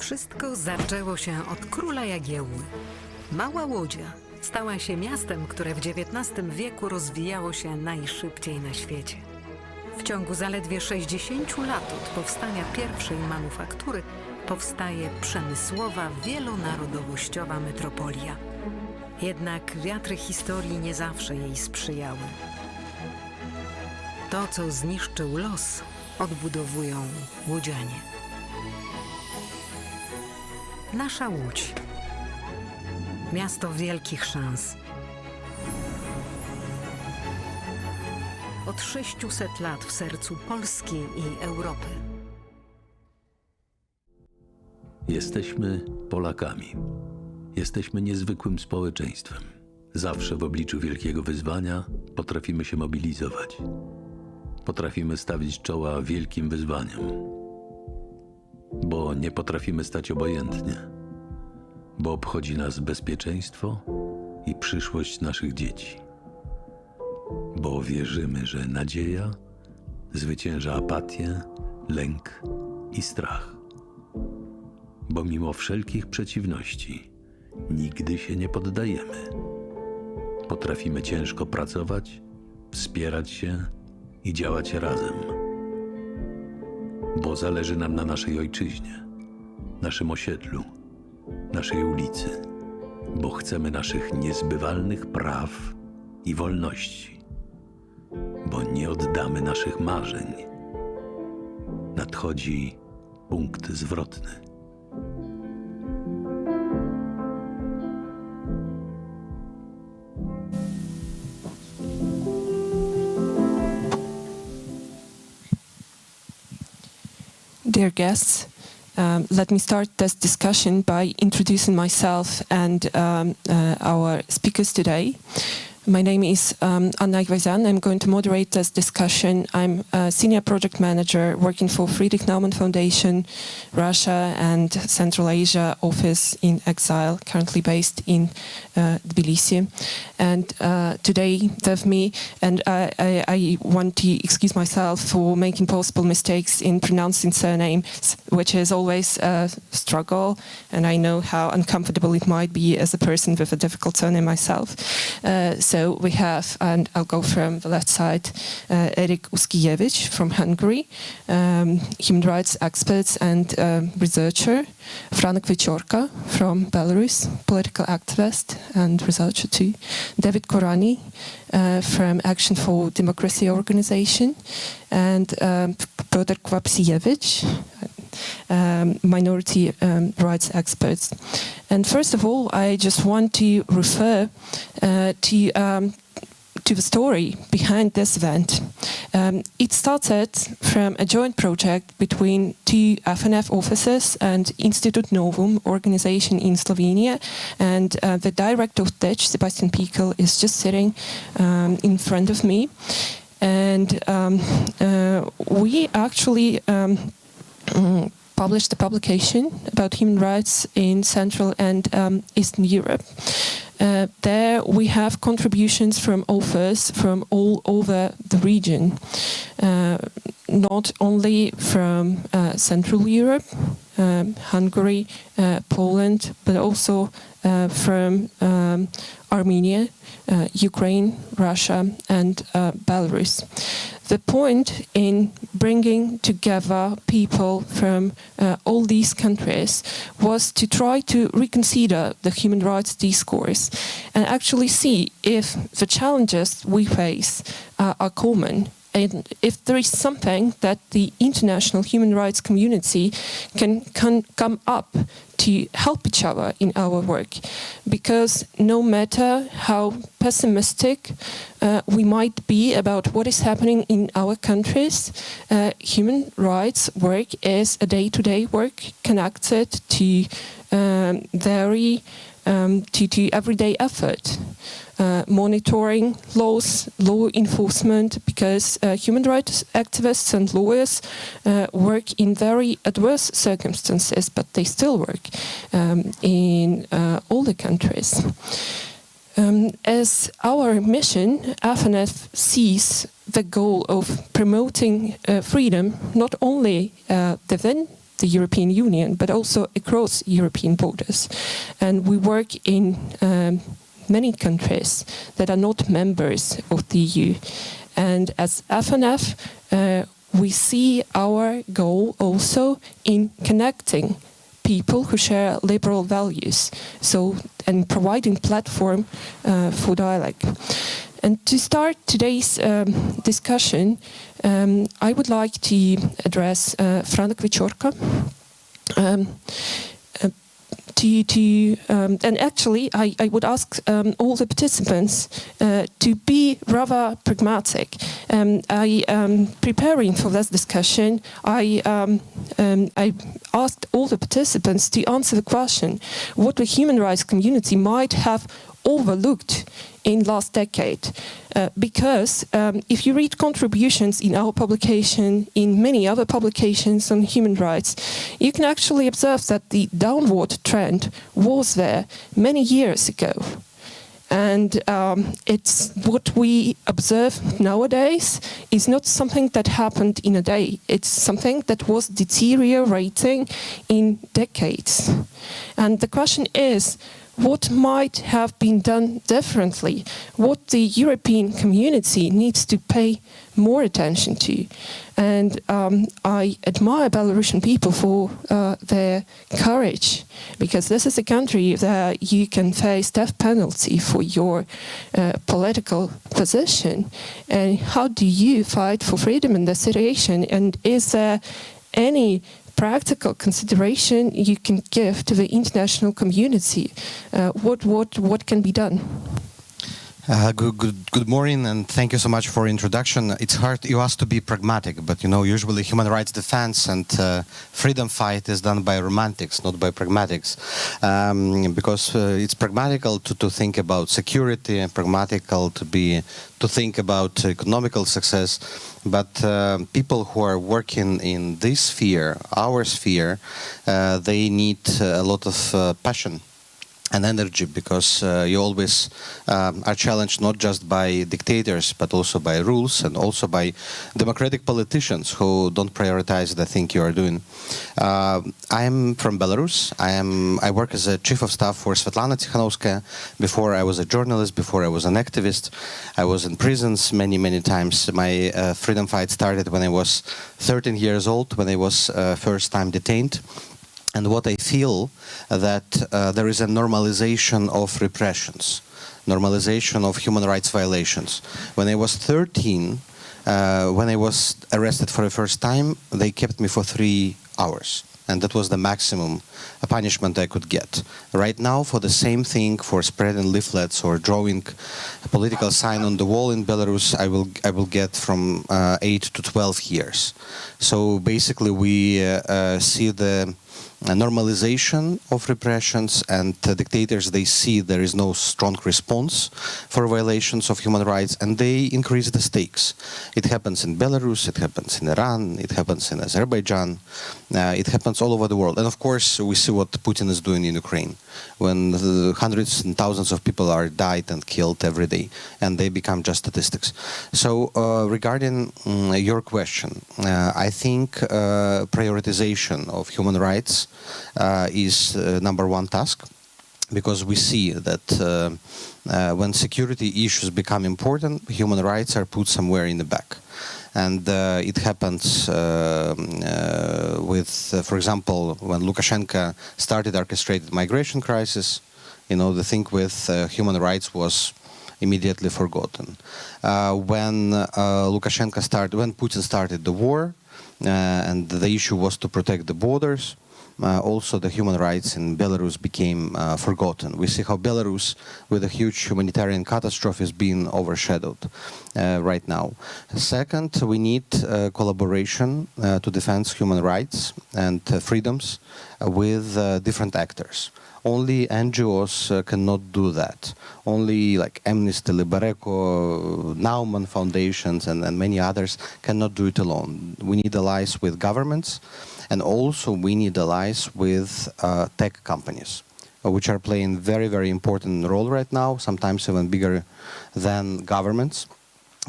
Wszystko zaczęło się od króla Jagiełły. Mała Łodzia stała się miastem, które w XIX wieku rozwijało się najszybciej na świecie. W ciągu zaledwie 60 lat od powstania pierwszej manufaktury powstaje przemysłowa, wielonarodowościowa metropolia. Jednak wiatry historii nie zawsze jej sprzyjały. To, co zniszczył los, odbudowują łodzianie. Nasza Łódź. Miasto wielkich szans. Od 600 lat w sercu Polski i Europy. Jesteśmy Polakami. Jesteśmy niezwykłym społeczeństwem. Zawsze w obliczu wielkiego wyzwania potrafimy się mobilizować. Potrafimy stawić czoła wielkim wyzwaniom. Bo nie potrafimy stać obojętnie. Bo obchodzi nas bezpieczeństwo i przyszłość naszych dzieci. Bo wierzymy, że nadzieja zwycięża apatię, lęk i strach. Bo mimo wszelkich przeciwności nigdy się nie poddajemy. Potrafimy ciężko pracować, wspierać się i działać razem. Bo zależy nam na naszej ojczyźnie, naszym osiedlu, naszej ulicy. Bo chcemy naszych niezbywalnych praw i wolności. Bo nie oddamy naszych marzeń. Nadchodzi punkt zwrotny. Dear guests, let me start this discussion by introducing myself and our speakers today. My name is Anna Igvazyan. I'm going to moderate this discussion. I'm a senior project manager working for Friedrich Naumann Foundation, Russia and Central Asia office in exile, currently based in Tbilisi. And today with me, and I want to excuse myself for making possible mistakes in pronouncing surnames, which is always a struggle, and I know how uncomfortable it might be as a person with a difficult surname myself. So we have, and I'll go from the left side, Erik Uskiewicz from Hungary, human rights expert and researcher, Franek Wieczorka from Belarus, political activist and researcher too, David Korani from Action for Democracy organization, and Piotr Kwapsiewicz, minority rights experts. And first of all, I just want to refer to the story behind this event. It started from a joint project between two FNF offices and Institut Novum organization in Slovenia, and the director of which, Sebastian Pickel, is just sitting in front of me. And we actually published a publication about human rights in Central and Eastern Europe. There we have contributions from authors from all over the region, not only from Central Europe, Hungary, Poland, but also from Armenia, Ukraine, Russia, and Belarus. The point in bringing together people from all these countries was to try to reconsider the human rights discourse and actually see if the challenges we face are common, and if there is something that the international human rights community can come up to help each other in our work. Because no matter how pessimistic we might be about what is happening in our countries, human rights work is a day-to-day work connected to to everyday effort. Monitoring laws, law enforcement, because human rights activists and lawyers work in very adverse circumstances, but they still work in all the countries. As our mission, FNF sees the goal of promoting freedom not only within the European Union, but also across European borders. And we work in many countries that are not members of the EU. And as FNF, we see our goal also in connecting people who share liberal values, and providing platform for dialogue. And to start today's discussion, I would like to address Franek Wieczorka. And actually, I would ask all the participants to be rather pragmatic. Preparing for this discussion, I asked all the participants to answer the question what the human rights community might have overlooked in last decade. Because if you read contributions in our publication, in many other publications on human rights, you can actually observe that the downward trend was there many years ago. And it's what we observe nowadays is not something that happened in a day. It's something that was deteriorating in decades. And the question is, what might have been done differently? What the European community needs to pay more attention to? And I admire Belarusian people for their courage, because this is a country that you can face death penalty for your political position. And how do you fight for freedom in this situation? And is there any practical consideration you can give to the international community? What can be done? Good morning, and thank you so much for introduction. It's hard, you asked to be pragmatic, but usually human rights defense and freedom fight is done by romantics, not by pragmatics, because it's pragmatical to think about security and pragmatical to think about economical success, but people who are working in this sphere, our sphere, they need a lot of passion and energy, because you always are challenged not just by dictators, but also by rules and also by democratic politicians who don't prioritize the thing you are doing. I'm from Belarus. I work as a chief of staff for Svetlana Tikhanovskaya. Before I was a journalist, before I was an activist. I was in prisons many times. My freedom fight started when I was 13 years old, when I was first time detained. And what I feel that there is a normalization of repressions, normalization of human rights violations. When I was 13, when I was arrested for the first time, they kept me for 3 hours. And that was the maximum punishment I could get. Right now, for the same thing, for spreading leaflets or drawing a political sign on the wall in Belarus, I will get from 8 to 12 years. So basically, we see the normalization of repressions, and dictators, they see there is no strong response for violations of human rights, and they increase the stakes. It happens in Belarus, it happens in Iran, it happens in Azerbaijan, it happens all over the world. And of course, we see what Putin is doing in Ukraine, when hundreds and thousands of people are died and killed every day, and they become just statistics. So regarding your question, I think prioritization of human rights is number one task, because we see that when security issues become important, human rights are put somewhere in the back. And it happens with, for example, when Lukashenko started orchestrated migration crisis, the thing with human rights was immediately forgotten. When Putin started the war, and the issue was to protect the borders, also the human rights in Belarus became forgotten. We see how Belarus, with a huge humanitarian catastrophe, is being overshadowed right now. Second, we need collaboration to defend human rights and freedoms with different actors. Only NGOs cannot do that. Only like Amnesty, Libereco, Naumann Foundations, and many others cannot do it alone. We need allies with governments, and also we need allies with tech companies, which are playing very important role right now, sometimes even bigger than governments.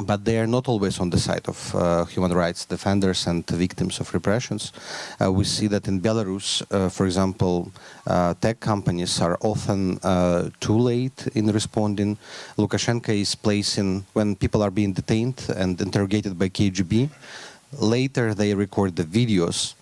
but they are not always on the side of human rights defenders and victims of repressions. We see that in Belarus, for example, tech companies are often too late in responding. Lukashenko is placing, when people are being detained and interrogated by KGB, later they record the videos,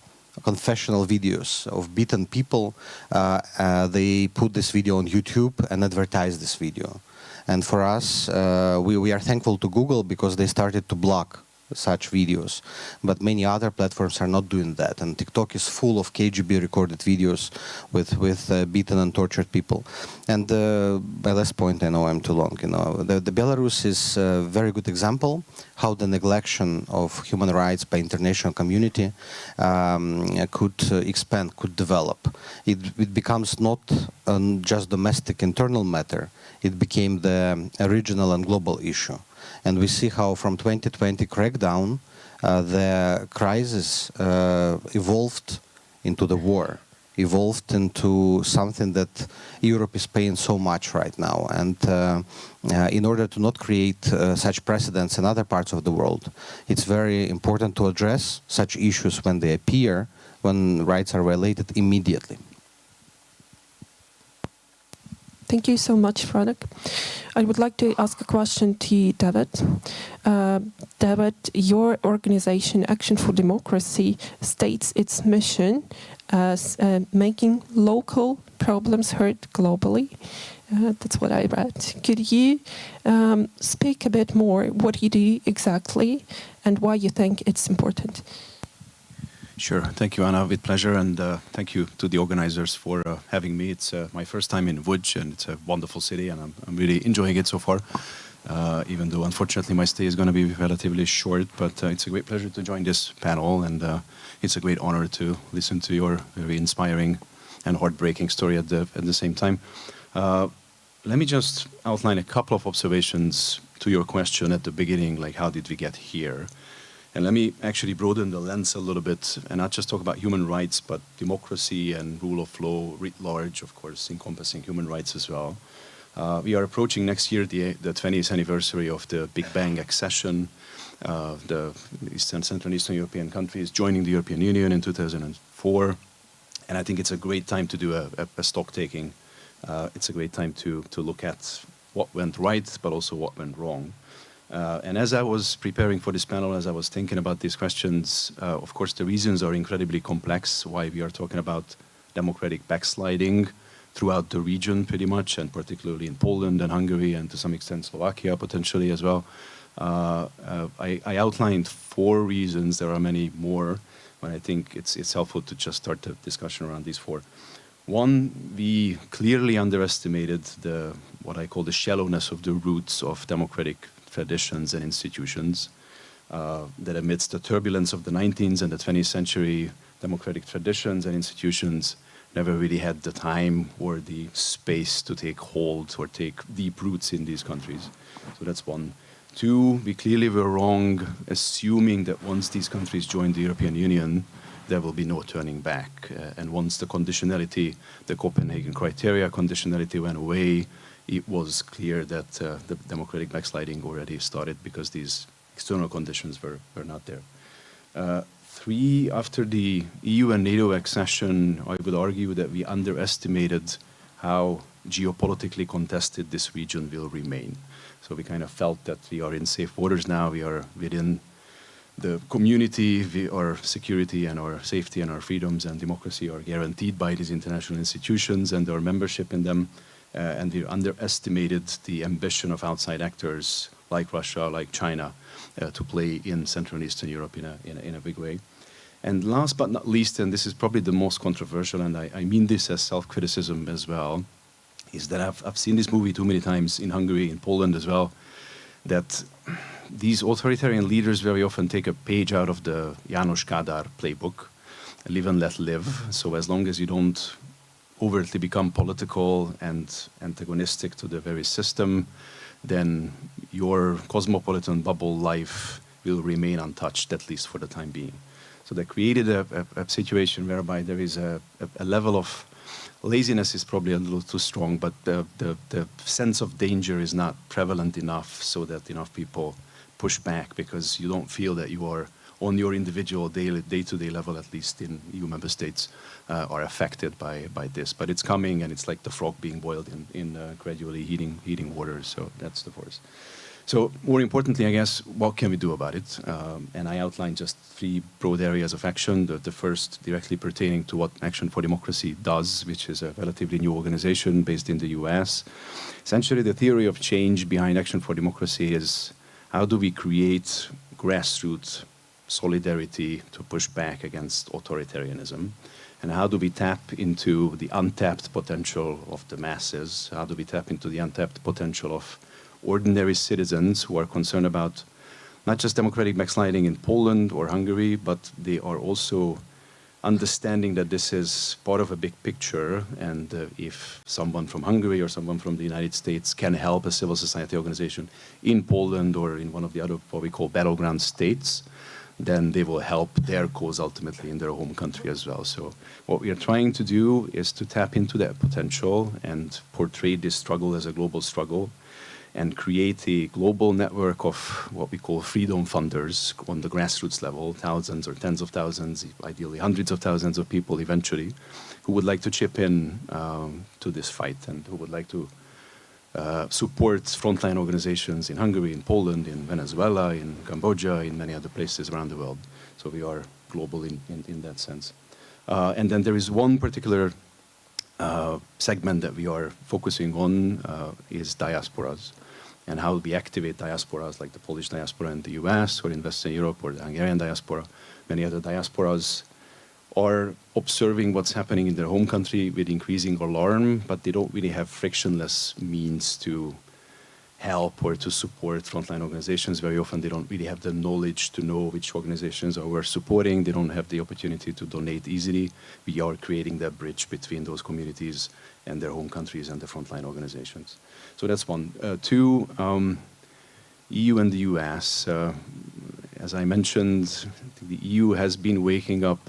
confessional videos of beaten people. They put this video on YouTube and advertise this video. And for us, we are thankful to Google because they started to block such videos. But many other platforms are not doing that. And TikTok is full of KGB recorded videos with beaten and tortured people. And by last point, I know I'm too long. The Belarus is a very good example how the neglection of human rights by international community could expand, could develop. It becomes not just domestic internal matter. It became the regional and global issue. And we see how from 2020 crackdown, the crisis evolved into the war, evolved into something that Europe is paying so much right now. And in order to not create such precedents in other parts of the world, it's very important to address such issues when they appear, when rights are violated immediately. Thank you so much, Franek. I would like to ask a question to you, David. David, your organization, Action for Democracy, states its mission as making local problems heard globally. That's what I read. Could you speak a bit more what you do exactly and why you think it's important? Sure. Thank you, Anna. With pleasure. And thank you to the organizers for having me. It's my first time in Łódź, and it's a wonderful city, and I'm really enjoying it so far, even though, unfortunately, my stay is going to be relatively short. But it's a great pleasure to join this panel, and it's a great honor to listen to your very inspiring and heartbreaking story at the same time. Let me just outline a couple of observations to your question at the beginning, like how did we get here? And let me actually broaden the lens a little bit and not just talk about human rights, but democracy and rule of law writ large, of course, encompassing human rights as well. We are approaching next year the 20th anniversary of the Big Bang accession. The Central and Eastern European countries joining the European Union in 2004. And I think it's a great time to do a stock taking. It's a great time to look at what went right, but also what went wrong. And as I was preparing for this panel, as I was thinking about these questions, of course, the reasons are incredibly complex why we are talking about democratic backsliding throughout the region pretty much, and particularly in Poland and Hungary and to some extent Slovakia potentially as well. I outlined 4 reasons. There are many more, but I think it's helpful to just start the discussion around these 4. One, we clearly underestimated what I call the shallowness of the roots of democratic traditions and institutions, that amidst the turbulence of the 19th and the 20th century, democratic traditions and institutions never really had the time or the space to take hold or take deep roots in these countries. So that's one. 2, we clearly were wrong assuming that once these countries joined the European Union, there will be no turning back. And once the conditionality, the Copenhagen criteria conditionality went away, it was clear that the democratic backsliding already started because these external conditions were not there. 3, after the EU and NATO accession, I would argue that we underestimated how geopolitically contested this region will remain. So we kind of felt that we are in safe waters now, we are within the community, our security and our safety and our freedoms and democracy are guaranteed by these international institutions and our membership in them. And we underestimated the ambition of outside actors like Russia, like China, to play in Central and Eastern Europe in a big way. And last but not least, and this is probably the most controversial, and I mean this as self-criticism as well, is that I've seen this movie too many times in Hungary, in Poland as well, that these authoritarian leaders very often take a page out of the János Kádár playbook, live and let live. So as long as you don't overtly become political and antagonistic to the very system, then your cosmopolitan bubble life will remain untouched, at least for the time being. So they created a situation whereby there is a level of laziness is probably a little too strong, but the sense of danger is not prevalent enough so that enough people push back because you don't feel that you are on your individual day-to-day level, at least in EU member states, are affected by this. But it's coming, and it's like the frog being boiled in gradually heating water. So that's the force. So more importantly, I guess, what can we do about it? And I outlined just 3 broad areas of action. The first directly pertaining to what Action for Democracy does, which is a relatively new organization based in the US. Essentially, the theory of change behind Action for Democracy is how do we create grassroots solidarity to push back against authoritarianism? And how do we tap into the untapped potential of the masses? How do we tap into the untapped potential of ordinary citizens who are concerned about not just democratic backsliding in Poland or Hungary, but they are also understanding that this is part of a big picture, and if someone from Hungary or someone from the United States can help a civil society organization in Poland or in one of the other what we call battleground states, then they will help their cause ultimately in their home country as well. So what we are trying to do is to tap into that potential and portray this struggle as a global struggle, and create a global network of what we call freedom funders on the grassroots level, thousands or tens of thousands, ideally hundreds of thousands of people eventually, who would like to chip in to this fight and who would like to support frontline organizations in Hungary, in Poland, in Venezuela, in Cambodia, in many other places around the world. So we are global in that sense. And then there is one particular segment that we are focusing on is diasporas, and how we activate diasporas like the Polish diaspora in the US or in Western Europe or the Hungarian diaspora. Many other diasporas are observing what's happening in their home country with increasing alarm, but they don't really have frictionless means to help or to support frontline organizations. Very often they don't really have the knowledge to know which organizations are worth supporting. They don't have the opportunity to donate easily. We are creating that bridge between those communities and their home countries and the frontline organizations. So that's one. 2, EU and the US. As I mentioned, the EU has been waking up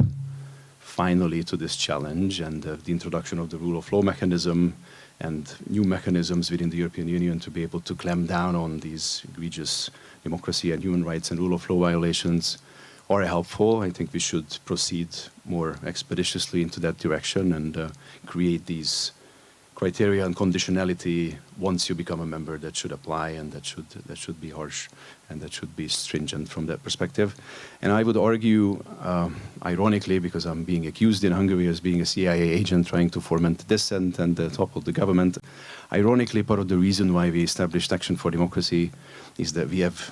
finally to this challenge, and the introduction of the rule of law mechanism and new mechanisms within the European Union to be able to clamp down on these egregious democracy and human rights and rule of law violations are helpful. I think we should proceed more expeditiously into that direction and create these criteria and conditionality once you become a member that should apply, and that should be harsh and that should be stringent from that perspective. And I would argue, ironically, because I'm being accused in Hungary as being a CIA agent trying to foment dissent and topple the government, ironically, part of the reason why we established Action for Democracy is that we have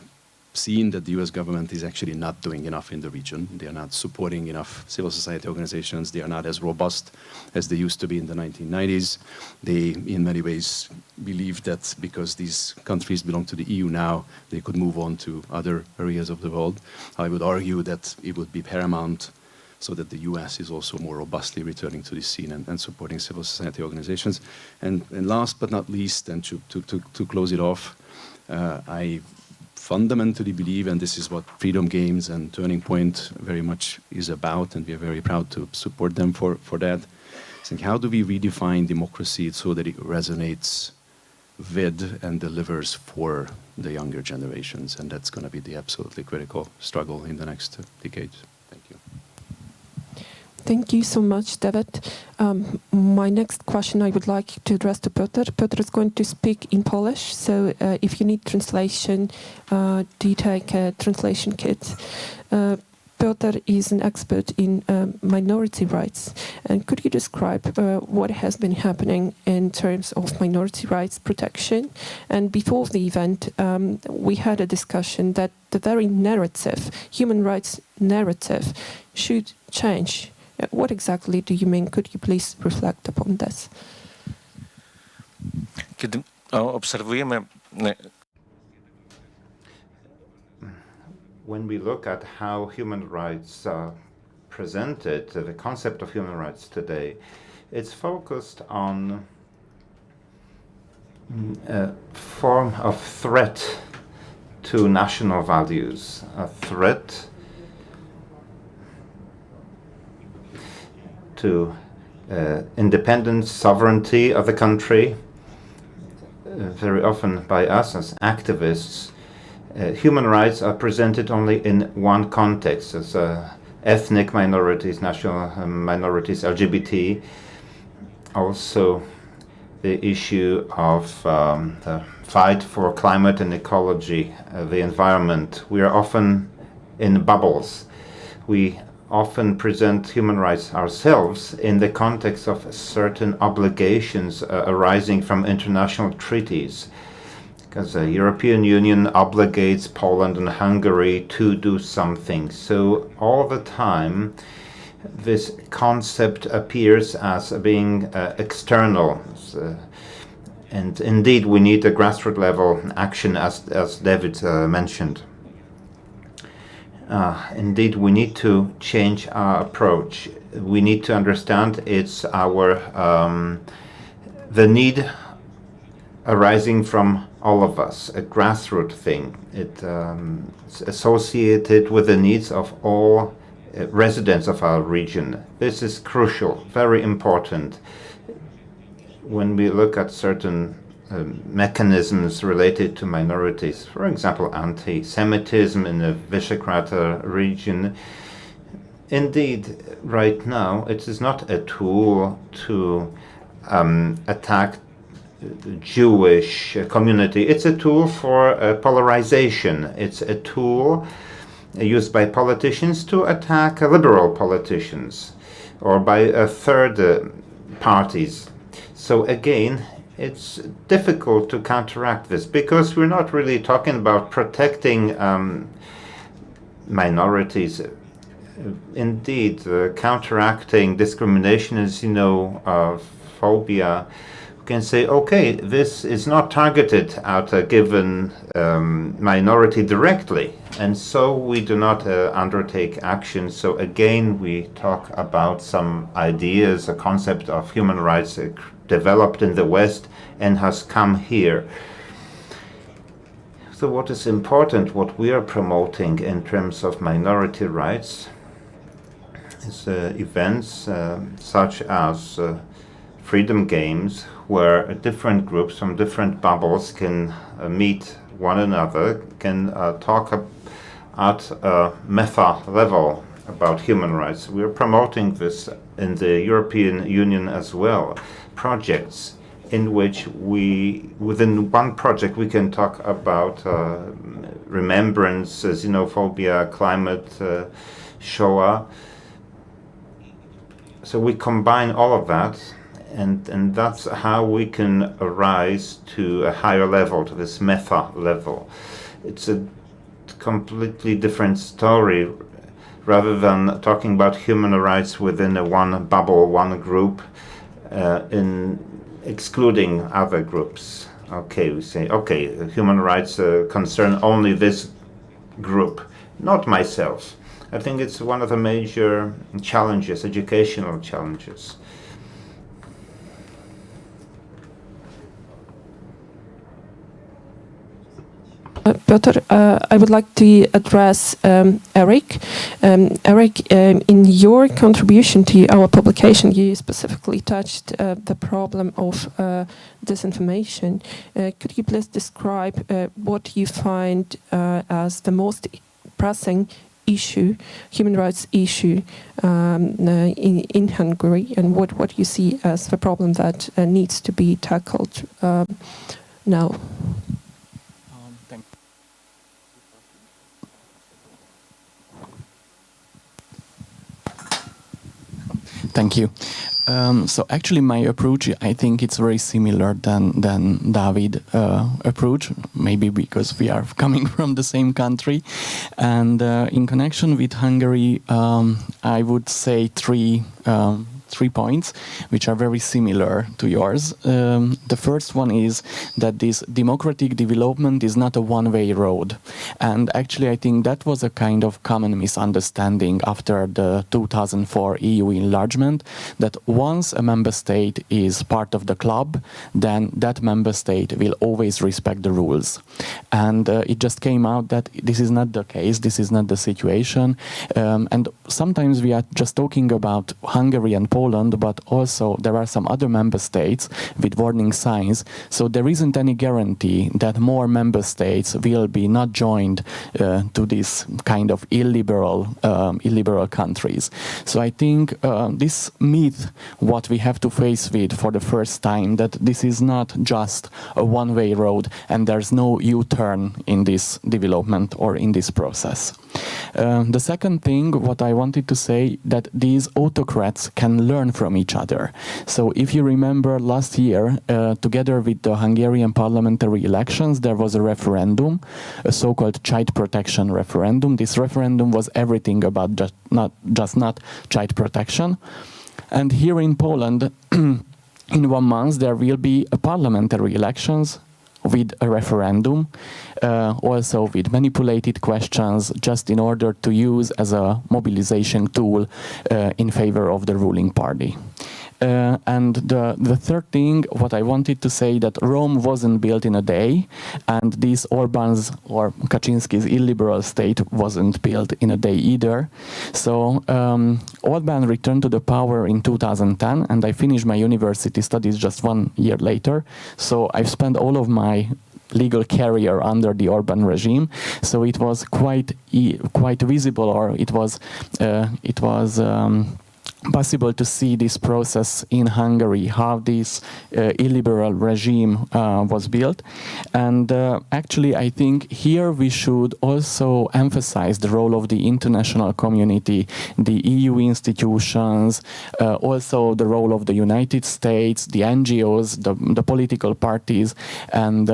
seen that the US government is actually not doing enough in the region. They are not supporting enough civil society organizations. They are not as robust as they used to be in the 1990s. They, in many ways, believe that because these countries belong to the EU now, they could move on to other areas of the world. I would argue that it would be paramount so that the US is also more robustly returning to the scene and supporting civil society organizations. And last but not least, and to close it off, I fundamentally believe, and this is what Freedom Games and Turning Point very much is about, and we are very proud to support them for that. I think, how do we redefine democracy so that it resonates with and delivers for the younger generations? And that's going to be the absolutely critical struggle in the next decades. Thank you. Thank you so much, David. My next question I would like to address to Piotr. Piotr is going to speak in Polish, so if you need translation, do you take a translation kit? Piotr is an expert in minority rights. And could you describe what has been happening in terms of minority rights protection? And before the event, we had a discussion that the very narrative, human rights narrative, should change. What exactly do you mean? Could you please reflect upon this? Kiedy obserwujemy when we look at how human rights are presented, the concept of human rights today, it's focused on a form of threat to national values, a threat to independence, sovereignty of the country. Very often by us as activists, human rights are presented only in one context, as ethnic minorities, national minorities, LGBT. Also, the issue of the fight for climate and ecology, the environment. We are often in bubbles. We often present human rights ourselves in the context of certain obligations arising from international treaties. Because the European Union obligates Poland and Hungary to do something. So all the time, this concept appears as being external. And indeed, we need a grassroots level action, as David mentioned. Indeed, we need to change our approach. We need to understand it's our the need arising from all of us, a grassroots thing. It's associated with the needs of all residents of our region. This is crucial, very important. When we look at certain mechanisms related to minorities, for example, anti-Semitism in the Visegrad region, indeed, right now, it is not a tool to attack the Jewish community. It's a tool for polarization. It's a tool used by politicians to attack liberal politicians or by third parties. So again, it's difficult to counteract this because we're not really talking about protecting minorities. Indeed, counteracting discrimination is, phobia. We can say, okay, this is not targeted at a given minority directly, and so we do not undertake action. So again, we talk about some ideas, a concept of human rights developed in the West and has come here. So what is important, what we are promoting in terms of minority rights is events such as Freedom Games, where different groups from different bubbles can meet one another, can talk at a meta level about human rights. We are promoting this in the European Union as well. Projects in which within one project, we can talk about remembrance, xenophobia, climate, Shoah. So we combine all of that, and that's how we can rise to a higher level, to this meta level. It's a completely different story. Rather than talking about human rights within a one bubble, one group, in excluding other groups. Okay, we say, okay, human rights concern only this group, not myself. I think it's one of the major challenges, educational challenges. Piotr, I would like to address Eric. Eric, in your contribution to our publication, you specifically touched the problem of disinformation. Could you please describe what you find as the most pressing issue, human rights issue in Hungary, and what you see as the problem that needs to be tackled now? Thank you. So actually my approach, I think it's very similar than David approach, maybe because we are coming from the same country. And in connection with Hungary, I would say three points which are very similar to yours. The first one is that this democratic development is not a one-way road. And actually I think that was a kind of common misunderstanding after the 2004 EU enlargement, that once a member state is part of the club, then that member state will always respect the rules. And it just came out that this is not the case, this is not the situation. And sometimes we are just talking about Hungary and Poland Poland, but also there are some other member states with warning signs. So there isn't any guarantee that more member states will be not joined to this kind of illiberal countries. So I think this myth, what we have to face with for the first time, that this is not just a one-way road and there's no U-turn in this development or in this process. The second thing, what I wanted to say, that these autocrats can learn from each other. So if you remember last year, together with the Hungarian parliamentary elections, there was a referendum, a so-called child protection referendum. This referendum was everything about just not child protection. And here in Poland, in 1 month, there will be a parliamentary elections with a referendum, also with manipulated questions, just in order to use as a mobilization tool in favor of the ruling party. And the third thing, what I wanted to say, that Rome wasn't built in a day, and this Orban's or Kaczynski's illiberal state wasn't built in a day either. So Orban returned to the power in 2010, and I finished my university studies just 1 year later. So I've spent all of my legal career under the Orban regime. So it was quite visible, or it was possible to see this process in Hungary, how this illiberal regime was built. And actually, I think here we should also emphasize the role of the international community, the EU institutions, also the role of the United States, the NGOs, the political parties, and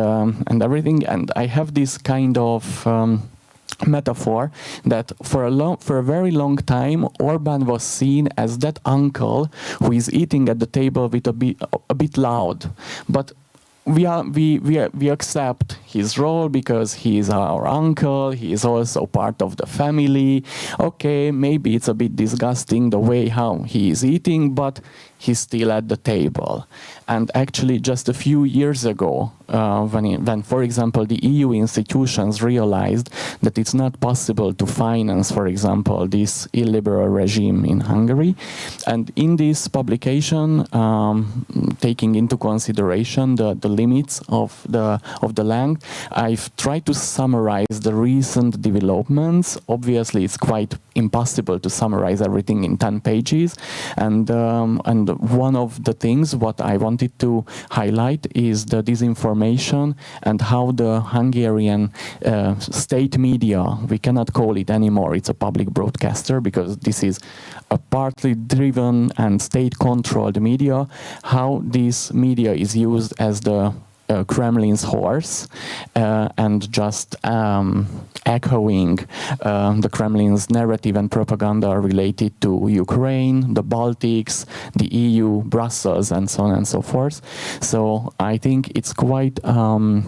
everything. And I have this kind of metaphor that for a very long time Orban was seen as that uncle who is eating at the table with a bit loud, but we accept his role because he is our uncle, he is also part of the family. Okay, maybe it's a bit disgusting the way how he is eating, but he's still at the table. And actually just a few years ago, when for example, the EU institutions realized that it's not possible to finance, for example, this illiberal regime in Hungary, and in this publication, taking into consideration the limits of the length, I've tried to summarize the recent developments. Obviously, it's quite impossible to summarize everything in 10 pages, and one of the things what I wanted to highlight is the disinformation and how the Hungarian state media, we cannot call it anymore, it's a public broadcaster because this is a partly driven and state-controlled media, how this media is used as the Kremlin's horse and just echoing the Kremlin's narrative and propaganda related to Ukraine, the Baltics, the EU, Brussels, and so on and so forth. So I think it's quite a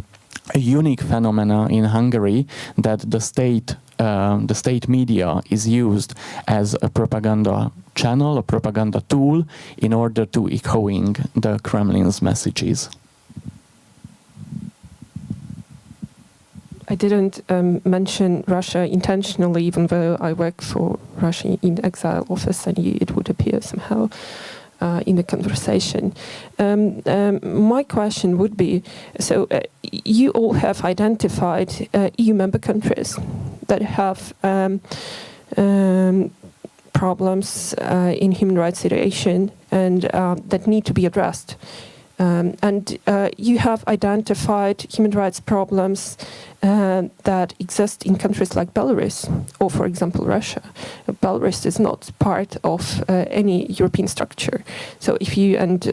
unique phenomena in Hungary that the state media is used as a propaganda channel, a propaganda tool, in order to echoing the Kremlin's messages. I didn't mention Russia intentionally, even though I work for Russia in Exile office, and it would appear somehow in the conversation. My question would be, so you all have identified EU member countries that have problems in human rights situation and that need to be addressed. And you have identified human rights problems that exist in countries like Belarus or, for example, Russia. Belarus is not part of any European structure. So if you and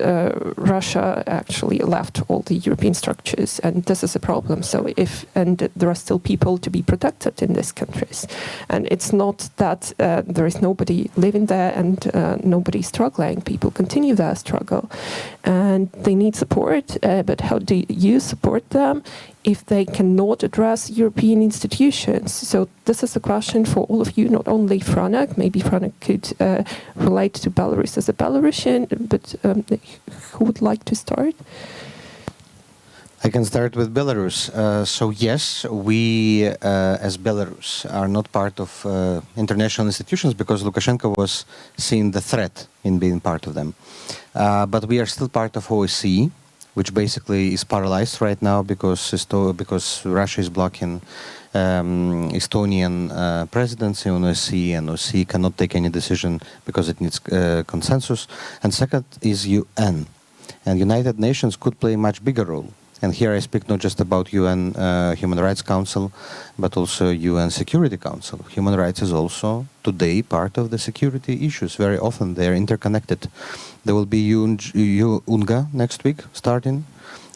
Russia actually left all the European structures, and this is a problem. So there are still people to be protected in these countries. And it's not that there is nobody living there and nobody struggling. People continue their struggle and they need support. But how do you support them if they cannot address European institutions? So this is a question for all of you, not only Franek. Maybe Franek could relate to Belarus as a Belarusian, but who would like to start? I can start with Belarus. So yes, we as Belarus are not part of international institutions because Lukashenko was seeing the threat in being part of them. But we are still part of OSCE, which basically is paralyzed right now because Russia is blocking Estonian presidency on OSCE, and OSCE cannot take any decision because it needs consensus. And second is UN, and United Nations could play a much bigger role. And here I speak not just about UN Human Rights Council, but also UN Security Council. Human rights is also today part of the security issues. Very often they are interconnected. There will be UNGA next week starting,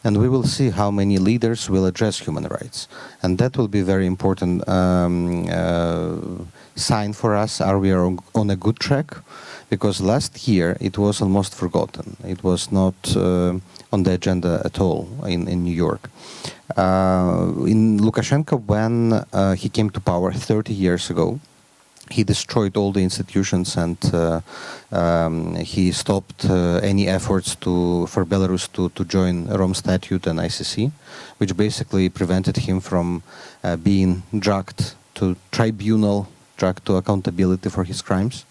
and we will see how many leaders will address human rights. And that will be a very important sign for us. Are we on a good track? Because last year it was almost forgotten. It was not on the agenda at all in New York. In Lukashenko, when he came to power 30 years ago, he destroyed all the institutions, and he stopped any efforts for Belarus to join Rome Statute and ICC, which basically prevented him from being dragged to tribunal, dragged to accountability for his crimes.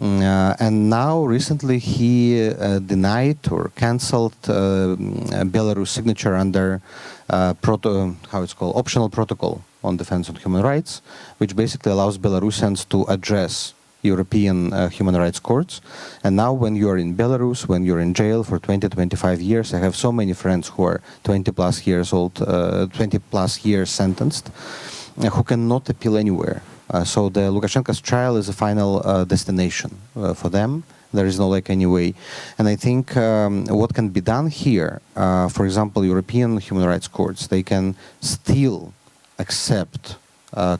And now recently he denied or cancelled Belarus signature under optional protocol on defense of human rights, which basically allows Belarusians to address European human rights courts. And now when you are in Belarus, when you're in jail for 20-25 years, I have so many friends who are 20 plus years old, 20 plus years sentenced, who cannot appeal anywhere. So the Lukashenko's trial is a final destination for them. There is no any way. And I think what can be done here, for example, European human rights courts, they can still accept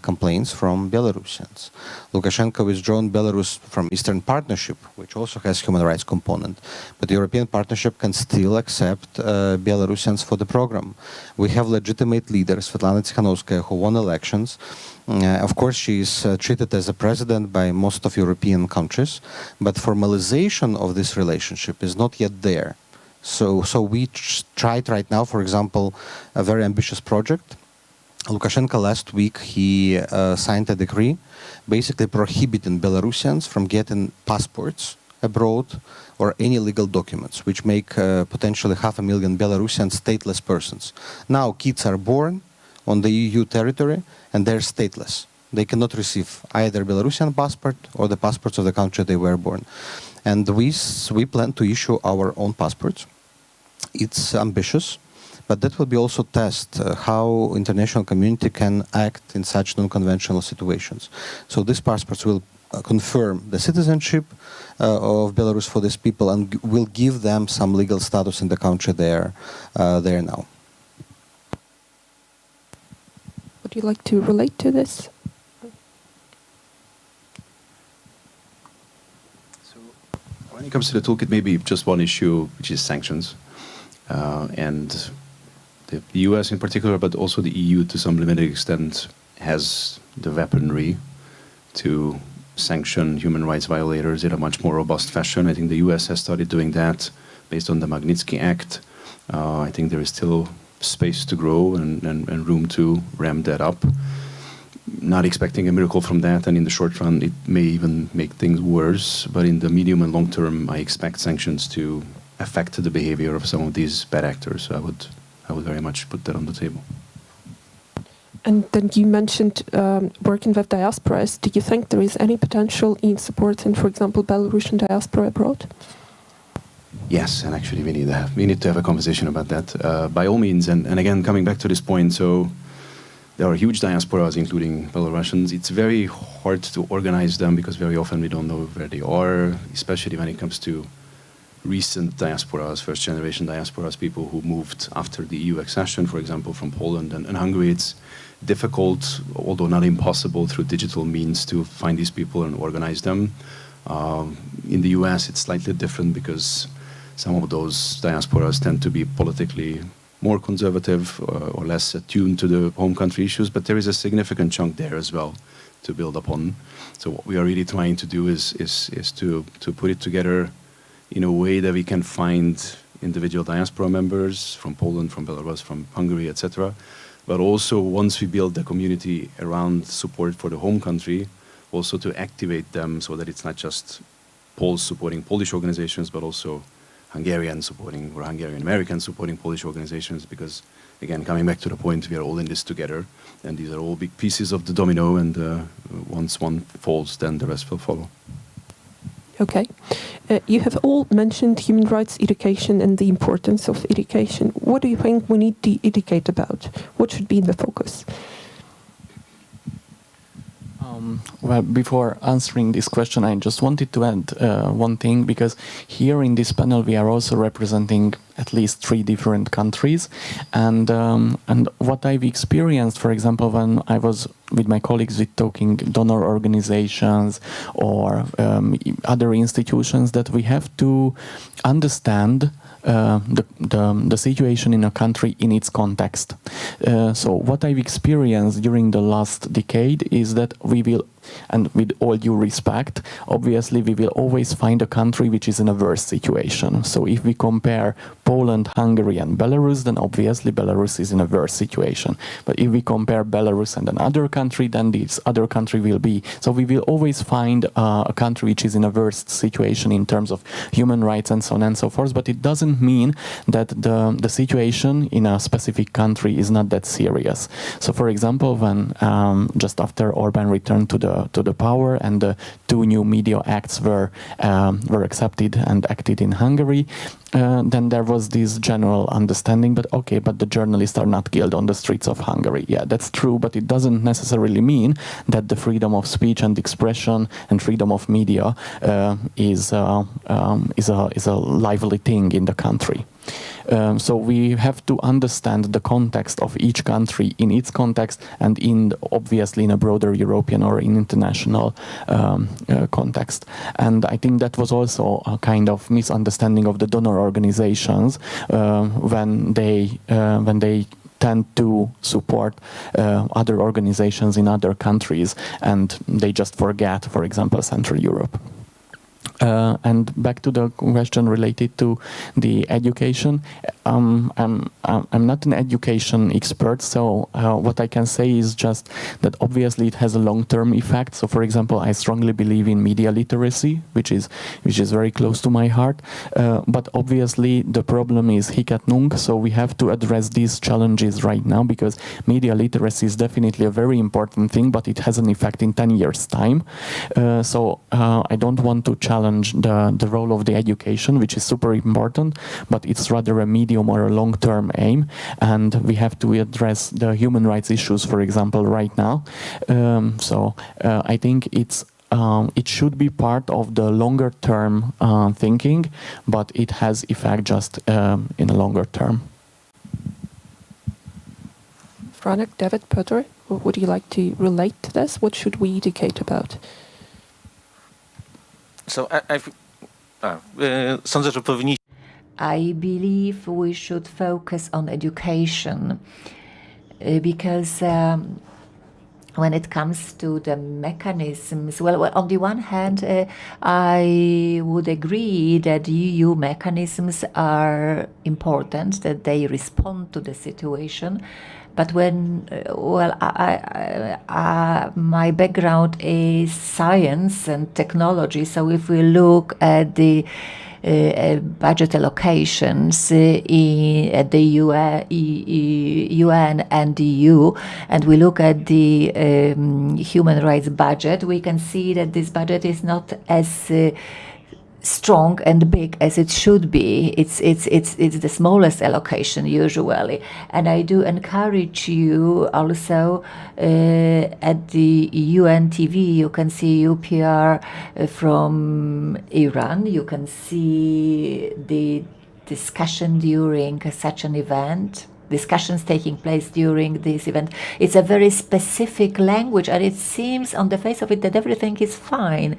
complaints from Belarusians. Lukashenko withdrawn Belarus from Eastern Partnership, which also has human rights component. But the European Partnership can still accept Belarusians for the program. We have legitimate leaders, Svetlana Tikhanovskaya, who won elections. Of course, she is treated as a president by most of European countries, but formalization of this relationship is not yet there. So we tried right now, for example, a very ambitious project. Lukashenko last week, he signed a decree basically prohibiting Belarusians from getting passports abroad or any legal documents, which make potentially 500,000 Belarusians stateless persons. Now kids are born on the EU territory and they're stateless. They cannot receive either Belarusian passport or the passports of the country they were born. And we plan to issue our own passports. It's ambitious, but that will be also test how international community can act in such non-conventional situations. So these passports will confirm the citizenship of Belarus for these people and will give them some legal status in the country they're now. Would you like to relate to this? So when it comes to the toolkit, maybe just one issue, which is sanctions. And the US in particular, but also the EU to some limited extent, has the weaponry to sanction human rights violators in a much more robust fashion. I think the US has started doing that based on the Magnitsky Act. I think there is still space to grow and room to ramp that up. Not expecting a miracle from that, and in the short run it may even make things worse, but in the medium and long term I expect sanctions to affect the behavior of some of these bad actors. So I would very much put that on the table. And then you mentioned working with diasporas. Do you think there is any potential in supporting, for example, Belarusian diaspora abroad? Yes, and actually we need to have a conversation about that. By all means, and again, coming back to this point, so there are huge diasporas, including Belarusians. It's very hard to organize them because very often we don't know where they are, especially when it comes to recent diasporas, first-generation diasporas, people who moved after the EU accession, for example, from Poland and Hungary. It's difficult, although not impossible, through digital means to find these people and organize them. In the US, it's slightly different because some of those diasporas tend to be politically more conservative or less attuned to the home country issues, but there is a significant chunk there as well to build upon. So what we are really trying to do is to put it together in a way that we can find individual diaspora members from Poland, from Belarus, from Hungary, etc. But also, once we build the community around support for the home country, also to activate them so that it's not just Poles supporting Polish organizations, but also Hungarian supporting or Hungarian Americans supporting Polish organizations, because again, coming back to the point, we are all in this together, and these are all big pieces of the domino, and once one falls, then the rest will follow. Okay. You have all mentioned human rights education and the importance of education. What do you think we need to educate about? What should be in the focus? Well, before answering this question, I just wanted to add one thing, because here in this panel we are also representing at least 3 different countries, and what I've experienced, for example, when I was with my colleagues with talking donor organizations or other institutions, that we have to understand the situation in a country in its context. So what I've experienced during the last decade is that we will, and with all due respect, obviously we will always find a country which is in a worse situation. So if we compare Poland, Hungary and Belarus, then obviously Belarus is in a worse situation. But if we compare Belarus and another country, then this other country will be. So we will always find a country which is in a worse situation in terms of human rights and so on and so forth. But it doesn't mean that the situation in a specific country is not that serious. So for example, when just after Orban returned to the power and the 2 new media acts were accepted and acted in Hungary, then there was this general understanding, but the journalists are not killed on the streets of Hungary. Yeah, that's true, but it doesn't necessarily mean that the freedom of speech and expression and freedom of media is a lively thing in the country. So we have to understand the context of each country in its context, and obviously in a broader European or in international context. And I think that was also a kind of misunderstanding of the donor organizations when they tend to support other organizations in other countries, and they just forget, for example, Central Europe. And back to the question related to the education, I'm not an education expert, so what I can say is just that obviously it has a long-term effect. So, for example, I strongly believe in media literacy, which is very close to my heart. But obviously the problem is hic nunc, so we have to address these challenges right now, because media literacy is definitely a very important thing, but it has an effect in 10 years' time. So I don't want to challenge the role of the education, which is super important, but it's rather a medium or a long-term aim, and we have to address the human rights issues, for example, right now. So I think it should be part of the longer-term thinking, but it has effect just in a longer term. Franek, David, Piotr, would you like to relate to this? What should we educate about? So sądzę, że powinniśmy. I believe we should focus on education because when it comes to the mechanisms, well, on the one hand, I would agree that EU mechanisms are important, that they respond to the situation. But when, my background is science and technology, so if we look at the budget allocations at the UN and the EU, and we look at the human rights budget, we can see that this budget is not as strong and big as it should be. It's the smallest allocation usually, and I do encourage you also at the UN TV you can see UPR from Iran. You can see the discussion during such an event. Discussions taking place during this event. It's a very specific language, and it seems on the face of it that everything is fine.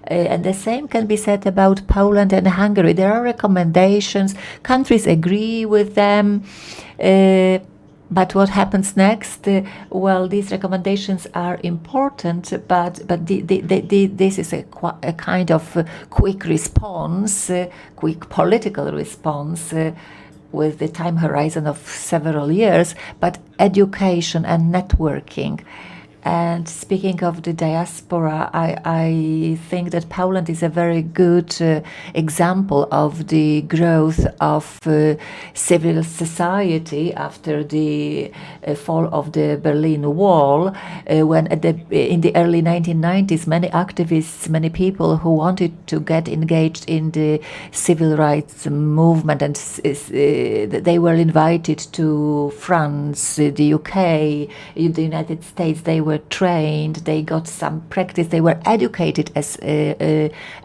And the same can be said about Poland and Hungary. There are recommendations, countries agree with them, But what happens next? Well, these recommendations are important, but this is a kind of quick response, quick political response with the time horizon of several years, but education and networking. And speaking of the diaspora, I think that Poland is a very good example of the growth of civil society after the fall of the Berlin Wall. When in the early 1990s, many activists, many people who wanted to get engaged in the civil rights movement, and they were invited to France, the UK, the United States. They were trained, they got some practice, they were educated as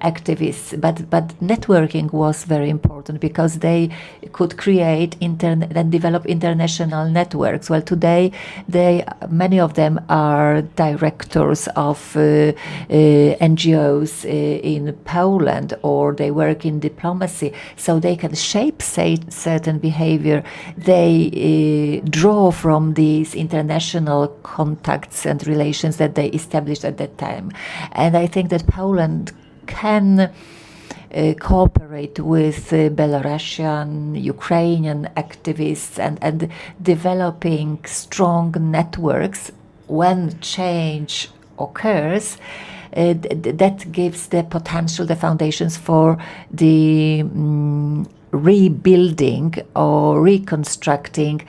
activists, but networking was very important because they could create and develop international networks. Well, today many of them are directors of NGOs in Poland, or they work in diplomacy, so they can shape certain behavior. They draw from these international contacts and relations that they established at that time. And I think that Poland can cooperate with Belarusian, Ukrainian activists and developing strong networks when change occurs. That gives the potential, the foundations for the rebuilding or reconstructing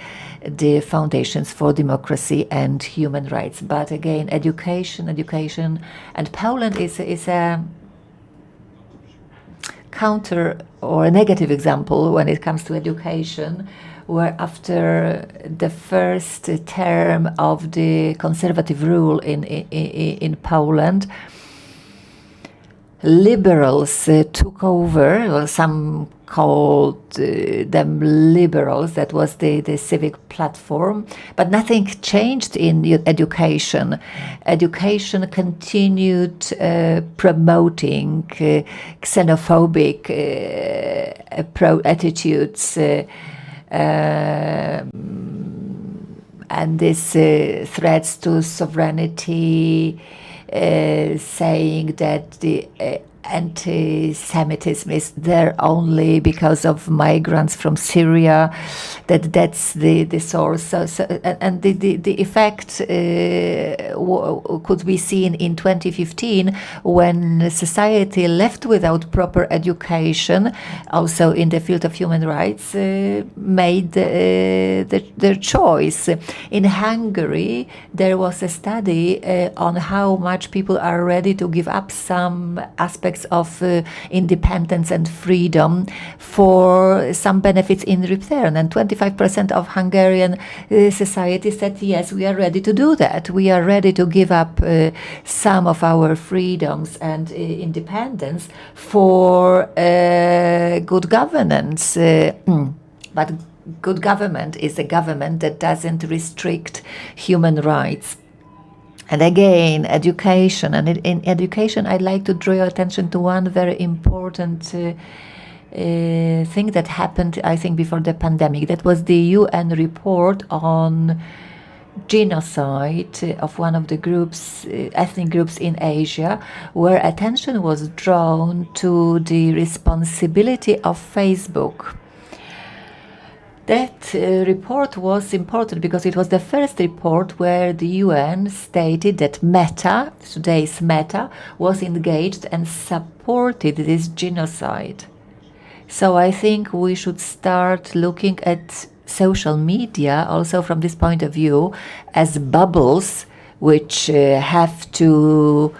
the foundations for democracy and human rights. But again, education, and Poland is a counter or a negative example when it comes to education, where after the first term of the conservative rule in Poland, liberals took over, or some called them liberals, that was the civic platform, but nothing changed in education. Education continued promoting xenophobic attitudes and this threats to sovereignty, saying that the anti-Semitism is there only because of migrants from Syria, that's the source. And the effect could be seen in 2015 when society left without proper education, also in the field of human rights, made their choice. In Hungary, there was a study on how much people are ready to give up some aspects of independence and freedom for some benefits in return. And 25% of Hungarian society said, yes, we are ready to do that. We are ready to give up some of our freedoms and independence for good governance. But good government is a government that doesn't restrict human rights. And again, education. And in education, I'd like to draw your attention to one very important thing that happened, I think, before the pandemic. That was the UN report on genocide of one of the groups, ethnic groups in Asia, where attention was drawn to the responsibility of Facebook. That report was important because it was the first report where the UN stated that Meta, today's Meta, was engaged and supported this genocide. So I think we should start looking at social media also from this point of view as bubbles which have to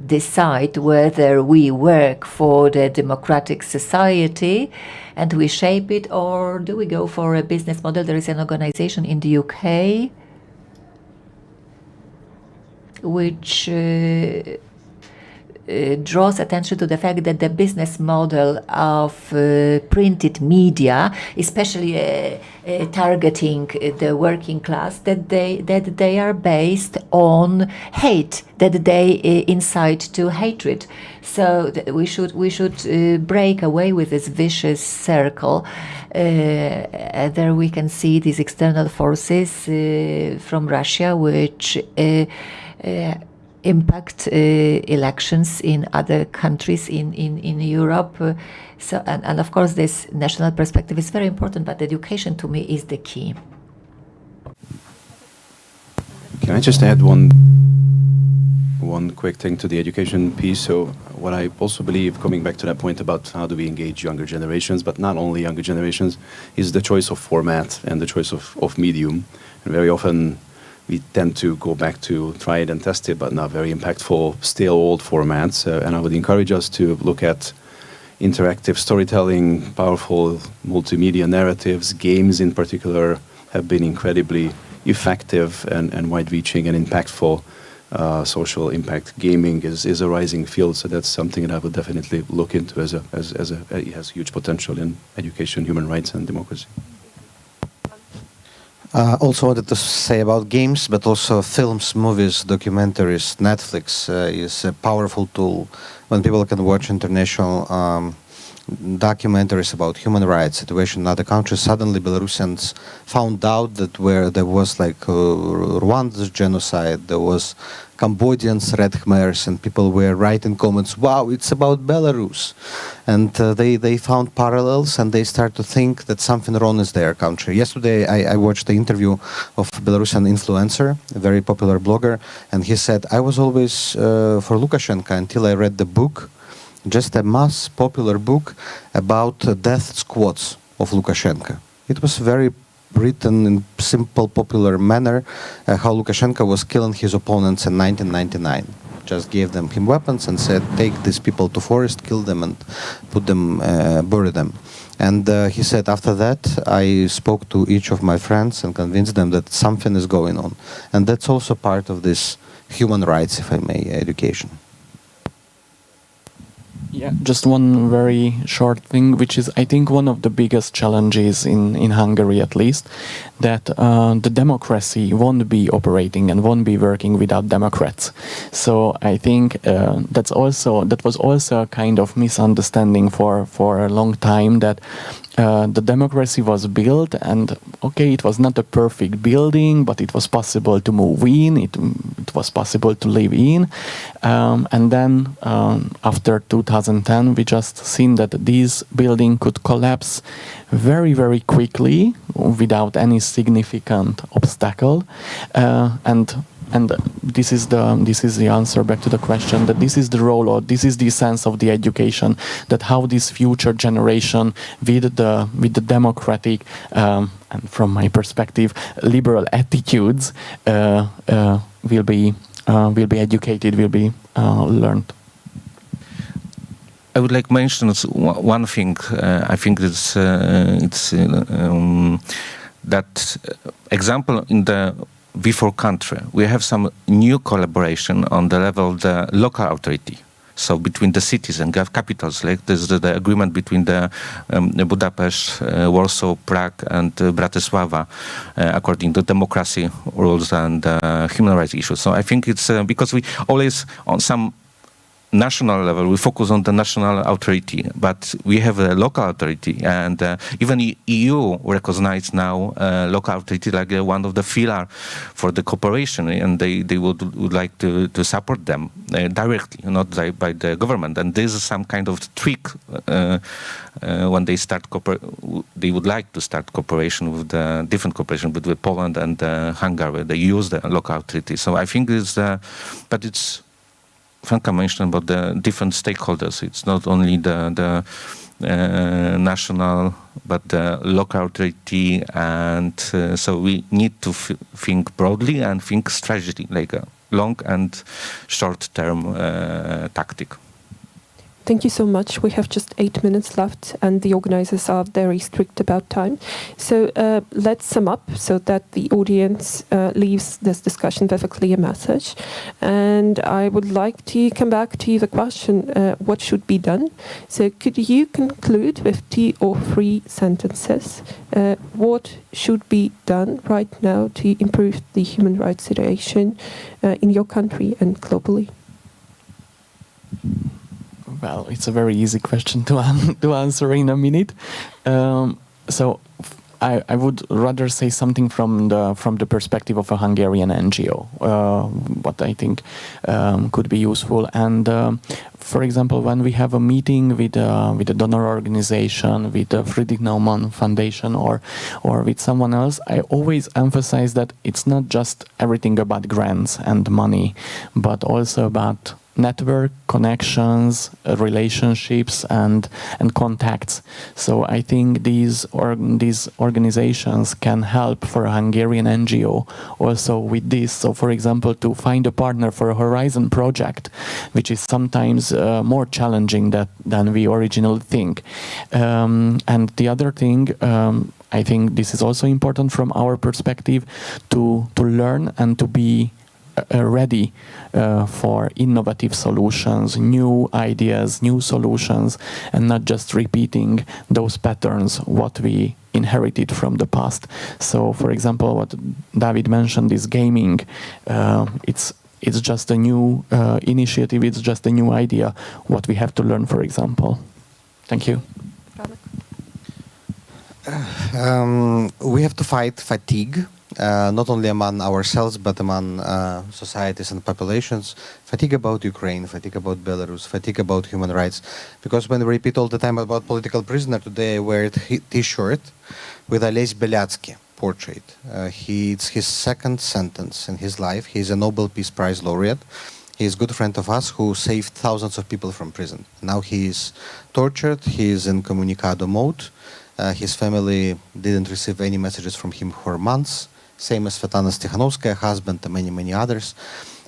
decide whether we work for the democratic society and we shape it, or do we go for a business model. There is an organization in the UK which draws attention to the fact that the business model of printed media, especially targeting the working class, that they are based on hate, that they incite to hatred. So we should break away with this vicious circle. There we can see these external forces from Russia, which impact elections in other countries in Europe. And of course, this national perspective is very important, but education to me is the key. Can I just add one quick thing to the education piece? So what I also believe, coming back to that point about how do we engage younger generations, but not only younger generations, is the choice of format and the choice of medium. And very often we tend to go back to try it and test it, but not very impactful, still old formats. And I would encourage us to look at interactive storytelling, powerful multimedia narratives. Games in particular have been incredibly effective and wide-reaching and impactful. Social impact gaming is a rising field, so that's something that I would definitely look into it has huge potential in education, human rights, and democracy. Also wanted to say about games, but also films, movies, documentaries. Netflix is a powerful tool when people can watch international documentaries about human rights situation in other countries. Suddenly Belarusians found out that where there was like Rwanda's genocide, there was Cambodians, Red Khmers, and people were writing comments, wow, it's about Belarus. And they found parallels, and they start to think that something wrong is their country. Yesterday I watched the interview of a Belarusian influencer, a very popular blogger, and he said, I was always for Lukashenko until I read the book, just a mass popular book about death squads of Lukashenko. It was very written in simple, popular manner, how Lukashenko was killing his opponents in 1999. Just gave him weapons and said, take these people to forest, kill them and put them, bury them. And he said, after that, I spoke to each of my friends and convinced them that something is going on. And that's also part of this human rights, if I may, education. Yeah, just one very short thing, which is, I think, one of the biggest challenges in Hungary, at least, that the democracy won't be operating and won't be working without Democrats. So I think that was also a kind of misunderstanding for a long time, that the democracy was built, and okay, it was not a perfect building, but it was possible to move in, it was possible to live in, and then after 2010 we just seen that this building could collapse very, very quickly without any significant obstacle, and this is the answer back to the question, that this is the role, or this is the sense of the education, that how this future generation with the democratic and from my perspective liberal attitudes will be educated, will be learned. I would like to mention one thing. I think it's that example in the V4 country. We have some new collaboration on the level of the local authority. So between the cities and capitals, like this is the agreement between the Budapest, Warsaw, Prague, and Bratislava, according to democracy rules and human rights issues. So I think it's because we always on some national level, we focus on the national authority, but we have a local authority, and even EU recognizes now local authority like one of the pillar for the cooperation, and they would like to support them directly, not by the government. And this is some kind of trick when they start they would like to start cooperation with the different cooperation between Poland and Hungary. They use the local authority. So I think but it's Franka mentioned about the different stakeholders. It's not only the national, but the local authority, and so we need to think broadly and think strategically, like a long and short-term tactic. Thank you so much. We have just 8 minutes left, and the organizers are very strict about time. So let's sum up so that the audience leaves this discussion with a clear message. And I would like to come back to the question, what should be done? So could you conclude with 2 or 3 sentences? What should be done right now to improve the human rights situation in your country and globally? Well, it's a very easy question to answer in a minute. So I would rather say something from the perspective of a Hungarian NGO, what I think could be useful. And for example, when we have a meeting with a donor organization, with the Friedrich Naumann Foundation, or with someone else, I always emphasize that it's not just everything about grants and money, but also about network, connections, relationships, and contacts. So I think these organizations can help for a Hungarian NGO also with this. So for example, to find a partner for a Horizon project, which is sometimes more challenging than we originally think. And the other thing, I think this is also important from our perspective, to learn and to be ready for innovative solutions, new ideas, new solutions, and not just repeating those patterns what we inherited from the past. So, for example, what David mentioned is gaming. It's just a new initiative. It's just a new idea. What we have to learn, for example. Thank you. We have to fight fatigue. Not only among ourselves, but among societies and populations. Fatigue about Ukraine, fatigue about Belarus, fatigue about human rights. Because when we repeat all the time about political prisoner, today I wear a T-shirt with Ales Beliatsky portrait. It's his second sentence in his life. He's a Nobel Peace Prize laureate. He's a good friend of us who saved thousands of people from prison. Now he is tortured. He is in communicado mode. His family didn't receive any messages from him for months. Same as Svetlana Stikhanovskaya, husband, and many, many others.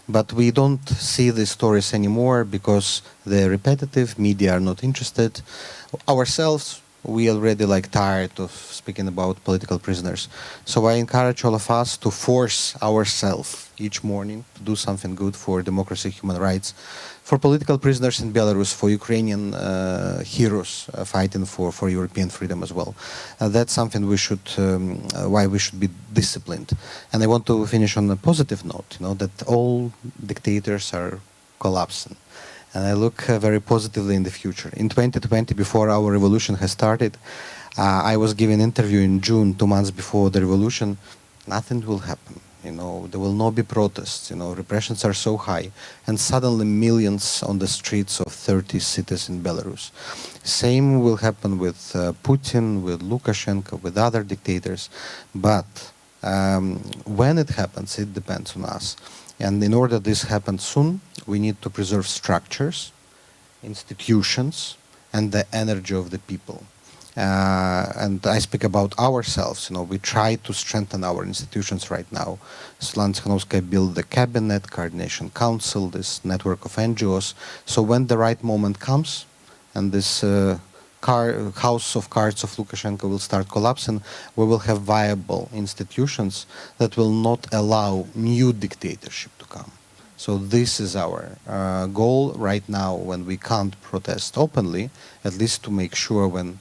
But we don't see these stories anymore because they're repetitive, media are not interested. Ourselves, we already tired of speaking about political prisoners. So I encourage all of us to force ourselves each morning to do something good for democracy, human rights, for political prisoners in Belarus, for Ukrainian heroes fighting for European freedom as well. That's something we should, why we should be disciplined. And I want to finish on a positive note, that all dictators are collapsing. And I look very positively in the future. In 2020, before our revolution has started, I was giving an interview in June, 2 months before the revolution. Nothing will happen. There will not be protests. Repressions are so high. And suddenly millions on the streets of 30 cities in Belarus. Same will happen with Putin, with Lukashenko, with other dictators. But when it happens, it depends on us. And in order this happens soon, we need to preserve structures, institutions, and the energy of the people. And I speak about ourselves. We try to strengthen our institutions right now. Svetlana Tsikhanovskaya built the cabinet, coordination council, this network of NGOs. So when the right moment comes, and this house of cards of Lukashenko will start collapsing, we will have viable institutions that will not allow new dictatorship to come. So this is our goal right now when we can't protest openly, at least to make sure when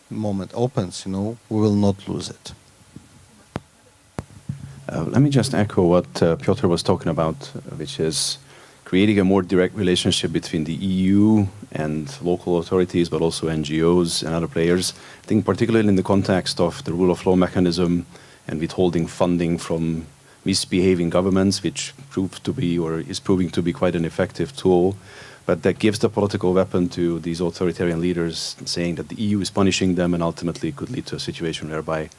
moment opens, we will not lose it. Let me just echo what Piotr was talking about, which is creating a more direct relationship between the EU and local authorities, but also NGOs and other players. I think particularly in the context of the rule of law mechanism and withholding funding from misbehaving governments, which proved to be or is proving to be quite an effective tool. But that gives the political weapon to these authoritarian leaders, saying that the EU is punishing them and ultimately could lead to a situation whereby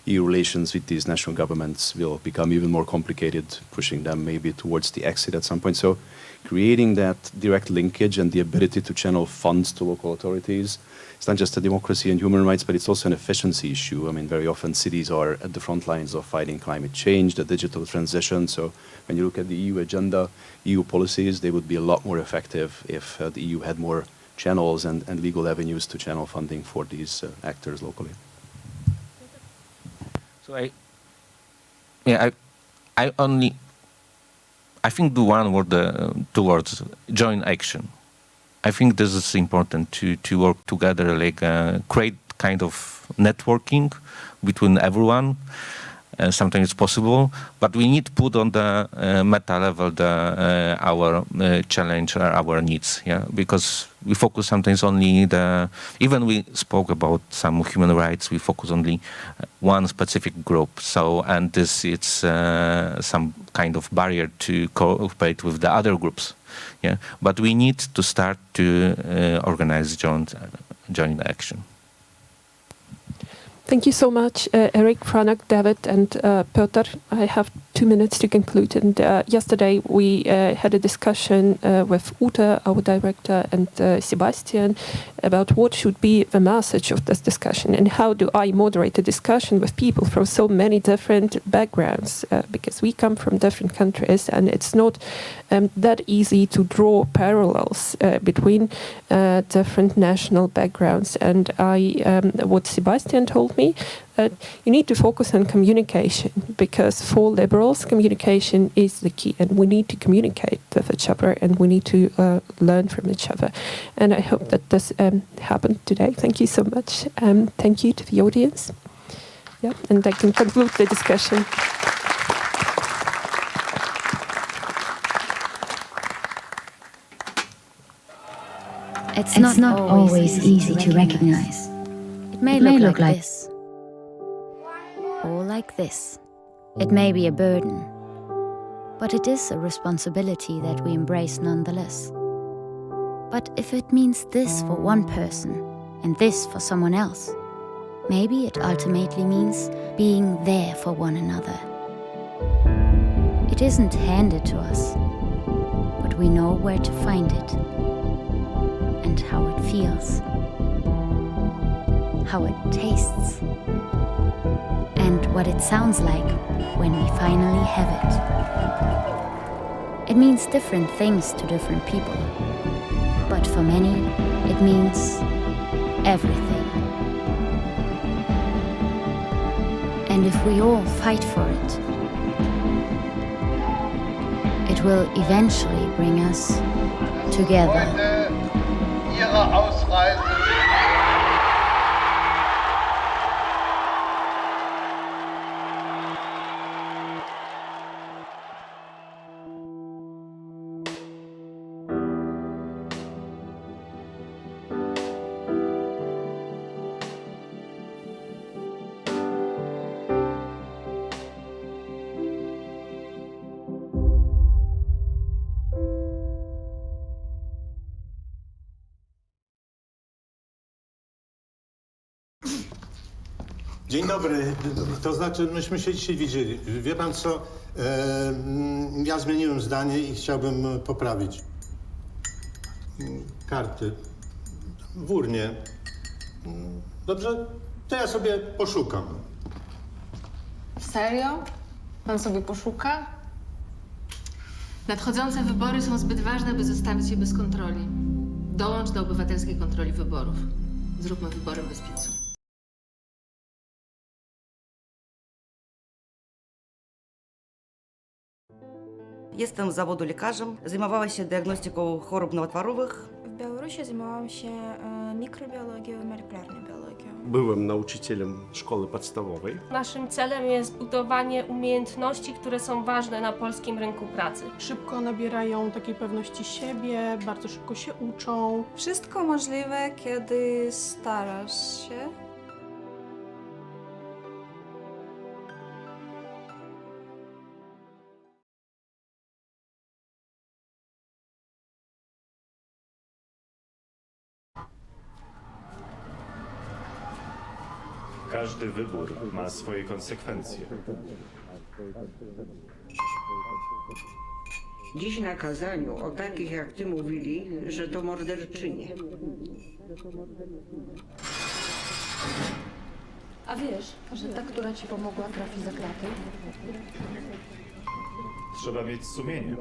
EU relations with these national governments will become even more complicated, pushing them maybe towards the exit at some point. So creating that direct linkage and the ability to channel funds to local authorities, it's not just a democracy and human rights, but it's also an efficiency issue. I mean, very often cities are at the front lines of fighting climate change, the digital transition. So when you look at the EU agenda, EU policies, they would be a lot more effective if the EU had more channels and legal avenues to channel funding for these actors locally. So I think the one word towards joint action. I think this is important to work together, like create kind of networking between everyone. Sometimes it's possible, but we need to put on the meta level our challenge, our needs. Yeah, because we focus sometimes only even we spoke about some human rights, we focus only one specific group. So, and this it's some kind of barrier to cooperate with the other groups. Yeah, but we need to start to organize joint action. Thank you so much, Eric, Franak, David, and Piotr. I have 2 minutes to conclude. And yesterday we had a discussion with Ute, our director, and Sebastian about what should be the message of this discussion and how do I moderate a discussion with people from so many different backgrounds, because we come from different countries and it's not that easy to draw parallels between different national backgrounds. And what Sebastian told me, you need to focus on communication, because for liberals, communication is the key, and we need to communicate with each other and we need to learn from each other. And I hope that this happened today. Thank you so much. Thank you to the audience. Yeah, and I can conclude the discussion. It's not always easy to recognize. It may look like this, or like this. It may be a burden, but it is a responsibility that we embrace nonetheless. But if it means this for one person and this for someone else, maybe it ultimately means being there for one another. It isn't handed to us, but we know where to find it and how it feels, how it tastes, and what it sounds like when we finally have it. It means different things to different people, but for many, it means everything. And if we all fight for it, it will eventually bring us together. Ihrer Ausreise. Dzień dobry, to znaczy myśmy się dzisiaj widzieli. Wie pan co, ja zmieniłem zdanie i chciałbym poprawić. Karty w urnie. Dobrze? To ja sobie poszukam. Serio? Pan sobie poszuka? Nadchodzące wybory są zbyt ważne, by zostawić je bez kontroli. Dołącz do obywatelskiej kontroli wyborów. Zróbmy wybory bez piecu. Jestem z zawodu lekarzem, zajmowałam się diagnostyką chorób nowotworowych. W Białorusi zajmowałam się mikrobiologią i molekularną biologią. Byłem nauczycielem szkoły podstawowej. Naszym celem jest budowanie umiejętności, które są ważne na polskim rynku pracy. Szybko nabierają takiej pewności siebie, bardzo szybko się uczą. Wszystko możliwe, kiedy starasz się. Każdy wybór ma swoje konsekwencje. Dziś na kazaniu o takich jak ty mówili, że to morderczynie. A wiesz, że ta, która ci pomogła, trafi za kraty? Trzeba mieć sumienie.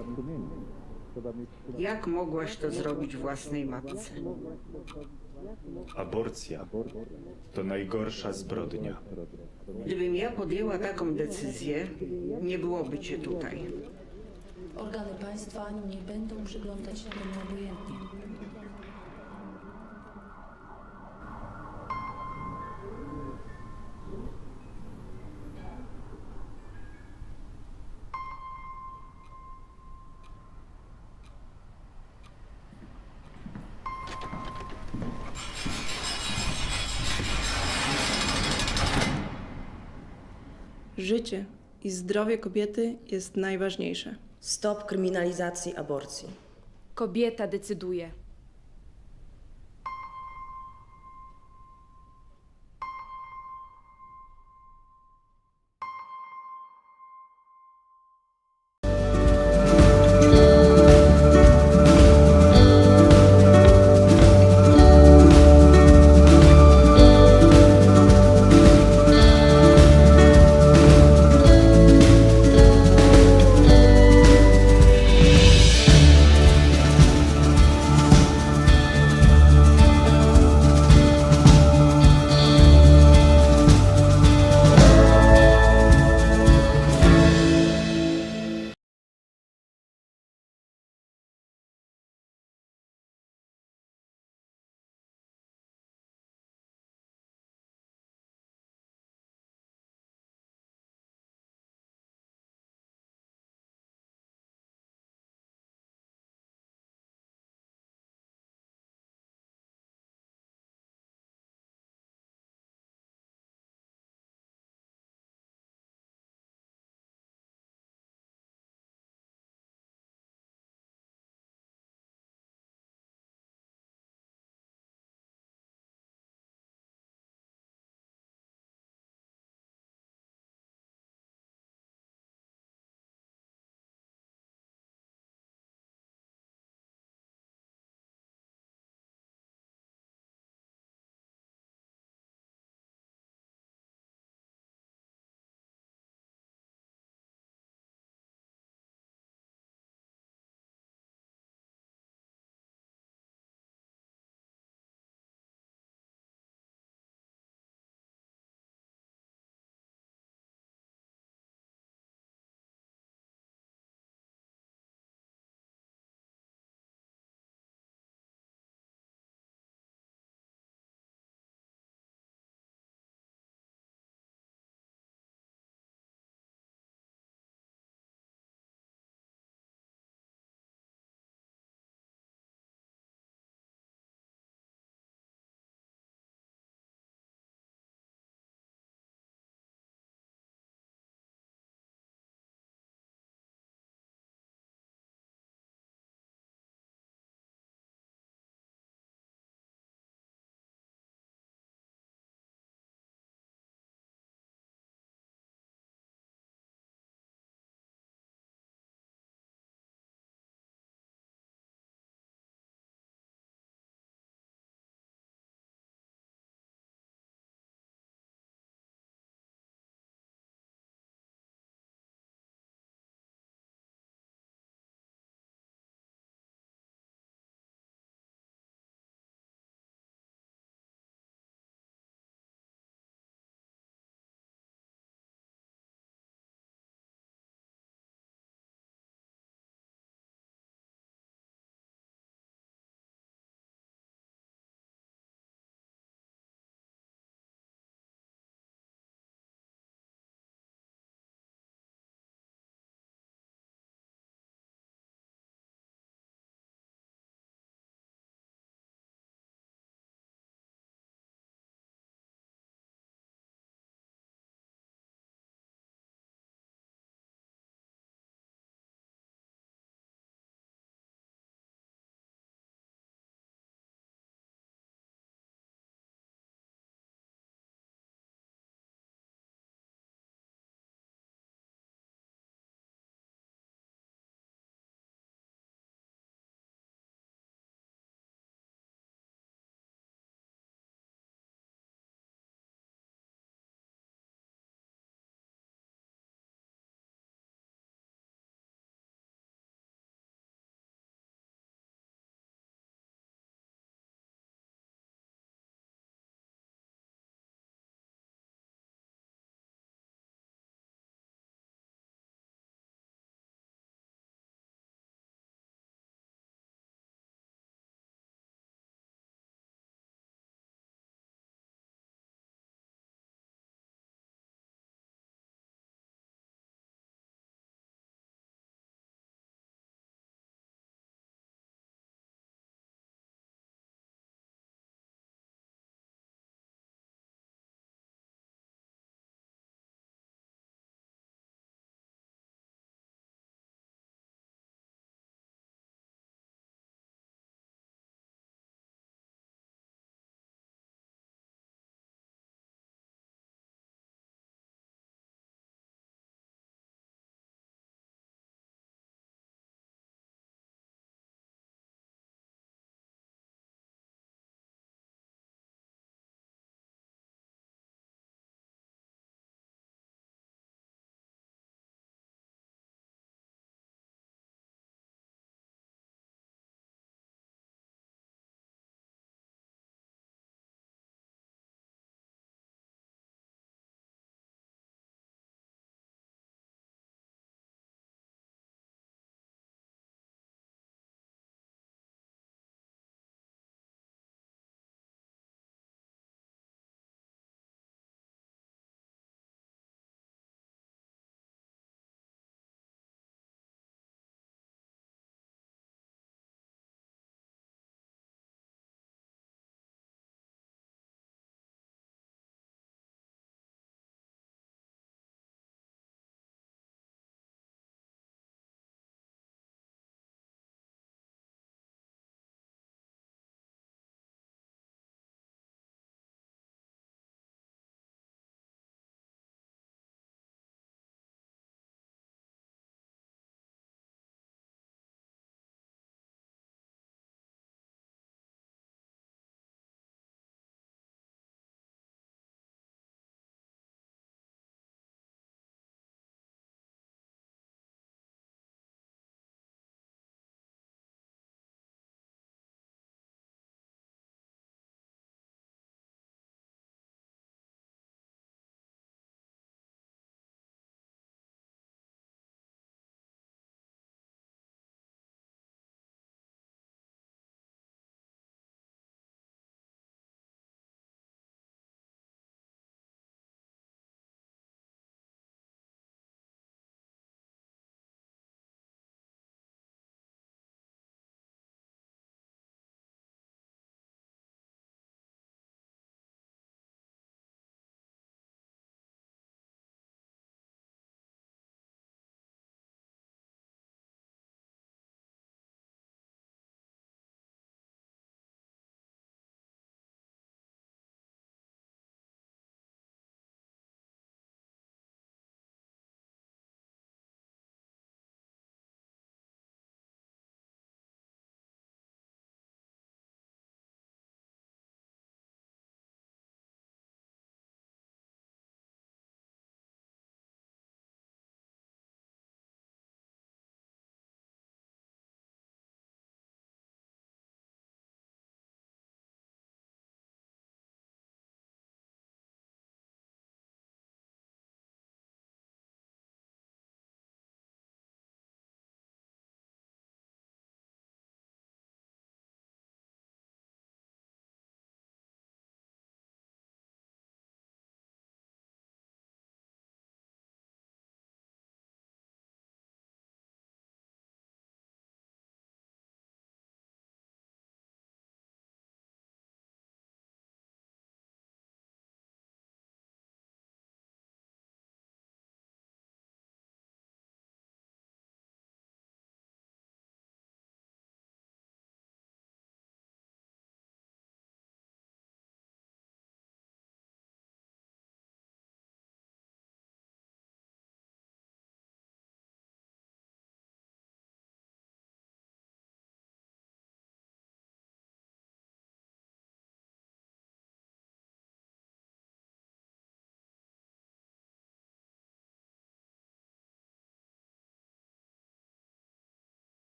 Jak mogłaś to zrobić własnej matce? Aborcja to najgorsza zbrodnia. Gdybym ja podjęła taką decyzję, nie byłoby cię tutaj. Organy państwa nie będą przyglądać się temu obojętnie. Życie i zdrowie kobiety jest najważniejsze. Stop kryminalizacji aborcji. Kobieta decyduje.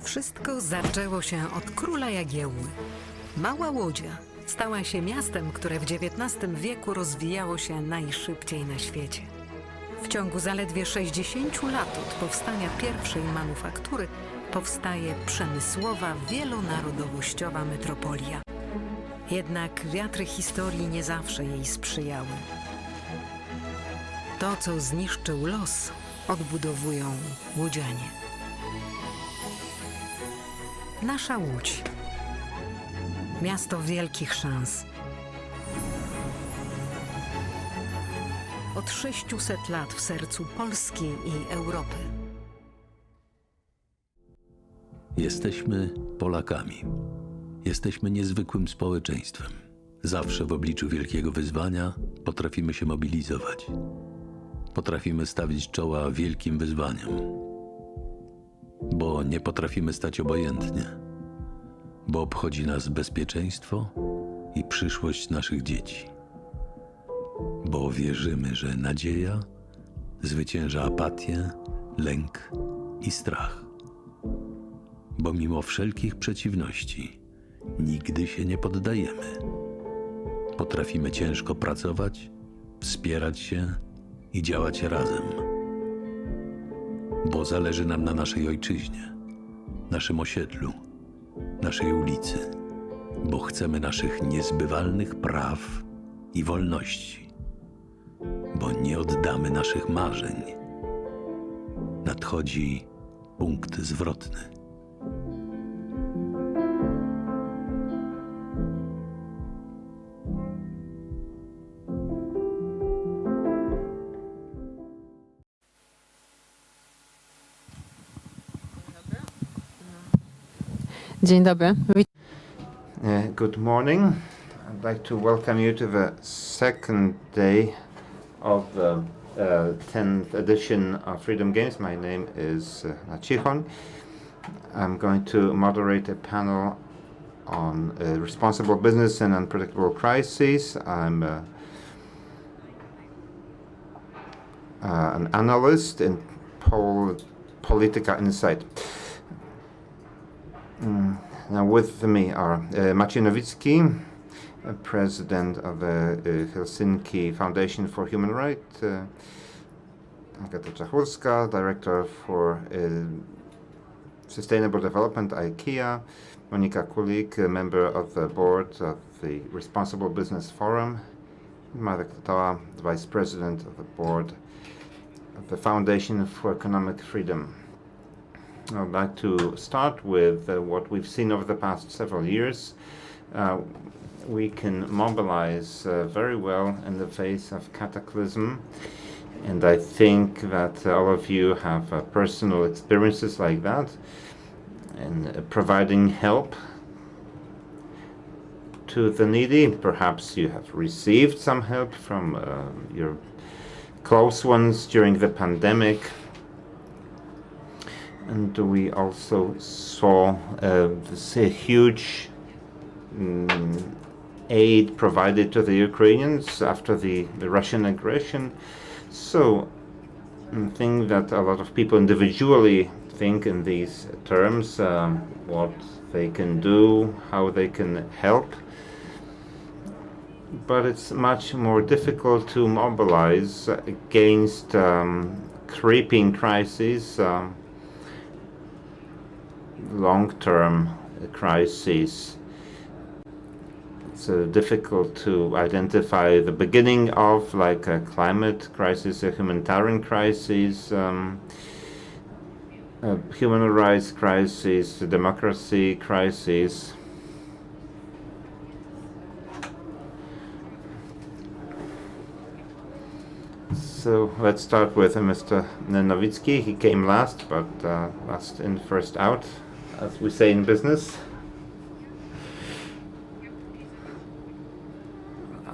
Wszystko zaczęło się od króla Jagiełły. Mała Łodzia stała się miastem, które w XIX wieku rozwijało się najszybciej na świecie. W ciągu zaledwie 60 lat od powstania pierwszej manufaktury powstaje przemysłowa, wielonarodowościowa metropolia. Jednak wiatry historii nie zawsze jej sprzyjały. To, co zniszczył los, odbudowują łodzianie. Nasza Łódź. Miasto wielkich szans. Od 600 lat w sercu Polski i Europy. Jesteśmy Polakami. Jesteśmy niezwykłym społeczeństwem. Zawsze w obliczu wielkiego wyzwania potrafimy się mobilizować. Potrafimy stawić czoła wielkim wyzwaniom. Bo nie potrafimy stać obojętnie. Bo obchodzi nas bezpieczeństwo i przyszłość naszych dzieci. Bo wierzymy, że nadzieja zwycięża apatię, lęk i strach. Bo mimo wszelkich przeciwności nigdy się nie poddajemy. Potrafimy ciężko pracować, wspierać się i działać razem. Bo zależy nam na naszej ojczyźnie, naszym osiedlu, naszej ulicy. Bo chcemy naszych niezbywalnych praw i wolności. Bo nie oddamy naszych marzeń. Nadchodzi punkt zwrotny. Dzień dobry. Good morning. I'd like to welcome you to the second day of the 10th edition of Freedom Games. My name is Nachihon. I'm going to moderate a panel on responsible business and unpredictable crises. I'm an analyst in Politica Insight. Now with me are Maciej Nowicki, president of the Helsinki Foundation for Human Rights, Agata Czachurska, director for Sustainable Development, IKEA, Monika Kulik, a member of the board of the Responsible Business Forum, Marek Tatawa, the vice president of the board of the Foundation for Economic Freedom. I'd like to start with what we've seen over the past several years. We can mobilize very well in the face of cataclysm, and I think that all of you have personal experiences like that in providing help to the needy. Perhaps you have received some help from your close ones during the pandemic. And we also saw this huge aid provided to the Ukrainians after the Russian aggression. So I think that a lot of people individually think in these terms, what they can do, how they can help. But it's much more difficult to mobilize against creeping crises, long-term crises. It's difficult to identify the beginning of, like a climate crisis, a humanitarian crisis, a human rights crisis, a democracy crisis. So let's start with Mr. Nowicki. He came last, but last in, first out, as we say in business.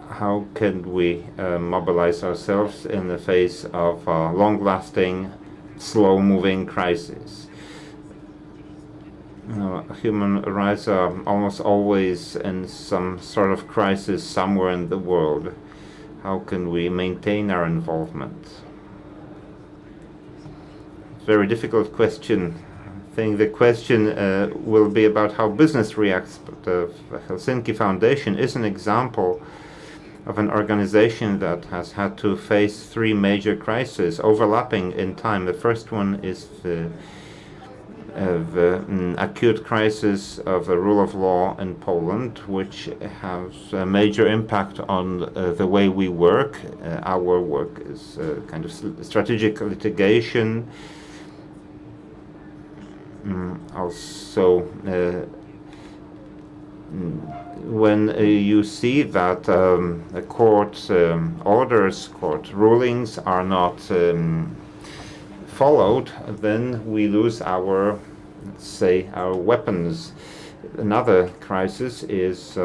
How can we mobilize ourselves in the face of long-lasting, slow-moving crisis? Human rights are almost always in some sort of crisis somewhere in the world. How can we maintain our involvement? Very difficult question. I think the question will be about how business reacts, but the Helsinki Foundation is an example of an organization that has had to face three major crises overlapping in time. The first one is the acute crisis of the rule of law in Poland, which has a major impact on the way we work. Our work is kind of strategic litigation. Also, when you see that court orders, court rulings are not followed, then we lose our, let's say, our weapons. Another crisis is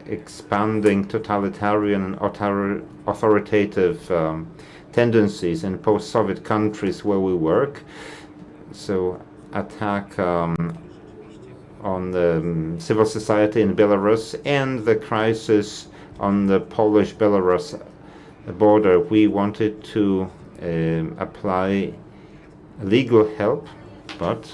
expanding totalitarian and authoritative tendencies in post-Soviet countries where we work. So attack on the civil society in Belarus and the crisis on the Polish-Belarus border. We wanted to apply legal help, but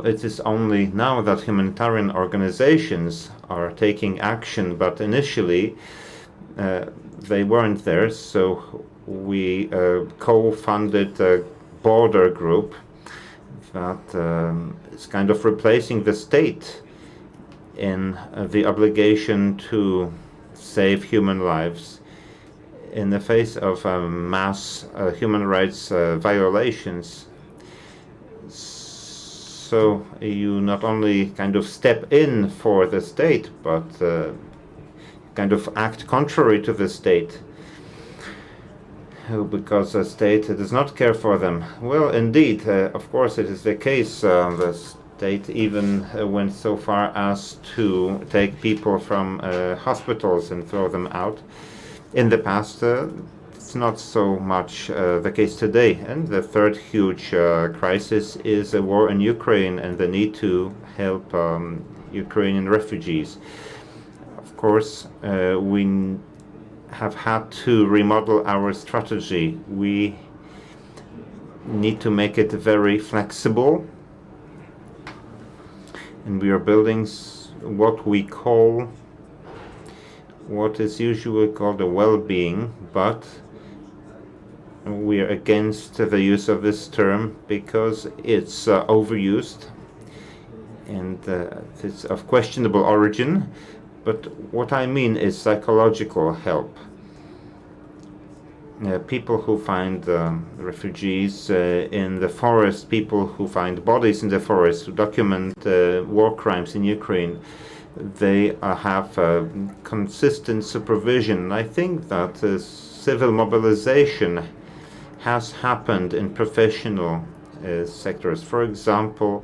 it is only now that humanitarian organizations are taking action, but initially they weren't there, so we co-funded a border group that is kind of replacing the state in the obligation to save human lives in the face of mass human rights violations. So you not only kind of step in for the state, but kind of act contrary to the state, because the state does not care for them. Well, indeed, of course it is the case. The state even went so far as to take people from hospitals and throw them out. In the past, it's not so much the case today. And the third huge crisis is a war in Ukraine and the need to help Ukrainian refugees. Of course, we have had to remodel our strategy. We need to make it very flexible, and we are building what we call, what is usually called a well-being, but we are against the use of this term because it's overused and it's of questionable origin. But what I mean is psychological help. People who find refugees in the forest, people who find bodies in the forest, who document war crimes in Ukraine, they have consistent supervision. I think that civil mobilization has happened in professional sectors. For example,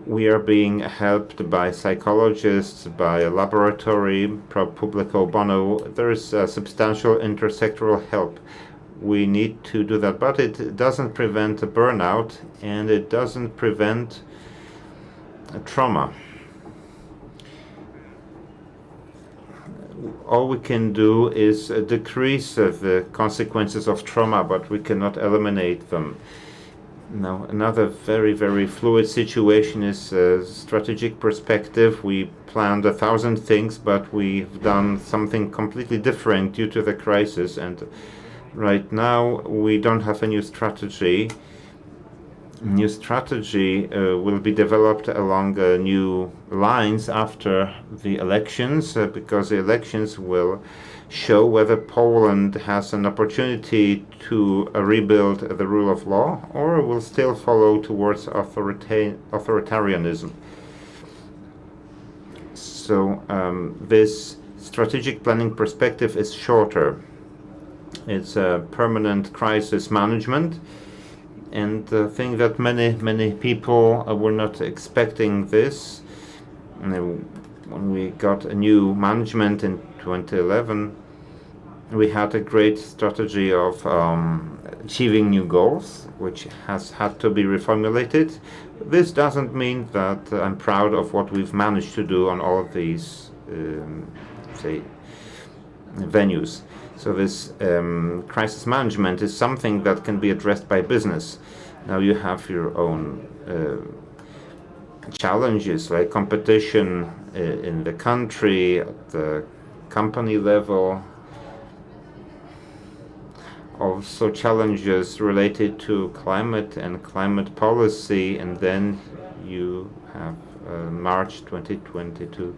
we are being helped by psychologists, by a laboratory, pro publico bono. There is substantial intersectoral help. We need to do that, but it doesn't prevent a burnout and it doesn't prevent a trauma. All we can do is decrease the consequences of trauma, but we cannot eliminate them. Now, another very, very fluid situation is strategic perspective. We planned 1,000 things, but we've done something completely different due to the crisis. And right now, we don't have a new strategy. New strategy will be developed along new lines after the elections, because the elections will show whether Poland has an opportunity to rebuild the rule of law or will still follow towards authoritarianism. So this strategic planning perspective is shorter. It's a permanent crisis management, and I think that many people were not expecting this. When we got a new management in 2011, we had a great strategy of achieving new goals, which has had to be reformulated. This doesn't mean that I'm proud of what we've managed to do on all of these, say, venues. So this crisis management is something that can be addressed by business. Now you have your own challenges like competition in the country, at the company level, also challenges related to climate and climate policy, and then you have March 2022.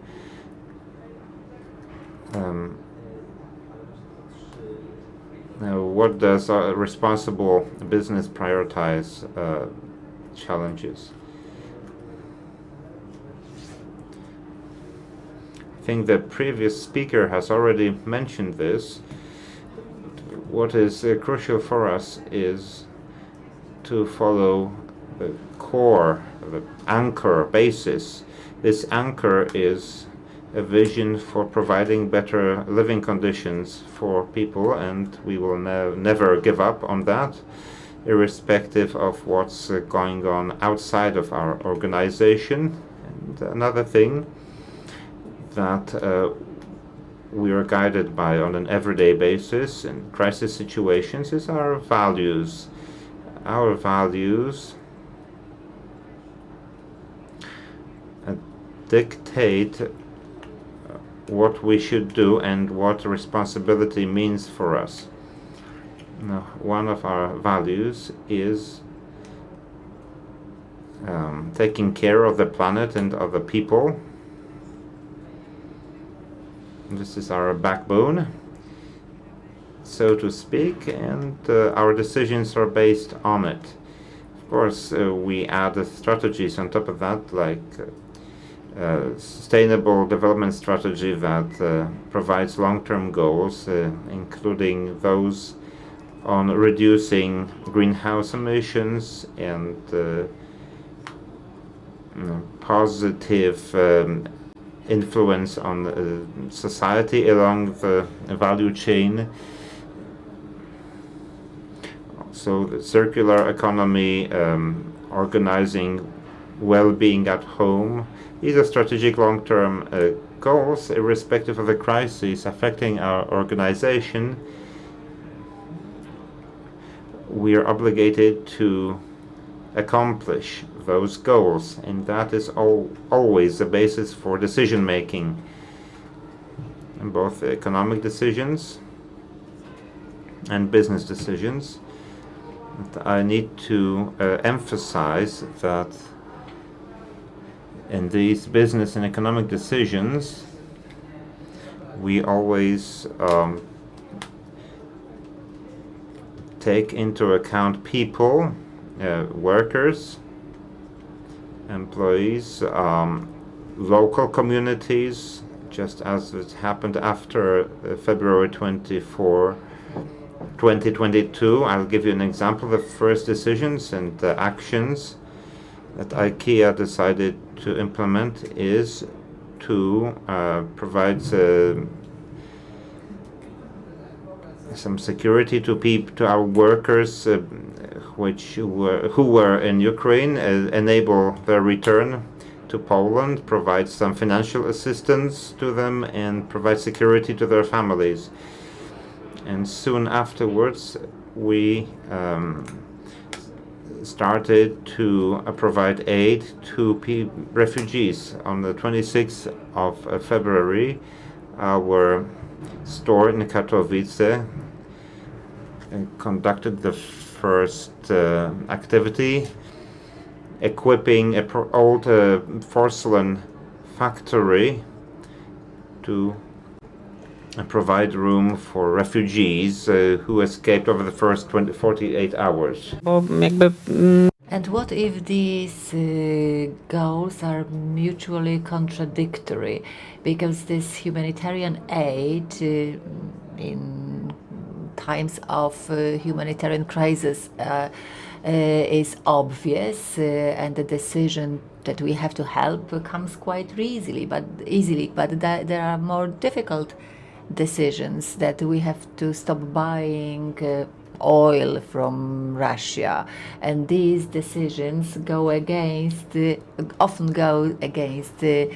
Now, what does a responsible business prioritize challenges? I think the previous speaker has already mentioned this. What is crucial for us is to follow the core, the anchor basis. This anchor is a vision for providing better living conditions for people, and we will never give up on that, irrespective of what's going on outside of our organization. And another thing that we are guided by on an everyday basis in crisis situations is our values. Our values dictate what we should do and what responsibility means for us. Now, one of our values is taking care of the planet and of the people. This is our backbone, so to speak, and our decisions are based on it. Of course, we add strategies on top of that, like sustainable development strategy that provides long-term goals, including those on reducing greenhouse emissions and positive influence on society along the value chain. So the circular economy, organizing well-being at home. These are strategic long-term goals, irrespective of the crises affecting our organization. We are obligated to accomplish those goals, and that is always the basis for decision making, in both economic decisions and business decisions. And I need to emphasize that in these business and economic decisions, we always take into account people, workers, employees, local communities, just as it happened after February 24, 2022. I'll give you an example. The first decisions and actions that IKEA decided to implement is to provide some security to our workers who were in Ukraine, enable their return to Poland, provide some financial assistance to them, and provide security to their families. And soon afterwards, we started to provide aid to refugees. On the 26th of February, our store in Katowice conducted the first activity, equipping an old porcelain factory to provide room for refugees who escaped over the first 48 hours. And what if these goals are mutually contradictory? Because this humanitarian aid in times of humanitarian crisis is obvious, and the decision that we have to help comes quite easily, but there are more difficult decisions that we have to stop buying oil from Russia, and these decisions often go against the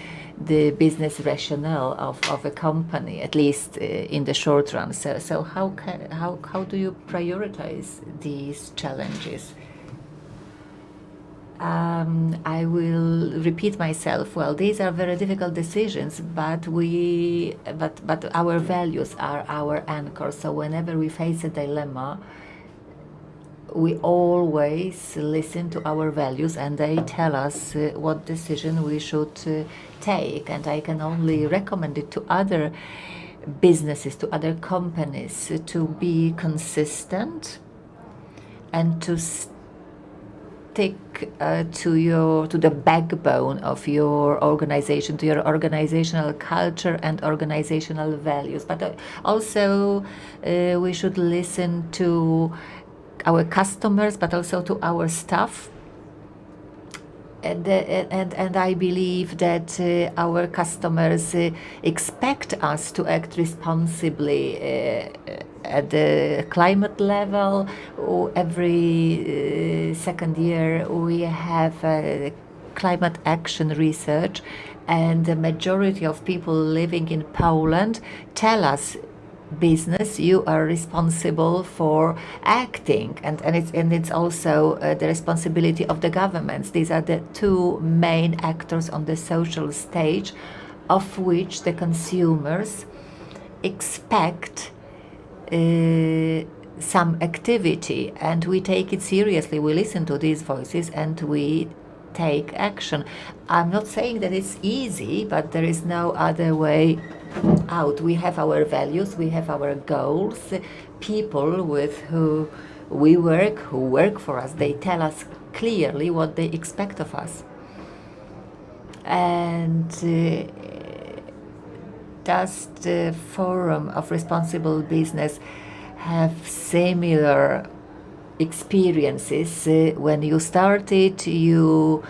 business rationale of a company, at least in the short run. So how do you prioritize these challenges? I will repeat myself. Well, these are very difficult decisions, but our values are our anchor. So whenever we face a dilemma, we always listen to our values, and they tell us what decision we should take. And I can only recommend it to other businesses, to other companies, to be consistent and to stick to the backbone of your organization, to your organizational culture and organizational values. But also we should listen to our customers, but also to our staff. And I believe that our customers expect us to act responsibly at the climate level. Every second year we have climate action research, and the majority of people living in Poland tell us, business, you are responsible for acting, and it's also the responsibility of the governments. These are the two main actors on the social stage, of which the consumers expect some activity, and we take it seriously. We listen to these voices and we take action. I'm not saying that it's easy, but there is no other way out. We have our values, we have our goals. People with who we work, who work for us, they tell us clearly what they expect of us. And does the Forum of Responsible Business have similar experiences? When you started, you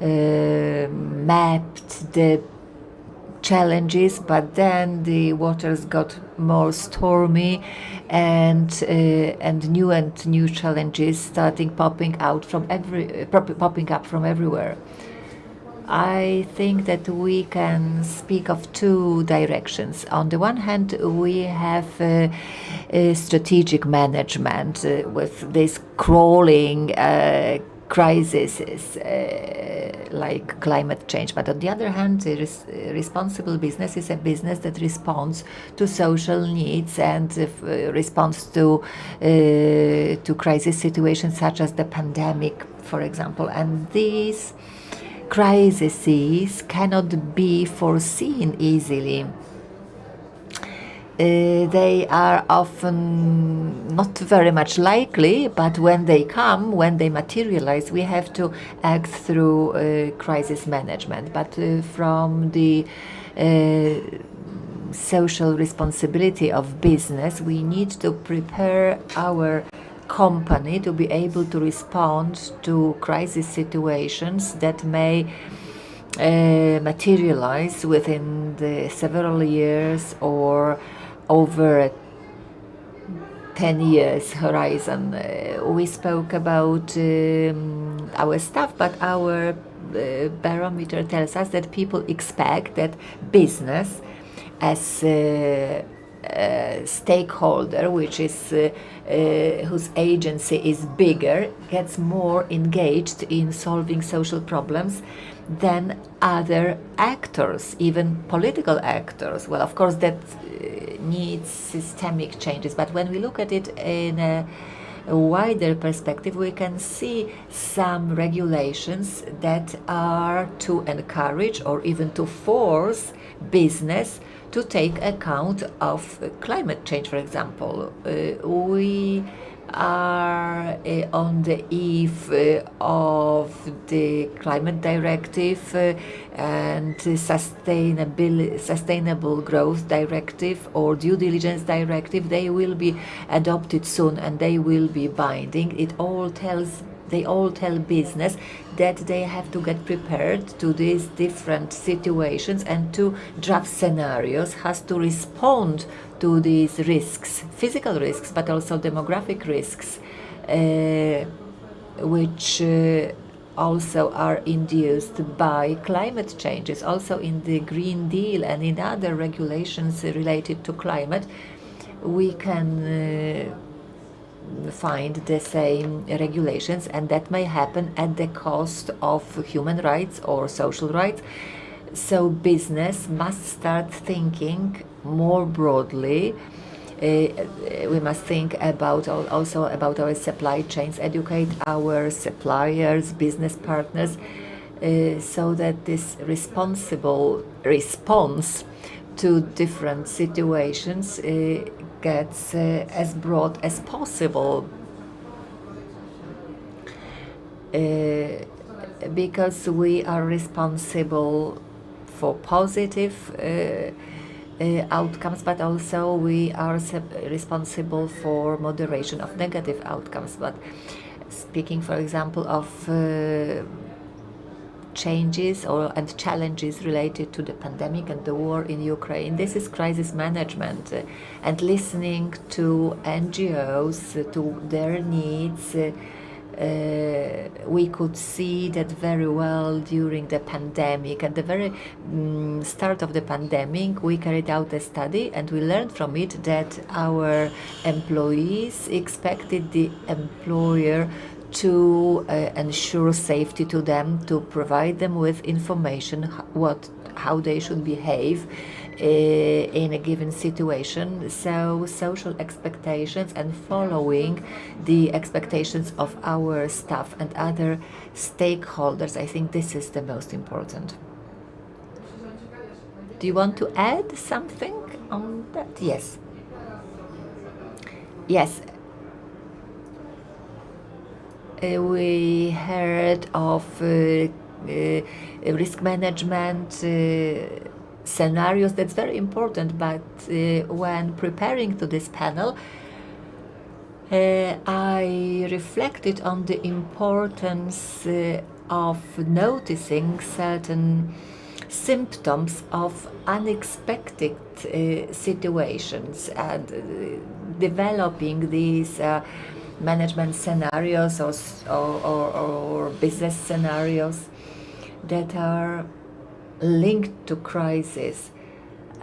mapped the challenges, but then the waters got more stormy, and new challenges starting popping up from everywhere. I think that we can speak of two directions. On the one hand, we have strategic management with this crawling crises like climate change. But on the other hand, responsible business is a business that responds to social needs and responds to crisis situations such as the pandemic, for example. And these crises cannot be foreseen easily. They are often not very much likely, but when they come, when they materialize, we have to act through crisis management. But from the social responsibility of business, we need to prepare our company to be able to respond to crisis situations that may materialize within the several years or over a 10 years horizon. We spoke about our staff, but our barometer tells us that people expect that business as a stakeholder, which is whose agency is bigger, gets more engaged in solving social problems than other actors, even political actors. Well, of course, that needs systemic changes, but when we look at it in a wider perspective, we can see some regulations that are to encourage or even to force business to take account of climate change, for example. We are on the eve of the climate directive and sustainable growth directive or due diligence directive. They will be adopted soon and they will be binding. They all tell business that they have to get prepared to these different situations and to draft scenarios, has to respond to these risks, physical risks, but also demographic risks, which also are induced by climate changes. Also in the Green Deal and in other regulations related to climate, we can find the same regulations, and that may happen at the cost of human rights or social rights. So business must start thinking more broadly. We must think about also about our supply chains, educate our suppliers, business partners, so that this responsible response to different situations gets as broad as possible. Because we are responsible for positive outcomes, but also we are responsible for moderation of negative outcomes. But speaking, for example, of changes and challenges related to the pandemic and the war in Ukraine, this is crisis management, and listening to NGOs, to their needs. We could see that very well during the pandemic. At the very start of the pandemic, we carried out a study, and we learned from it that our employees expected the employer to ensure safety to them, to provide them with information how they should behave in a given situation. So social expectations and following the expectations of our staff and other stakeholders, I think this is the most important. Do you want to add something on that? Yes. Yes. We heard of risk management scenarios. That's very important, but when preparing to this panel, I reflected on the importance of noticing certain symptoms of unexpected situations and developing these management scenarios or business scenarios that are linked to crisis.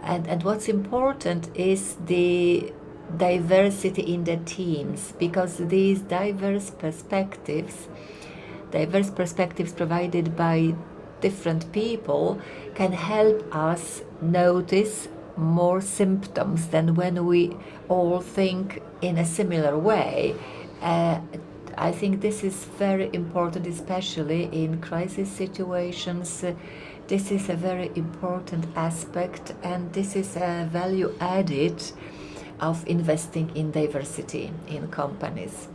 And what's important is the diversity in the teams, because these diverse perspectives provided by different people can help us notice more symptoms than when we all think in a similar way. I think this is very important, especially in crisis situations. This is a very important aspect, and this is a value added of investing in diversity in companies.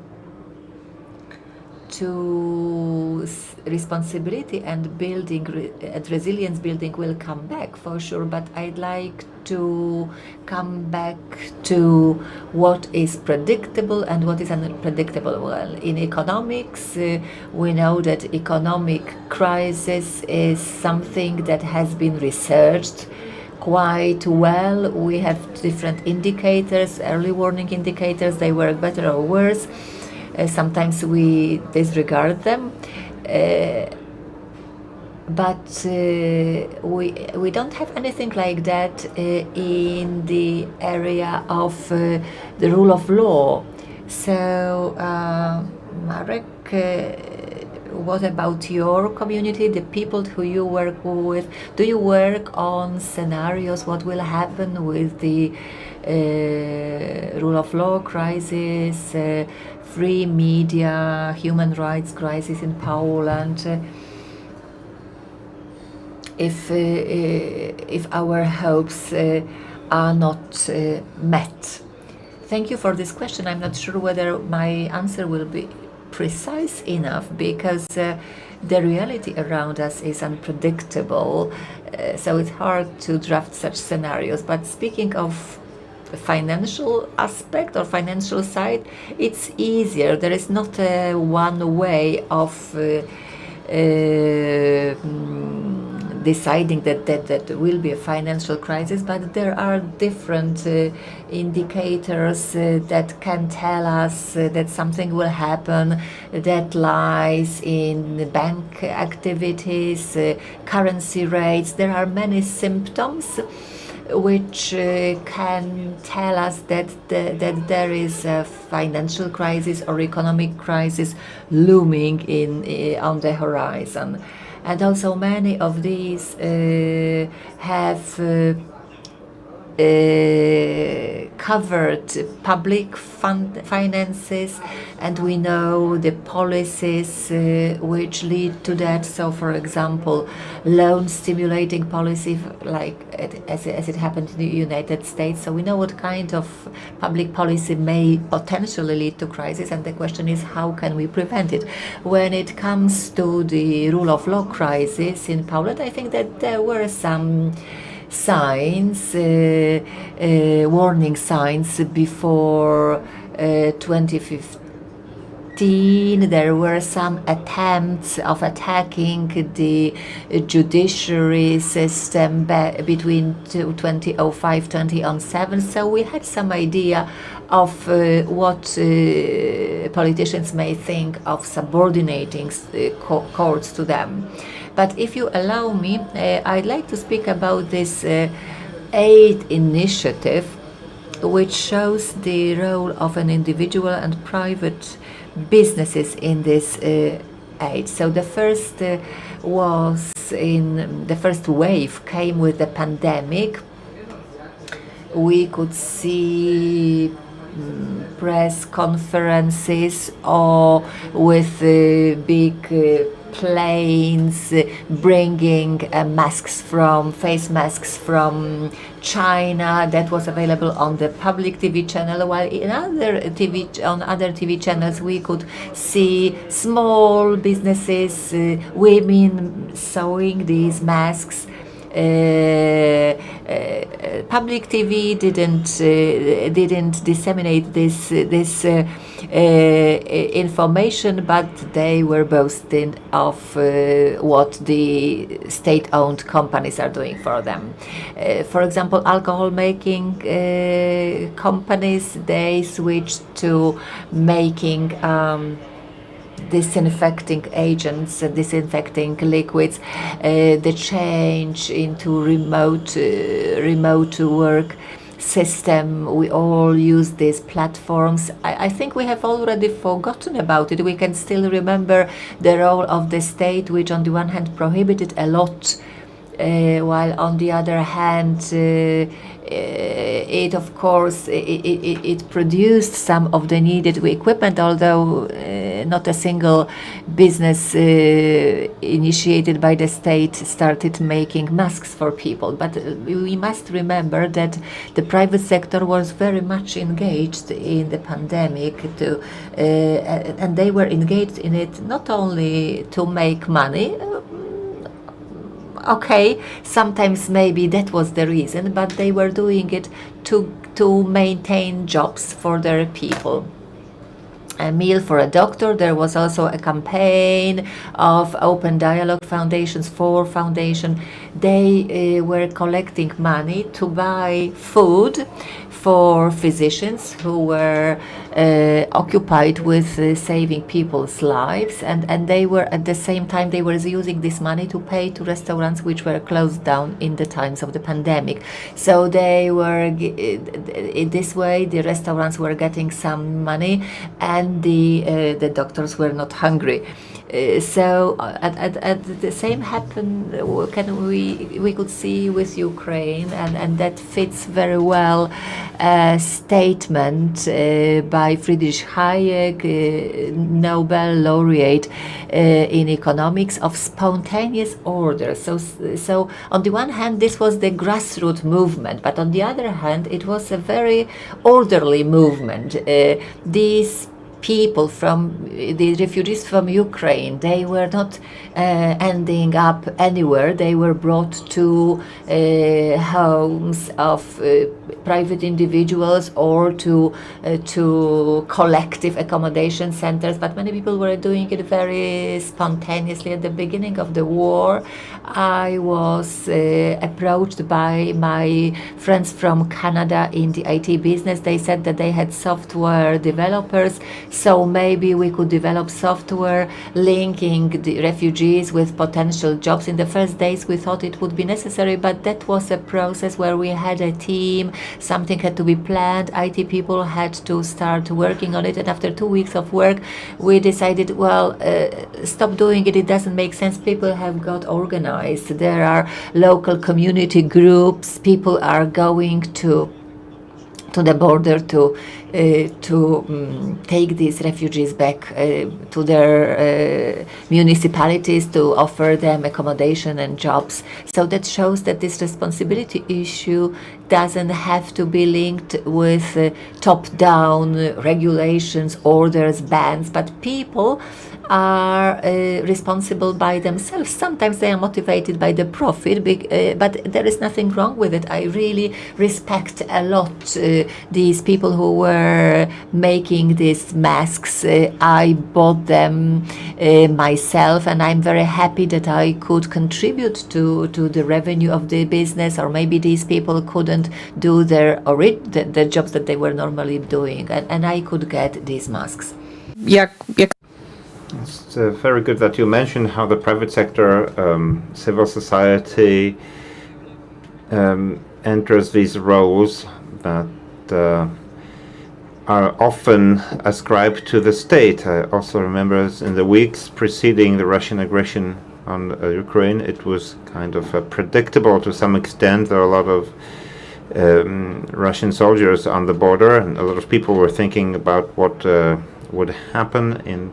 To responsibility and building and resilience building will come back for sure, but I'd like to come back to what is predictable and what is unpredictable. Well, in economics, we know that economic crisis is something that has been researched quite well. We have different indicators, early warning indicators. They work better or worse. Sometimes we disregard them, but we don't have anything like that in the area of the rule of law. So, Marek, what about your community, the people who you work with? Do you work on scenarios, what will happen with the rule of law crisis, free media, human rights crisis in Poland? If our hopes are not met? Thank you for this question. I'm not sure whether my answer will be precise enough, because the reality around us is unpredictable, so it's hard to draft such scenarios. But speaking of the financial aspect or financial side, it's easier. There is not deciding that will be a financial crisis, but there are different indicators that can tell us that something will happen, that lies in bank activities, currency rates. There are many symptoms which can tell us that there is a financial crisis or economic crisis looming on the horizon. And also many of these have covered public finances, and we know the policies which lead to that. So, for example, loan stimulating policy, like as it happened in the United States. So we know what kind of public policy may potentially lead to crisis, and the question is how can we prevent it? When it comes to the rule of law crisis in Poland, I think that there were some signs, warning signs before 2015. There were some attempts of attacking the judiciary system between 2005-2007. So we had some idea of what politicians may think of subordinating courts to them. But if you allow me, I'd like to speak about this aid initiative, which shows the role of an individual and private businesses in this aid. So the first the first wave came with the pandemic. We could see press conferences or with big planes bringing face masks from China that was available on the public TV channel, while on other TV channels we could see small businesses, women sewing these masks. Public TV didn't disseminate this information, but they were boasting of what the state-owned companies are doing for them. For example, alcohol making companies, they switched to making disinfecting agents, disinfecting liquids, the change into remote work system. We all use these platforms. I think we have already forgotten about it. We can still remember the role of the state, which on the one hand prohibited a lot, while on the other hand it of course it produced some of the needed equipment, although not a single business initiated by the state started making masks for people. But we must remember that the private sector was very much engaged in the pandemic and they were engaged in it not only to make money. Okay, sometimes maybe that was the reason, but they were doing it to maintain jobs for their people. A meal for a doctor. There was also a campaign of Open Dialogue Foundations for Foundation. They were collecting money to buy food for physicians who were occupied with saving people's lives, and they were at the same time they were using this money to pay to restaurants which were closed down in the times of the pandemic. So they were in this way the restaurants were getting some money, and the doctors were not hungry. So at the same happen we could see with Ukraine, and that fits very well a statement by Friedrich Hayek, Nobel laureate in economics, of spontaneous order. So on the one hand this was the grassroots movement, but on the other hand it was a very orderly movement. These people from the refugees from Ukraine, they were not ending up anywhere. They were brought to homes of private individuals or to collective accommodation centers. But many people were doing it very spontaneously. At the beginning of the war, I was approached by my friends from Canada in the IT business. They said that they had software developers, so maybe we could develop software linking the refugees with potential jobs. In the first days we thought it would be necessary, but that was a process where we had a team, something had to be planned, IT people had to start working on it, and after 2 weeks of work we decided, well, stop doing it, it doesn't make sense. People have got organized, there are local community groups, people are going to the border to take these refugees back to their municipalities, to offer them accommodation and jobs. So that shows that this responsibility issue doesn't have to be linked with top-down regulations, orders, bans, but people are responsible by themselves. Sometimes they are motivated by the profit, but there is nothing wrong with it. I really respect a lot these people who were making these masks. I bought them myself, and I'm very happy that I could contribute to the revenue of the business, or maybe these people couldn't do the jobs that they were normally doing, and I could get these masks. It's very good that you mentioned how the private sector, civil society enters these roles that are often ascribed to the state. I also remember in the weeks preceding the Russian aggression on Ukraine, it was kind of predictable to some extent. There are a lot of Russian soldiers on the border, and a lot of people were thinking about what would happen. And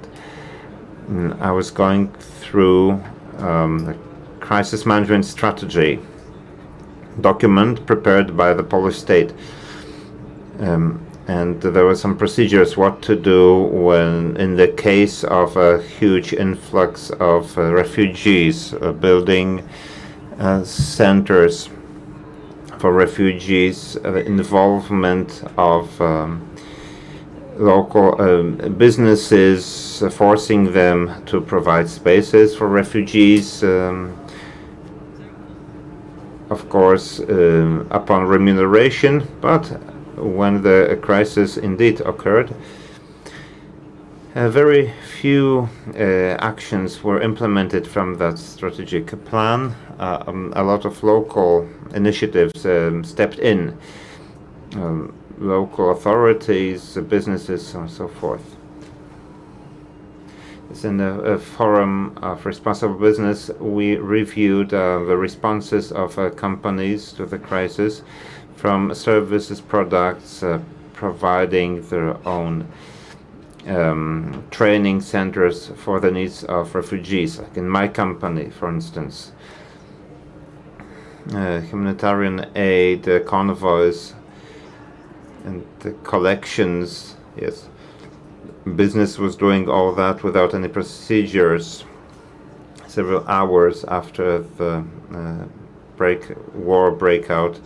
I was going through a crisis management strategy document prepared by the Polish state. And there were some procedures what to do when, in the case of a huge influx of refugees, building centers for refugees, involvement of local businesses, forcing them to provide spaces for refugees, of course, upon remuneration. But when the crisis indeed occurred, very few actions were implemented from that strategic plan. A lot of local initiatives stepped in. Local authorities, businesses, and so forth. It's in a forum of responsible business. We reviewed the responses of companies to the crisis, from services, products, providing their own training centers for the needs of refugees, like in my company, for instance. Humanitarian aid, convoys, and the collections, yes. Business was doing all that without any procedures. Several hours after the war breakout,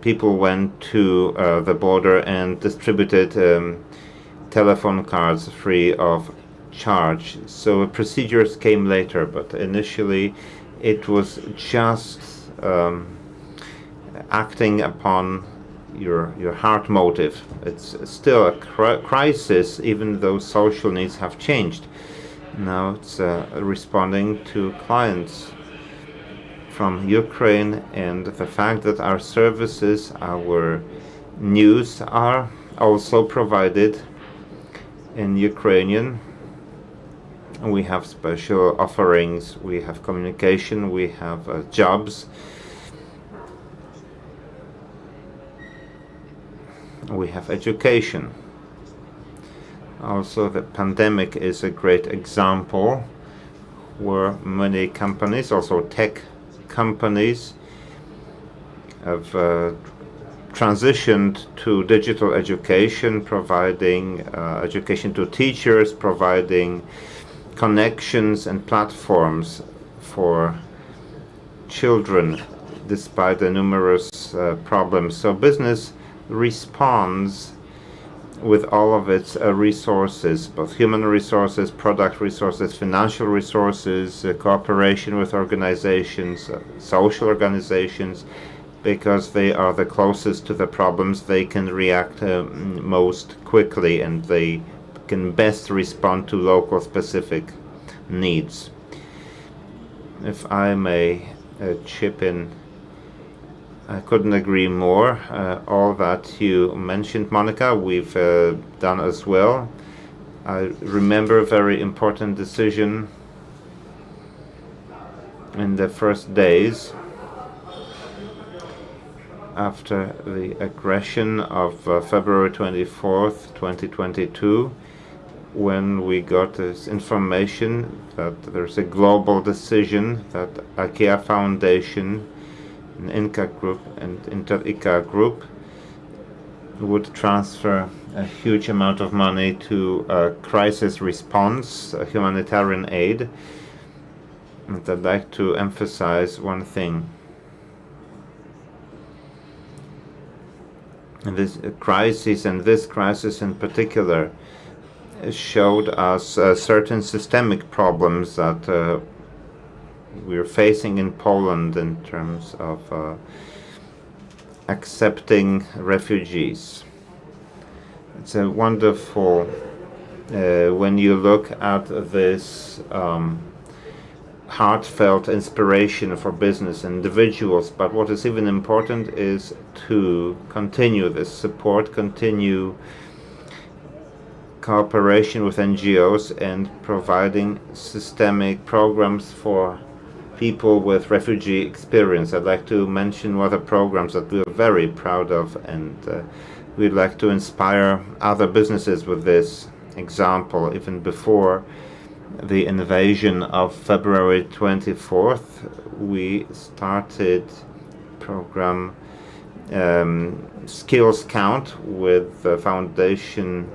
people went to the border and distributed telephone cards free of charge. So procedures came later, but initially it was just acting upon your heart motive. It's still a crisis, even though social needs have changed. Now it's responding to clients from Ukraine, and the fact that our services, our news are also provided in Ukrainian. We have special offerings, we have communication, we have jobs. We have education. Also, the pandemic is a great example where many companies, also tech companies, have transitioned to digital education, providing education to teachers, providing connections and platforms for children despite the numerous problems. So business responds with all of its resources, both human resources, product resources, financial resources, cooperation with organizations, social organizations, because they are the closest to the problems. They can react most quickly, and they can best respond to local specific needs. If I may chip in, I couldn't agree more. All that you mentioned, Monica, we've done as well. I remember a very important decision in the first days after the aggression of February 24th, 2022, when we got this information that there's a global decision that IKEA Foundation, an Inca Group and Inter-ICA Group would transfer a huge amount of money to crisis response, humanitarian aid. And I'd like to emphasize one thing. This crisis, and this crisis in particular, showed us certain systemic problems that we're facing in Poland in terms of accepting refugees. It's a wonderful, when you look at this heartfelt inspiration for business and individuals, but what is even important is to continue this support, continue cooperation with NGOs and providing systemic programs for people with refugee experience. I'd like to mention other programs that we are very proud of, and we'd like to inspire other businesses with this example. Even before the invasion of February 24th, we started program Skills Count with the Foundation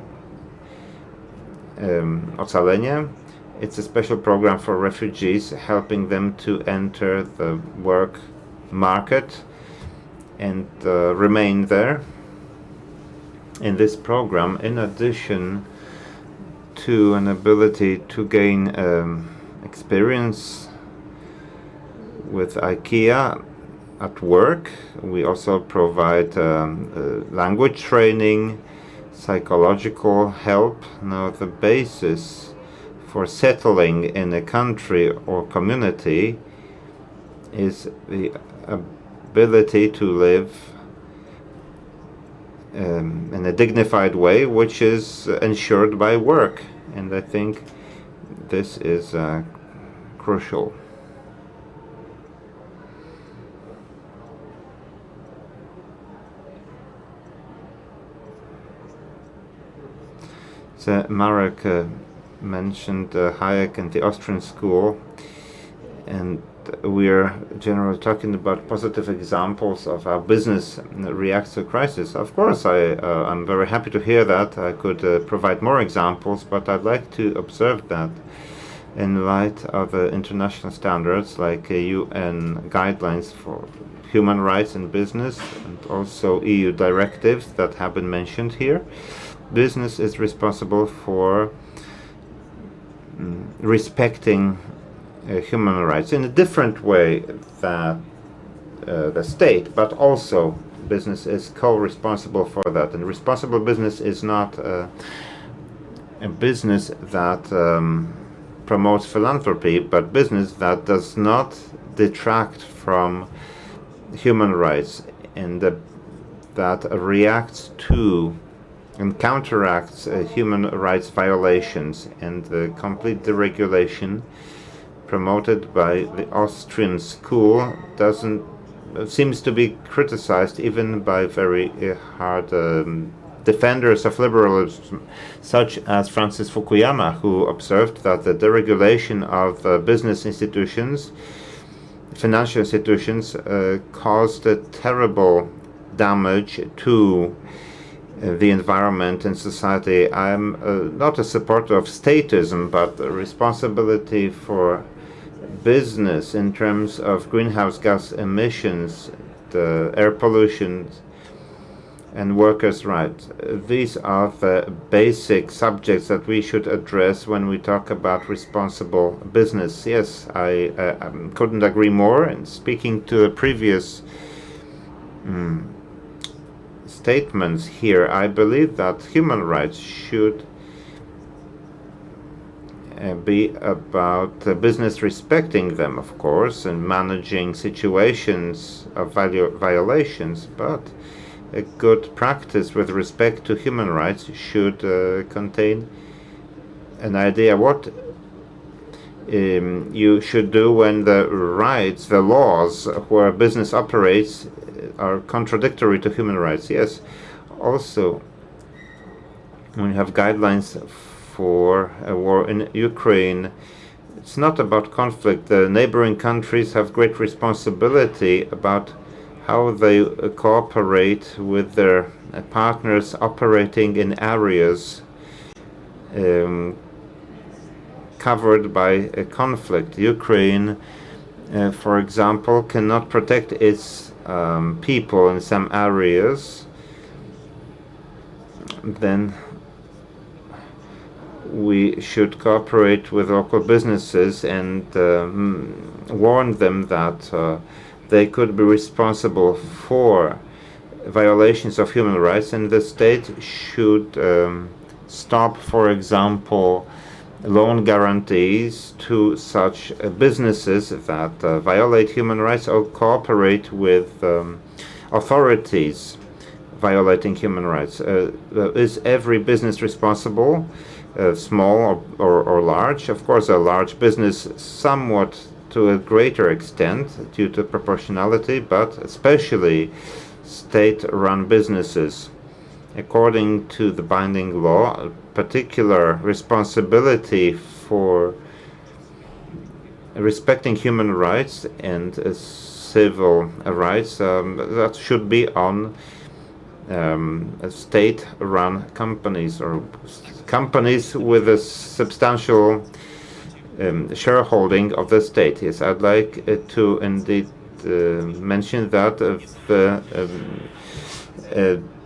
Ocalenie. It's a special program for refugees, helping them to enter the work market and remain there. In this program, in addition to an ability to gain experience with IKEA at work, we also provide language training, psychological help. Now, the basis for settling in a country or community is the ability to live in a dignified way, which is ensured by work. And I think this is crucial. So Marek mentioned Hayek and the Austrian school, and we're generally talking about positive examples of how business reacts to crisis. Of course, I'm very happy to hear that. I could provide more examples, but I'd like to observe that in light of international standards like UN guidelines for human rights in business, and also EU directives that have been mentioned here. Business is responsible for respecting human rights in a different way than the state, but also business is co-responsible for that. And responsible business is not a business that promotes philanthropy, but business that does not detract from human rights and that reacts to and counteracts human rights violations. And the complete deregulation promoted by the Austrian school seems to be criticized even by very hard defenders of liberalism, such as Francis Fukuyama, who observed that the deregulation of business institutions, financial institutions, caused a terrible damage to the environment and society. I'm not a supporter of statism, but the responsibility for business in terms of greenhouse gas emissions, the air pollution, and workers' rights. These are the basic subjects that we should address when we talk about responsible business. Yes, I couldn't agree more. And speaking to the previous statements here, I believe that human rights should be about business respecting them, of course, and managing situations of violations, but a good practice with respect to human rights should contain an idea what you should do when the rights, the laws where a business operates are contradictory to human rights. Yes, also when you have guidelines for a war in Ukraine, it's not about conflict. The neighboring countries have great responsibility about how they cooperate with their partners operating in areas covered by a conflict. Ukraine, for example, cannot protect its people in some areas. Then we should cooperate with local businesses and warn them that they could be responsible for violations of human rights, and the state should stop, for example, loan guarantees to such businesses that violate human rights or cooperate with authorities violating human rights. Is every business responsible, small or large? Of course, a large business somewhat to a greater extent due to proportionality, but especially state-run businesses. According to the binding law, a particular responsibility for respecting human rights and civil rights that should be on state-run companies or companies with a substantial shareholding of the state. Yes, I'd like to indeed mention that the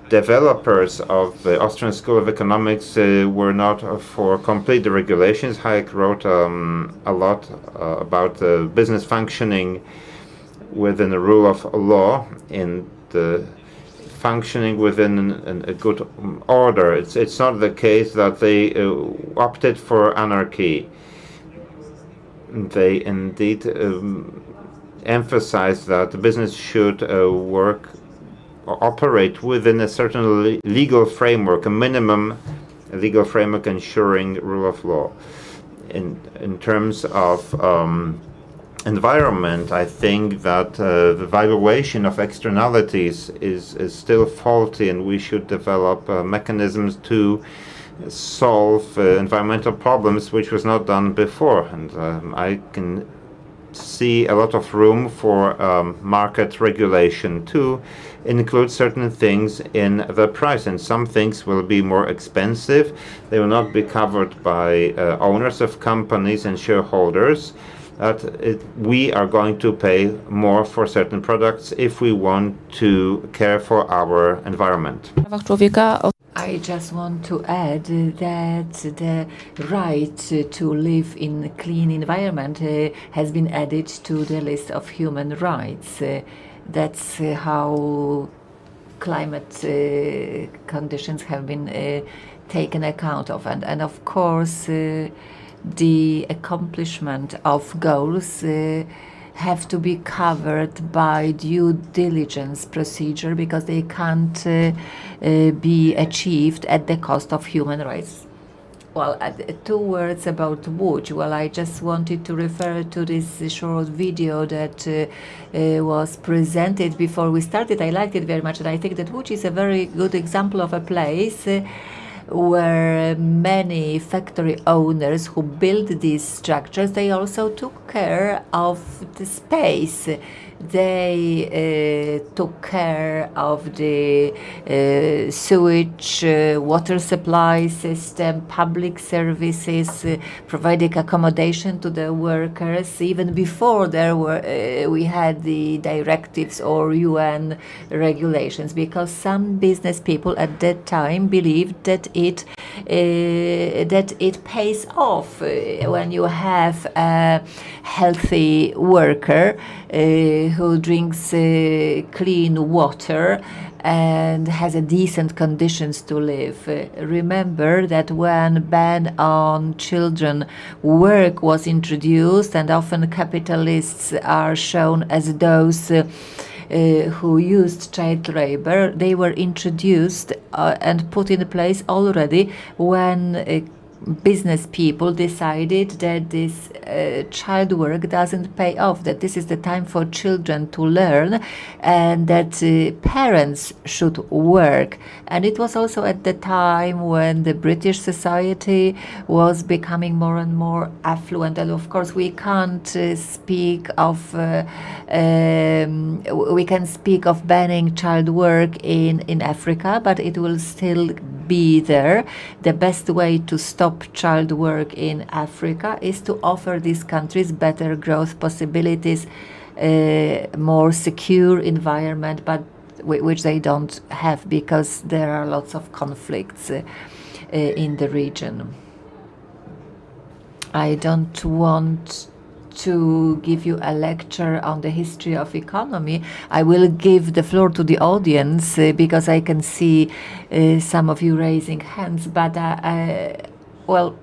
developers of the Austrian School of Economics were not for complete regulations. Hayek wrote a lot about business functioning within the rule of law and functioning within a good order. It's not the case that they opted for anarchy. They indeed emphasize that the business should work or operate within a certain legal framework, a minimum legal framework ensuring rule of law. In terms of environment, I think that the valuation of externalities is still faulty, and we should develop mechanisms to solve environmental problems, which was not done before. And I can see a lot of room for market regulation to include certain things in the price, and some things will be more expensive. They will not be covered by owners of companies and shareholders. We are going to pay more for certain products if we want to care for our environment. I just want to add that the right to live in a clean environment has been added to the list of human rights. That's how climate conditions have been taken account of. And of course, the accomplishment of goals have to be covered by due diligence procedure, because they can't be achieved at the cost of human rights. Well, 2 words about Łódź. Well, I just wanted to refer to this short video that was presented before we started. I liked it very much, and I think that Łódź is a very good example of a place where many factory owners who built these structures, they also took care of the space. They took care of the sewage, water supply system, public services, providing accommodation to the workers. Even before we had the directives or UN regulations, because some business people at that time believed that it pays off when you have a healthy worker who drinks clean water and has a decent conditions to live. Remember that when ban on children work was introduced, and often capitalists are shown as those who used child labor, they were introduced and put in place already when business people decided that this child work doesn't pay off, that this is the time for children to learn, and that parents should work. And it was also at the time when the British society was becoming more and more affluent. And of course, we can't speak of we can speak of banning child work in Africa, but it will still be there. The best way to stop child work in Africa is to offer these countries better growth possibilities, more secure environment, but which they don't have because there are lots of conflicts in the region. I don't want to give you a lecture on the history of economy. I will give the floor to the audience because I can see some of you raising hands, but well,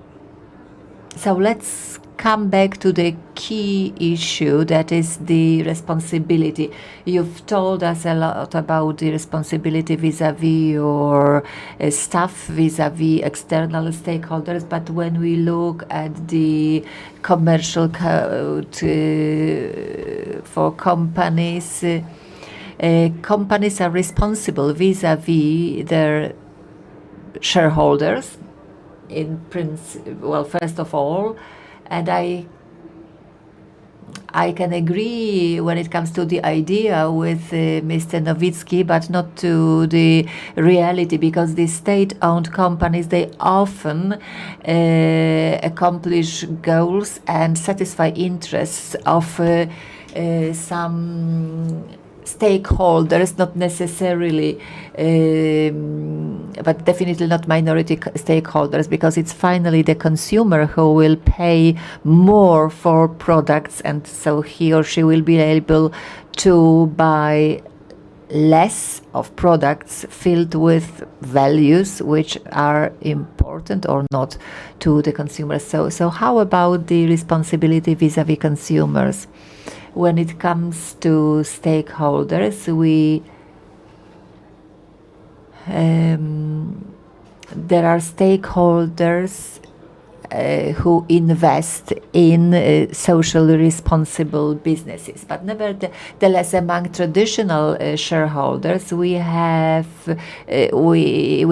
so let's come back to the key issue, that is the responsibility. You've told us a lot about the responsibility vis-a-vis your staff, vis-a-vis external stakeholders, but when we look at the commercial code for companies, companies are responsible vis-a-vis their shareholders, well, first of all, and I can agree when it comes to the idea with Mr. Nowicki, but not to the reality, because the state-owned companies, they often accomplish goals and satisfy interests of some stakeholders, not necessarily, but definitely not minority stakeholders, because it's finally the consumer who will pay more for products, and so he or she will be able to buy less of products filled with values which are important or not to the consumers. So how about the responsibility vis-a-vis consumers? When it comes to stakeholders, there are stakeholders who invest in socially responsible businesses. But nevertheless, among traditional shareholders, we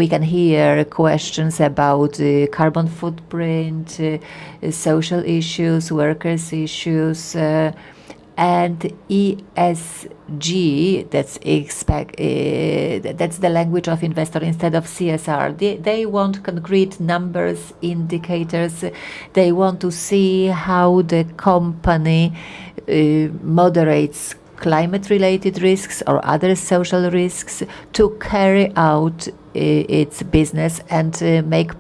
can hear questions about carbon footprint, social issues, workers' issues, and ESG, that's the language of investor instead of CSR. They want concrete numbers, indicators. They want to see how the company moderates climate-related risks or other social risks to carry out its business and make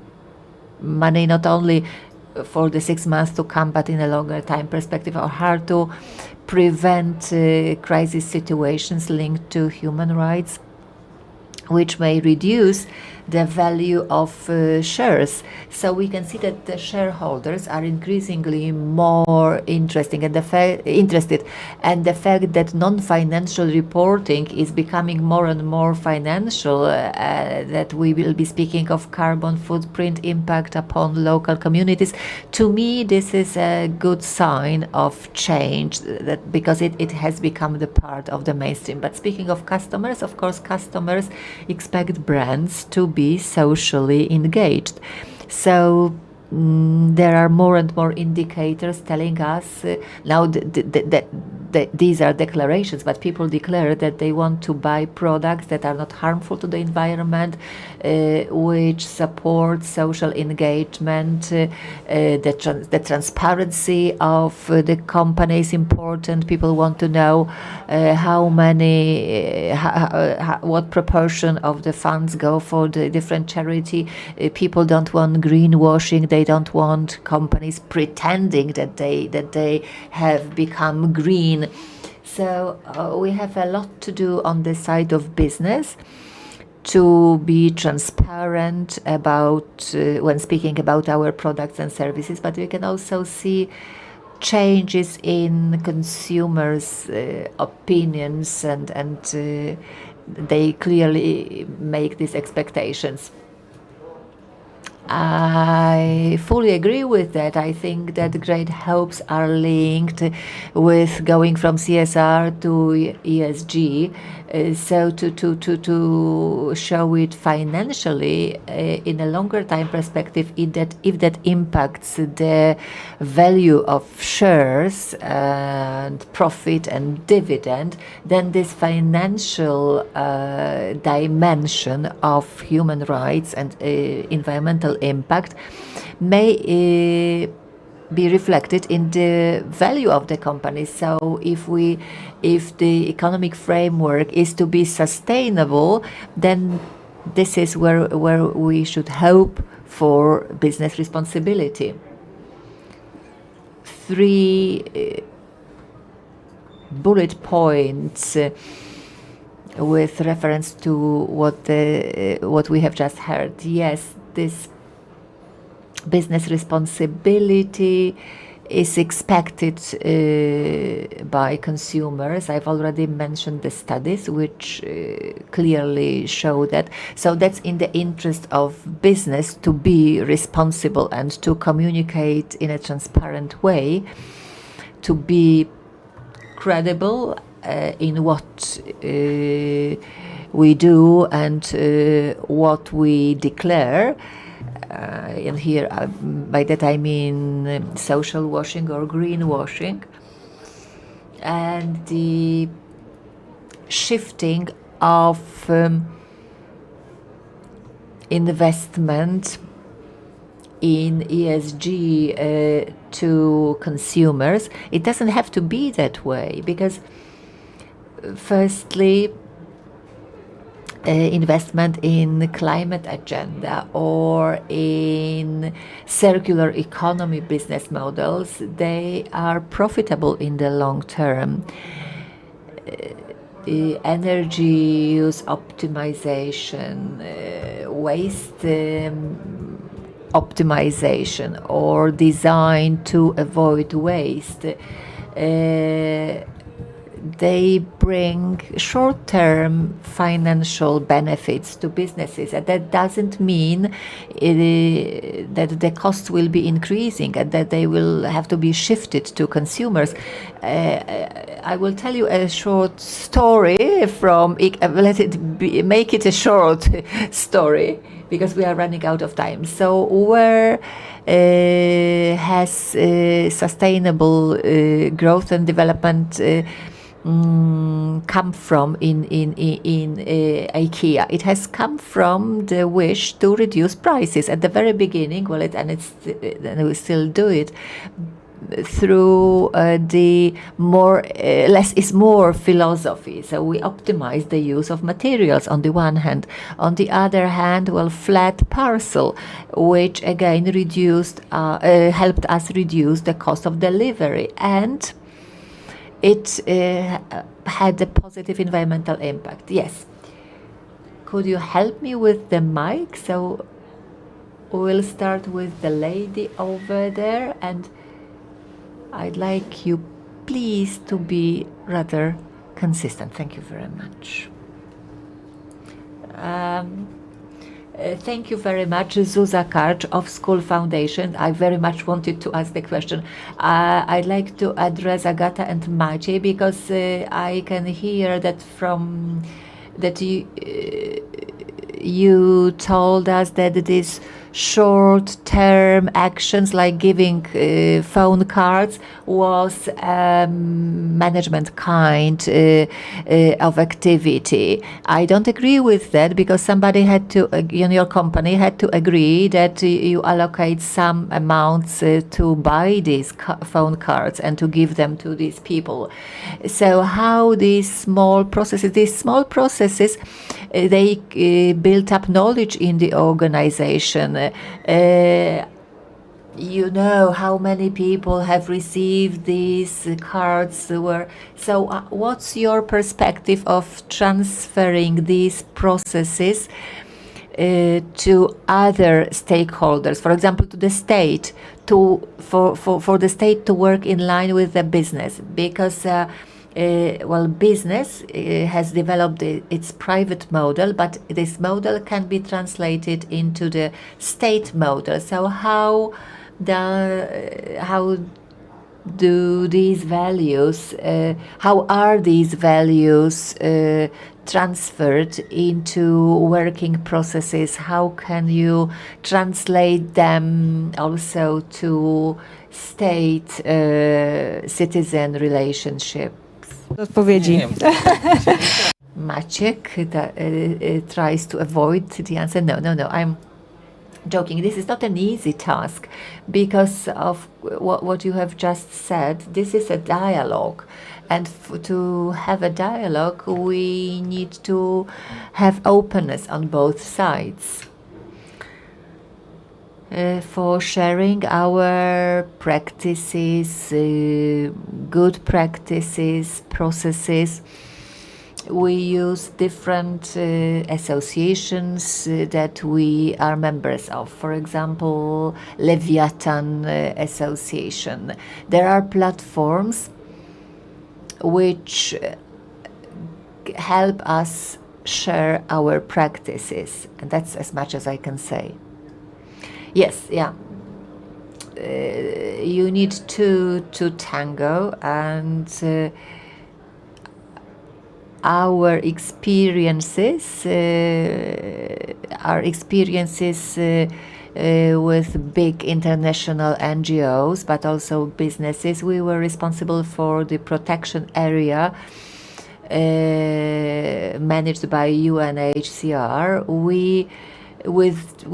money not only for the 6 months to come, but in a longer time perspective, or how to prevent crisis situations linked to human rights, which may reduce the value of shares. So we can see that the shareholders are increasingly more interested, and the fact that non-financial reporting is becoming more and more financial, that we will be speaking of carbon footprint impact upon local communities. To me, this is a good sign of change, that because it has become the part of the mainstream. But speaking of customers, of course, customers expect brands to be socially engaged. So there are more and more indicators telling us now these are declarations, but people declare that they want to buy products that are not harmful to the environment, which support social engagement. The transparency of the company is important. People want to know what proportion of the funds go for the different charity. People don't want greenwashing. They don't want companies pretending that they have become green. So we have a lot to do on the side of business to be transparent about when speaking about our products and services, but we can also see changes in consumers' opinions, and they clearly make these expectations. I fully agree with that. I think that great hopes are linked with going from CSR to ESG. So to show it financially in a longer time perspective, if that impacts the value of shares and profit and dividend, then this financial dimension of human rights and environmental impact may be reflected in the value of the company. So if the economic framework is to be sustainable, then this is where we should hope for business responsibility. 3 bullet points with reference to what we have just heard. Yes, this business responsibility is expected by consumers. I've already mentioned the studies which clearly show that. So that's in the interest of business to be responsible and to communicate in a transparent way, to be credible in what we do and what we declare. And here, by that I mean social washing or greenwashing, and the shifting of investment in ESG to consumers. It doesn't have to be that way, because firstly, investment in climate agenda or in circular economy business models, they are profitable in the long term. Energy use optimization, waste optimization, or design to avoid waste, they bring short-term financial benefits to businesses. And that doesn't mean that the costs will be increasing and that they will have to be shifted to consumers. I will tell you a short story from, make it a short story, because we are running out of time. So where has sustainable growth and development come from in IKEA? It has come from the wish to reduce prices at the very beginning. Well, and we still do it through the less is more philosophy. So we optimize the use of materials on the one hand. On the other hand, well, flat parcel, which again helped us reduce the cost of delivery, and it had a positive environmental impact. Yes. Could you help me with the mic? So we'll start with the lady over there, and I'd like you please to be rather consistent. Thank you very much. Thank you very much, Zuza Karcz of School Foundation. I very much wanted to ask the question. I'd like to address Agata and Maciej, because I can hear that you told us that these short-term actions like giving phone cards was management kind of activity. I don't agree with that because somebody had to, in your company, had to agree that you allocate some amounts to buy these phone cards and to give them to these people. So how these small processes, they build up knowledge in the organization. You know how many people have received these cards. What's your perspective of transferring these processes to other stakeholders, for example, to the state, for the state to work in line with the business? Because business has developed its private model, but this model can be translated into the state model. So how do these values, how are these values transferred into working processes? How can you translate them also to state-citizen relationships? Odpowiedzi. Maciek tries to avoid the answer. No, I'm joking. This is not an easy task because of what you have just said. This is a dialogue, and to have a dialogue we need to have openness on both sides for sharing our practices, good practices, processes. We use different associations that we are members of. For example, Leviathan Association. There are platforms which help us share our practices, and that's as much as I can say. Yes, yeah. You need to tango, and our experiences with big international NGOs, but also businesses. We were responsible for the protection area managed by UNHCR. We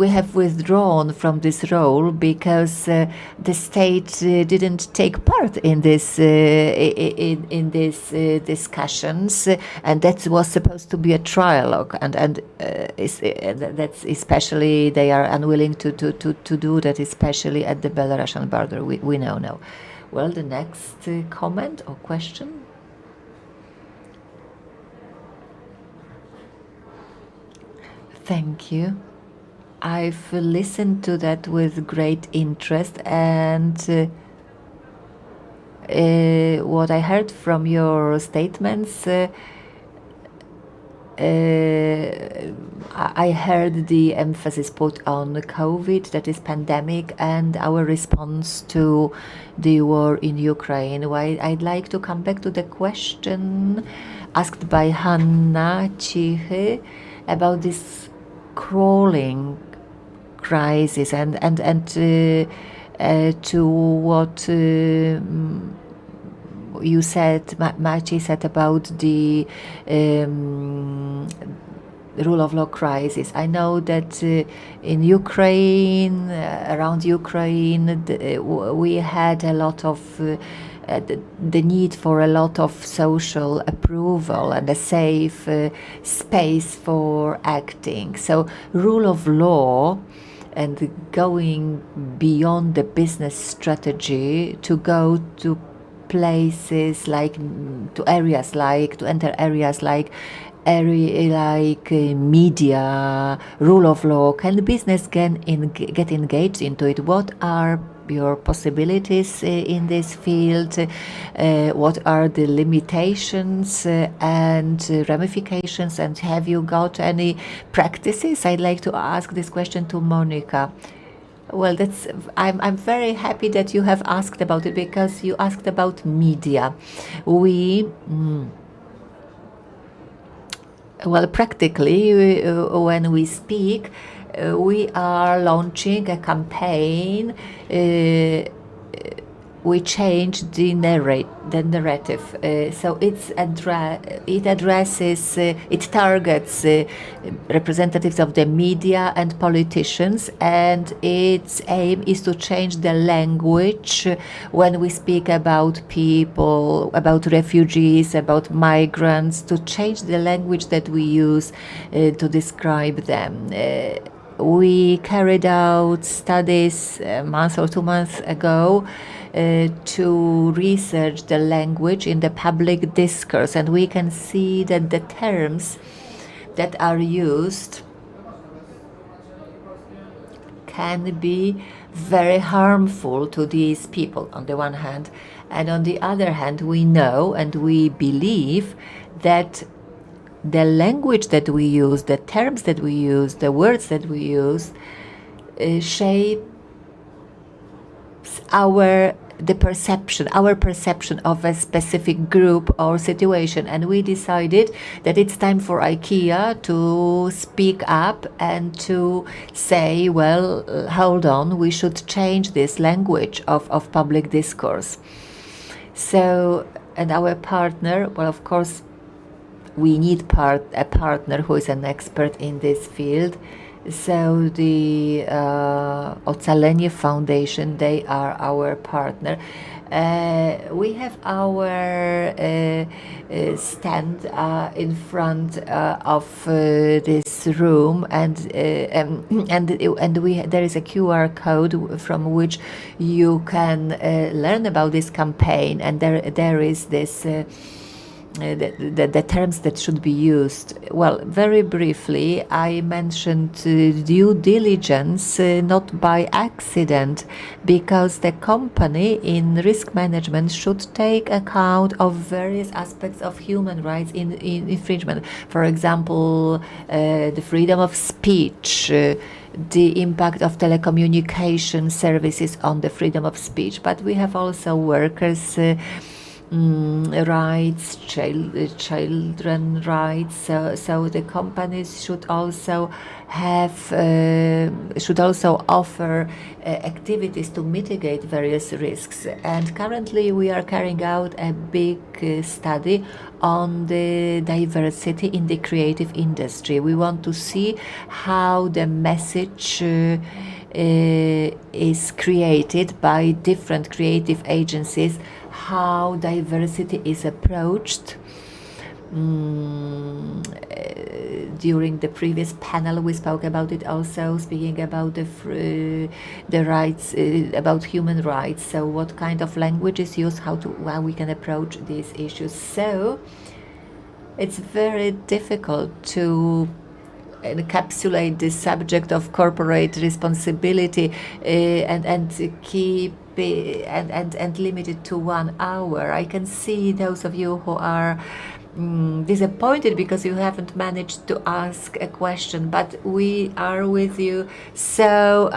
have withdrawn from this role because the state didn't take part in this in these discussions, and that was supposed to be a trialogue, and that's especially they are unwilling to do that, especially at the Belarusian border. We know now. Well, the next comment or question. Thank you. I've listened to that with great interest, and what I heard from your statements, I heard the emphasis put on COVID, that is pandemic, and our response to the war in Ukraine. I'd like to come back to the question asked by Hanna Cichy about this crawling crisis and to what you said, Maciej said about the rule of law crisis. I know that in Ukraine, around Ukraine, we had a lot of the need for a lot of social approval and a safe space for acting. So rule of law and going beyond the business strategy to go to places like to enter areas like media, rule of law. Can business get engaged into it? What are your possibilities in this field? What are the limitations and ramifications? And have you got any practices? I'd like to ask this question to Monica. Well, I'm very happy that you have asked about it, because you asked Well, practically, when we speak, we are launching a campaign. We change the narrative. So it addresses, it targets representatives of the media and politicians, and its aim is to change the language when we speak about people, about refugees, about migrants, to change the language that we use to describe them. We carried out studies a month or 2 months ago to research the language in the public discourse, and we can see that the terms that are used can be very harmful to these people on the one hand, and on the other hand we know and we believe that the language that we use, the terms that we use, the words that we use shape our perception of a specific group or situation, and we decided that it's time for IKEA to speak up and to say, well, hold on, we should change this language of public discourse. So, and our partner, well, of course, we need a partner who is an expert in this field. So the Ocalenie Foundation, they are our partner. We have our stand in front of this room, and there is a QR code from which you can learn about this campaign, and there is this. The terms that should be used. Well, very briefly, I mentioned due diligence not by accident, because the company in risk management should take account of various aspects of human rights in infringement. For example, the freedom of speech, the impact of telecommunication services on the freedom of speech. But we have also workers' rights, children rights. So the companies should also offer activities to mitigate various risks. And currently we are carrying out a big study on the diversity in the creative industry. We want to see how the message is created by different creative agencies, how diversity is approached. During the previous panel, we spoke about it also, speaking about the rights, about human rights. So what kind of language is used, how we can approach these issues. So it's very difficult to encapsulate the subject of corporate responsibility and keep and limit it to 1 hour. I can see those of you who are disappointed because you haven't managed to ask a question, but we are with you. So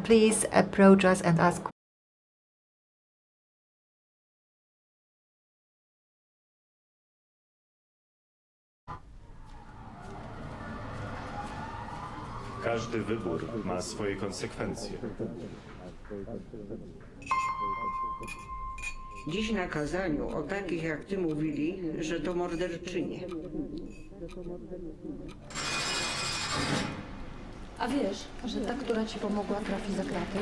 please approach us and ask. Każdy wybór ma swoje konsekwencje. Dziś na kazaniu o takich jak ty mówili, że to morderczynie. A wiesz, że ta, która ci pomogła, trafi za kraty?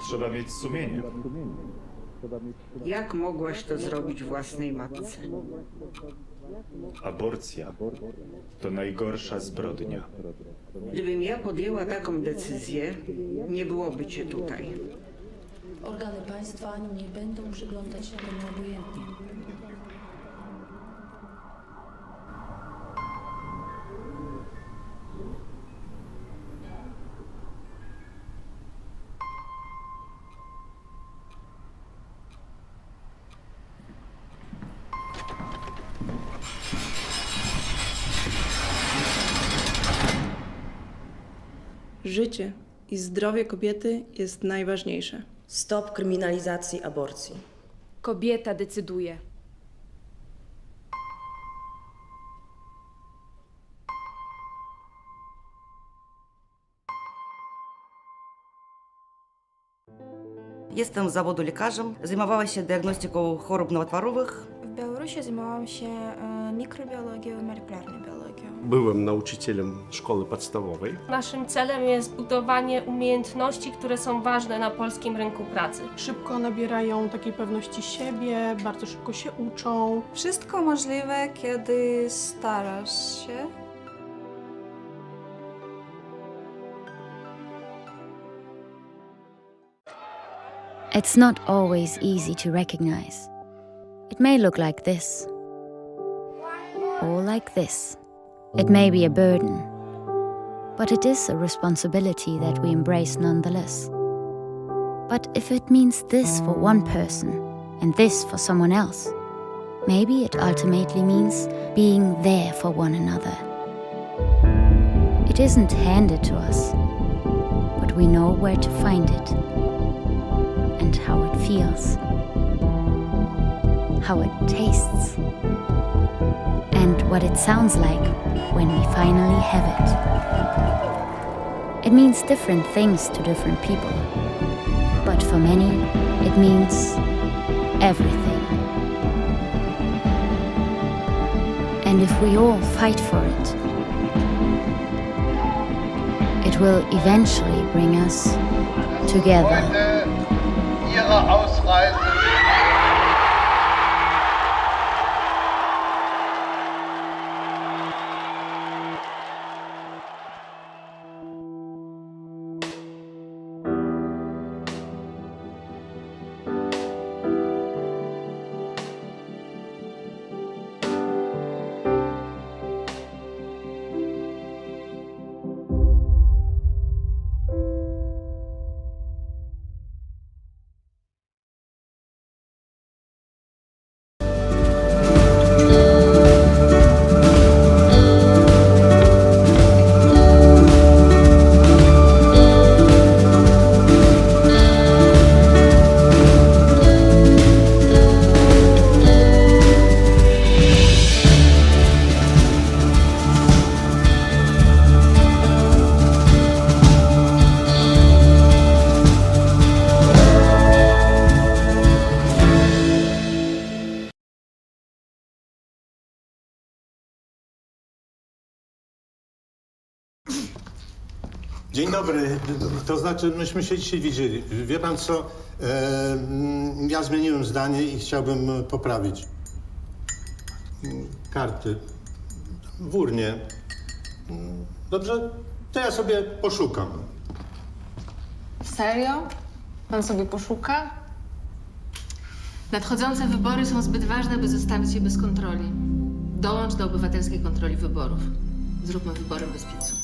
Trzeba mieć sumienie. Jak mogłaś to zrobić własnej matce? Aborcja to najgorsza zbrodnia. Gdybym ja podjęła taką decyzję, nie byłoby cię tutaj. Organy państwa nie będą przyglądać się temu obojętnie. Życie i zdrowie kobiety jest najważniejsze. Stop kryminalizacji aborcji. Kobieta decyduje. Jestem z zawodu lekarzem. Zajmowała się diagnostyką chorób nowotworowych. W Białorusi zajmowałam się mikrobiologią i molekularną biologią. Byłem nauczycielem szkoły podstawowej. Naszym celem jest budowanie umiejętności, które są ważne na polskim rynku pracy. Szybko nabierają takiej pewności siebie, bardzo szybko się uczą. Wszystko możliwe, kiedy starasz się. It's not always easy to recognize. It may look like this, or like this. It may be a burden, but it is a responsibility that we embrace nonetheless. But if it means this for one person and this for someone else, maybe it ultimately means being there for one another. It isn't handed to us, but we know where to find it and how it feels, how it tastes, and what it sounds like when we finally have it. It means different things to different people, but for many, it means everything. And if we all fight for it, it will eventually bring us together. Ihre Ausreise. Dzień dobry. To znaczy, myśmy się dzisiaj widzieli. Wie pan co? Ja zmieniłem zdanie i chciałbym poprawić. Karty. W urnie. Dobrze? To ja sobie poszukam. Serio? Pan sobie poszuka? Nadchodzące wybory są zbyt ważne, by zostawić je bez kontroli. Dołącz do obywatelskiej kontroli wyborów. Zróbmy wybory bez piecu.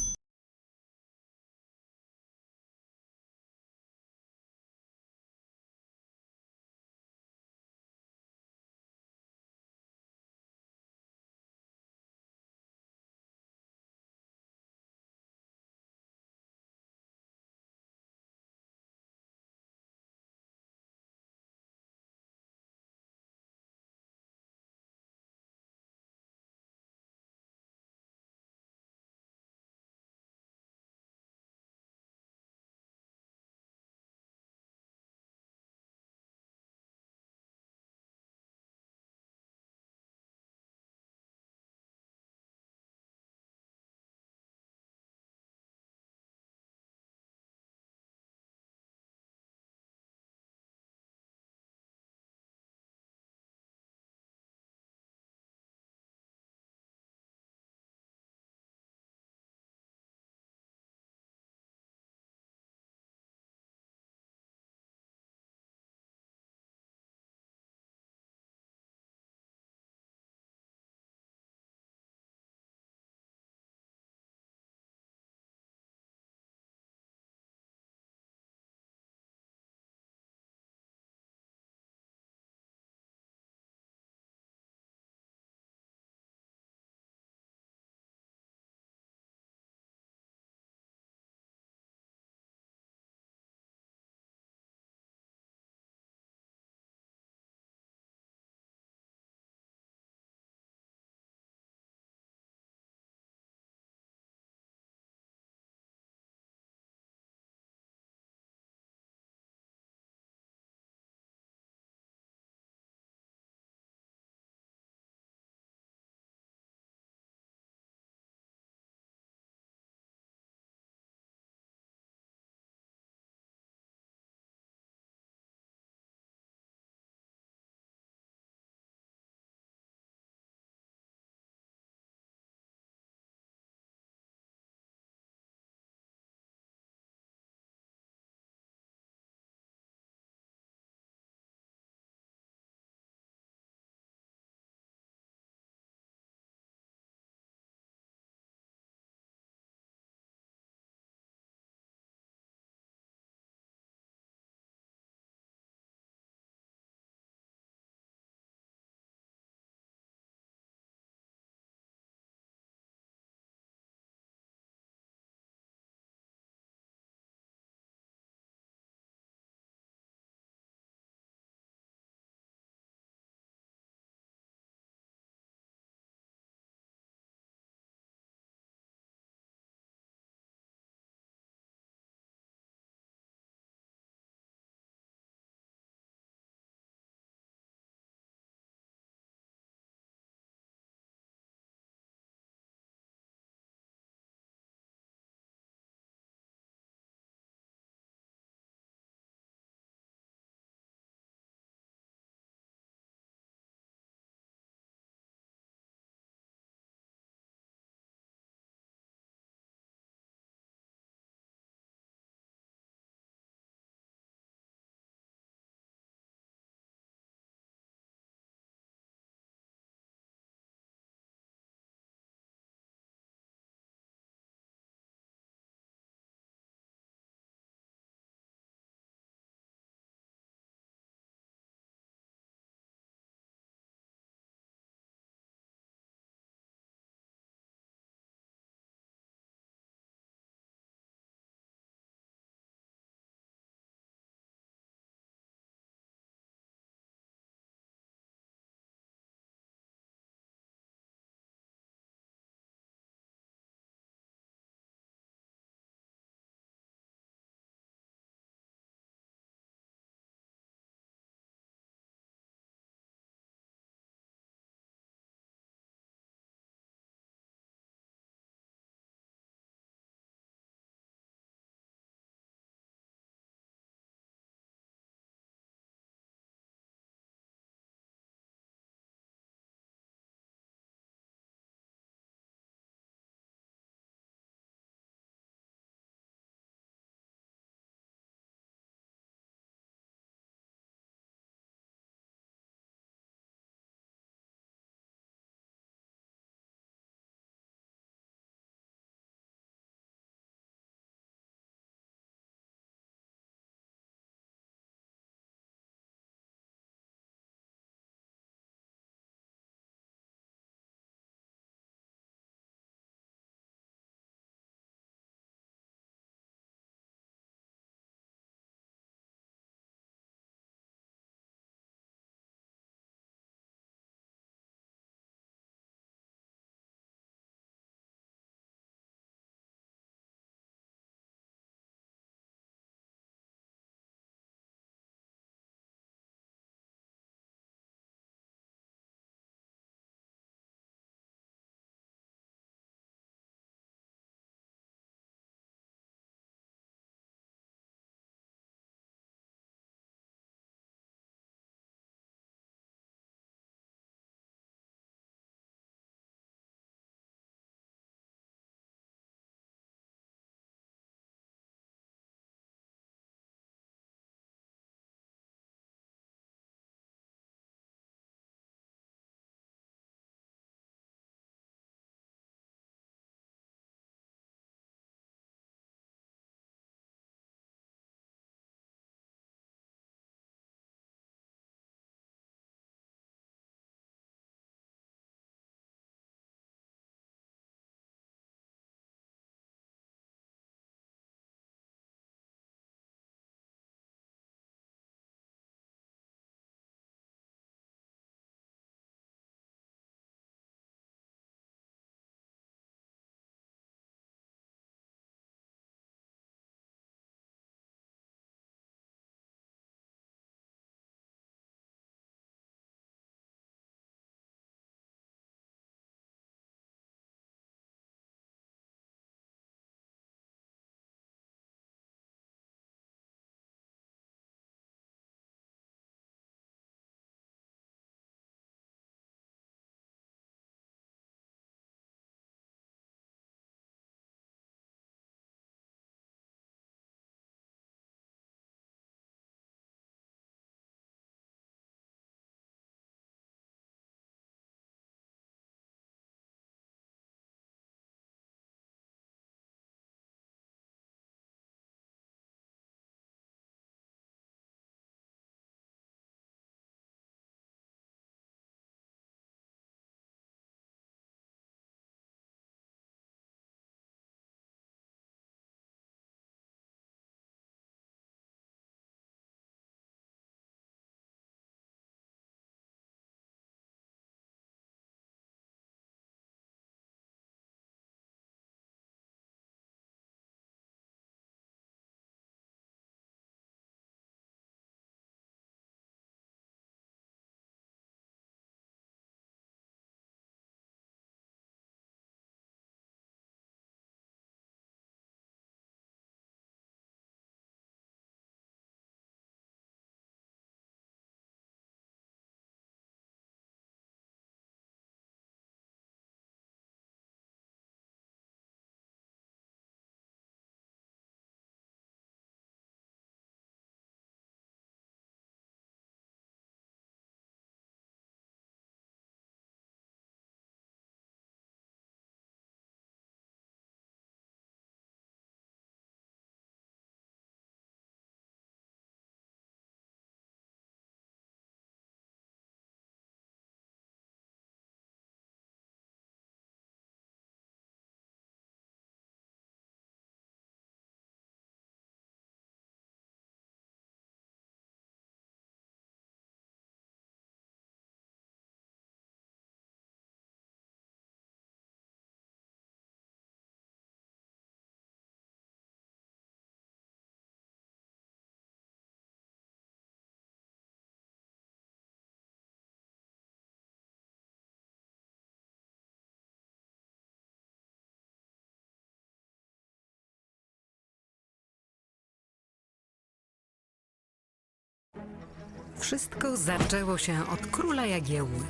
Wszystko zaczęło się od króla Jagiełły.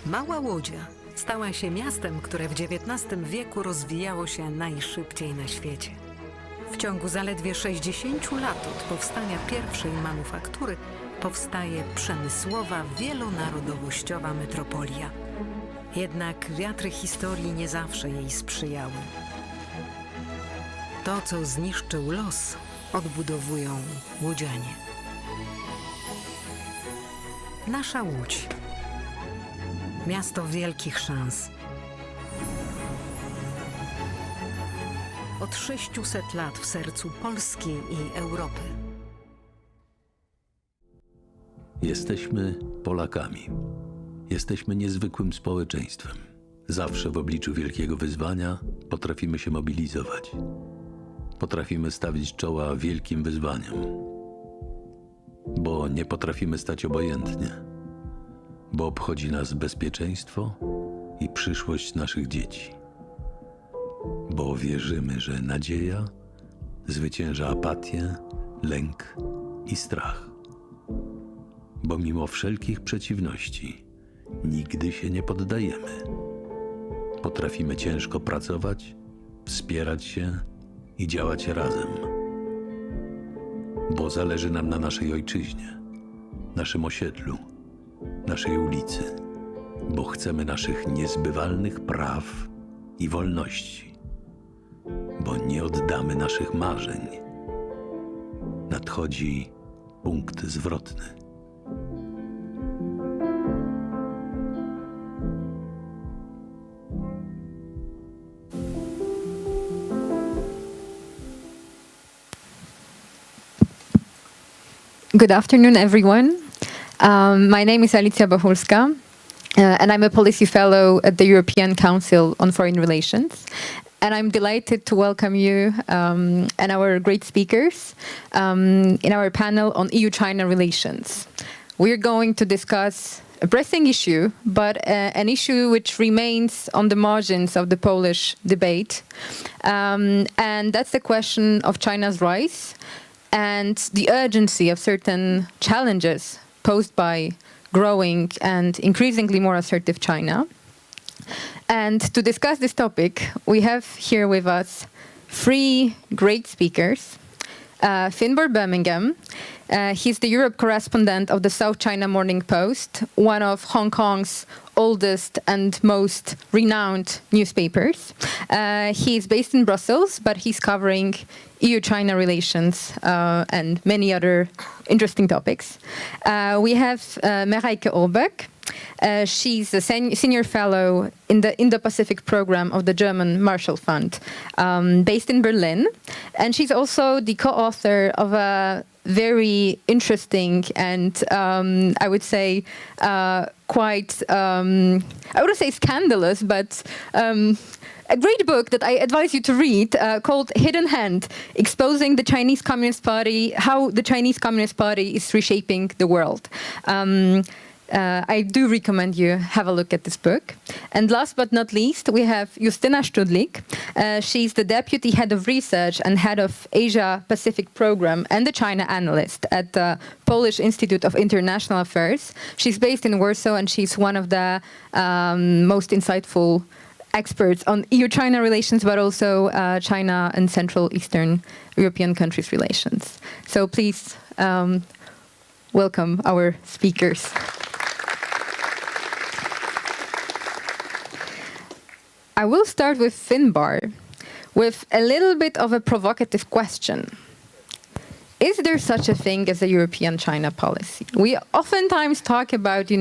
Mała Łodzia stała się miastem, które w XIX wieku rozwijało się najszybciej na świecie. W ciągu zaledwie 60 lat od powstania pierwszej manufaktury powstaje przemysłowa, wielonarodowościowa metropolia. Jednak wiatry historii nie zawsze jej sprzyjały. To, co zniszczył los, odbudowują łodzianie. Nasza Łódź. Miasto wielkich szans. Od 600 lat w sercu Polski i Europy. Jesteśmy Polakami. Jesteśmy niezwykłym społeczeństwem. Zawsze w obliczu wielkiego wyzwania potrafimy się mobilizować. Potrafimy stawić czoła wielkim wyzwaniom. Bo nie potrafimy stać obojętnie. Bo obchodzi nas bezpieczeństwo i przyszłość naszych dzieci. Bo wierzymy, że nadzieja zwycięża apatię, lęk i strach. Bo mimo wszelkich przeciwności nigdy się nie poddajemy. Potrafimy ciężko pracować, wspierać się i działać razem. Bo zależy nam na naszej ojczyźnie, naszym osiedlu, naszej ulicy. Bo chcemy naszych niezbywalnych praw i wolności. Bo nie oddamy naszych marzeń. Nadchodzi punkt zwrotny. Good afternoon, everyone. My name is Alicja Bachulska, and I'm a policy fellow at the European Council on Foreign Relations. And I'm delighted to welcome you and our great speakers in our panel on EU-China relations. We're going to discuss a pressing issue, but an issue which remains on the margins of the Polish debate. And that's the question of China's rise and the urgency of certain challenges posed by growing and increasingly more assertive China. And to discuss this topic, we have here with us three great speakers. Finbar Birmingham, he's the Europe correspondent of the South China Morning Post, one of Hong Kong's oldest and most renowned newspapers. He's based in Brussels, but he's covering EU-China relations and many other interesting topics. We have Marijke Olbeck. She's a senior fellow in the Indo-Pacific program of the German Marshall Fund, based in Berlin. And she's also the co-author of a very interesting and I would say quite, I wouldn't say scandalous, but a great book that I advise you to read called Hidden Hand, Exposing the Chinese Communist Party, How the Chinese Communist Party is Reshaping the World. I do recommend you have a look at this book. And last but not least, we have Justyna Studlik. She's the Deputy Head of Research and Head of Asia Pacific Program and the China Analyst at the Polish Institute of International Affairs. She's based in Warsaw and she's one of the most insightful experts on EU-China relations, but also China and Central Eastern European countries' relations. So please welcome our speakers. I will start with Finbar, with a little bit of a provocative question. Is there such a thing as a European China policy? We oftentimes talk about,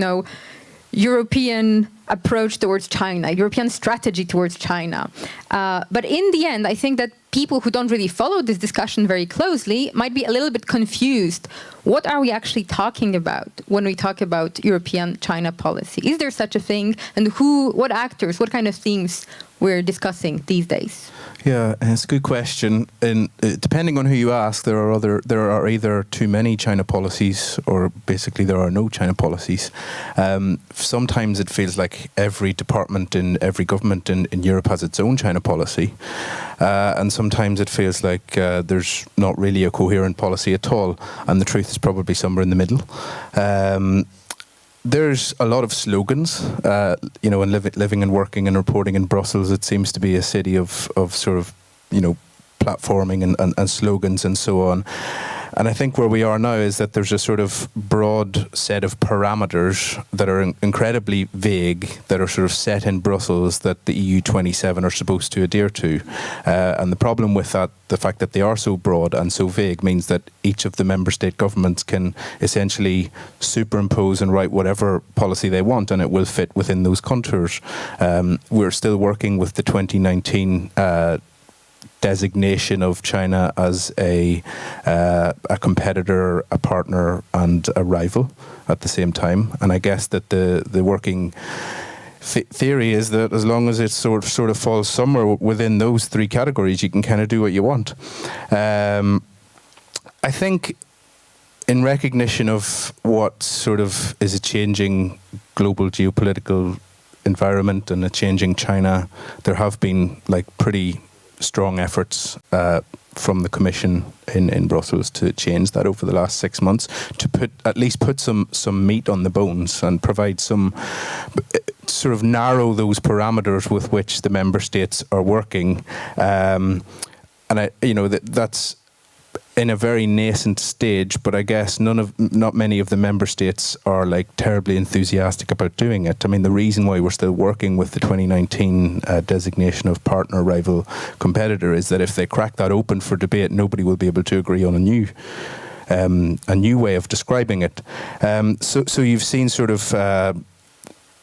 European approach towards China, European strategy towards China. But in the end, I think that people who don't really follow this discussion very closely might be a little bit confused. What are we actually talking about when we talk about European China policy? Is there such a thing? And what actors, what kind of themes we're discussing these days? Yeah, it's a good question. And depending on who you ask, there are either too many China policies, or basically there are no China policies. Sometimes it feels like every department in every government in Europe has its own China policy, and sometimes it feels like there's not really a coherent policy at all. And the truth is probably somewhere in the middle. There's a lot of slogans, and living and working and reporting in Brussels. It seems to be a city of sort of, platforming and slogans and so on. And I think where we are now is that there's a sort of broad set of parameters that are incredibly vague, that are sort of set in Brussels, that the EU 27 are supposed to adhere to. And the problem with that, the fact that they are so broad and so vague, means that each of the member state governments can essentially superimpose and write whatever policy they want, and it will fit within those contours. We're still working with the 2019 designation of China as a competitor, a partner, and a rival at the same time. And I guess that the working theory is that as long as it sort of falls somewhere within those three categories, you can kind of do what you want. I think, in recognition of what sort of is a changing global geopolitical environment and a changing China, there have been pretty strong efforts from the Commission in Brussels to change that over the last 6 months, to at least put some meat on the bones and provide some sort of narrow those parameters with which the member states are working, and that's in a very nascent stage, but I guess not many of the member states are terribly enthusiastic about doing it. I mean, the reason why we're still working with the 2019 designation of partner, rival, competitor is that if they crack that open for debate, nobody will be able to agree on a new way of describing it. So you've seen sort of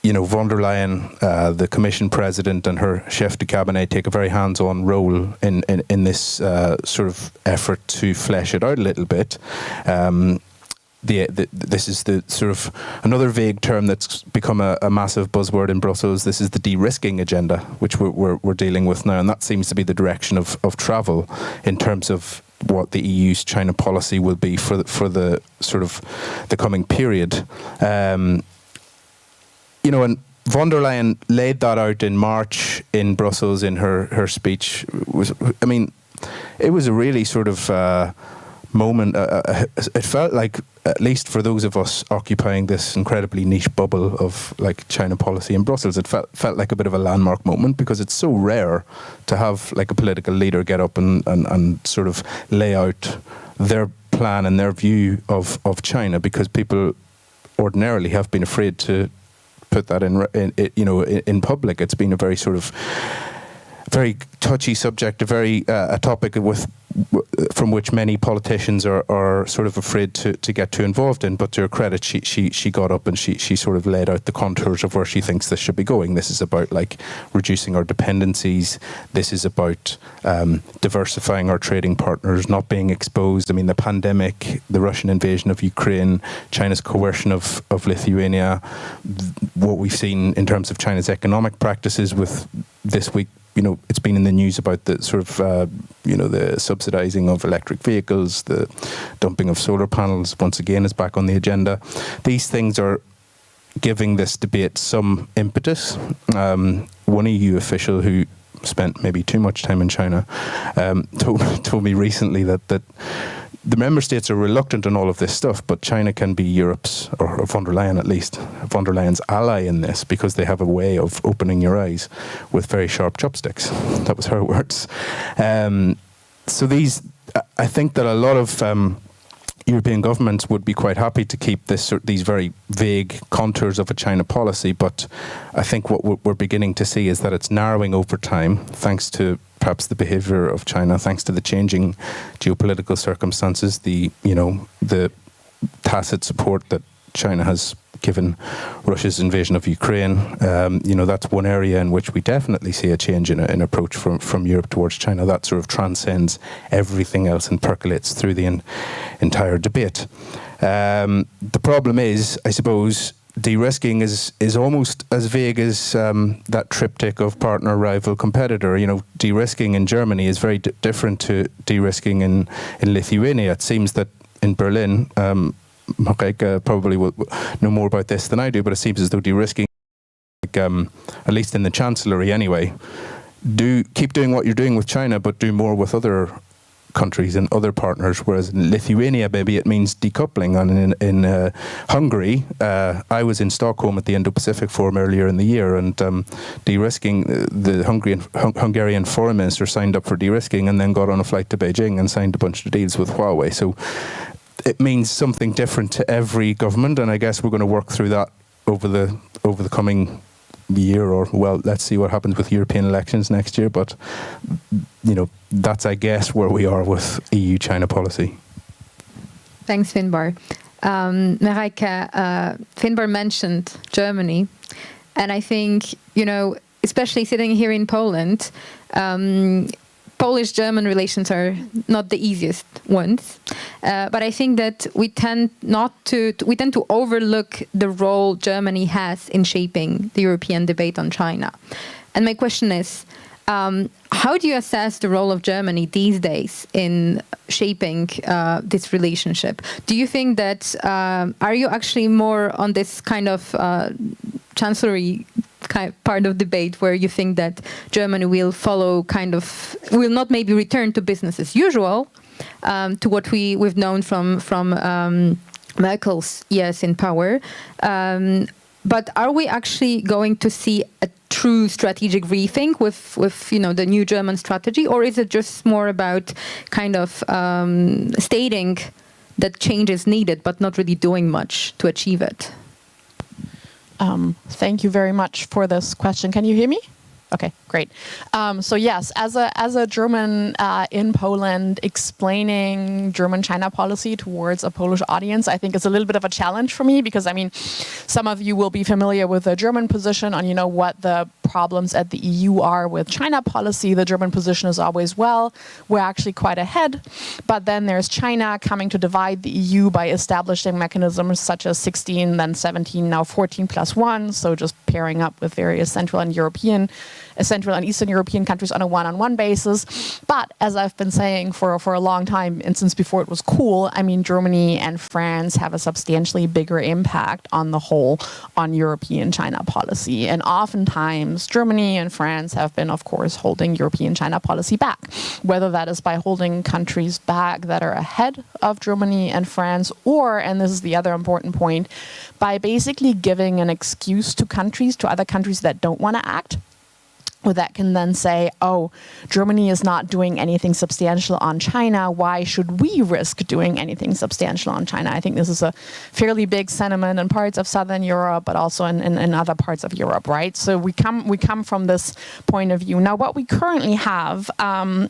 von der Leyen, the Commission President, and her chef de cabinet take a very hands-on role in this sort of effort to flesh it out a little bit. This is the sort of another vague term that's become a massive buzzword in Brussels. This is the de-risking agenda, which we're dealing with now, and that seems to be the direction of travel in terms of what the EU's China policy will be for the sort of the coming period. And von der Leyen laid that out in March in Brussels in her speech. It was a really sort of moment. It felt like, at least for those of us occupying this incredibly niche bubble of China policy in Brussels, it felt like a bit of a landmark moment, because it's so rare to have a political leader get up and sort of lay out their plan and their view of China, because people ordinarily have been afraid to put that in public. It's been a very sort of very touchy subject, a topic from which many politicians are sort of afraid to get too involved in. But to her credit, she got up and she sort of laid out the contours of where she thinks this should be going. This is about reducing our dependencies. This is about diversifying our trading partners, not being exposed. I mean, the pandemic, the Russian invasion of Ukraine, China's coercion of Lithuania, what we've seen in terms of China's economic practices with this week. It's been in the news about the sort of, the subsidizing of electric vehicles, the dumping of solar panels, once again, is back on the agenda. These things are giving this debate some impetus. One EU official who spent maybe too much time in China told me recently that the member states are reluctant on all of this stuff, but China can be Europe's, or von der Leyen at least, von der Leyen's ally in this, because they have a way of opening your eyes with very sharp chopsticks. That was her words. So I think that a lot of European governments would be quite happy to keep these very vague contours of a China policy, but I think what we're beginning to see is that it's narrowing over time, thanks to perhaps the behavior of China, thanks to the changing geopolitical circumstances, the tacit support that China has given Russia's invasion of Ukraine. That's one area in which we definitely see a change in approach from Europe towards China. That sort of transcends everything else and percolates through the entire debate. The problem is, I suppose, de-risking is almost as vague as that triptych of partner, rival, competitor. You know, de-risking in Germany is very different to de-risking in Lithuania. It seems that in Berlin, Marek probably will know more about this than I do, but it seems as though de-risking, at least in the Chancellery anyway, keep doing what you're doing with China, but do more with other countries and other partners, whereas in Lithuania maybe it means decoupling. And in Hungary, I was in Stockholm at the Indo-Pacific Forum earlier in the year, and de-risking, the Hungarian foreign minister signed up for de-risking and then got on a flight to Beijing and signed a bunch of deals with Huawei. So it means something different to every government, and I guess we're going to work through that over the coming year, or well, let's see what happens with European elections next year. But you know, that's, I guess, where we are with EU-China policy. Thanks, Finbar. Marijke, Finbar mentioned Germany, and I think, you know, especially sitting here in Poland, Polish-German relations are not the easiest ones, but I think that we tend to overlook the role Germany has in shaping the European debate on China. And my question is, how do you assess the role of Germany these days in shaping this relationship? Do you think that, are you actually more on this kind of chancellery part of debate where you think that Germany will follow will not maybe return to business as usual, to what we've known from Merkel's years in power, but are we actually going to see a true strategic rethink with you know, the new German strategy, or is it just more about kind of stating that change is needed but not really doing much to achieve it? Thank you very much for this question. Can you hear me? Okay, great. So yes, as a German in Poland, explaining German-China policy towards a Polish audience, I think is a little bit of a challenge for me, because I mean, some of you will be familiar with the German position on, you know, what the problems at the EU are with China policy. The German position is always, well, we're actually quite ahead, but then there's China coming to divide the EU by establishing mechanisms such as 16, then 17, now 14+1, so just pairing up with various Central and Eastern European countries on a one-on-one basis. But as I've been saying for a long time, and since before it was cool, I mean, Germany and France have a substantially bigger impact on the whole on European China policy. And oftentimes, Germany and France have been, of course, holding European China policy back, whether that is by holding countries back that are ahead of Germany and France, or, and this is the other important point, by basically giving an excuse to other countries that don't want to act, or that can then say, oh, Germany is not doing anything substantial on China, why should we risk doing anything substantial on China? I think this is a fairly big sentiment in parts of Southern Europe, but also in other parts of Europe, right? So we come from this point of view. Now, what we currently have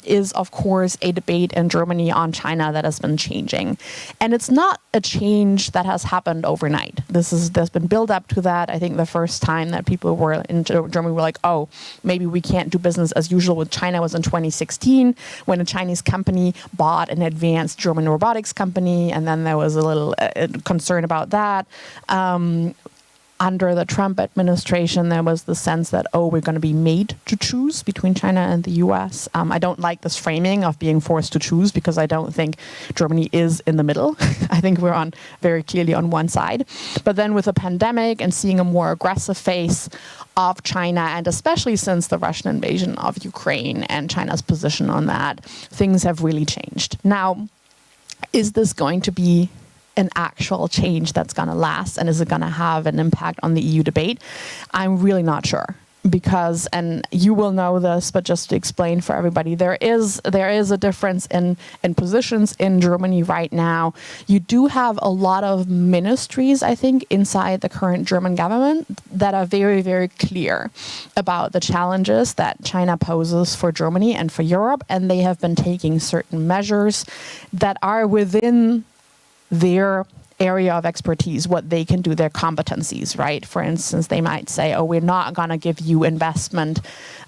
is, of course, a debate in Germany on China that has been changing. And it's not a change that has happened overnight. There's been build up to that. I think the first time that people were in Germany were like, oh, maybe we can't do business as usual with China was in 2016, when a Chinese company bought an advanced German robotics company, and then there was a little concern about that. Under the Trump administration, there was the sense that, oh, we're going to be made to choose between China and the US. I don't like this framing of being forced to choose, because I don't think Germany is in the middle. I think we're very clearly on one side. But then with the pandemic and seeing a more aggressive face of China, and especially since the Russian invasion of Ukraine and China's position on that, things have really changed. Now, is this going to be an actual change that's going to last, and is it going to have an impact on the EU debate? I'm really not sure, because, and you will know this, but just to explain for everybody, there is a difference in positions in Germany right now. You do have a lot of ministries, I think, inside the current German government that are very, very clear about the challenges that China poses for Germany and for Europe, and they have been taking certain measures that are within their area of expertise, what they can do, their competencies, right? For instance, they might say, oh, we're not going to give you investment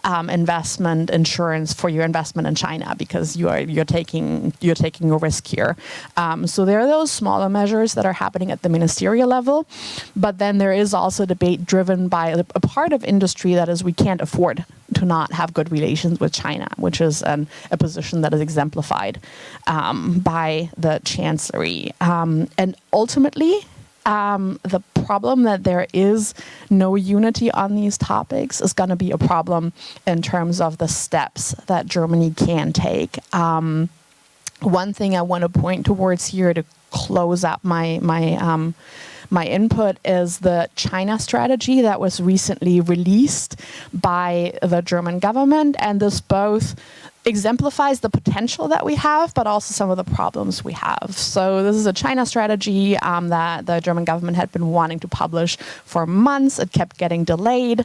insurance for your investment in China because you're taking a risk here. So there are those smaller measures that are happening at the ministerial level, but then there is also debate driven by a part of industry that is we can't afford to not have good relations with China, which is a position that is exemplified by the Chancellery. And ultimately, the problem that there is no unity on these topics is going to be a problem in terms of the steps that Germany can take. One thing I want to point towards here to close up my input is the China strategy that was recently released by the German government, and this both exemplifies the potential that we have, but also some of the problems we have. So this is a China strategy that the German government had been wanting to publish for months. It kept getting delayed,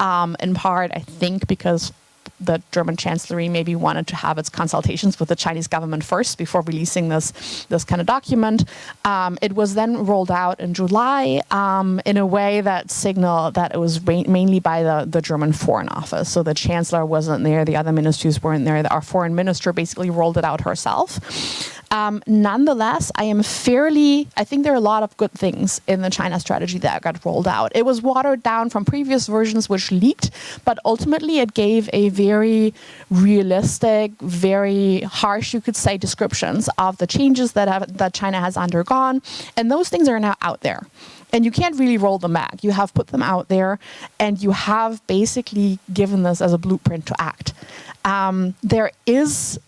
in part, I think, because the German Chancellery maybe wanted to have its consultations with the Chinese government first before releasing this kind of document. It was then rolled out in July in a way that signaled that it was mainly by the German Foreign Office. So the Chancellor wasn't there, the other ministries weren't there. Our foreign minister basically rolled it out herself. Nonetheless, I think there are a lot of good things in the China strategy that got rolled out. It was watered down from previous versions which leaked, but ultimately it gave a very realistic, very harsh, you could say, descriptions of the changes that China has undergone. And those things are now out there. And you can't really roll them back. You have put them out there, and you have basically given this as a blueprint to act.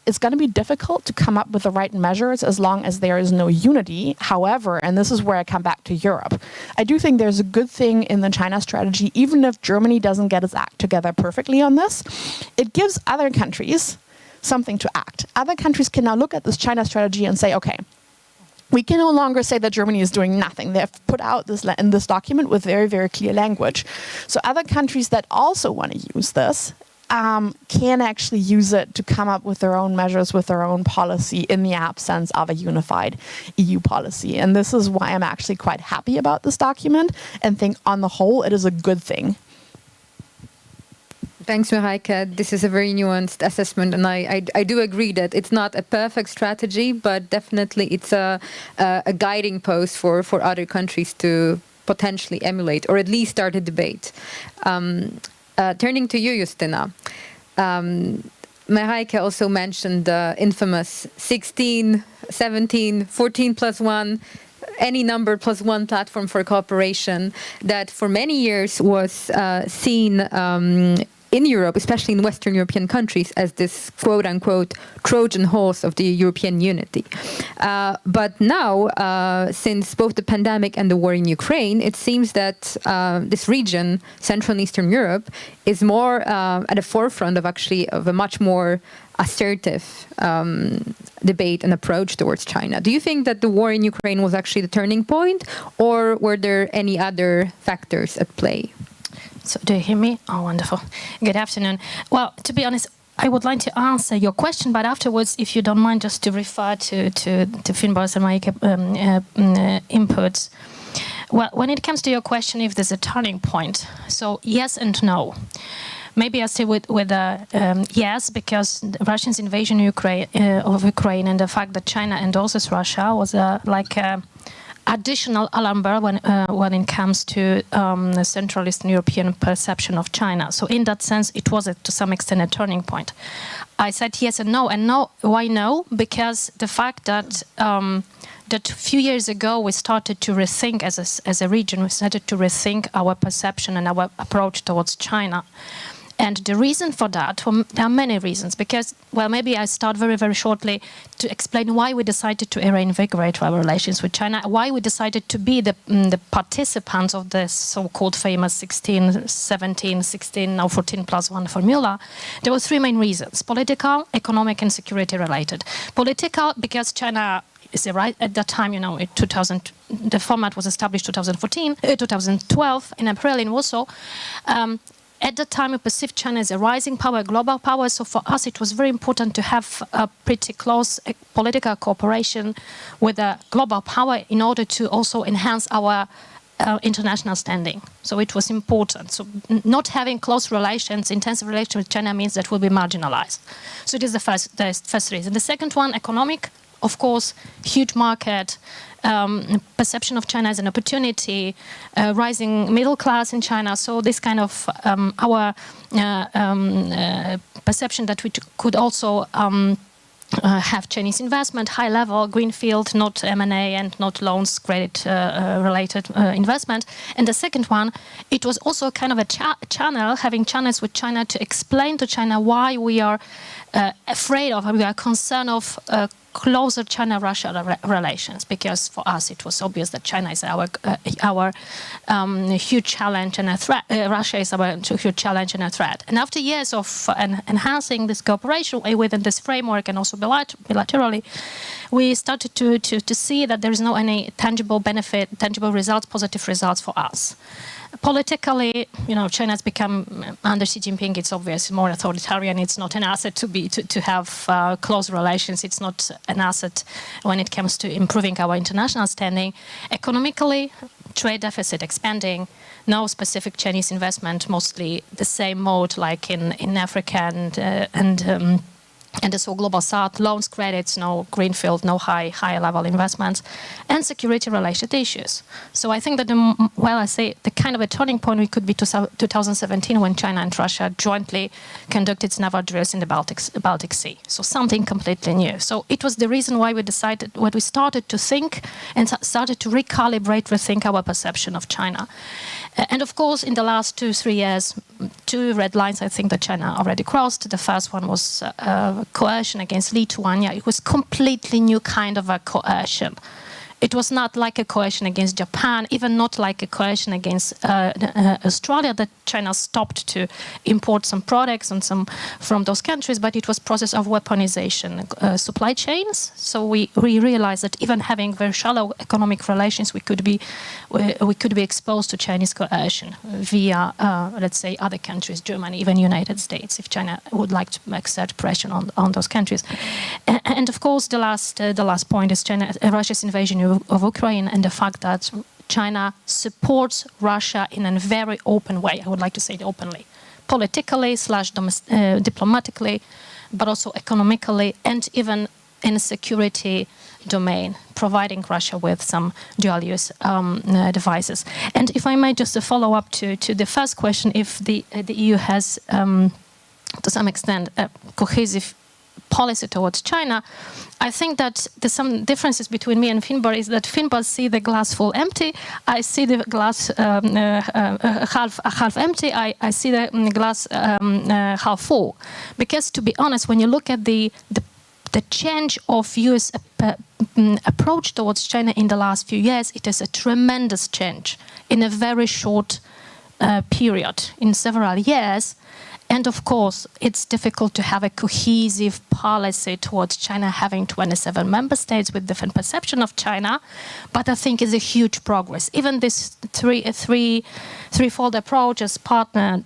It's going to be difficult to come up with the right measures as long as there is no unity. However, and this is where I come back to Europe, I do think there's a good thing in the China strategy, even if Germany doesn't get its act together perfectly on this. It gives other countries something to act. Other countries can now look at this China strategy and say, okay, we can no longer say that Germany is doing nothing. They've put out in this document with very, very clear language. So other countries that also want to use this can actually use it to come up with their own measures, with their own policy in the absence of a unified EU policy. And this is why I'm actually quite happy about this document and think on the whole it is a good thing. Thanks, Mareike. This is a very nuanced assessment, and I do agree that it's not a perfect strategy, but definitely it's a guiding post for other countries to potentially emulate, or at least start a debate. Turning to you, Justina, Mareike also mentioned the infamous 16, 17, 14 plus 1, any number plus 1 platform for cooperation that for many years was seen in Europe, especially in Western European countries, as this quote-unquote Trojan horse of the European unity. But now, since both the pandemic and the war in Ukraine, it seems that this region, Central and Eastern Europe, is more at the forefront of a much more assertive debate and approach towards China. Do you think that the war in Ukraine was actually the turning point, or were there any other factors at play? So do you hear me? Oh, wonderful. Good afternoon. Well, to be honest, I would like to answer your question, but afterwards, if you don't mind, just to refer to Finnboga's and Mareike inputs. Well, when it comes to your question, if there's a turning point, so yes and no. Maybe I say with yes, because Russia's invasion of Ukraine and the fact that China endorses Russia was like a additional alarm bell when it comes to the Central Eastern European perception of China. So in that sense, it was to some extent a turning point. I said yes and no. And no, why no? Because the fact that that a few years ago we started to rethink as a region, we started to rethink our perception and our approach towards China. And the reason for that, there are many reasons, because, well, maybe I start very, very shortly to explain why we decided to reinvigorate our relations with China, why we decided to be the participants of the so-called famous 16, 17, 16, now 14 plus 1 formula. There were 3 main reasons: political, economic, and security related. Political, because China is right at that time, in 2000, the format was established 2012 in April in Warsaw. At the time, we perceived China as a rising power, a global power. So for us, it was very important to have a pretty close political cooperation with a global power in order to also enhance our international standing. So it was important. So not having close relations, intensive relations with China means that we'll be marginalized. So it is the first reason. The second one, economic. Of course, huge market, perception of China as an opportunity, rising middle class in China. So this kind of our perception that we could also have Chinese investment, high level, greenfield, not M&A and not loans, credit related investment. And the second one, it was also kind of a channel, having channels with China to explain to China why we are afraid of, we are concerned of closer China-Russia relations, because for us it was obvious that China is our huge challenge and a threat. Russia is our huge challenge and a threat. And after years of enhancing this cooperation within this framework and also bilaterally, we started to see that there is no any tangible benefit, tangible results, positive results for us. Politically, China has become, under Xi Jinping, it's obvious, more authoritarian. It's not an asset to have close relations. It's not an asset when it comes to improving our international standing. Economically, trade deficit expanding, no specific Chinese investment, mostly the same mode like in Africa and also global south, loans, credits, no greenfield, no high level investments, and security related issues. So I think that the kind of a turning point we could be 2017 when China and Russia jointly conducted its naval drills in the Baltic Sea. So something completely new. So it was the reason why we decided, when we started to think and started to rethink our perception of China. And of course, in the last 2-3 years, 2 red lines I think that China already crossed. The first one was coercion against Lithuania. It was completely new kind of a coercion. It was not like a coercion against Japan, even not like a coercion against Australia, that China stopped to import some products and some from those countries, but it was process of weaponization, supply chains. So we realized that even having very shallow economic relations, we could be exposed to Chinese coercion via, let's say, other countries, Germany, even United States, if China would like to exert pressure on those countries. And of course, the last point is Russia's invasion of Ukraine and the fact that China supports Russia in a very open way. I would like to say it openly, politically / diplomatically, but also economically and even in security domain, providing Russia with some dual-use devices. And if I may just follow up to the first question, if the EU has, to some extent, a cohesive policy towards China, I think that there's some differences between me and Finbar is that Finbar see the glass full empty. I see the glass half empty. I see the glass half full. Because to be honest, when you look at the change of US approach towards China in the last few years, it is a tremendous change in a very short period, in several years. And of course, it's difficult to have a cohesive policy towards China, having 27 member states with different perception of China. But I think it's a huge progress. Even this threefold approach as partner,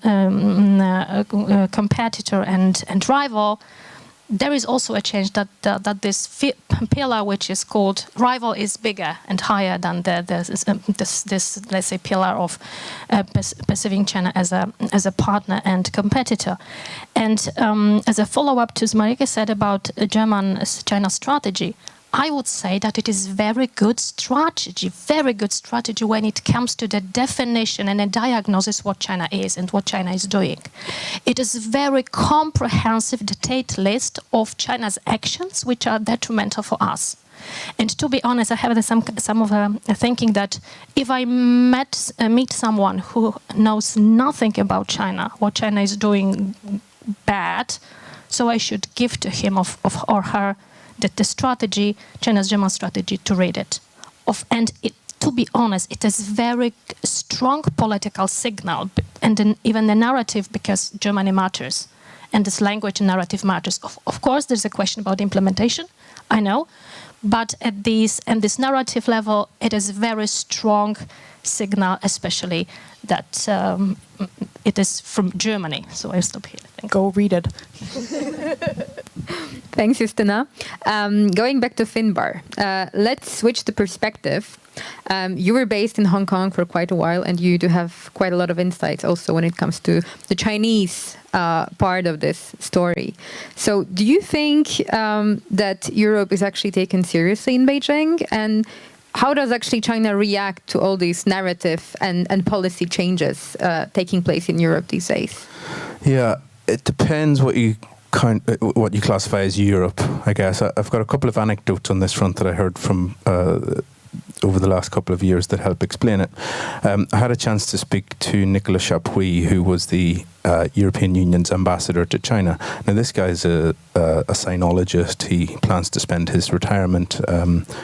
competitor, and rival, there is also a change that this pillar, which is called rival, is bigger and higher than this let's say pillar of perceiving China as a partner and competitor. And as a follow-up to what Marika said about German-China strategy, I would say that it is very good strategy when it comes to the definition and a diagnosis what China is and what China is doing. It is very comprehensive, detailed list of China's actions which are detrimental for us. And to be honest, I have some of thinking that if I meet someone who knows nothing about China, what China is doing bad, so I should give to him or her the strategy, China's German strategy, to read it. And to be honest, it is very strong political signal, and even the narrative, because Germany matters, and this language and narrative matters. Of course, there's a question about implementation, I know, but at this narrative level, it is a very strong signal, especially that it is from Germany. So I stop here. Go read it. Thanks, Justina. Going back to Finbar, let's switch the perspective. You were based in Hong Kong for quite a while, and you do have quite a lot of insights also when it comes to the Chinese part of this story. So do you think that Europe is actually taken seriously in Beijing? And how does actually China react to all these narrative and policy changes taking place in Europe these days? Yeah, it depends what you classify as Europe, I guess. I've got a couple of anecdotes on this front that I heard from over the last couple of years that help explain it. I had a chance to speak to Nicolas Chapuis, who was the European Union's ambassador to China. Now, this guy's a sinologist. He plans to spend his retirement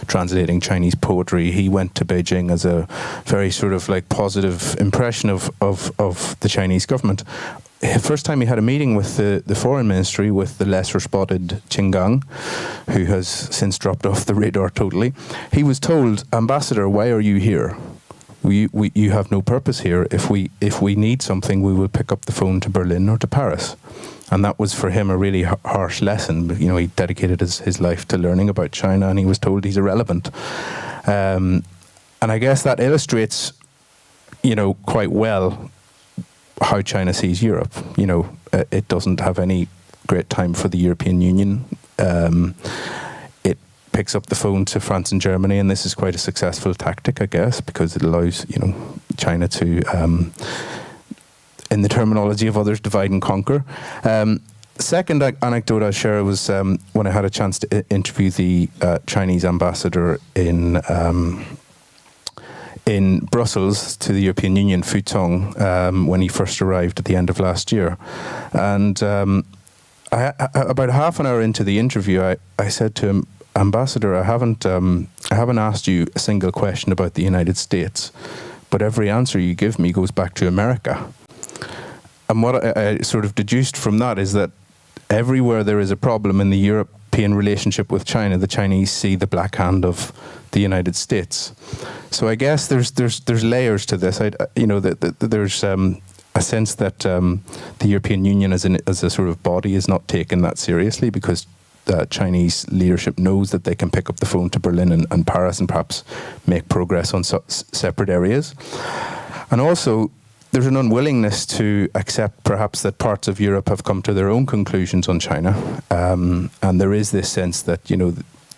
translating Chinese poetry. He went to Beijing as a very sort of like positive impression of the Chinese government. First time he had a meeting with the foreign ministry with the lesser spotted Qin Gang, who has since dropped off the radar totally. He was told, "Ambassador, why are you here? You have no purpose here. If we need something, we will pick up the phone to Berlin or to Paris." And that was for him a really harsh lesson. You know, he dedicated his life to learning about China, and he was told he's irrelevant. And I guess that illustrates, you know, quite well how China sees Europe. You know, it doesn't have any great time for the European Union. It picks up the phone to France and Germany, and this is quite a successful tactic, I guess, because it allows, you know, China to, in the terminology of others, divide and conquer. Second anecdote I'll share was when I had a chance to interview the Chinese ambassador in Brussels to the European Union, Fu Tong, when he first arrived at the end of last year. And about half an hour into the interview, I said to him, "Ambassador, I haven't asked you a single question about the United States, but every answer you give me goes back to America." And what I sort of deduced from that is that everywhere there is a problem in the European relationship with China, the Chinese see the black hand of the United States. So I guess there's layers to this. There's a sense that the European Union as a sort of body is not taken that seriously because Chinese leadership knows that they can pick up the phone to Berlin and Paris and perhaps make progress on separate areas. And also, there's an unwillingness to accept perhaps that parts of Europe have come to their own conclusions on China. And there is this sense that,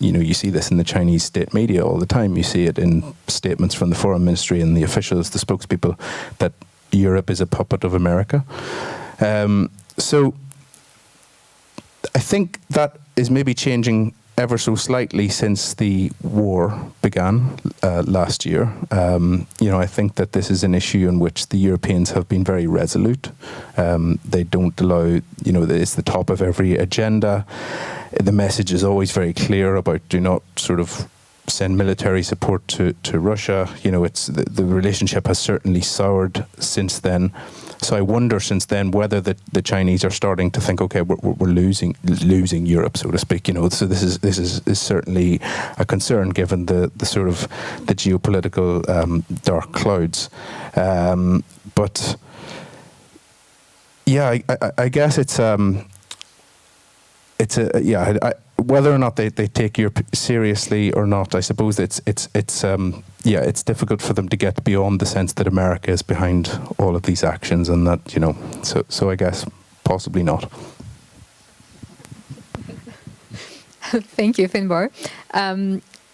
you see this in the Chinese state media all the time. You see it in statements from the foreign ministry and the officials, the spokespeople, that Europe is a puppet of America. So I think that is maybe changing ever so slightly since the war began last year. I think that this is an issue in which the Europeans have been very resolute. They don't allow, it's the top of every agenda. The message is always very clear about do not sort of send military support to Russia. It's the relationship has certainly soured since then. So I wonder since then whether the Chinese are starting to think, okay, we're losing Europe, so to speak. So this is certainly a concern given the sort of the geopolitical dark clouds. But yeah, I guess whether or not they take Europe seriously or not, I suppose it's difficult for them to get beyond the sense that America is behind all of these actions, and that so I guess possibly not. Thank you, Finbar.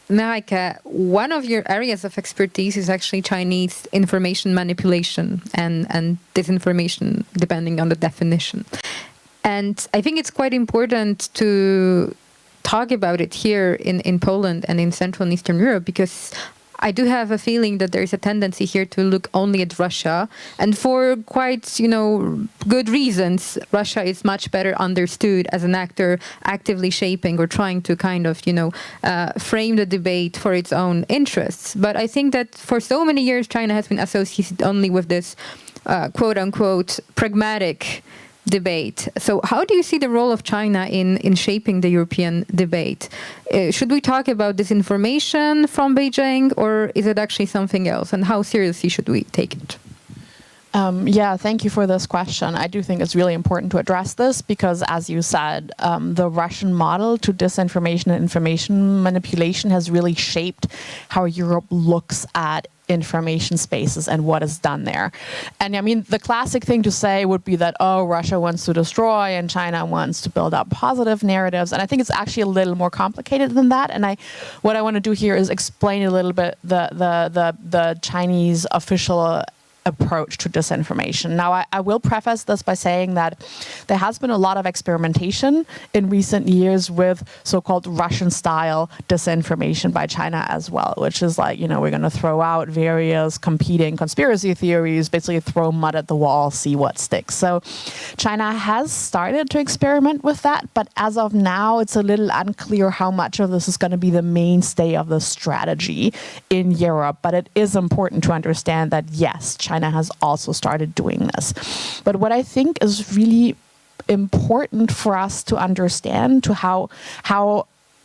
Marika, one of your areas of expertise is actually Chinese information manipulation and disinformation, depending on the definition. And I think it's quite important to talk about it here in Poland and in Central and Eastern Europe, because I do have a feeling that there is a tendency here to look only at Russia, and for quite, good reasons. Russia is much better understood as an actor actively shaping or trying to kind of, frame the debate for its own interests. But I think that for so many years, China has been associated only with this quote unquote pragmatic debate. So how do you see the role of China in shaping the European debate? Should we talk about disinformation from Beijing, or is it actually something else? And how seriously should we take it? Yeah, thank you for this question. I do think it's really important to address this because, as you said, the Russian model to disinformation and information manipulation has really shaped how Europe looks at information spaces and what is done there. And I mean, the classic thing to say would be that, oh, Russia wants to destroy and China wants to build up positive narratives. And I think it's actually a little more complicated than that. And what I want to do here is explain a little bit the Chinese official approach to disinformation. Now, I will preface this by saying that there has been a lot of experimentation in recent years with so-called Russian-style disinformation by China as well, which is like, we're going to throw out various competing conspiracy theories, basically throw mud at the wall, see what sticks. So China has started to experiment with that, but as of now, it's a little unclear how much of this is going to be the mainstay of the strategy in Europe. But it is important to understand that, yes, China has also started doing this. But what I think is really important for us to understand to how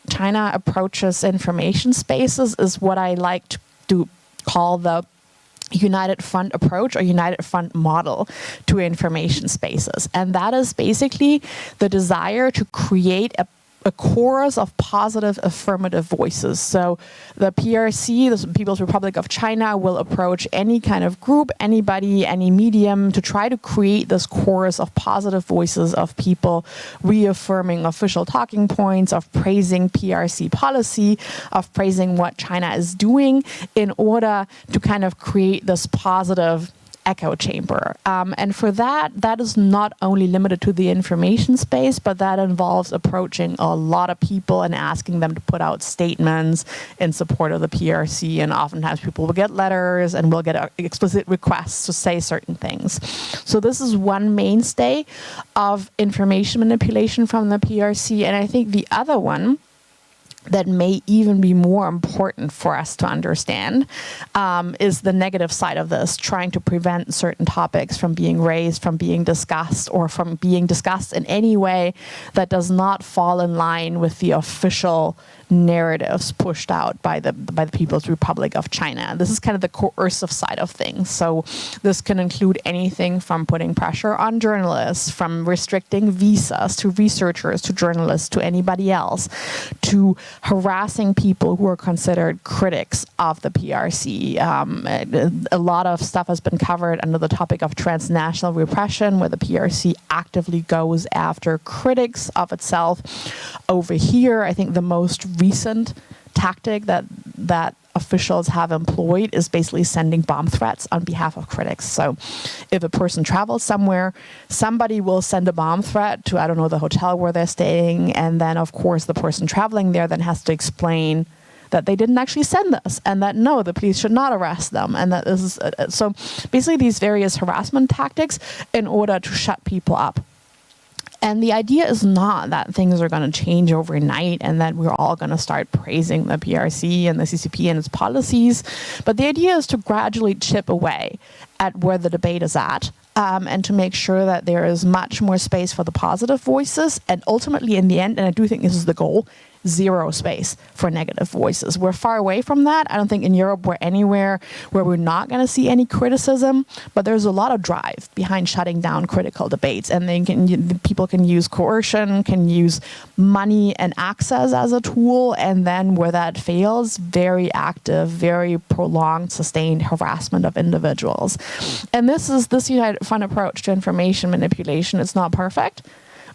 China approaches information spaces is what I like to call the United Front approach or United Front model to information spaces. And that is basically the desire to create a chorus of positive affirmative voices. So the PRC, the People's Republic of China, will approach any kind of group, anybody, any medium to try to create this chorus of positive voices of people reaffirming official talking points, of praising PRC policy, of praising what China is doing in order to kind of create this positive echo chamber. And for that is not only limited to the information space, but that involves approaching a lot of people and asking them to put out statements in support of the PRC. And oftentimes people will get letters and will get explicit requests to say certain things. So this is one mainstay of information manipulation from the PRC. And I think the other one that may even be more important for us to understand is the negative side of this, trying to prevent certain topics from being raised, from being discussed, or from being discussed in any way that does not fall in line with the official narratives pushed out by the People's Republic of China. This is kind of the coercive side of things. So this can include anything from putting pressure on journalists, from restricting visas to researchers, to journalists, to anybody else, to harassing people who are considered critics of the PRC. A lot of stuff has been covered under the topic of transnational repression, where the PRC actively goes after critics of itself. Over here, I think the most recent tactic that officials have employed is basically sending bomb threats on behalf of critics. So if a person travels somewhere, somebody will send a bomb threat to, I don't know, the hotel where they're staying. And then, of course, the person traveling there then has to explain that they didn't actually send this, and that, no, the police should not arrest them. And that this is, so basically these various harassment tactics in order to shut people up. And the idea is not that things are going to change overnight and that we're all going to start praising the PRC and the CCP and its policies. But the idea is to gradually chip away at where the debate is at, and to make sure that there is much more space for the positive voices. And ultimately, in the end, and I do think this is the goal, zero space for negative voices. We're far away from that. I don't think in Europe we're anywhere where we're not going to see any criticism, but there's a lot of drive behind shutting down critical debates. And people can use coercion, can use money and access as a tool, and then where that fails, very active, very prolonged, sustained harassment of individuals. And this United Front approach to information manipulation. It's not perfect,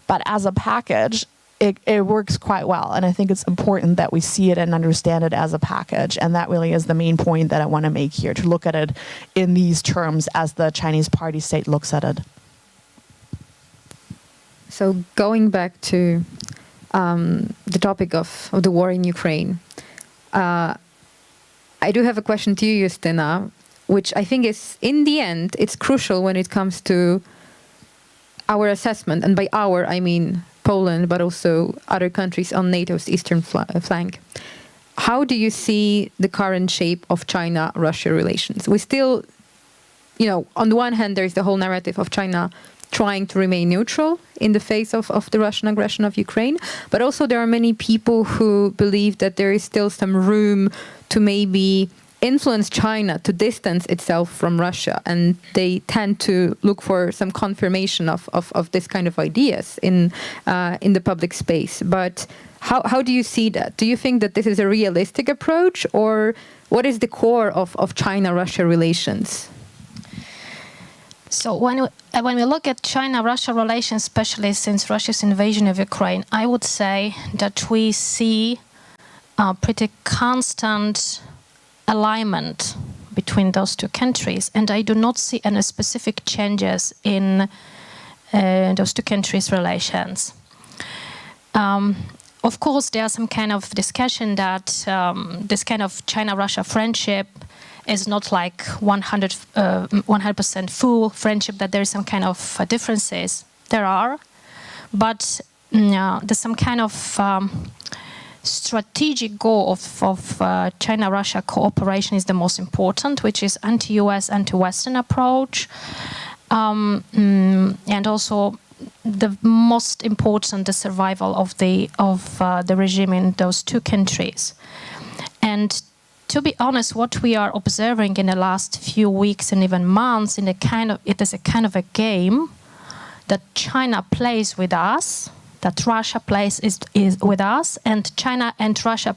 but as a package, it works quite well. And I think it's important that we see it and understand it as a package. And that really is the main point that I want to make here, to look at it in these terms as the Chinese party state looks at it. So going back to the topic of the war in Ukraine, I do have a question to you, Justyna, which I think is, in the end, it's crucial when it comes to our assessment. And by our, I mean Poland, but also other countries on NATO's eastern flank. How do you see the current shape of China-Russia relations? We still, on the one hand, there's the whole narrative of China trying to remain neutral in the face of the Russian aggression of Ukraine. But also there are many people who believe that there is still some room to maybe influence China to distance itself from Russia, and they tend to look for some confirmation of this kind of ideas in the public space. But how do you see that? Do you think that this is a realistic approach, or what is the core of China-Russia relations? So when we look at China-Russia relations, especially since Russia's invasion of Ukraine, I would say that we see a pretty constant alignment between those two countries, and I do not see any specific changes in those two countries' relations. Of course, there's some kind of discussion that this kind of China-Russia friendship is not like 100% full friendship, that there is some kind of differences. There are, but there's some kind of strategic goal of China-Russia cooperation is the most important, which is anti-US, anti-Western approach, and also the most important, the survival of the regime in those two countries. And to be honest, what we are observing in the last few weeks and even months, it is a kind of a game that China plays with us, that Russia plays is with us, and China and Russia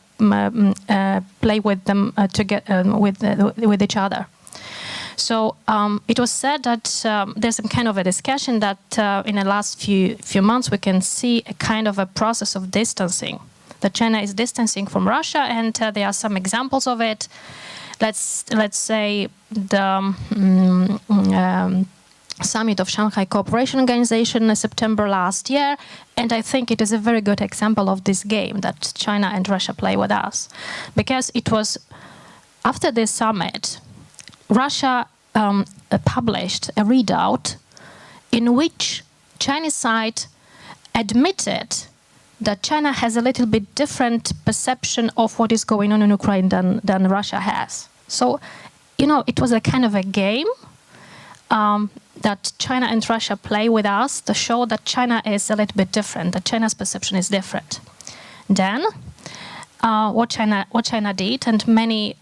play with them with each other. So it was said that there's some kind of a discussion that in the last few months we can see a kind of a process of distancing. That China is distancing from Russia, and there are some examples of it. Let's say the summit of Shanghai Cooperation Organization in September last year, and I think it is a very good example of this game that China and Russia play with us, because it was after this summit, Russia published a readout in which Chinese side admitted that China has a little bit different perception of what is going on in Ukraine than Russia has. So, it was a kind of a game that China and Russia play with us to show that China is a little bit different, that China's perception is different. Then, what China did, and many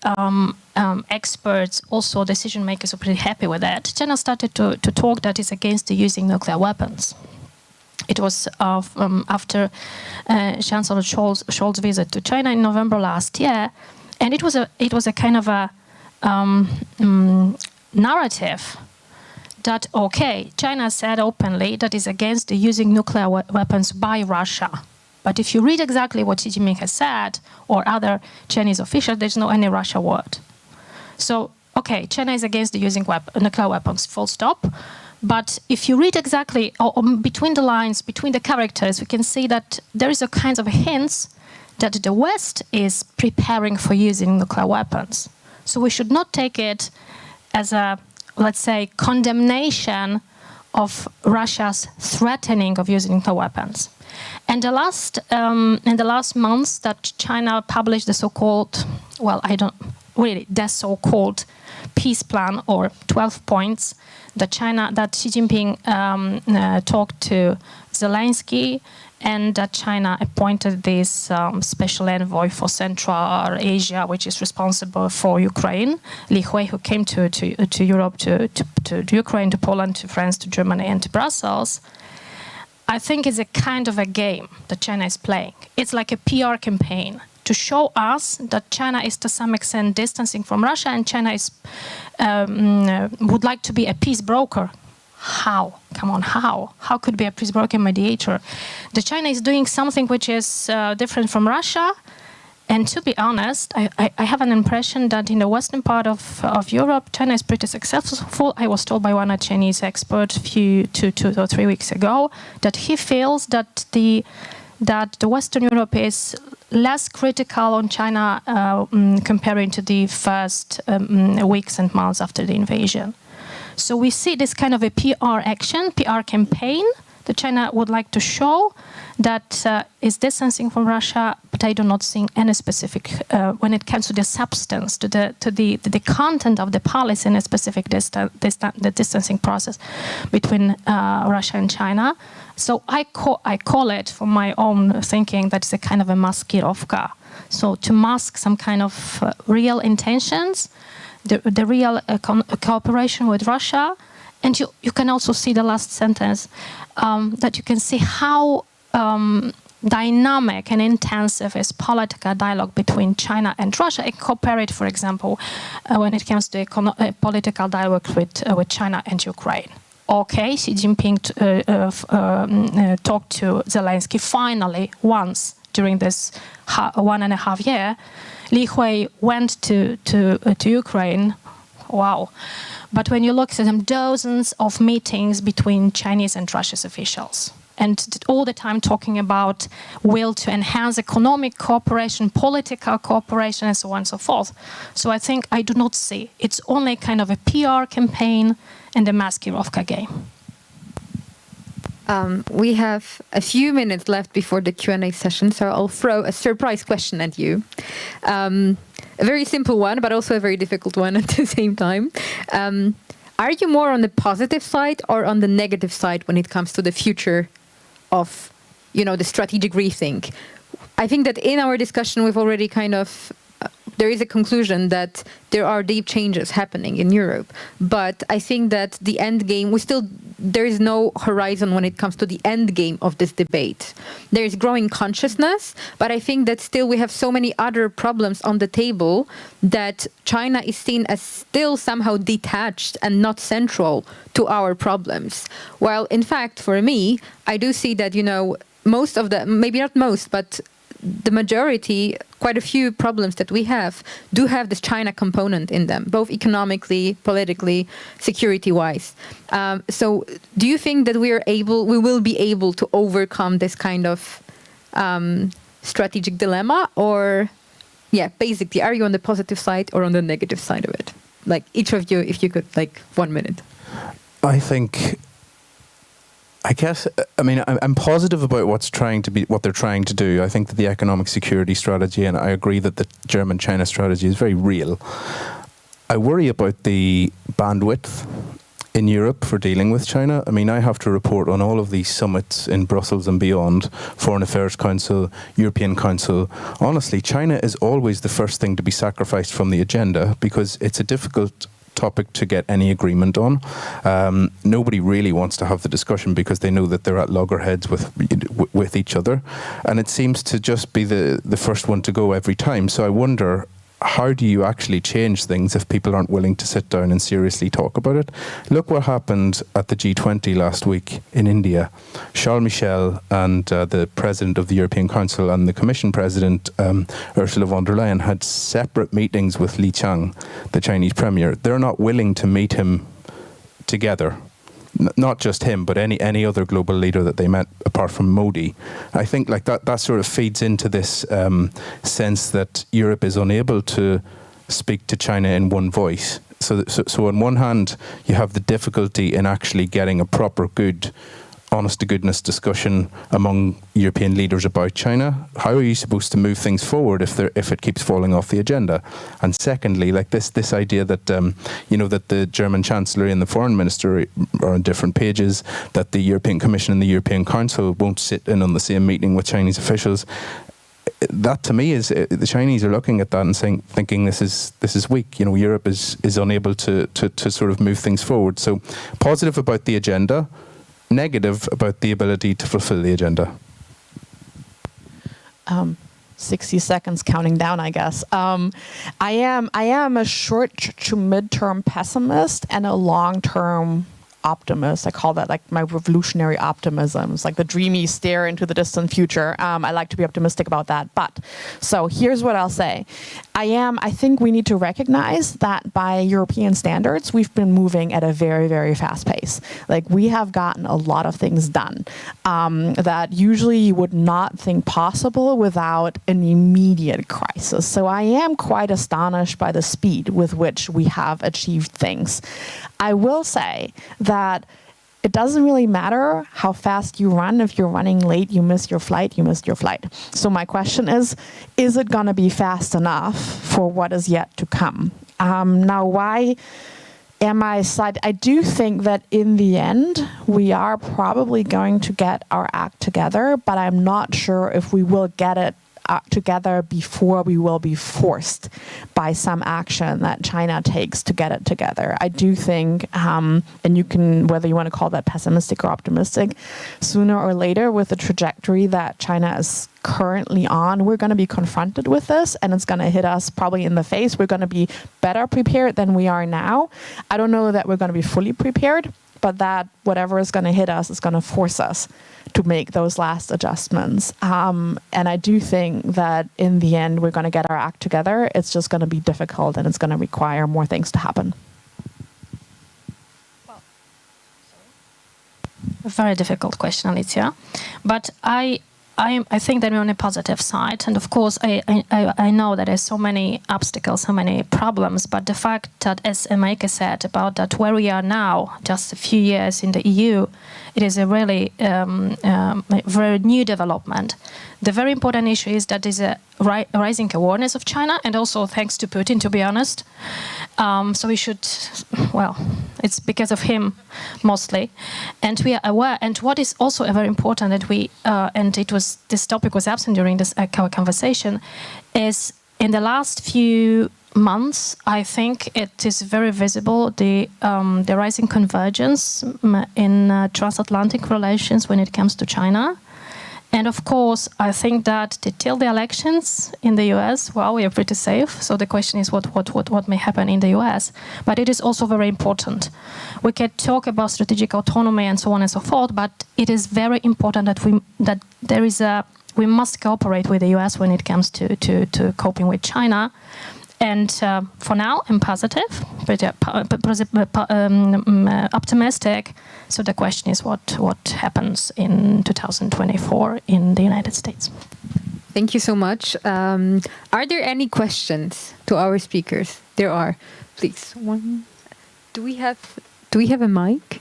experts, also decision makers, are pretty happy with that. China started to talk that is against the using nuclear weapons. It was after Chancellor Scholz's visit to China in November last year, and it was a kind of a narrative that China said openly that is against the using nuclear weapons by Russia. But if you read exactly what Xi Jinping has said or other Chinese officials, there's no any Russia word. So China is against the using nuclear weapons, full stop. But if you read exactly, or between the lines, between the characters, we can see that there is a kind of hints that the West is preparing for using nuclear weapons. So we should not take it as a, let's say, condemnation of Russia's threatening of using nuclear weapons. And in the last months that China published the so-called, the so-called peace plan, or 12 points that Xi Jinping talked to Zelensky, and that China appointed this special envoy for Central Asia, which is responsible for Ukraine, Li Hui, who came to Europe, to Ukraine, to Poland, to France, to Germany, and to Brussels. I think it's a kind of a game that China is playing. It's like a PR campaign to show us that China is to some extent distancing from Russia, and China is would like to be a peace broker. How? Come on, how? How could be a peace broker mediator? The China is doing something which is different from Russia. And to be honest, I have an impression that in the western part of Europe, China is pretty successful. I was told by one Chinese expert two or 3 weeks ago that he feels that the Western Europe is less critical on China comparing to the first weeks and months after the invasion. So we see this kind of a PR action, PR campaign that China would like to show that is distancing from Russia, but I do not see any specific when it comes to the substance, to the content of the policy in a specific the distancing process between Russia and China. So I call it, from my own thinking, that it's a kind of a maskirovka. So to mask some kind of real intentions, the real cooperation with Russia. And you can also see the last sentence, that you can see how dynamic and intensive is political dialogue between China and Russia. And compare it, for example, when it comes to political dialogue with China and Ukraine. Okay, Xi Jinping talked to Zelensky finally once during this 1.5 years. Li Hui went to Ukraine. Wow. But when you look at them, dozens of meetings between Chinese and Russian officials. And all the time talking about will to enhance economic cooperation, political cooperation, and so on and so forth. So I think I do not see. It's only kind of a PR campaign and a maskirovka game. We have a few minutes left before the Q&A session, so I'll throw a surprise question at you. A very simple one, but also a very difficult one at the same time. Are you more on the positive side or on the negative side when it comes to the future of, the strategic rethink? I think that in our discussion, we've already kind of, there is a conclusion that there are deep changes happening in Europe. But I think that the end game, there is no horizon when it comes to the end game of this debate. There is growing consciousness, but I think that still we have so many other problems on the table that China is seen as still somehow detached and not central to our problems. While in fact, for me, I do see that, most of the, maybe not most, but the majority, quite a few problems that we have, do have this China component in them, both economically, politically, security-wise. So do you think that we will be able to overcome this kind of strategic dilemma? Or, basically, are you on the positive side or on the negative side of it? Like, each of you, if you could, 1 minute. I'm positive about what they're trying to do. I think that the economic security strategy, and I agree that the German-China strategy is very real. I worry about the bandwidth in Europe for dealing with China. I have to report on all of these summits in Brussels and beyond, Foreign Affairs Council, European Council. Honestly, China is always the first thing to be sacrificed from the agenda because it's a difficult topic to get any agreement on. Nobody really wants to have the discussion because they know that they're at loggerheads with each other, and it seems to just be the first one to go every time. So I wonder, how do you actually change things if people aren't willing to sit down and seriously talk about it? Look what happened at the G20 last week in India. Charles Michel and the president of the European Council and the Commission president, Ursula von der Leyen, had separate meetings with Li Qiang, the Chinese premier. They're not willing to meet him together. Not just him, but any other global leader that they met, apart from Modi. I think that sort of feeds into this sense that Europe is unable to speak to China in one voice. So on one hand, you have the difficulty in actually getting a proper, good, honest-to-goodness discussion among European leaders about China. How are you supposed to move things forward if it keeps falling off the agenda? And secondly, this idea that that the German Chancellor and the Foreign Minister are on different pages, that the European Commission and the European Council won't sit in on the same meeting with Chinese officials. That to me is the Chinese are looking at that and thinking this is weak. Europe is unable to sort of move things forward. So positive about the agenda, negative about the ability to fulfill the agenda. 60 seconds counting down, I guess. I am a short to midterm pessimist and a long-term optimist. I call that my revolutionary optimism. It's like the dreamy stare into the distant future. I like to be optimistic about that. But so here's what I'll say. I think we need to recognize that by European standards, we've been moving at a very, very fast pace. We have gotten a lot of things done that usually you would not think possible without an immediate crisis. So I am quite astonished by the speed with which we have achieved things. I will say that it doesn't really matter how fast you run. If you're running late, you miss your flight, you missed your flight. So my question is it going to be fast enough for what is yet to come? Now, why am I side? I do think that in the end, we are probably going to get our act together, but I'm not sure if we will get it together before we will be forced by some action that China takes to get it together. I do think, and you can, whether you want to call that pessimistic or optimistic, sooner or later with the trajectory that China is currently on, we're going to be confronted with this and it's going to hit us probably in the face. We're going to be better prepared than we are now. I don't know that we're going to be fully prepared, but that whatever is going to hit us is going to force us to make those last adjustments. And I do think that in the end, we're going to get our act together. It's just going to be difficult and it's going to require more things to happen. A very difficult question, Alicia. But I think that we're on a positive side. And of course, I know that there's so many obstacles, so many problems. But the fact that, as Maike said, about that where we are now, just a few years in the EU, it is a really very new development. The very important issue is that there's a rising awareness of China, and also thanks to Putin, to be honest. So we should, well, it's because of him mostly, and we are aware. And what is also very important that we, and this topic was absent during this our conversation, is in the last few months, I think it is very visible the rising convergence in transatlantic relations when it comes to China. And of course, I think that till the elections in the US, well, we are pretty safe. So the question is what may happen in the US. But it is also very important. We can talk about strategic autonomy and so on and so forth, but it is very important that we must cooperate with the US when it comes to coping with China. And for now, I'm positive, pretty optimistic. So the question is what happens in 2024 in the United States. Thank you so much. Are there any questions to our speakers? There are. Please, one. Do we have a mic?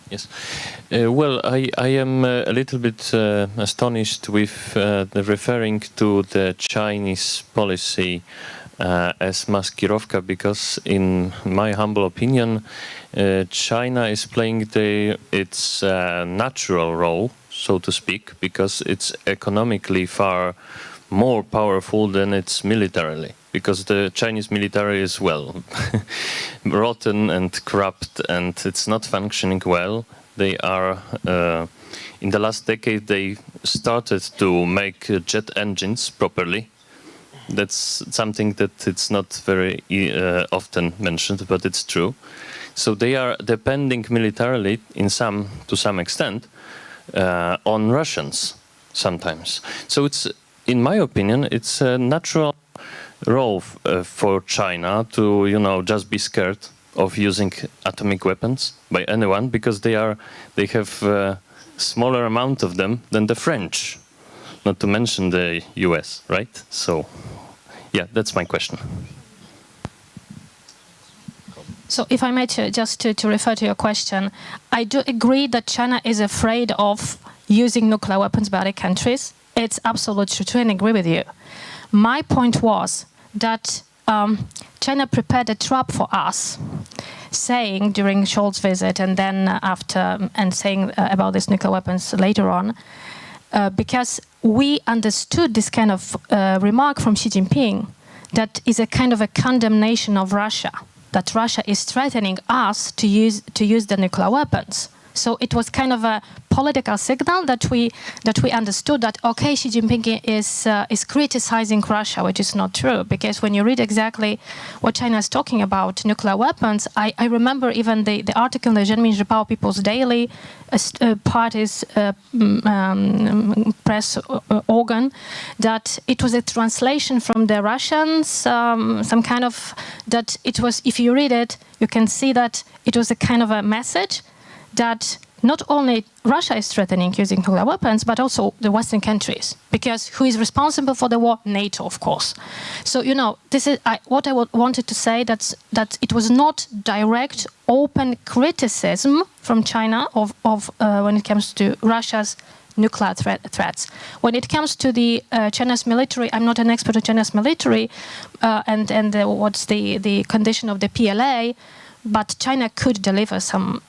Yes. Well, I am a little bit astonished with the referring to the Chinese policy as maskировка, because in my humble opinion, China is playing its natural role, so to speak, because it's economically far more powerful than it's militarily. Because the Chinese military is, well, rotten and corrupt, and it's not functioning well. They are, in the last decade, they started to make jet engines properly. That's something that it's not very often mentioned, but it's true. So they are depending militarily, to some extent, on Russians sometimes. So it's, in my opinion, it's a natural role for China to, just be scared of using atomic weapons by anyone, because they have a smaller amount of them than the French, not to mention the US, right? So, yeah, that's my question. So if I may, just to refer to your question, I do agree that China is afraid of using nuclear weapons by other countries. It's absolutely true, and I agree with you. My point was that China prepared a trap for us, saying during Scholz's visit and then after, and saying about these nuclear weapons later on, because we understood this kind of remark from Xi Jinping that is a kind of a condemnation of Russia, that Russia is threatening us to use the nuclear weapons. So it was kind of a political signal that we understood that, okay, Xi Jinping is criticizing Russia, which is not true, because when you read exactly what China is talking about, nuclear weapons, I remember even the article in the Zhenmin Zhipao People's Daily party's press organ, that it was a translation from the Russians, some kind of, that it was, if you read it, you can see that it was a kind of a message that not only Russia is threatening using nuclear weapons, but also the Western countries. Because who is responsible for the war? NATO, of course. So, you know, this is what I wanted to say, that it was not direct, open criticism from China of when it comes to Russia's nuclear threats. When it comes to the China's military, I'm not an expert on China's military and what's the condition of the PLA, but China could deliver some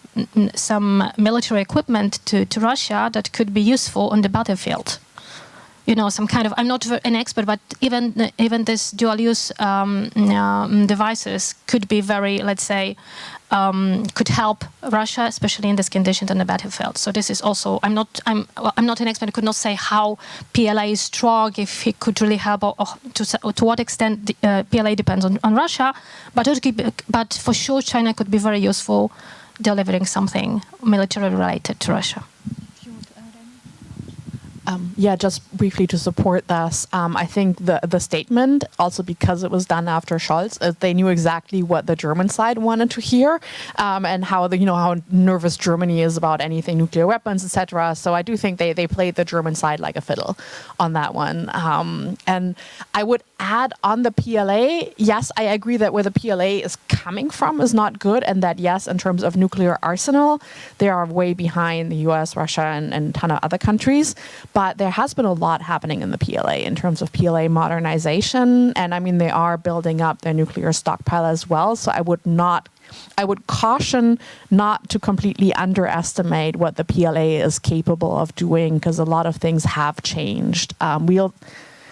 military equipment to Russia that could be useful on the battlefield. You know, some kind of, I'm not an expert, but even this dual-use devices could be very, let's say, could help Russia, especially in this condition on the battlefield. So this is also, I'm not an expert. I could not say how PLA is strong, if it could really help, or to what extent the, PLA depends on Russia. But for sure, China could be very useful delivering something military related to Russia. Yeah, just briefly to support this, I think the statement, also because it was done after Scholz, they knew exactly what the German side wanted to hear, and how how nervous Germany is about anything nuclear weapons, etc. So I do think they played the German side like a fiddle on that one. And I would add on the PLA, yes, I agree that where the PLA is coming from is not good, and that yes, in terms of nuclear arsenal, they are way behind the US, Russia, and a ton of other countries. But there has been a lot happening in the PLA in terms of PLA modernization. And I mean, they are building up their nuclear stockpile as well. So I would caution not to completely underestimate what the PLA is capable of doing, because a lot of things have changed.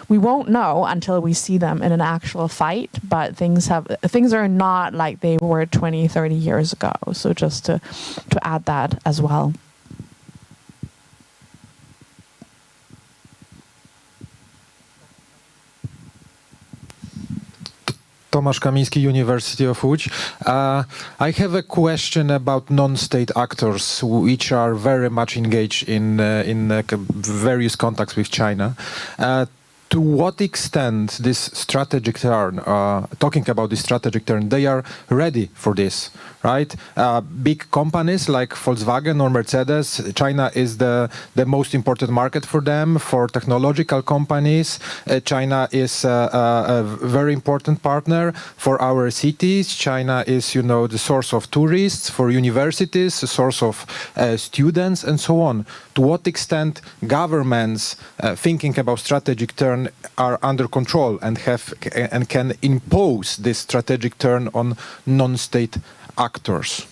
We won't know until we see them in an actual fight, but things are not like they were 20, 30 years ago. So just to add that as well. Tomasz Kamiński, University of Łódź. I have a question about non-state actors, which are very much engaged in various contacts with China. To what extent this strategic turn, talking about this strategic turn, they are ready for this, right? Big companies like Volkswagen or Mercedes, China is the most important market for them. For technological companies, China is a very important partner. For our cities, China is, the source of tourists. For universities, a source of students, and so on. To what extent governments thinking about strategic turn are under control and can impose this strategic turn on non-state actors?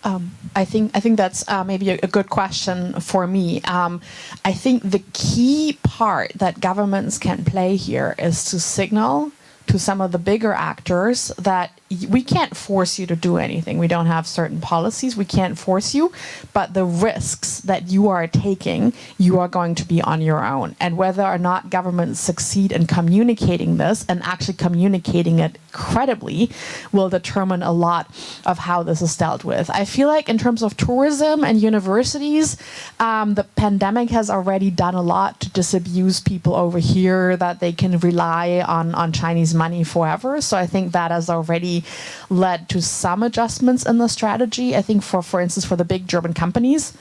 I think that's maybe a good question for me. I think the key part that governments can play here is to signal to some of the bigger actors that we can't force you to do anything. We don't have certain policies. We can't force you, but the risks that you are taking, you are going to be on your own. And whether or not governments succeed in communicating this and actually communicating it credibly will determine a lot of how this is dealt with. I feel like in terms of tourism and universities, the pandemic has already done a lot to disabuse people over here that they can rely on Chinese money forever. So I think that has already led to some adjustments in the strategy. I think for instance, for the big German companies,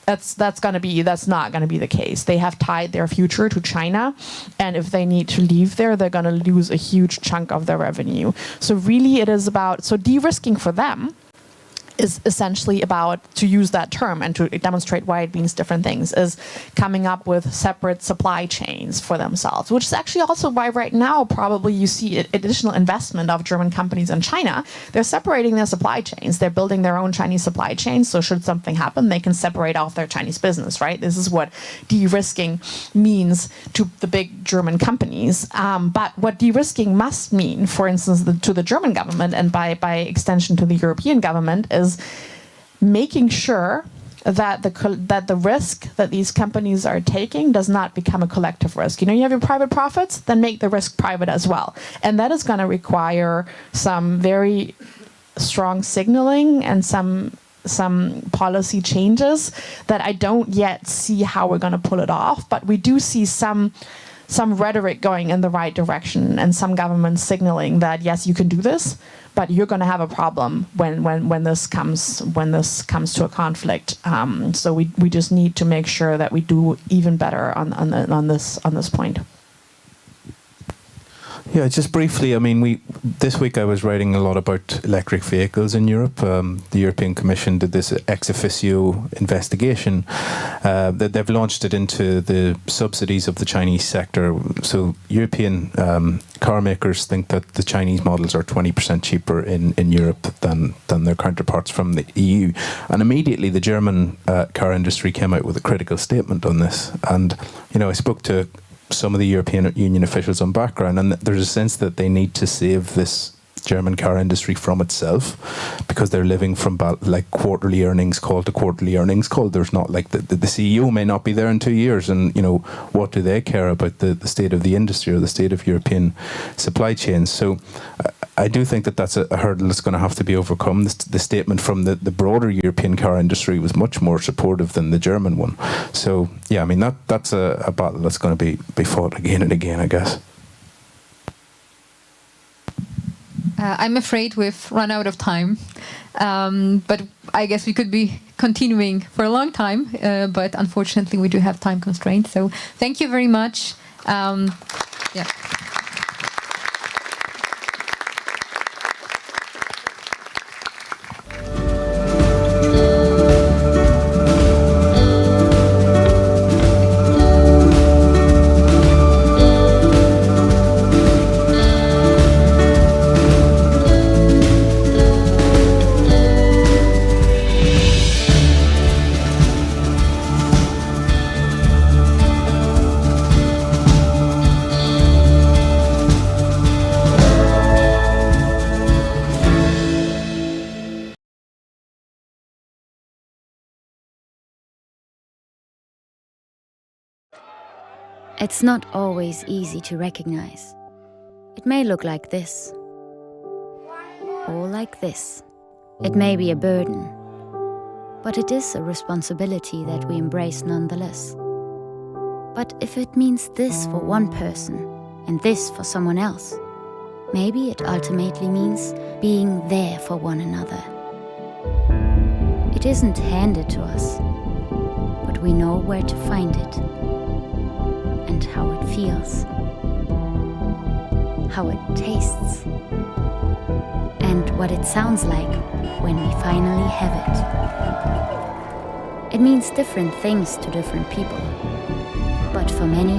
that's not going to be the case. They have tied their future to China, and if they need to leave there, they're going to lose a huge chunk of their revenue. So really it is about, de-risking for them is essentially about, to use that term and to demonstrate why it means different things, is coming up with separate supply chains for themselves, which is actually also why right now probably you see additional investment of German companies in China. They're separating their supply chains. They're building their own Chinese supply chains, so should something happen, they can separate off their Chinese business, right? This is what de-risking means to the big German companies. But what de-risking must mean, for instance, to the German government, and by extension to the European government, is making sure that the risk that these companies are taking does not become a collective risk. You know, you have your private profits, then make the risk private as well. And that is going to require some very strong signaling and some policy changes that I don't yet see how we're going to pull it off, but we do see some rhetoric going in the right direction and some governments signaling that yes, you can do this, but you're going to have a problem when this comes to a conflict. So we just need to make sure that we do even better on this point. Yeah, just briefly, I mean, this week I was writing a lot about electric vehicles in Europe. The European Commission did this ex officio investigation that they've launched it into the subsidies of the Chinese sector. So European car makers think that the Chinese models are 20% cheaper in Europe than their counterparts from the EU. And immediately the German car industry came out with a critical statement on this. And, you know, I spoke to some of the European Union officials on background, and there's a sense that they need to save this German car industry from itself because they're living from like quarterly earnings call to quarterly earnings call. There's not like the CEO may not be there in 2 years, and you know, what do they care about the state of the industry or the state of European supply chains? So I do think that that's a hurdle that's going to have to be overcome. The statement from the broader European car industry was much more supportive than the German one. So yeah, I mean that's a battle that's going to be fought again and again, I guess. I'm afraid we've run out of time, but I guess we could be continuing for a long time, but unfortunately we do have time constraints. So thank you very much. Yeah. It's not always easy to recognize. It may look like this, or like this. It may be a burden, but it is a responsibility that we embrace nonetheless. But if it means this for one person and this for someone else, maybe it ultimately means being there for one another. It isn't handed to us, but we know where to find it. And how it feels, how it tastes, and what it sounds like when we finally have it. It means different things to different people, but for many,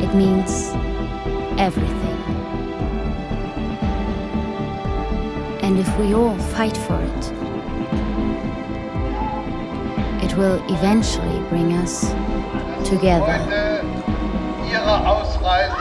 it means everything. And if we all fight for it, it will eventually bring us together. Ihre Ausreise.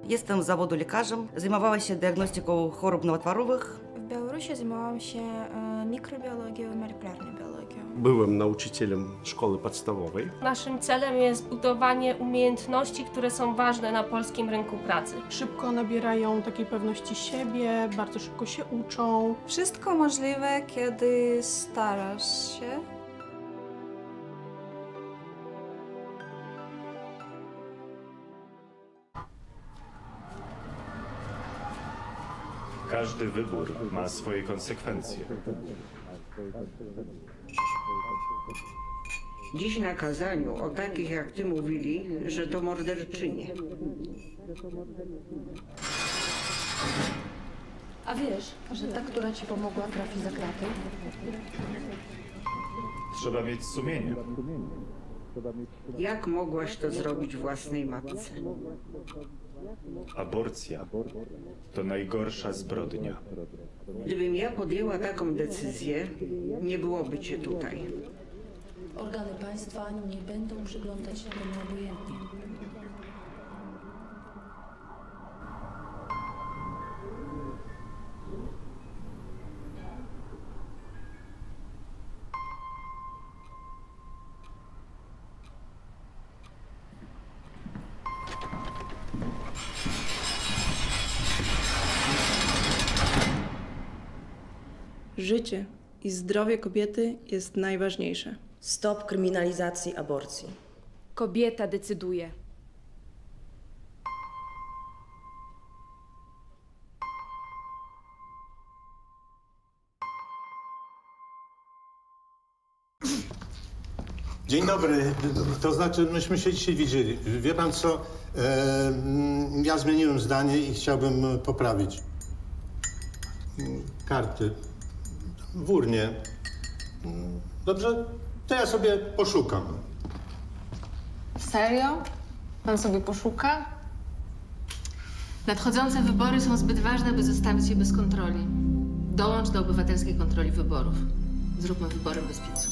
Jestem z zawodu lekarzem. Zajmowała się diagnostyką chorób nowotworowych. W Białorusi zajmowałam się mikrobiologią i molekularną biologią. Byłem nauczycielem szkoły podstawowej. Naszym celem jest budowanie umiejętności, które są ważne na polskim rynku pracy. Szybko nabierają takiej pewności siebie, bardzo szybko się uczą. Wszystko możliwe, kiedy starasz się. Każdy wybór ma swoje konsekwencje. Dziś na kazaniu o takich jak ty mówili, że to morderczynie. A wiesz, że ta, która ci pomogła, trafi za kraty? Trzeba mieć sumienie. Jak mogłaś to zrobić własnej matce? Aborcja to najgorsza zbrodnia. Gdybym ja podjęła taką decyzję, nie byłoby cię tutaj. Organy państwa nie będą przyglądać się temu obojętnie. Życie i zdrowie kobiety jest najważniejsze. Stop kryminalizacji aborcji. Kobieta decyduje. Dzień dobry. To znaczy, myśmy się dzisiaj widzieli. Wie pan co? Ja zmieniłem zdanie i chciałbym poprawić. Karty. W urnie. Dobrze? To ja sobie poszukam. Serio? Pan sobie poszuka? Nadchodzące wybory są zbyt ważne, by zostawić je bez kontroli. Dołącz do obywatelskiej kontroli wyborów. Zróbmy wybory bez piecu.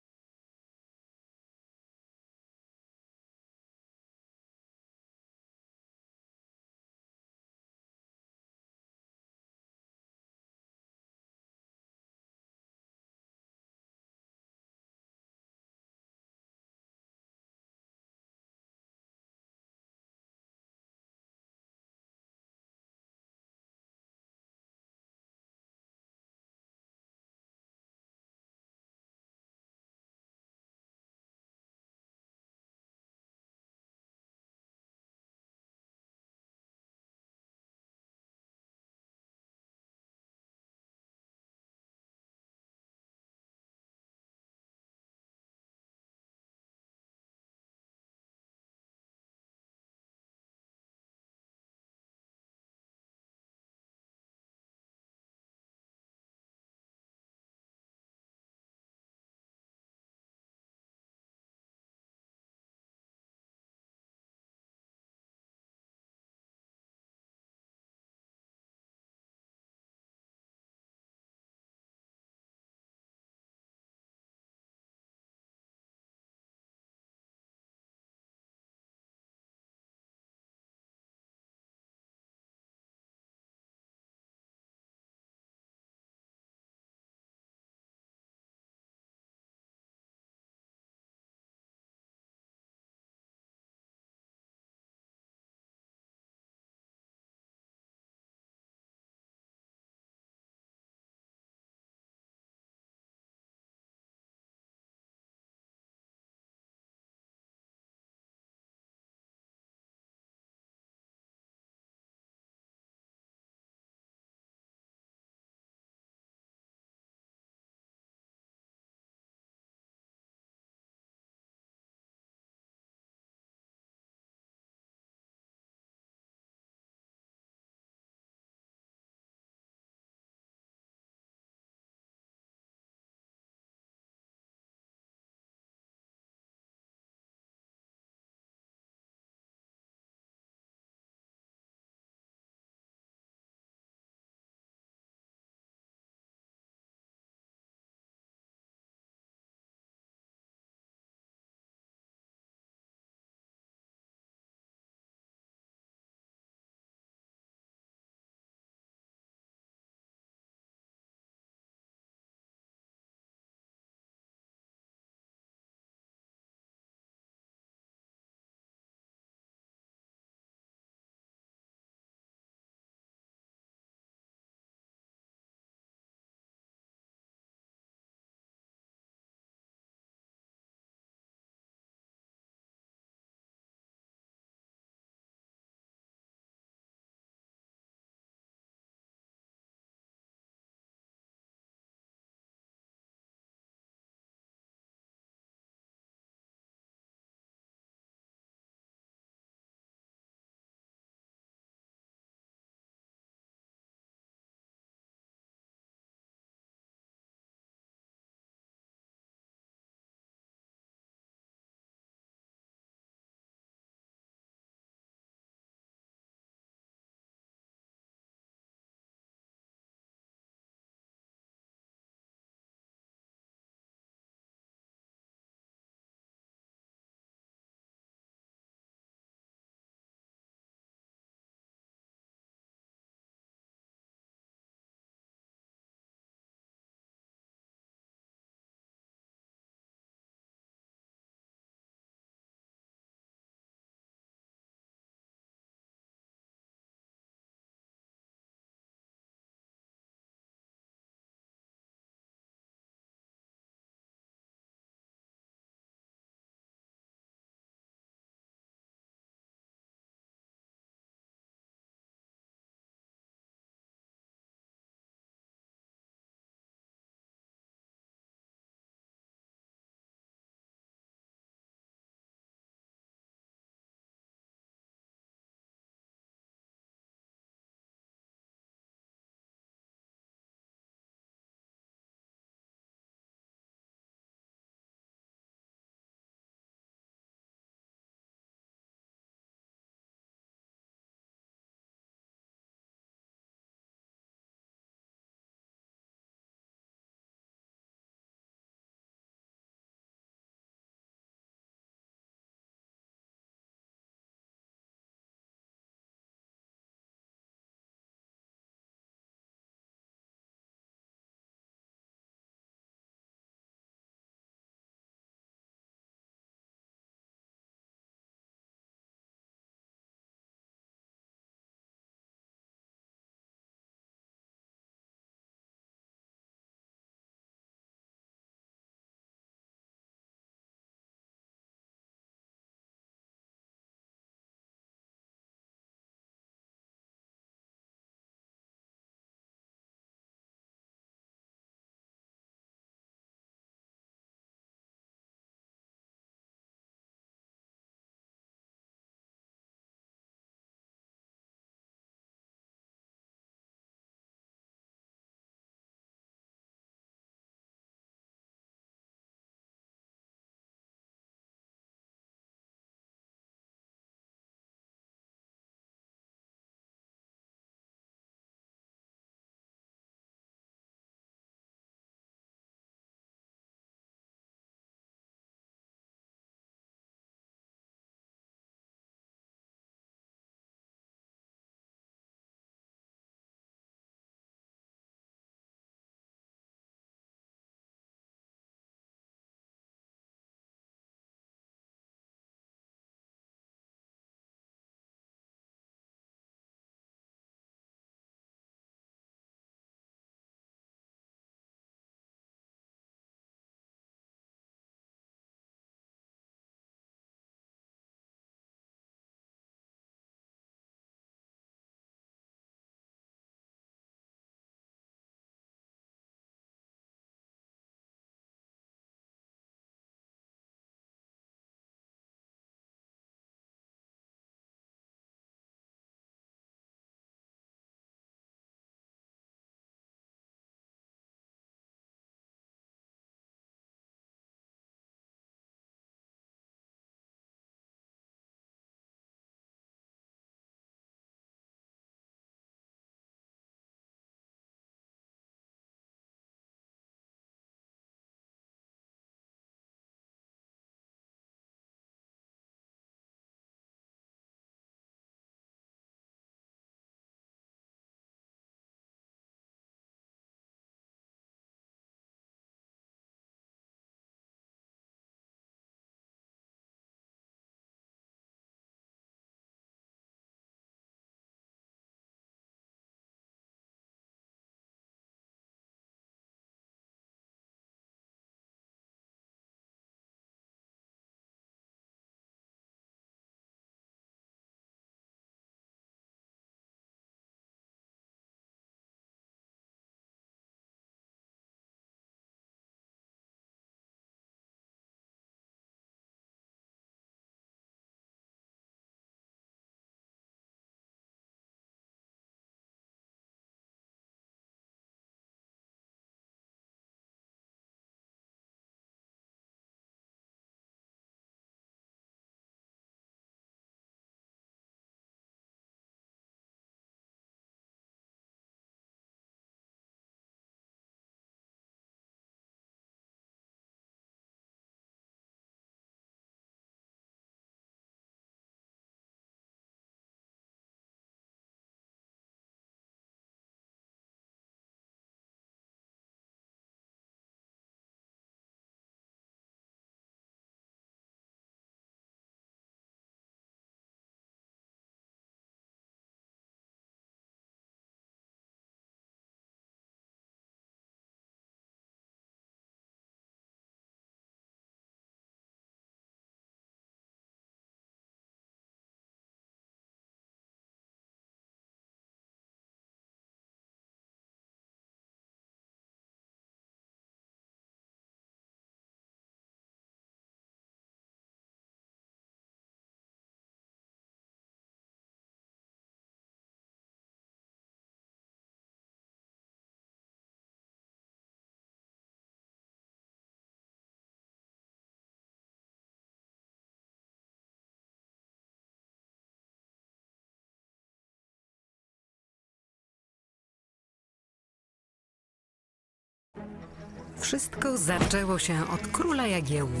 Wszystko zaczęło się od króla Jagiełły.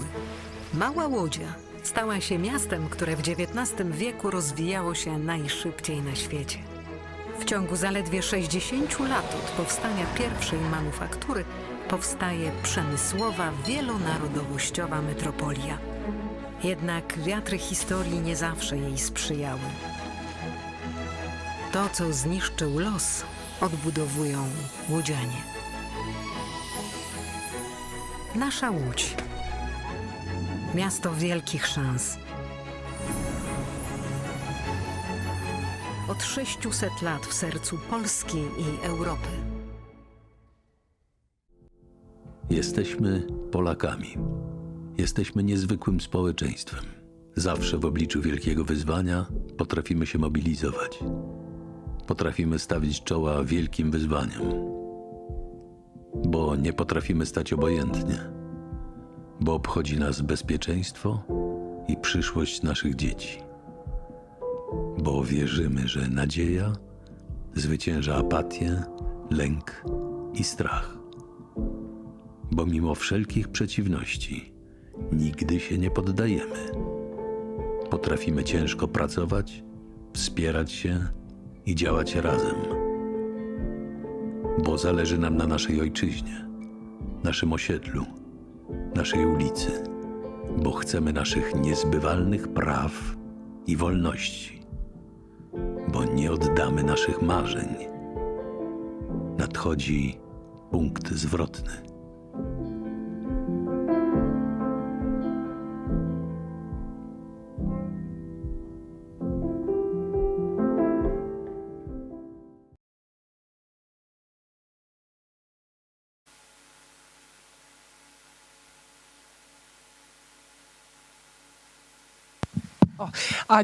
Mała Łodzia stała się miastem, które w XIX wieku rozwijało się najszybciej na świecie. W ciągu zaledwie 60 lat od powstania pierwszej manufaktury powstaje przemysłowa, wielonarodowościowa metropolia. Jednak wiatry historii nie zawsze jej sprzyjały. To, co zniszczył los, odbudowują łodzianie. Nasza Łódź. Miasto wielkich szans. Od 600 lat w sercu Polski i Europy. Jesteśmy Polakami. Jesteśmy niezwykłym społeczeństwem. Zawsze w obliczu wielkiego wyzwania potrafimy się mobilizować. Potrafimy stawić czoła wielkim wyzwaniom. Bo nie potrafimy stać obojętnie. Bo obchodzi nas bezpieczeństwo i przyszłość naszych dzieci. Bo wierzymy, że nadzieja zwycięża apatię, lęk i strach. Bo mimo wszelkich przeciwności nigdy się nie poddajemy. Potrafimy ciężko pracować, wspierać się i działać razem. Bo zależy nam na naszej ojczyźnie, naszym osiedlu, naszej ulicy. Bo chcemy naszych niezbywalnych praw i wolności. Bo nie oddamy naszych marzeń. Nadchodzi punkt zwrotny.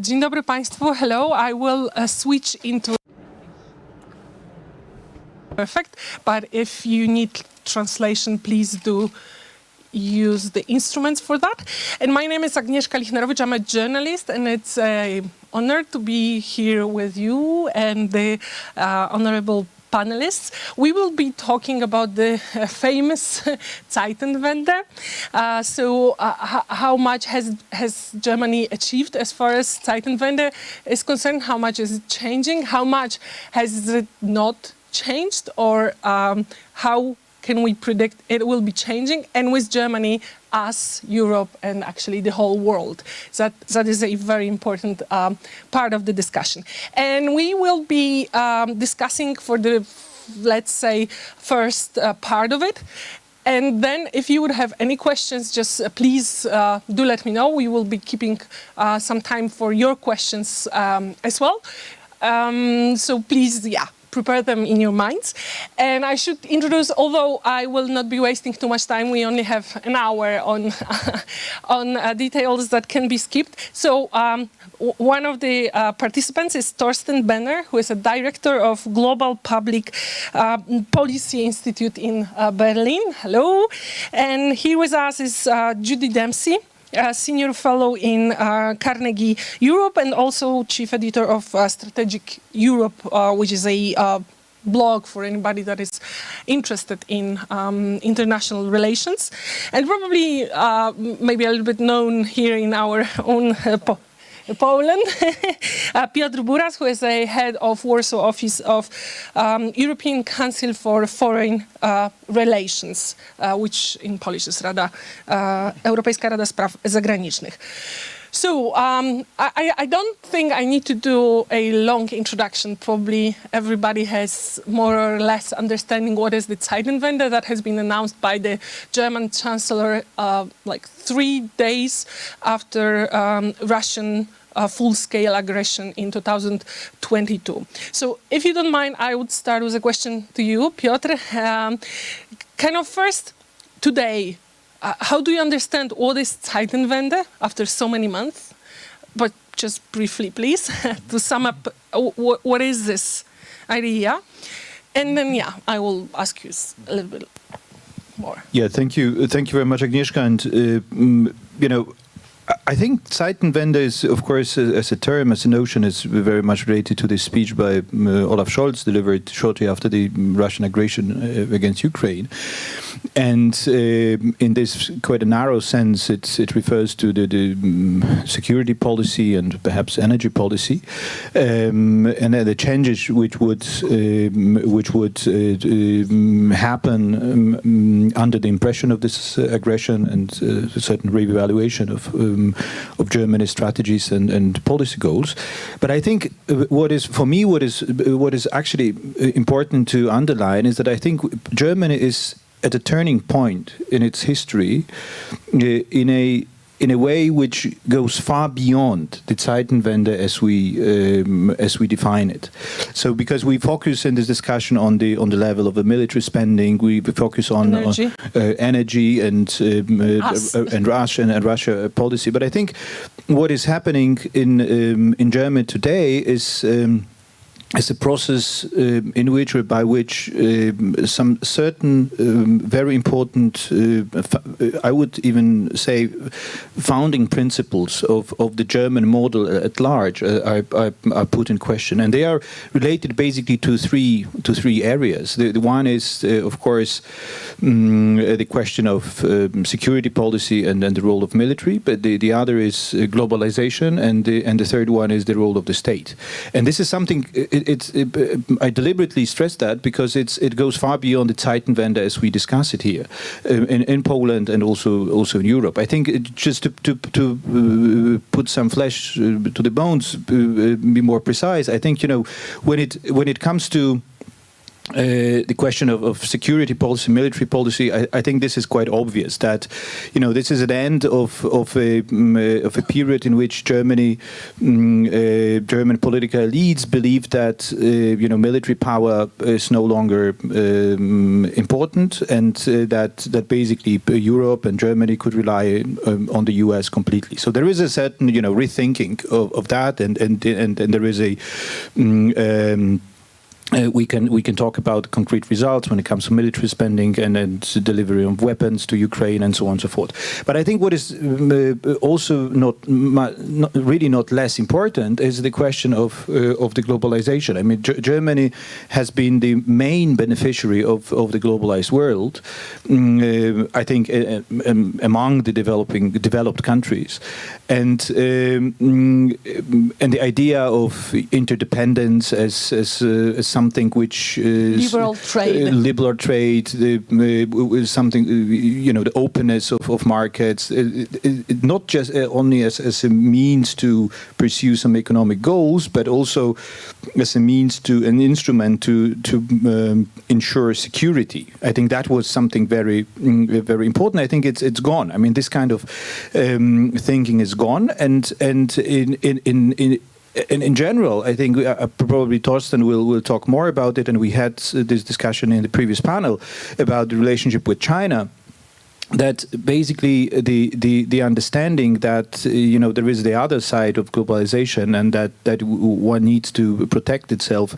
Dzień dobry Państwu. Hello. I will switch into perfect, but if you need translation, please do use the instruments for that. And my name is Agnieszka Lichnerowicz. I'm a journalist, and it's an honor to be here with you and the honorable panelists. We will be talking about the famous Zeitenwende. How much has Germany achieved as far as Zeitenwende is concerned? How much is it changing? How much has it not changed? Or how can we predict it will be changing? And with Germany, us, Europe, and actually the whole world. That is a very important part of the discussion. And we will be discussing for the, let's say, first part of it. And then if you would have any questions, just please do let me know. We will be keeping some time for your questions as well. So please, prepare them in your minds. And I should introduce, although I will not be wasting too much time, we only have an hour on details that can be skipped. So one of the participants is Thorsten Benner, who is a director of Global Public Policy Institute in Berlin. Hello. And here with us is Judy Dempsey, a senior fellow in Carnegie Europe and also chief editor of Strategic Europe, which is a blog for anybody that is interested in international relations, and probably maybe a little bit known here in our own Poland. Piotr Buras, who is a head of Warsaw office of European Council for Foreign Relations, which in Polish is Europejska Rada Spraw Zagranicznych. So I don't think I need to do a long introduction. Probably everybody has more or less understanding what is the Zeitenwende that has been announced by the German Chancellor like 3 days after Russian full-scale aggression in 2022. So if you don't mind, I would start with a question to you, Piotr. Kind of first, today, how do you understand what is Zeitenwende after so many months? But just briefly, please, to sum up, what is this idea? And then, I will ask you a little bit more. Yeah, thank you very much, Agnieszka. And you know, I think Zeitenwende is, of course, as a term, as a notion, is very much related to this speech by Olaf Scholz delivered shortly after the Russian aggression against Ukraine. And in this quite a narrow sense, it refers to the security policy and perhaps energy policy, and the changes which would happen under the impression of this aggression and a certain reevaluation of Germany's strategies and policy goals. But I think what is actually important to underline is that I think Germany is at a turning point in its history in a way which goes far beyond the Zeitenwende as we define it. So, because we focus in this discussion on the level of the military spending, we focus on energy and Russia policy. But I think what is happening in Germany today is a process in which or by which some certain very important, I would even say, founding principles of the German model at large are put in question, and they are related basically to three areas. The one is, of course, the question of security policy and the role of military, but the other is globalization, and the third one is the role of the state. And this is something. I deliberately stress that because it goes far beyond the Zeitenwende as we discuss it here in Poland and also in Europe. I think just to put some flesh to the bones, be more precise. I think when it comes to the question of security policy, military policy, I think this is quite obvious that, this is an end of a period in which German political elites believed that, military power is no longer important, and that basically Europe and Germany could rely on the US completely. So there is a certain, rethinking of that, and there is a we can talk about concrete results when it comes to military spending and delivery of weapons to Ukraine and so on and so forth. But I think what is also not less important is the question of the globalization. I mean, Germany has been the main beneficiary of the globalized world. I think among the developed countries, and the idea of interdependence as something which is liberal trade, something, the openness of markets, not just only as a means to pursue some economic goals, but also as an instrument to ensure security. I think that was something very, very important. I think it's gone. I mean, this kind of thinking is gone, and in general, I think probably Torsten will talk more about it, and we had this discussion in the previous panel about the relationship with China. That basically the understanding that there is the other side of globalization, and that one needs to protect itself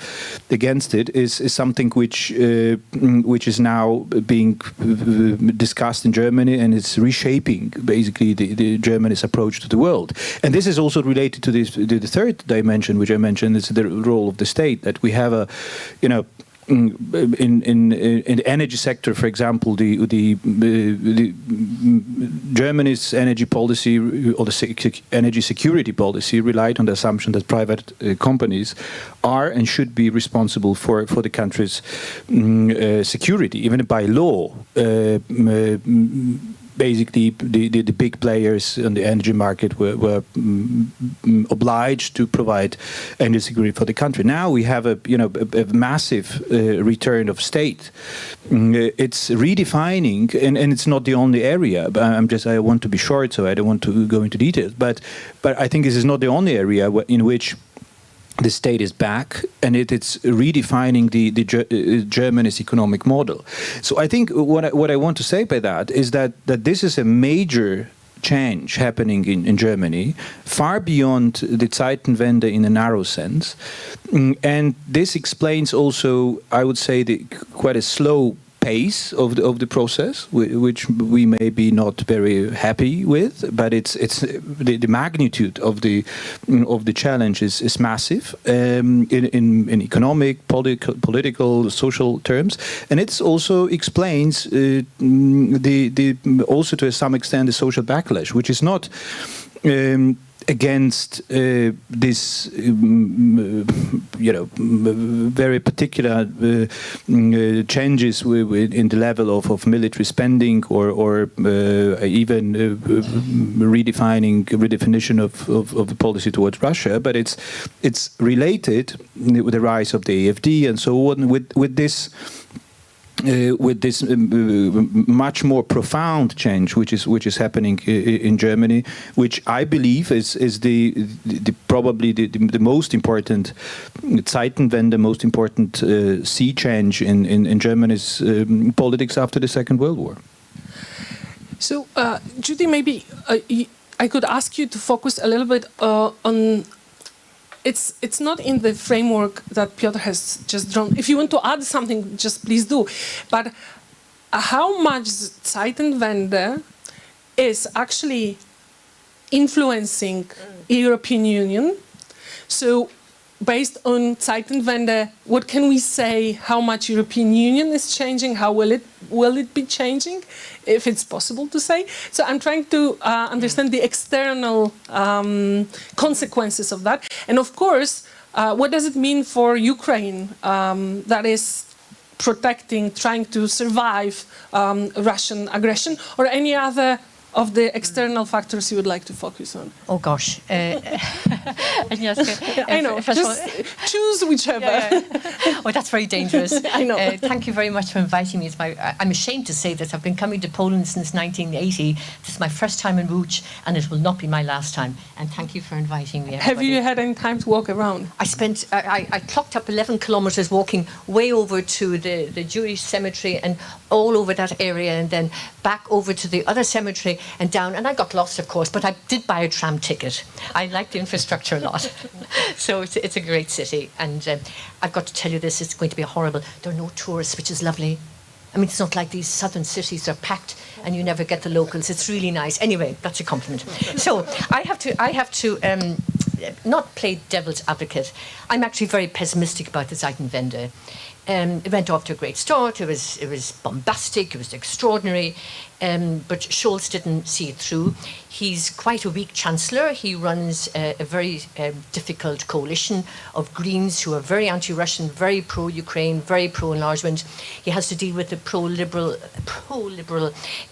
against it is something which is now being discussed in Germany, and it's reshaping basically the Germany's approach to the world. And this is also related to the third dimension, which I mentioned, is the role of the state. That we have in the energy sector, for example, the Germany's energy policy or the energy security policy relied on the assumption that private companies are and should be responsible for the country's security, even by law. Basically, the big players on the energy market were obliged to provide energy security for the country. Now we have a massive return of state. It's redefining, and it's not the only area. I want to be short, so I don't want to go into details. But I think this is not the only area in which the state is back, and it's redefining the Germany's economic model. So I think what I want to say by that is that this is a major change happening in Germany, far beyond the Zeitenwende in a narrow sense. And this explains also, I would say, quite a slow pace of the process, which we may be not very happy with, but it's the magnitude of the challenge is massive in economic, political, social terms, and it also explains also to some extent the social backlash, which is not against this, very particular changes in the level of military spending or even redefinition of the policy towards Russia, but it's related with the rise of the AfD and so on with this much more profound change which is happening in Germany, which I believe is probably the most important Zeitenwende, most important sea change in Germany's politics after the Second World War. So, Judy, maybe I could ask you to focus a little bit on. It's not in the framework that Piotr has just drawn. If you want to add something, just please do. But how much Zeitenwende is actually influencing European Union? So, based on Zeitenwende, what can we say? How much European Union is changing? How will it be changing, if it's possible to say? So I'm trying to understand the external consequences of that, and of course, what does it mean for Ukraine that is protecting, trying to survive Russian aggression, or any other of the external factors you would like to focus on? Oh gosh. Agnieszka, I know, just choose whichever. Yeah. Oh, that's very dangerous. I know. Thank you very much for inviting me. I'm ashamed to say that I've been coming to Poland since 1980. This is my first time in Łódź, and it will not be my last time. And thank you for inviting me, everybody. Have you had any time to walk around? I clocked up 11 kilometers walking way over to the Jewish cemetery and all over that area, and then back over to the other cemetery and down, and I got lost, of course, but I did buy a tram ticket. I like the infrastructure a lot. So it's a great city, and I've got to tell you this, it's going to be horrible. There are no tourists, which is lovely. I mean, it's not like these southern cities are packed and you never get the locals. It's really nice. Anyway, that's a compliment. So I have to not play devil's advocate. I'm actually very pessimistic about the Zeitenwende. It went off to a great start. It was bombastic. It was extraordinary. But Scholz didn't see it through. He's quite a weak chancellor. He runs a very difficult coalition of Greens who are very anti-Russian, very pro-Ukraine, very pro-enlargement. He has to deal with the pro-liberal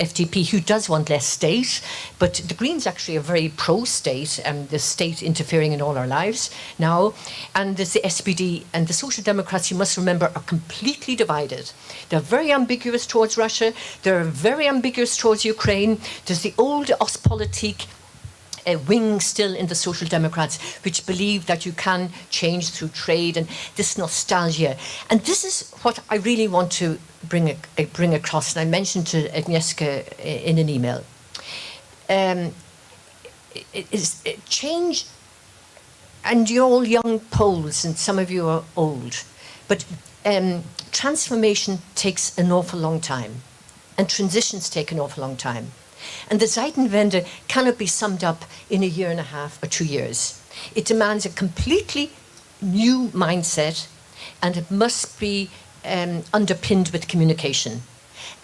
FDP, who does want less state. But the Greens actually are very pro-state, and the state interfering in all our lives now. And there's the SPD, and the Social Democrats, you must remember, are completely divided. They're very ambiguous towards Russia. They're very ambiguous towards Ukraine. There's the old Ostpolitik wing still in the Social Democrats, which believe that you can change through trade and this nostalgia. And this is what I really want to bring across, and I mentioned to Agnieszka in an email. Change, and you're all young Poles, and some of you are old, but transformation takes an awful long time, and transitions take an awful long time. And the Zeitenwende cannot be summed up in a year and a half or 2 years. It demands a completely new mindset, and it must be underpinned with communication.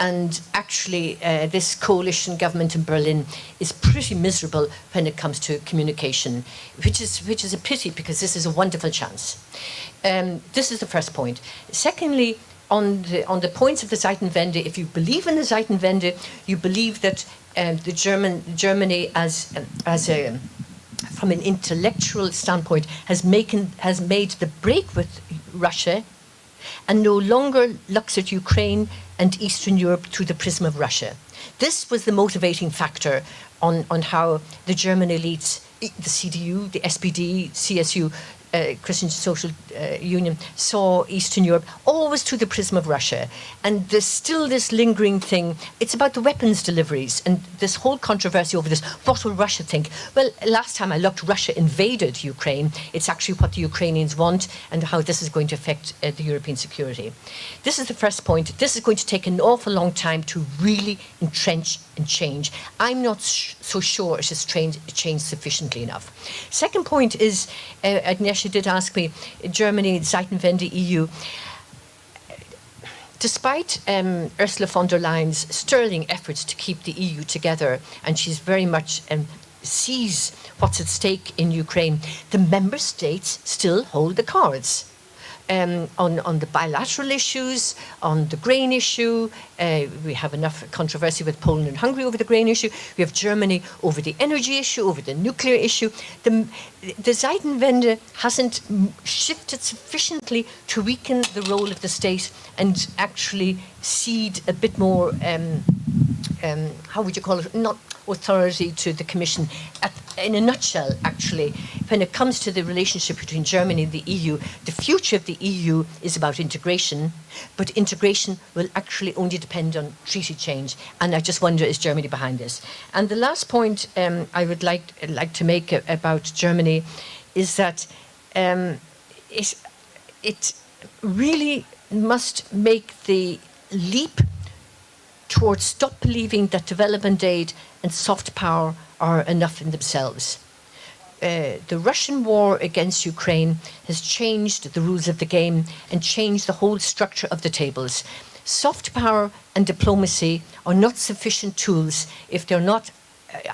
And actually, this coalition government in Berlin is pretty miserable when it comes to communication, which is a pity, because this is a wonderful chance. This is the first point. Secondly, on the points of the Zeitenwende, if you believe in the Zeitenwende, you believe that Germany from an intellectual standpoint has made the break with Russia, and no longer looks at Ukraine and Eastern Europe through the prism of Russia. This was the motivating factor on how the German elites, the CDU, the SPD, CSU, Christian Social Union saw Eastern Europe always through the prism of Russia. And there's still this lingering thing. It's about the weapons deliveries and this whole controversy over this. What will Russia think? Well, last time I looked, Russia invaded Ukraine. It's actually what the Ukrainians want and how this is going to affect the European security. This is the first point. This is going to take an awful long time to really entrench and change. I'm not so sure it has changed sufficiently enough. Second point is, Agnieszka did ask me, Germany, Zeitenwende, EU. Despite Ursula von der Leyen's sterling efforts to keep the EU together, and she's very much sees what's at stake in Ukraine, the member states still hold the cards. On the bilateral issues, on the grain issue, we have enough controversy with Poland and Hungary over the grain issue. We have Germany over the energy issue, over the nuclear issue. The Zeitenwende hasn't shifted sufficiently to weaken the role of the state and actually cede a bit more, how would you call it, not authority to the Commission. In a nutshell, actually, when it comes to the relationship between Germany and the EU, the future of the EU is about integration, but integration will actually only depend on treaty change. And I just wonder, is Germany behind this? And the last point I would like to make about Germany is that it really must make the leap towards stop believing that development aid and soft power are enough in themselves. The Russian war against Ukraine has changed the rules of the game and changed the whole structure of the tables. Soft power and diplomacy are not sufficient tools if they're not.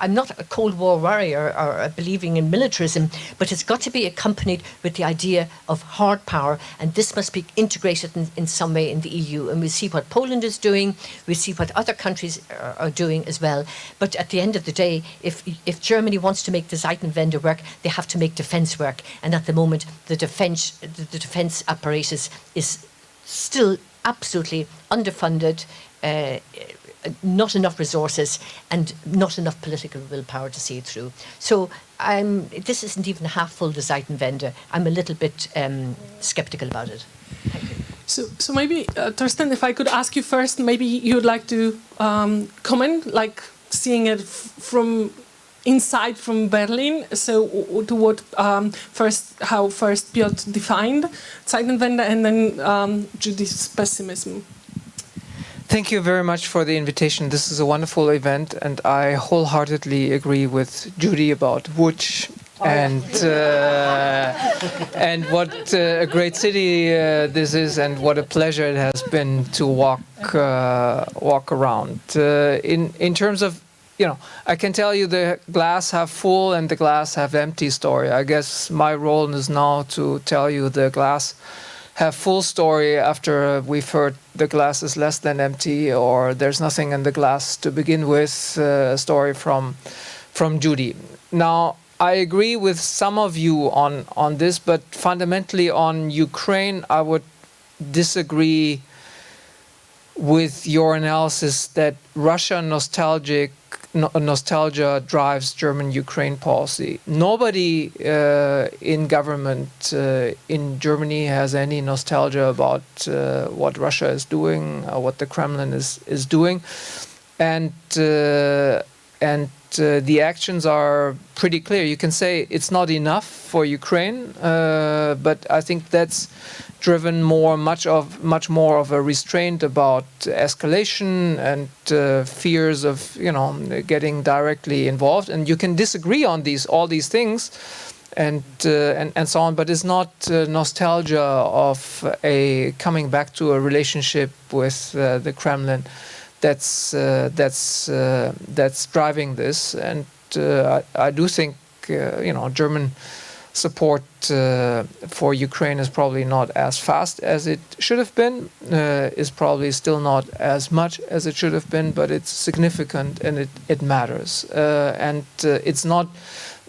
I'm not a Cold War warrior or believing in militarism, but it's got to be accompanied with the idea of hard power, and this must be integrated in some way in the EU. And we'll see what Poland is doing, we'll see what other countries are doing as well. But at the end of the day, if Germany wants to make the Zeitenwende work, they have to make defence work. And at the moment, the defence apparatus is still absolutely underfunded, not enough resources and not enough political willpower to see it through. So this isn't even half full, the Zeitenwende. I'm a little bit sceptical about it. Thank you. So maybe, Thorsten, if I could ask you first, maybe you'd like to comment, like seeing it from inside from Berlin. So to what how first Piotr defined Zeitenwende and then Judy's pessimism. Thank you very much for the invitation. This is a wonderful event, and I wholeheartedly agree with Judy about Łódź and what a great city this is, and what a pleasure it has been to walk around. In terms of, I can tell you the glass half full and the glass half empty story. I guess my role is now to tell you the glass half full story after we've heard the glass is less than empty or there's nothing in the glass to begin with, a story from Judy. Now, I agree with some of you on this, but fundamentally on Ukraine, I would disagree with your analysis that Russia nostalgia drives German-Ukraine policy. Nobody in government in Germany has any nostalgia about what Russia is doing, what the Kremlin is doing, and the actions are pretty clear. You can say it's not enough for Ukraine, but I think that's driven much more of a restraint about escalation and fears of getting directly involved. And you can disagree on all these things and so on, but it's not nostalgia of a coming back to a relationship with the Kremlin that's driving this. And I do think German support for Ukraine is probably not as fast as it should have been, is probably still not as much as it should have been, but it's significant and it matters. And it's not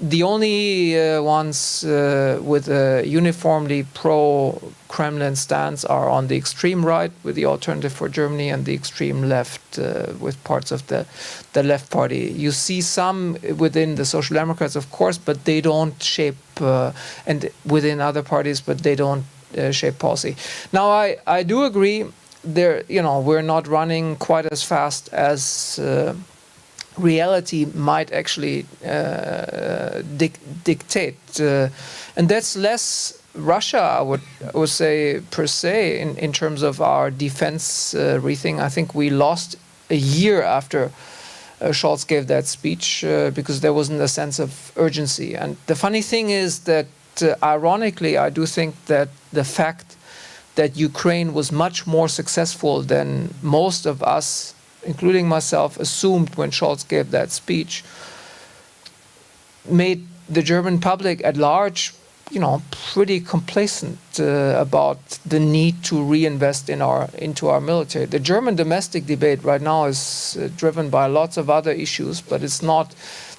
the only ones with a uniformly pro-Kremlin stance are on the extreme right with the Alternative for Germany and the extreme left with parts of the left party. You see some within the Social Democrats, of course, but they don't shape and within other parties, but they don't shape policy. Now, I do agree. We're not running quite as fast as reality might actually dictate, and that's less Russia, I would say, per se, in terms of our defense rethink. I think we lost a year after Scholz gave that speech because there wasn't a sense of urgency. And the funny thing is that, ironically, I do think that the fact that Ukraine was much more successful than most of us, including myself, assumed when Scholz gave that speech, made the German public at large, pretty complacent about the need to reinvest into our military. The German domestic debate right now is driven by lots of other issues, but it's not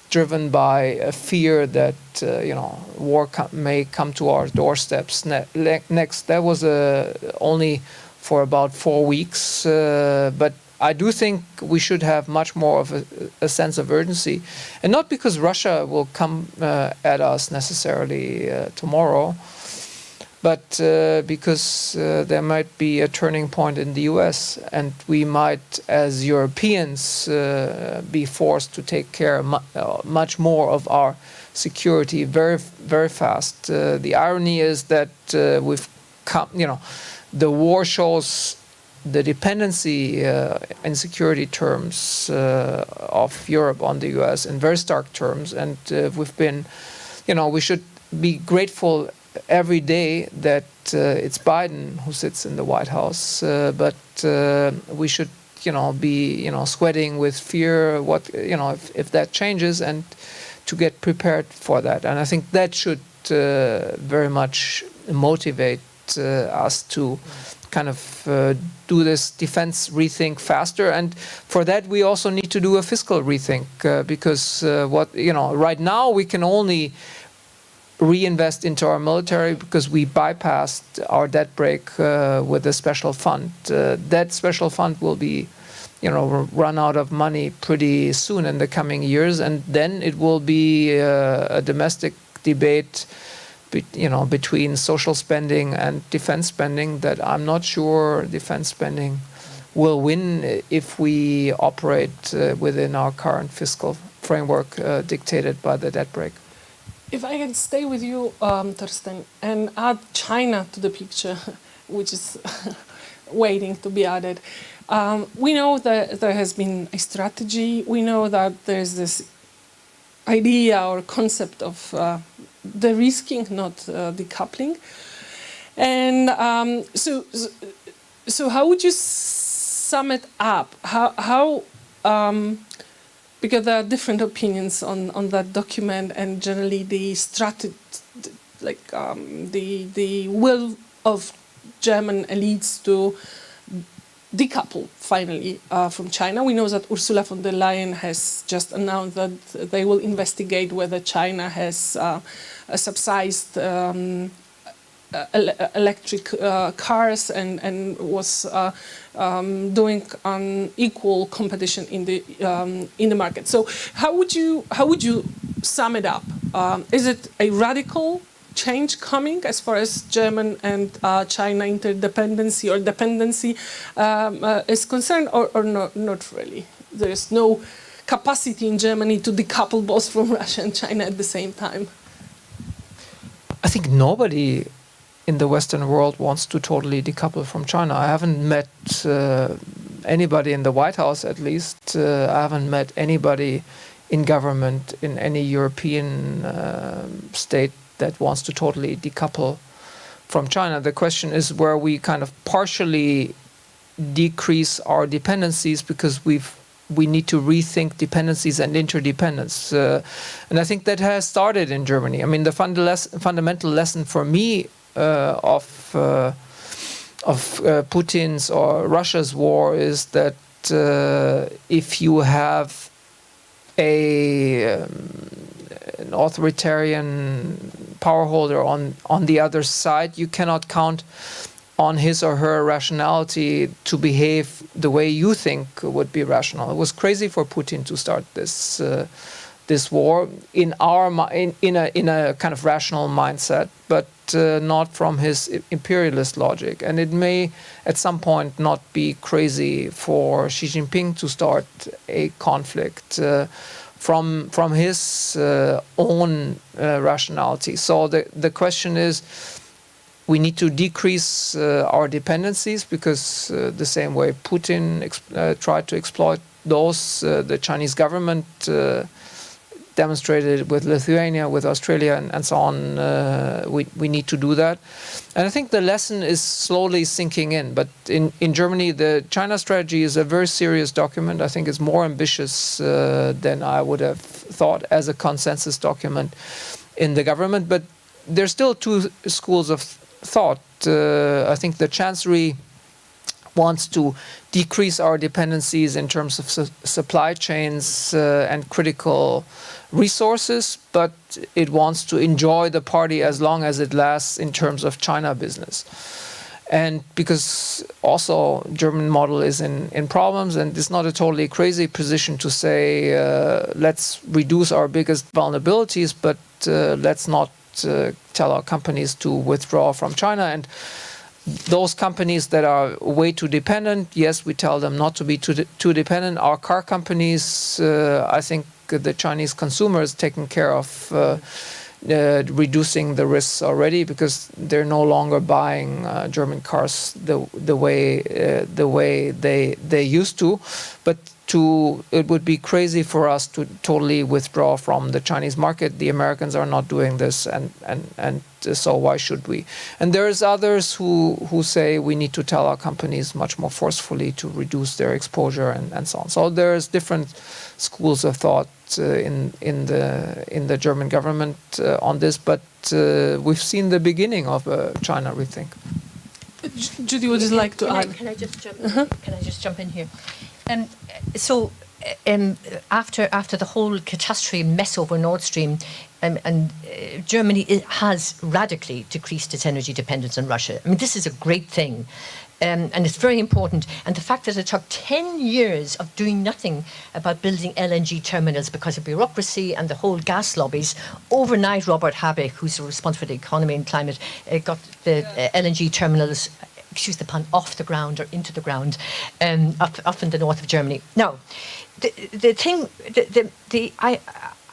driven by a fear that war may come to our doorsteps next. That was only for about 4 weeks, but I do think we should have much more of a sense of urgency, and not because Russia will come at us necessarily tomorrow, but because there might be a turning point in the US, and we might, as Europeans, be forced to take care much more of our security very, very fast. The irony is that we've come, the war shows the dependency in security terms of Europe on the US in very stark terms, and we've been, we should be grateful every day that it's Biden who sits in the White House, but we should, be, sweating with fear what, if that changes, and to get prepared for that. And I think that should very much motivate us to kind of do this defense rethink faster, and for that we also need to do a fiscal rethink because right now we can only reinvest into our military because we bypassed our debt brake with a special fund. That special fund will be, run out of money pretty soon in the coming years, and then it will be a domestic debate between social spending and defense spending that I'm not sure defense spending will win if we operate within our current fiscal framework dictated by the debt brake. If I can stay with you, Torsten, and add China to the picture, which is waiting to be added. We know that there has been a strategy. We know that there's this idea or concept of de-risking, not decoupling. And so how would you sum it up? How because there are different opinions on that document, and generally the strategy, the will of German elites to decouple finally from China. We know that Ursula von der Leyen has just announced that they will investigate whether China has subsidized electric cars and was doing unequal competition in the market. So how would you sum it up? Is it a radical change coming as far as German and China interdependency or dependency is concerned, or not really? There is no capacity in Germany to decouple both from Russia and China at the same time. I think nobody in the Western world wants to totally decouple from China. I haven't met anybody in the White House, at least. I haven't met anybody in government in any European state that wants to totally decouple from China. The question is where we kind of partially decrease our dependencies because we need to rethink dependencies and interdependence. And I think that has started in Germany. I mean, the fundamental lesson for me of Putin's or Russia's war is that if you have an authoritarian power holder on the other side, you cannot count on his or her rationality to behave the way you think would be rational. It was crazy for Putin to start this this war in a kind of rational mindset, but not from his imperialist logic. And it may at some point not be crazy for Xi Jinping to start a conflict from his own rationality. So the question is, we need to decrease our dependencies, because the same way Putin tried to exploit those, the Chinese government demonstrated with Lithuania, with Australia, and so on. We need to do that. And I think the lesson is slowly sinking in. But in Germany, the China strategy is a very serious document. I think it's more ambitious than I would have thought as a consensus document in the government. But there's still two schools of thought. I think the Chancellery wants to decrease our dependencies in terms of supply chains and critical resources, but it wants to enjoy the party as long as it lasts in terms of China business. And because also German model is in problems, and it's not a totally crazy position to say, let's reduce our biggest vulnerabilities, but let's not tell our companies to withdraw from China. And those companies that are way too dependent, yes, we tell them not to be too dependent. Our car companies, I think the Chinese consumers taken care of reducing the risks already, because they're no longer buying German cars the way they used to. But it would be crazy for us to totally withdraw from the Chinese market. The Americans are not doing this, and so why should we? And there's others who say we need to tell our companies much more forcefully to reduce their exposure and so on. So there's different schools of thought in the German government on this, but we've seen the beginning of a China rethink. Judy, would you like to add? Can I just jump? Can I just jump in here? After the whole catastrophe mess over Nord Stream, Germany has radically decreased its energy dependence on Russia. I mean, this is a great thing. And it's very important. And the fact that it took 10 years of doing nothing about building LNG terminals because of bureaucracy and the whole gas lobbies, overnight Robert Habeck, who's responsible for the economy and climate, got the LNG terminals, excuse the pun, off the ground or into the ground, up in the north of Germany. Now,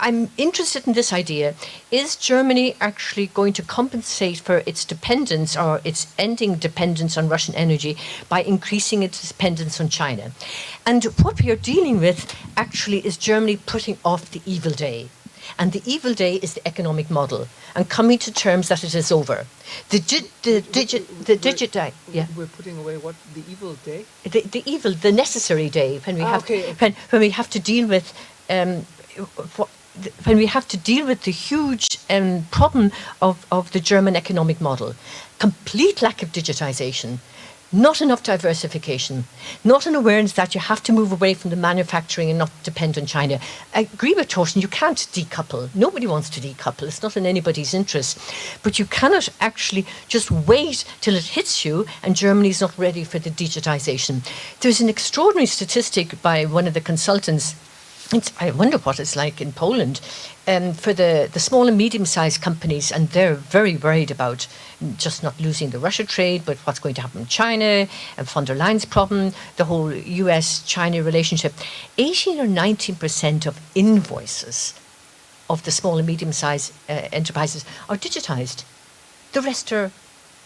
I'm interested in this idea. Is Germany actually going to compensate for its dependence or its ending dependence on Russian energy by increasing its dependence on China? And what we are dealing with actually is Germany putting off the evil day. And the evil day is the economic model, and coming to terms that it is over. The digit day. Yeah. We're putting away what, the evil day? The necessary day when we when we have to deal with when we have to deal with the huge problem of the German economic model. Complete lack of digitization. Not enough diversification, not an awareness that you have to move away from the manufacturing and not depend on China. I agree with Torsten, you can't decouple. Nobody wants to decouple. It's not in anybody's interest. But you cannot actually just wait till it hits you and Germany's not ready for the digitization. There's an extraordinary statistic by one of the consultants. I wonder what it's like in Poland for the small and medium-sized companies, and they're very worried about just not losing the Russia trade, but what's going to happen in China, and von der Leyen's problem, the whole US-China relationship. 18 or 19% of invoices of the small and medium-sized enterprises are digitized. The rest are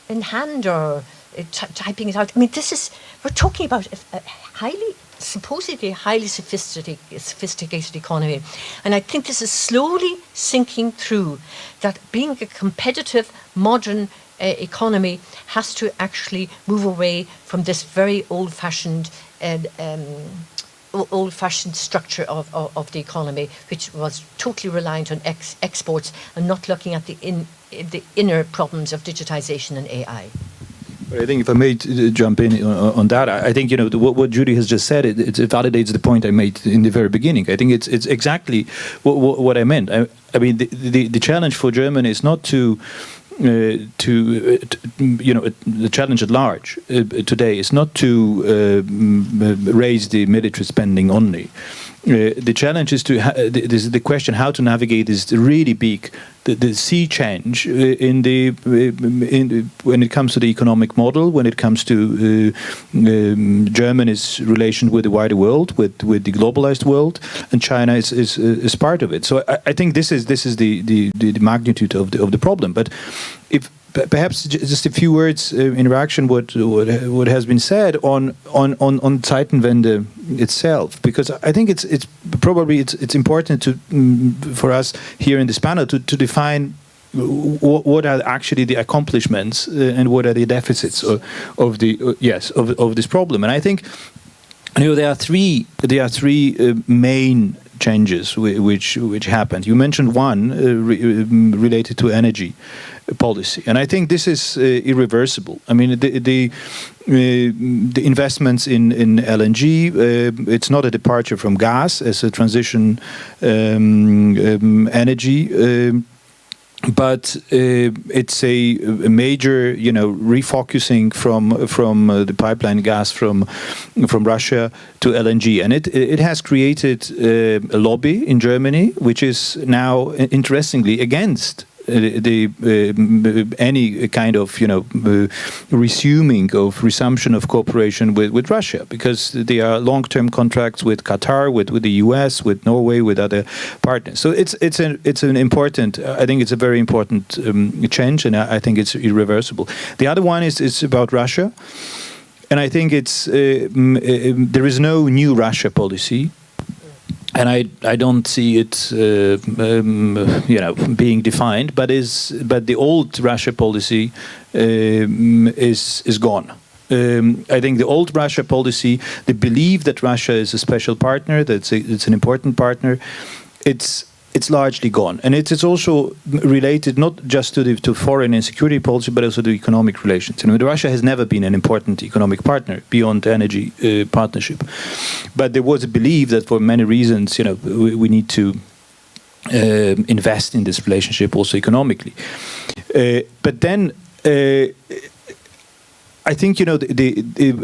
in hand or typing it out. I mean, we're talking about a supposedly highly sophisticated economy. And I think this is slowly sinking through, that being a competitive, modern economy has to actually move away from this very old-fashioned structure of the economy, which was totally reliant on exports and not looking at the inner problems of digitization and AI. I think if I may jump in on that, I think what Judy has just said. It validates the point I made in the very beginning. I think it's exactly what I meant. I mean, the challenge for Germany is not the challenge at large today is not to raise the military spending only. the challenge is the question how to navigate this really big the sea change when it comes to the economic model, when it comes to Germany's relation with the wider world, with the globalized world, and China is part of it. So I think this is the magnitude of the problem. But if perhaps just a few words in reaction what has been said on Zeitenwende itself, because I think it's probably important for us here in this panel to define what are actually the accomplishments and what are the deficits of this problem. And I think there are three main changes which happened. You mentioned one related to energy policy, and I think this is irreversible. I mean, the investments in LNG, it's not a departure from gas as a transition energy. But it's a major, refocusing from the pipeline gas from Russia to LNG, and it has created a lobby in Germany, which is now interestingly against any kind of resumption of cooperation with Russia, because there are long-term contracts with Qatar, with the US, with Norway, with other partners. So it's an important. I think it's a very important change, and I think it's irreversible. The other one is about Russia, and I think it's there is no new Russia policy. And I don't see it, being defined. But the old Russia policy is gone. I think the old Russia policy, the belief that Russia is a special partner, that it's an important partner, it's largely gone, and it's also related not just to foreign and security policy, but also to economic relations. Russia has never been an important economic partner beyond the energy partnership, but there was a belief that for many reasons, we need to invest in this relationship also economically. But then I think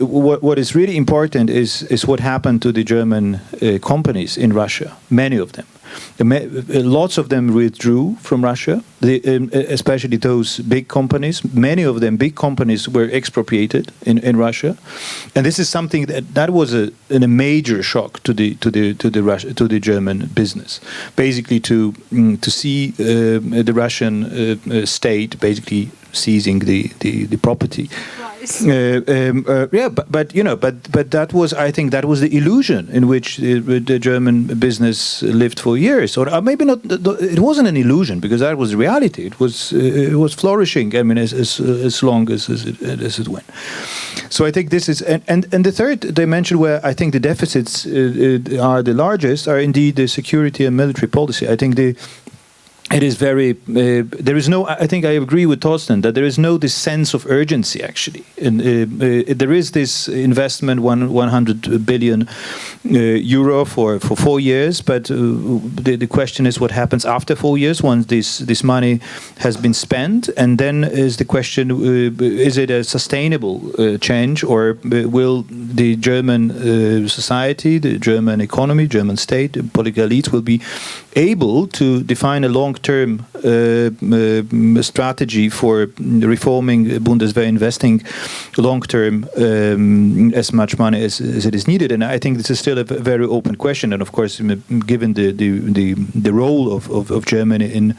what is really important is what happened to the German companies in Russia. Many of them. Lots of them withdrew from Russia, especially those big companies. Many of them, big companies, were expropriated in Russia, and this is something that was a major shock to the German business. Basically, to see the Russian state basically seizing the property. But that was, I think, that was the illusion in which the German business lived for years, or maybe not. It wasn't an illusion, because that was reality. It was flourishing. I mean, as long as it went. So I think this is, and the third dimension where I think the deficits are the largest are indeed the security and military policy. I think it is very. There is no. I think I agree with Torsten that there is no this sense of urgency actually. And there is this investment 100 billion euro for 4 years, but the question is what happens after 4 years once this money has been spent, and then is the question: is it a sustainable change, or will the German society, the German economy, German state, the political elites will be able to define a long-term strategy for reforming Bundeswehr, investing long-term as much money as it is needed? And I think this is still a very open question. And of course, given the role of Germany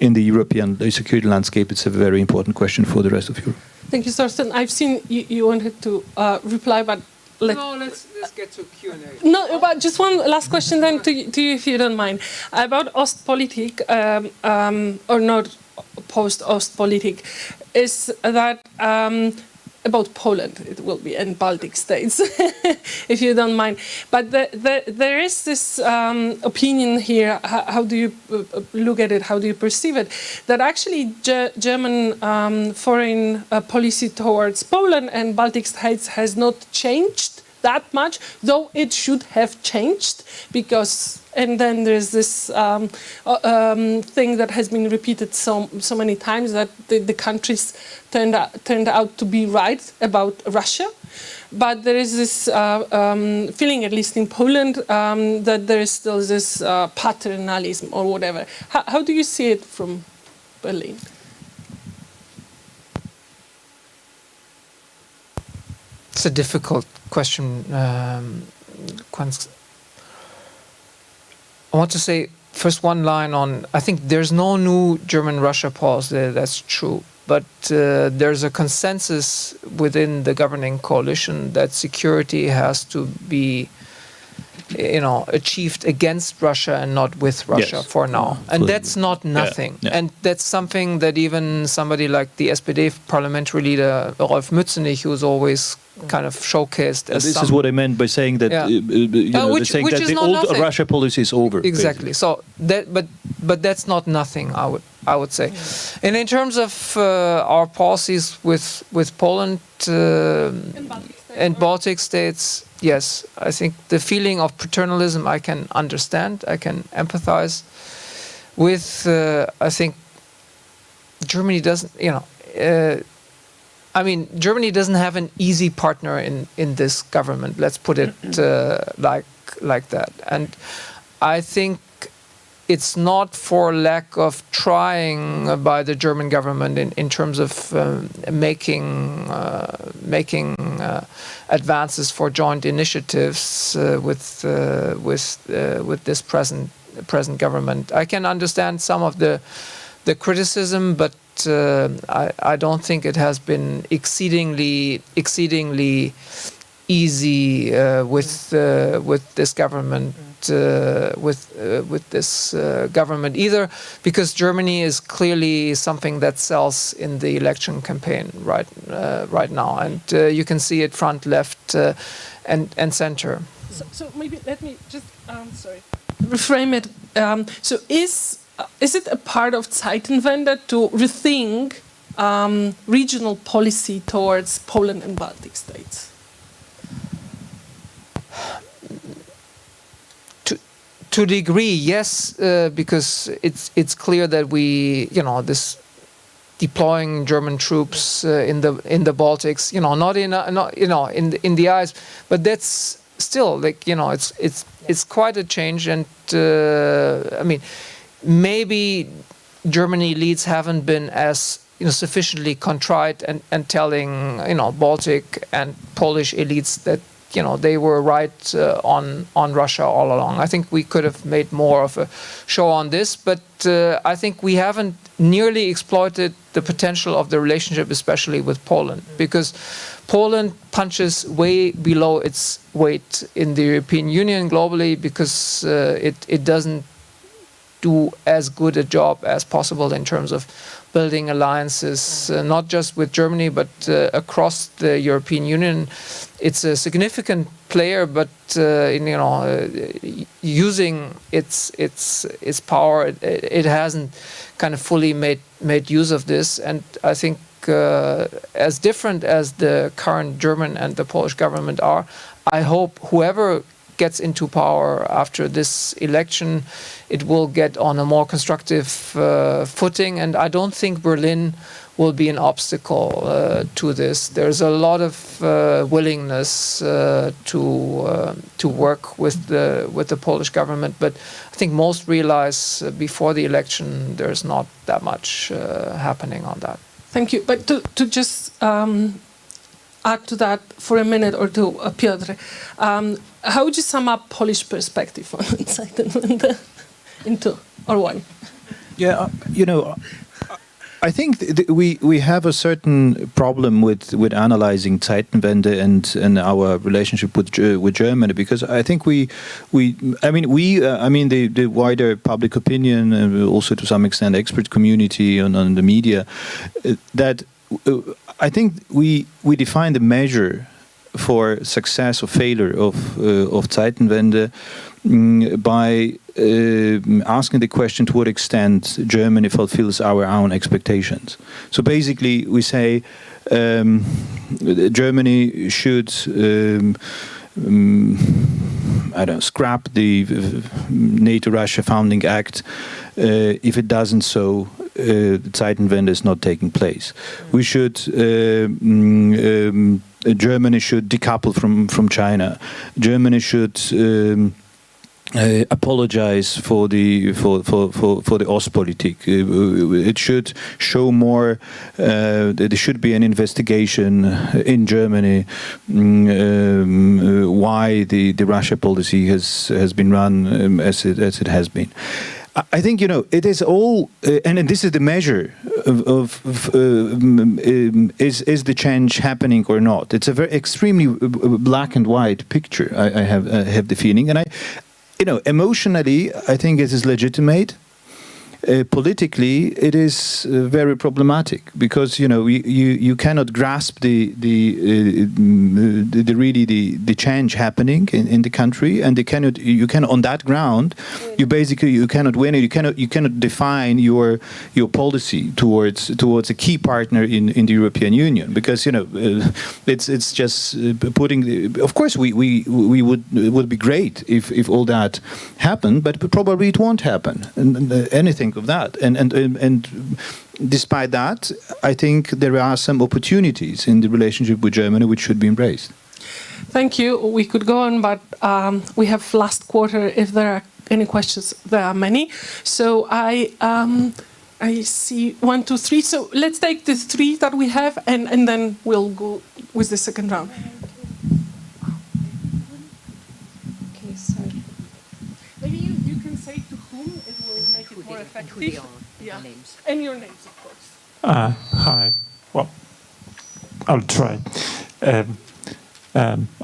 in the European security landscape, it's a very important question for the rest of Europe. Thank you, Thorsten. I've seen you wanted to reply, but let's get to Q&A. No, but just one last question then to you, if you don't mind, about Ostpolitik, or not post-Ostpolitik, is that about Poland, it will be, and Baltic states, if you don't mind. But there is this opinion here, how do you look at it, how do you perceive it, that actually German foreign policy towards Poland and Baltic states has not changed that much, though it should have changed, because, and then there's this thing that has been repeated so many times, that the countries turned out to be right about Russia. but there is this feeling, at least in Poland, that there is still this paternalism or whatever. How do you see it from Berlin? It's a difficult question. I want to say first one line on, I think there's no new German-Russia policy, that's true. But there's a consensus within the governing coalition that security has to be, achieved against Russia and not with Russia for now. And that's not nothing. Yeah. And that's something that even somebody like the SPD parliamentary leader, Rolf Mützenich, who's always kind of showcased as this is what I meant by saying that, which the old Russia policy is over. Exactly. Basically. So that, but that's not nothing, I would say. And in terms of our policies with Poland and Baltic states, yes, I think the feeling of paternalism I can understand, I can empathize with. I think Germany doesn't, Germany doesn't have an easy partner in this government. Let's put it like that. And I think it's not for lack of trying by the German government in terms of making advances for joint initiatives with this present government. I can understand some of the criticism, but I don't think it has been exceedingly easy with this government. With this government either, because Germany is clearly something that sells in the election campaign right now, and you can see it front, left, and center. So maybe let me just reframe it. So is it a part of Zeitenwende to rethink regional policy towards Poland and Baltic states? To a degree, yes, because it's clear that we, this deploying German troops in the Baltics, not in the eyes, but that's still it's quite a change, and maybe Germany elites haven't been as sufficiently contrite and telling Baltic and Polish elites that they were right on Russia all along. I think we could have made more of a show on this, but I think we haven't nearly exploited the potential of the relationship, especially with Poland, because Poland punches way below its weight in the European Union globally, because it doesn't do as good a job as possible in terms of building alliances, not just with Germany, but across the European Union. It's a significant player, but using its power, it hasn't kind of fully made use of this. And I think as different as the current German and the Polish government are, I hope whoever gets into power after this election, it will get on a more constructive footing, and I don't think Berlin will be an obstacle to this. There's a lot of willingness to work with the Polish government, but I think most realize before the election there's not that much happening on that. Thank you. But to just add to that for a minute or two, Piotr, how would you sum up Polish perspective on Zeitenwende in two or one? Yeah, I think we have a certain problem with analyzing Zeitenwende and our relationship with Germany, because I think the wider public opinion and also to some extent expert community on the media, that I think we define the measure for success or failure of Zeitenwende by asking the question to what extent Germany fulfills our own expectations. So basically we say Germany should scrap the NATO-Russia Founding Act. If it doesn't so, Zeitenwende is not taking place. We should. Germany should decouple from China. Germany should apologize for the Ostpolitik. It should show more. There should be an investigation in Germany why the Russia policy has been run as it has been. I think, you know, it is all, and this is the measure of is the change happening or not. It's a very extremely black and white picture. I have the feeling, and you know, emotionally, I think it is legitimate. Politically, it is very problematic because, you know, you cannot grasp the change happening in the country, and you cannot on that ground you cannot win it. You cannot define your policy towards a key partner in the European Union, because, you know, it's just putting. Of course, we would be great if all that happened, but probably it won't happen. And anything of that, and despite that, I think there are some opportunities in the relationship with Germany which should be embraced. Thank you. We could go on, but we have last quarter. If there are any questions, there are many. So I see 1, 2, 3. So let's take the 3 that we have, and then we'll go with the second round. Okay, sorry. Maybe you can say to whom it will make it more effective. Yeah, and your names, of course. Hi. Well, I'll try. I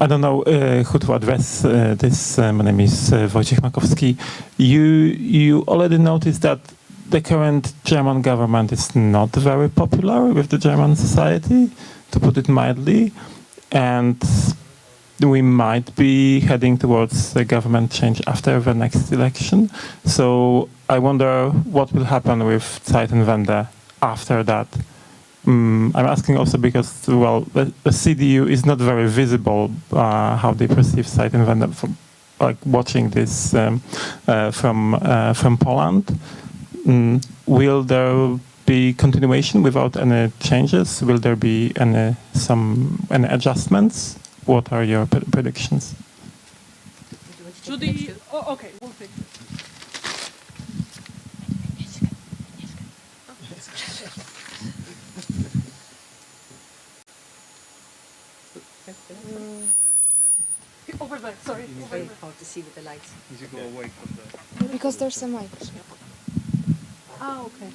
don't know who to address this. My name is Wojciech Makowski. You already noticed that the current German government is not very popular with the German society, to put it mildly, and we might be heading towards a government change after the next election. So I wonder what will happen with Zeitenwende after that. I'm asking also because, well, the CDU is not very visible how they perceive Zeitenwende from, like, watching this from Poland. Will there be continuation without any changes? Will there be any adjustments? What are your predictions? Judy, okay, we'll take it. Over there, sorry. It's very hard to see with the lights. You go away from the... Because there's a mic. Ah, okay.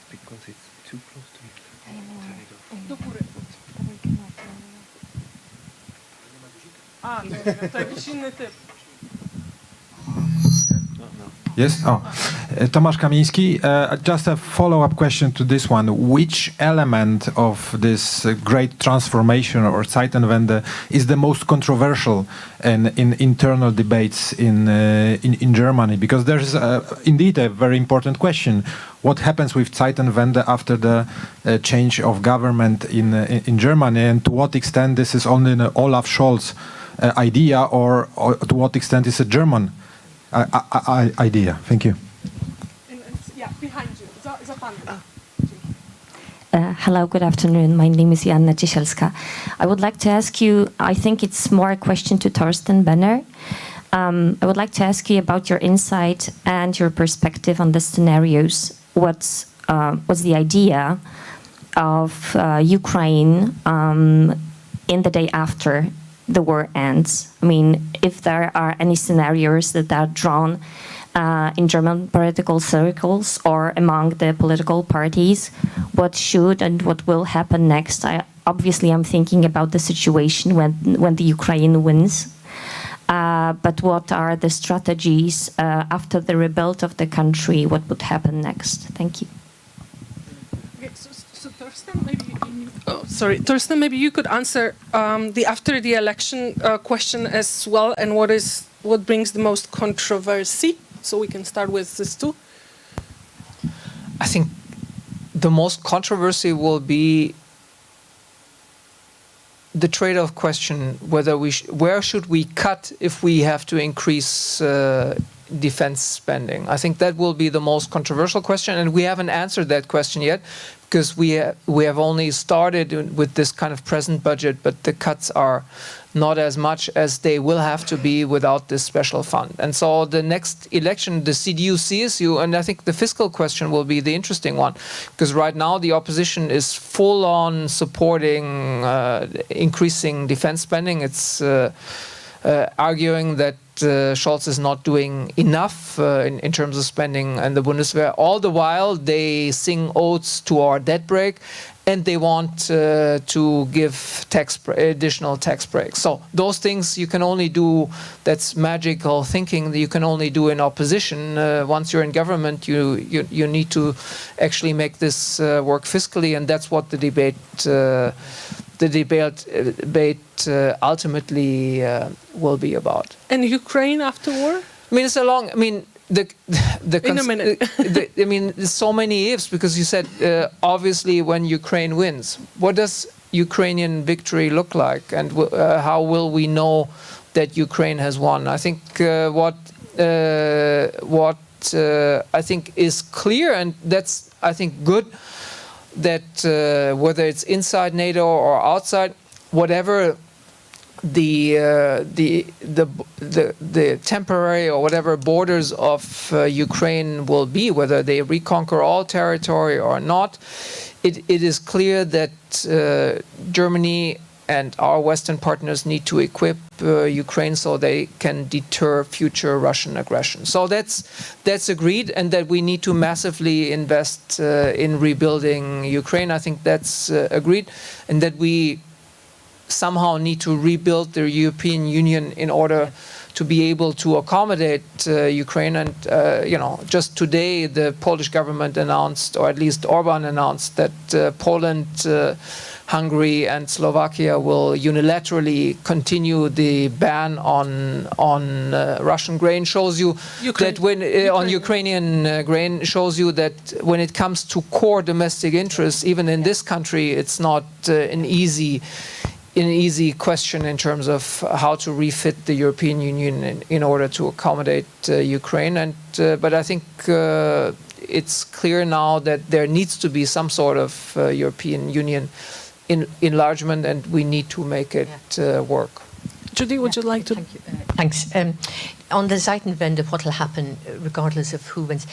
Because it's too close to you. Do góry. A, to jakiś inny typ. Yes? Oh. Tomasz Kamiński, just a follow-up question to this one. Which element of this great transformation or Zeitenwende is the most controversial in internal debates in Germany? Because there's indeed a very important question. What happens with Zeitenwende after the change of government in Germany, and to what extent this is only an Olaf Scholz idea, or to what extent is a German idea? Thank you. Yeah, behind you. Za panem. Hello, good afternoon. My name is Joanna Ciesielska. I would like to ask you, I think it's more a question to Torsten Benner. I would like to ask you about your insight and your perspective on the scenarios. What's the idea of Ukraine in the day after the war ends? I mean, if there are any scenarios that are drawn in German political circles or among the political parties, what should and what will happen next? Obviously, I'm thinking about the situation when the Ukraine wins. But what are the strategies after the rebuild of the country? What would happen next? Thank you. Okay, so Torsten, maybe. Torsten, maybe you could answer the after the election question as well, and what brings the most controversy. So we can start with this too. I think the most controversy will be the trade-off question, whether where should we cut if we have to increase defense spending. I think that will be the most controversial question, and we haven't answered that question yet, because we have only started with this kind of present budget, but the cuts are not as much as they will have to be without this special fund. And so the next election, the CDU-CSU, and I think the fiscal question will be the interesting one, because right now the opposition is full on supporting increasing defense spending. It's arguing that Scholz is not doing enough in terms of spending and the Bundeswehr. All the while, they sing odes to our debt brake, and they want to give additional tax breaks. So those things you can only do, that's magical thinking that you can only do in opposition. Once you're in government, you need to actually make this work fiscally, and that's what the debate ultimately will be about. And Ukraine after war? I mean, it's a long. I mean, in a minute. I mean, there's so many ifs, because you said obviously when Ukraine wins, what does Ukrainian victory look like, and how will we know that Ukraine has won? I think what I think is clear, and that's I think good, that whether it's inside NATO or outside, whatever the temporary or whatever borders of Ukraine will be, whether they reconquer all territory or not, it is clear that Germany and our Western partners need to equip Ukraine so they can deter future Russian aggression. So that's agreed, and that we need to massively invest in rebuilding Ukraine. I think that's agreed, and that we somehow need to rebuild the European Union in order to be able to accommodate Ukraine. And just today the Polish government announced, or at least Orban announced, that Poland, Hungary and Slovakia will unilaterally continue the ban on Russian grain. Shows you that when on Ukrainian grain, shows you that when it comes to core domestic interests, even in this country, it's not an easy question in terms of how to refit the European Union in order to accommodate Ukraine. And but I think it's clear now that there needs to be some sort of European Union enlargement, and we need to make it work. Judy, would you like to? Thank you. Thanks. On the Zeitenwende, what will happen regardless of who wins?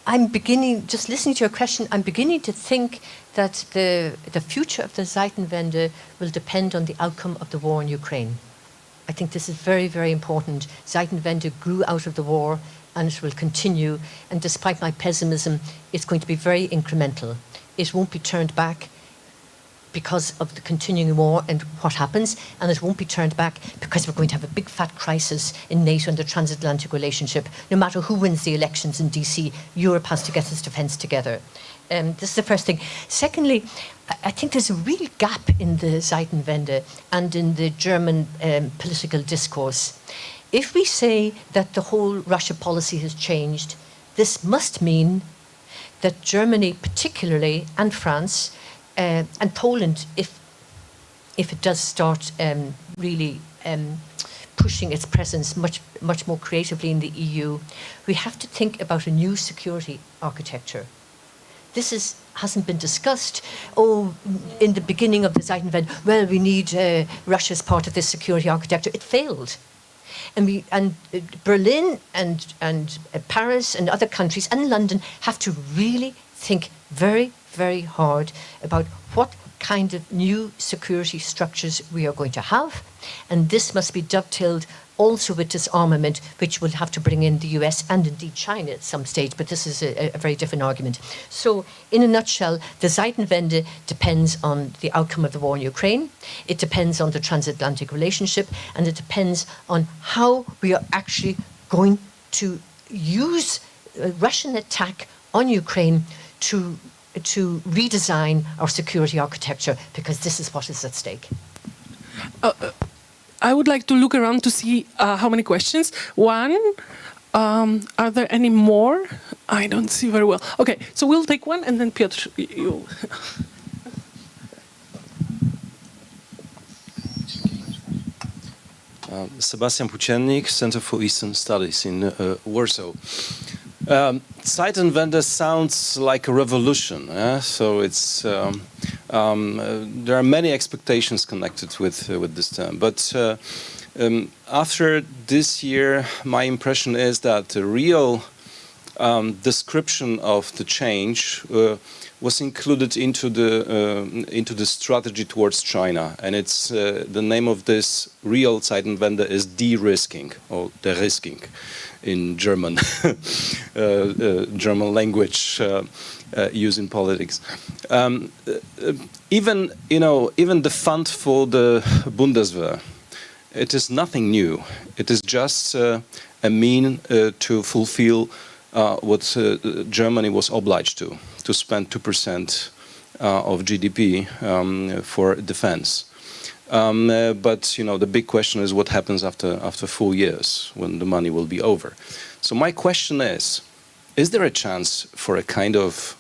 I'm beginning, just listening to your question, I'm beginning to think that the future of the Zeitenwende will depend on the outcome of the war in Ukraine. I think this is very, very important. Zeitenwende grew out of the war, and it will continue. And despite my pessimism, it's going to be very incremental. It won't be turned back because of the continuing war and what happens, and it won't be turned back because we're going to have a big fat crisis in NATO and the transatlantic relationship. No matter who wins the elections in DC, Europe has to get its defence together. This is the first thing. Secondly, I think there's a real gap in the Zeitenwende and in the German political discourse. If we say that the whole Russia policy has changed, this must mean that Germany particularly, and France, and Poland, if it does start really pushing its presence much more creatively in the EU, we have to think about a new security architecture. This hasn't been discussed. In the beginning of the Zeitenwende, well, we need Russia as part of this security architecture. It failed. And Berlin and Paris and other countries and London have to really think very, very hard about what kind of new security structures we are going to have. And this must be dovetailed also with disarmament, which will have to bring in the US and indeed China at some stage, but this is a very different argument. So in a nutshell, the Zeitenwende depends on the outcome of the war in Ukraine, it depends on the transatlantic relationship, and it depends on how we are actually going to use a Russian attack on Ukraine to redesign our security architecture, because this is what is at stake. I would like to look around to see how many questions. One, are there any more? I don't see very well. Okay, so we'll take one, and then Piotr, you. Sebastian Płóciennik, Center for Eastern Studies in Warsaw. Zeitenwende sounds like a revolution, so it's there are many expectations connected with this term. But after this year, my impression is that the real description of the change was included into the strategy towards China, and it's the name of this real Zeitenwende is de-risking or de-risking in German, German language used in politics. Even the fund for the Bundeswehr, it is nothing new. It is just a mean to fulfill what Germany was obliged to spend 2% of GDP for defense. But the big question is what happens after 4 years when the money will be over. So my question is there a chance for a kind of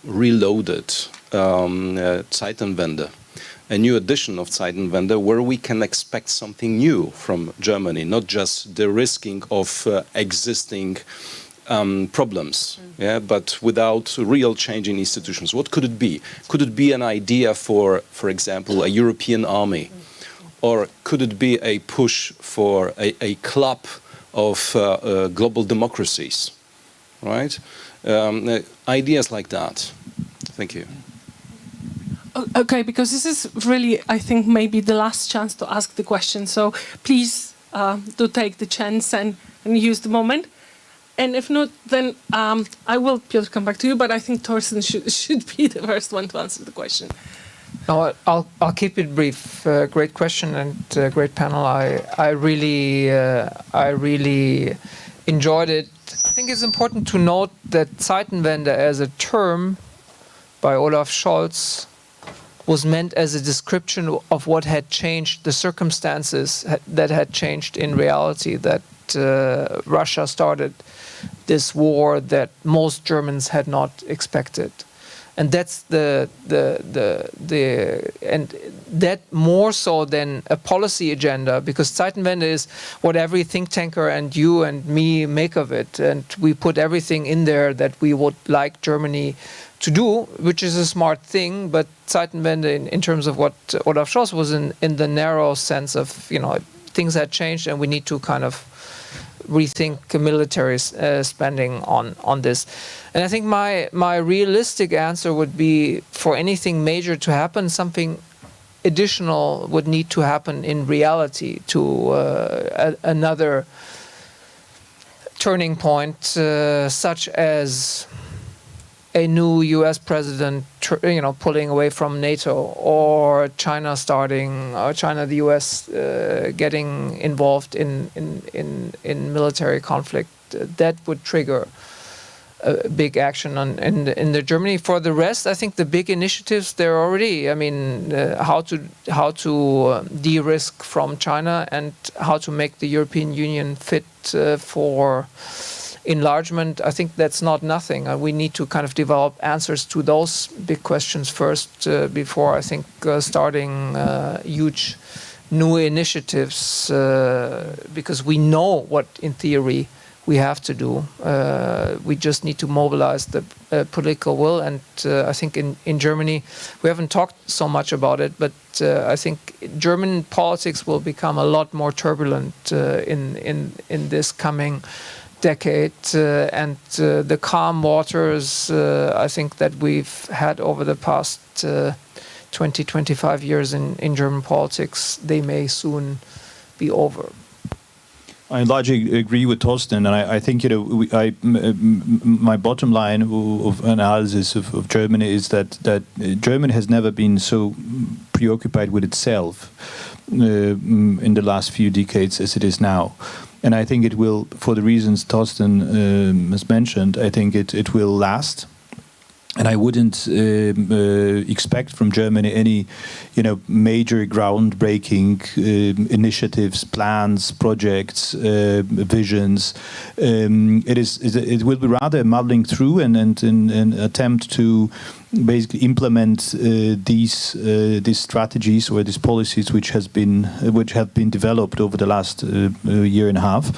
reloaded Zeitenwende, a new edition of Zeitenwende, where we can expect something new from Germany, not just the risking of existing problems, but without real change in institutions? What could it be? Could it be an idea for example, a European army? Or could it be a push for a club of global democracies, right? Ideas like that. Thank you. Okay, because this is really, I think, maybe the last chance to ask the question. So please do take the chance and use the moment. And if not, then I will, Piotr, come back to you, but I think Torsten should be the first one to answer the question. No, I'll keep it brief. Great question and great panel. I really enjoyed it. I think it's important to note that Zeitenwende as a term by Olaf Scholz was meant as a description of what had changed, the circumstances that had changed in reality, that Russia started this war that most Germans had not expected. And that's and that more so than a policy agenda, because Zeitenwende is what every think tanker and you and me make of it, and we put everything in there that we would like Germany to do, which is a smart thing. But Zeitenwende, in terms of what Olaf Scholz was in the narrow sense of, things had changed and we need to kind of rethink military spending on this. And I think my realistic answer would be, for anything major to happen, something additional would need to happen in reality to another turning point, such as a new U.S. president, pulling away from NATO, or China the U.S. getting involved in military conflict. That would trigger a big action in the Germany. For the rest, I think the big initiatives there already. I mean, how to de-risk from China and how to make the European Union fit for enlargement. I think that's not nothing. We need to kind of develop answers to those big questions first before, I think, starting huge new initiatives, because we know what, in theory, we have to do. We just need to mobilize the political will. And I think in Germany, we haven't talked so much about it, but I think German politics will become a lot more turbulent in this coming decade, and the calm waters I think that we've had over the past 20-25 years in German politics, they may soon be over. I largely agree with Torsten, and I think my bottom line of analysis of Germany is that Germany has never been so preoccupied with itself in the last few decades as it is now. And I think it will, for the reasons Torsten has mentioned, I think it will last. And I wouldn't expect from Germany any, major groundbreaking initiatives, plans, projects, visions. It will be rather muddling through and an attempt to basically implement these strategies or these policies which have been developed over the last year and a half.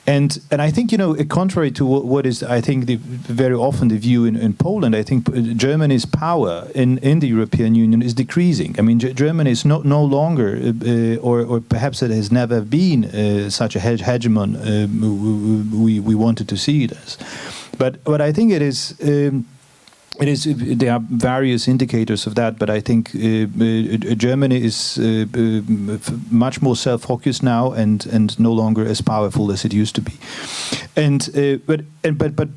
And I think, contrary to what is, I think, very often the view in Poland, I think Germany's power in the European Union is decreasing. I mean, Germany is no longer, or perhaps it has never been such a hegemon we wanted to see it as. But I think it is. There are various indicators of that, but I think Germany is much more self-focused now and no longer as powerful as it used to be. But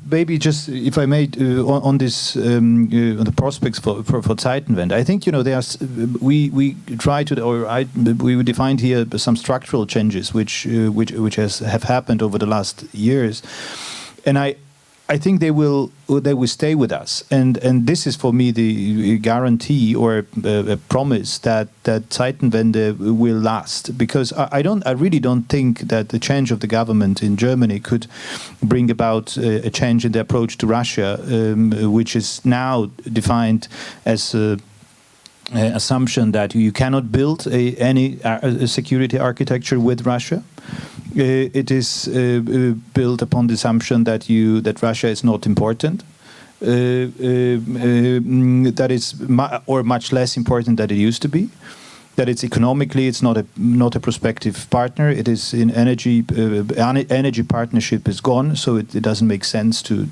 maybe just if I may on this on the prospects for Zeitenwende, I think we try to we defined here some structural changes which have happened over the last years, and I think they will stay with us, and this is for me the guarantee or a promise that Zeitenwende will last, because I really don't think that the change of the government in Germany could bring about a change in the approach to Russia, which is now defined as assumption that you cannot build any security architecture with Russia. It is built upon the assumption that Russia is not important, that is much less important than it used to be. That it's economically, it's not a prospective partner. It is in energy. Energy partnership is gone, so it doesn't make sense to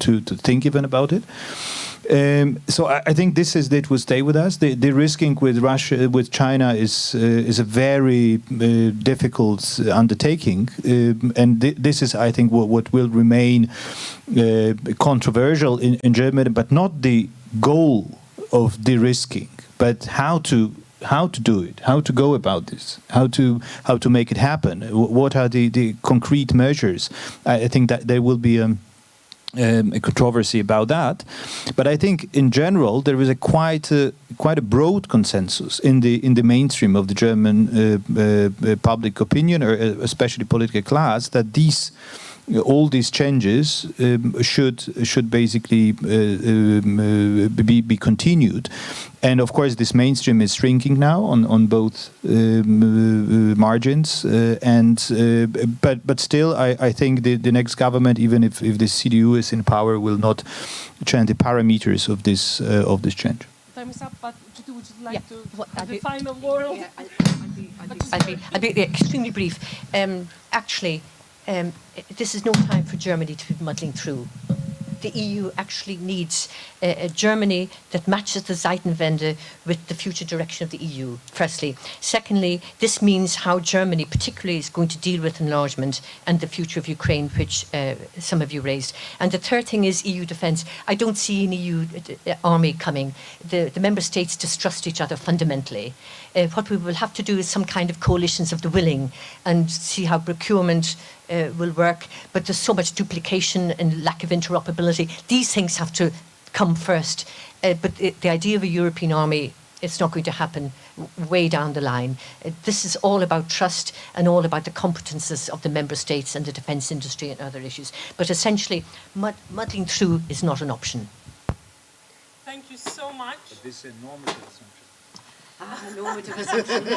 think even about it. So I think it will stay with us. The risking with Russia, with China, is a very difficult undertaking, and this is, I think, what will remain controversial in Germany, but not the goal of de-risking, but how to do it, how to go about this, how to make it happen. What are the concrete measures? I think that there will be a controversy about that, but I think in general there is quite a broad consensus in the mainstream of the German public opinion, or especially political class, that all these changes should basically be continued. And of course, this mainstream is shrinking now on both margins. But still, I think the next government, even if the CDU is in power, will not change the parameters of this change. Time is up, but would you like to define a world? I'll be extremely brief. Actually, this is no time for Germany to be muddling through. The EU actually needs a Germany that matches the Zeitenwende with the future direction of the EU, firstly. Secondly, this means how Germany particularly is going to deal with enlargement and the future of Ukraine, which some of you raised. And the third thing is EU defence. I don't see an EU army coming. The member states distrust each other fundamentally. What we will have to do is some kind of coalitions of the willing and see how procurement will work, but there's so much duplication and lack of interoperability. These things have to come first. But the idea of a European army, it's not going to happen way down the line. This is all about trust and all about the competences of the member states and the defence industry and other issues. But essentially, muddling through is not an option. Thank you so much. This is a normative assumption. Normative assumption.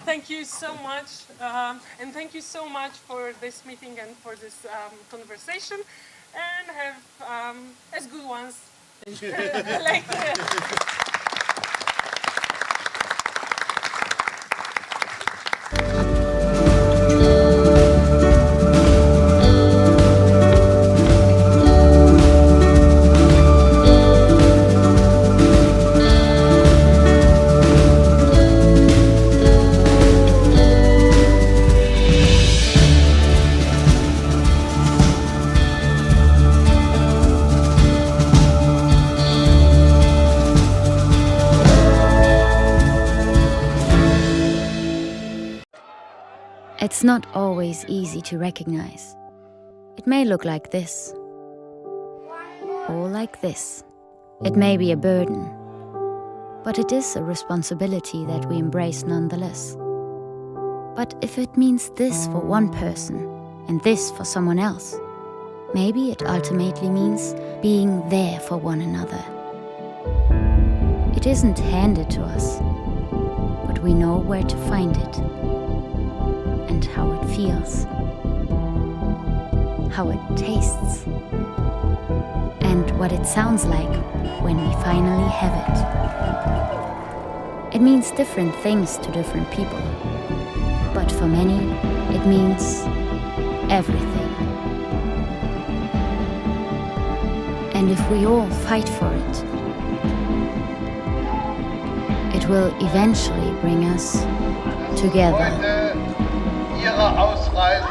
Thank you so much, and thank you so much for this meeting and for this conversation, and have as good ones. It's not always easy to recognize. It may look like this, or like this. It may be a burden, but it is a responsibility that we embrace nonetheless. But if it means this for one person and this for someone else, maybe it ultimately means being there for one another. It isn't handed to us, but we know where to find it and how it feels, how it tastes, and what it sounds like when we finally have it. It means different things to different people, but for many, it means everything. And if we all fight for it, it will eventually bring us together. Ihre Ausreise.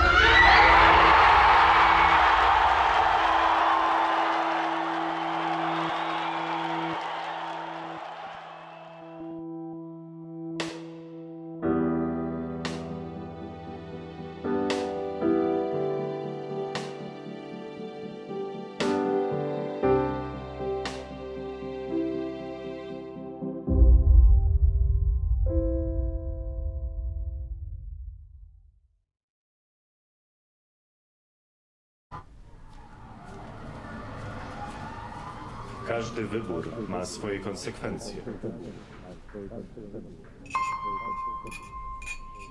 Każdy wybór ma swoje konsekwencje.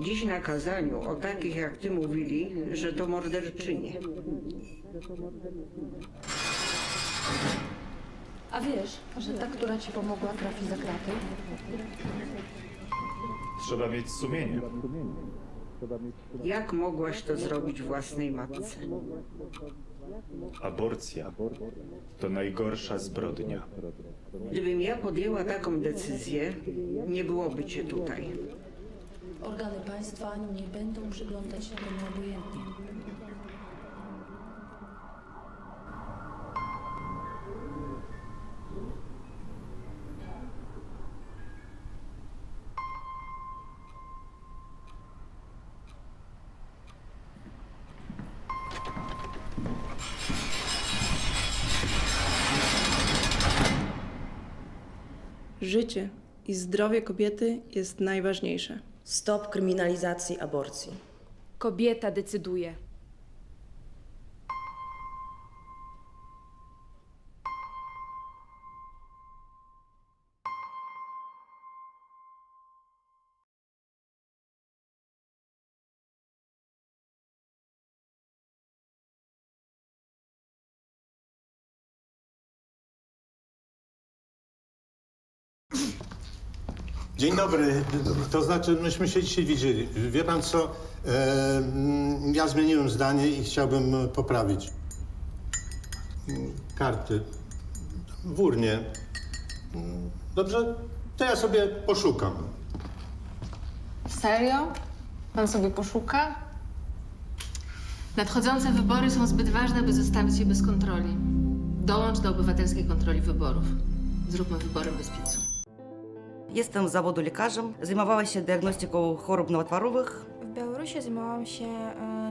Dziś na kazaniu o takich jak ty mówili, że to morderczynie. A wiesz, że ta, która ci pomogła, trafi za kraty? Trzeba mieć sumienie. Jak mogłaś to zrobić własnej matce? Aborcja to najgorsza zbrodnia. Gdybym ja podjęła taką decyzję, nie byłoby cię tutaj. Organy państwa nie będą przyglądać się temu obojętnie. Życie i zdrowie kobiety jest najważniejsze. Stop kryminalizacji aborcji. Kobieta decyduje. Dzień dobry. To znaczy, myśmy się dzisiaj widzieli. Wie pan co? Ja zmieniłem zdanie i chciałbym poprawić. Karty. W urnie. Dobrze? To ja sobie poszukam. Serio? Pan sobie poszuka? Nadchodzące wybory są zbyt ważne, by zostawić je bez kontroli. Dołącz do obywatelskiej kontroli wyborów. Zróbmy wybory bez piecu. Jestem z zawodu lekarzem. Zajmowała się diagnostyką chorób nowotworowych. W Białorusi zajmowałam się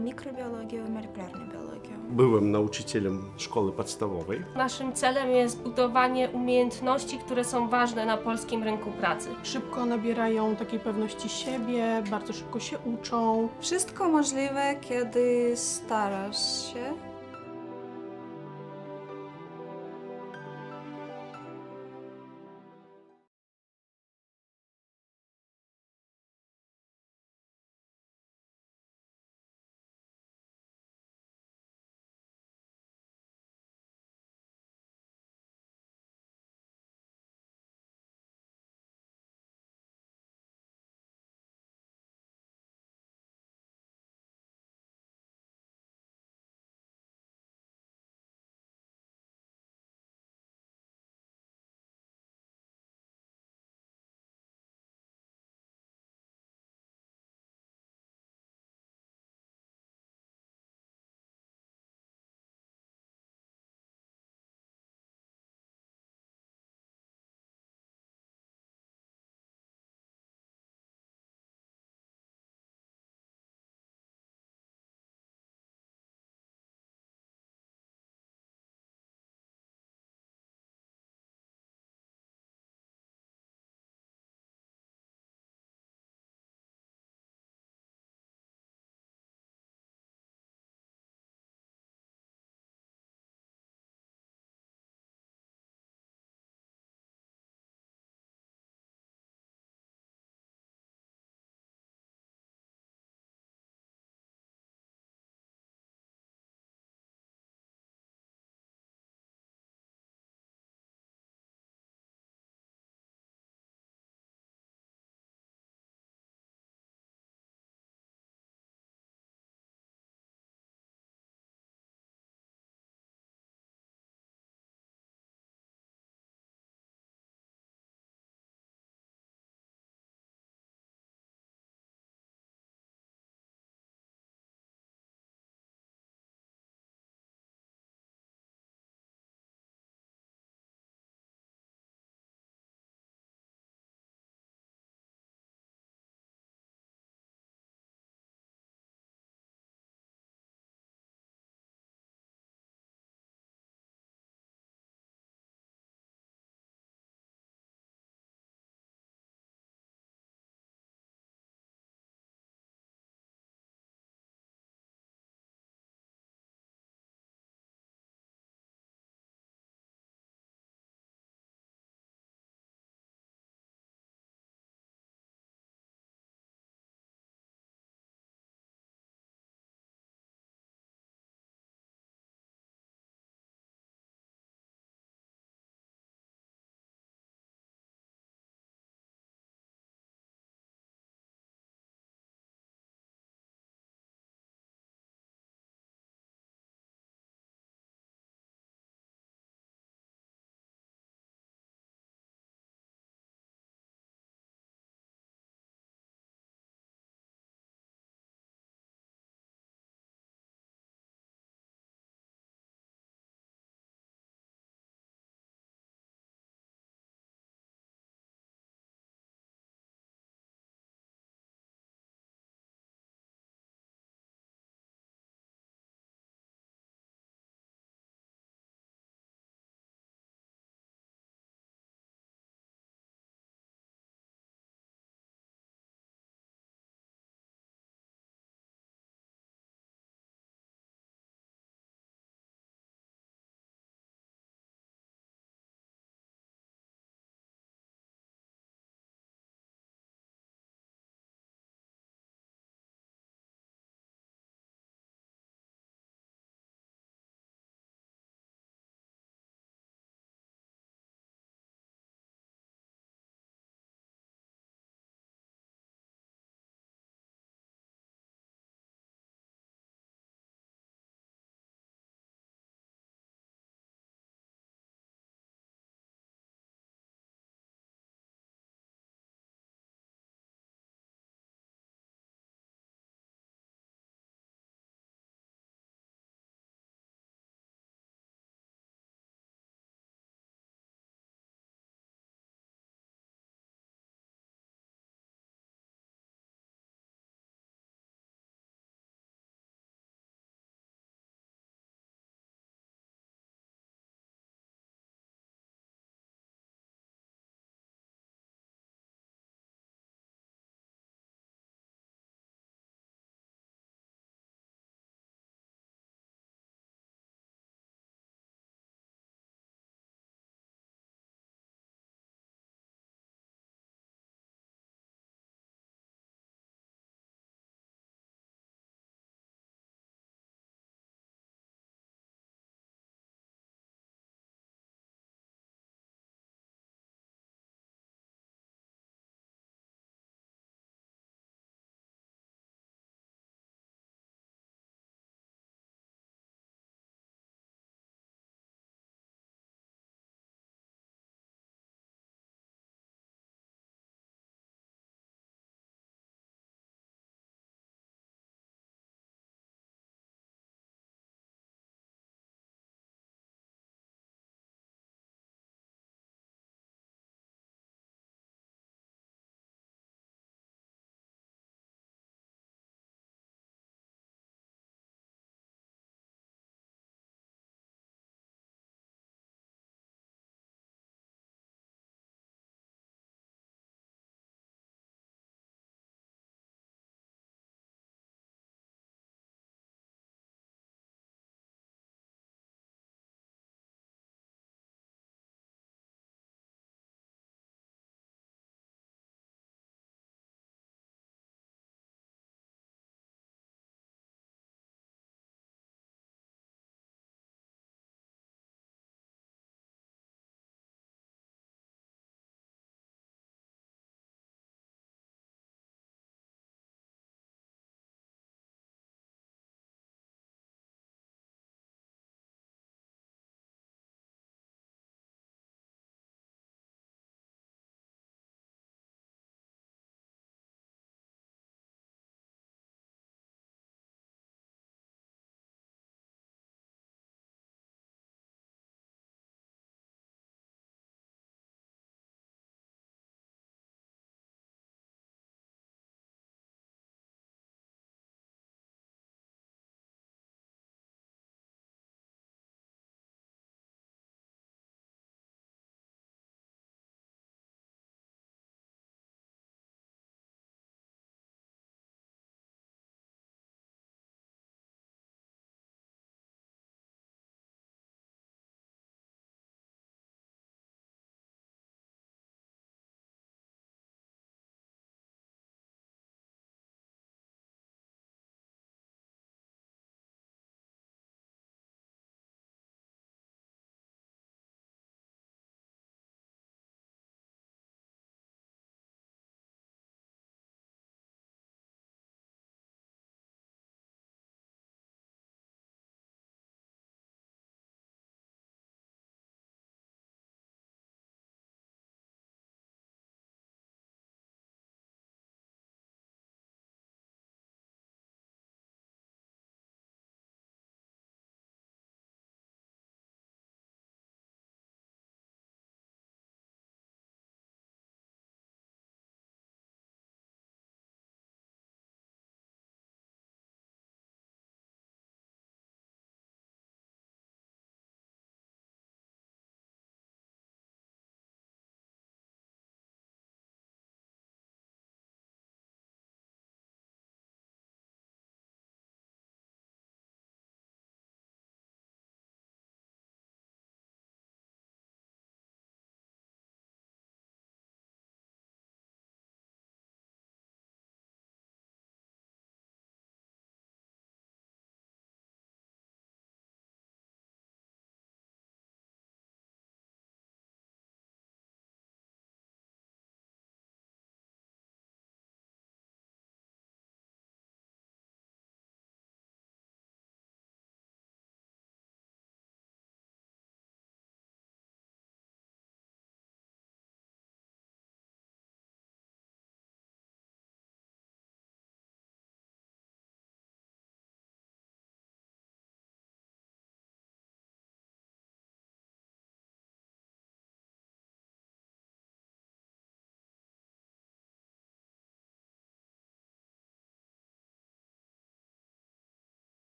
mikrobiologią i molekularną biologią. Byłem nauczycielem szkoły podstawowej. Naszym celem jest budowanie umiejętności, które są ważne na polskim rynku pracy. Szybko nabierają takiej pewności siebie, bardzo szybko się uczą. Wszystko możliwe, kiedy starasz się.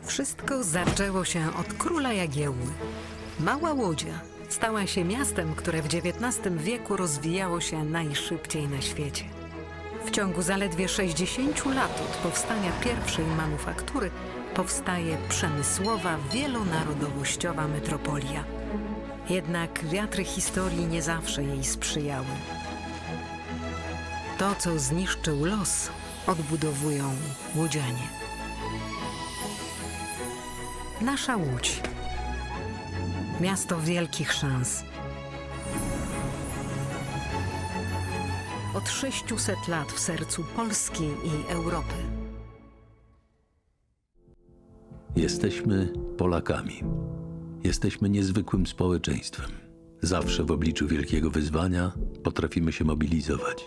Wszystko zaczęło się od króla Jagiełły. Mała Łodzia stała się miastem, które w XIX wieku rozwijało się najszybciej na świecie. W ciągu zaledwie 60 lat od powstania pierwszej manufaktury powstaje przemysłowa, wielonarodowościowa metropolia. Jednak wiatry historii nie zawsze jej sprzyjały. To, co zniszczył los, odbudowują łodzianie. Nasza Łódź. Miasto wielkich szans. Od 600 lat w sercu Polski i Europy. Jesteśmy Polakami. Jesteśmy niezwykłym społeczeństwem. Zawsze w obliczu wielkiego wyzwania potrafimy się mobilizować.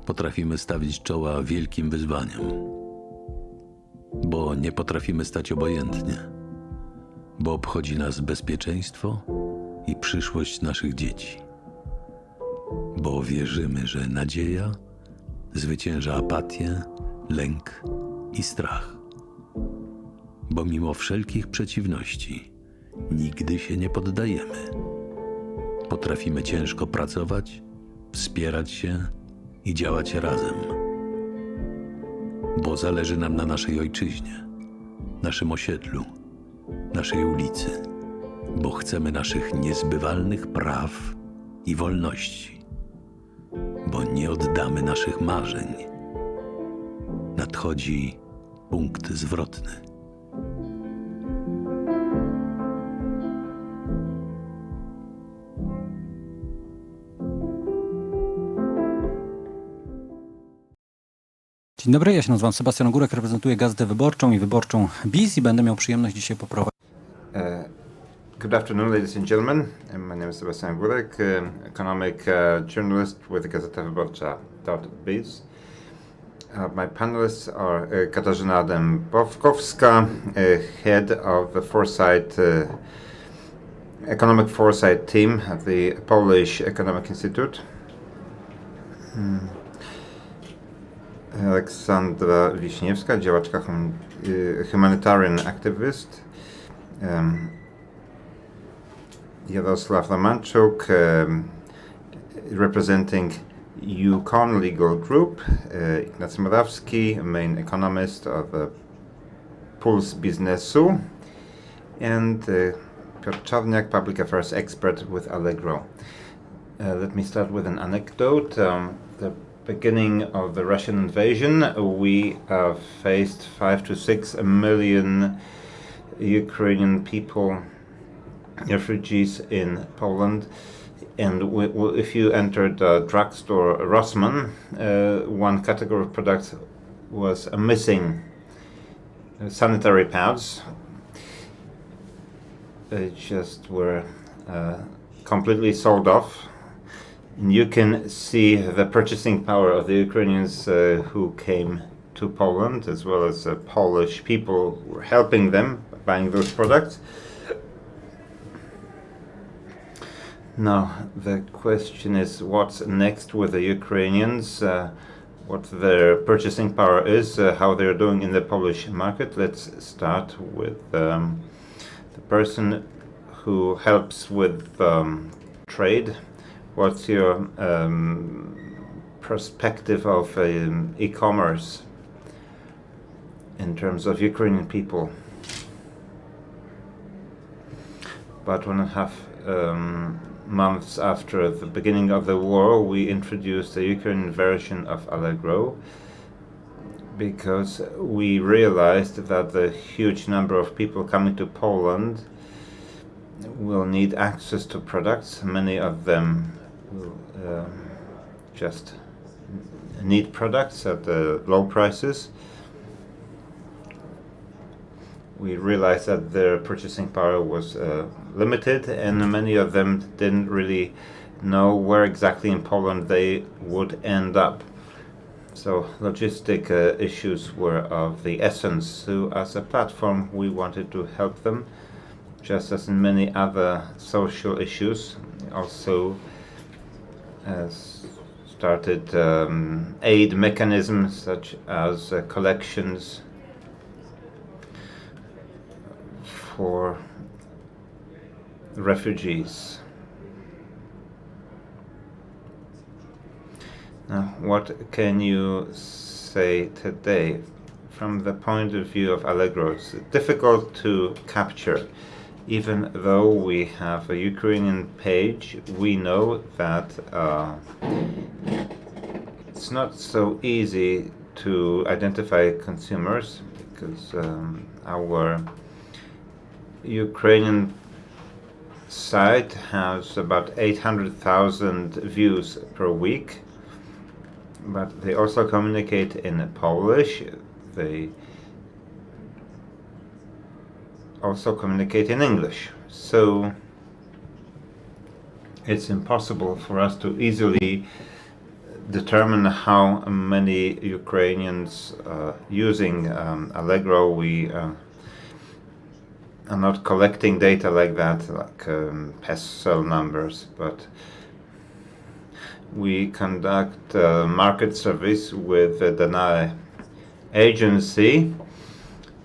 Potrafimy stawić czoła wielkim wyzwaniom. Bo nie potrafimy stać obojętnie. Bo obchodzi nas bezpieczeństwo i przyszłość naszych dzieci. Bo wierzymy, że nadzieja zwycięża apatię, lęk i strach. Bo mimo wszelkich przeciwności nigdy się nie poddajemy. Potrafimy ciężko pracować, wspierać się i działać razem. Bo zależy nam na naszej ojczyźnie, naszym osiedlu, naszej ulicy. Bo chcemy naszych niezbywalnych praw i wolności. Bo nie oddamy naszych marzeń. Nadchodzi punkt zwrotny. Dzień dobry, ja się nazywam Sebastian Ogórek, reprezentuję Gazetę Wyborczą i Wyborczą BIS i będę miał przyjemność dzisiaj poprowadzić. Good afternoon, ladies and gentlemen. My name is Sebastian Ogórek, economic journalist with Gazeta Wyborcza.biz. My panelists are Katarzyna Dębowkowska, head of the Economic Foresight team at the Polish Economic Institute. Aleksandra Wiśniewska, działaczka humanitarian activist. Jarosław Romanczuk, representing Yukon Legal Group. Ignacy Morawski, main economist of Puls Biznesu. And Piotr Czarniak, public affairs expert with Allegro. Let me start with an anecdote. The beginning of the Russian invasion, we faced 5 to 6 million Ukrainian people, refugees in Poland. And if you entered a drugstore Rossmann, one category of products was missing: sanitary pads. They just were completely sold off. And you can see the purchasing power of the Ukrainians who came to Poland, as well as Polish people who were helping them buying those products. Now, the question is, what's next with the Ukrainians? What their purchasing power is, how they're doing in the Polish market. Let's start with the person who helps with trade. What's your perspective of e-commerce in terms of Ukrainian people? About 1.5 months after the beginning of the war, we introduced the Ukrainian version of Allegro because we realized that the huge number of people coming to Poland will need access to products. Many of them will just need products at low prices. We realized that their purchasing power was limited, and many of them didn't really know where exactly in Poland they would end up. So logistic issues were of the essence. So as a platform, we wanted to help them, just as in many other social issues. Also started aid mechanisms such as collections for refugees. Now, what can you say today from the point of view of Allegro? It's difficult to capture. Even though we have a Ukrainian page, we know that it's not so easy to identify consumers, because our Ukrainian site has about 800,000 views per week, but they also communicate in Polish. They also communicate in English. So it's impossible for us to easily determine how many Ukrainians using Allegro. We are not collecting data like that, like PESEL numbers, but we conduct market surveys with the Danae agency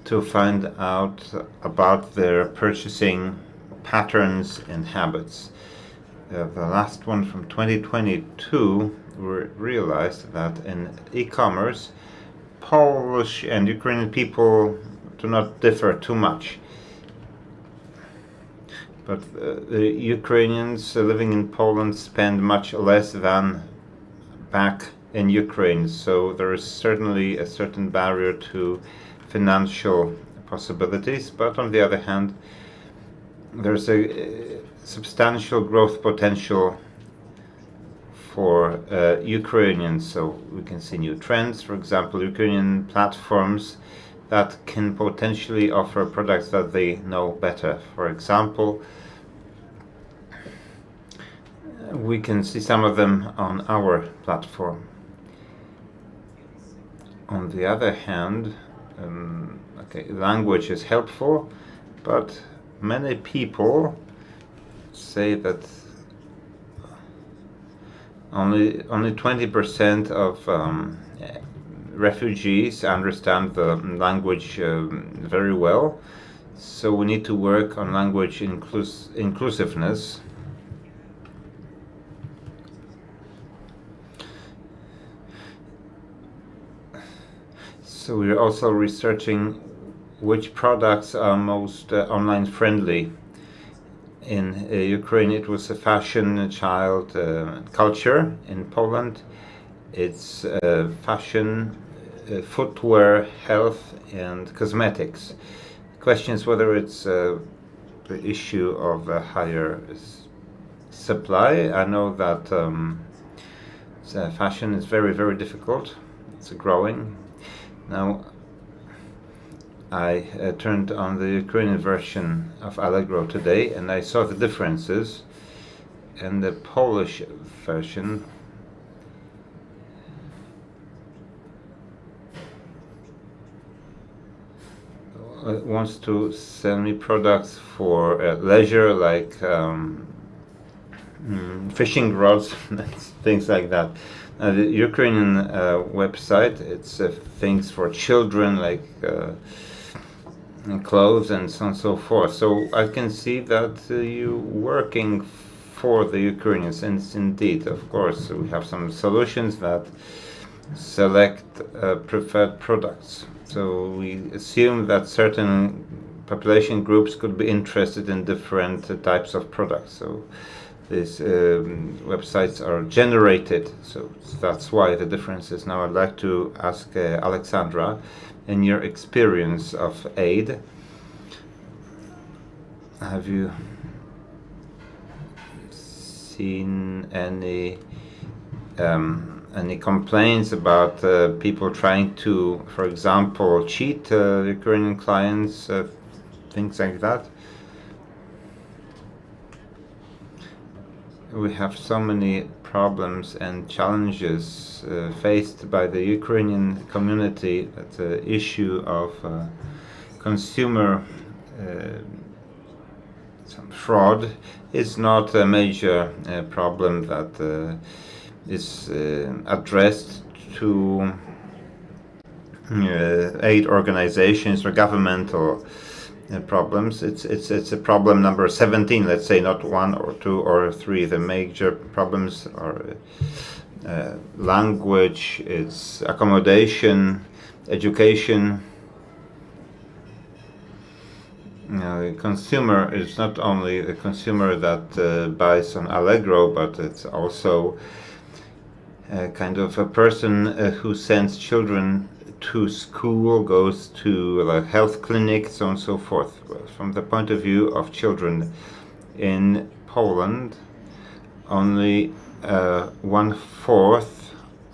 to find out about their purchasing patterns and habits. The last one from 2022, we realized that in e-commerce, Polish and Ukrainian people do not differ too much. But the Ukrainians living in Poland spend much less than back in Ukraine, so there is certainly a certain barrier to financial possibilities, but on the other hand, there's a substantial growth potential for Ukrainians. So we can see new trends, for example, Ukrainian platforms that can potentially offer products that they know better. For example, we can see some of them on our platform. On the other hand, language is helpful, but many people say that only 20% of refugees understand the language very well. So we need to work on language inclusiveness. So we're also researching which products are most online friendly. In Ukraine, it was a fashion, child culture. In Poland, it's fashion, footwear, health, and cosmetics. The question is whether it's the issue of a higher supply. I know that fashion is very, very difficult. It's growing. Now, I turned on the Ukrainian version of Allegro today, and I saw the differences. In the Polish version, wants to sell me products for leisure, like fishing rods, things like that. The Ukrainian website, it's things for children, like clothes and so on and so forth. So I can see that you're working for the Ukrainians, and indeed, of course, we have some solutions that select preferred products. So we assume that certain population groups could be interested in different types of products. So these websites are generated, so that's why the difference is. Now I'd like to ask Alexandra, in your experience of aid, have you seen any complaints about people trying to, for example, cheat Ukrainian clients, things like that? We have so many problems and challenges faced by the Ukrainian community. That the issue of consumer some fraud is not a major problem that is addressed to aid organizations or governmental problems. It's a problem number 17, let's say, not 1 or 2 or 3. The major problems are language, it's accommodation, education. The consumer is not only a consumer that buys on Allegro, but it's also kind of a person who sends children to school, goes to a health clinic, so on and so forth. From the point of view of children in Poland, only 1/4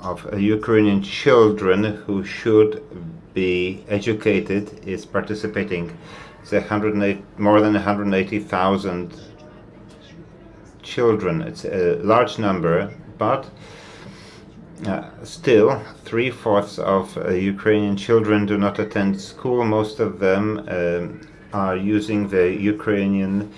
of Ukrainian children who should be educated is participating. It's more than 180,000 children. It's a large number, but still 3/4 of Ukrainian children do not attend school. Most of them are using the Ukrainian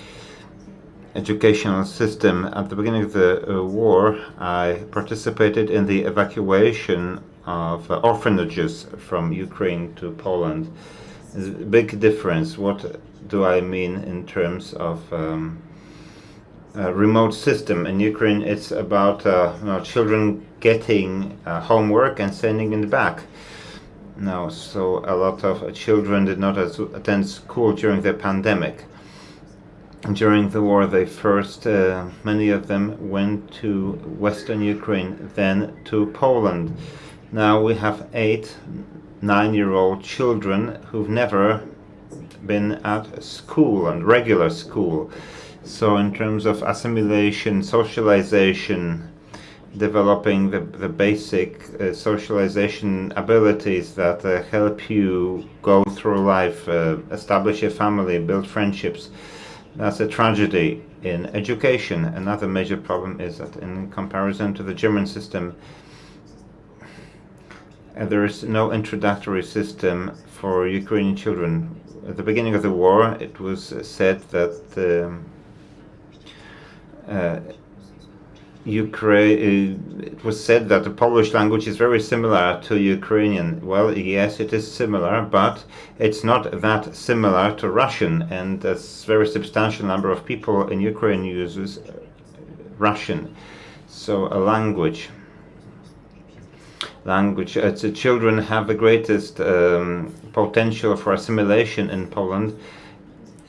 educational system. At the beginning of the war, I participated in the evacuation of orphanages from Ukraine to Poland. There's a big difference. What do I mean in terms of a remote system? In Ukraine, it's about children getting homework and sending it back. No, so a lot of children did not attend school during the pandemic. During the war, they first, many of them went to Western Ukraine, then to Poland. Now we have 8, 9-year-old children who've never been at school, and regular school. So in terms of assimilation, socialization, developing the basic socialization abilities that help you go through life, establish a family, build friendships, that's a tragedy. In education, another major problem is that in comparison to the German system, there is no introductory system for Ukrainian children. At the beginning of the war, it was said that it was said that the Polish language is very similar to Ukrainian. Well, yes, it is similar, but it's not that similar to Russian, and a very substantial number of people in Ukraine uses Russian. So a language. Children have the greatest potential for assimilation in Poland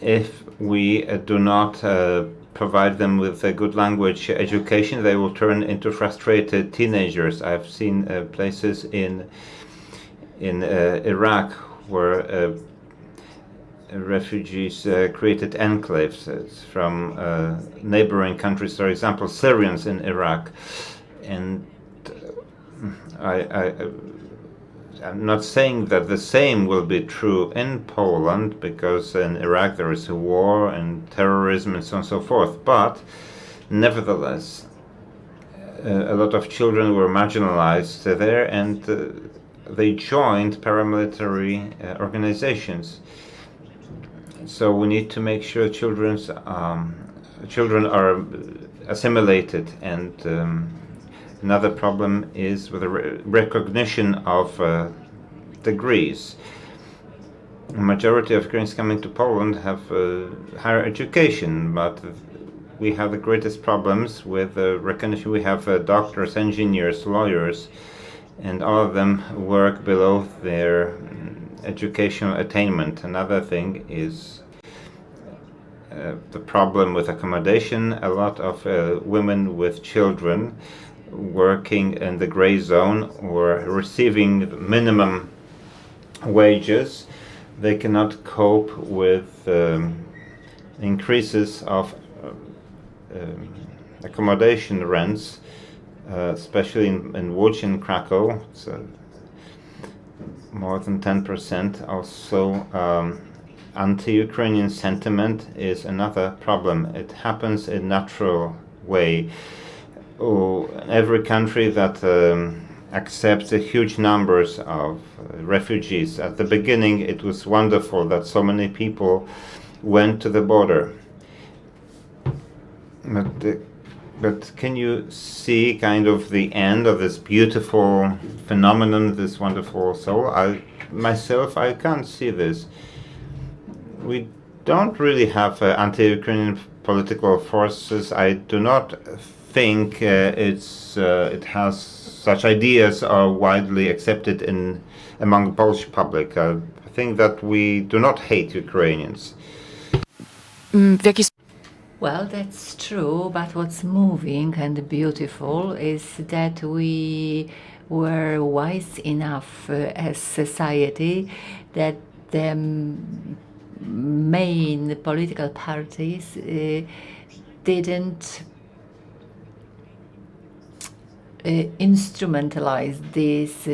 if we do not provide them with a good language education. They will turn into frustrated teenagers. I've seen places in Iraq where refugees created enclaves from neighboring countries, for example, Syrians in Iraq. And I'm not saying that the same will be true in Poland, because in Iraq there is a war and terrorism and so on and so forth, but nevertheless a lot of children were marginalized there, and they joined paramilitary organizations. So we need to make sure children are assimilated. And another problem is with the recognition of degrees. The majority of Ukrainians coming to Poland have higher education, but we have the greatest problems with recognition. We have doctors, engineers, lawyers, and all of them work below their educational attainment. Another thing is the problem with accommodation. A lot of women with children working in the gray zone or receiving minimum wages, they cannot cope with increases of accommodation rents, especially in Łódź and Krakow. It's more than 10%. Also, anti-Ukrainian sentiment is another problem. It happens in natural way. Every country that accepts a huge numbers of refugees. At the beginning, it was wonderful that so many people went to the border. But can you see kind of the end of this beautiful phenomenon, this wonderful soul? I can't see this. We don't really have anti-Ukrainian political forces. I do not think it has such ideas are widely accepted among the Polish public. I think that we do not hate Ukrainians. Well, that's true, but what's moving and beautiful is that we were wise enough as society that the main political parties didn't instrumentalize these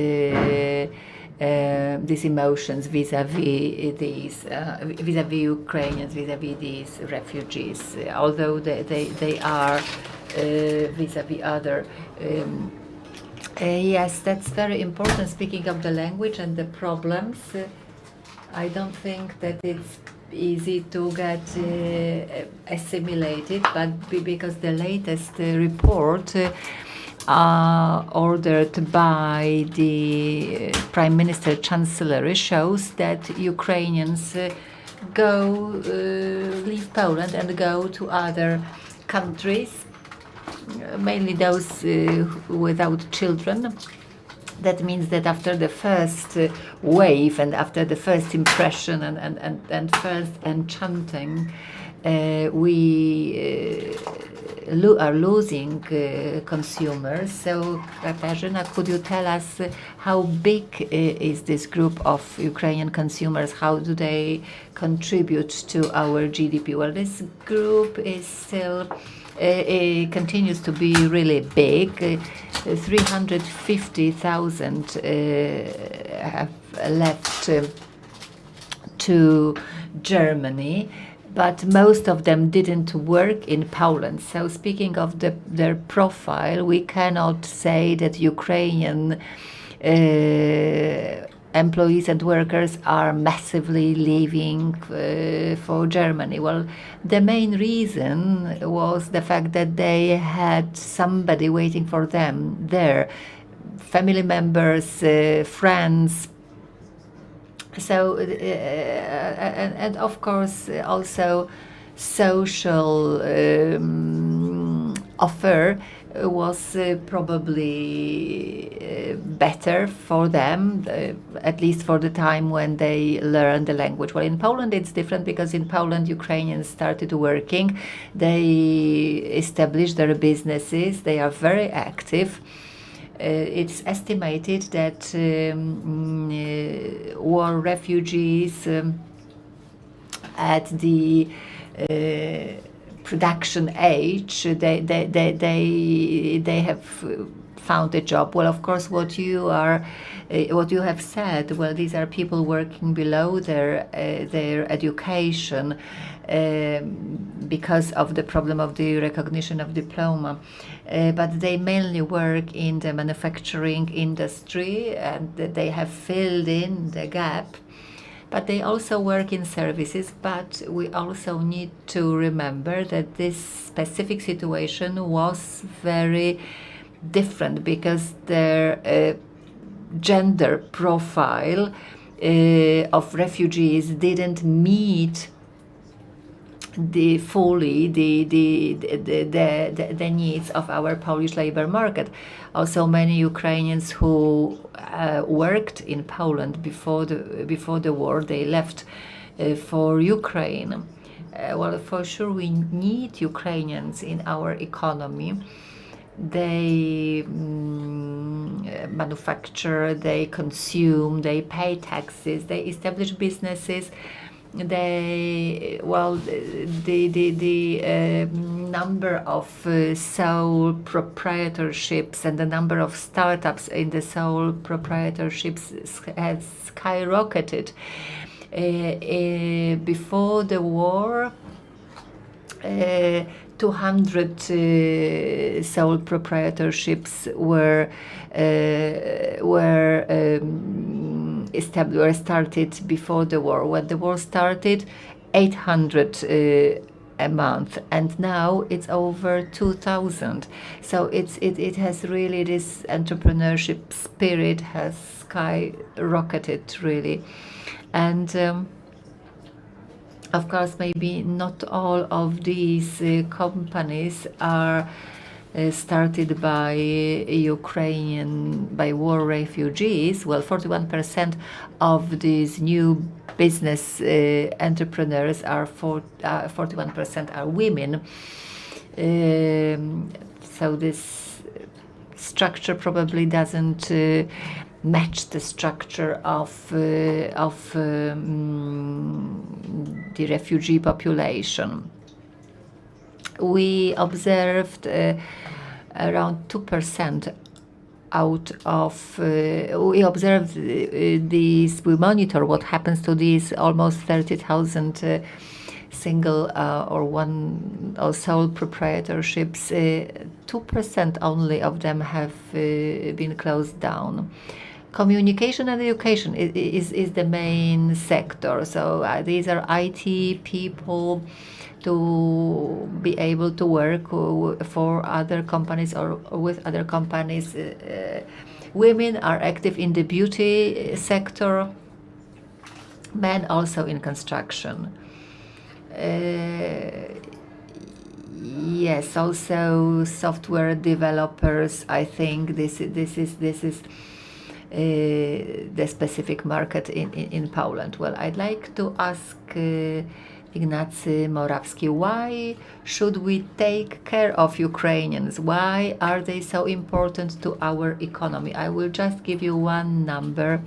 emotions vis-à-vis vis-à-vis Ukrainians, vis-à-vis these refugees, although they are vis-à-vis other. Yes, that's very important. Speaking of the language and the problems, I don't think that it's easy to get assimilated, but because the latest report ordered by the Prime Minister Chancellery shows that Ukrainians leave Poland and go to other countries, mainly those without children. That means that after the first wave and after the first impression and first enchanting, we are losing consumers. So, Katarzyna, could you tell us how big is this group of Ukrainian consumers? How do they contribute to our GDP? Well, this group is still continues to be really big. 350,000 have left to Germany, but most of them didn't work in Poland. So speaking of their profile, we cannot say that Ukrainian employees and workers are massively leaving for Germany. Well, the main reason was the fact that they had somebody waiting for them there, family members, friends. So, and of course, also social offer was probably better for them, at least for the time when they learn the language. Well, in Poland it's different, because in Poland Ukrainians started working, they established their businesses, they are very active. It's estimated that war refugees at the production age, they have found a job. Well, of course, what you have said, well, these are people working below their education because of the problem of the recognition of diploma. But they mainly work in the manufacturing industry, and they have filled in the gap. But they also work in services. But we also need to remember that this specific situation was very different, because their gender profile of refugees didn't meet fully the needs of our Polish labor market. Also, many Ukrainians who worked in Poland before the war, they left for Ukraine. Well, for sure, we need Ukrainians in our economy. They manufacture, they consume, they pay taxes, they establish businesses. The number of sole proprietorships and the number of startups in the sole proprietorships has skyrocketed. Before the war, 200 sole proprietorships were started before the war. When the war started, 800 a month, and now it's over 2,000. So it has really, this entrepreneurship spirit has skyrocketed really, and Of course, maybe not all of these companies are started by by war refugees. Well, 41% of these new business entrepreneurs 41% are women. So this structure probably doesn't match the structure of the refugee population. We observed around 2% out of, we observed these, we monitor what happens to these almost 30,000 single or one or sole proprietorships. 2% only of them have been closed down. Communication and education is the main sector. So these are IT people to be able to work for other companies or with other companies. Women are active in the beauty sector, men also in construction. Yes, also software developers. I think this is the specific market in Poland. Well, I'd like to ask Ignacy Morawski, why should we take care of Ukrainians? Why are they so important to our economy? I will just give you one number.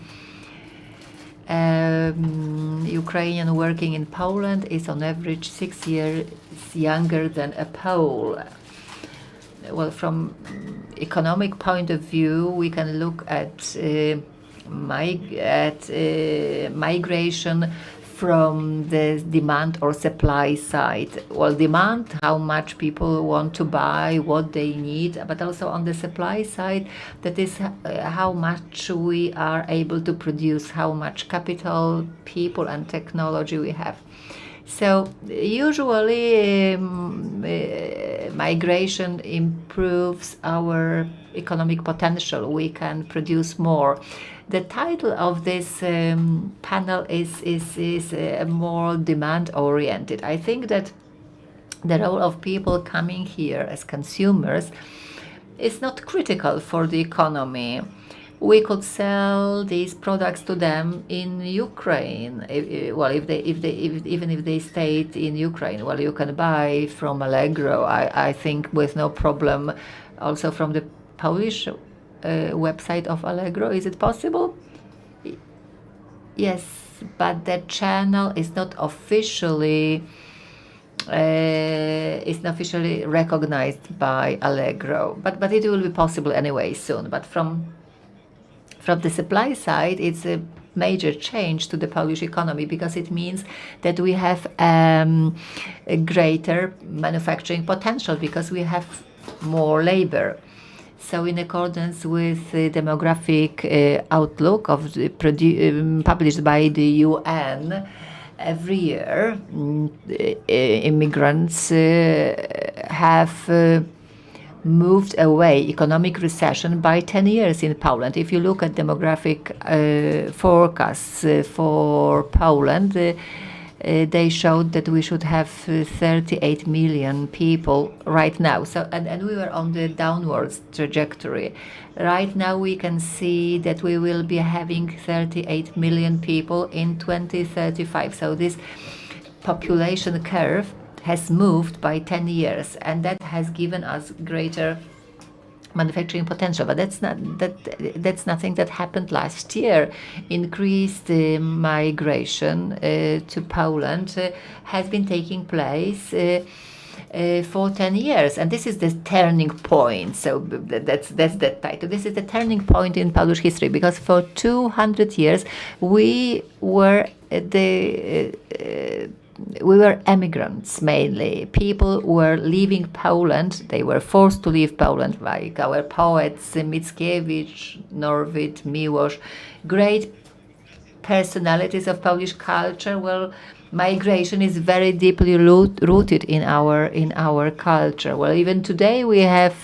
Ukrainian working in Poland is on average 6 years younger than a Pole. Well, from economic point of view, we can look at migration from the demand or supply side. Well, demand, how much people want to buy, what they need, but also on the supply side, that is how much we are able to produce, how much capital, people and technology we have. So usually migration improves our economic potential. We can produce more. The title of this panel is more demand-oriented. I think that the role of people coming here as consumers is not critical for the economy. We could sell these products to them in Ukraine. Even if they stayed in Ukraine, well, you can buy from Allegro, I think, with no problem, also from the Polish website of Allegro. Is it possible? Yes, but the channel is not officially recognized by Allegro. But it will be possible anyway soon. But from the supply side, it's a major change to the Polish economy because it means that we have a greater manufacturing potential because we have more labor. So in accordance with the demographic outlook of published by the UN, every year immigrants have moved away economic recession by 10 years in Poland. If you look at demographic forecasts for Poland, they showed that we should have 38 million people right now. So, and we were on the downwards trajectory. Right now we can see that we will be having 38 million people in 2035. So this population curve has moved by 10 years, and that has given us greater manufacturing potential. But that's nothing that happened last year. Increased migration to Poland has been taking place for 10 years, and this is the turning point. So that's that title. This is the turning point in Polish history because for 200 years we were emigrants mainly. People were leaving Poland. They were forced to leave Poland, like our poets Mickiewicz, Norwid, Miłosz, great personalities of Polish culture. Well, migration is very deeply rooted in our culture. Well, even today we have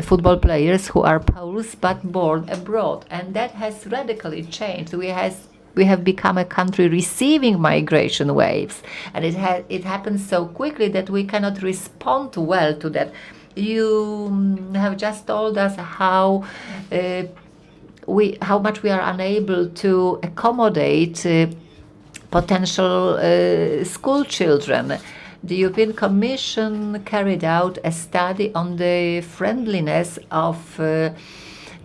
football players who are Poles but born abroad, and that has radically changed. we have become a country receiving migration waves, and it happens so quickly that we cannot respond well to that. You have just told us how much we are unable to accommodate potential school children. The European Commission carried out a study on the friendliness of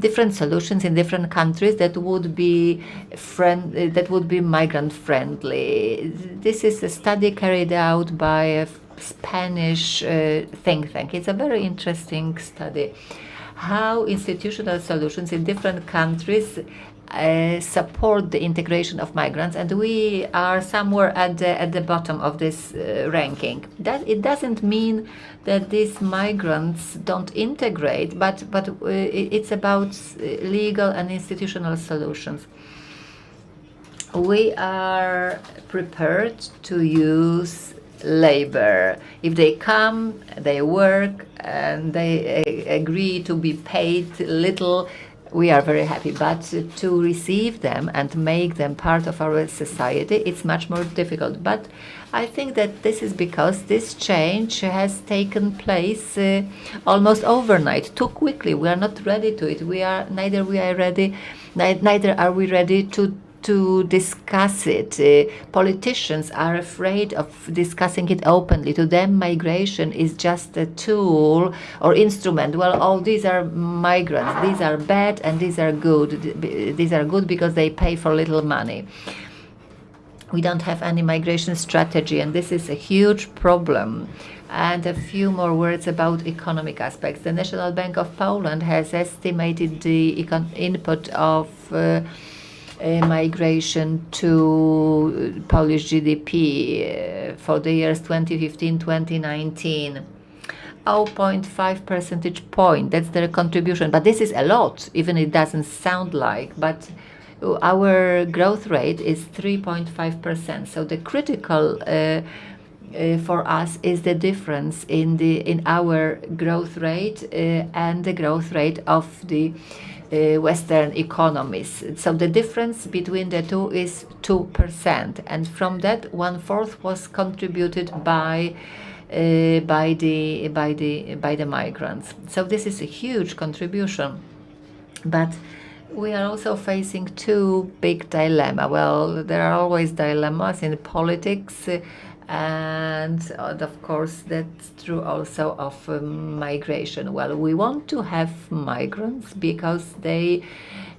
different solutions in different countries that would be migrant friendly. This is a study carried out by a Spanish think tank. It's a very interesting study. How institutional solutions in different countries support the integration of migrants, and we are somewhere at the bottom of this ranking. That it doesn't mean that these migrants don't integrate, but it's about legal and institutional solutions. We are prepared to use labor. If they come, they work, and they agree to be paid little, we are very happy. But to receive them and make them part of our society, it's much more difficult. But I think that this is because this change has taken place almost overnight, too quickly. We are not ready to it. Neither are we ready to discuss it. Politicians are afraid of discussing it openly. To them, migration is just a tool or instrument. Well, these are migrants. These are bad and these are good. These are good because they pay for little money. We don't have any migration strategy, and this is a huge problem. And a few more words about economic aspects. The National Bank of Poland has estimated the input of migration to Polish GDP for the years 2015-2019. 0.5 percentage point, that's their contribution. But this is a lot, even it doesn't sound like. But our growth rate is 3.5%. So the critical for us is the difference in our growth rate and the growth rate of the Western economies. So the difference between the two is 2%, and from that 1/4 was contributed by the migrants. So this is a huge contribution, but we are also facing two big dilemmas. Well, there are always dilemmas in politics. And of course, that's true also of migration. Well, we want to have migrants because they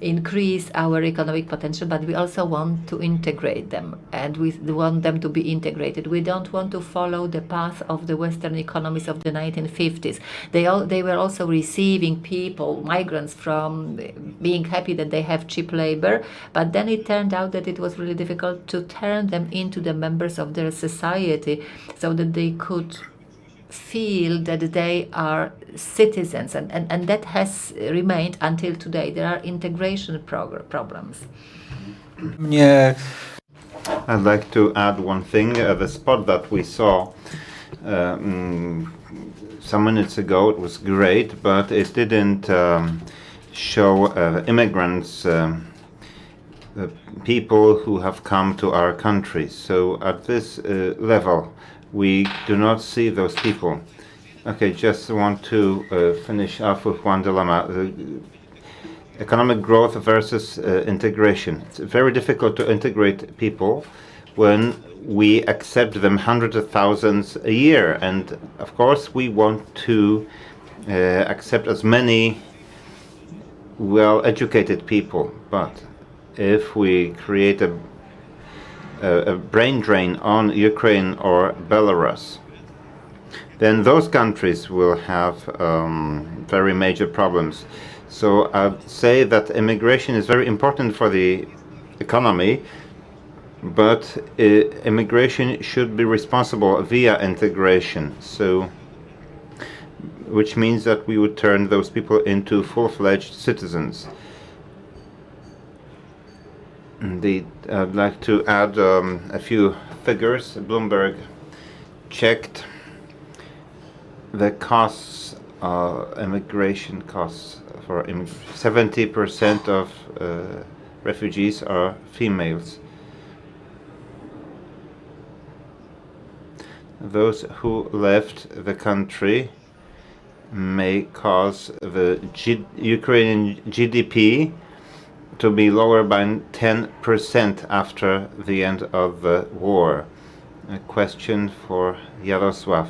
increase our economic potential, but we also want to integrate them, and we want them to be integrated. We don't want to follow the path of the Western economies of the 1950s. They were also receiving people, migrants, from being happy that they have cheap labor, but then it turned out that it was really difficult to turn them into the members of their society so that they could feel that they are citizens, and that has remained until today. There are integration problems. I'd like to add one thing. The spot that we saw some minutes ago, it was great, but it didn't show immigrants, people who have come to our country. So at this level, we do not see those people. Okay, just want to finish off with one dilemma. Economic growth versus integration. It's very difficult to integrate people when we accept them hundreds of thousands a year. And of course, we want to accept as many well-educated people. But if we create a brain drain on Ukraine or Belarus, then those countries will have very major problems. So I'd say that immigration is very important for the economy, but immigration should be responsible via integration. So, which means that we would turn those people into full-fledged citizens. Indeed, I'd like to add a few figures. Bloomberg checked the costs, immigration costs for 70% of refugees are females. Those who left the country may cause the Ukrainian GDP to be lower by 10% after the end of the war. A question for Jarosław.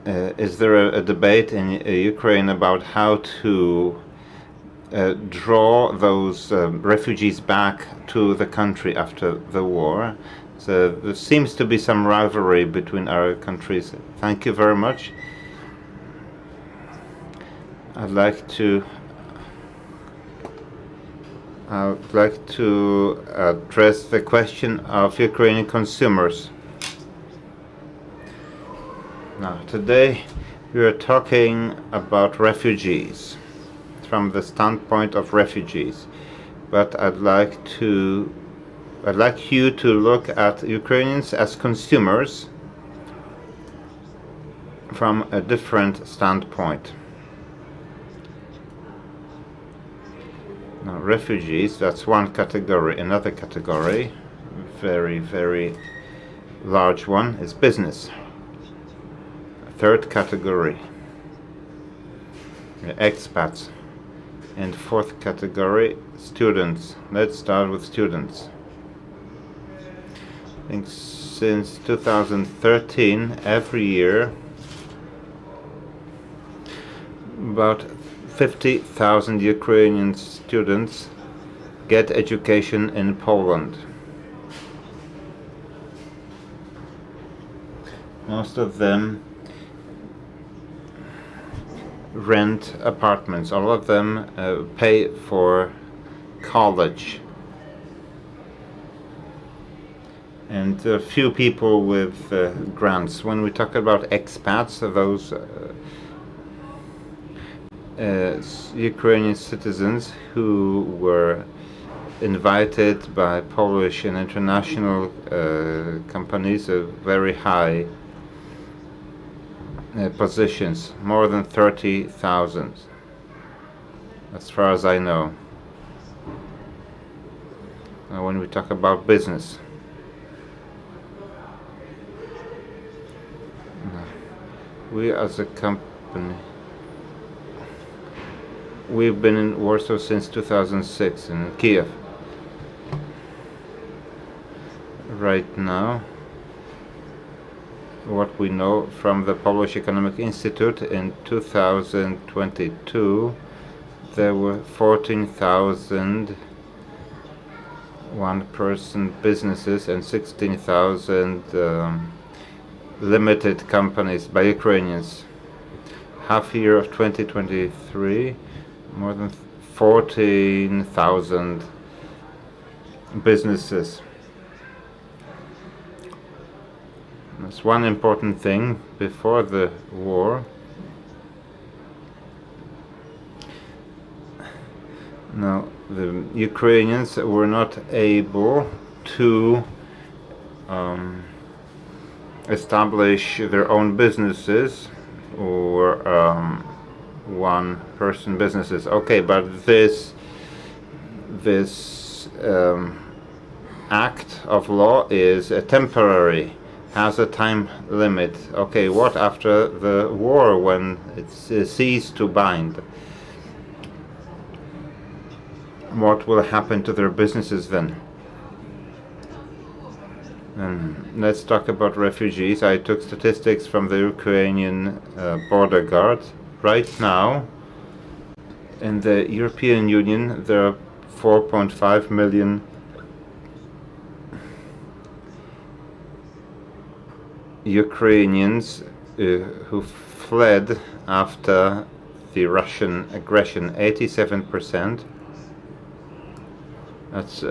Is there a debate in Ukraine about how to draw those refugees back to the country after the war? So there seems to be some rivalry between our countries. Thank you very much. I'd like to address the question of Ukrainian consumers. Now, today we are talking about refugees from the standpoint of refugees, but I'd like you to look at Ukrainians as consumers from a different standpoint. Now, refugees, that's one category. Another category, very, very large one, is business. A third category, expats. And fourth category, students. Let's start with students. I think since 2013, every year, about 50,000 Ukrainian students get education in Poland. Most of them rent apartments. All of them pay for college. And a few people with grants. When we talk about expats, those Ukrainian citizens who were invited by Polish and international companies of very high positions, more than 30,000, as far as I know. When we talk about business, we as a company, we've been in Warsaw since 2006, in Kiev. Right now, what we know from the Polish Economic Institute, in 2022 there were 14,000 one-person businesses and 16,000 limited companies by Ukrainians. Half year of 2023, more than 14,000 businesses. That's one important thing. Before the war, now the Ukrainians were not able to establish their own businesses or one-person businesses. Okay, but this act of law is temporary, has a time limit. Okay, what after the war, when it's ceased to bind? What will happen to their businesses then? Let's talk about refugees. I took statistics from the Ukrainian border guard. Right now, in the European Union, there are 4.5 million Ukrainians who fled after the Russian aggression. 87%. That's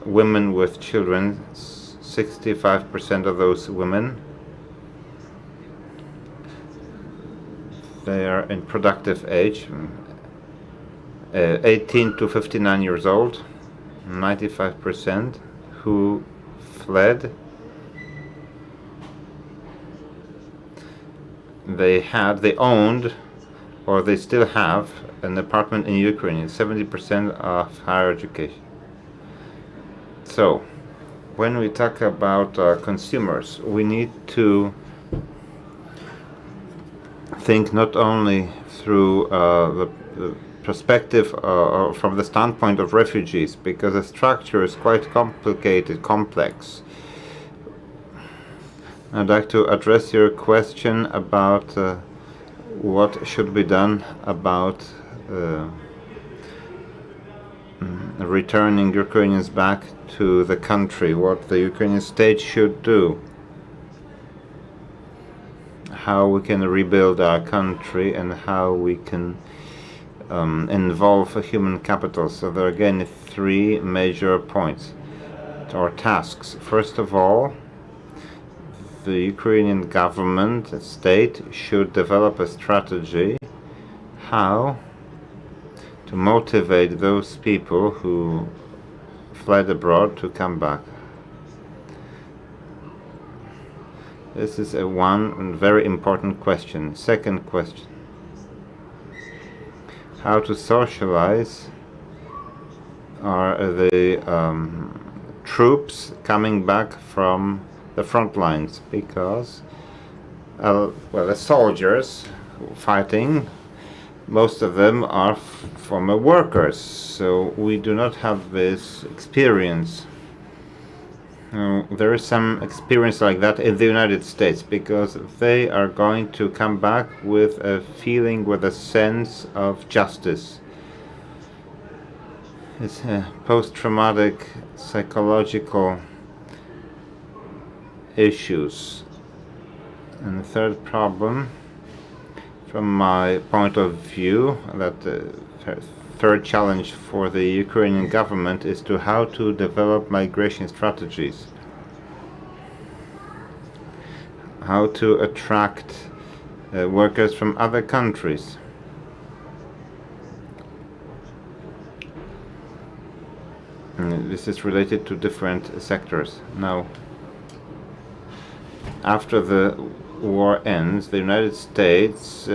women with children. 65% of those women, they are in productive age, 18 to 59 years old. 95% who fled, they owned, or they still have an apartment in Ukraine, 70% of higher education. So, when we talk about consumers, we need to think not only through the perspective or from the standpoint of refugees, because the structure is quite complicated, complex. I'd like to address your question about what should be done about returning Ukrainians back to the country, what the Ukrainian state should do, how we can rebuild our country, and how we can involve human capital. So there are again 3 major points or tasks. First of all, the Ukrainian government, state, should develop a strategy how to motivate those people who fled abroad to come back. This is one very important question. Second question, how to socialize the troops coming back from the front lines, because the soldiers fighting, most of them are former workers, so we do not have this experience. There is some experience like that in the United States, because they are going to come back with a feeling, with a sense of justice. It's post-traumatic psychological issues. And the third problem, from my point of view, that the third challenge for the Ukrainian government is to how to develop migration strategies, how to attract workers from other countries. And this is related to different sectors. Now, after the war ends, the United States,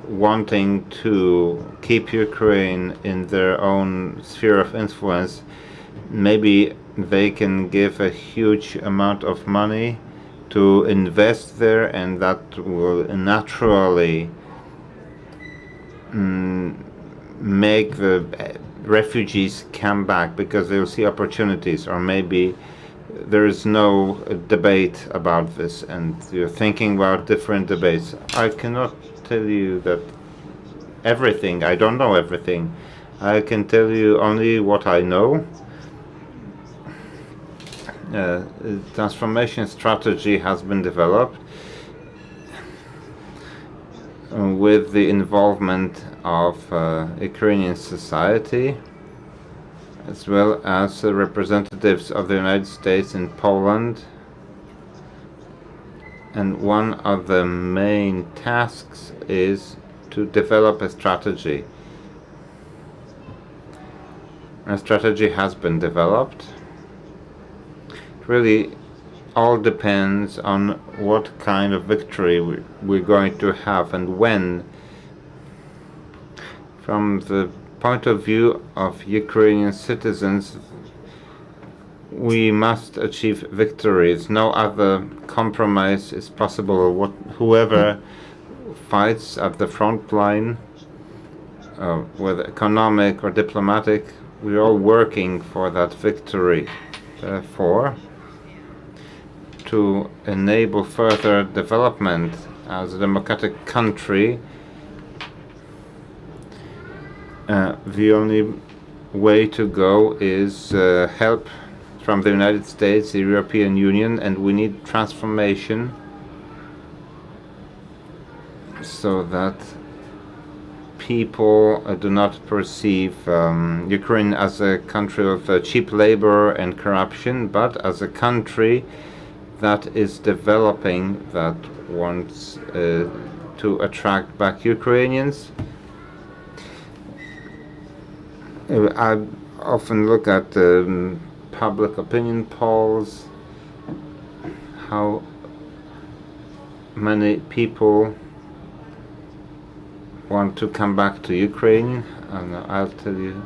wanting to keep Ukraine in their own sphere of influence, maybe they can give a huge amount of money to invest there, and that will naturally make the refugees come back, because they'll see opportunities. Or maybe there is no debate about this, and you're thinking about different debates. I cannot tell you that everything, I don't know everything. I can tell you only what I know. Transformation strategy has been developed with the involvement of Ukrainian society, as well as representatives of the United States and Poland. And one of the main tasks is to develop a strategy. A strategy has been developed. It really all depends on what kind of victory we're going to have and when. From the point of view of Ukrainian citizens, we must achieve victories. No other compromise is possible. Whoever fights at the front line, whether economic or diplomatic, we're all working for that victory. Therefore, to enable further development as a democratic country, the only way to go is help from the United States, the European Union, and we need transformation so that people do not perceive Ukraine as a country of cheap labor and corruption, but as a country that is developing, that wants to attract back Ukrainians. I often look at public opinion polls, how many people want to come back to Ukraine, and I'll tell you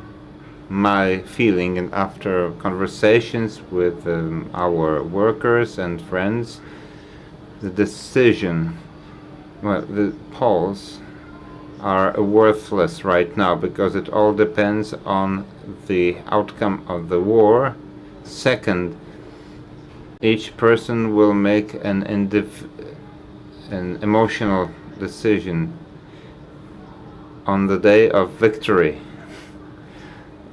my feeling. And after conversations with our workers and friends, the decision, well, the Poles are worthless right now because it all depends on the outcome of the war. Second, each person will make an emotional decision on the day of victory.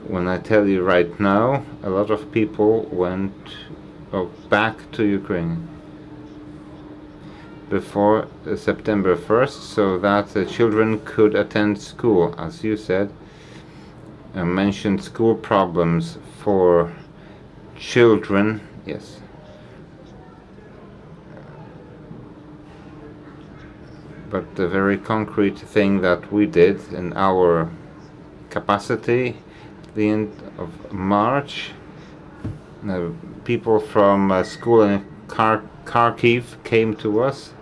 When I tell you right now, a lot of people went back to Ukraine before September 1st, so that the children could attend school. As you said, mentioned school problems for children. Yes. But the very concrete thing that we did in our capacity at the end of March, people from a school in Kharkiv came to us,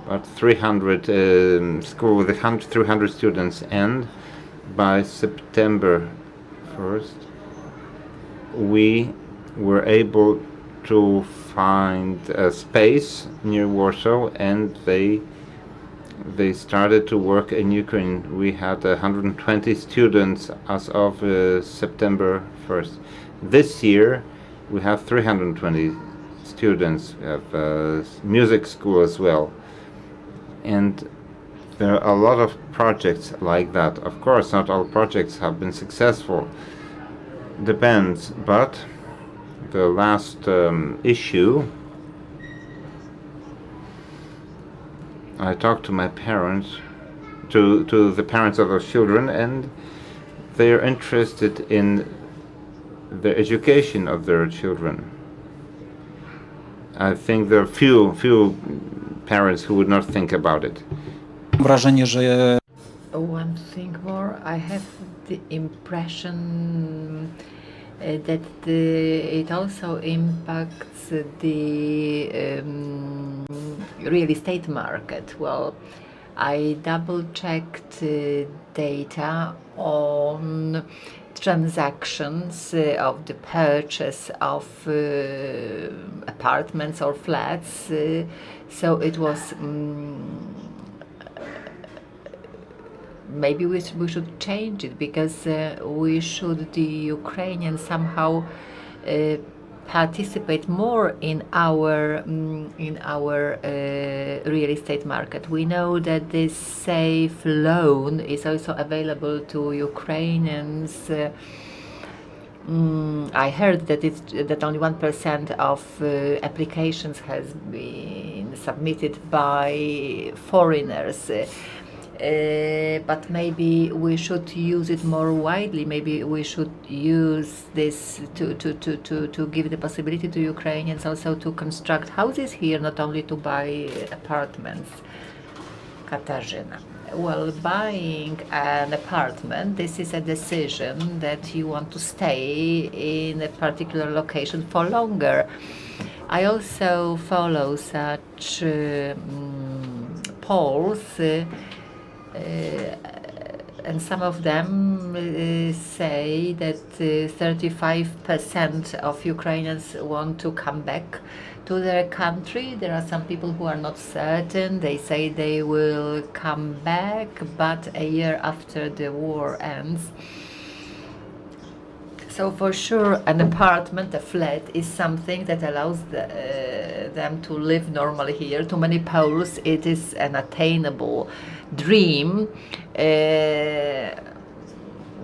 about 300 school with 300 students, and by September 1st we were able to find a space near Warsaw, and they started to work in Ukraine. We had 120 students as of September 1st. This year we have 320 students. We have music school as well. And there are a lot of projects like that. Of course, not all projects have been successful. Depends, but the last issue, I talked to my parents, to the parents of those children, and they are interested in the education of their children. I think there are few parents who would not think about it. Wrażenie, że One thing more, I have the impression that it also impacts the real estate market. Well, I double-checked data on transactions of the purchase of apartments or flats. So it was maybe we should change it, because we should, the Ukrainians, somehow participate more in our real estate market. We know that this safe loan is also available to Ukrainians. I heard that only 1% of applications has been submitted by foreigners. But maybe we should use it more widely. Maybe we should use this to give the possibility to Ukrainians also to construct houses here, not only to buy apartments. Katarzyna. Well, buying an apartment, this is a decision that you want to stay in a particular location for longer. I also follow such polls, and some of them say that 35% of Ukrainians want to come back to their country. There are some people who are not certain. They say they will come back, but a year after the war ends. So for sure, an apartment, a flat, is something that allows them to live normally here. To many Poles, it is an attainable dream.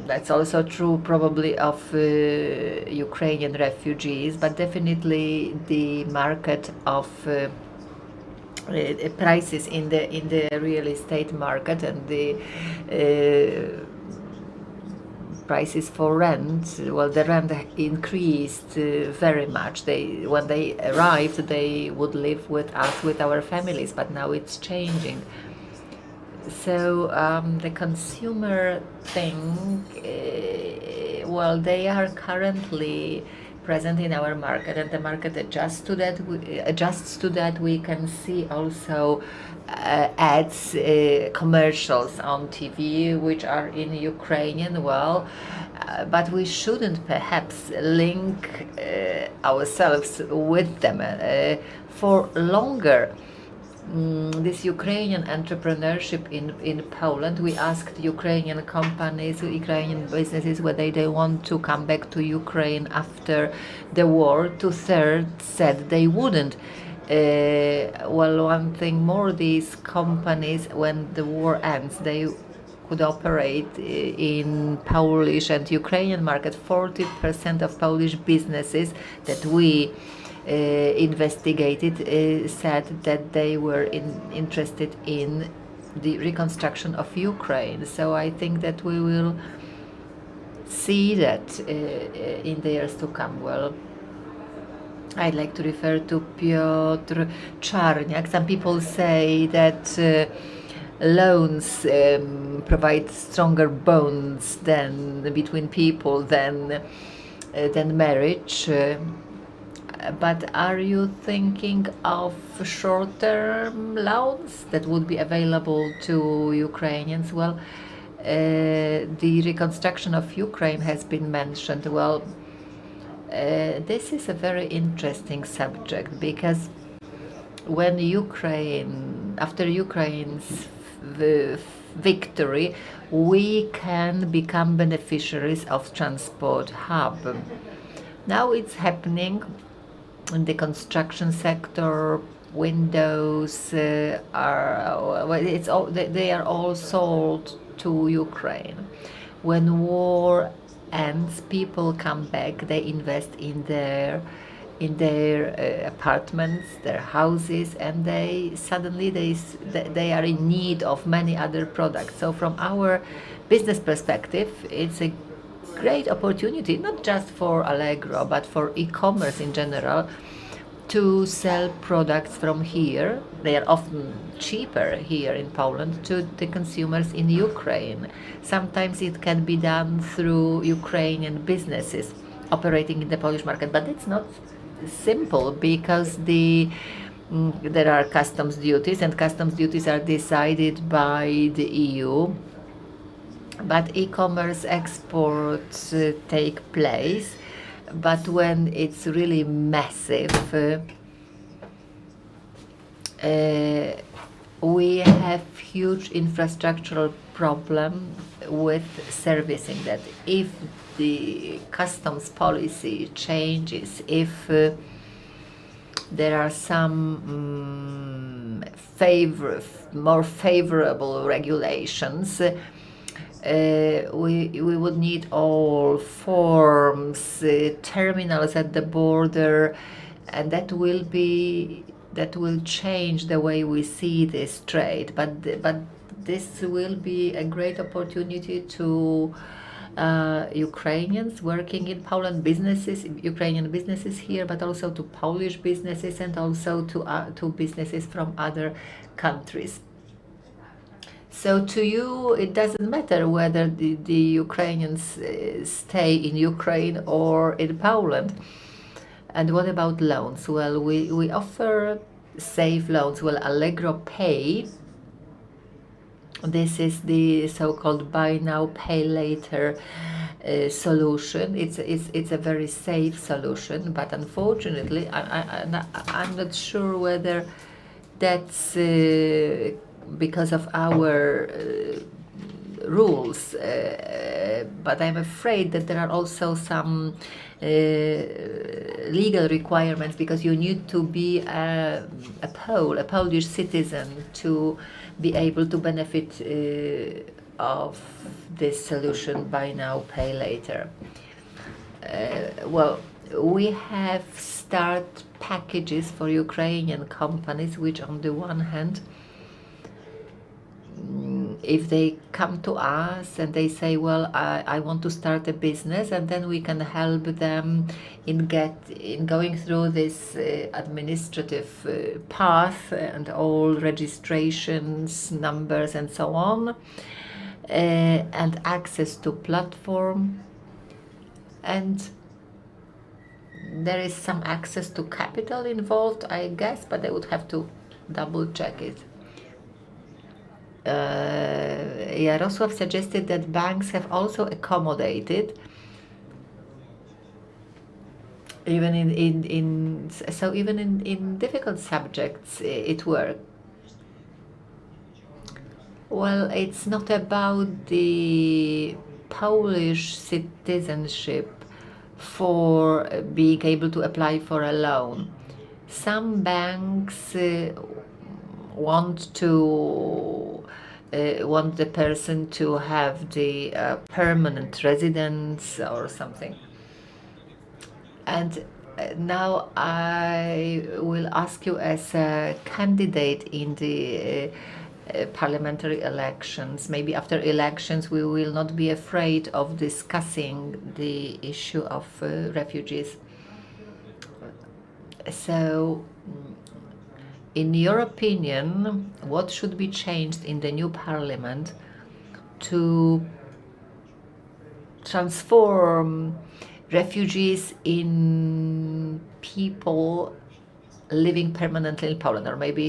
That's also true probably of Ukrainian refugees, but definitely the market of prices in the real estate market and the prices for rent, well, the rent increased very much. When they arrived, they would live with us, with our families, but now it's changing. So the consumer thing, well, they are currently present in our market, and the market adjusts to that. We can see also ads, commercials on TV which are in Ukrainian. Well, but we shouldn't perhaps link ourselves with them for longer. This Ukrainian entrepreneurship in Poland, we asked Ukrainian companies, Ukrainian businesses whether they want to come back to Ukraine after the war. 2/3 said they wouldn't. Well, one thing more, these companies, when the war ends, they could operate in Polish and Ukrainian market. 40% of Polish businesses that we investigated said that they were interested in the reconstruction of Ukraine. So I think that we will see that in the years to come. Well, I'd like to refer to Piotr Czarniak. Some people say that loans provide stronger bonds than between people than marriage. But are you thinking of short-term loans that would be available to Ukrainians? Well, the reconstruction of Ukraine has been mentioned. Well, this is a very interesting subject because when after Ukraine's victory, we can become beneficiaries of transport hub. Now it's happening in the construction sector. Windows they are all sold to Ukraine. When war ends, people come back, they invest in their apartments, their houses, and they are in need of many other products. So from our business perspective, it's a great opportunity, not just for Allegro, but for e-commerce in general, to sell products from here. They are often cheaper here in Poland to the consumers in Ukraine. Sometimes it can be done through Ukrainian businesses operating in the Polish market, but it's not simple because there are customs duties, and customs duties are decided by the EU. But e-commerce exports take place. But when it's really massive, we have huge infrastructural problem with servicing that. If the customs policy changes, if there are some more favorable regulations, we would need all forms, terminals at the border, and that will change the way we see this trade. But this will be a great opportunity to Ukrainians working in Poland, Ukrainian businesses here, but also to Polish businesses and also to businesses from other countries. So to you, it doesn't matter whether the Ukrainians stay in Ukraine or in Poland. And what about loans? Well, we offer safe loans. Well, Allegro Pay, this is the so-called buy now, pay later solution. It's a very safe solution, but unfortunately, I'm not sure whether that's because of our rules, but I'm afraid that there are also some legal requirements because you need to be a Polish citizen to be able to benefit of this solution, buy now, pay later. Well, we have start packages for Ukrainian companies, which on the one hand, if they come to us and they say, well, I want to start a business, and then we can help them in going through this administrative path and all registrations, numbers, and so on, and access to platform. And There is some access to capital involved, I guess, but I would have to double check it. Jarosław suggested that banks have also accommodated, even in difficult subjects it works. Well, it's not about the Polish citizenship for being able to apply for a loan. Some banks want the person to have the permanent residence or something. And now I will ask you, as a candidate in the parliamentary elections, maybe after elections we will not be afraid of discussing the issue of refugees. So, in your opinion, what should be changed in the new parliament to transform refugees in people living permanently in Poland? Or maybe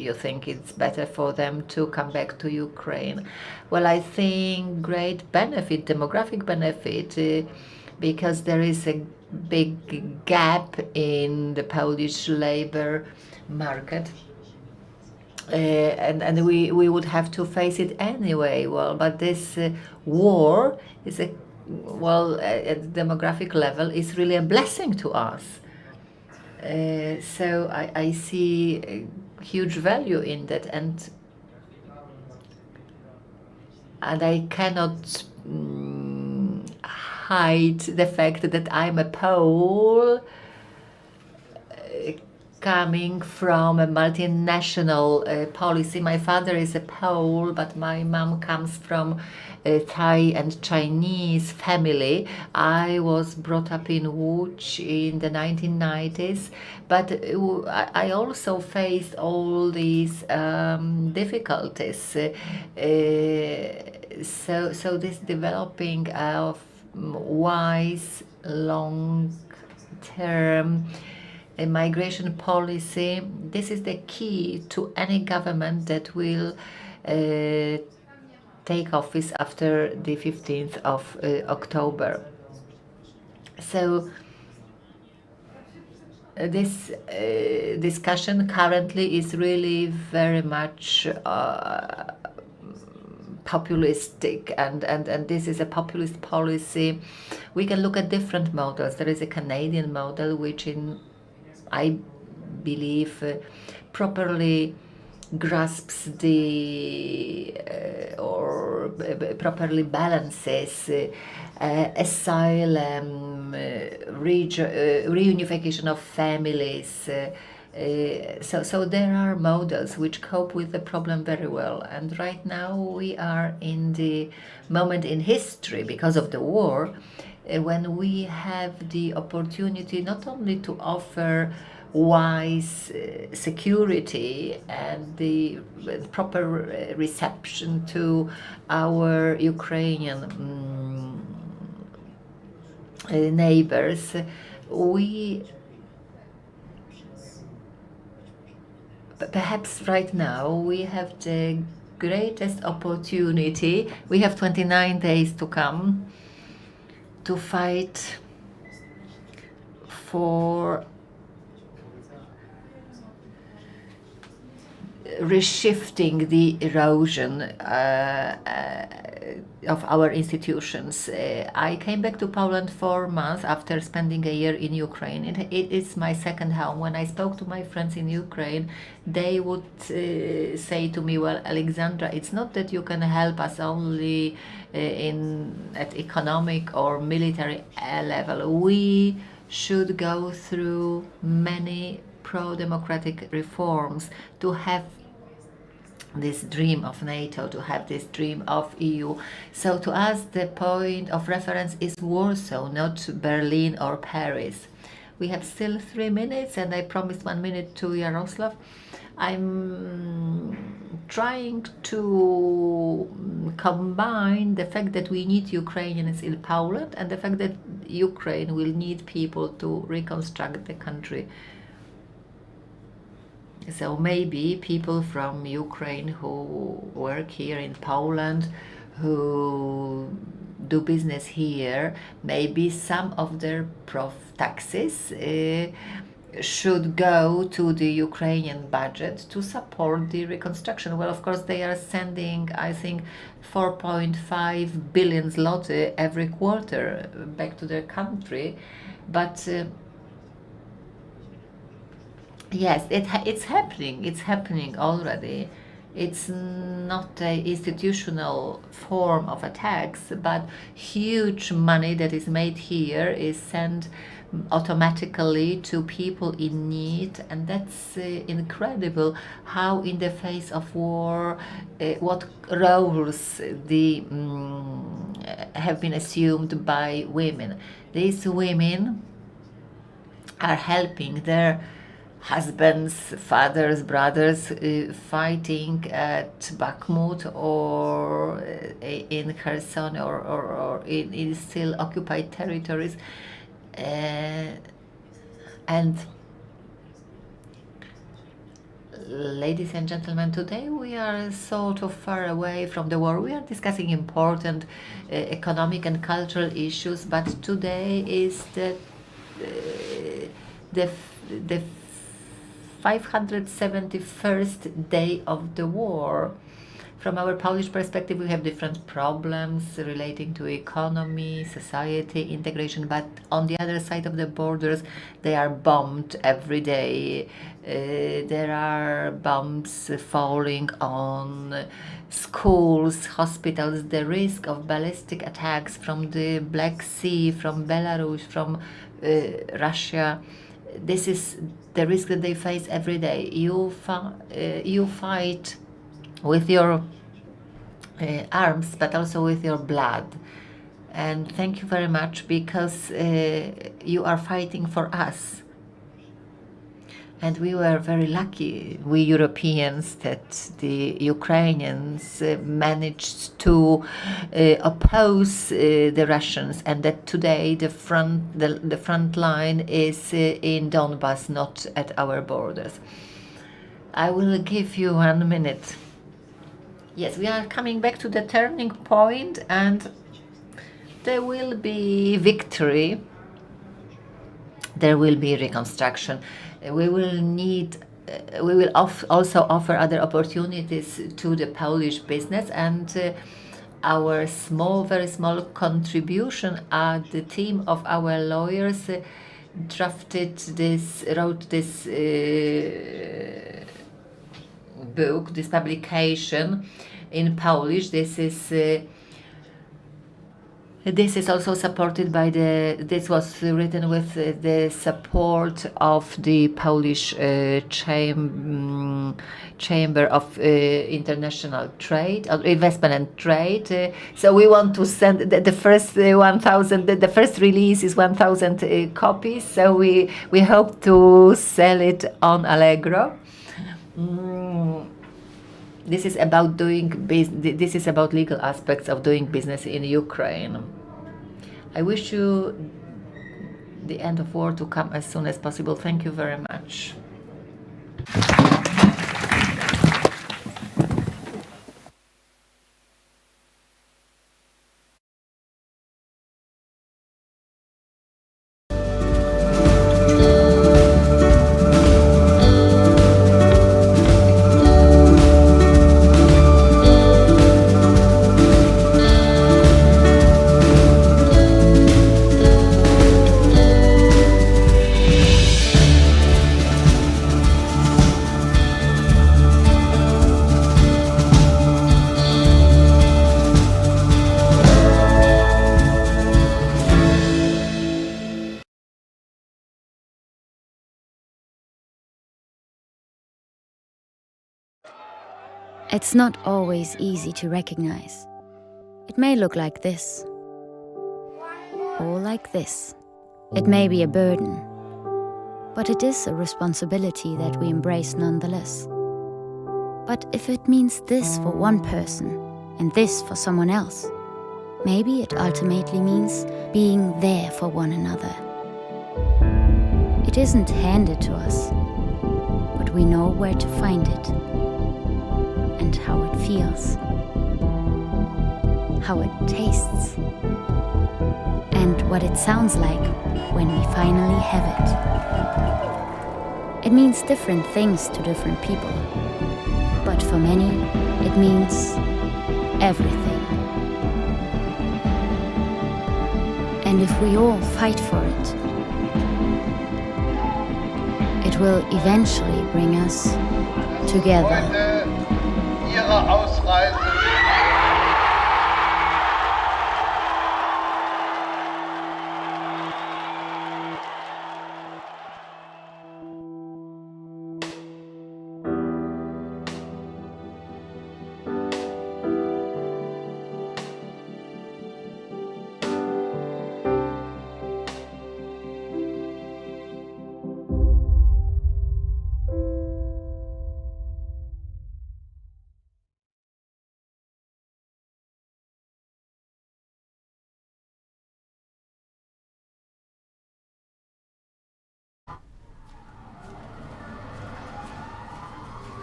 you think it's better for them to come back to Ukraine. Well, I think great benefit, demographic benefit, because there is a big gap in the Polish labor market. And we would have to face it anyway. Well, but this war is at the demographic level, is really a blessing to us. So I see a huge value in that, and I cannot hide the fact that I'm a Pole coming from a multinational policy. My father is a Pole, but my mom comes from a Thai and Chinese family. I was brought up in Łódź in the 1990s, but I also faced all these difficulties. So this developing of wise, long-term migration policy, this is the key to any government that will take office after the 15th of October. So this discussion currently is really very much populistic, and this is a populist policy. We can look at different models. There is a Canadian model which I believe properly grasps or properly balances asylum, reunification of families. So there are models which cope with the problem very well. And right now we are in the moment in history, because of the war, when we have the opportunity not only to offer wise security and the proper reception to our Ukrainian neighbors, perhaps right now we have the greatest opportunity. We have 29 days to come to fight for reshifting the erosion of our institutions. I came back to Poland 4 months after spending a year in Ukraine. It is my second home. When I spoke to my friends in Ukraine, they would say to me, well, Alexandra, it's not that you can help us only at economic or military level. We should go through many pro-democratic reforms to have this dream of NATO, to have this dream of EU. So to us, the point of reference is Warsaw, not Berlin or Paris. We have still 3 minutes, and I promised 1 minute to Jarosław. I'm trying to combine the fact that we need Ukrainians in Poland and the fact that Ukraine will need people to reconstruct the country. So maybe people from Ukraine who work here in Poland, who do business here, maybe some of their taxes should go to the Ukrainian budget to support the reconstruction. Well, of course, they are sending, I think, 4.5 billion zloty every quarter back to their country, but yes, it's happening. It's happening already. It's not an institutional form of a tax, but huge money that is made here is sent automatically to people in need, and that's incredible how in the face of war what roles have been assumed by women. These women are helping their husbands, fathers, brothers fighting at Bakhmut or in Kherson or in still occupied territories. And ladies and gentlemen, today we are sort of far away from the war. We are discussing important economic and cultural issues, but today is the 571st day of the war. From our Polish perspective, we have different problems relating to economy, society, integration, but on the other side of the borders, they are bombed every day. There are bombs falling on schools, hospitals. The risk of ballistic attacks from the Black Sea, from Belarus, from Russia, this is the risk that they face every day. You fight with your arms, but also with your blood. And thank you very much, because you are fighting for us. And we were very lucky, we Europeans, that the Ukrainians managed to oppose the Russians, and that today the front line is in Donbas, not at our borders. I will give you 1 minute. Yes, we are coming back to the turning point, and there will be victory. There will be reconstruction. We will also offer other opportunities to the Polish business, and our very small contribution, the team of our lawyers wrote this book, this publication in Polish. This is also supported by this was written with the support of the Polish Chamber of International Trade, Investment and Trade. So we want to send the first 1,000. The first release is 1,000 copies. So we hope to sell it on Allegro. This is about doing business. This is about legal aspects of doing business in Ukraine. I wish you the end of war to come as soon as possible. Thank you very much. It's not always easy to recognize. It may look like this, or like this. It may be a burden, but it is a responsibility that we embrace nonetheless. But if it means this for one person and this for someone else, maybe it ultimately means being there for one another. It isn't handed to us, but we know where to find it and how it feels, how it tastes, and what it sounds like when we finally have it. It means different things to different people, but for many, it means everything. And if we all fight for it, it will eventually bring us together. Heute Ihre Ausreise.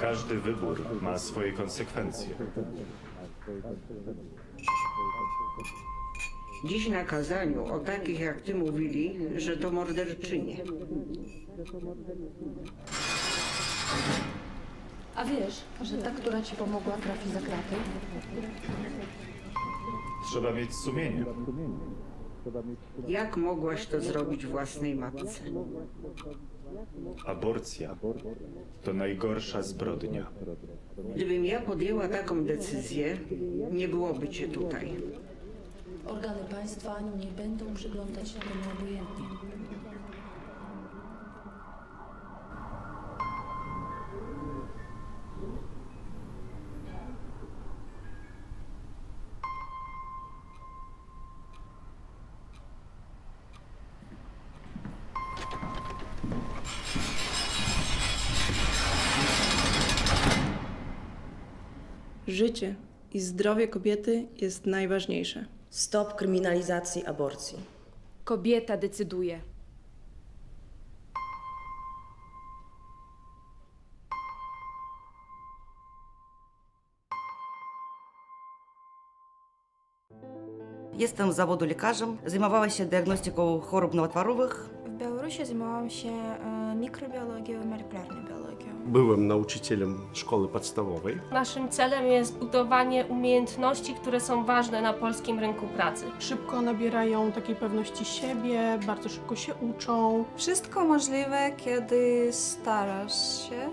Każdy wybór ma swoje konsekwencje. Dziś na kazaniu o takich jak ty mówili, że to morderczynie. A wiesz, że ta, która ci pomogła, trafi za kraty? Trzeba mieć sumienie. Jak mogłaś to zrobić własnej matce? Aborcja to najgorsza zbrodnia. Gdybym ja podjęła taką decyzję, nie byłoby cię tutaj. Organy państwa nie będą przyglądać się temu obojętnie. Życie i zdrowie kobiety jest najważniejsze. Stop kryminalizacji aborcji. Kobieta decyduje. Jestem z zawodu lekarzem. Zajmowała się diagnostyką chorób nowotworowych. W Białorusi zajmowałam się mikrobiologią i molekularną biologią. Byłem nauczycielem szkoły podstawowej. Naszym celem jest budowanie umiejętności, które są ważne na polskim rynku pracy. Szybko nabierają takiej pewności siebie, bardzo szybko się uczą. Wszystko możliwe, kiedy starasz się.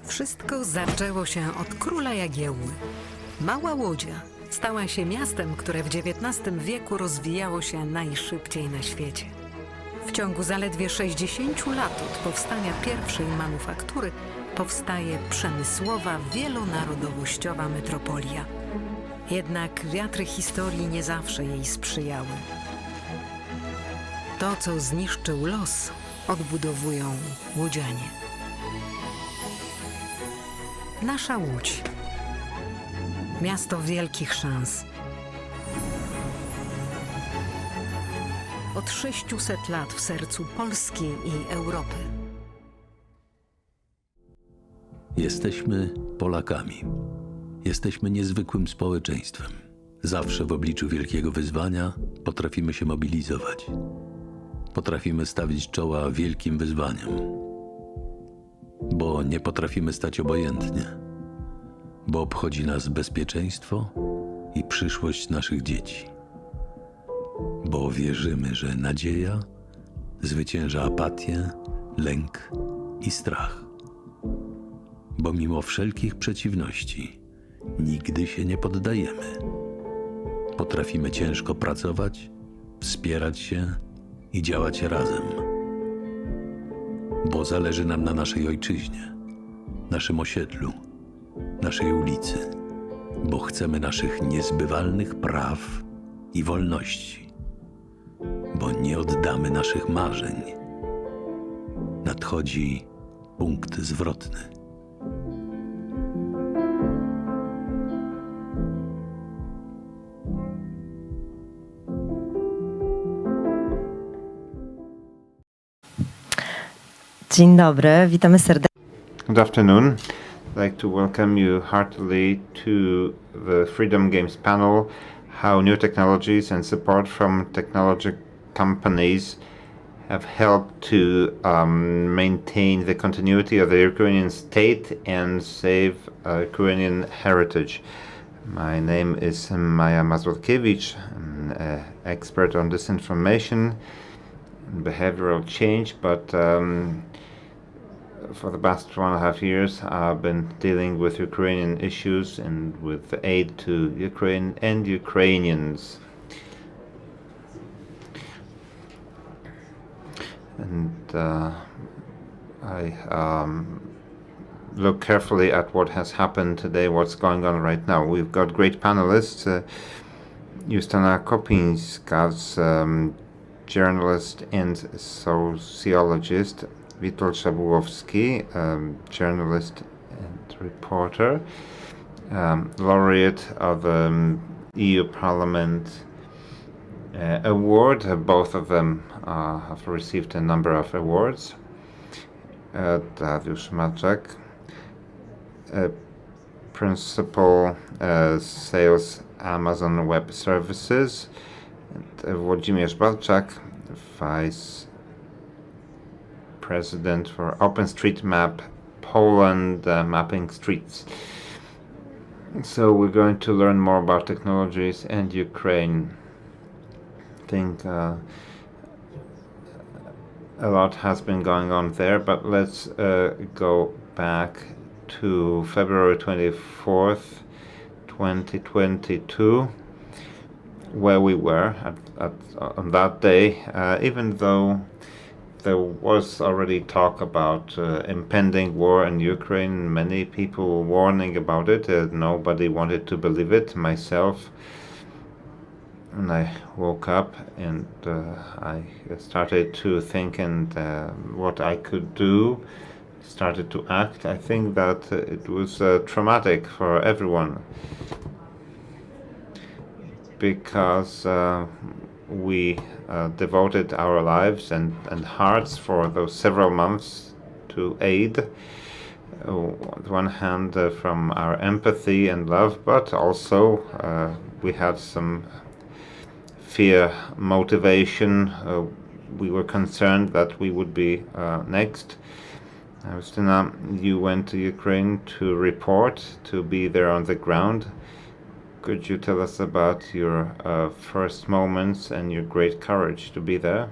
Wszystko zaczęło się od króla Jagiełły. Mała Łodzia stała się miastem, które w XIX wieku rozwijało się najszybciej na świecie. W ciągu zaledwie 60 lat od powstania pierwszej manufaktury powstaje przemysłowa, wielonarodowościowa metropolia. Jednak wiatry historii nie zawsze jej sprzyjały. To, co zniszczył los, odbudowują łodzianie. Nasza Łódź. Miasto wielkich szans. Od 600 lat w sercu Polski i Europy. Jesteśmy Polakami. Jesteśmy niezwykłym społeczeństwem. Zawsze w obliczu wielkiego wyzwania potrafimy się mobilizować. Potrafimy stawić czoła wielkim wyzwaniom. Bo nie potrafimy stać obojętnie. Bo obchodzi nas bezpieczeństwo i przyszłość naszych dzieci. Bo wierzymy, że nadzieja zwycięża apatię, lęk i strach. Bo mimo wszelkich przeciwności nigdy się nie poddajemy. Potrafimy ciężko pracować, wspierać się i działać razem. Bo zależy nam na naszej ojczyźnie, naszym osiedlu, naszej ulicy. Bo chcemy naszych niezbywalnych praw i wolności. Bo nie oddamy naszych marzeń. Nadchodzi punkt zwrotny. Dzień dobry, witamy serdecznie. Good afternoon. I'd like to welcome you heartily to the Freedom Games panel, How New Technologies and Support from Technology Companies have helped to maintain the continuity of the Ukrainian state and save Ukrainian heritage. My name is Maja Mazurkiewicz, an expert on disinformation and behavioral change, but for the past 1.5 years, I've been dealing with Ukrainian issues and with aid to Ukraine and Ukrainians. And I look carefully at what has happened today, what's going on right now. We've got great panelists. Justyna Kopińska, journalist and sociologist. Witold Szabłowski, journalist and reporter, laureate of the EU Parliament award. Both of them have received a number of awards. Dariusz Maczek, principal sales Amazon Web Services, and Włodzimierz Balczak, vice president for OpenStreetMap Poland, mapping streets. So we're going to learn more about technologies and Ukraine. I think a lot has been going on there, but let's go back to February 24th, 2022, where we were on that day, even though there was already talk about impending war in Ukraine. Many people warning about it. Nobody wanted to believe it, myself. And I woke up and I started to think and what I could do, started to act. I think that it was traumatic for everyone because we devoted our lives and hearts for those several months to aid. On the one hand, from our empathy and love, but also we had some fear motivation. We were concerned that we would be next. Justyna, you went to Ukraine to report, to be there on the ground. Could you tell us about your first moments and your great courage to be there?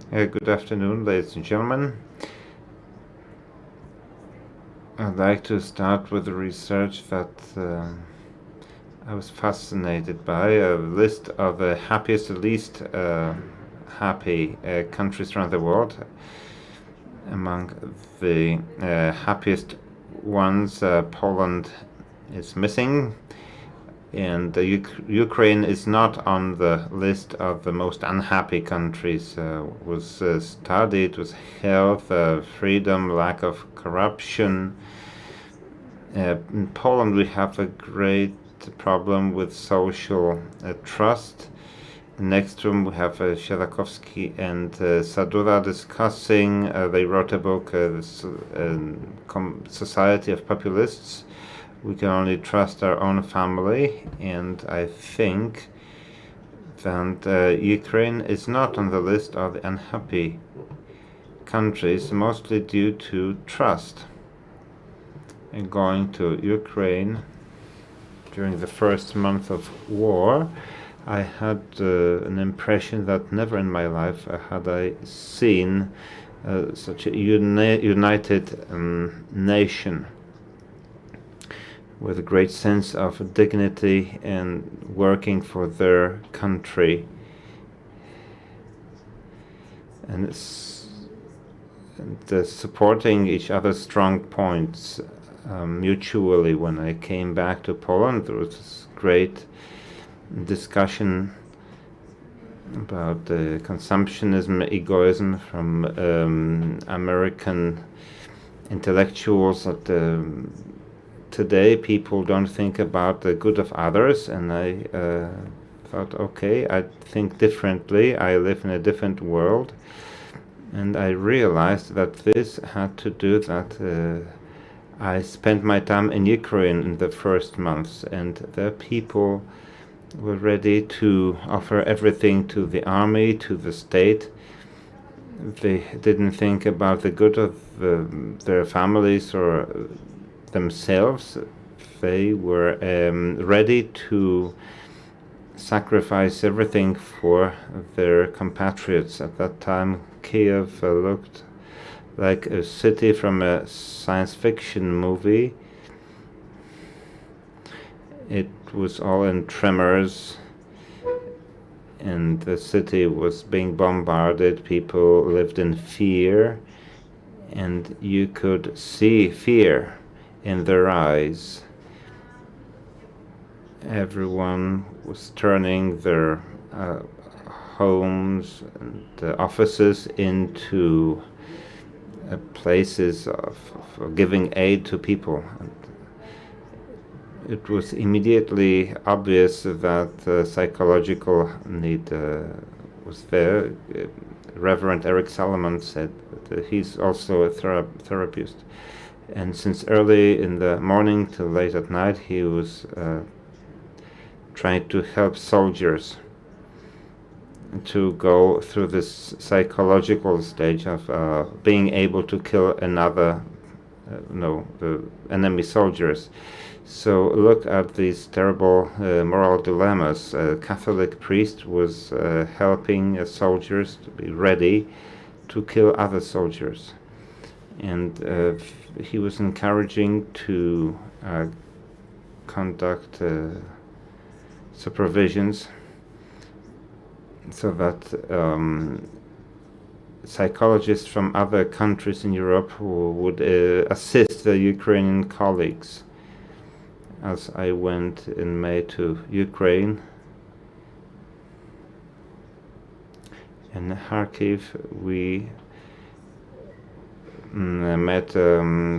Good afternoon, ladies and gentlemen. I'd like to start with the research that I was fascinated by, a list of the happiest and least happy countries around the world. Among the happiest ones, Poland is missing, and Ukraine is not on the list of the most unhappy countries. Was studied with health, freedom, lack of corruption. In Poland we have a great problem with social trust. Next room we have Siedlakowski and Sadura discussing. They wrote a book, Society of Populists. We can only trust our own family, and I think that Ukraine is not on the list of the unhappy countries, mostly due to trust. And going to Ukraine during the first month of war, I had an impression that never in my life had I seen such a united nation with a great sense of dignity and working for their country. And supporting each other's strong points mutually. When I came back to Poland, there was this great discussion about consumptionism, egoism from American intellectuals that today people don't think about the good of others, and I thought, okay, I think differently, I live in a different world, and I realized that this had to do that I spent my time in Ukraine in the first months, and the people were ready to offer everything to the army, to the state. They didn't think about the good of their families or themselves. They were ready to sacrifice everything for their compatriots. At that time, Kiev looked like a city from a science fiction movie. It was all in tremors, and the city was being bombarded. People lived in fear, and you could see fear in their eyes. Everyone was turning their homes and offices into places of giving aid to people. And it was immediately obvious that psychological need was there. Reverend Eric Salomon said that he's also a therapist. And since early in the morning till late at night, he was trying to help soldiers to go through this psychological stage of being able to kill another, the enemy soldiers. So look at these terrible moral dilemmas. A Catholic priest was helping soldiers to be ready to kill other soldiers. And he was encouraging to conduct supervisions so that psychologists from other countries in Europe would assist the Ukrainian colleagues. As I went in May to Ukraine, in Kharkiv, we met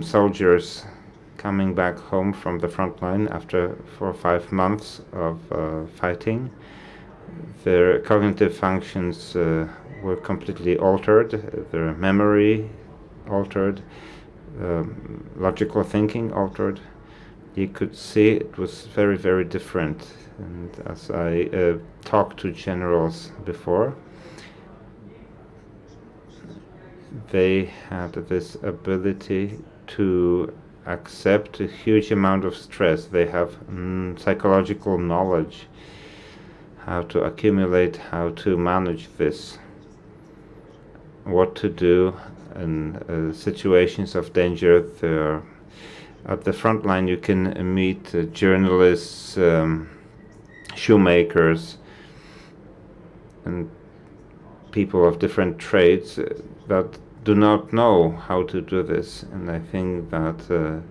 soldiers coming back home from the front line after 4 or 5 months of fighting. Their cognitive functions were completely altered, their memory altered, logical thinking altered. You could see it was very, very different. And as I talked to generals before, they had this ability to accept a huge amount of stress. They have psychological knowledge, how to accumulate, how to manage this. what to do in situations of danger. There, at the front line, you can meet journalists, shoemakers, and people of different trades that do not know how to do this. And I think that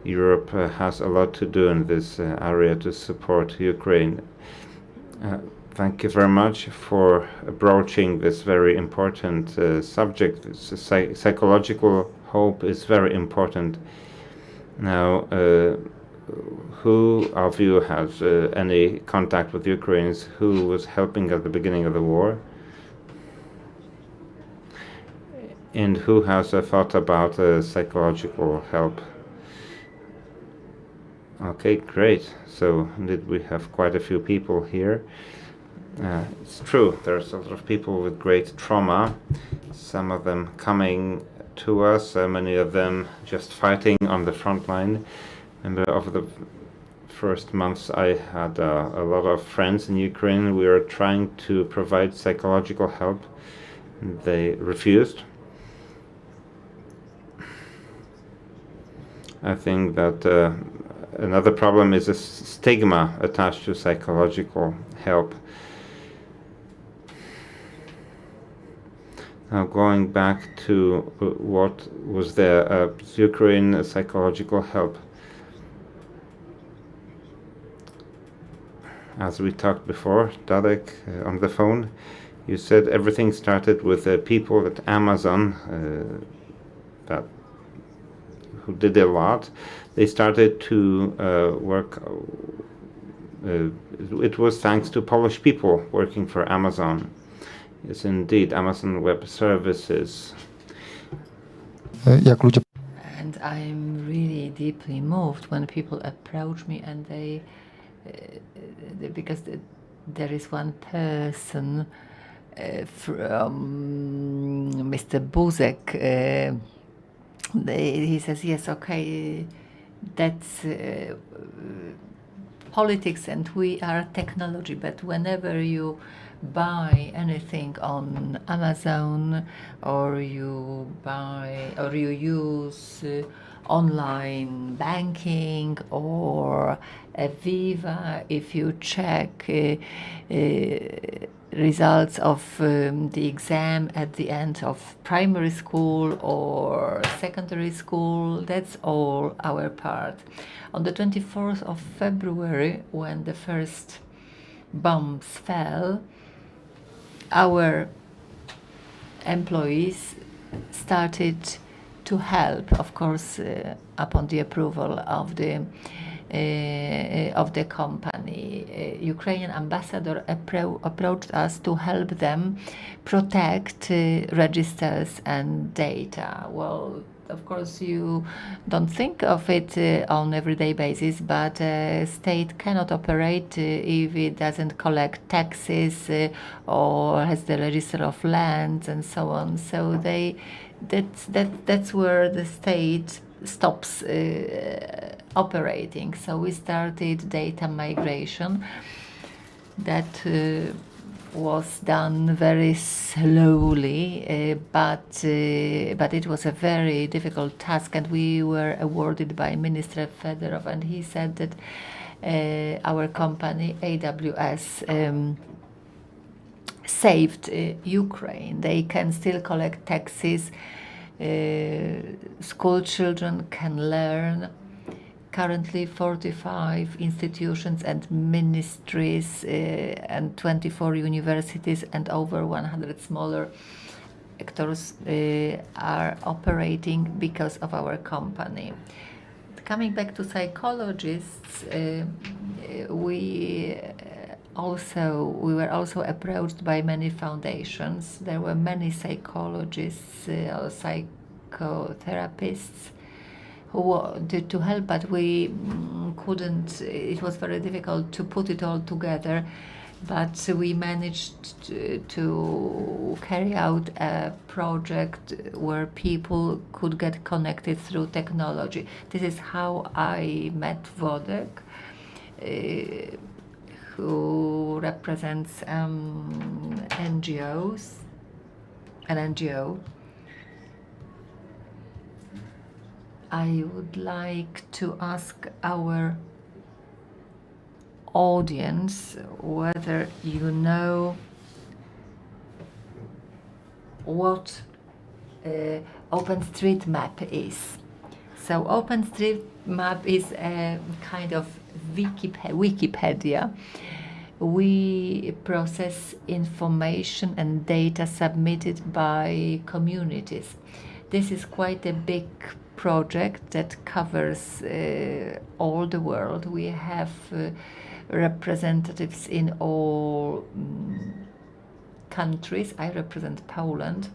Europe has a lot to do in this area to support Ukraine. Thank you very much for broaching this very important subject. Psychological hope is very important. Now, who of you has any contact with Ukrainians? Who was helping at the beginning of the war? And who has a thought about psychological help? Okay, great. So did we have quite a few people here? It's true, there's a lot of people with great trauma, some of them coming to us, many of them just fighting on the front line. And over the first months I had a lot of friends in Ukraine. We were trying to provide psychological help. They refused. I think that another problem is a stigma attached to psychological help. Now, going back to what was there, Ukraine psychological help. As we talked before, Dadek, on the phone, you said everything started with people at Amazon who did a lot. They started to work. It was thanks to Polish people working for Amazon. Yes, indeed, Amazon Web Services. And I'm really deeply moved when people approach me and they because there is one person from Mr. Buzek. He says, yes, okay, that's politics and we are technology, but whenever you buy anything on Amazon or you use online banking or Aviva, if you check results of the exam at the end of primary school or secondary school, that's all our part. On the 24th of February, when the first bombs fell, our employees started to help, of course, upon the approval of the company. Ukrainian ambassador approached us to help them protect registers and data. Well, of course, you don't think of it on everyday basis, but state cannot operate if it doesn't collect taxes or has the register of lands and so on. So that's where the state stops operating. So we started data migration that was done very slowly, but it was a very difficult task, and we were awarded by Minister Fedorov, and he said that our company AWS saved Ukraine. They can still collect taxes. School children can learn. Currently 45 institutions and ministries and 24 universities and over 100 smaller actors are operating because of our company. Coming back to psychologists, we were also approached by many foundations. There were many psychologists or psychotherapists who wanted to help, but we couldn't. It was very difficult to put it all together, but we managed to carry out a project where people could get connected through technology. This is how I met Wodek, who represents NGOs. an NGO. I would like to ask our audience whether you know what OpenStreetMap is. So OpenStreetMap is a kind of Wikipedia. We process information and data submitted by communities. This is quite a big project that covers all the world. We have representatives in all countries. I represent Poland.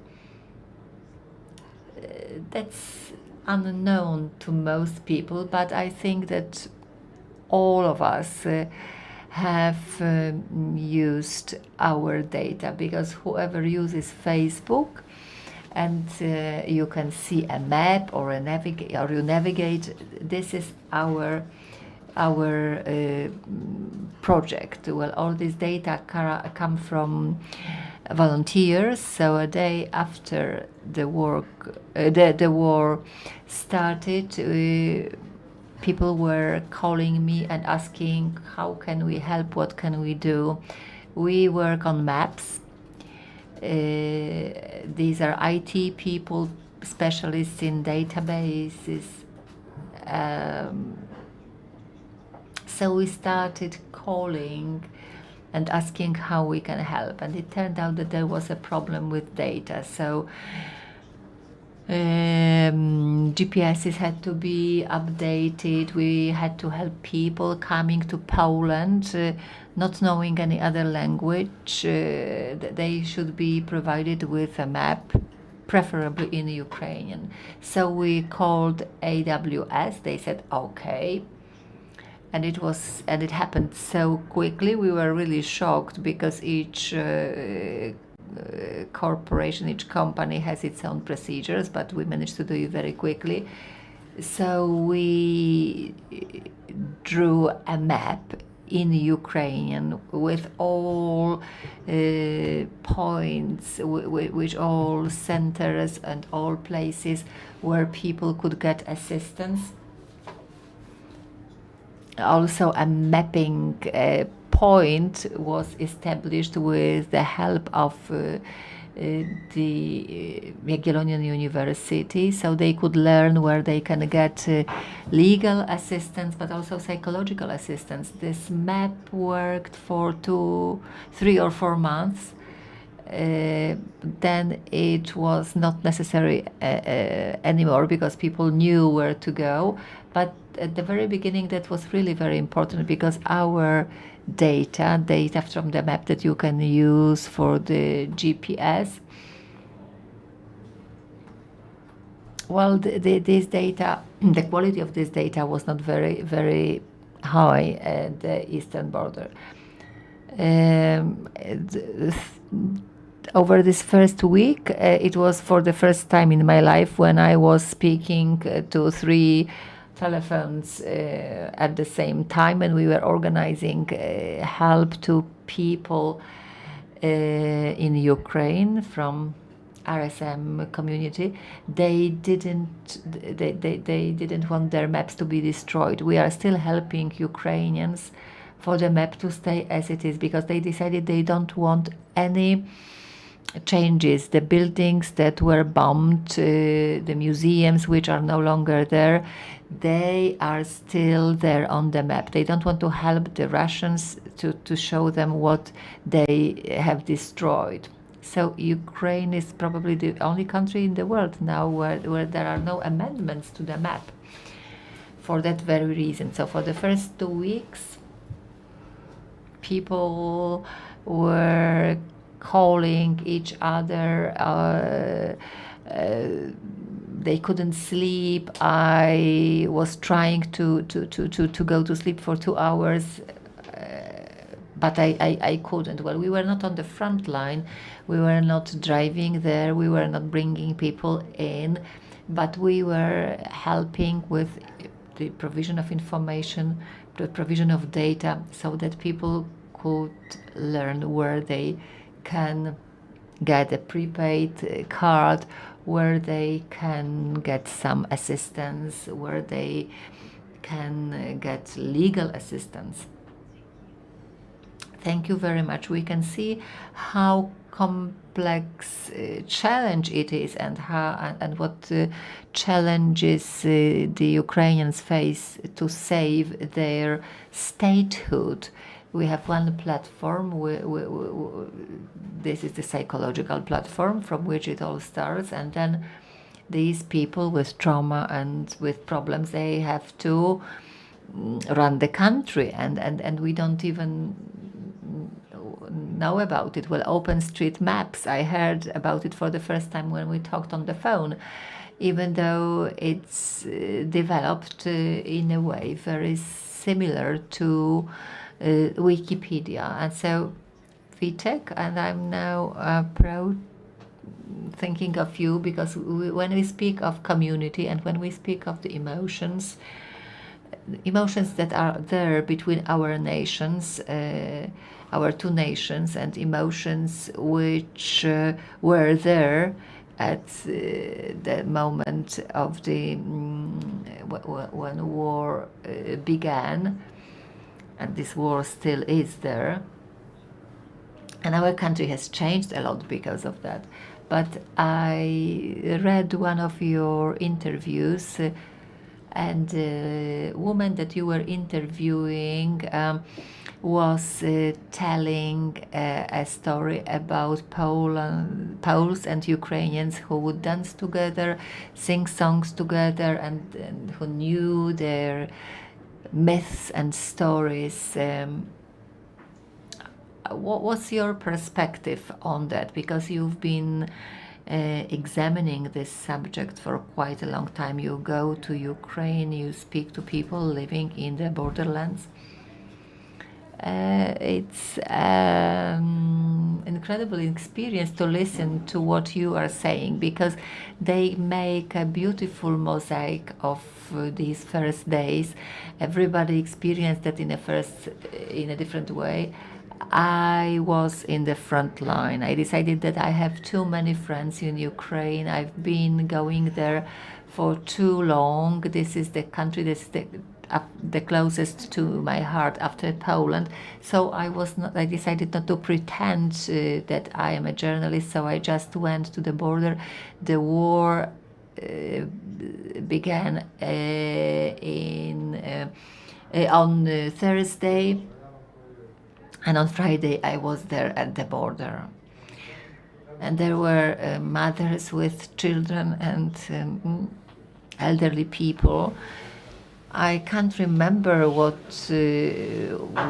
That's unknown to most people, but I think that all of us have used our data, because whoever uses Facebook and you can see a map or you navigate, this is our project. Well, all this data come from volunteers. So a day after the war started, people were calling me and asking, how can we help, what can we do? We work on maps. These are IT people, specialists in databases. So we started calling and asking how we can help, and it turned out that there was a problem with data. So GPSs had to be updated. We had to help people coming to Poland, not knowing any other language. They should be provided with a map, preferably in Ukrainian. So we called AWS. They said okay. And it happened so quickly. We were really shocked, because each corporation, each company has its own procedures, but we managed to do it very quickly. So we drew a map in Ukrainian with all points, which all centers and all places where people could get assistance. Also, a mapping point was established with the help of the Jagiellonian University, so they could learn where they can get legal assistance, but also psychological assistance. This map worked for 3 or 4 months. Then it was not necessary anymore, because people knew where to go. But at the very beginning, that was really very important, because our data from the map that you can use for the GPS, well, this data, the quality of this data was not very, very high at the eastern border. Over this first week, it was for the first time in my life when I was speaking to 3 telephones at the same time, and we were organizing help to people in Ukraine from RSM community. They didn't want their maps to be destroyed. We are still helping Ukrainians for the map to stay as it is, because they decided they don't want any changes. The buildings that were bombed, the museums which are no longer there, they are still there on the map. They don't want to help the Russians to show them what they have destroyed. So Ukraine is probably the only country in the world now where there are no amendments to the map, for that very reason. So for the first 2 weeks, people were calling each other. They couldn't sleep. I was trying to go to sleep for 2 hours, but I couldn't. Well, we were not on the front line. We were not driving there. We were not bringing people in, but we were helping with the provision of information, the provision of data, so that people could learn where they can get a prepaid card where they can get some assistance, where they can get legal assistance. Thank you very much. We can see how complex challenge it is, and how and what challenges the Ukrainians face to save their statehood. We have one platform. This is the psychological platform from which it all starts, and then these people with trauma and with problems, they have to run the country, and we don't even know about it. Well, OpenStreetMaps, I heard about it for the first time when we talked on the phone, even though it's developed in a way very similar to Wikipedia. And so, Vitek, and I'm now proud thinking of you, because when we speak of community and when we speak of the emotions that are there between our nations, our two nations, and emotions which were there at the moment of the when war began, and this war still is there, and our country has changed a lot because of that. But I read one of your interviews, and the woman that you were interviewing was telling a story about Poles and Ukrainians who would dance together, sing songs together, and who knew their myths and stories. What's your perspective on that? Because you've been examining this subject for quite a long time. You go to Ukraine, you speak to people living in the borderlands. It's incredible experience to listen to what you are saying, because they make a beautiful mosaic of these first days. Everybody experienced that in a different way. I was in the front line. I decided that I have too many friends in Ukraine. I've been going there for too long. This is the country that's the closest to my heart after Poland. So I decided not to pretend that I am a journalist, so I just went to the border. The war began on Thursday, and on Friday I was there at the border. And there were mothers with children and elderly people. I can't remember what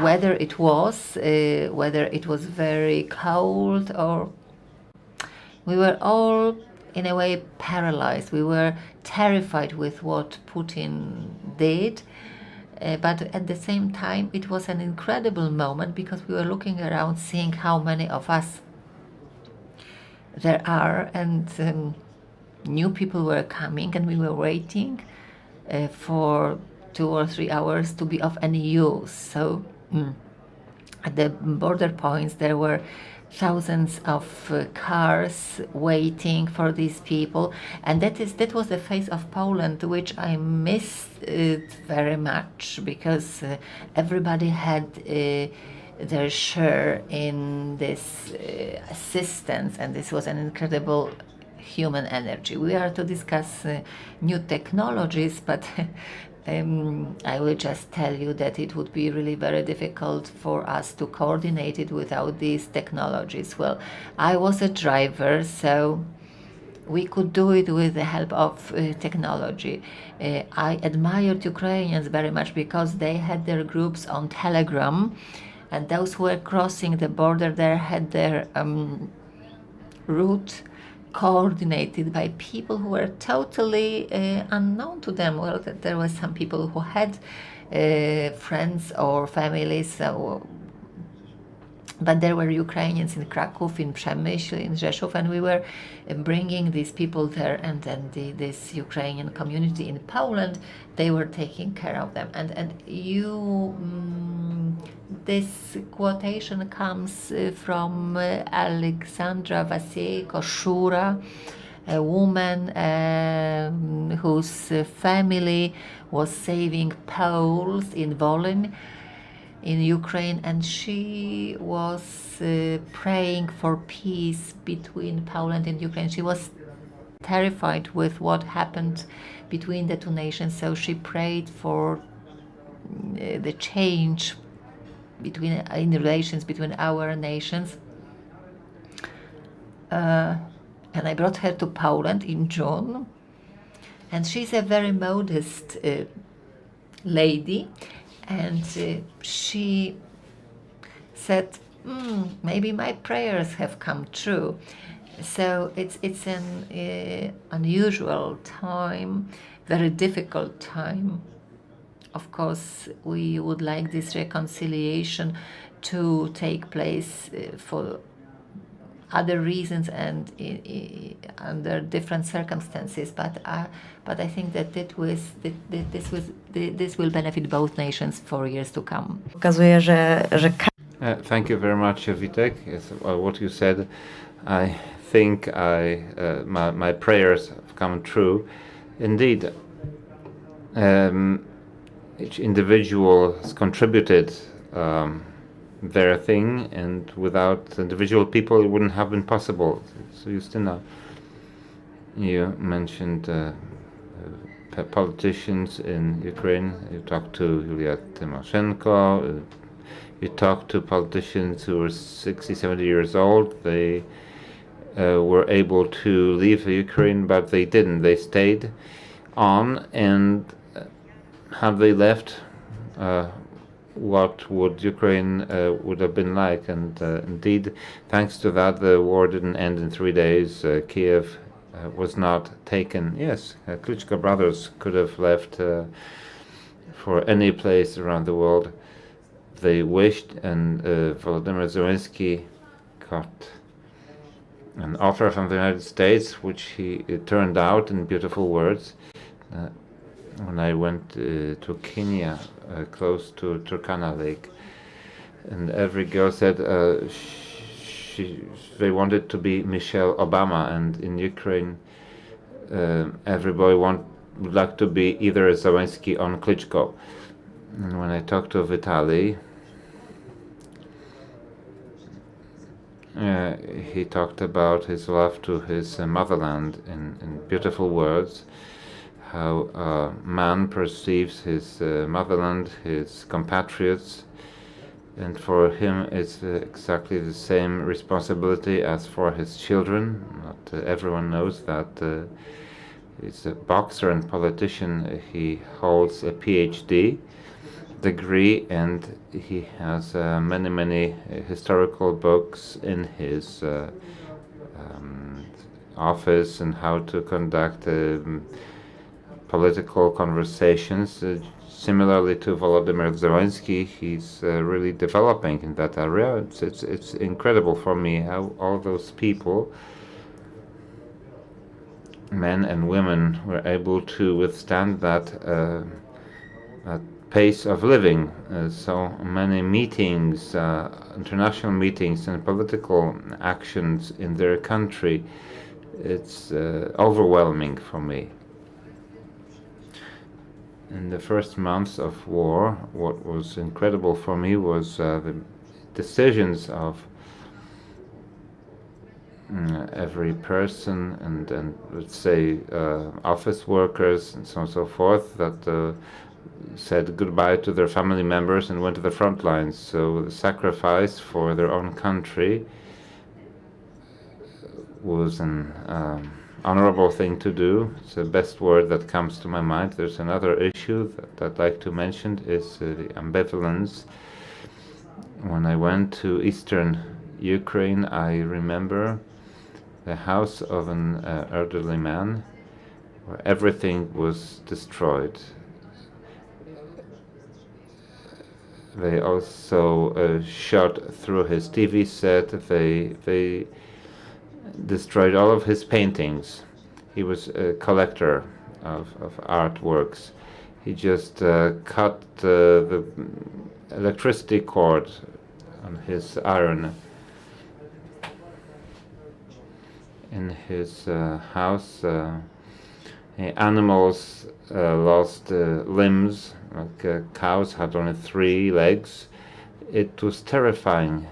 weather it was, whether it was very cold, or we were all in a way paralyzed. We were terrified with what Putin did, but at the same time it was an incredible moment, because we were looking around, seeing how many of us there are, and new people were coming, and we were waiting for 2 or 3 hours to be of any use. So at the border points there were thousands of cars waiting for these people, and that was the face of Poland, which I missed very much, because everybody had their share in this assistance, and this was an incredible human energy. We are to discuss new technologies, but I will just tell you that it would be really very difficult for us to coordinate it without these technologies. Well, I was a driver, so we could do it with the help of technology. I admired Ukrainians very much, because they had their groups on Telegram, and those who were crossing the border there had their route coordinated by people who were totally unknown to them. Well, there were some people who had friends or families, but there were Ukrainians in Kraków, in Przemyśl, in Rzeszów, and we were bringing these people there, and then this Ukrainian community in Poland, they were taking care of them. And you This quotation comes from Alexandra Wasiejko Szura, a woman whose family was saving Poles in Wolin in Ukraine, and she was praying for peace between Poland and Ukraine. She was terrified with what happened between the two nations, so she prayed for the change in relations between our nations. And I brought her to Poland in June, and she's a very modest lady, and she said, maybe my prayers have come true. So it's an unusual time, very difficult time. Of course, we would like this reconciliation to take place for other reasons and under different circumstances, but I think that this will benefit both nations for years to come. Pokazuje, że Thank you very much, Witek. Yes, what you said, I think my prayers have come true. Indeed, each individual has contributed their thing, and without individual people it wouldn't have been possible. So Justyna, you mentioned politicians in Ukraine. You talked to Yulia Tymoshenko, you talked to politicians who were 60, 70 years old. They were able to leave Ukraine, but they didn't. They stayed on, and had they left, what would Ukraine would have been like? And indeed, thanks to that, the war didn't end in 3 days. Kiev was not taken. Yes, Klitschko brothers could have left for any place around the world they wished, and Volodymyr Zelensky got an offer from the United States, which he turned out in beautiful words. When I went to Kenya, close to Turkana Lake, and every girl said they wanted to be Michelle Obama, and in Ukraine every boy would like to be either Zelensky or Klitschko. And when I talked to Vitaly, he talked about his love to his motherland in beautiful words, how a man perceives his motherland, his compatriots, and for him it's exactly the same responsibility as for his children. Not everyone knows that he's a boxer and politician. He holds a PhD degree, and he has many historical books in his office and how to conduct political conversations. Similarly to Volodymyr Zelensky, he's really developing in that area. It's incredible for me how all those people, men and women, were able to withstand that pace of living. So many meetings, international meetings and political actions in their country. It's overwhelming for me. In the first months of war, what was incredible for me was the decisions of every person and let's say office workers and so on and so forth that said goodbye to their family members and went to the front lines. So the sacrifice for their own country was an honorable thing to do. It's the best word that comes to my mind. There's another issue that I'd like to mention is the ambivalence. When I went to eastern Ukraine, I remember the house of an elderly man where everything was destroyed. They also shot through his TV set. They destroyed all of his paintings. He was a collector of artworks, He just cut the electricity cord on his iron. In his house, animals lost limbs, like cows had only 3 legs. It was terrifying.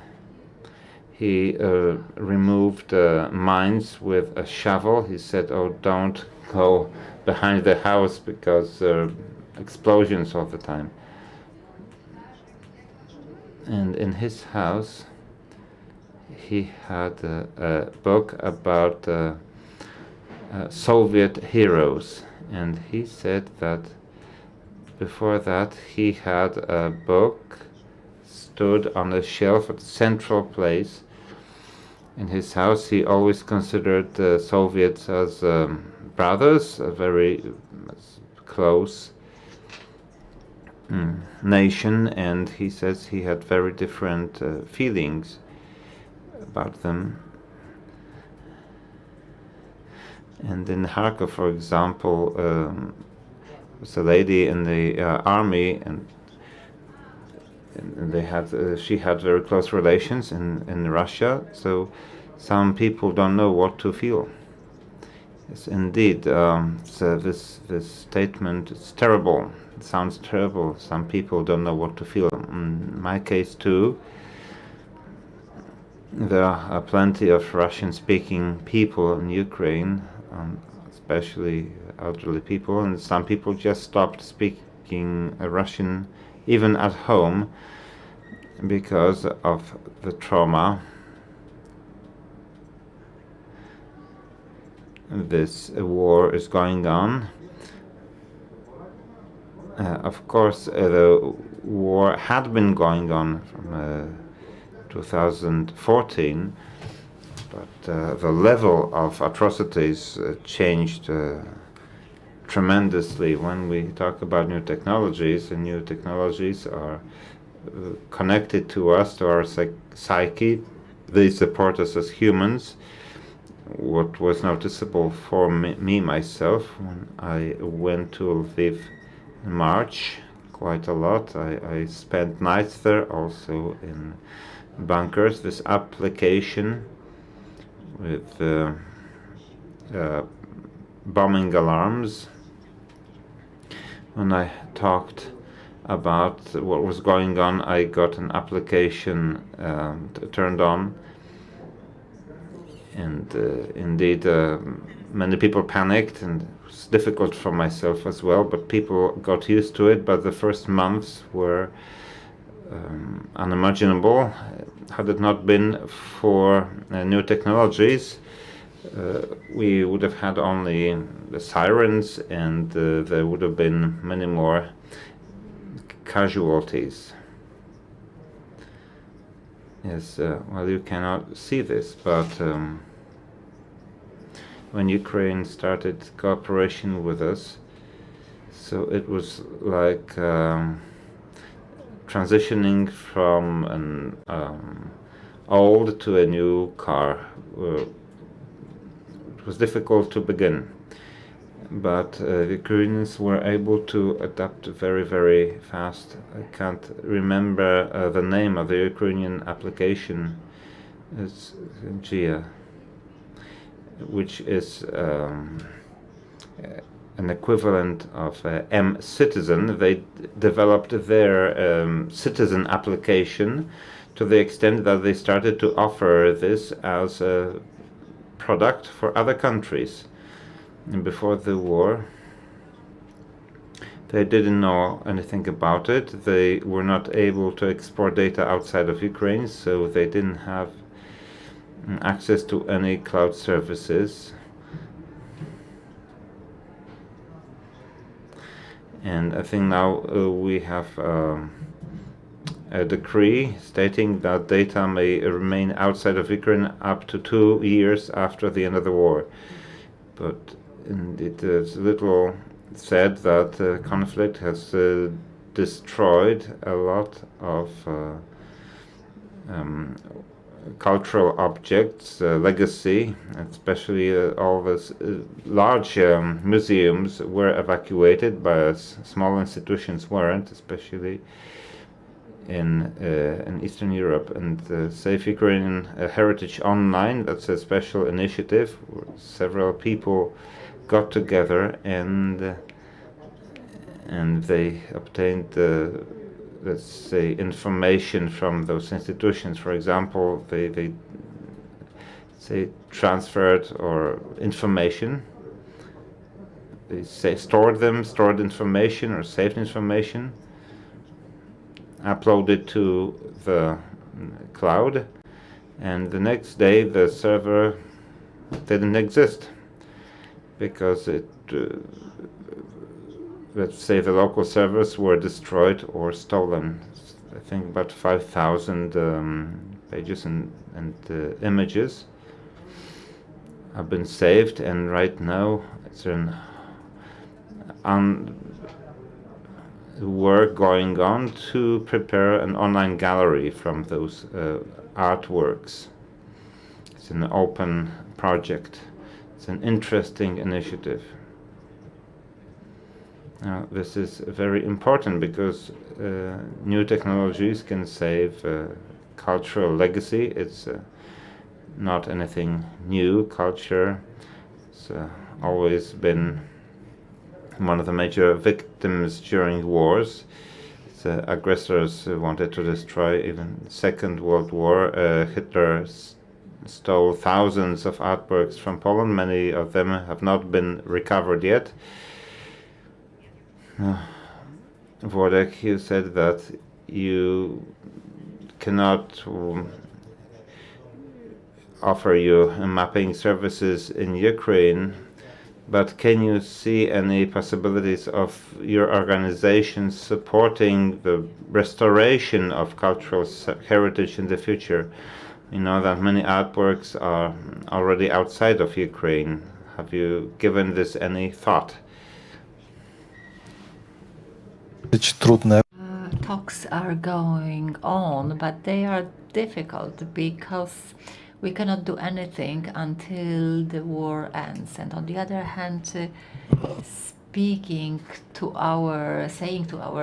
He removed mines with a shovel. He said, "Oh, don't go behind the house because explosions all the time." And in his house, he had a book about Soviet heroes, and he said that before that he had a book stood on a shelf at the central place in his house. He always considered the Soviets as brothers, a very close nation, and he says he had very different feelings about them. And in Kharkov, for example, was a lady in the army, and they had she had very close relations in Russia. So some people don't know what to feel. Yes, indeed, so this statement is terrible. It sounds terrible. Some people don't know what to feel. In my case too, there are plenty of Russian-speaking people in Ukraine, especially elderly people, and some people just stopped speaking Russian even at home because of the trauma. This war is going on. Of course, the war had been going on from 2014, but the level of atrocities changed tremendously. When we talk about new technologies, and new technologies are connected to us, to our psyche, they support us as humans. What was noticeable for me myself when I went to Lviv in March, quite a lot. I spent nights there, also in bunkers. This application with bombing alarms. When I talked about what was going on, I got an application turned on. And indeed, many people panicked, and it was difficult for myself as well, but people got used to it. But the first months were unimaginable. Had it not been for new technologies, we would have had only the sirens, and there would have been many more casualties. Yes, well, you cannot see this, but when Ukraine started cooperation with us, so it was like transitioning from an old to a new car. It was difficult to begin, but the Ukrainians were able to adapt very, very fast. I can't remember the name of the Ukrainian application. It's GIA, which is an equivalent of M-Citizen. They developed their citizen application to the extent that they started to offer this as a product for other countries. And before the war, they didn't know anything about it. They were not able to export data outside of Ukraine, so they didn't have access to any cloud services. And I think now we have a decree stating that data may remain outside of Ukraine up to 2 years after the end of the war. But it is little said that the conflict has destroyed a lot of cultural objects, legacy, especially all those large museums were evacuated, but small institutions weren't, especially in Eastern Europe. And Save Ukrainian Heritage Online, that's a special initiative where several people got together and they obtained let's say information from those institutions. For example, they say transferred or information. They say stored information or saved information, uploaded to the cloud, and the next day the server didn't exist because let's say the local servers were destroyed or stolen. I think about 5,000 pages and images have been saved, and right now it's an work going on to prepare an online gallery from those artworks. It's an open project. It's an interesting initiative. Now, this is very important because new technologies can save cultural legacy. It's not anything new. Culture has always been one of the major victims during wars. Aggressors wanted to destroy even Second World War. Hitler stole thousands of artworks from Poland. Many of them have not been recovered yet. Włodek, you said that you cannot offer you mapping services in Ukraine, but can you see any possibilities of your organization supporting the restoration of cultural heritage in the future? You know that many artworks are already outside of Ukraine. Have you given this any thought? Talks are going on, but they are difficult because we cannot do anything until the war ends. And on the other hand, saying to our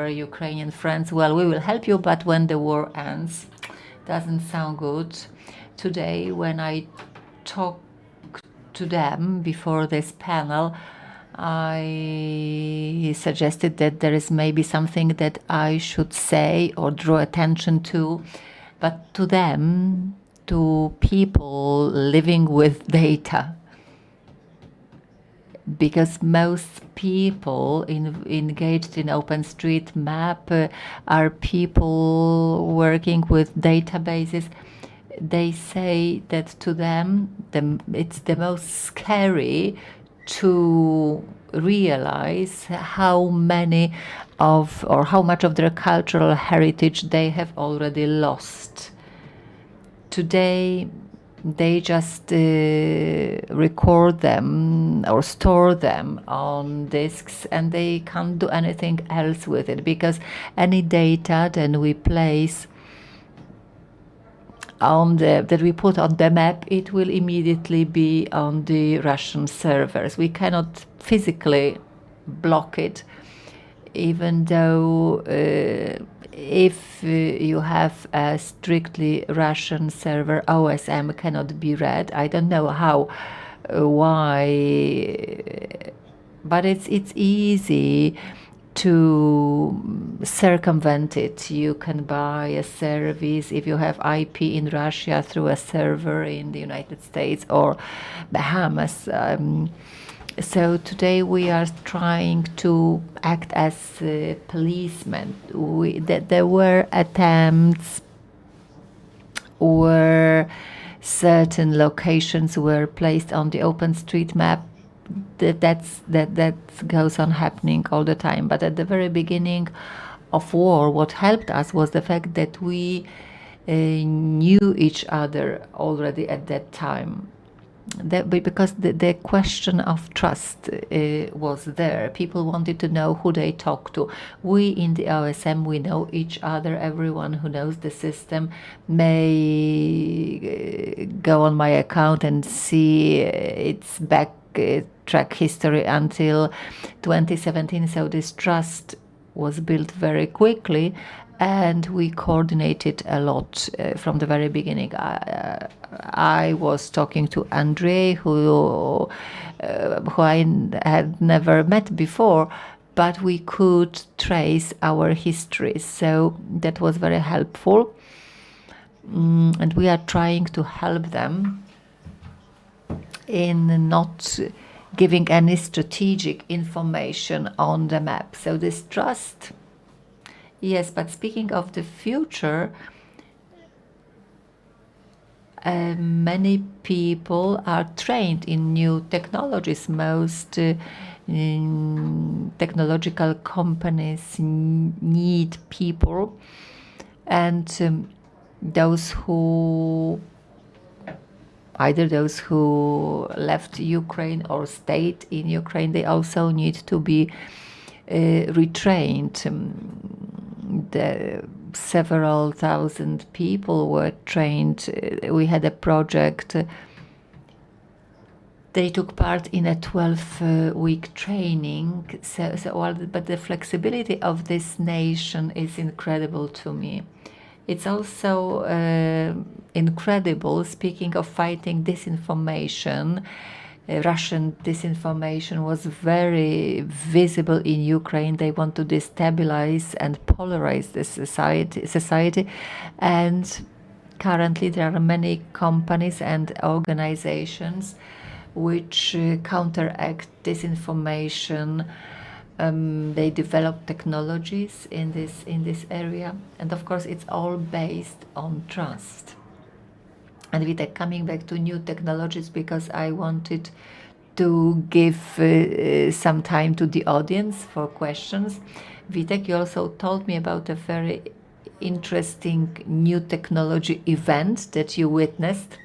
Ukrainian friends, well, we will help you, but when the war ends, doesn't sound good. Today, when I talked to them before this panel, I suggested that there is maybe something that I should say or draw attention to, but to them, to people living with data, because most people engaged in OpenStreetMap are people working with databases. They say that to them, it's the most scary to realize how much of their cultural heritage they have already lost. Today, they just record them or store them on disks, and they can't do anything else with it, because any data that we place that we put on the map, it will immediately be on the Russian servers. We cannot physically block it, even though if you have a strictly Russian server, OSM cannot be read. I don't know why, but it's easy to circumvent it. You can buy a service if you have IP in Russia through a server in the United States or Bahamas. So today we are trying to act as policemen. There were attempts where certain locations were placed on the OpenStreetMap. That goes on happening all the time. But at the very beginning of war, what helped us was the fact that we knew each other already at that time. because the question of trust was there. People wanted to know who they talk to. We in the OSM, we know each other. Everyone who knows the system may go on my account and see its back track history until 2017. So this trust was built very quickly, and we coordinated a lot from the very beginning. I was talking to Andrei, who I had never met before, but we could trace our histories, so that was very helpful. And we are trying to help them in not giving any strategic information on the map. So this trust, yes, but speaking of the future, many people are trained in new technologies. Most technological companies need people, and those who left Ukraine or stayed in Ukraine, they also need to be retrained. The several thousand people were trained. We had a project. They took part in a 12-week training. But the flexibility of this nation is incredible to me. It's also incredible, speaking of fighting disinformation. Russian disinformation was very visible in Ukraine. They want to destabilize and polarize the society. And currently there are many companies and organizations which counteract disinformation. They develop technologies in this area, and of course it's all based on trust. And Vitek, coming back to new technologies, because I wanted to give some time to the audience for questions. Vitek, you also told me about a very interesting new technology event that you witnessed.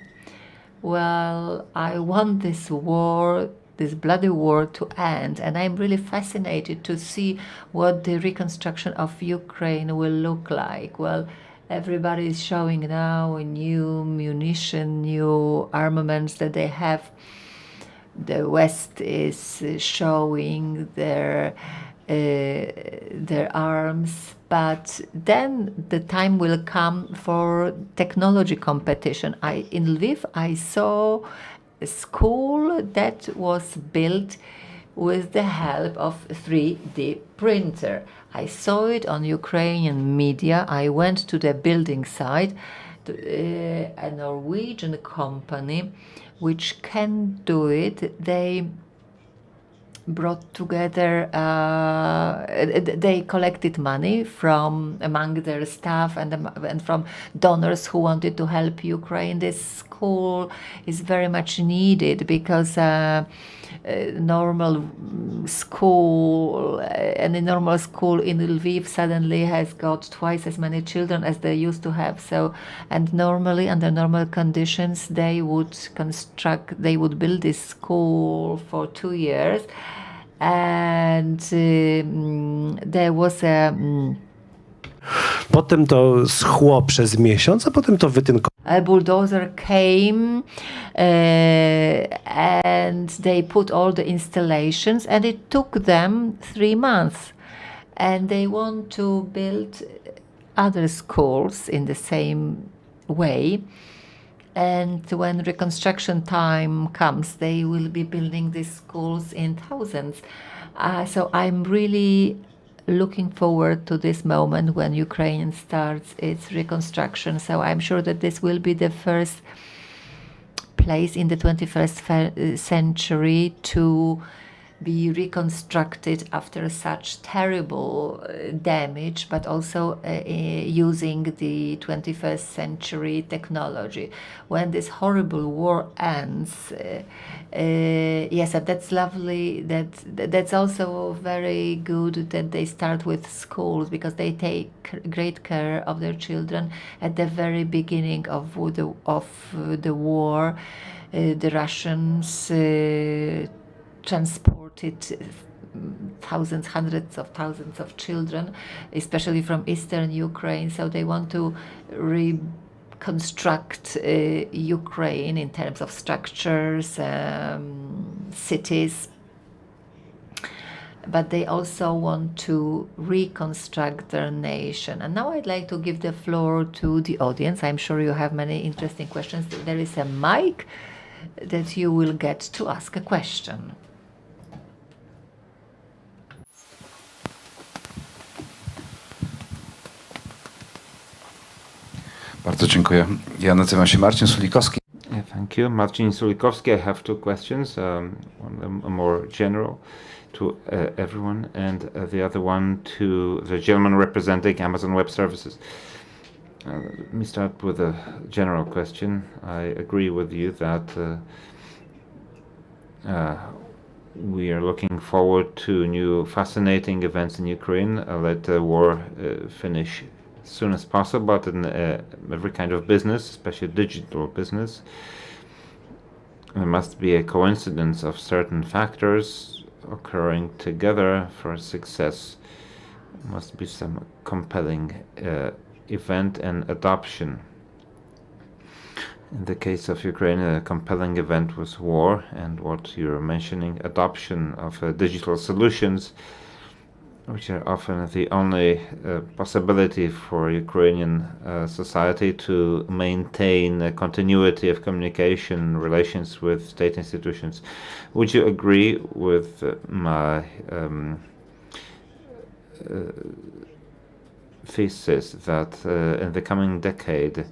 Well, I want this war, this bloody war, to end, and I'm really fascinated to see what the reconstruction of Ukraine will look like. Well, everybody is showing now a new munition, new armaments that they have. The West is showing their arms, but then the time will come for technology competition. In Lviv, I saw a school that was built with the help of 3D printer. I saw it on Ukrainian media. I went to the building site, a Norwegian company which can do it. They brought together, they collected money from among their staff and from donors who wanted to help Ukraine. This school is very much needed because normal school and a normal school in Lviv suddenly has got twice as many children as they used to have. So, and normally under normal conditions they would build this school for 2 years, and there was a Potem to schło przez miesiąc, a potem to wytynkowało. A bulldozer came and they put all the installations, and it took them 3 months. And they want to build other schools in the same way. And when reconstruction time comes, they will be building these schools in thousands. So I'm really looking forward to this moment when Ukraine starts its reconstruction. So I'm sure that this will be the first place in the 21st century to be reconstructed after such terrible damage, but also using the 21st century technology. When this horrible war ends, yes, that's lovely. That's also very good that they start with schools, because they take great care of their children at the very beginning of the war. the Russians transported thousands, hundreds of thousands of children, especially from eastern Ukraine. So they want to reconstruct Ukraine in terms of structures, cities. But they also want to reconstruct their nation. And now I'd like to give the floor to the audience. I'm sure you have many interesting questions. There is a mic that you will get to ask a question. Bardzo dziękuję. Ja nazywam się Marcin Sulikowski. Yeah, thank you. Marcin Sulikowski. I have two questions. One of them more general to everyone, and the other one to the gentleman representing Amazon Web Services. Let me start with a general question. I agree with you that we are looking forward to new fascinating events in Ukraine. Let the war finish as soon as possible, but in every kind of business, especially digital business, there must be a coincidence of certain factors occurring together for success. There must be some compelling event and adoption. In the case of Ukraine, a compelling event was war, and what you're mentioning, adoption of digital solutions, which are often the only possibility for Ukrainian society to maintain a continuity of communication relations with state institutions. Would you agree with my thesis that in the coming decade,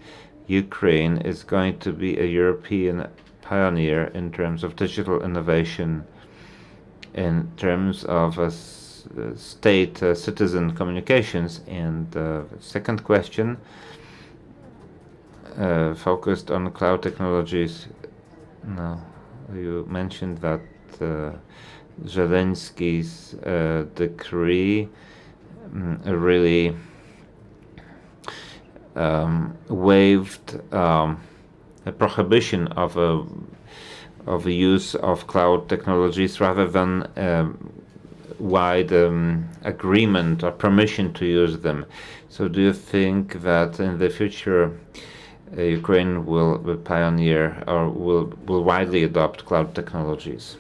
Ukraine is going to be a European pioneer in terms of digital innovation, in terms of state citizen communications? And second question focused on cloud technologies. Now, you mentioned that Zelensky's decree really waived a prohibition of the use of cloud technologies rather than wide agreement or permission to use them. So do you think that in the future Ukraine will pioneer or will widely adopt cloud technologies?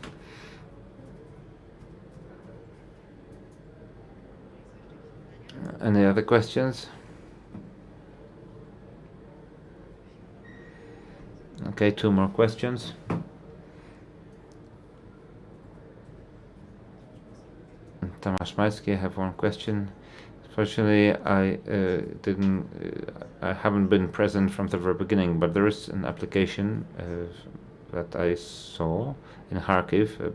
Any other questions? Okay, two more questions. Tomasz Majski, I have one question. Fortunately, I haven't been present from the very beginning, but there is an application that I saw in Kharkiv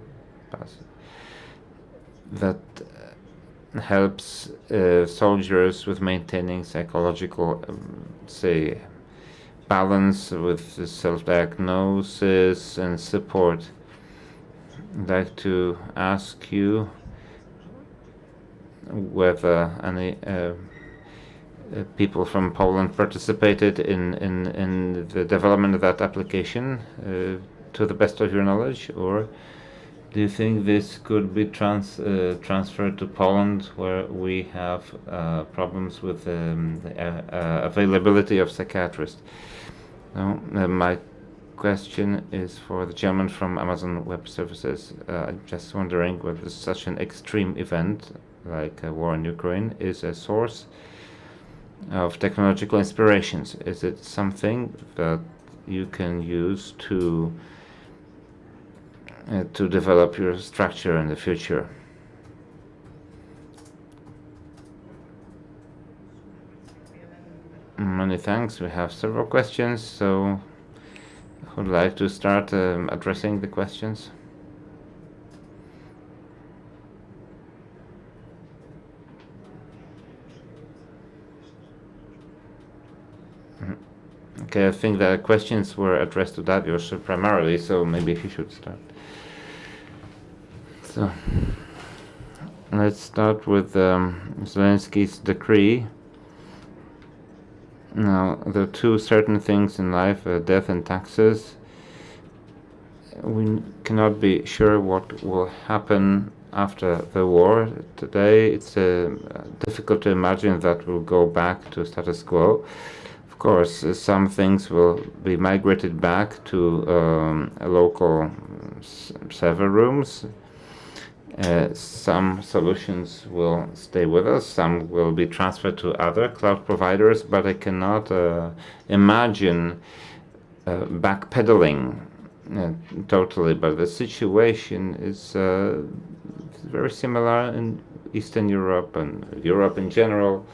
that helps soldiers with maintaining psychological, say, balance with self-diagnosis and support. I'd like to ask you whether any people from Poland participated in the development of that application to the best of your knowledge, or do you think this could be transferred to Poland, where we have problems with the availability of psychiatrists? Now, my question is for the gentleman from Amazon Web Services. I'm just wondering whether such an extreme event like a war in Ukraine is a source of technological inspirations. Is it something that you can use to develop your structure in the future? Many thanks. We have several questions, so I would like to start addressing the questions. Okay, I think the questions were addressed to Dariusz primarily, so maybe he should start. So, let's start with Zelensky's decree. Now, there are two certain things in life, death and taxes. we cannot be sure what will happen after the war. Today, it's difficult to imagine that we'll go back to status quo. Of course, some things will be migrated back to local server rooms. Some solutions will stay with us, some will be transferred to other cloud providers, but I cannot imagine backpedaling totally. But the situation is very similar in Eastern Europe and Europe in general.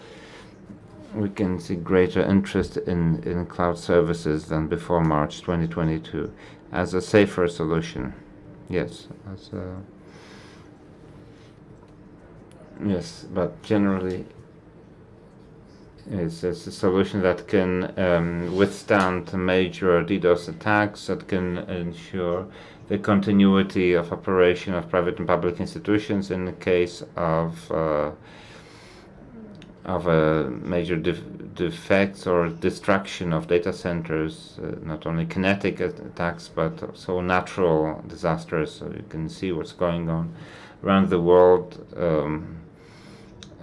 We can see greater interest in cloud services than before March 2022 as a safer solution. Yes, yes, but generally it's a solution that can withstand major DDoS attacks, that can ensure the continuity of operation of private and public institutions in the case of major defects or destruction of data centers, not only kinetic attacks but also natural disasters. So you can see what's going on around the world,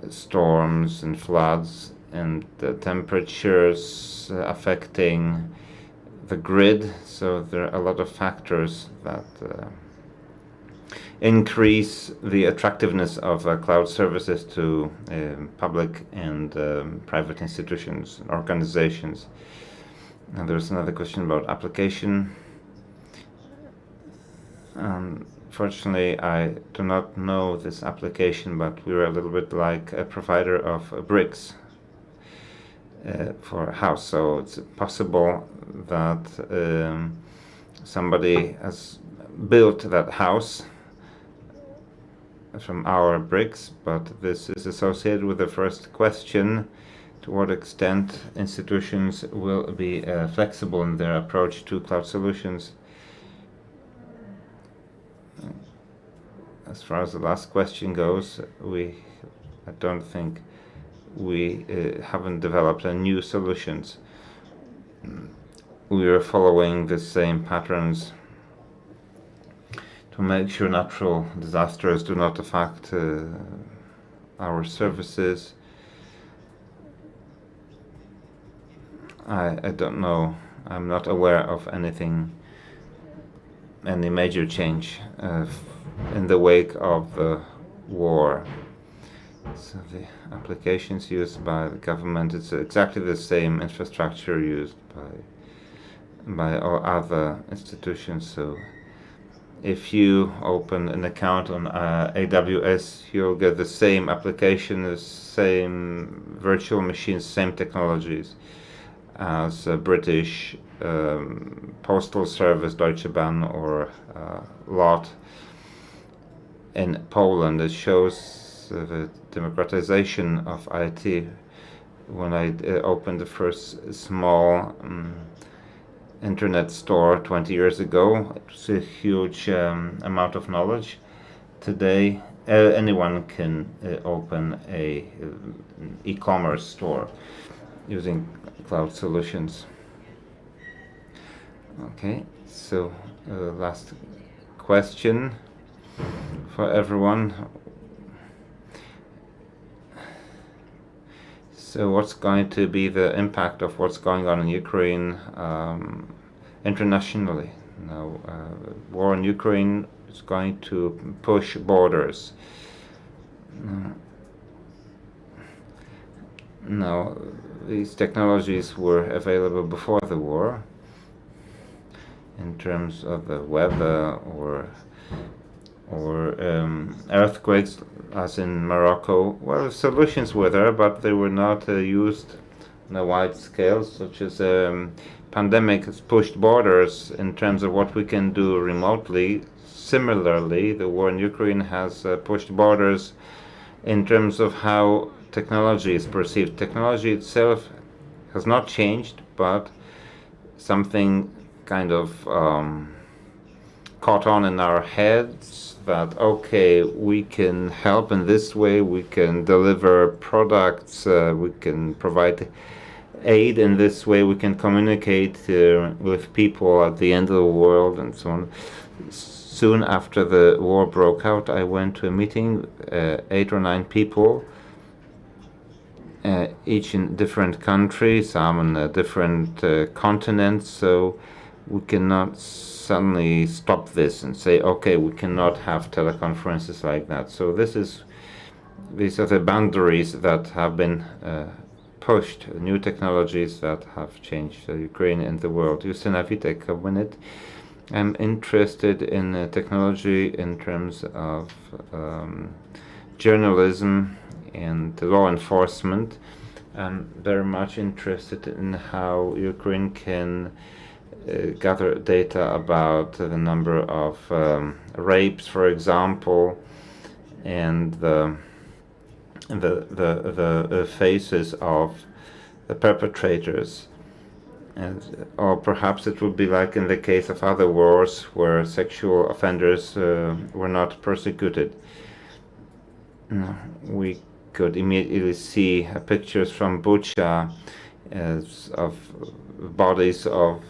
storms and floods and the temperatures affecting the grid. So there are a lot of factors that increase the attractiveness of cloud services to public and private institutions and organizations. And there's another question about application. Fortunately, I do not know this application, but we're a little bit like a provider of bricks for a house. So it's possible that somebody has built that house from our bricks, but this is associated with the first question: to what extent institutions will be flexible in their approach to cloud solutions. As far as the last question goes, I don't think we haven't developed new solutions. We are following the same patterns to make sure natural disasters do not affect our services. I don't know. I'm not aware of any major change in the wake of the war. So the applications used by the government, it's exactly the same infrastructure used by all other institutions. So if you open an account on AWS, you'll get the same application, the same virtual machines, same technologies as a British postal service, Deutsche Bahn, or LOT in Poland. It shows the democratization of IT. When I opened the first small internet store 20 years ago, it was a huge amount of knowledge. Today, anyone can open an e-commerce store using cloud solutions. Okay, so last question for everyone. So what's going to be the impact of what's going on in Ukraine internationally? Now, war in Ukraine is going to push borders. Now, these technologies were available before the war in terms of the weather or earthquakes, as in Morocco. Well, solutions were there, but they were not used on a wide scale, such as pandemic has pushed borders in terms of what we can do remotely. Similarly, the war in Ukraine has pushed borders in terms of how technology is perceived. Technology itself has not changed, but something kind of caught on in our heads that, okay, we can help in this way, we can deliver products, we can provide aid in this way, we can communicate with people at the end of the world and so on. soon after the war broke out, I went to a meeting, 8 or 9 people, each in different countries, some on different continents, so we cannot suddenly stop this and say, okay, we cannot have teleconferences like that. So these are the boundaries that have been pushed, new technologies that have changed Ukraine and the world. Justyna Witek, a minute. I'm interested in technology in terms of journalism and law enforcement. I'm very much interested in how Ukraine can gather data about the number of rapes, for example, and the faces of the perpetrators. Or perhaps it would be like in the case of other wars where sexual offenders were not persecuted. We could immediately see pictures from Bucha of bodies of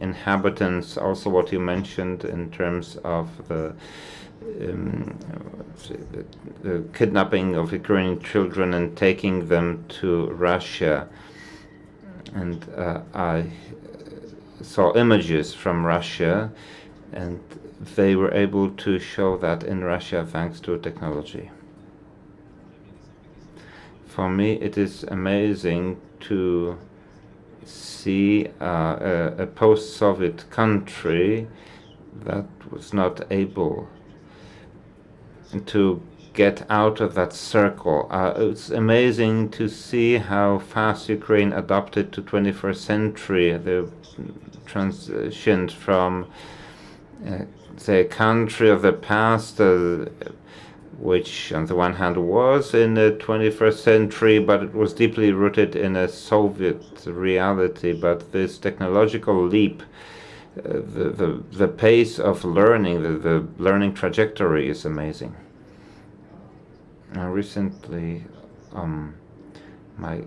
inhabitants, also what you mentioned in terms of the kidnapping of Ukrainian children and taking them to Russia. And I saw images from Russia, and they were able to show that in Russia thanks to technology. For me, it is amazing to see a post-Soviet country that was not able to get out of that circle. It's amazing to see how fast Ukraine adapted to 21st century. The transition from, say, a country of the past, which on the one hand was in the 21st century, but it was deeply rooted in a Soviet reality. But this technological leap, the pace of learning, the learning trajectory is amazing. Recently, my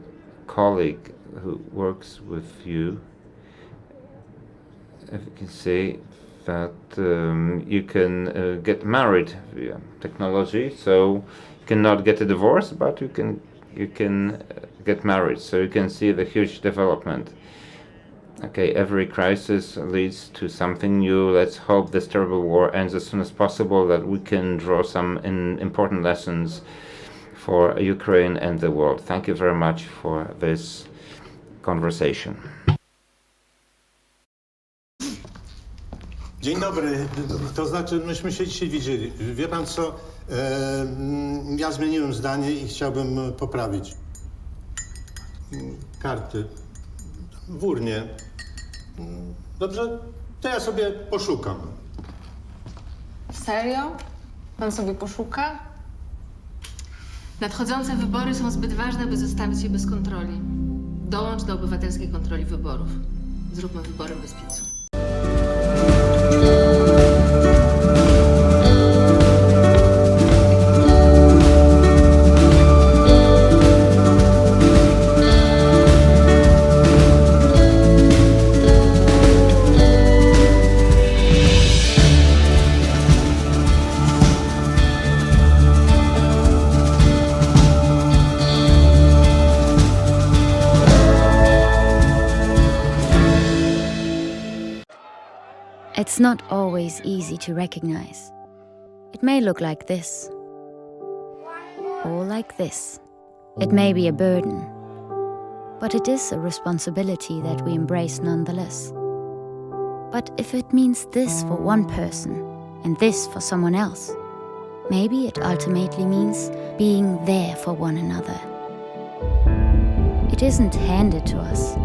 colleague who works with you, if you can say that you can get married via technology, so you cannot get a divorce, but you can get married. So you can see the huge development. Okay, every crisis leads to something new. Let's hope this terrible war ends as soon as possible, that we can draw some important lessons for Ukraine and the world. Thank you very much for this conversation. Dzień dobry. To znaczy, myśmy się dzisiaj widzieli. Wie pan co? Ja zmieniłem zdanie i chciałbym poprawić. Karty. W urnie. Dobrze? To ja sobie poszukam. Serio? Pan sobie poszuka? Nadchodzące wybory są zbyt ważne, by zostawić je bez kontroli. Dołącz do obywatelskiej kontroli wyborów. Zróbmy wybory bez PiS-u. It's not always easy to recognize. It may look like this, or like this. It may be a burden, but it is a responsibility that we embrace nonetheless. But if it means this for one person, and this for someone else, maybe it ultimately means being there for one another. It isn't handed to us,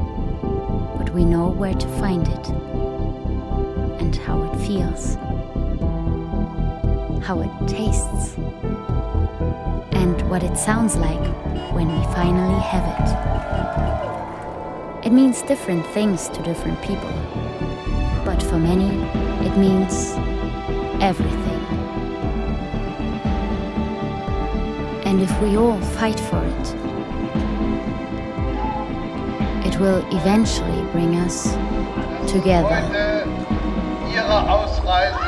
but we know where to find it. And how it feels, how it tastes, and what it sounds like when we finally have it. It means different things to different people, but for many, it means everything. And if we all fight for it, it will eventually bring us together. Ihre Ausreise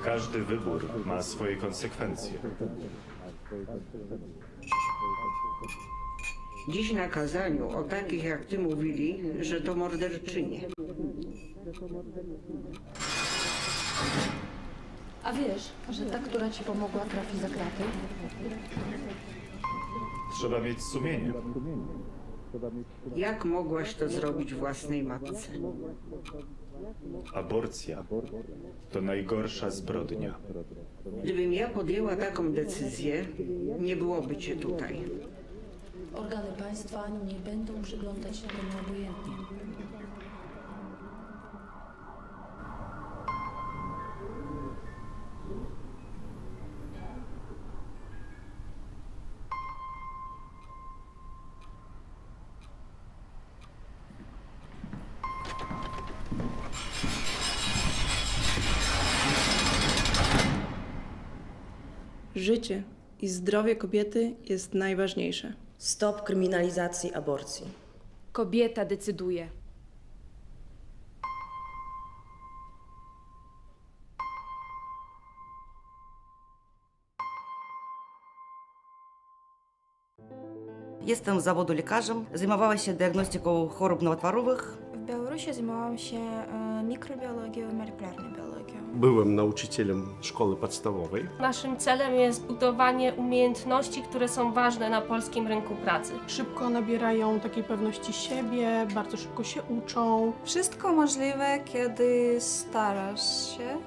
Każdy wybór ma swoje konsekwencje. Dziś na kazaniu o takich jak ty mówili, że to morderczynie. A wiesz, że ta, która ci pomogła, trafi za kraty? Trzeba mieć sumienie. Jak mogłaś to zrobić własnej matce? Aborcja to najgorsza zbrodnia. Gdybym ja podjęła taką decyzję, nie byłoby cię tutaj. Organy państwa nie będą przyglądać się temu obojętnie. Życie i zdrowie kobiety jest najważniejsze. Stop kryminalizacji aborcji. Kobieta decyduje. Jestem z zawodu lekarzem, zajmowała się diagnostyką chorób nowotworowych. W Białorusi zajmowałam się mikrobiologią i molekularną biologią. Byłem nauczycielem szkoły podstawowej. Naszym celem jest budowanie umiejętności, które są ważne na polskim rynku pracy. Szybko nabierają takiej pewności siebie, bardzo szybko się uczą. Wszystko możliwe, kiedy starasz się.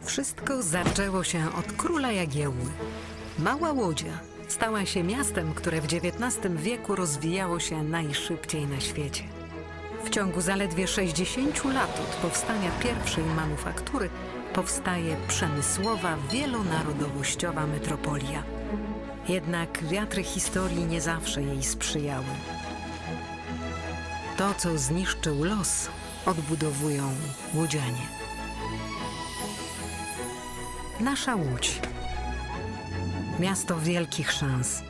Wszystko zaczęło się od króla Jagiełły. Mała Łodzia stała się miastem, które w XIX wieku rozwijało się najszybciej na świecie. W ciągu zaledwie 60 lat od powstania pierwszej manufaktury powstaje przemysłowa, wielonarodowościowa metropolia. Jednak wiatry historii nie zawsze jej sprzyjały. To, co zniszczył los, odbudowują łodzianie. Nasza Łódź. Miasto wielkich szans.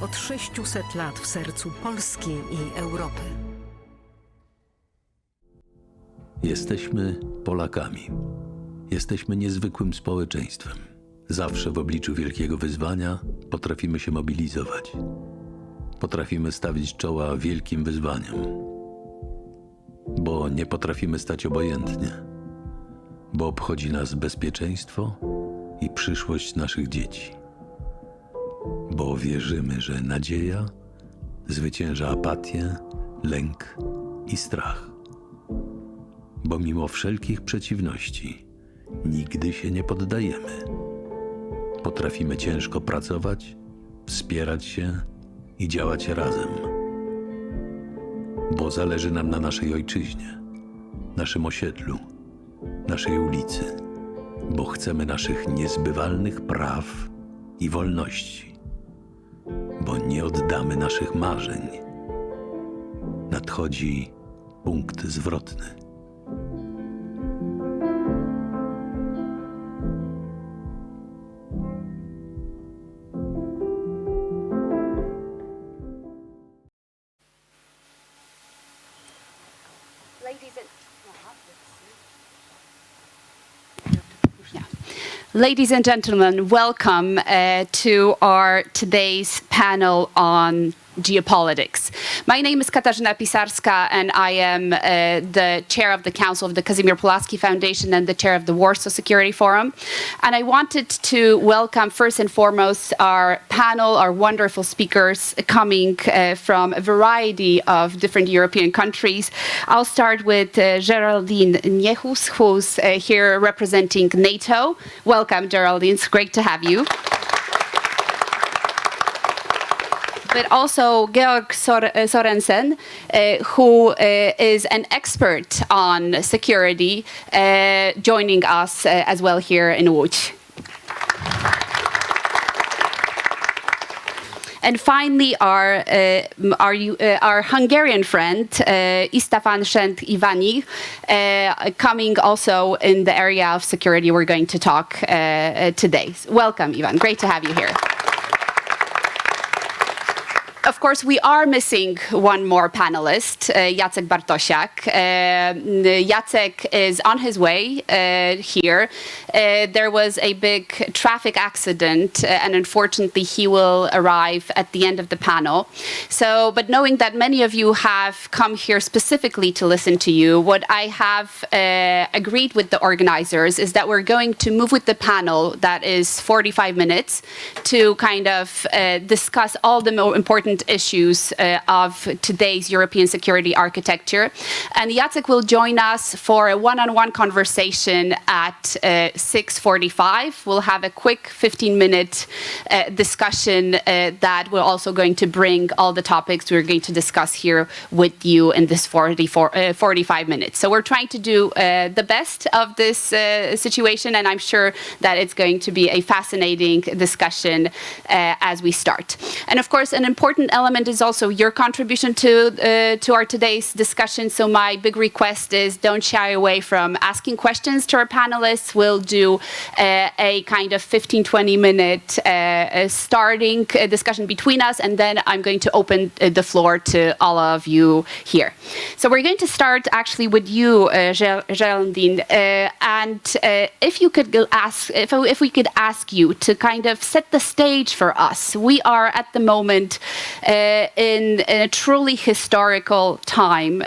Od 600 lat w sercu Polski i Europy. Jesteśmy Polakami. Jesteśmy niezwykłym społeczeństwem. Zawsze w obliczu wielkiego wyzwania potrafimy się mobilizować. Potrafimy stawić czoła wielkim wyzwaniom. Bo nie potrafimy stać obojętnie. Bo obchodzi nas bezpieczeństwo i przyszłość naszych dzieci. Bo wierzymy, że nadzieja zwycięża apatię, lęk i strach. Bo mimo wszelkich przeciwności nigdy się nie poddajemy. Potrafimy ciężko pracować, wspierać się i działać razem. Bo zależy nam na naszej ojczyźnie, naszym osiedlu, naszej ulicy. Bo chcemy naszych niezbywalnych praw i wolności. Bo nie oddamy naszych marzeń. Nadchodzi punkt zwrotny. Ladies and gentlemen, welcome to our today's panel on geopolitics. My name is Katarzyna Pisarska, and I am the chair of the Council of the Kazimierz Pulaski Foundation and the chair of the Warsaw Security Forum. And I wanted to welcome first and foremost our panel, our wonderful speakers coming from a variety of different European countries. I'll start with Geraldine Niechus, who's here representing NATO. Welcome, Geraldine. It's great to have you. But also Georg Sorensen, who is an expert on security, joining us as well here in Łódź. And finally, our Hungarian friend, Istvan Szent Ivani, coming also in the area of security we're going to talk today. Welcome, Ivan. Great to have you here. Of course, we are missing one more panelist, Jacek Bartosiak. Jacek is on his way here. There was a big traffic accident, and unfortunately, he will arrive at the end of the panel. So, but knowing that many of you have come here specifically to listen to you, what I have agreed with the organizers is that we're going to move with the panel that is 45 minutes to kind of discuss all the more important issues of today's European security architecture. And Jacek will join us for a one-on-one conversation at 6:45. We'll have a quick 15-minute discussion that we're also going to bring all the topics we're going to discuss here with you in this 45 minutes. So we're trying to do the best of this situation, and I'm sure that it's going to be a fascinating discussion as we start. And of course, an important element is also your contribution to our today's discussion. So my big request is don't shy away from asking questions to our panelists. We'll do a kind of 15-20 minute starting discussion between us, and then I'm going to open the floor to all of you here. So we're going to start actually with you, Geraldine, and if we could ask you to kind of set the stage for us. We are at the moment in a truly historical time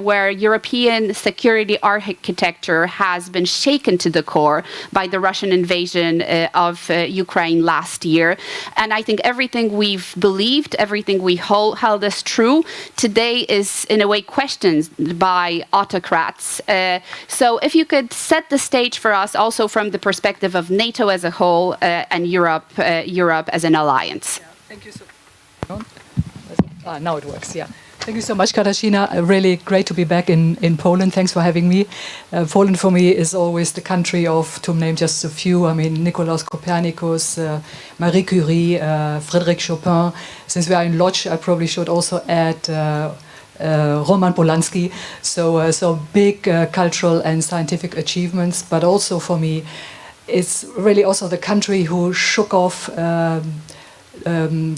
where European security architecture has been shaken to the core by the Russian invasion of Ukraine last year. And I think everything we've believed, everything we held as true, today is in a way questioned by autocrats. So if you could set the stage for us also from the perspective of NATO as a whole and Europe as an alliance. Thank you so much. Now it works, yeah. Thank you so much, Katarzyna. Really great to be back in Poland. Thanks for having me. Poland for me is always the country of, to name just a few, I mean, Nicolaus Copernicus, Marie Curie, Frédéric Chopin. Since we are in Lodz, I probably should also add Roman Polanski. So big cultural and scientific achievements, but also for me, it's really also the country who shook off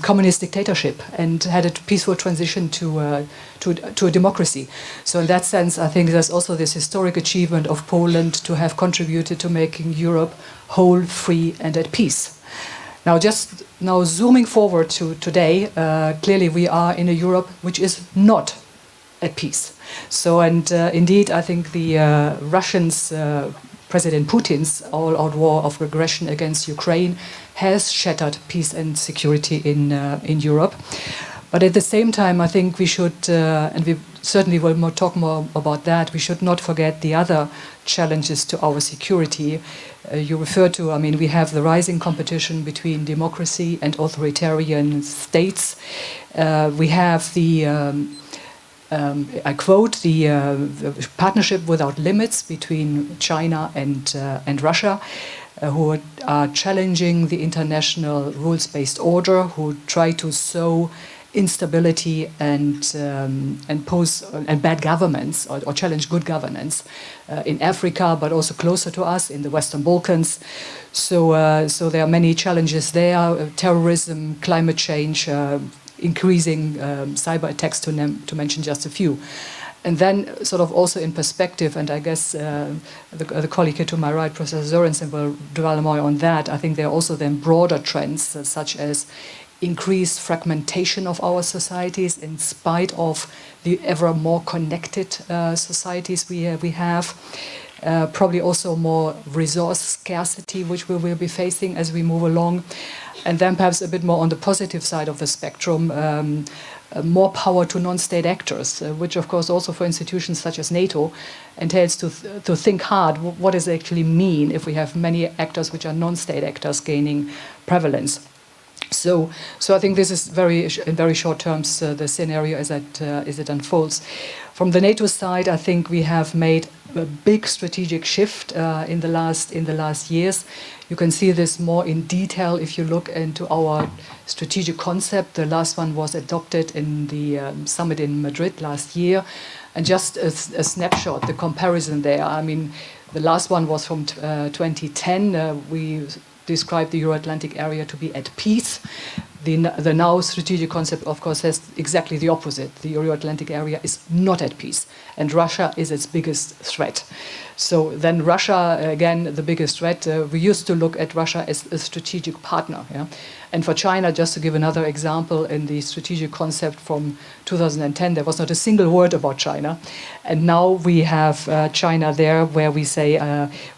communist dictatorship and had a peaceful transition to a democracy. So in that sense, I think there's also this historic achievement of Poland to have contributed to making Europe whole, free, and at peace. Now, just now zooming forward to today, clearly we are in a Europe which is not at peace. So, and indeed, I think the Russians, President Putin's all-out war of aggression against Ukraine has shattered peace and security in Europe. But at the same time, I think we should, and we certainly will talk more about that, we should not forget the other challenges to our security. You refer to, I mean, we have the rising competition between democracy and authoritarian states. We have the I quote, the partnership without limits between China and Russia, who are challenging the international rules-based order, who try to sow instability and pose and bad governments or challenge good governance in Africa, but also closer to us in the Western Balkans. So there are many challenges there: terrorism, climate change, increasing cyber attacks, to mention just a few. And then sort of also in perspective, and I guess the colleague here to my right, Professor Sørensen, will dwell more on that. I think there are also then broader trends such as increased fragmentation of our societies in spite of the ever more connected societies we have. Probably also more resource scarcity, which we will be facing as we move along. And then perhaps a bit more on the positive side of the spectrum, more power to non-state actors, which of course also for institutions such as NATO entails to think hard, what does it actually mean if we have many actors which are non-state actors gaining prevalence. So I think this is in very short terms the scenario as it unfolds. From the NATO side, I think we have made a big strategic shift in the last years. You can see this more in detail if you look into our strategic concept. The last one was adopted in the summit in Madrid last year. And just a snapshot, the comparison there. I mean, the last one was from 2010. We described the Euro-Atlantic area to be at peace. The now strategic concept, of course, has exactly the opposite. The Euro-Atlantic area is not at peace, and Russia is its biggest threat. So then Russia, again, the biggest threat. We used to look at Russia as a strategic partner. Yeah? And for China, just to give another example, in the strategic concept from 2010, there was not a single word about China. And now we have China there, where we say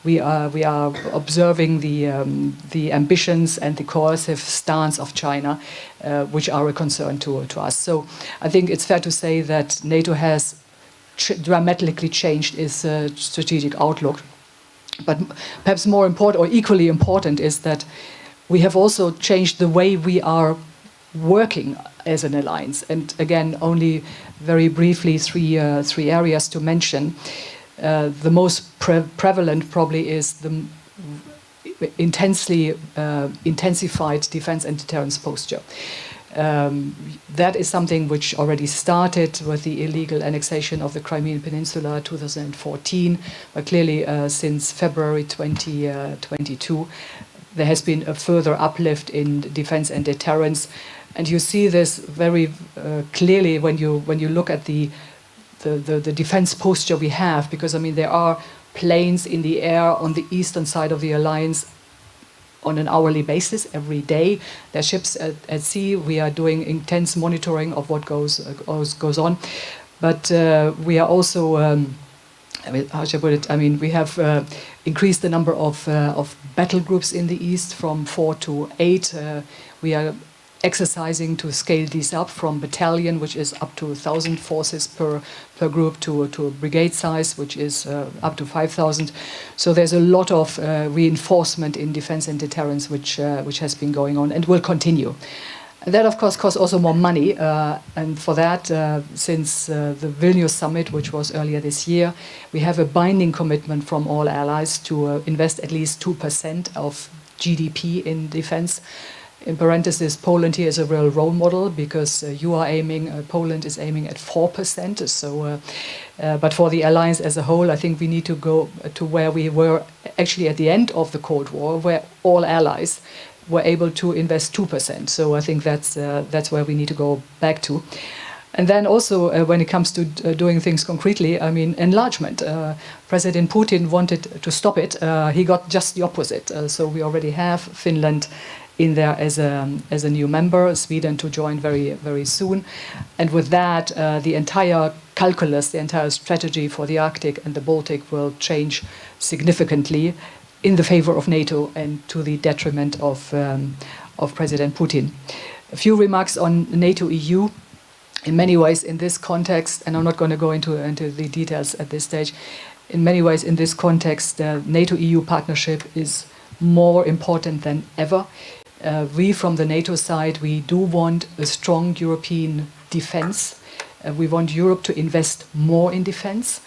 we are observing the ambitions and the coercive stance of China, which are a concern to us. So I think it's fair to say that NATO has dramatically changed its strategic outlook. But perhaps more important, or equally important, is that we have also changed the way we are working as an alliance. And again, only very briefly, three areas to mention. The most prevalent probably is the intensified defense and deterrence posture. That is something which already started with the illegal annexation of the Crimean Peninsula 2014, but clearly since February 2022, there has been a further uplift in defense and deterrence. And you see this very clearly when you look at the defense posture we have, because I mean there are planes in the air on the eastern side of the alliance on an hourly basis every day. Their ships at sea. We are doing intense monitoring of what goes on. But we are also, how should I put it? I mean, we have increased the number of battle groups in the east from 4 to 8. We are exercising to scale these up from battalion, which is up to 1,000 forces per group, to a brigade size, which is up to 5,000. So there's a lot of reinforcement in defense and deterrence, which has been going on and will continue. And that, of course, costs also more money. And for that, since the Vilnius summit, which was earlier this year, we have a binding commitment from all allies to invest at least 2% of GDP in defense. In parentheses, Poland here is a real role model because Poland is aiming at 4%. So, but for the alliance as a whole, I think we need to go to where we were actually at the end of the Cold War, where all allies were able to invest 2%. So I think that's where we need to go back to. And then also, when it comes to doing things concretely, I mean, enlargement. President Putin wanted to stop it. He got just the opposite. So we already have Finland in there as a new member, Sweden to join very, very soon. And with that, the entire calculus, the entire strategy for the Arctic and the Baltic will change significantly in the favor of NATO and to the detriment of President Putin. A few remarks on NATO-EU. In many ways, in this context, and I'm not going to go into the details at this stage, in many ways, in this context, the NATO-EU partnership is more important than ever. We, from the NATO side, we do want a strong European defense. We want Europe to invest more in defense.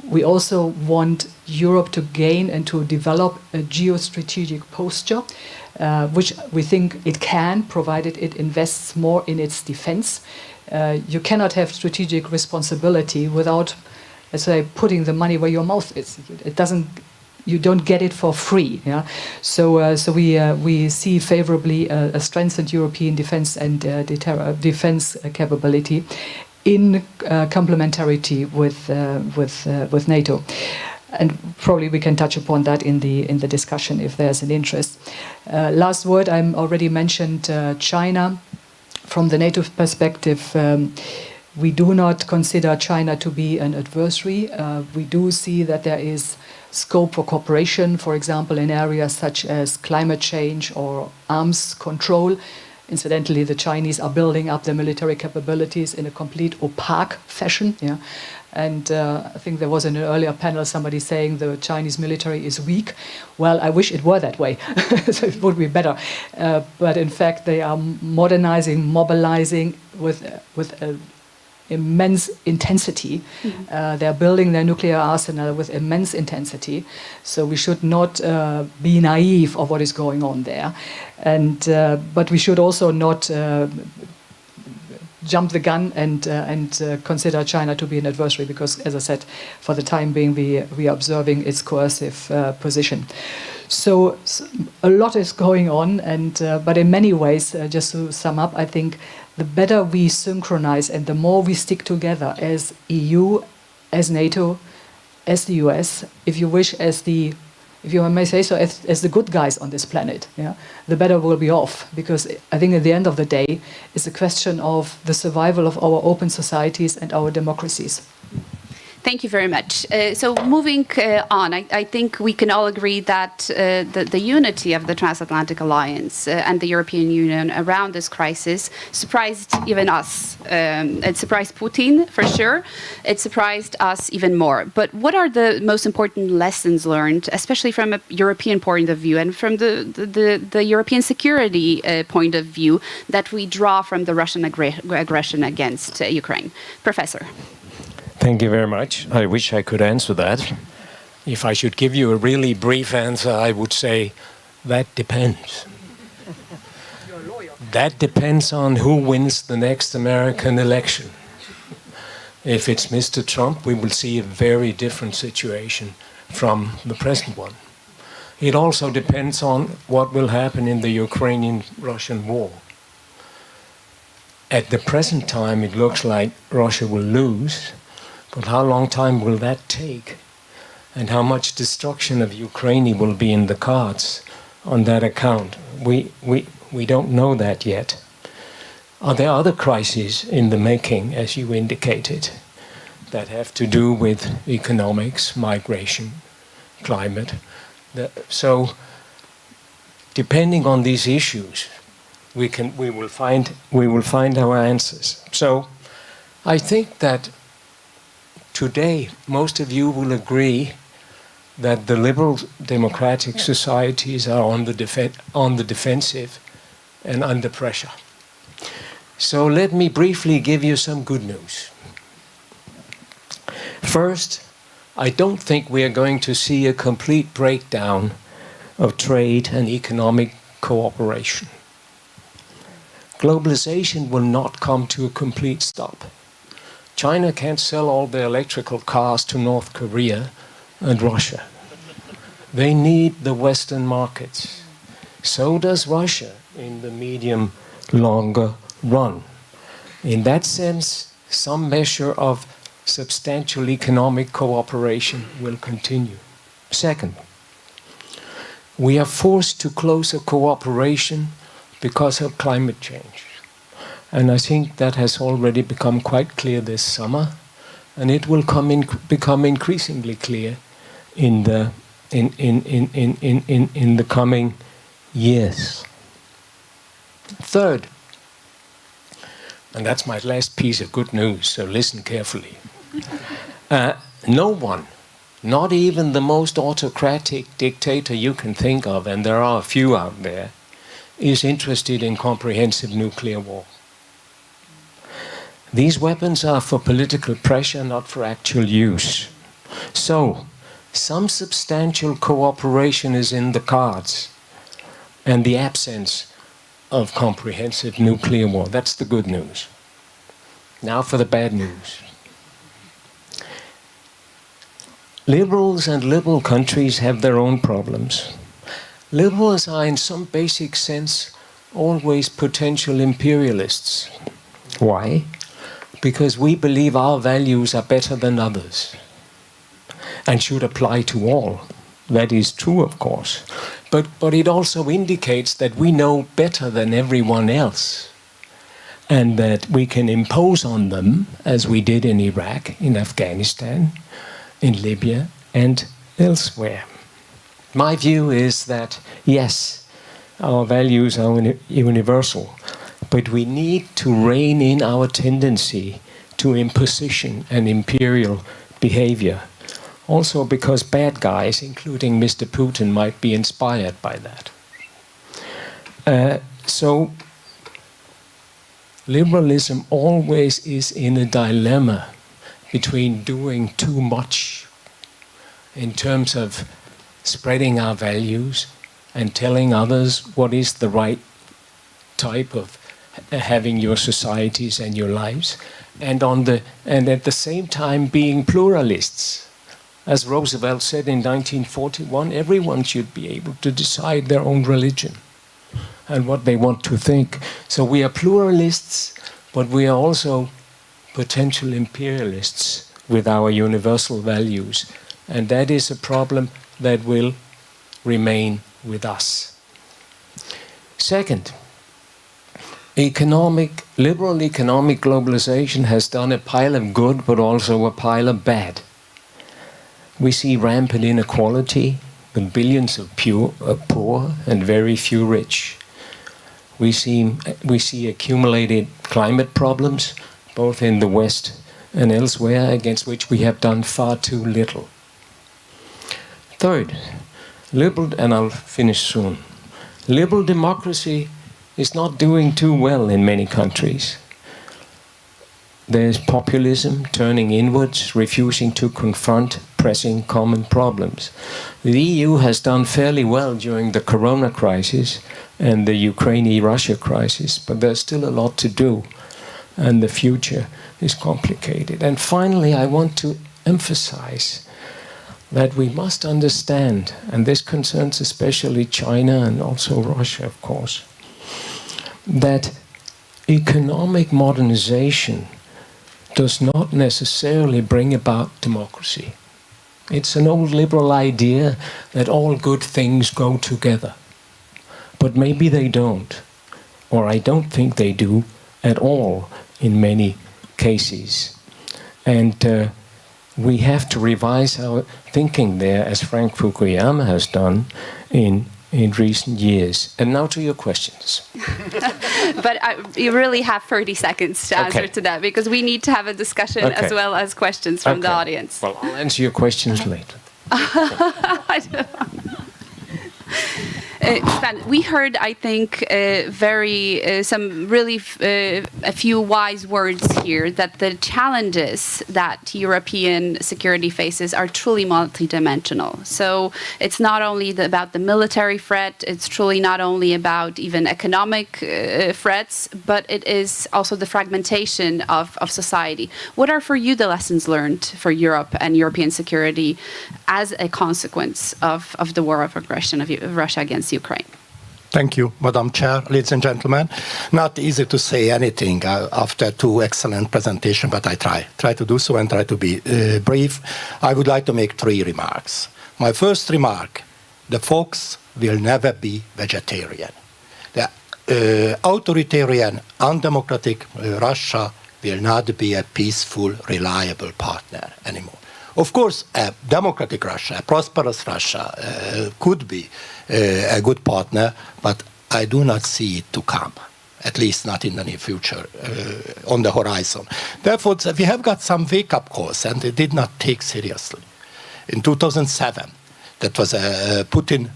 We also want Europe to gain and to develop a geostrategic posture, which we think it can, provided it invests more in its defense. You cannot have strategic responsibility without, let's say, putting the money where your mouth is. It doesn't. You don't get it for free. Yeah? So we see favorably a strengthened European defense and defense capability in complementarity with NATO. And probably we can touch upon that in the discussion if there's an interest. Last word, I already mentioned China. From the NATO perspective, we do not consider China to be an adversary. We do see that there is scope for cooperation, for example, in areas such as climate change or arms control. Incidentally, the Chinese are building up their military capabilities in a complete opaque fashion. Yeah? And I think there was in an earlier panel somebody saying the Chinese military is weak. Well, I wish it were that way. So it would be better. But in fact, they are modernizing, mobilizing with immense intensity. They're building their nuclear arsenal with immense intensity. So we should not be naive of what is going on there. And but we should also not jump the gun and consider China to be an adversary, because, as I said, for the time being, we are observing its coercive position. So a lot is going on, and but in many ways, just to sum up, I think the better we synchronize and the more we stick together as EU, as NATO, as the US, if you wish, if you may say so, as the good guys on this planet, yeah, the better we'll be off. Because I think at the end of the day, it's a question of the survival of our open societies and our democracies. Thank you very much. So moving on, I think we can all agree that the unity of the Transatlantic Alliance and the European Union around this crisis surprised even us. It surprised Putin, for sure. It surprised us even more. But what are the most important lessons learned, especially from a European point of view and from the European security point of view, that we draw from the Russian aggression against Ukraine? Professor. Thank you very much. I wish I could answer that. If I should give you a really brief answer, I would say that depends. That depends on who wins the next American election. If it's Mr. Trump, we will see a very different situation from the present one. It also depends on what will happen in the Ukrainian-Russian war. At the present time, it looks like Russia will lose. But how long time will that take? And how much destruction of Ukraine will be in the cards on that account. We don't know that yet. Are there other crises in the making, as you indicated, that have to do with economics, migration, climate? So, depending on these issues, we will find our answers. So, I think that today most of you will agree that the liberal democratic societies are on the defensive and under pressure. So let me briefly give you some good news. First, I don't think we are going to see a complete breakdown of trade and economic cooperation. Globalization will not come to a complete stop. China can't sell all their electrical cars to North Korea and Russia. They need the Western markets. So does Russia in the medium, longer run. In that sense, some measure of substantial economic cooperation will continue. Second, we are forced to closer cooperation because of climate change. And I think that has already become quite clear this summer, and it will become increasingly clear in the coming years. Third, and that's my last piece of good news, so listen carefully. No one, not even the most autocratic dictator you can think of, and there are a few out there, is interested in comprehensive nuclear war. These weapons are for political pressure, not for actual use. So, some substantial cooperation is in the cards, and the absence of comprehensive nuclear war. That's the good news. Now for the bad news. Liberals and liberal countries have their own problems. Liberals are in some basic sense always potential imperialists. Why? Because we believe our values are better than others and should apply to all. That is true, of course. But it also indicates that we know better than everyone else, and that we can impose on them, as we did in Iraq, in Afghanistan, in Libya, and elsewhere. My view is that, yes, our values are universal, but we need to rein in our tendency to imposition and imperial behavior. Also because bad guys, including Mr. Putin, might be inspired by that. So liberalism always is in a dilemma between doing too much in terms of spreading our values and telling others what is the right type of having your societies and your lives, and at the same time being pluralists. As Roosevelt said in 1941, everyone should be able to decide their own religion and what they want to think. So we are pluralists, but we are also potential imperialists with our universal values. And that is a problem that will remain with us. Second, liberal economic globalization has done a pile of good, but also a pile of bad. We see rampant inequality with billions of poor and very few rich. We see accumulated climate problems, both in the West and elsewhere, against which we have done far too little. Third, and I'll finish soon, liberal democracy is not doing too well in many countries. There's populism turning inwards, refusing to confront pressing common problems. The EU has done fairly well during the Corona crisis and the Ukraine-Russia crisis, but there's still a lot to do, and the future is complicated. And finally, I want to emphasize that we must understand, and this concerns especially China and also Russia, of course, that economic modernization does not necessarily bring about democracy. It's an old liberal idea that all good things go together. but maybe they don't, or I don't think they do at all in many cases. And we have to revise our thinking there, as Frank Fukuyama has done in recent years. And now to your questions. But you really have 30 seconds to answer to that, because we need to have a discussion as well as questions from the audience. Well, I'll answer your questions later. We heard, I think, a few wise words here, that the challenges that European security faces are truly multidimensional. So it's not only about the military threat, it's truly not only about even economic threats, but it is also the fragmentation of society. What are for you the lessons learned for Europe and European security as a consequence of the war of aggression of Russia against Ukraine? Thank you, Madam Chair, ladies and gentlemen. Not easy to say anything after two excellent presentations, but I try to do so and try to be brief. I would like to make 3 remarks. My first remark, the folks will never be vegetarian. The authoritarian, undemocratic Russia will not be a peaceful, reliable partner anymore. Of course, a democratic Russia, a prosperous Russia could be a good partner, but I do not see it to come, at least not in the near future, on the horizon. Therefore, we have got some wake-up calls, and they did not take seriously. In 2007, that was a Putin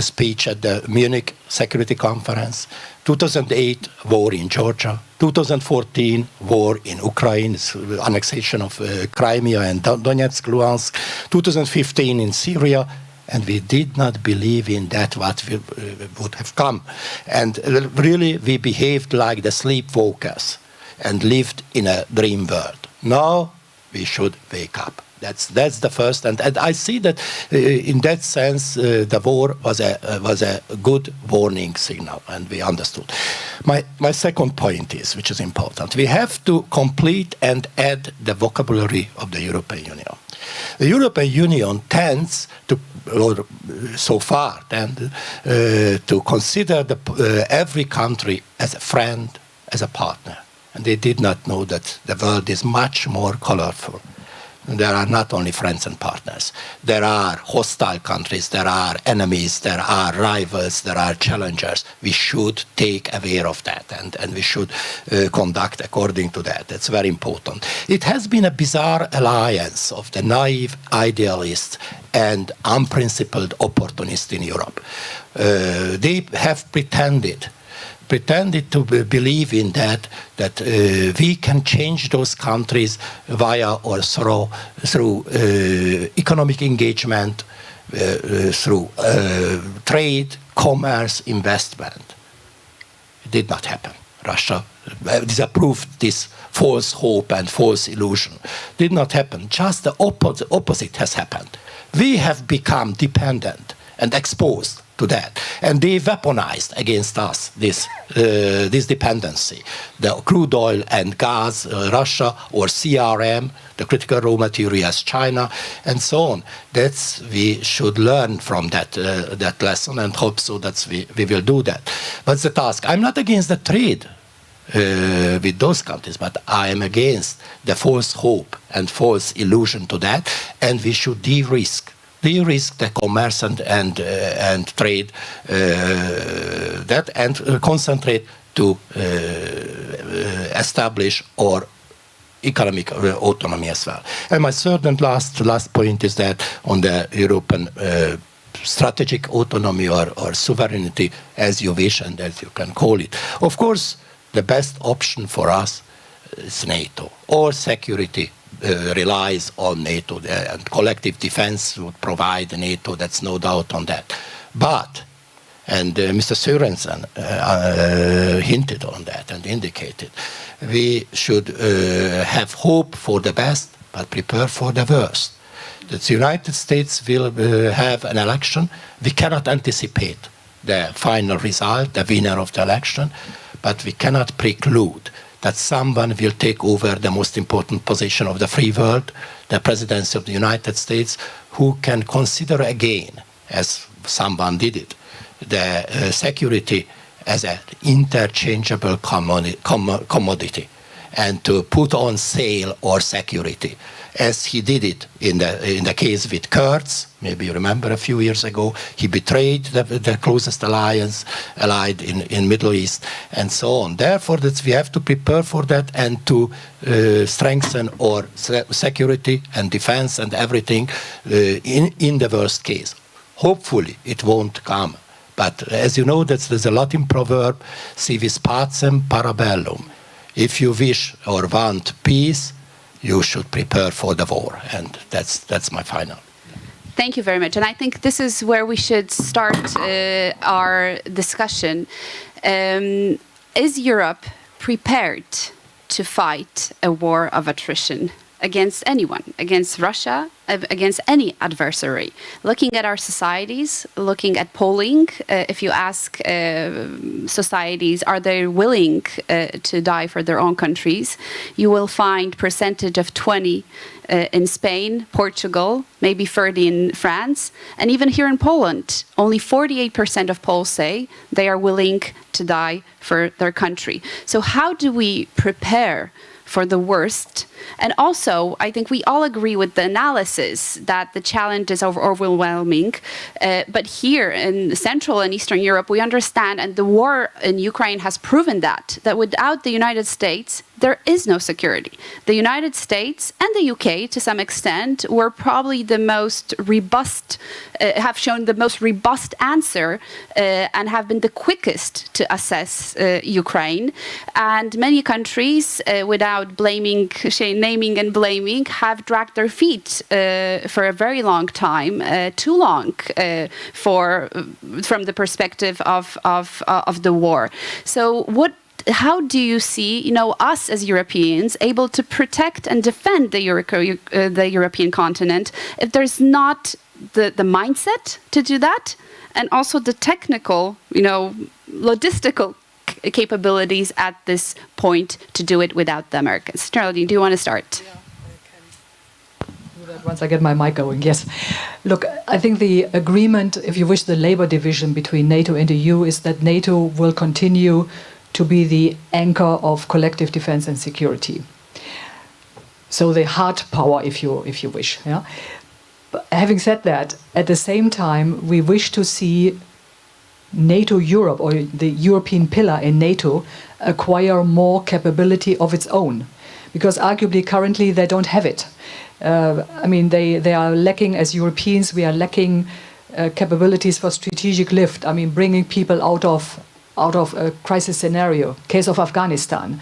speech at the Munich Security Conference. 2008, war in Georgia. 2014, war in Ukraine, annexation of Crimea and Donetsk, Luhansk. 2015 in Syria. And we did not believe in that what would have come. And really, we behaved like the sleepwalkers and lived in a dream world. Now, we should wake up. That's the first, and I see that in that sense the war was a good warning signal, and we understood. My second point is, which is important, we have to complete and add the vocabulary of the European Union. The European Union tends to, or so far, to consider every country as a friend, as a partner, and they did not know that the world is much more colorful. There are not only friends and partners. There are hostile countries, there are enemies, there are rivals, there are challengers. We should take aware of that, and we should conduct according to that. That's very important. It has been a bizarre alliance of the naive idealists and unprincipled opportunists in Europe. They have pretended to believe in that we can change those countries via or through economic engagement, through trade, commerce, investment. It did not happen. Russia disapproved this false hope and false illusion. Did not happen. Just the opposite has happened. We have become dependent and exposed to that, and they weaponized against us this dependency. The crude oil and gas, Russia, or CRM, the critical raw materials, China, and so on. We should learn from that lesson, and hope so that we will do that. But the task, I'm not against the trade with those countries, but I am against the false hope and false illusion to that, and we should de-risk the commerce and trade and concentrate to establish our economic autonomy as well. And my third and last point is that on the European strategic autonomy or sovereignty, as you wish and as you can call it. Of course, the best option for us is NATO. All security relies on NATO, and collective defense would provide NATO, that's no doubt on that. But, and Mr. Sørensen hinted on that and indicated, we should have hope for the best, but prepare for the worst. That the United States will have an election. We cannot anticipate the final result, the winner of the election, but we cannot preclude that someone will take over the most important position of the free world, the presidency of the United States, who can consider again, as someone did it, the security as an interchangeable commodity and to put on sale or security, as he did it in the case with Kurds. Maybe you remember a few years ago, he betrayed the closest allied in Middle East, and so on. Therefore, we have to prepare for that and to strengthen our security and defense and everything in the worst case. Hopefully, it won't come. But as you know, there's a Latin proverb, si vis pacem para bellum. If you wish or want peace, you should prepare for the war. And that's my final. Thank you very much. And I think this is where we should start our discussion. Is Europe prepared to fight a war of attrition against anyone, against Russia, against any adversary? Looking at our societies, looking at polling, if you ask societies, are they willing to die for their own countries, you will find percentage of 20 in Spain, Portugal, maybe 30 in France, and even here in Poland, only 48% of Poles say they are willing to die for their country. So how do we prepare for the worst? And also, I think we all agree with the analysis that the challenge is overwhelming. But here in Central and Eastern Europe, we understand, and the war in Ukraine has proven that without the United States, there is no security. The United States and the UK, to some extent, were probably the most robust, have shown the most robust answer and have been the quickest to assess Ukraine. And many countries, without naming and blaming, have dragged their feet for a very long time, too long from the perspective of the war. So how do you see, us as Europeans able to protect and defend the European continent if there's not the mindset to do that, and also the technical, logistical capabilities at this point to do it without the Americans? Geraldine, do you want to start? Yeah, I can do that once I get my mic going. Yes. Look, I think the agreement, if you wish, the labor division between NATO and the EU is that NATO will continue to be the anchor of collective defense and security. So the hard power, if you wish. Yeah. But having said that, at the same time, we wish to see NATO Europe, or the European pillar in NATO, acquire more capability of its own, because arguably currently they don't have it. They are lacking, as Europeans, we are lacking capabilities for strategic lift. Bringing people out of a crisis scenario, case of Afghanistan,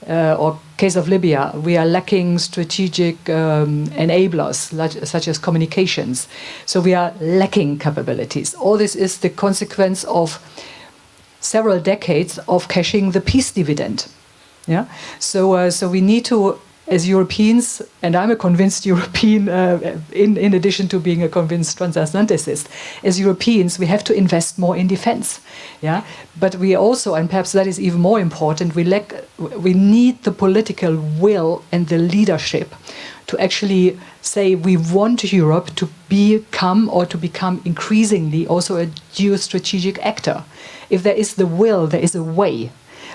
or case of Libya, we are lacking strategic enablers such as communications. So we are lacking capabilities. All this is the consequence of several decades of cashing the peace dividend. Yeah. So we need to, as Europeans, and I'm a convinced European, in addition to being a convinced transatlanticist, as Europeans, we have to invest more in defense. Yeah, but we also, and perhaps that is even more important, we need the political will and the leadership to actually say we want Europe to become increasingly also a geostrategic actor. If there is the will, there is a way.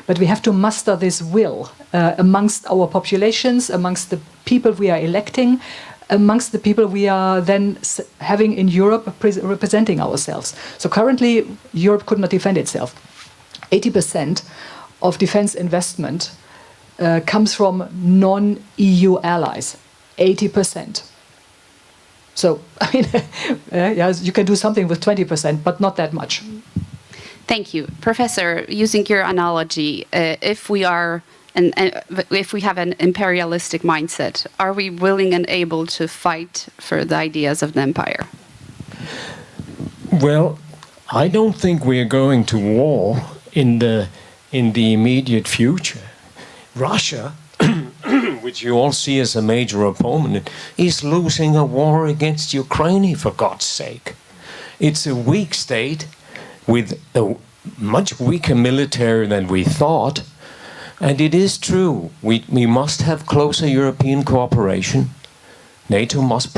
But we have to muster this will amongst our populations, amongst the people we are electing, amongst the people we are then having in Europe representing ourselves. So currently, Europe could not defend itself. 80% of defense investment comes from non-EU allies. 80%. So, you can do something with 20%, but not that much. Thank you. Professor, using your analogy, if we have an imperialistic mindset, are we willing and able to fight for the ideas of the empire? Well, I don't think we are going to war in the immediate future. Russia, which you all see as a major opponent, is losing a war against Ukraine, for God's sake. It's a weak state with a much weaker military than we thought. And it is true, we must have closer European cooperation. NATO must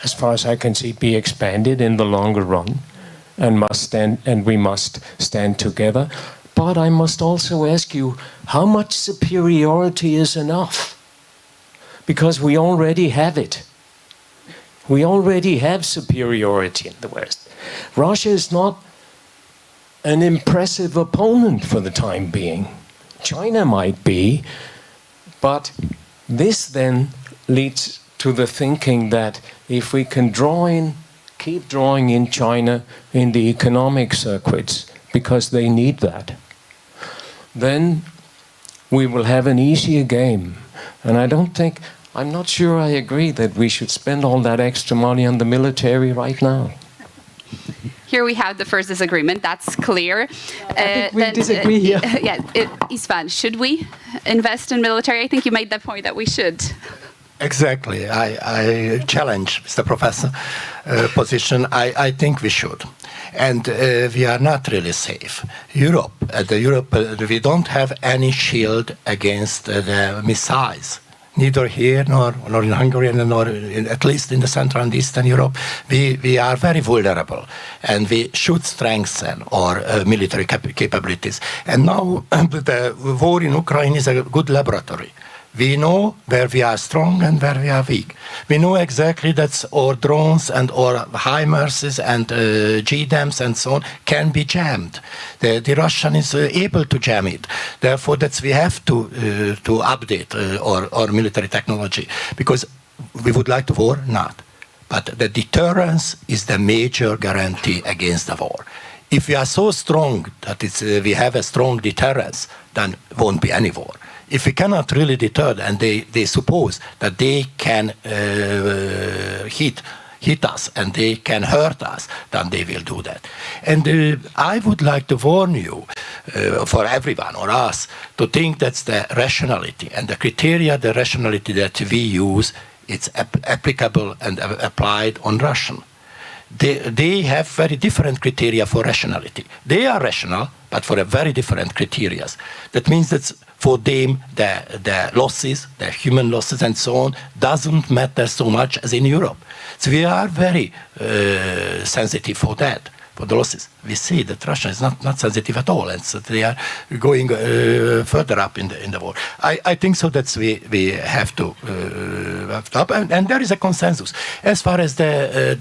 as far as I can see, be expanded in the longer run, and we must stand together. But I must also ask you, how much superiority is enough? Because we already have it. We already have superiority in the West. Russia is not an impressive opponent for the time being. China might be, but this then leads to the thinking that if we can keep drawing in China in the economic circuits, because they need that, then we will have an easier game. And I'm not sure I agree that we should spend all that extra money on the military right now. Here we have the first disagreement, that's clear. I think we disagree here. István, should we invest in military? I think you made that point that we should. Exactly. I challenge Mr. Professor position. I think we should. And we are not really safe. Europe, we don't have any shield against the missiles. Neither here nor in Hungary, nor at least in the Central and Eastern Europe. We are very vulnerable, and we should strengthen our military capabilities. And now the war in Ukraine is a good laboratory. We know where we are strong and where we are weak. We know exactly that our drones and our HIMARS and GDAMs and so on can be jammed. The Russian is able to jam it. Therefore, we have to update our military technology, because we would like the war, not. But the deterrence is the major guarantee against the war. If we are so strong that we have a strong deterrence, then won't be any war. If we cannot really deter, and they suppose that they can hit us and they can hurt us, then they will do that. And I would like to warn you, for everyone or us, to think that's the rationality and the criteria, the rationality that we use, it's applicable and applied on Russian. They have very different criteria for rationality. They are rational, but for a very different criteria. That means that for them, the losses, the human losses and so on, doesn't matter so much as in Europe. So we are very sensitive for that, for the losses. We see that Russia is not sensitive at all, and so they are going further up in the war. I think so that we have to up, and there is a consensus. As far as the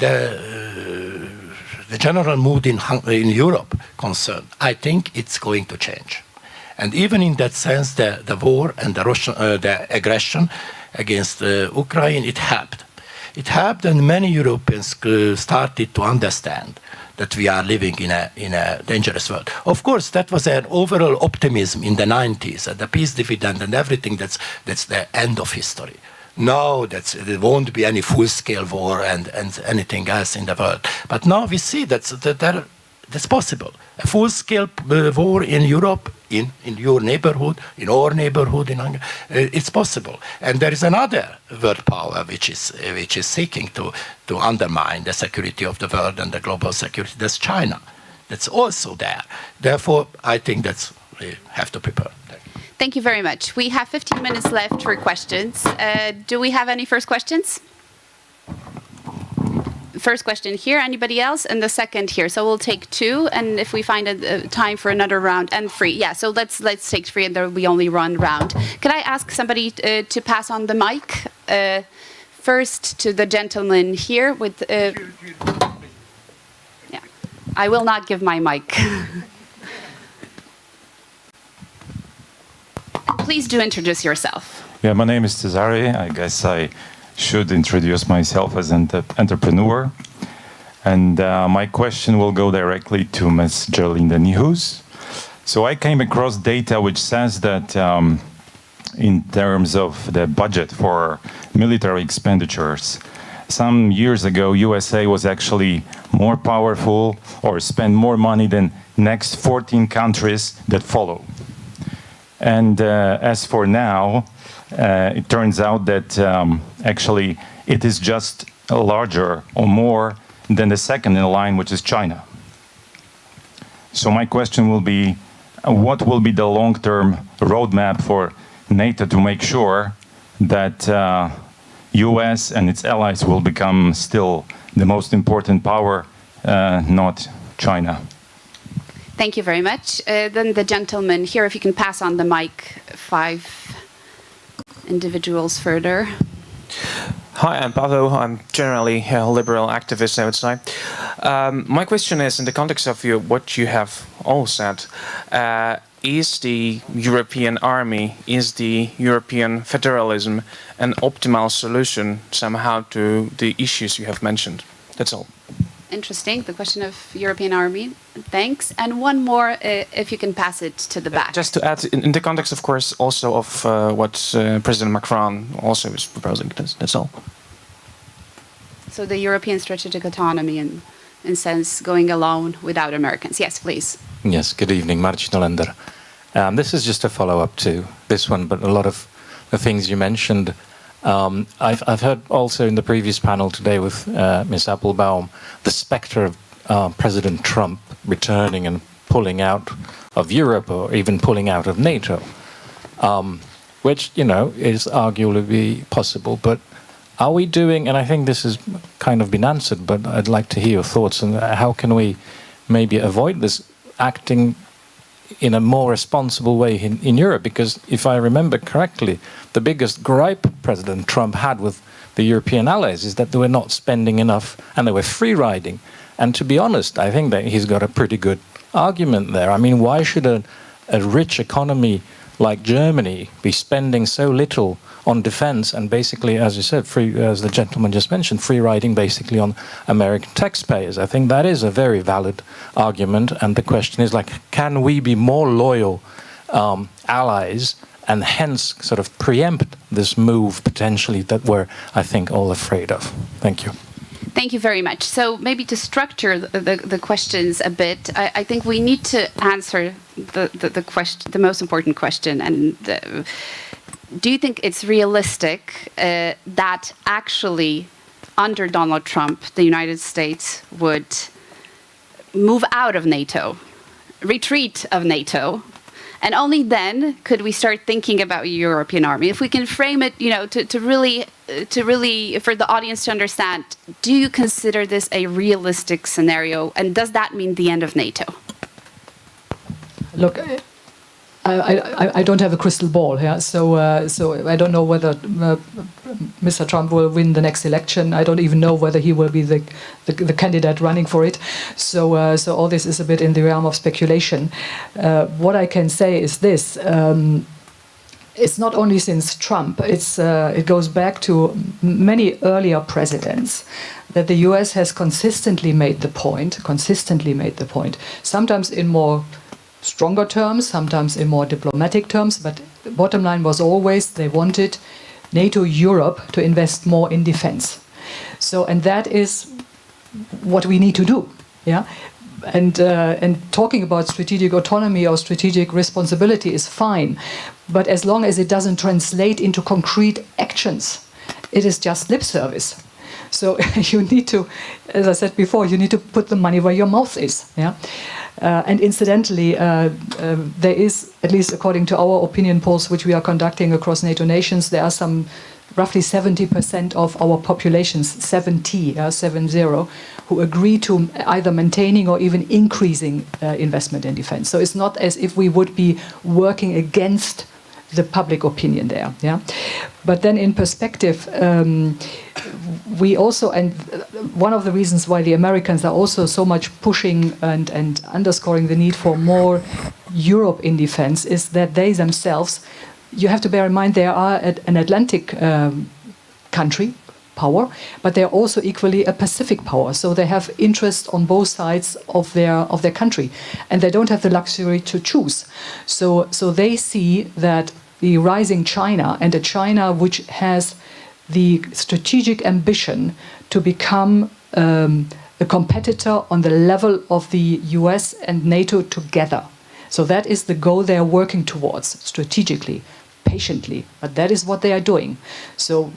general mood in Europe concerned, I think it's going to change. And even in that sense, the war and the aggression against Ukraine, it helped. It helped, and many Europeans started to understand that we are living in a dangerous world. Of course, that was an overall optimism in the 90s, the peace dividend and everything, that's the end of history. Now there won't be any full-scale war and anything else in the world. But now we see that's possible. A full-scale war in Europe, in your neighborhood, in our neighborhood, in Hungary, it's possible. And there is another world power which is seeking to undermine the security of the world and the global security. That's China. That's also there. Therefore, I think we have to prepare. Thank you very much. We have 15 minutes left for questions. Do we have any first questions? First question here, anybody else? And the second here. So we'll take two, and if we find a time for another round, and three. Yeah, so let's take three, and there will be only one round. Could I ask somebody to pass on the mic? First to the gentleman here with... yeah, I will not give my mic. Please do introduce yourself. Yeah, my name is Cesare. I guess I should introduce myself as an entrepreneur. And my question will go directly to Ms. Gerlinda Nihus. So I came across data which says that in terms of the budget for military expenditures, some years ago, USA was actually more powerful or spent more money than next 14 countries that follow. And as for now, it turns out that actually it is just larger or more than the second in line, which is China. So my question will be, what will be the long-term roadmap for NATO to make sure that US and its allies will become still the most important power, not China? Thank you very much. Then the gentleman here, if you can pass on the mic, 5 individuals further. Hi, I'm Pavel. I'm generally a liberal activist, I would say. My question is, in the context of what you have all said, is the European army, is the European federalism an optimal solution somehow to the issues you have mentioned? That's all. Interesting, the question of European army. Thanks. And one more, if you can pass it to the back. Just to add, in the context, of course, also of what President Macron also is proposing. That's all. So the European strategic autonomy, in sense, going alone without Americans. Yes, please. Yes, good evening, Marcin Olender. This is just a follow-up to this one, but a lot of the things you mentioned, I've heard also in the previous panel today with Ms. Applebaum, the specter of President Trump returning and pulling out of Europe or even pulling out of NATO, which, you know, is arguably possible. But are we doing, and I think this has kind of been answered, but I'd like to hear your thoughts on how can we maybe avoid this acting in a more responsible way in Europe? Because if I remember correctly, the biggest gripe President Trump had with the European allies is that they were not spending enough and they were free riding. And to be honest, I think that he's got a pretty good argument there. I mean, why should a rich economy like Germany be spending so little on defense and basically, as you said, free, as the gentleman just mentioned, free riding basically on American taxpayers? I think that is a very valid argument. And the question is, like, can we be more loyal allies and hence sort of preempt this move potentially that we're, I think, all afraid of? Thank you. Thank you very much. So maybe to structure the questions a bit, I think we need to answer the question, the most important question. And do you think it's realistic that actually under Donald Trump, the United States would move out of NATO, retreat of NATO, and only then could we start thinking about a European army? If we can frame it, you know, to really, for the audience to understand, do you consider this a realistic scenario? And does that mean the end of NATO? Look, I don't have a crystal ball here, so I don't know whether Mr. Trump will win the next election. I don't even know whether he will be the candidate running for it. So all this is a bit in the realm of speculation. What I can say is this: it's not only since Trump. It goes back to many earlier presidents that the U.S. has consistently made the point. Sometimes in more stronger terms, sometimes in more diplomatic terms, but the bottom line was always they wanted NATO Europe to invest more in defense. So, and that is what we need to do, yeah? And talking about strategic autonomy or strategic responsibility is fine, but as long as it doesn't translate into concrete actions, it is just lip service. So you need to, as I said before, you need to put the money where your mouth is, yeah? And incidentally, there is, at least according to our opinion polls, which we are conducting across NATO nations, there are some roughly 70% of our populations, 70, who agree to either maintaining or even increasing investment in defense. So it's not as if we would be working against the public opinion there. Yeah, but then in perspective, we also, and one of the reasons why the Americans are also so much pushing and underscoring the need for more Europe in defense is that they themselves, you have to bear in mind, they are an Atlantic country, power, but they're also equally a Pacific power. So they have interest on both sides of their country, and they don't have the luxury to choose. So they see that the rising China, and a China which has the strategic ambition to become a competitor on the level of the US and NATO together. So that is the goal they are working towards strategically, patiently, but that is what they are doing. So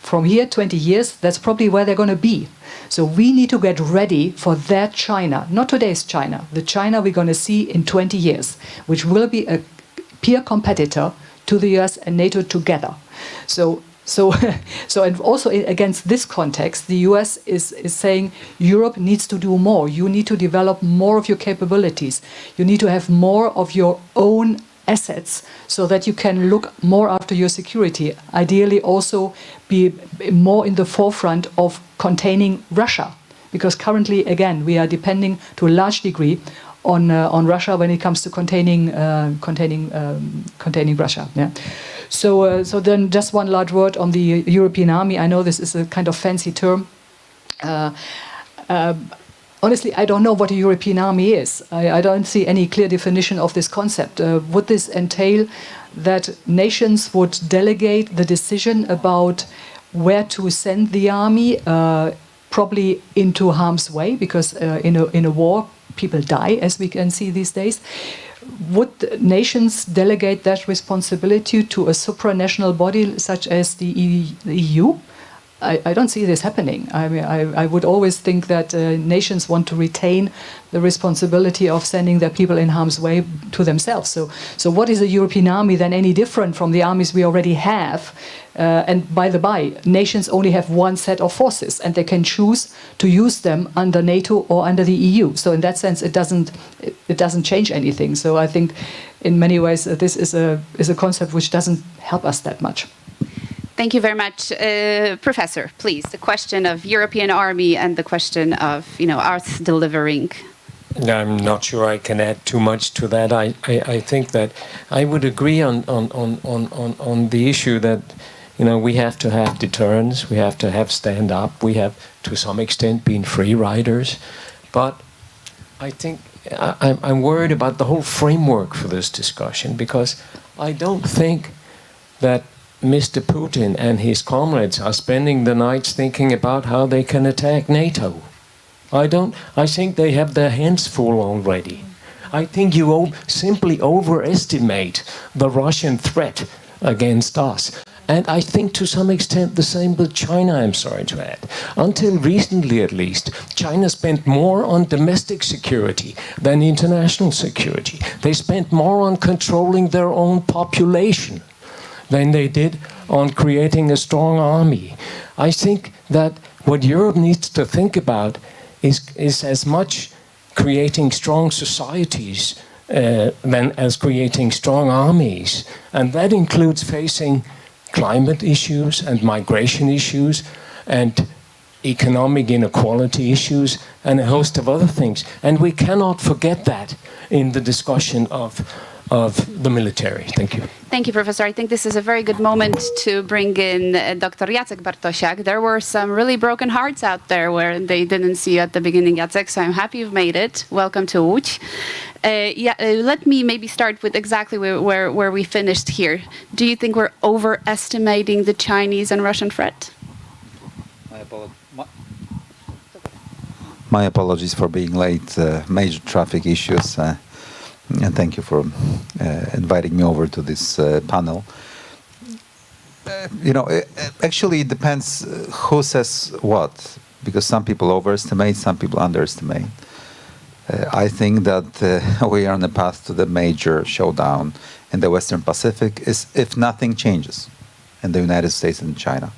from here 20 years, that's probably where they're going to be. So we need to get ready for that China, not today's China, the China we're going to see in 20 years, which will be a peer competitor to the US and NATO together. So So, and also against this context, the US is saying Europe needs to do more. You need to develop more of your capabilities. You need to have more of your own assets so that you can look more after your security. Ideally, also be more in the forefront of containing Russia, because currently, again, we are depending to a large degree on Russia when it comes to containing Russia. Yeah. So then just one large word on the European army. I know this is a kind of fancy term. Honestly, I don't know what a European army is. I don't see any clear definition of this concept. Would this entail that nations would delegate the decision about where to send the army, probably into harm's way, because in a war, people die, as we can see these days? Would nations delegate that responsibility to a supranational body such as the EU? I don't see this happening. I mean, I would always think that nations want to retain the responsibility of sending their people in harm's way to themselves. So what is a European army then any different from the armies we already have? And by the by, nations only have one set of forces, and they can choose to use them under NATO or under the EU. So in that sense, it doesn't change anything. So I think, in many ways, this is a concept which doesn't help us that much. Thank you very much. Professor, please, the question of European army and the question of, us delivering. I'm not sure I can add too much to that. I think that I would agree on the issue that, we have to have deterrence, we have to have stand up, we have to some extent been free riders. But I think I'm worried about the whole framework for this discussion, because I don't think that Mr. Putin and his comrades are spending the nights thinking about how they can attack NATO. I think they have their hands full already. I think you simply overestimate the Russian threat against us. And I think to some extent the same with China, I'm sorry to add. Until recently, at least, China spent more on domestic security than international security. They spent more on controlling their own population than they did on creating a strong army. I think that what Europe needs to think about is as much creating strong societies than as creating strong armies. And that includes facing climate issues and migration issues and economic inequality issues and a host of other things. And we cannot forget that in the discussion of the military. Thank you. Thank you, Professor. I think this is a very good moment to bring in Dr. Jacek Bartosiak. There were some really broken hearts out there where they didn't see you at the beginning, Jacek, so I'm happy you've made it. Welcome to Łódź. Let me maybe start with exactly where we finished here. Do you think we're overestimating the Chinese and Russian threat? My apologies for being late. Major traffic issues. And thank you for inviting me over to this panel. Actually, it depends who says what, because some people overestimate, some people underestimate. I think that we are on the path to the major showdown in the Western Pacific if nothing changes in the United States and China.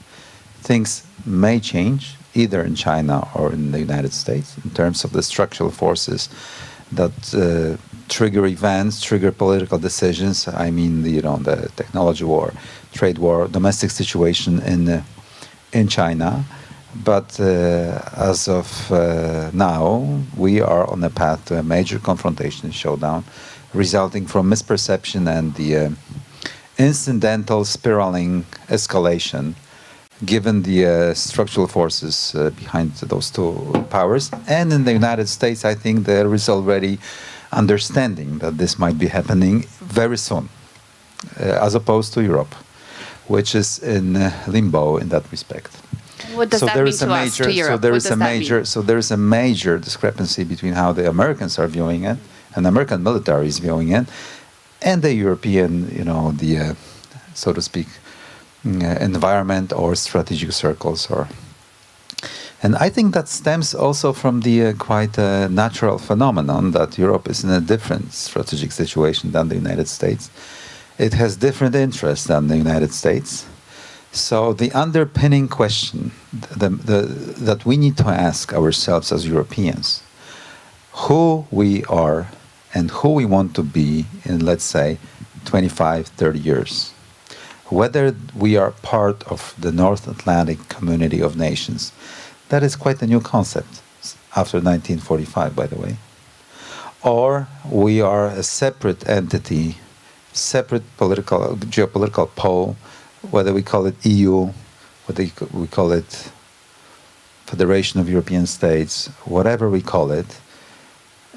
Things may change either in China or in the United States in terms of the structural forces that trigger events, trigger political decisions. I mean, the technology war, trade war, domestic situation in China. But as of now, we are on a path to a major confrontation, showdown, resulting from misperception and the incidental spiraling escalation, given the structural forces behind those two powers. And in the United States, I think there is already understanding that this might be happening very soon, as opposed to Europe, which is in limbo in that respect. What does that mean to us, to Europe? So there is a major discrepancy between how the Americans are viewing it, and the American military is viewing it, and the European, so to speak, environment or strategic circles. And I think that stems also from the quite natural phenomenon that Europe is in a different strategic situation than the United States. It has different interests than the United States. So the underpinning question that we need to ask ourselves as Europeans, who we are and who we want to be in, let's say, 25, 30 years. Whether we are part of the North Atlantic community of nations. That is quite a new concept after 1945, by the way. Or we are a separate entity, separate geopolitical pole, whether we call it EU, whether we call it Federation of European States, whatever we call it,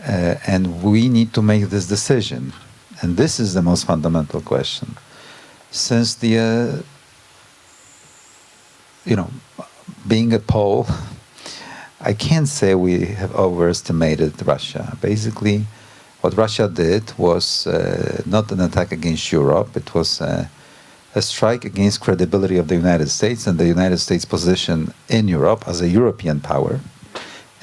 and we need to make this decision. And this is the most fundamental question. Since the, being a Pole, I can't say we have overestimated Russia. Basically, what Russia did was not an attack against Europe, it was a strike against credibility of the United States and the United States' position in Europe as a European power.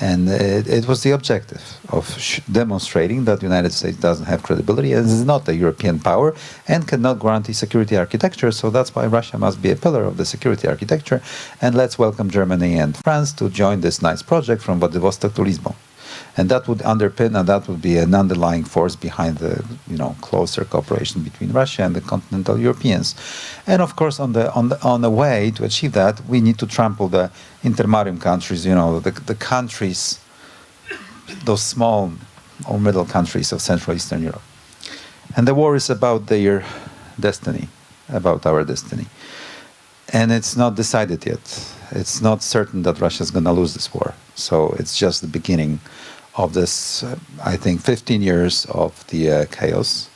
And it was the objective of demonstrating that the United States doesn't have credibility and is not a European power and cannot guarantee security architecture. So that's why Russia must be a pillar of the security architecture. And let's welcome Germany and France to join this nice project from Vladivostok to Lisbon. And that would underpin, and that would be an underlying force behind the, closer cooperation between Russia and the continental Europeans. And of course, on the way to achieve that, we need to trample the intermarium countries, the countries, those small or middle countries of Central Eastern Europe. And the war is about their destiny, about our destiny. And it's not decided yet. It's not certain that Russia is going to lose this war. So it's just the beginning of this, I think, 15 years of the chaos.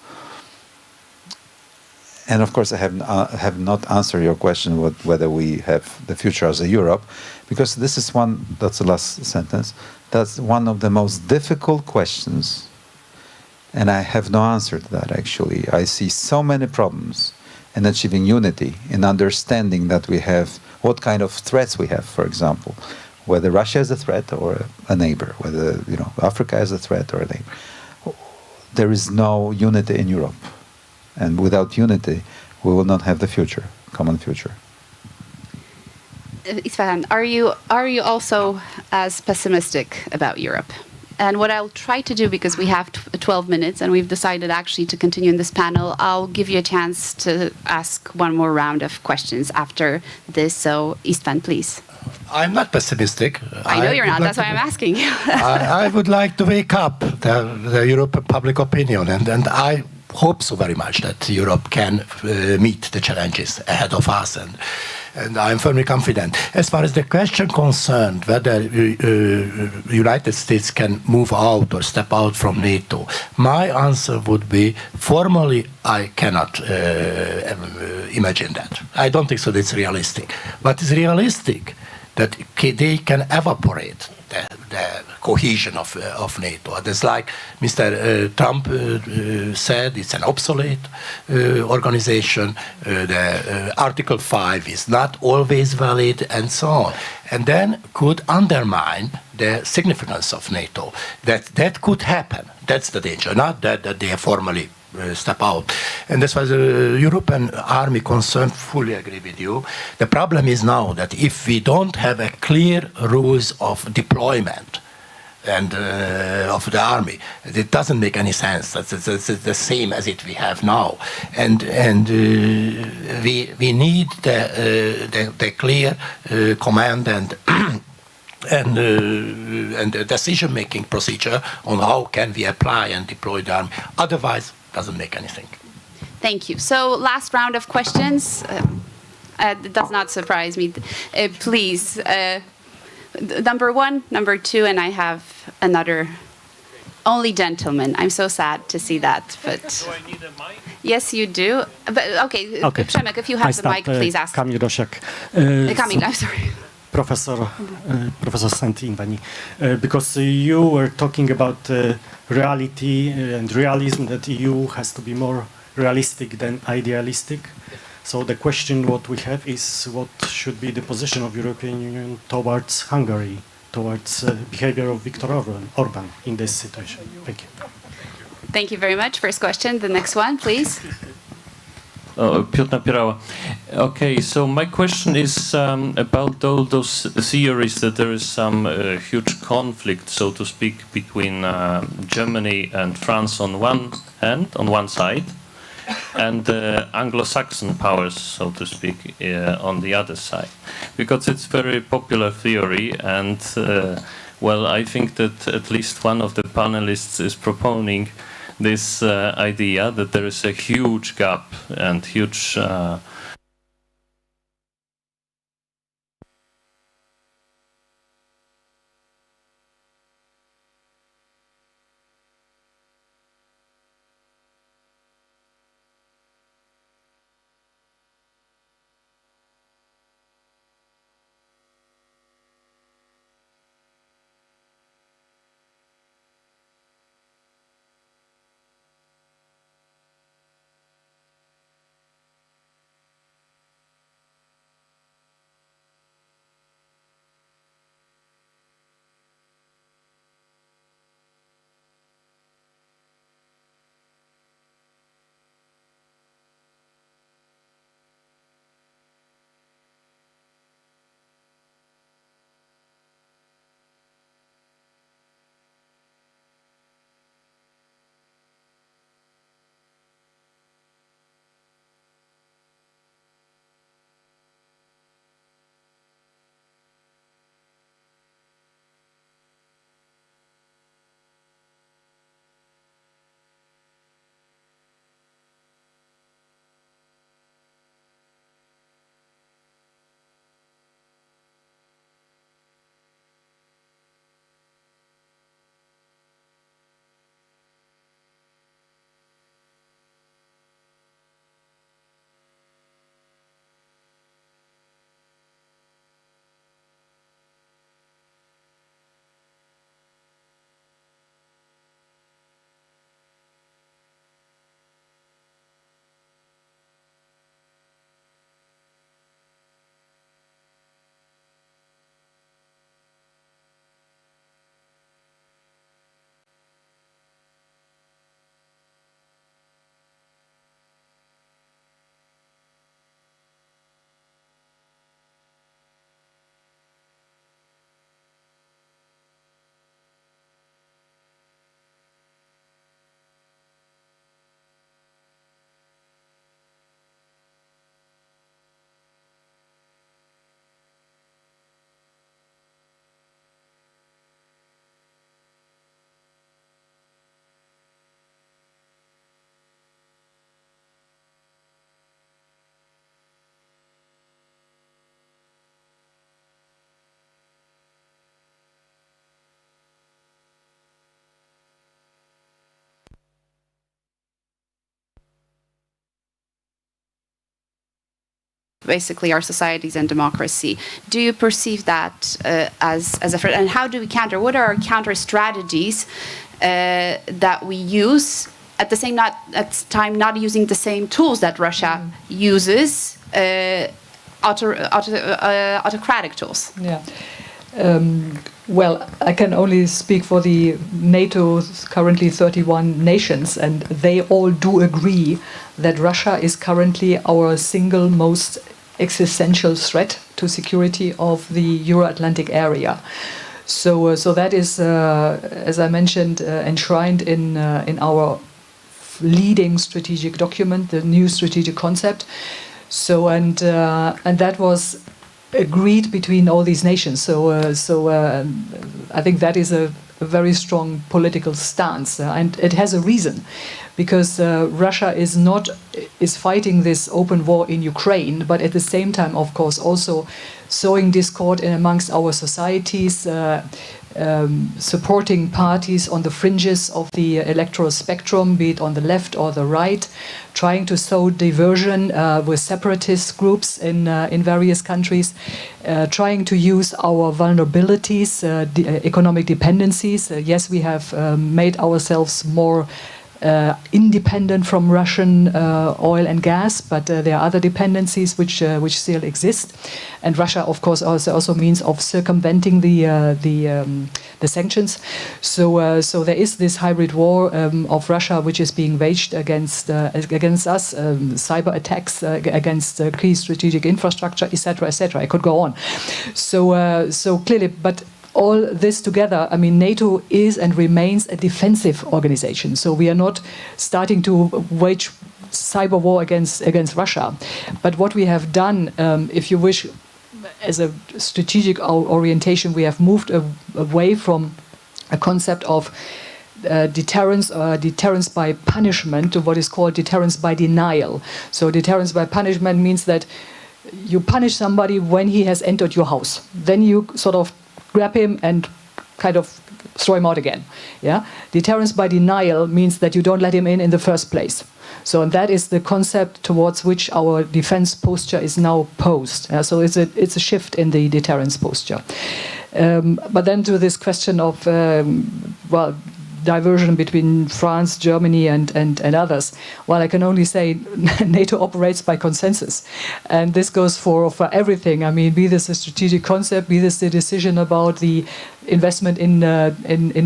And of course, I have not answered your question whether we have the future as a Europe, because this is that's the last sentence, that's one of the most difficult questions, and I have no answer to that, actually. I see so many problems in achieving unity, in understanding that we have, what kind of threats we have, for example, whether Russia is a threat or a neighbor, whether Africa is a threat or a neighbor. There is no unity in Europe. And without unity, we will not have the future, common future. Isfahan, are you also as pessimistic about Europe? And what I'll try to do, because we have 12 minutes and we've decided actually to continue in this panel, I'll give you a chance to ask one more round of questions after this. So, Istvan, please. I'm not pessimistic. I know you're not. That's why I'm asking you. I would like to wake up the European public opinion, and I hope so very much that Europe can meet the challenges ahead of us, and I'm firmly confident. As far as the question concerned, whether United States can move out or step out from NATO, my answer would be, formally, I cannot imagine that. I don't think so that's realistic. But it's realistic that they can evaporate the cohesion of NATO. It's like Mr. Trump said, it's an obsolete organization, the Article 5 is not always valid, and so on. And then could undermine the significance of NATO. That could happen. That's the danger, not that they formally step out. And as far as the European army concerned, fully agree with you. The problem is now that if we don't have a clear rules of deployment and of the army, it doesn't make any sense. It's the same as it we have now. And we need the clear command and and the decision-making procedure on how can we apply and deploy the army. Otherwise, doesn't make anything. Thank you. So last round of questions. It does not surprise me. Please, number one, number two, and I have another. Only gentlemen. I'm so sad to see that, but do I need a mic? Yes, you do. But okay. Przemek, if you have the mic, please ask. Kamil Dosiak. Kamil, I'm sorry. Professor Santi-Invani, because you were talking about reality and realism, that EU has to be more realistic than idealistic. So the question what we have is, what should be the position of European Union towards Hungary, towards behavior of Viktor Orban in this situation? Thank you. Thank you very much. First question. The next one, please. Piotr Napierała. Okay, so my question is about all those theories that there is some huge conflict, so to speak, between Germany and France on one hand, on one side, and Anglo-Saxon powers, so to speak, on the other side. Because it's very popular theory, and well, I think that at least one of the panelists is proponing this idea that there is a huge gap and huge basically our societies and democracy. Do you perceive that as a threat? And how do we counter? What are our counter strategies that we use at the same time not using the same tools that Russia uses, autocratic tools? Yeah. Well, I can only speak for the NATO's currently 31 nations, and they all do agree that Russia is currently our single most existential threat to security of the Euro-Atlantic area. So that is, as I mentioned, enshrined in our leading strategic document, the new strategic concept. So and that was agreed between all these nations. So I think that is a very strong political stance, and it has a reason, because Russia is fighting this open war in Ukraine, but at the same time, of course, also sowing discord in amongst our societies, supporting parties on the fringes of the electoral spectrum, be it on the left or the right, trying to sow diversion with separatist groups in various countries, trying to use our vulnerabilities, economic dependencies. Yes, we have made ourselves more independent from Russian oil and gas, but there are other dependencies which still exist. And Russia, of course, also means of circumventing the the sanctions. So there is this hybrid war of Russia which is being waged against us, cyber attacks against key strategic infrastructure, etc., etc. I could go on. So clearly, but all this together, I mean, NATO is and remains a defensive organization. So we are not starting to wage cyber war against Russia. But what we have done, if you wish, as a strategic orientation, we have moved away from a concept of deterrence or deterrence by punishment to what is called deterrence by denial. So deterrence by punishment means that you punish somebody when he has entered your house. Then you sort of grab him and kind of throw him out again. Yeah. Deterrence by denial means that you don't let him in the first place. So that is the concept towards which our defense posture is now posed. So it's a shift in the deterrence posture. But then to this question of diversion between France, Germany, and others. Well, I can only say NATO operates by consensus, and this goes for everything. I mean, be this a strategic concept, be this the decision about the investment in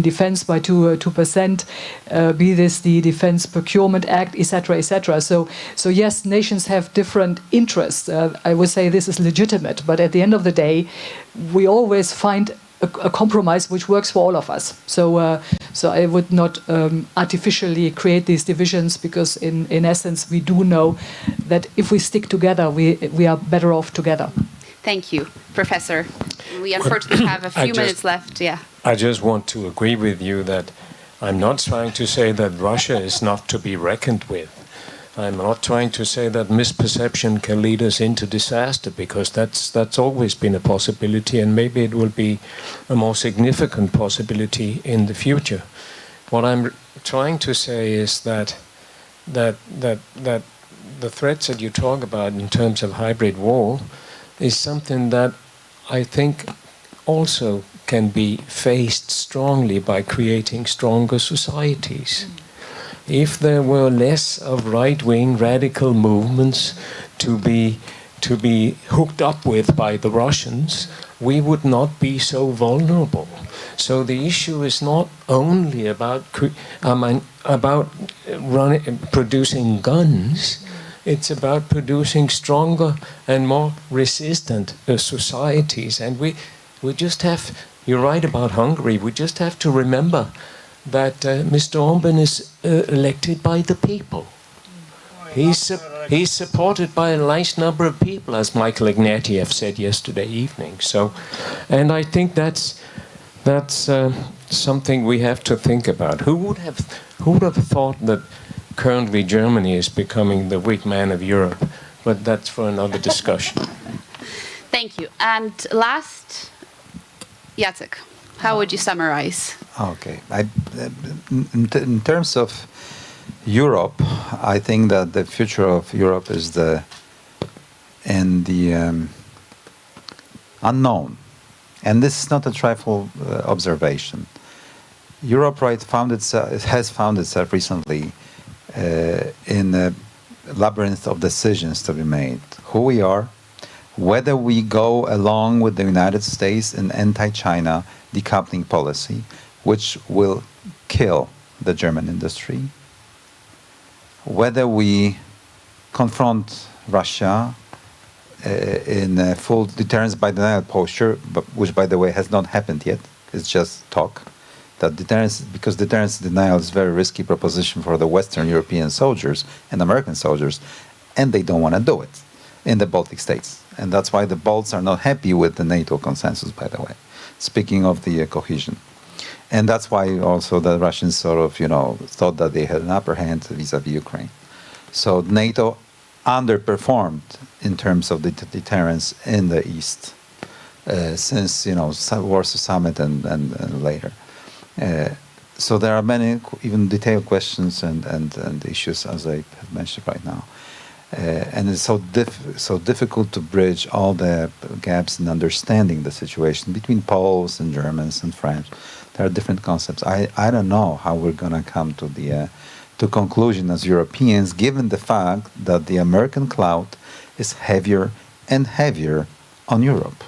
defense by 2%, be this the Defense Procurement Act, etc., etc. So yes, nations have different interests. I would say this is legitimate, but at the end of the day, we always find a compromise which works for all of us. So I would not artificially create these divisions, because in essence we do know that if we stick together, we are better off together. Thank you, Professor. We unfortunately have a few minutes left. Yeah. I just want to agree with you that I'm not trying to say that Russia is not to be reckoned with. I'm not trying to say that misperception can lead us into disaster, because that's always been a possibility, and maybe it will be a more significant possibility in the future. What I'm trying to say is that the threats that you talk about in terms of hybrid war is something that I think also can be faced strongly by creating stronger societies. If there were less of right-wing radical movements to be hooked up with by the Russians, we would not be so vulnerable. So the issue is not only about producing guns. It's about producing stronger and more resistant societies. And we just have, you're right about Hungary, we just have to remember that Mr. Orban is elected by the people. He's supported by a nice number of people, as Michael Ignatieff said yesterday evening. So, and I think that's something we have to think about. Who would have thought that currently Germany is becoming the weak man of Europe? But that's for another discussion. Thank you. And last, Jacek, how would you summarize? Okay. In terms of Europe, I think that the future of Europe is the unknown. And this is not a trifle observation. Europe has found itself recently in a labyrinth of decisions to be made. Who we are, whether we go along with the United States in anti-China decoupling policy, which will kill the German industry, whether we confront Russia in a full deterrence by denial posture, which, by the way, has not happened yet. It's just talk. That deterrence, because deterrence denial is a very risky proposition for the Western European soldiers and American soldiers, and they don't want to do it in the Baltic states. And that's why the Balts are not happy with the NATO consensus, by the way, speaking of the cohesion. And that's why also the Russians sort of, thought that they had an upper hand vis-a-vis Ukraine. So NATO underperformed in terms of the deterrence in the East since, Warsaw Summit and later. So there are many even detailed questions and issues, as I have mentioned right now. And it's so difficult to bridge all the gaps in understanding the situation between Poles and Germans and French. There are different concepts. I don't know how we're going to come to the to conclusion as Europeans, given the fact that the American cloud is heavier and heavier on Europe.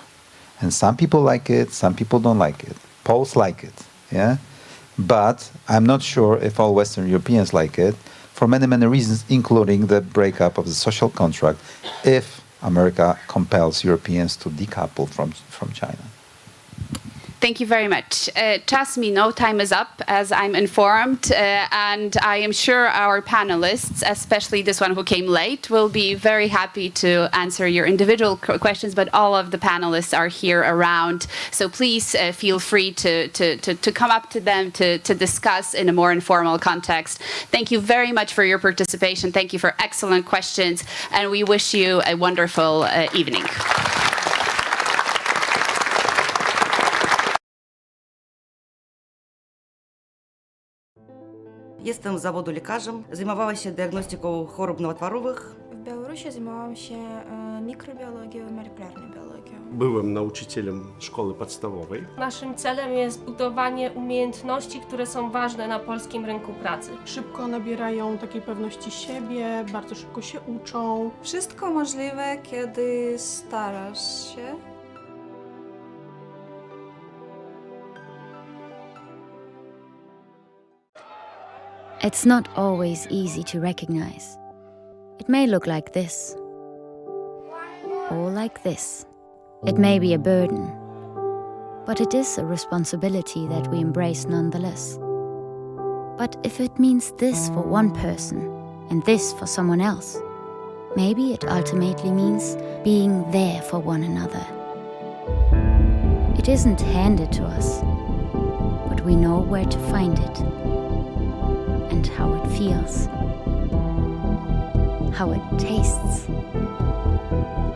And some people like it, some people don't like it. Poles like it, yeah, but I'm not sure if all Western Europeans like it for many, many reasons, including the breakup of the social contract, if America compels Europeans to decouple from China. Thank you very much. Trust me, no time is up, as I'm informed, and I am sure our panelists, especially this one who came late, will be very happy to answer your individual questions, but all of the panelists are here around, so please feel free to come up to them to discuss in a more informal context. Thank you very much for your participation. Thank you for excellent questions, and we wish you a wonderful evening. Jestem z zawodu lekarzem, zajmowała się diagnostyką chorób nowotworowych. W Białorusi zajmowałam się mikrobiologią i molekularną biologią. Byłem nauczycielem szkoły podstawowej. Naszym celem jest budowanie umiejętności, które są ważne na polskim rynku pracy. Szybko nabierają takiej pewności siebie, bardzo szybko się uczą. Wszystko możliwe, kiedy starasz się. It's not always easy to recognize. It may look like this, or like this. It may be a burden, but it is a responsibility that we embrace nonetheless. But if it means this for one person and this for someone else, maybe it ultimately means being there for one another. It isn't handed to us, but we know where to find it. And how it feels, how it tastes,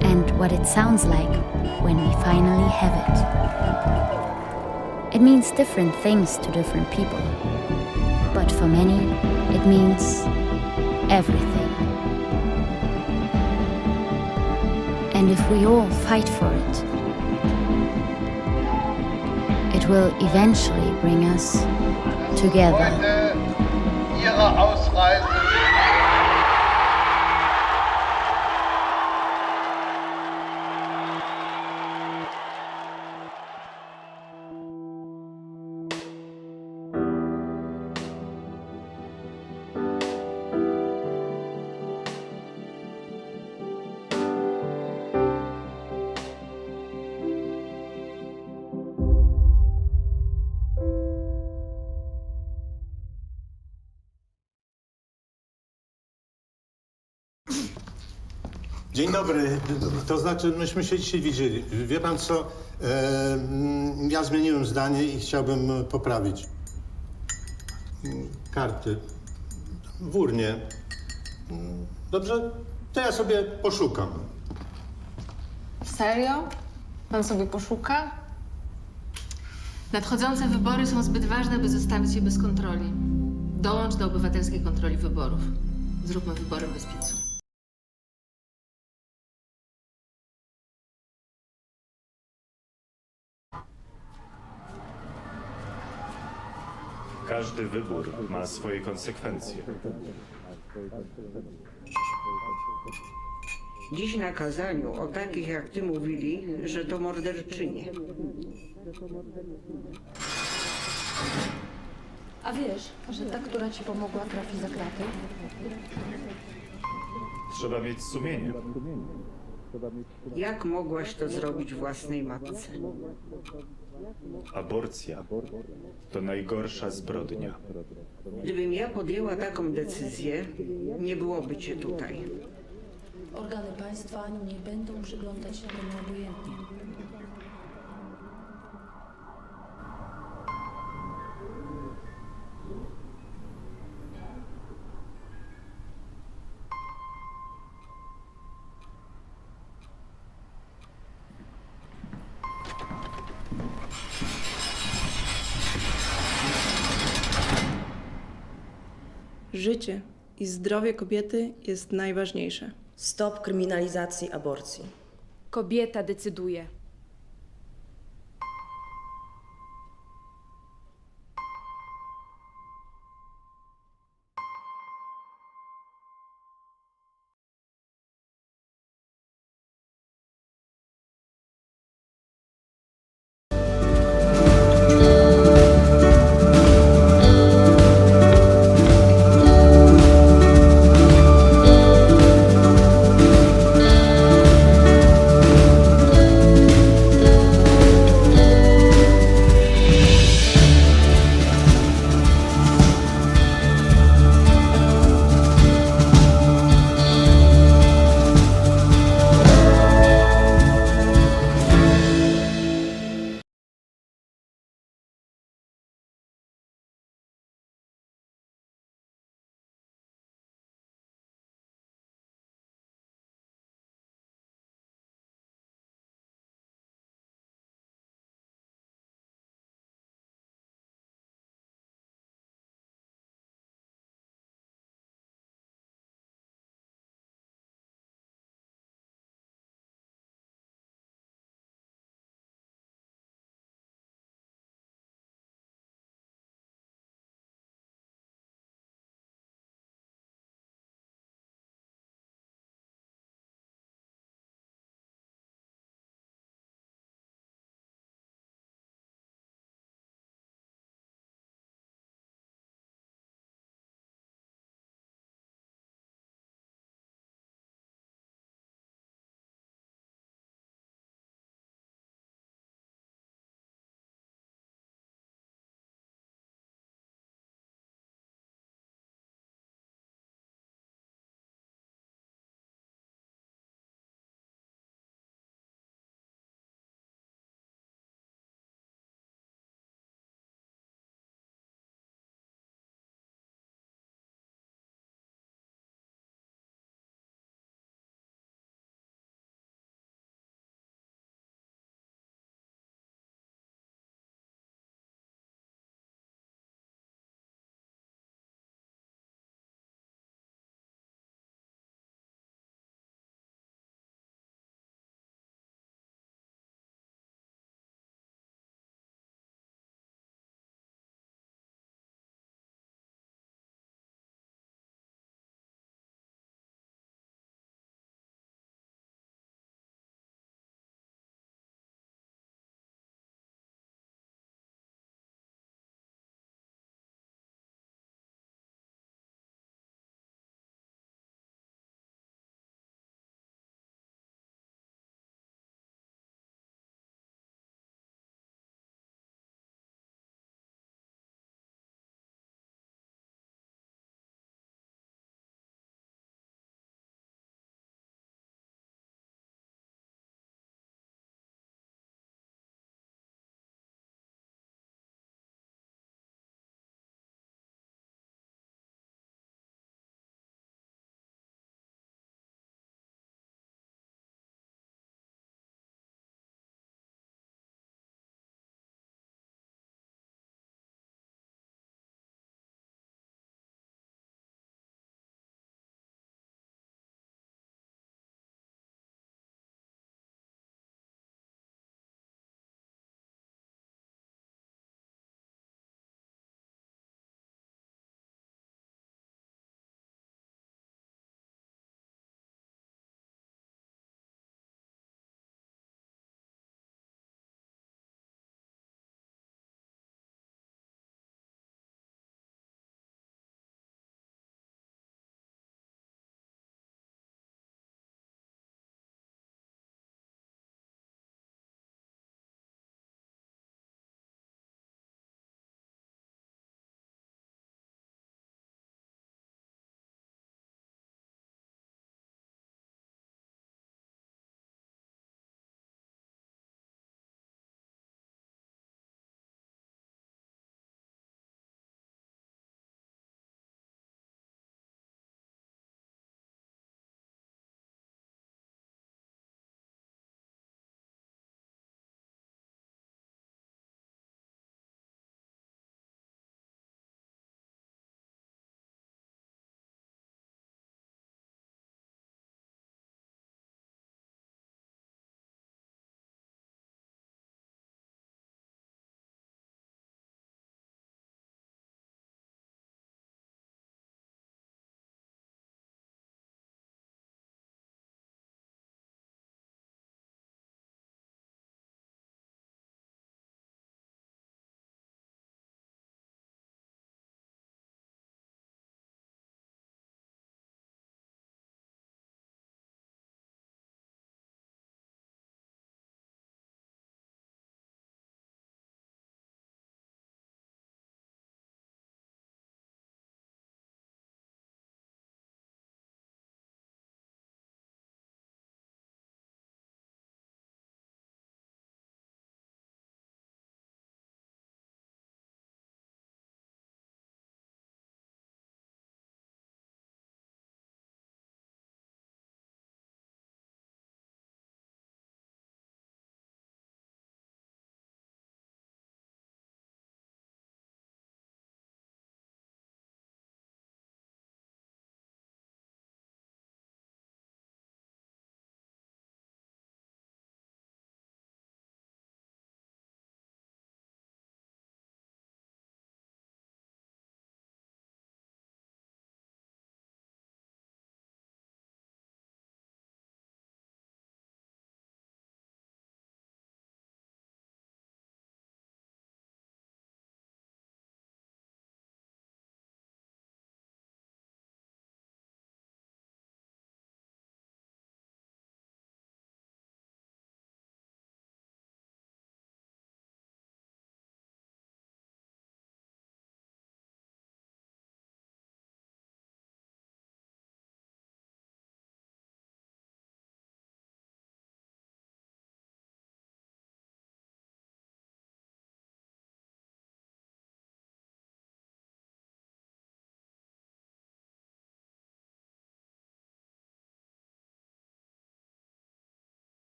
and what it sounds like when we finally have it. It means different things to different people, but for many, it means everything. And if we all fight for it, it will eventually bring us together. Ihre Ausreise. Dzień dobry, to znaczy myśmy się dzisiaj widzieli. Wie pan co, ja zmieniłem zdanie i chciałbym poprawić. Karty w urnie. Dobrze? To ja sobie poszukam. Serio? Pan sobie poszuka? Nadchodzące wybory są zbyt ważne, by zostawić je bez kontroli. Dołącz do obywatelskiej kontroli wyborów. Zróbmy wybory bez piecu. Każdy wybór ma swoje konsekwencje. Dziś na kazaniu o takich jak ty mówili, że to morderczynie. A wiesz, że ta, która ci pomogła, trafi za kraty? Trzeba mieć sumienie. Jak mogłaś to zrobić własnej matce? Aborcja to najgorsza zbrodnia. Gdybym ja podjęła taką decyzję, nie byłoby cię tutaj. Organy państwa nie będą przyglądać się temu obojętnie. Życie i zdrowie kobiety jest najważniejsze. Stop kryminalizacji aborcji. Kobieta decyduje.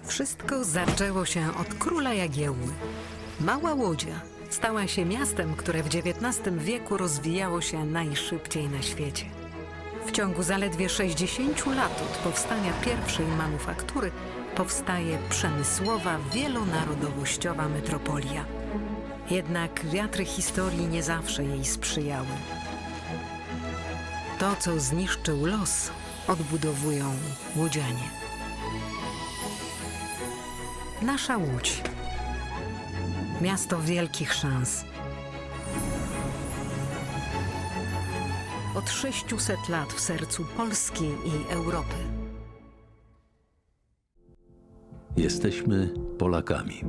Wszystko zaczęło się od króla Jagiełły. Mała Łodzia stała się miastem, które w XIX wieku rozwijało się najszybciej na świecie. W ciągu zaledwie 60 lat od powstania pierwszej manufaktury powstaje przemysłowa, wielonarodowościowa metropolia. Jednak wiatry historii nie zawsze jej sprzyjały. To, co zniszczył los, odbudowują łodzianie. Nasza Łódź. Miasto wielkich szans. Od 600 lat w sercu Polski i Europy. Jesteśmy Polakami.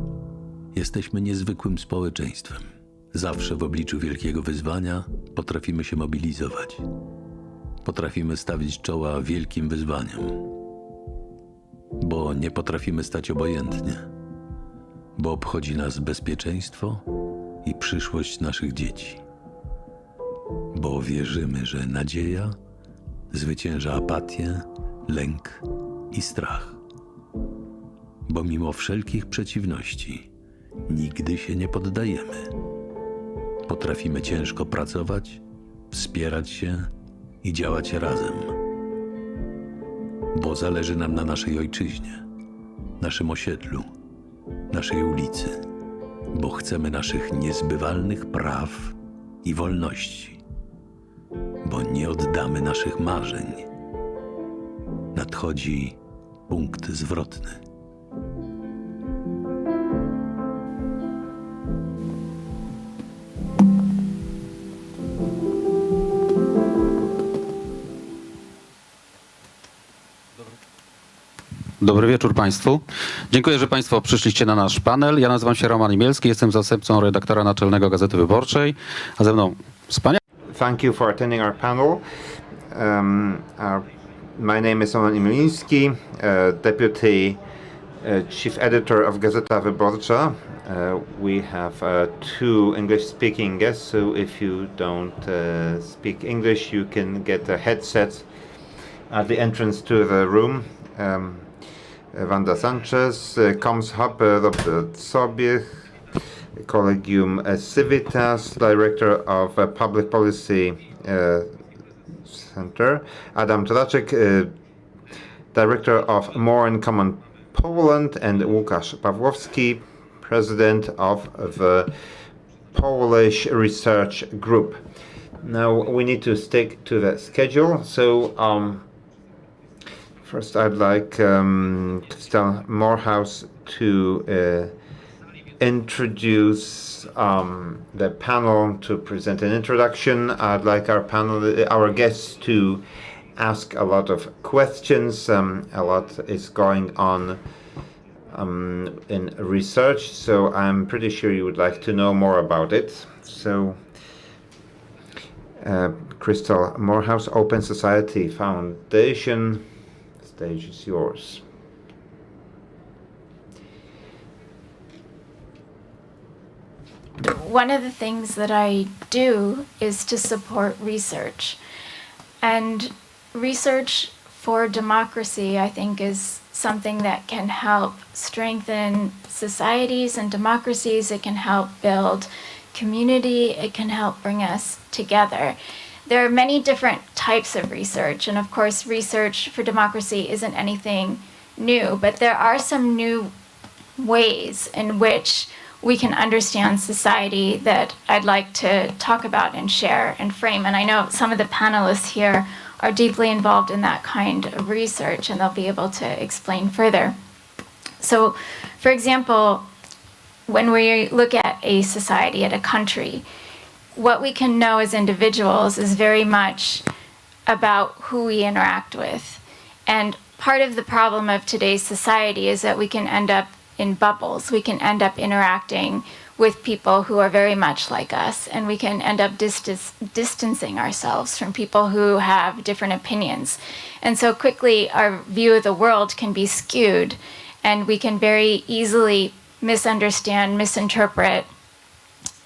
Jesteśmy niezwykłym społeczeństwem. Zawsze w obliczu wielkiego wyzwania potrafimy się mobilizować. Potrafimy stawić czoła wielkim wyzwaniom. Bo nie potrafimy stać obojętnie. Bo obchodzi nas bezpieczeństwo i przyszłość naszych dzieci. Bo wierzymy, że nadzieja zwycięża apatię, lęk i strach. Bo mimo wszelkich przeciwności nigdy się nie poddajemy. Potrafimy ciężko pracować, wspierać się i działać razem. Bo zależy nam na naszej ojczyźnie, naszym osiedlu, naszej ulicy. Bo chcemy naszych niezbywalnych praw i wolności. Bo nie oddamy naszych marzeń. Nadchodzi punkt zwrotny. Dobry wieczór Państwu. Dziękuję, że Państwo przyszliście na nasz panel. Ja nazywam się Roman Imielski, jestem zastępcą redaktora naczelnego Gazety Wyborczej, a ze mną wspaniale. Thank you for attending our panel. My name is Roman Imielski, Deputy Chief Editor of Gazeta Wyborcza. We have two English-speaking guests, so if you don't speak English, you can get a headset at the entrance to the room. Wanda Sanchez, Comms Hub, Robert Sobiech, Collegium Civitas, Director of Public Policy Center, Adam Traczek, Director of More in Common Poland, and Łukasz Pawłowski, President of the Polish Research Group. Now we need to stick to the schedule, so first, I'd like Krystal Morehouse to introduce the panel, to present an introduction. I'd like our guests to ask a lot of questions. A lot is going on in research, so I'm pretty sure you would like to know more about it. So, Krystal Morehouse, Open Society Foundation. Stage is yours. One of the things that I do is to support research. And research for democracy, I think, is something that can help strengthen societies and democracies. It can help build community. It can help bring us together. There are many different types of research, and of course, research for democracy isn't anything new, but there are some new ways in which we can understand society that I'd like to talk about and share and frame. And I know some of the panelists here are deeply involved in that kind of research, and they'll be able to explain further. So, for example, when we look at a society, at a country, what we can know as individuals is very much about who we interact with. And part of the problem of today's society is that we can end up in bubbles. We can end up interacting with people who are very much like us, and we can end up distancing ourselves from people who have different opinions. And so quickly our view of the world can be skewed, and we can very easily misunderstand, misinterpret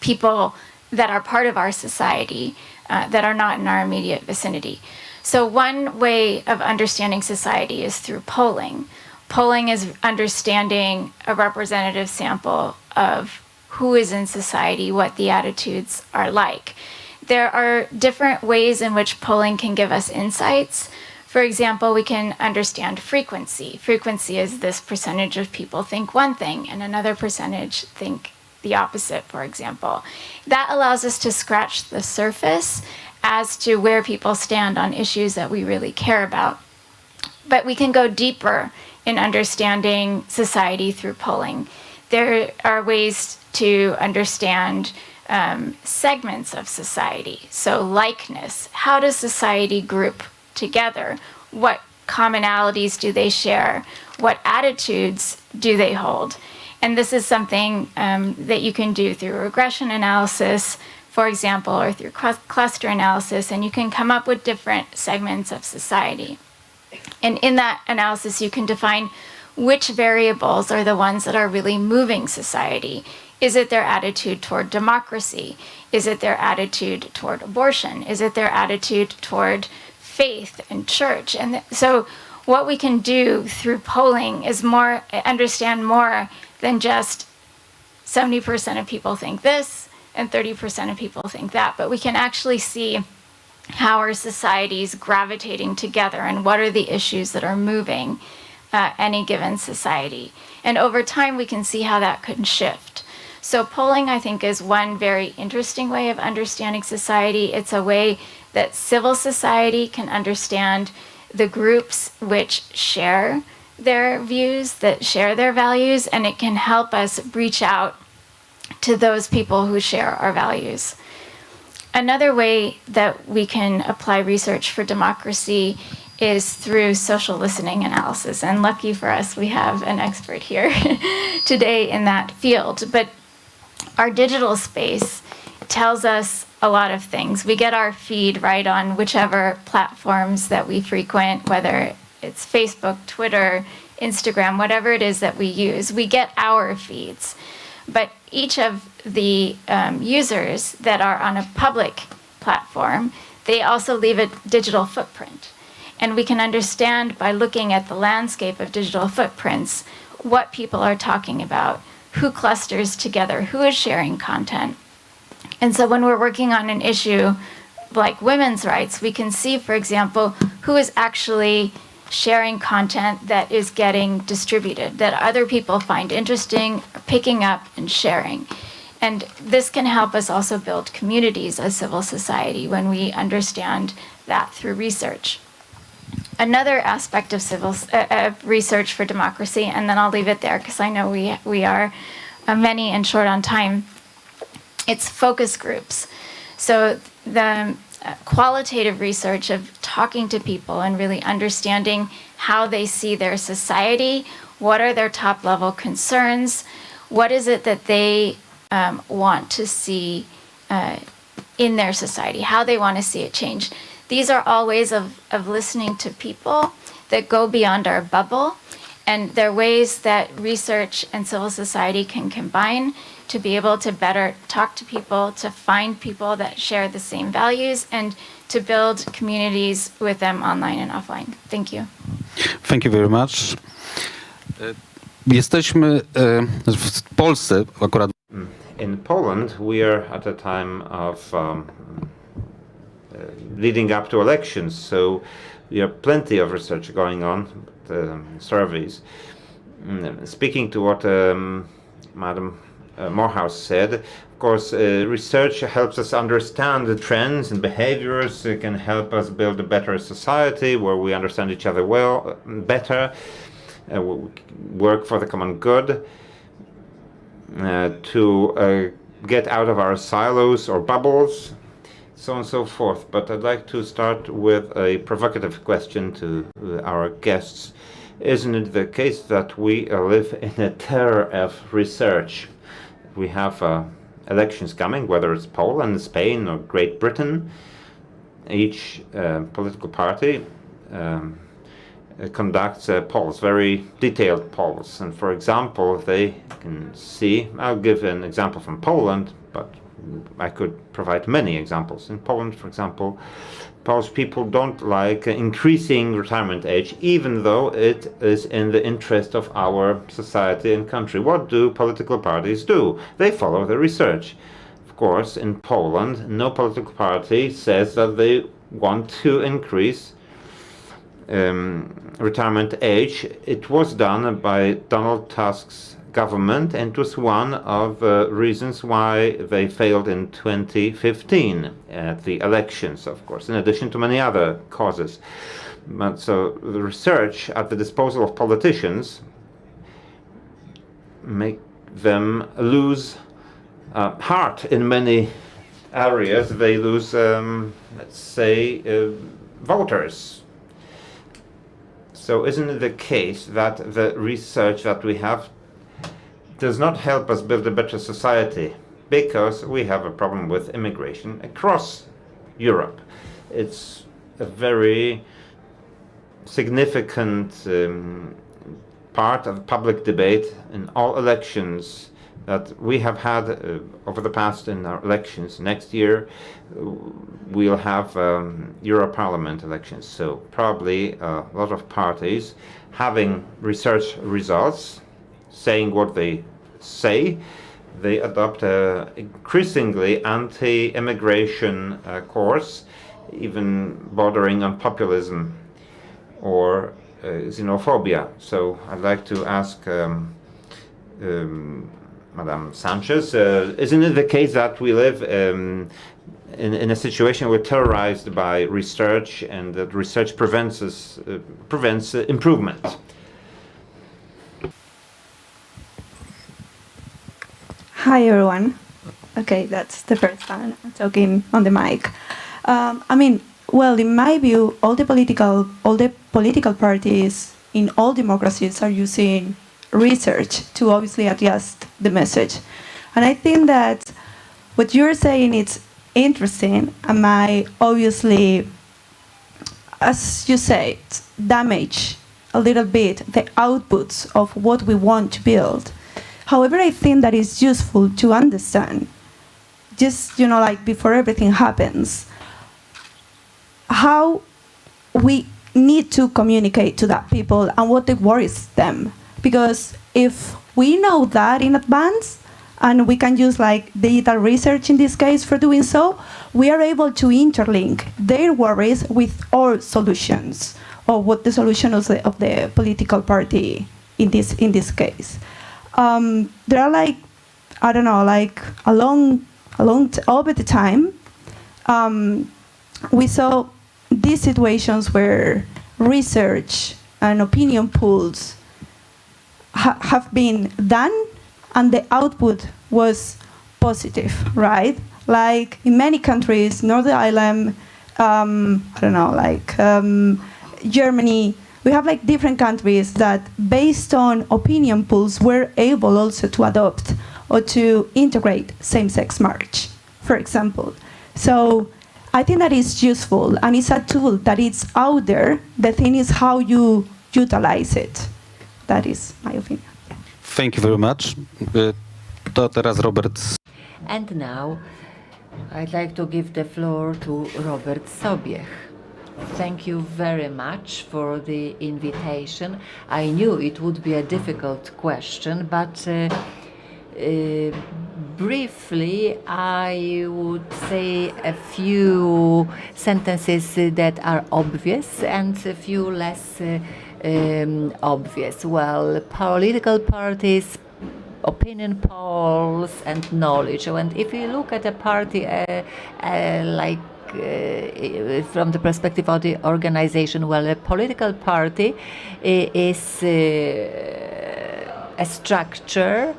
people that are part of our society that are not in our immediate vicinity. So one way of understanding society is through polling. polling is understanding a representative sample of who is in society, what the attitudes are like. There are different ways in which polling can give us insights. For example, we can understand frequency. Frequency is this percentage of people think one thing and another percentage think the opposite, for example. That allows us to scratch the surface as to where people stand on issues that we really care about. But we can go deeper in understanding society through polling. There are ways to understand segments of society. So likeness, how does society group together? What commonalities do they share? What attitudes do they hold? And this is something that you can do through regression analysis, for example, or through cluster analysis, and you can come up with different segments of society. And in that analysis, you can define which variables are the ones that are really moving society. Is it their attitude toward democracy? Is it their attitude toward abortion? Is it their attitude toward faith and church? And so what we can do through polling is understand more than just 70% of people think this and 30% of people think that, but we can actually see how our societies gravitating together and what are the issues that are moving any given society. And over time, we can see how that could shift. So polling, I think, is one very interesting way of understanding society. It's a way that civil society can understand the groups which share their views, that share their values, and it can help us reach out to those people who share our values. Another way that we can apply research for democracy is through social listening analysis. And lucky for us, we have an expert here today in that field. But our digital space tells us a lot of things. We get our feed right on whichever platforms that we frequent, whether it's Facebook, Twitter, Instagram, whatever it is that we use. We get our feeds. But each of the users that are on a public platform, they also leave a digital footprint. And we can understand by looking at the landscape of digital footprints what people are talking about, who clusters together, who is sharing content. And so when we're working on an issue like women's rights, we can see, for example, who is actually sharing content that is getting distributed, that other people find interesting, picking up and sharing. And this can help us also build communities as civil society when we understand that through research. Another aspect of research for democracy, and then I'll leave it there because I know we are many and short on time, it's focus groups. So the qualitative research of talking to people and really understanding how they see their society, what are their top level concerns, what is it that they want to see in their society, how they want to see it change. These are all ways of listening to people that go beyond our bubble, and they're ways that research and civil society can combine to be able to better talk to people, to find people that share the same values, and to build communities with them online and offline. Thank you. Thank you very much. Jesteśmy w Polsce akurat. In Poland, we are at a time of leading up to elections, so we have plenty of research going on, surveys. Speaking to what Madam Morehouse said, of course, research helps us understand the trends and behaviors. It can help us build a better society where we understand each other better, work for the common good, to get out of our silos or bubbles, so on and so forth. But I'd like to start with a provocative question to our guests. Isn't it the case that we live in a terror of research? We have elections coming, whether it's Poland, Spain, or Great Britain. Each political party conducts polls, very detailed polls. And for example, they can see, I'll give an example from Poland, but I could provide many examples. In Poland, for example, Polish people don't like increasing retirement age, even though it is in the interest of our society and country. What do political parties do? They follow the research. Of course, in Poland, no political party says that they want to increase retirement age. It was done by Donald Tusk's government, and it was one of the reasons why they failed in 2015 at the elections, of course, in addition to many other causes. But so the research at the disposal of politicians make them lose heart in many areas. They lose, let's say, voters. So isn't it the case that the research that we have does not help us build a better society, because we have a problem with immigration across Europe? It's a very significant part of public debate in all elections that we have had over the past in our elections. Next year we'll have Euro Parliament elections, so probably a lot of parties having research results saying what they say, they adopt a increasingly anti-immigration course, even bordering on populism or xenophobia. So I'd like to ask Madam Sanchez, isn't it the case that we live in a situation we're terrorized by research, and that research prevents improvement? Hi everyone. Okay, that's the first time I'm talking on the mic. I mean, well, in my view, all the political parties in all democracies are using research to obviously adjust the message. And I think that what you're saying is interesting and might obviously, as you say, damage a little bit the outputs of what we want to build. However, I think that it's useful to understand, just, you know, like before everything happens, how we need to communicate to that people and what worries them. Because if we know that in advance, and we can use like digital research in this case for doing so, we are able to interlink their worries with our solutions, or what the solution of the political party in this case. There are like, I don't know, like over the time, we saw these situations where research and opinion polls have been done, and the output was positive, right? Like in many countries, Northern Ireland, I don't know, like Germany, we have like different countries that, based on opinion polls, were able also to adopt or to integrate same-sex marriage, for example. So I think that is useful, and it's a tool that is out there. The thing is how you utilize it. That is my opinion. Thank you very much. To teraz Robert. And now I'd like to give the floor to Robert Sobiech. Thank you very much for the invitation. I knew it would be a difficult question, but briefly I would say a few sentences that are obvious and a few less obvious. Well, political parties, opinion polls, and knowledge. And if you look at a party from the perspective of the organization, well, a political party is a structure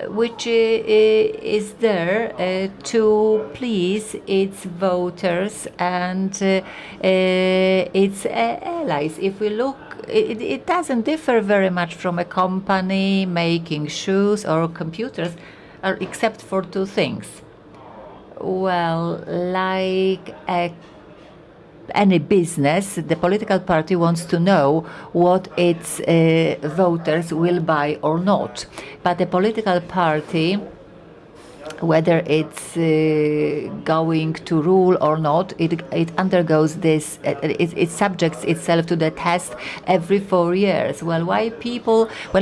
which is there to please its voters and its allies. If we look, it doesn't differ very much from a company making shoes or computers, except for two things. Well, like any business, the political party wants to know what its voters will buy or not. But the political party whether it's going to rule or not, it undergoes this, it subjects itself to the test every 4 years. Well, when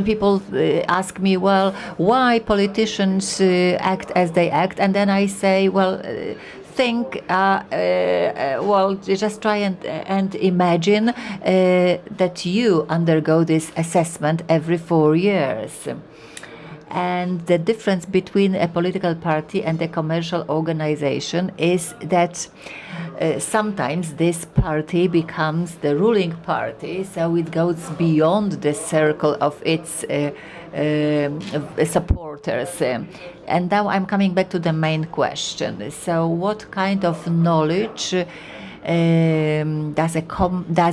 people ask me, well, why politicians act as they act, and then I say, well, just try and imagine that you undergo this assessment every 4 years. And the difference between a political party and a commercial organization is that sometimes this party becomes the ruling party, so it goes beyond the circle of its supporters. And now I'm coming back to the main question. So what kind of knowledge does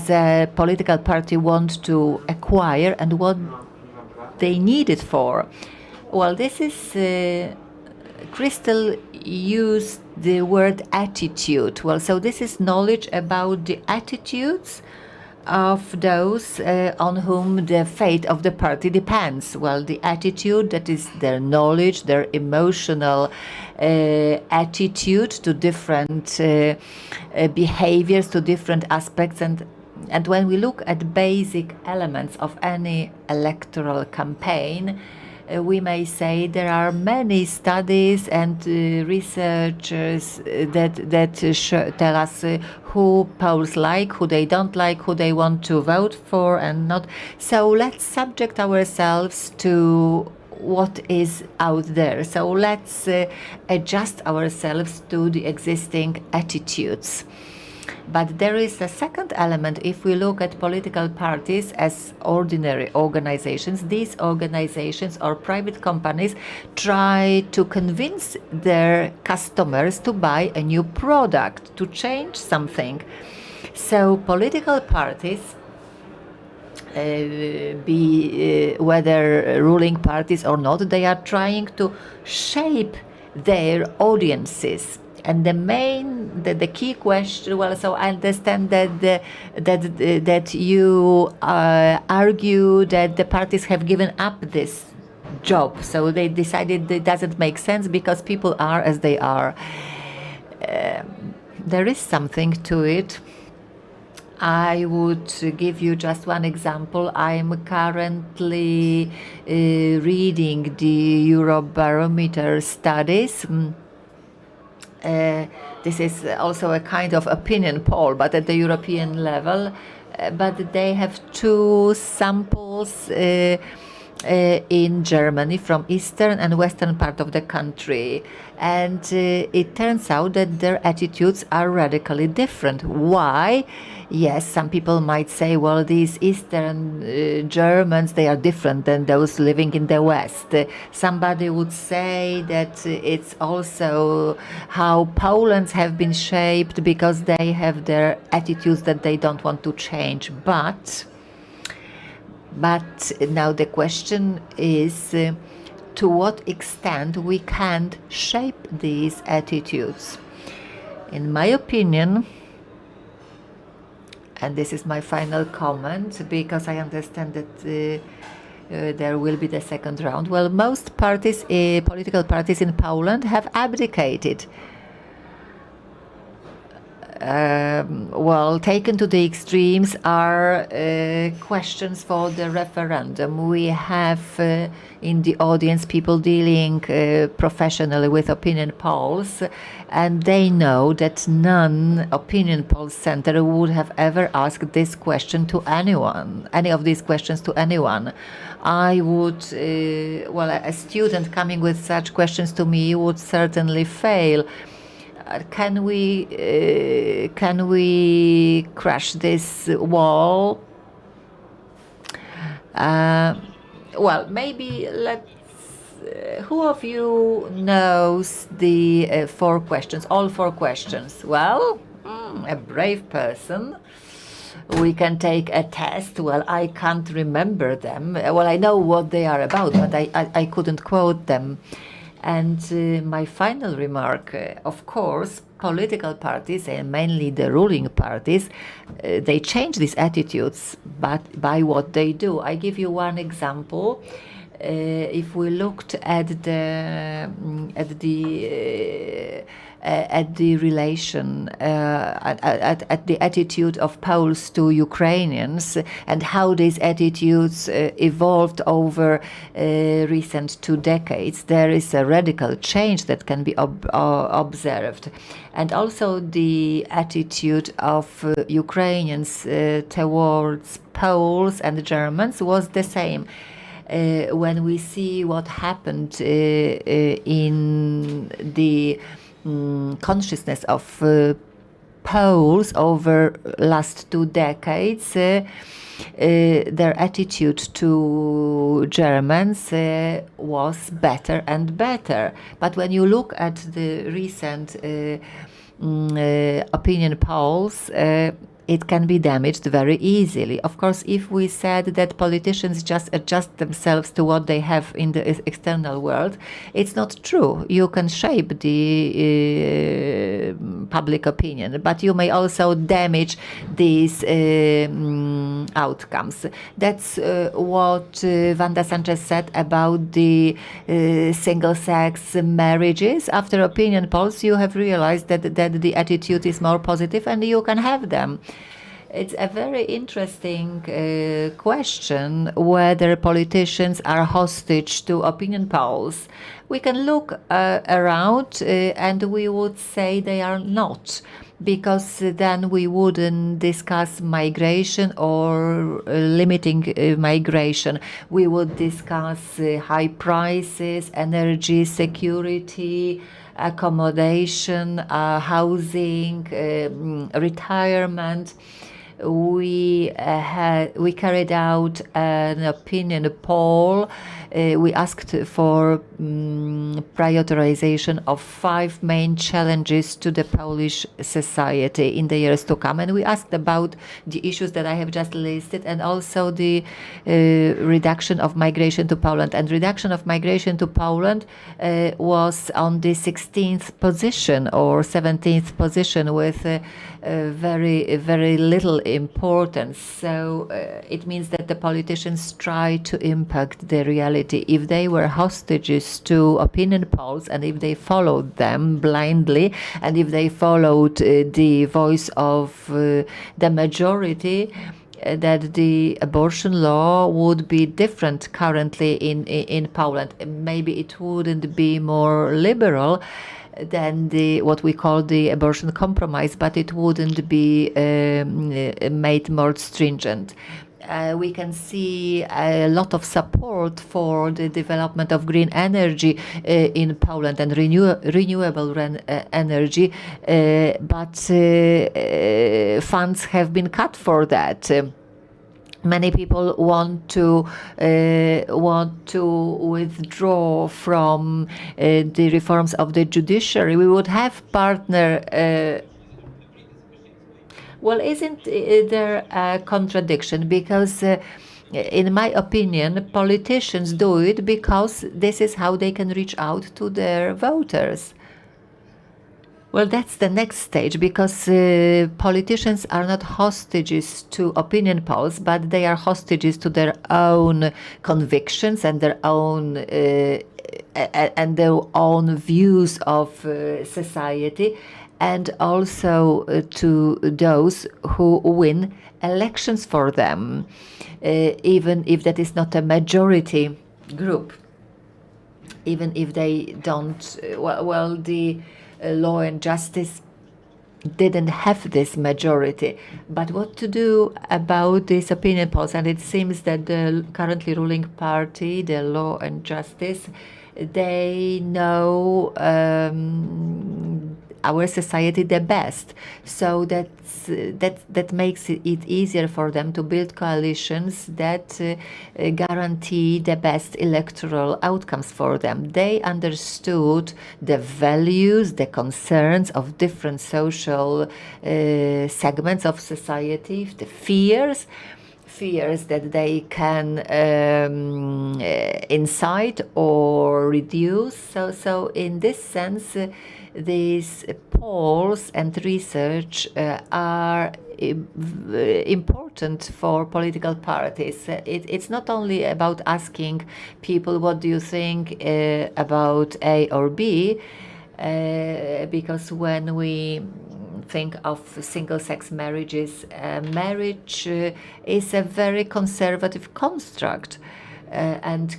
a political party want to acquire, and what they need it for? Well, this is Crystal used the word attitude. Well, so this is knowledge about the attitudes of those on whom the fate of the party depends. Well, the attitude, that is their knowledge, their emotional attitude to different behaviors, to different aspects. And when we look at basic elements of any electoral campaign, we may say there are many studies and researchers that tell us who Poles like, who they don't like, who they want to vote for and not. So let's subject ourselves to what is out there. So let's adjust ourselves to the existing attitudes. But there is a second element. If we look at political parties as ordinary organizations, these organizations or private companies try to convince their customers to buy a new product, to change something. So political parties, whether ruling parties or not, they are trying to shape their audiences. And the key question. Well, so I understand that you argue that the parties have given up this job, so they decided it doesn't make sense because people are as they are. There is something to it. I would give you just one example. I'm currently reading the Eurobarometer studies. This is also a kind of opinion poll, but at the European level. But they have two samples in Germany from eastern and western part of the country. And it turns out that their attitudes are radically different. Why? Yes, some people might say, well, these Eastern Germans, they are different than those living in the West. Somebody would say that it's also how Poland have been shaped because they have their attitudes that they don't want to change. But now the question is to what extent we can't shape these attitudes. In my opinion, and this is my final comment because I understand that there will be the second round. Well, most parties, political parties in Poland have abdicated. Taken to the extremes are questions for the referendum. We have in the audience people dealing professionally with opinion polls, and they know that none opinion poll center would have ever asked this question to anyone, any of these questions to anyone. I would, a student coming with such questions to me would certainly fail. Can we crash this wall? Maybe let's. Who of you knows the 4 questions? All 4 questions. Well, a brave person. We can take a test. Well, I can't remember them. Well, I know what they are about, but I couldn't quote them. And my final remark, of course, political parties, and mainly the ruling parties, they change these attitudes, but by what they do. I give you one example. if we looked at the relation, at the attitude of Poles to Ukrainians, and how these attitudes evolved over recent 2 decades, there is a radical change that can be observed. And also the attitude of Ukrainians towards Poles and Germans was the same. When we see what happened in the consciousness of Poles over last 2 decades, their attitude to Germans was better and better. But when you look at the recent opinion polls, it can be damaged very easily. Of course, if we said that politicians just adjust themselves to what they have in the external world, it's not true. You can shape the public opinion, but you may also damage these outcomes. That's what Wanda Sanchez said about the single-sex marriages. After opinion polls, you have realized that the attitude is more positive and you can have them. It's a very interesting question whether politicians are hostage to opinion polls. We can look around and we would say they are not, because then we wouldn't discuss migration or limiting migration. We would discuss high prices, energy security, accommodation, housing, retirement. We carried out an opinion poll. We asked for prioritization of 5 main challenges to the Polish society in the years to come. And we asked about the issues that I have just listed, and also the reduction of migration to Poland. And reduction of migration to Poland was on the 16th position or 17th position, with very, very little importance. So it means that the politicians try to impact the reality. If they were hostages to opinion polls, and if they followed them blindly, and if they followed the voice of the majority, that the abortion law would be different currently in Poland. Maybe it wouldn't be more liberal than what we call the abortion compromise, but it wouldn't be made more stringent. We can see a lot of support for the development of green energy in Poland and renewable energy, but funds have been cut for that. Many people want to withdraw from the reforms of the judiciary. We would have partner. Well, isn't there a contradiction? Because in my opinion, politicians do it because this is how they can reach out to their voters. Well, that's the next stage, because politicians are not hostages to opinion polls, but they are hostages to their own convictions and their own views of society, and also to those who win elections for them, even if that is not a majority group, even if they don't. Well, the Law and Justice didn't have this majority. But what to do about these opinion polls? And it seems that the currently ruling party, the Law and Justice, they know our society the best. So that makes it easier for them to build coalitions that guarantee the best electoral outcomes for them. They understood the values, the concerns of different social segments of society, the fears that they can incite or reduce. So in this sense, these polls and research are important for political parties. It's not only about asking people what do you think about A or B, because when we think of single-sex marriages, marriage is a very conservative construct. And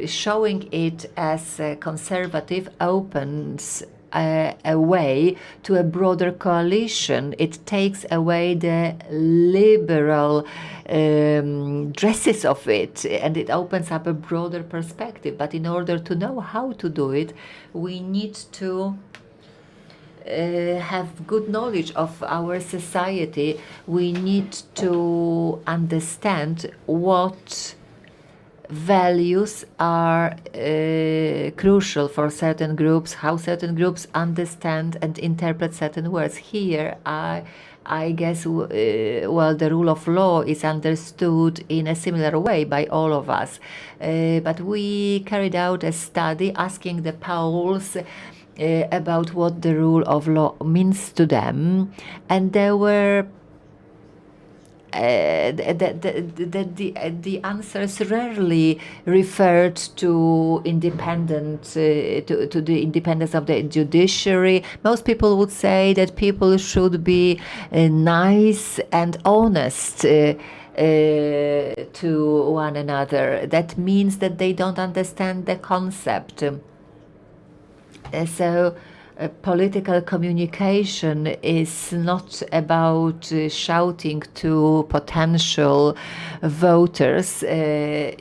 showing it as conservative opens a way to a broader coalition. It takes away the liberal dresses of it, and it opens up a broader perspective. But in order to know how to do it, we need to have good knowledge of our society. We need to understand what values are crucial for certain groups, how certain groups understand and interpret certain words. Here, I guess, well, the rule of law is understood in a similar way by all of us. But we carried out a study asking the Poles about what the rule of law means to them, and there were the answers rarely referred to independent to the independence of the judiciary. Most people would say that people should be nice and honest to one another. That means that they don't understand the concept. So political communication is not about shouting to potential voters to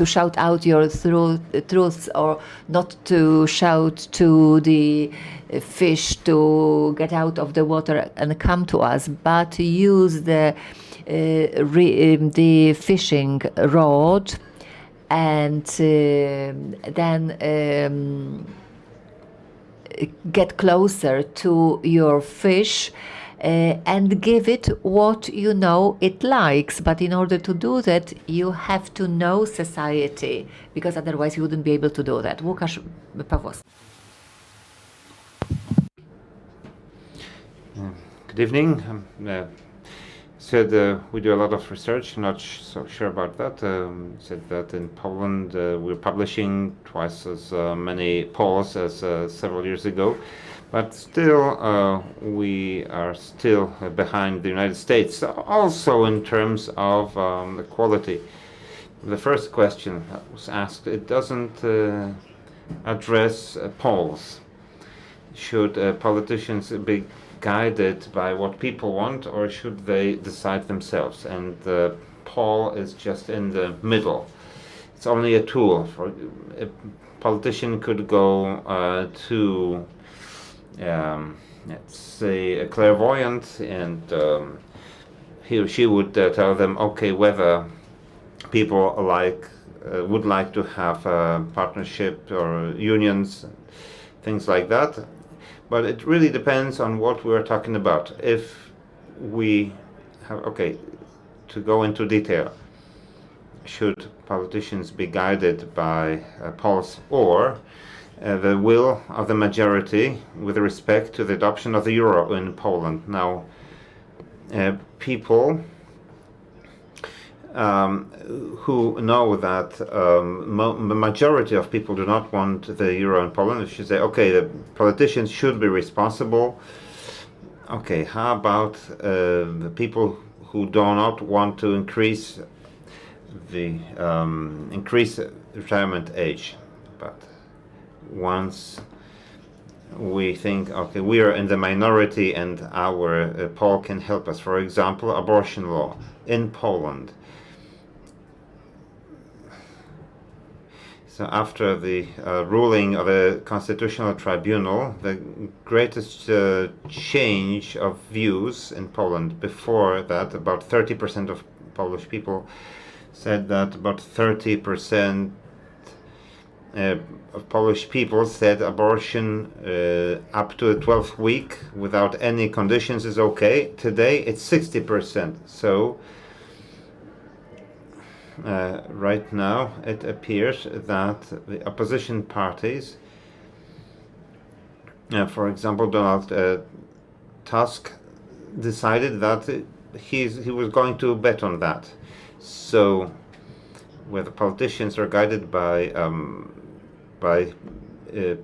shout out your truths, or not to shout to the fish to get out of the water and come to us, but use the fishing rod and then get closer to your fish and give it what you know it likes. But in order to do that, you have to know society, because otherwise you wouldn't be able to do that. Łukasz Pawłowski. Good evening. We do a lot of research, not so sure about that. Said that in Poland we're publishing twice as many polls as several years ago, but still we are still behind the United States, also in terms of the quality. The first question that was asked, it doesn't address polls. Should politicians be guided by what people want, or should they decide themselves? And the poll is just in the middle. It's only a tool. For a politician could go to, let's say, a clairvoyant, and he or she would tell them, okay, whether people would like to have a partnership or unions, things like that. But it really depends on what we're talking about. If we have, to go into detail, should politicians be guided by polls or the will of the majority with respect to the adoption of the euro in Poland? Now, people who know that the majority of people do not want the euro in Poland should say, okay, the politicians should be responsible. Okay, how about the people who do not want to increase the retirement age? But once we think, okay, we are in the minority and our poll can help us. For example, abortion law in Poland. So after the ruling of a constitutional tribunal, the greatest change of views in Poland. Before that, about 30% of Polish people said that about 30% of Polish people said abortion up to the 12th week without any conditions is okay. Today it's 60%. So right now it appears that the opposition parties For example, Donald Tusk decided that he was going to bet on that. So whether politicians are guided by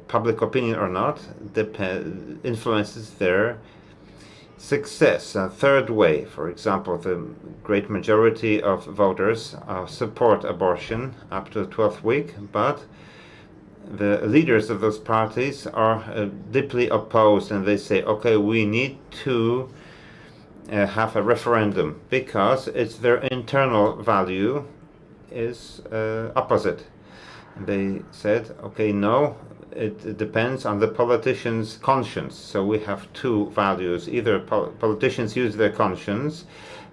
public opinion or not influences their success. A third way, for example, the great majority of voters support abortion up to the 12th week, but the leaders of those parties are deeply opposed, and they say, okay, we need to have a referendum because it's their internal value is opposite. They said, okay, no, it depends on the politician's conscience. So we have two values. Either politicians use their conscience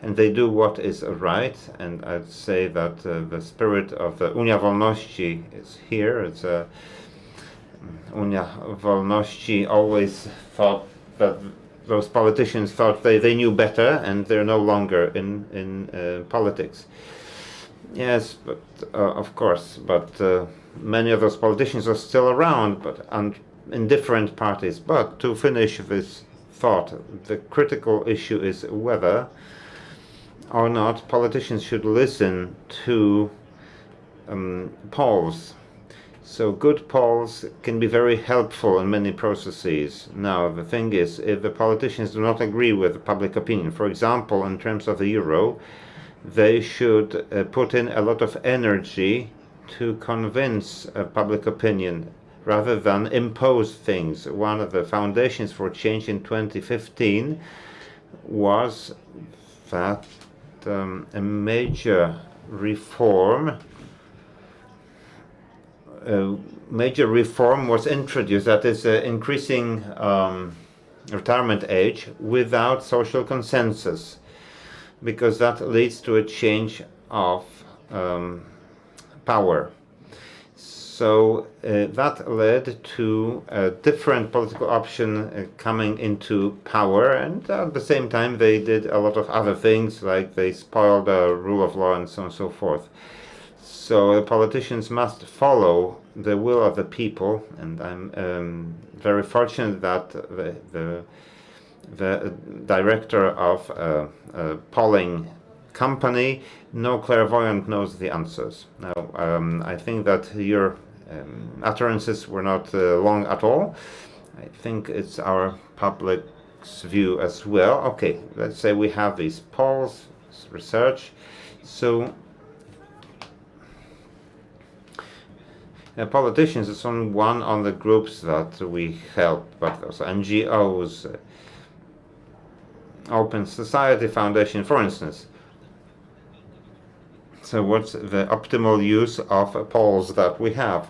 and they do what is right, and I'd say that the spirit of the Unia Wolności is here. It's Unia Wolności always thought that those politicians thought they knew better, and they're no longer in politics. Yes, but of course, but many of those politicians are still around, but in different parties. But to finish this thought, the critical issue is whether or not politicians should listen to polls. So good polls can be very helpful in many processes. Now, the thing is, if the politicians do not agree with public opinion, for example, in terms of the euro, they should put in a lot of energy to convince public opinion rather than impose things. One of the foundations for change in 2015 was that a major reform was introduced, that is increasing retirement age without social consensus, because that leads to a change of power. So that led to a different political option coming into power, and at the same time they did a lot of other things, like they spoiled the rule of law and so on and so forth. So the politicians must follow the will of the people, and I'm very fortunate that the director of a polling company, no clairvoyant, knows the answers. Now, I think that your utterances were not long at all. I think it's our public's view as well. Okay, let's say we have these polls, research. So politicians is only one of the groups that we help, but also NGOs, Open Society Foundation, for instance. So what's the optimal use of polls that we have?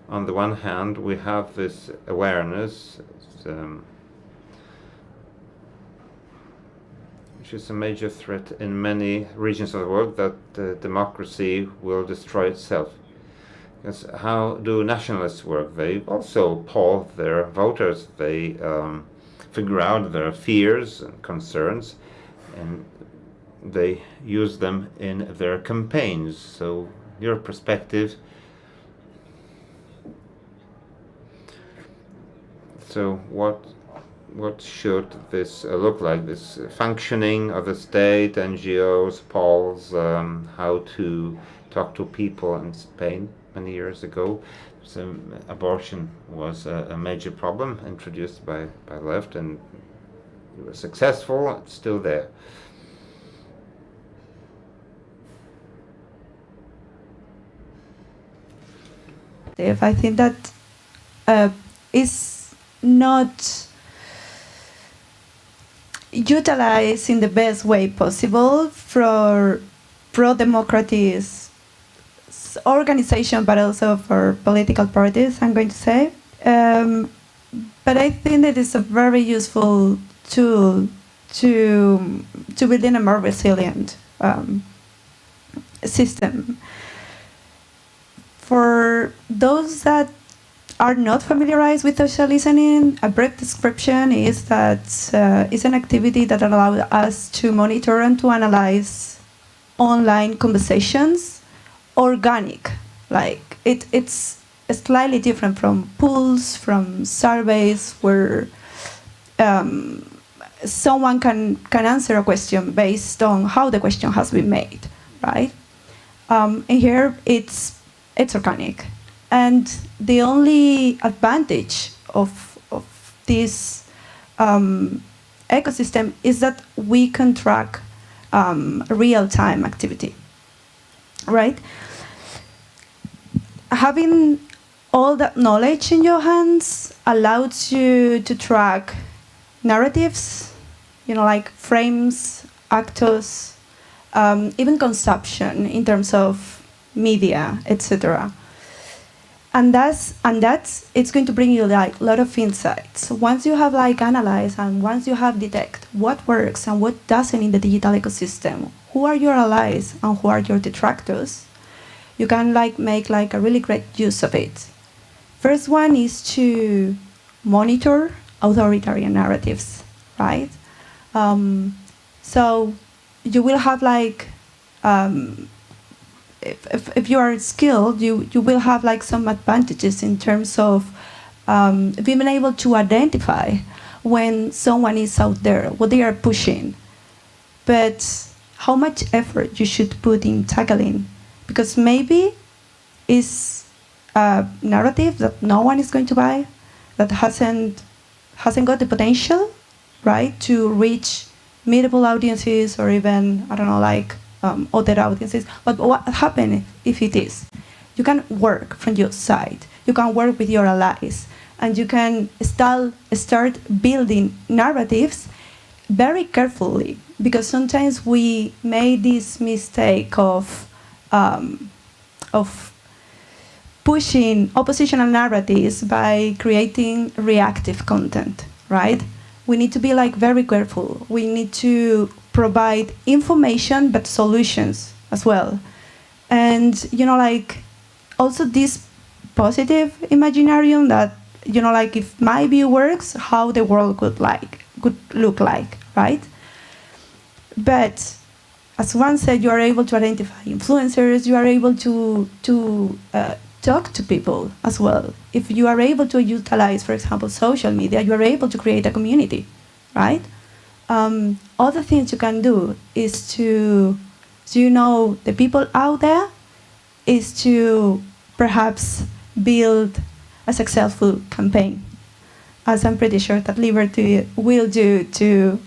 On the one hand, we have this awareness, which is a major threat in many regions of the world, that democracy will destroy itself. Because how do nationalists work? They also poll their voters. They figure out their fears and concerns, and they use them in their campaigns. So your perspective. So what should this look like? This functioning of the state, NGOs, polls, how to talk to people in Spain many years ago. So abortion was a major problem introduced by left, and it was successful. It's still there. I think that is not utilized in the best way possible for pro-democratic organization, but also for political parties, I'm going to say. But I think that it's a very useful tool to build in a more resilient system. For those that are not familiarized with social listening, a brief description is that it's an activity that allows us to monitor and to analyze online conversations, organic. Like it's slightly different from polls, from surveys, where someone can answer a question based on how the question has been made, right? And here it's organic. And the only advantage of this ecosystem is that we can track real-time activity, right? Having all that knowledge in your hands allows you to track narratives, like frames, actors, even consumption in terms of media, etc. And that's it's going to bring you like a lot of insights. Once you have like analyzed and once you have detect what works and what doesn't in the digital ecosystem, who are your allies and who are your detractors, you can like make like a really great use of it. First one is to monitor authoritarian narratives, right? So you will have like, if you are skilled, you will have like some advantages in terms of being able to identify when someone is out there, what they are pushing, but how much effort you should put in tackling, because maybe it's a narrative that no one is going to buy, that hasn't got the potential, right, to reach meetable audiences or even, I don't know, like other audiences. But what happens if it is? You can work from your side. You can work with your allies. And you can start building narratives very carefully, because sometimes we made this mistake of pushing oppositional narratives by creating reactive content, right? We need to be like very careful. We need to provide information but solutions as well. And like also this positive imaginarium that like if my view works, how the world could look like, right? But as one said, you are able to identify influencers, you are able to talk to people as well. If you are able to utilize, for example, social media, you are able to create a community, right? Other things you can do is to, the people out there, is to perhaps build a successful campaign, as I'm pretty sure that Liberty will do to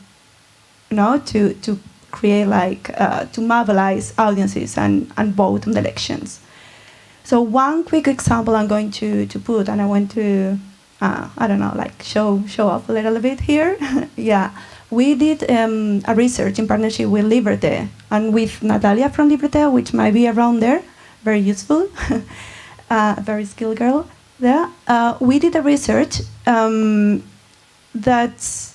create to mobilize audiences and vote on the elections. So one quick example I'm going to put, and I want to, I don't know, like show off a little bit here. Yeah, we did a research in partnership with Liberté and with Natalia from Liberté, which might be around there, very useful, very skilled girl there. We did a research that's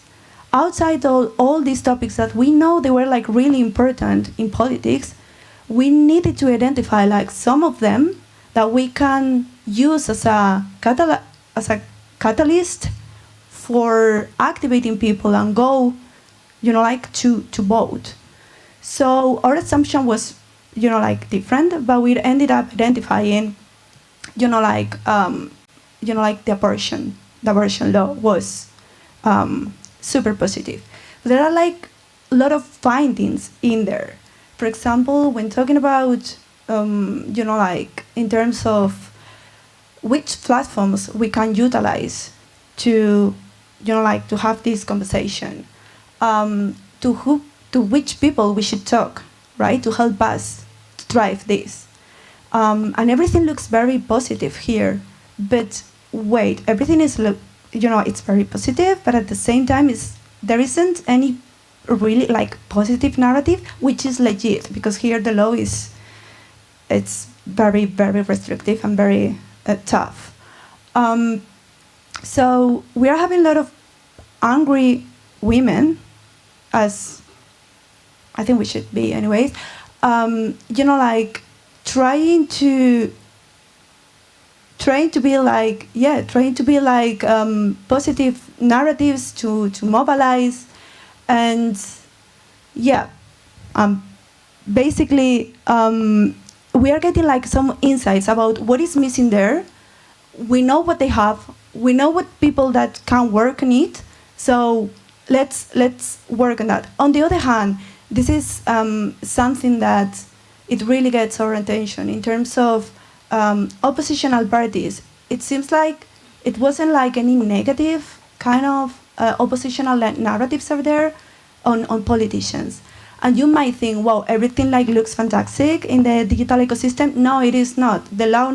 outside all these topics that we know they were like really important in politics. We needed to identify like some of them that we can use as a catalyst for activating people and go, to vote. So our assumption was, different, but we ended up identifying, the abortion law was super positive. There are like a lot of findings in there. For example, when talking about in terms of which platforms we can utilize to, to have this conversation, to which people we should talk, right, to help us to drive this. And everything looks very positive here, but wait, everything is, it's very positive, but at the same time, there isn't any really positive narrative, which is legit, because here the law it's very, very restrictive and very tough. So we are having a lot of angry women, as I think we should be anyways, trying to be positive narratives to mobilize, and basically we are getting some insights about what is missing there, we know what they have. We know what people that can work on it. So let's work on that. On the other hand, this is something that it really gets our attention in terms of oppositional parties. It seems like it wasn't like any negative kind of oppositional narratives are there on politicians. And you might think, wow, everything like looks fantastic in the digital ecosystem. No, it is not. The law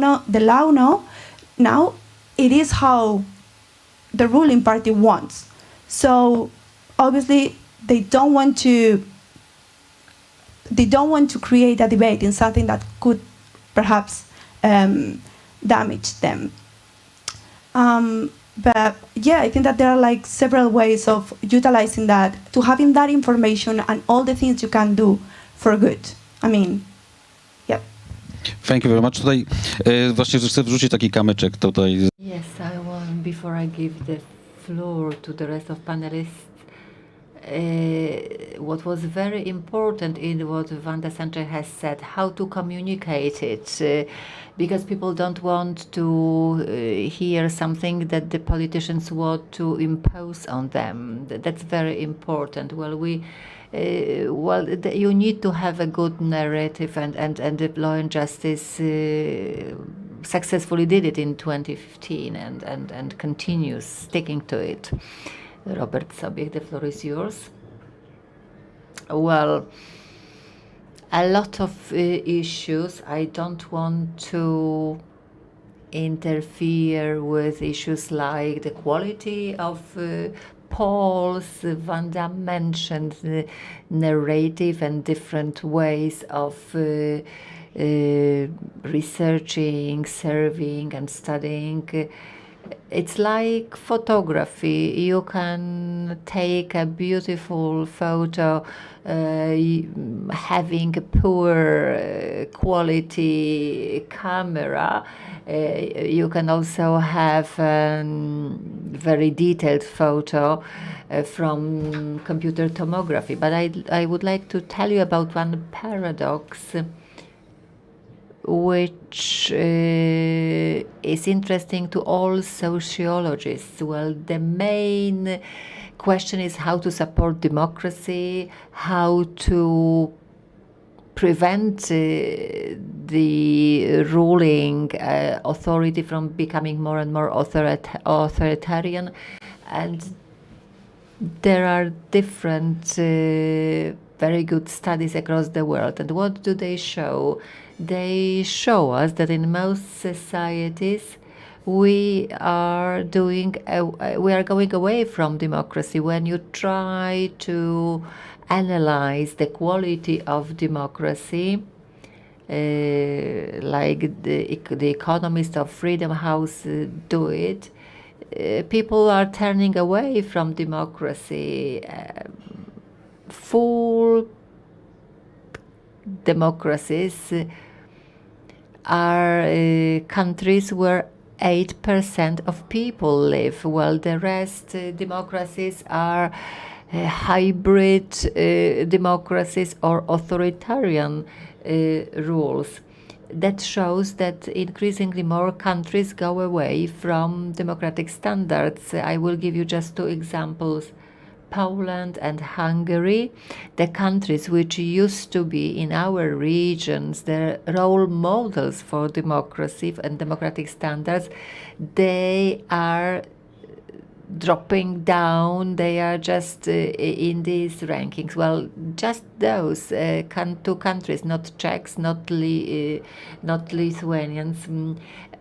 now it is how the ruling party wants. So obviously they don't want to create a debate in something that could perhaps damage them. But yeah, I think that there are like several ways of utilizing that, to having that information and all the things you can do for good. I mean, yeah. Thank you very much. Tutaj właśnie chcę wrzucić taki kamyczek tutaj. Yes, I want, before I give the floor to the rest of panelists, what was very important in what Wanda Sanchez has said, how to communicate it, because people don't want to hear something that the politicians want to impose on them. That's very important. Well, you need to have a good narrative, and the Law and Justice successfully did it in 2015 and continues sticking to it. Robert Sobiech, the floor is yours. Well, a lot of issues. I don't want to interfere with issues like the quality of polls. Wanda mentioned the narrative and different ways of researching, serving, and studying. It's like photography. You can take a beautiful photo having a poor quality camera. You can also have a very detailed photo from computer tomography. But I would like to tell you about one paradox which is interesting to all sociologists. Well, the main question is how to support democracy, how to prevent the ruling authority from becoming more and more authoritarian. And there are different very good studies across the world. And what do they show? They show us that in most societies we are going away from democracy. When you try to analyze the quality of democracy, like the economists of Freedom House do it, people are turning away from democracy. Full democracies are countries where 8% of people live, while the rest democracies are hybrid democracies or authoritarian rules. That shows that increasingly more countries go away from democratic standards. I will give you just two examples. Poland and Hungary, the countries which used to be in our regions the role models for democracy and democratic standards, they are dropping down. They are just in these rankings. Well, just those two countries, not Czechs, not Lithuanians,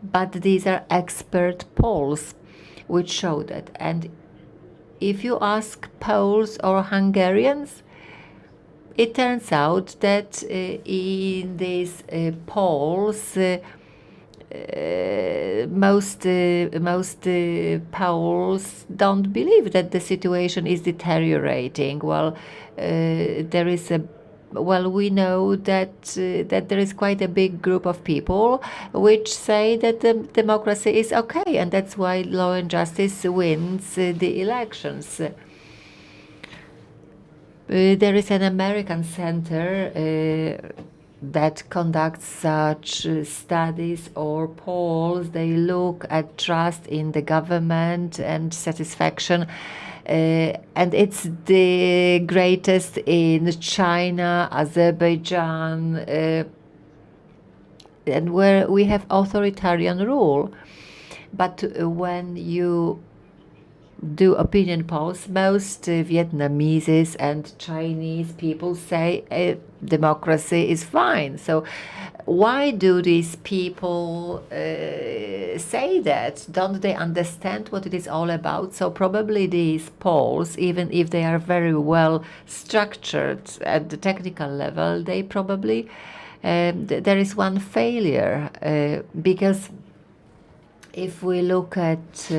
but these are expert polls which show that. And if you ask Poles or Hungarians, it turns out that in these polls, most Poles don't believe that the situation is deteriorating. Well, we know that there is quite a big group of people which say that the democracy is okay, and that's why Law and Justice wins the elections. There is an American center that conduct such studies or polls. They look at trust in the government and satisfaction. And it's the greatest in China, Azerbaijan, and where we have authoritarian rule. But when you do opinion polls, most Vietnamese and Chinese people say democracy is fine. So why do these people say that? Don't they understand what it is all about? So probably these polls, even if they are very well structured at the technical level, they probably, there is one failure, because if we look at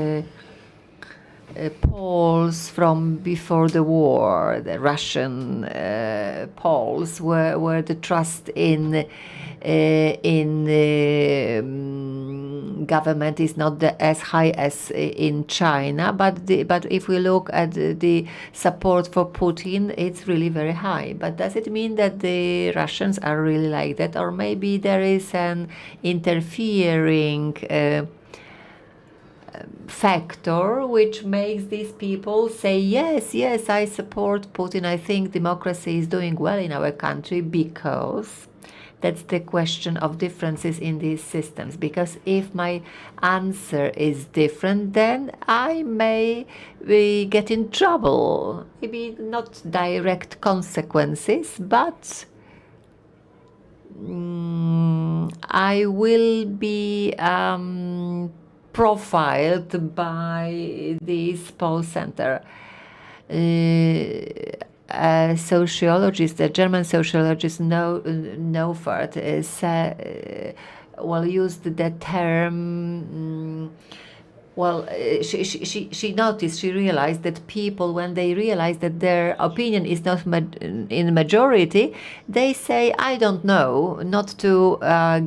polls from before the war, the Russian polls, where the trust in government is not as high as in China, but if we look at the support for Putin, it's really very high. But does it mean that the Russians are really like that, or maybe there is an interfering factor which makes these people say, yes, I support Putin, I think democracy is doing well in our country? Because that's the question of differences in these systems. Because if my answer is different, then I may get in trouble. Maybe not direct consequences, but I will be profiled by this poll center. A sociologist, a German sociologist, Neufert, used the term. She noticed, she realized that people, when they realize that their opinion is not in majority, they say, I don't know, not to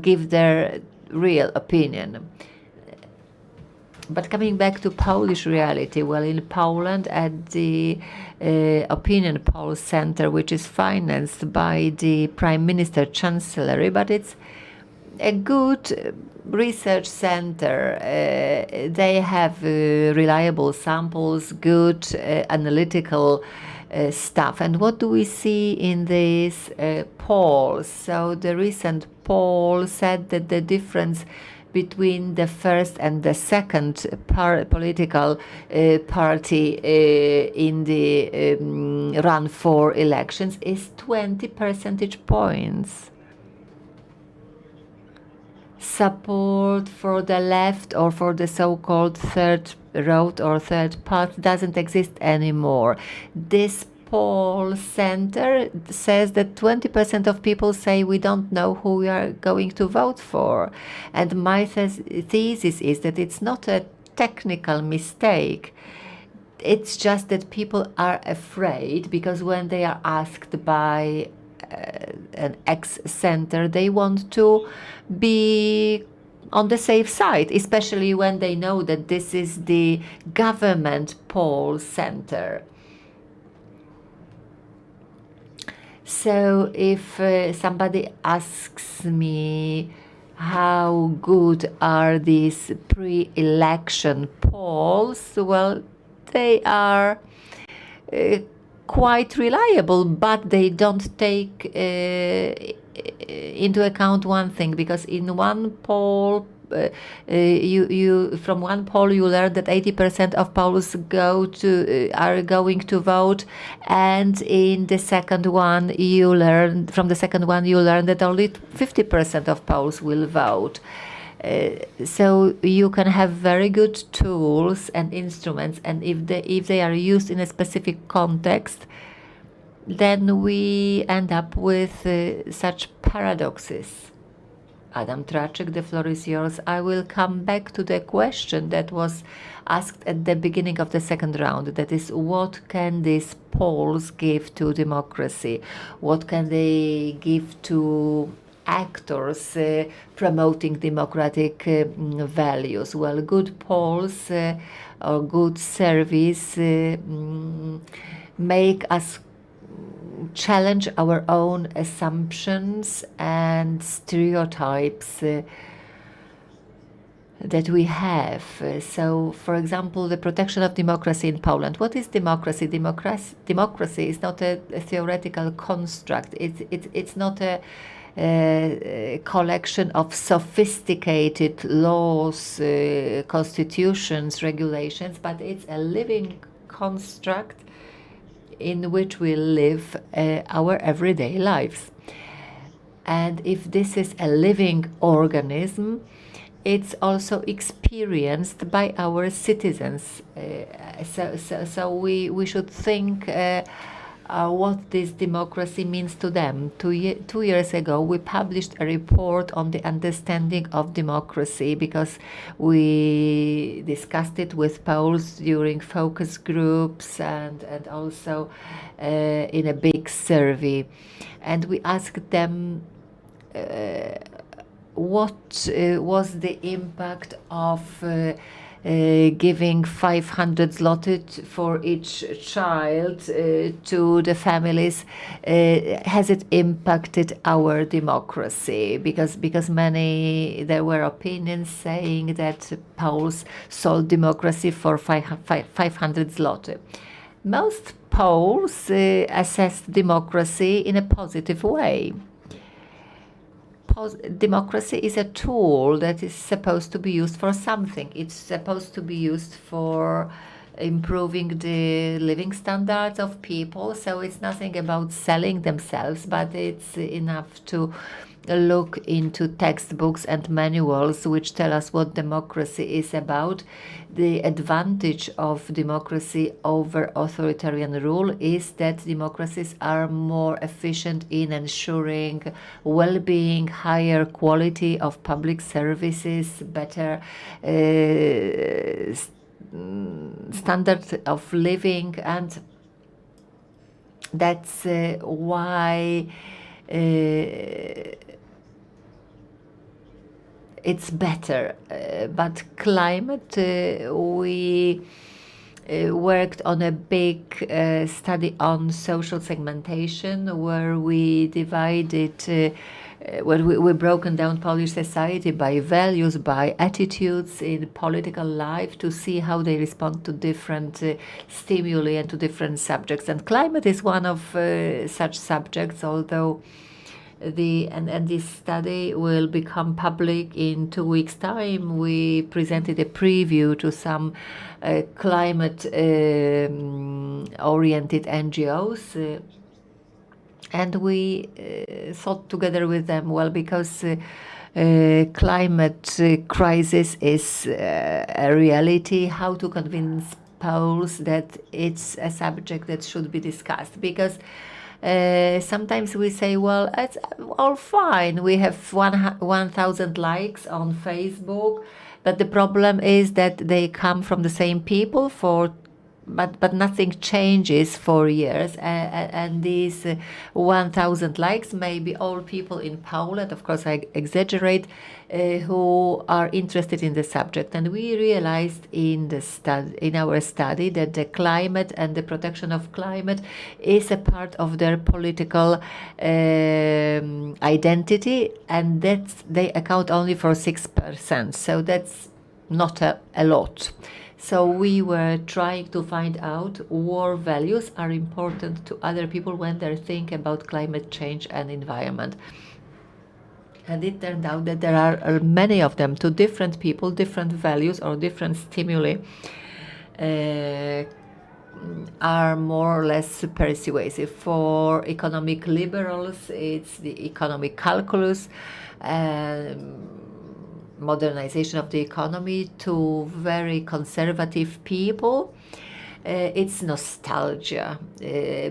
give their real opinion. But coming back to Polish reality, in Poland, at the opinion poll center, which is financed by the Prime Minister Chancellery, but it's a good research center. They have reliable samples, good analytical stuff. And what do we see in these polls? So the recent poll said that the difference between the first and the second political party in the run for elections is 20 percentage points. Support for the left or for the so-called third road or third path doesn't exist anymore. This poll center says that 20% of people say we don't know who we are going to vote for. And my thesis is that it's not a technical mistake. It's just that people are afraid, because when they are asked by an ex-center, they want to be on the safe side, especially when they know that this is the government poll center. So if somebody asks me how good are these pre-election polls, they are quite reliable, but they don't take into account one thing, because in one poll, from one poll you learn that 80% of Poles are going to vote, and in the second one you learn that only 50% of Poles will vote. So you can have very good tools and instruments, and if they are used in a specific context, then we end up with such paradoxes. Adam Traczyk, the floor is yours. I will come back to the question that was asked at the beginning of the second round. That is, what can these polls give to democracy? What can they give to actors promoting democratic values? Good polls or good service make us challenge our own assumptions and stereotypes that we have. So, for example, the protection of democracy in Poland. What is democracy? Democracy is not a theoretical construct. It's not a collection of sophisticated laws, constitutions, regulations, but it's a living construct in which we live our everyday lives. And if this is a living organism, it's also experienced by our citizens. So we should think what this democracy means to them. 2 years ago, we published a report on the understanding of democracy because we discussed it with Poles during focus groups and also in a big survey. And we asked them what was the impact of giving 500 zloty for each child to the families. Has it impacted our democracy? Because there were opinions saying that Poles sold democracy for 500 zloty. Most Poles assessed democracy in a positive way. Democracy is a tool that is supposed to be used for something. It's supposed to be used for improving the living standards of people. So it's nothing about selling themselves, but it's enough to look into textbooks and manuals which tell us what democracy is about. The advantage of democracy over authoritarian rule is that democracies are more efficient in ensuring well-being, higher quality of public services, better standard of living, and that's why it's better. But climate, we worked on a big study on social segmentation, where we divided, where we broken down Polish society by values, by attitudes in political life, to see how they respond to different stimuli and to different subjects. And climate is one of such subjects, although this study will become public in 2 weeks' time. We presented a preview to some climate oriented NGOs, and we thought together with them, well, because climate crisis is a reality, how to convince Poles that it's a subject that should be discussed. Because sometimes we say, well, it's all fine. We have 1,000 likes on Facebook, but the problem is that they come from the same people but nothing changes for years. And these 1,000 likes may be all people in Poland, of course I exaggerate, who are interested in the subject. And we realized in our study that the climate and the protection of climate is a part of their political identity, and that they account only for 6%. So that's not a lot. So we were trying to find out what values are important to other people when they think about climate change and environment. And it turned out that there are many of them. To different people, different values or different stimuli are more or less persuasive. For economic liberals, it's the economic calculus, modernization of the economy. To very conservative people, it's nostalgia,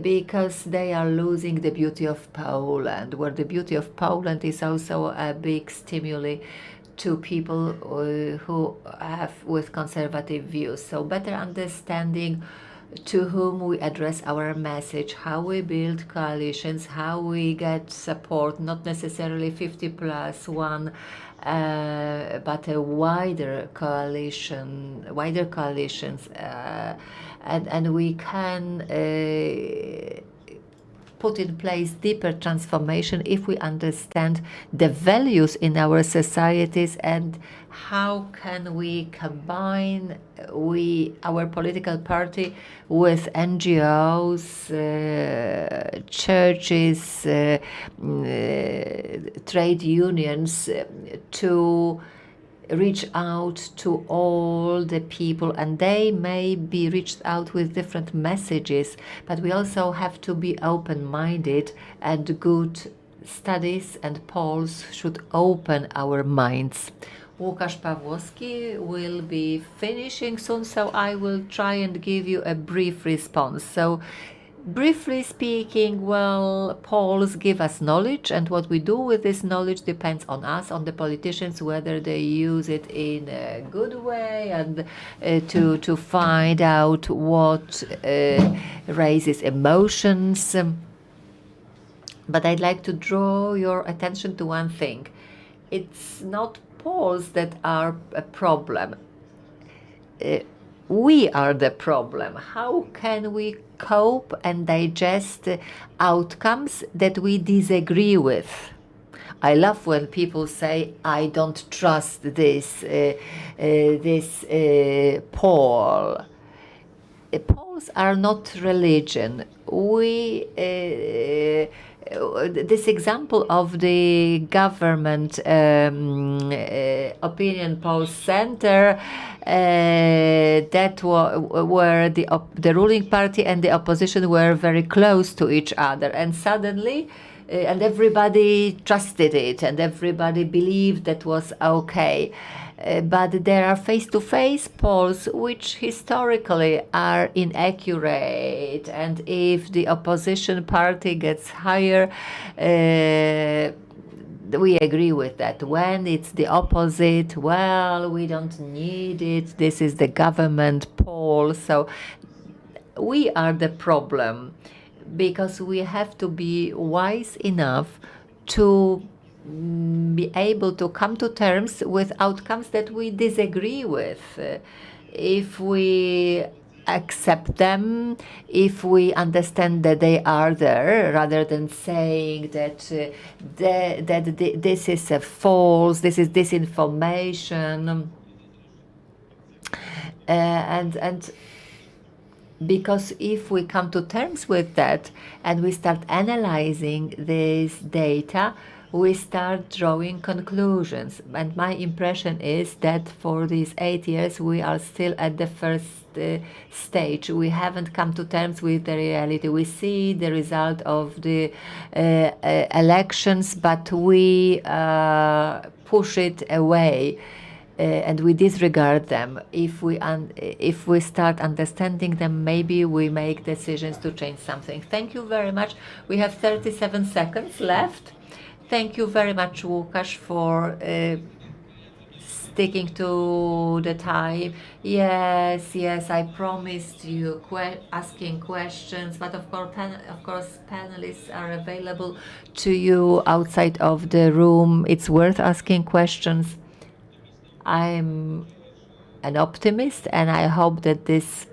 because they are losing the beauty of Poland, where the beauty of Poland is also a big stimuli to people who have with conservative views. So better understanding to whom we address our message, how we build coalitions, how we get support, not necessarily 50+1, but a wider coalitions, and we can put in place deeper transformation if we understand the values in our societies and how can we combine our political party with NGOs, churches, trade unions to reach out to all the people, and they may be reached out with different messages, but we also have to be open-minded, and good studies and polls should open our minds. Łukasz Pawłowski will be finishing soon, so I will try and give you a brief response. So, briefly speaking, well, polls give us knowledge, and what we do with this knowledge depends on us, on the politicians, whether they use it in a good way and to find out what raises emotions. But I'd like to draw your attention to one thing. It's not polls that are a problem. We are the problem. How can we cope and digest outcomes that we disagree with? I love when people say, "I don't trust this poll." Polls are not religion. This example of the government opinion poll center where the ruling party and the opposition were very close to each other, and suddenly and everybody trusted it and everybody believed that was okay. But there are face-to-face polls which historically are inaccurate, and if the opposition party gets higher, we agree with that. When it's the opposite, well, we don't need it, this is the government poll. So we are the problem, because we have to be wise enough to be able to come to terms with outcomes that we disagree with. If we accept them, if we understand that they are there, rather than saying that this is a false, this is disinformation, and because if we come to terms with that and we start analyzing this data, we start drawing conclusions. And my impression is that for these 8 years, we are still at the first stage. We haven't come to terms with the reality. We see the result of the elections, but we push it away. And we disregard them. If we start understanding them, maybe we make decisions to change something. Thank you very much. We have 37 seconds left. Thank you very much, Łukasz, for sticking to the time. Yes, I promised you asking questions, but of course, panelists are available to you outside of the room. It's worth asking questions. I'm an optimist, and I hope that this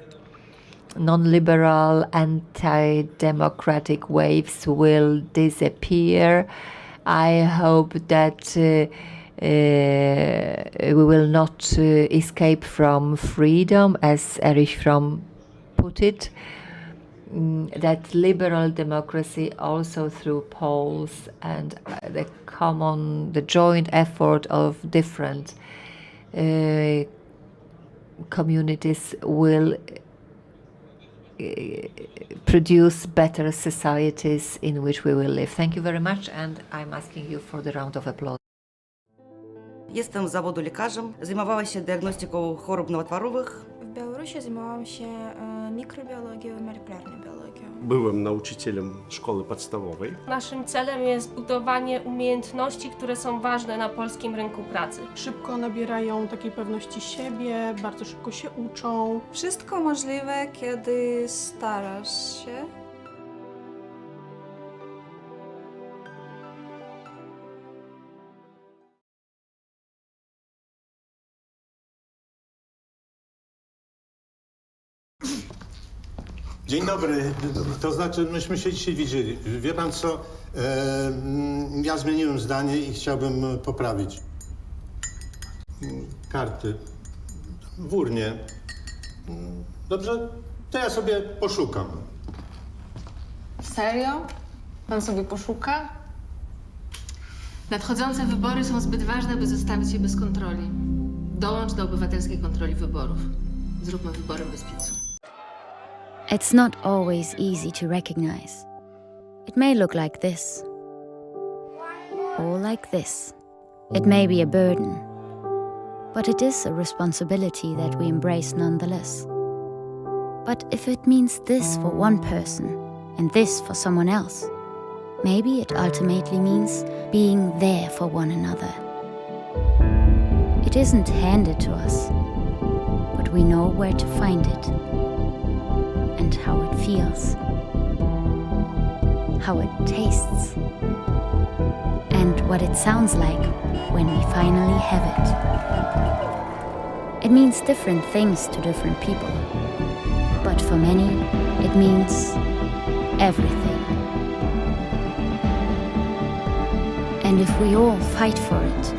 non-liberal, anti-democratic waves will disappear. I hope that we will not escape from freedom, as Erich Fromm put it, that liberal democracy also through polls and the joint effort of different communities will produce better societies in which we will live. Thank you very much, and I'm asking you for the round of applause. Jestem z zawodu lekarzem, zajmowała się diagnostyką chorób nowotworowych. W Białorusi zajmowałam się mikrobiologią i molekularną biologią. Byłem nauczycielem szkoły podstawowej. Naszym celem jest budowanie umiejętności, które są ważne na polskim rynku pracy. Szybko nabierają takiej pewności siebie, bardzo szybko się uczą. Wszystko możliwe, kiedy starasz się. Dzień dobry. To znaczy, myśmy się dzisiaj widzieli. Wie pan co? Ja zmieniłem zdanie i chciałbym poprawić. Karty. W urnie. Dobrze? To ja sobie poszukam. Serio? Pan sobie poszuka? Nadchodzące wybory są zbyt ważne, by zostawić je bez kontroli. Dołącz do obywatelskiej kontroli wyborów. Zróbmy wybory bez piecu. It's not always easy to recognize. It may look like this, or like this. It may be a burden, but it is a responsibility that we embrace nonetheless. But if it means this for one person and this for someone else, maybe it ultimately means being there for one another. It isn't handed to us, but we know where to find it and how it feels, how it tastes, and what it sounds like when we finally have it. It means different things to different people, but for many, it means everything. And if we all fight for it,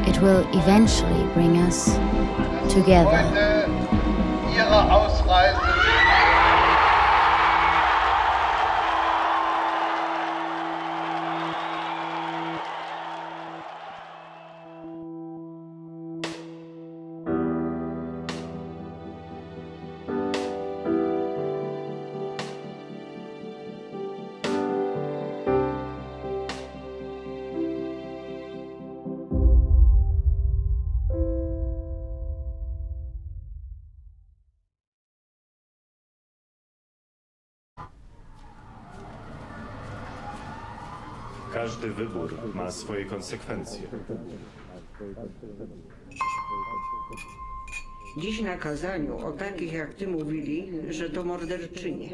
it will eventually bring us together. Ihrer Ausreise. Każdy wybór ma swoje konsekwencje. Dziś na kazaniu o takich jak ty mówili, że to morderczynie.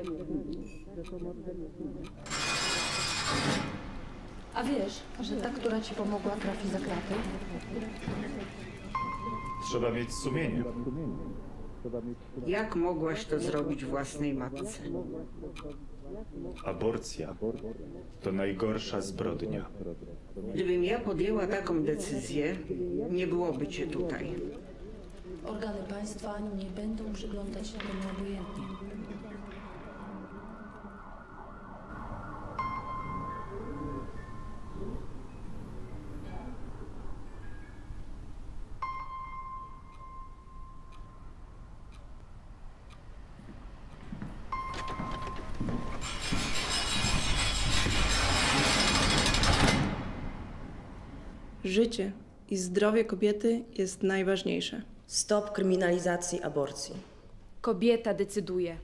A wiesz, że ta, która ci pomogła, trafi za kraty? Trzeba mieć sumienie. Jak mogłaś to zrobić własnej matce? Aborcja to najgorsza zbrodnia. Gdybym ja podjęła taką decyzję, nie byłoby cię tutaj. Organy państwa nie będą przyglądać się temu obojętnie. Życie i zdrowie kobiety jest najważniejsze. Stop kryminalizacji aborcji. Kobieta decyduje.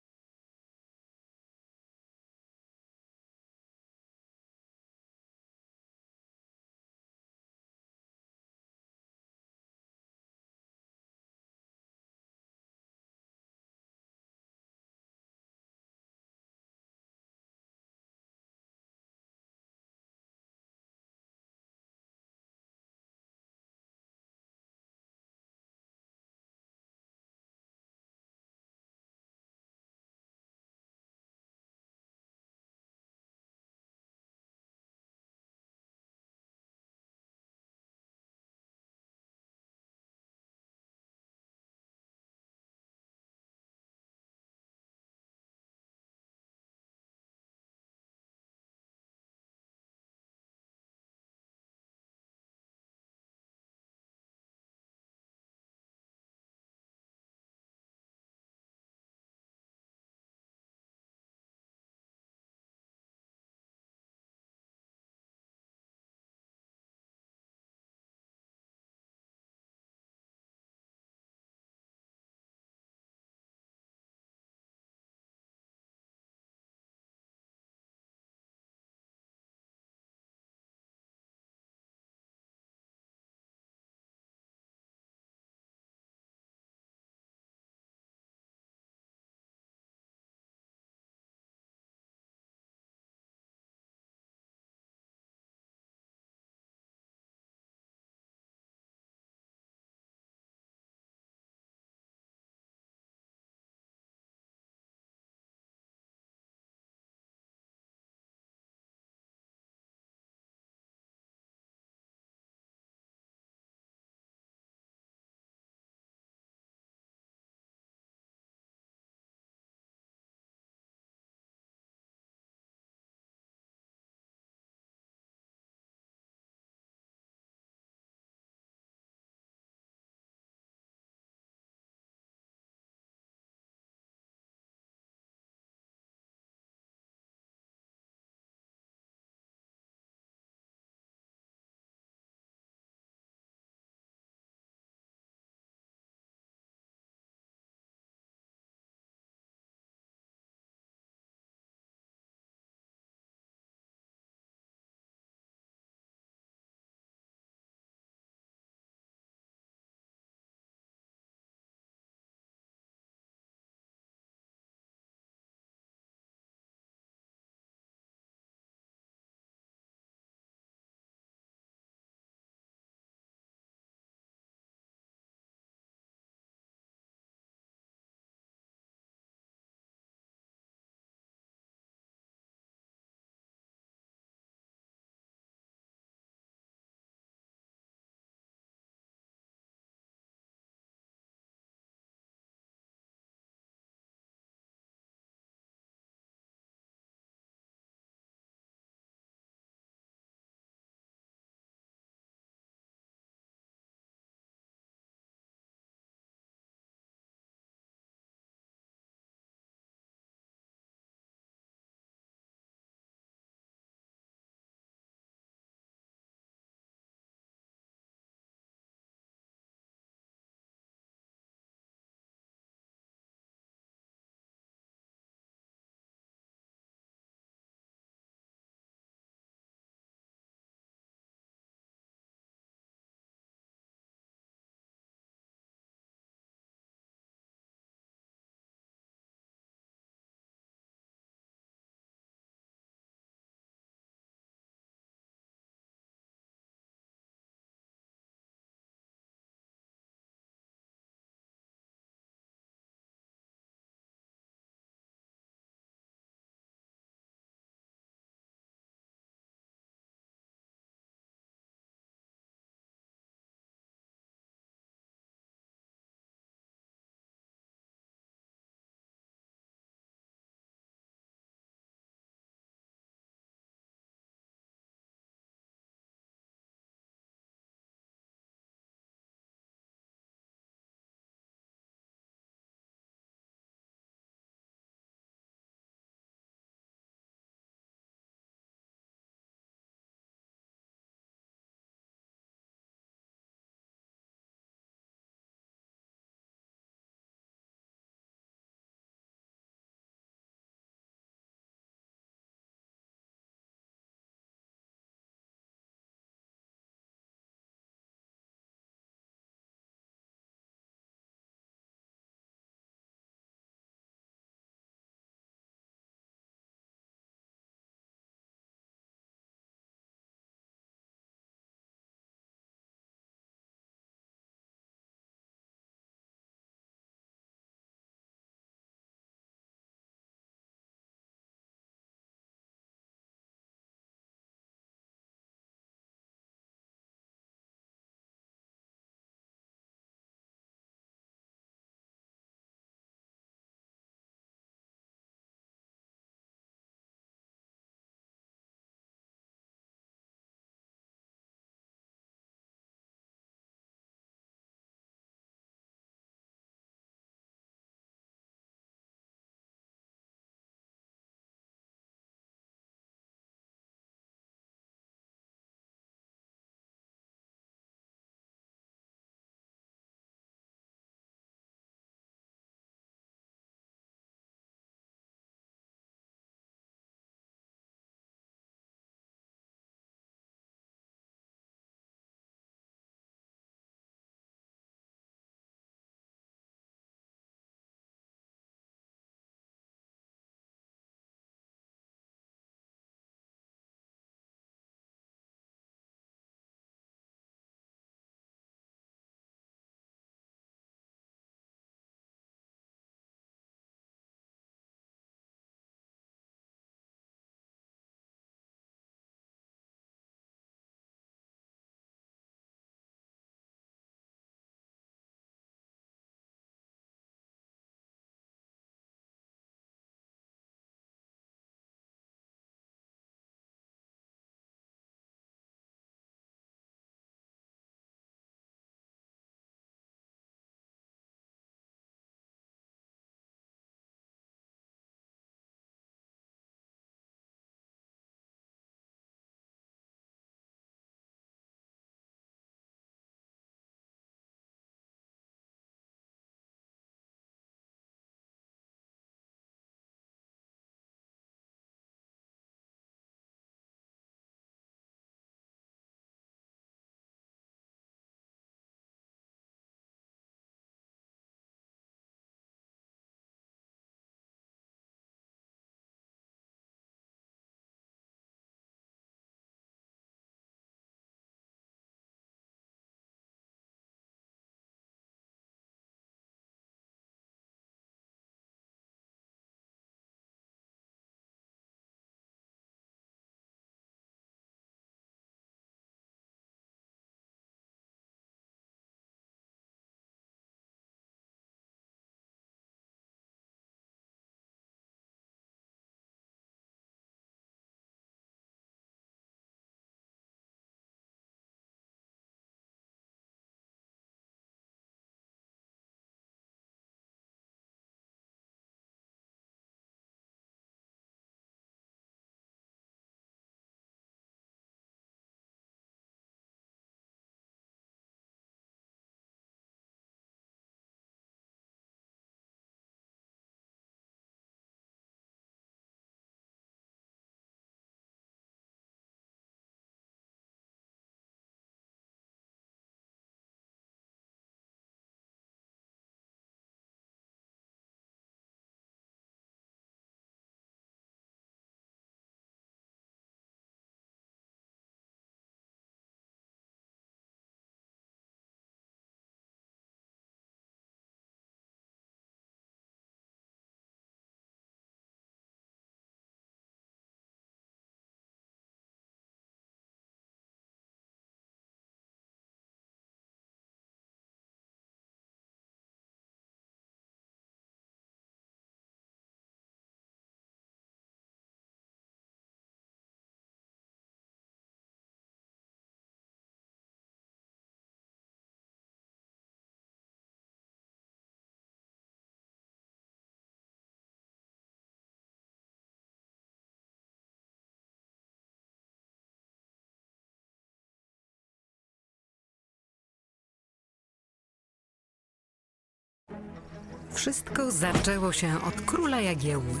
Wszystko zaczęło się od króla Jagiełły.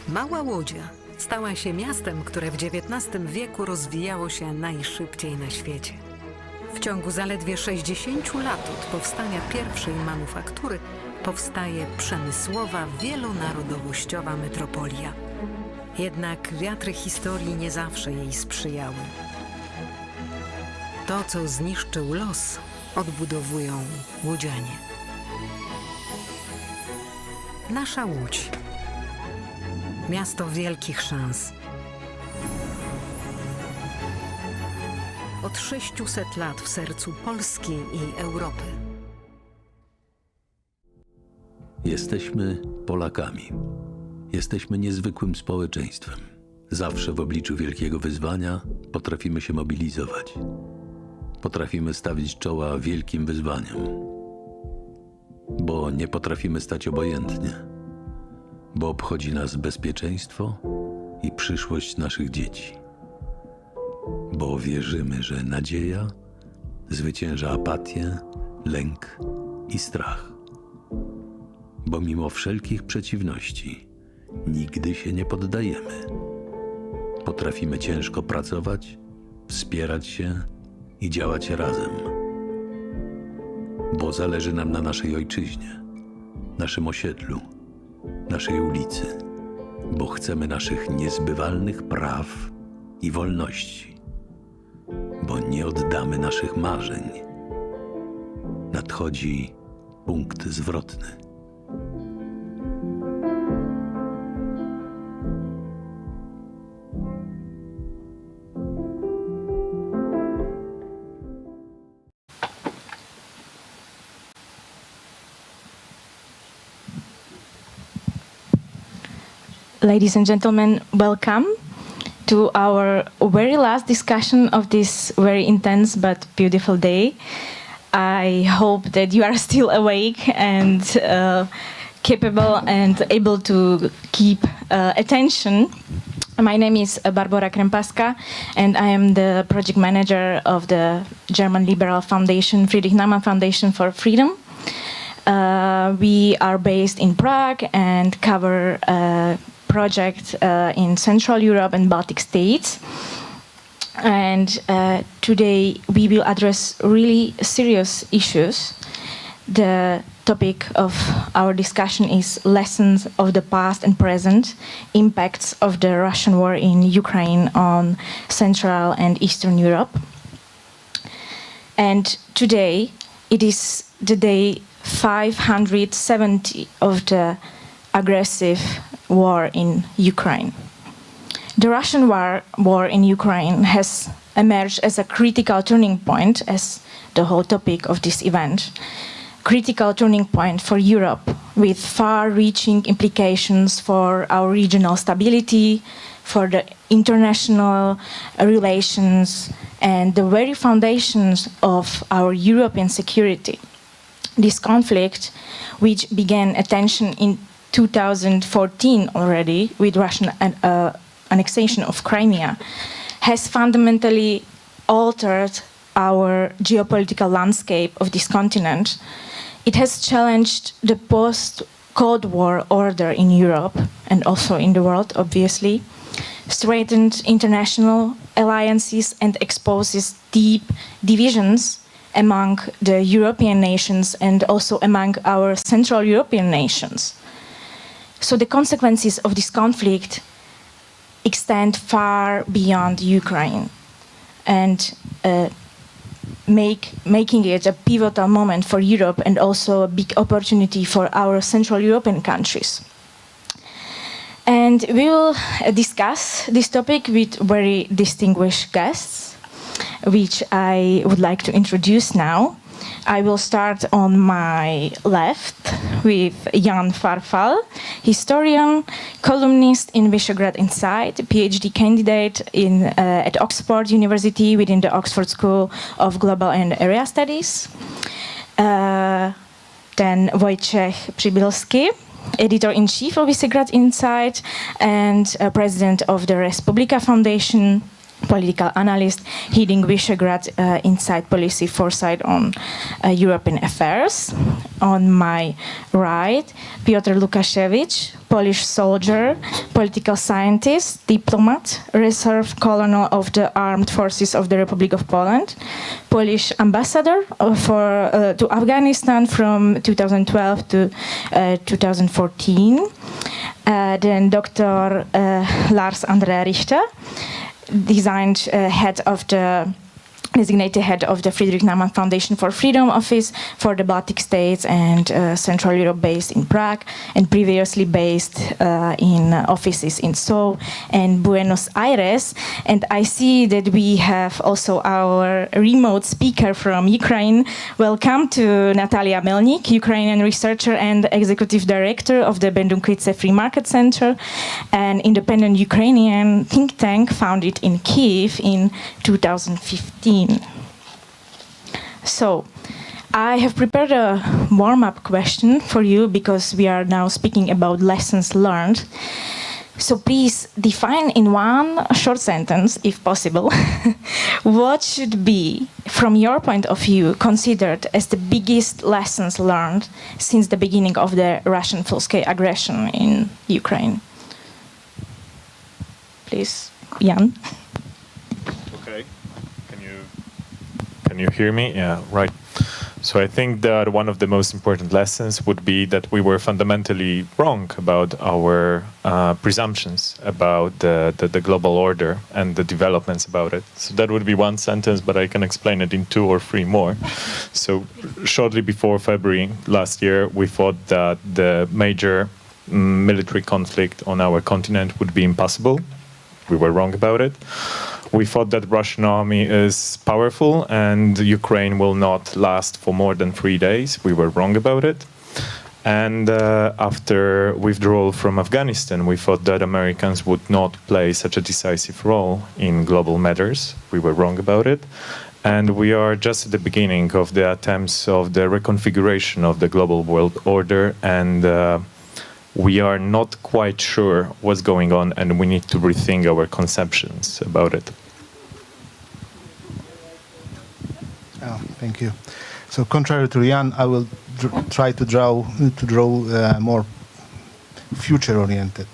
Mała Łodzia stała się miastem, które w XIX wieku rozwijało się najszybciej na świecie. W ciągu zaledwie 60 lat od powstania pierwszej manufaktury powstaje przemysłowa, wielonarodowościowa metropolia. Jednak wiatry historii nie zawsze jej sprzyjały. To, co zniszczył los, odbudowują łodzianie. Nasza Łódź. Miasto wielkich szans. Od 600 lat w sercu Polski i Europy. Jesteśmy Polakami. Jesteśmy niezwykłym społeczeństwem. Zawsze w obliczu wielkiego wyzwania potrafimy się mobilizować. Potrafimy stawić czoła wielkim wyzwaniom. Bo nie potrafimy stać obojętnie. Bo obchodzi nas bezpieczeństwo i przyszłość naszych dzieci. Bo wierzymy, że nadzieja zwycięża apatię, lęk i strach. Bo mimo wszelkich przeciwności nigdy się nie poddajemy. Potrafimy ciężko pracować, wspierać się i działać razem. Bo zależy nam na naszej ojczyźnie, naszym osiedlu, naszej ulicy. Bo chcemy naszych niezbywalnych praw i wolności. Bo nie oddamy naszych marzeń. Nadchodzi punkt zwrotny. Ladies and gentlemen, welcome to our very last discussion of this very intense but beautiful day. I hope that you are still awake and capable and able to keep attention. My name is Barbara Krempaska, and I am the project manager of the German Liberal Foundation, Friedrich Naumann Foundation for Freedom. We are based in Prague and cover project in Central Europe and Baltic states. And today we will address really serious issues. The topic of our discussion is lessons of the past and present, impacts of the Russian war in Ukraine on Central and Eastern Europe. And today it is the day 570 of the aggressive war in Ukraine. The Russian war in Ukraine has emerged as a critical turning point, as the whole topic of this event. Critical turning point for Europe, with far-reaching implications for our regional stability, for the international relations, and the very foundations of our European security. This conflict, which began attention in 2014 already with Russian annexation of Crimea, has fundamentally altered our geopolitical landscape of this continent. It has challenged the post-Cold War order in Europe and also in the world, obviously, strengthened international alliances and exposes deep divisions among the European nations and also among our Central European nations. So the consequences of this conflict extend far beyond Ukraine and making it a pivotal moment for Europe and also a big opportunity for our Central European countries. And we will discuss this topic with very distinguished guests, which I would like to introduce now. I will start on my left with Jan Farfal, historian, columnist in Visegrad Inside, PhD candidate at Oxford University within the Oxford School of Global and Area Studies. Then Wojciech Przybylski, editor-in-chief of Visegrad Inside and president of the Respublika Foundation. political analyst heading Visegrad Insight Policy Foresight on European Affairs. On my right, Piotr Lukasiewicz, Polish soldier, political scientist, diplomat, reserve colonel of the Armed Forces of the Republic of Poland, Polish ambassador to Afghanistan from 2012 to 2014. Then Dr. Lars Andrea Richter, designated head of the Friedrich Naumann Foundation for Freedom Office for the Baltic States and Central Europe, based in Prague, and previously based in offices in Seoul and Buenos Aires. And I see that we have also our remote speaker from Ukraine. Welcome to Natalia Melnik, Ukrainian researcher and executive director of the Bendunkice Free Market Center, an independent Ukrainian think tank founded in Kyiv in 2015. So, I have prepared a warm-up question for you because we are now speaking about lessons learned. So please define in one short sentence, if possible, what should be, from your point of view, considered as the biggest lessons learned since the beginning of the Russian full-scale aggression in Ukraine. Please, Jan. Okay. Can you hear me? Yeah, right. So I think that one of the most important lessons would be that we were fundamentally wrong about our presumptions about the global order and the developments about it. So that would be one sentence, but I can explain it in 2 or 3 more. So shortly before February last year, we thought that the major military conflict on our continent would be impossible. We were wrong about it. We thought that Russian army is powerful and Ukraine will not last for more than 3 days. We were wrong about it. And after withdrawal from Afghanistan, we thought that Americans would not play such a decisive role in global matters. We were wrong about it. And we are just at the beginning of the attempts of the reconfiguration of the global world order, and we are not quite sure what's going on, and we need to rethink our conceptions about it. Thank you. So, contrary to Jan, I will try to draw more future-oriented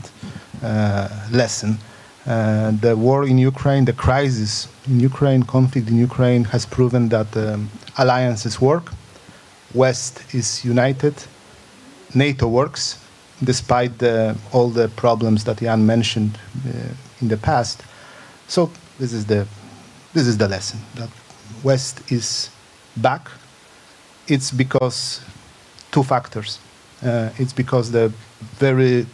lesson. The war in Ukraine, the crisis in Ukraine, conflict in Ukraine, has proven that alliances work. West is united. NATO works, despite all the problems that Jan mentioned in the past. So this is the lesson, that West is back. It's because 2 factors. It's because the very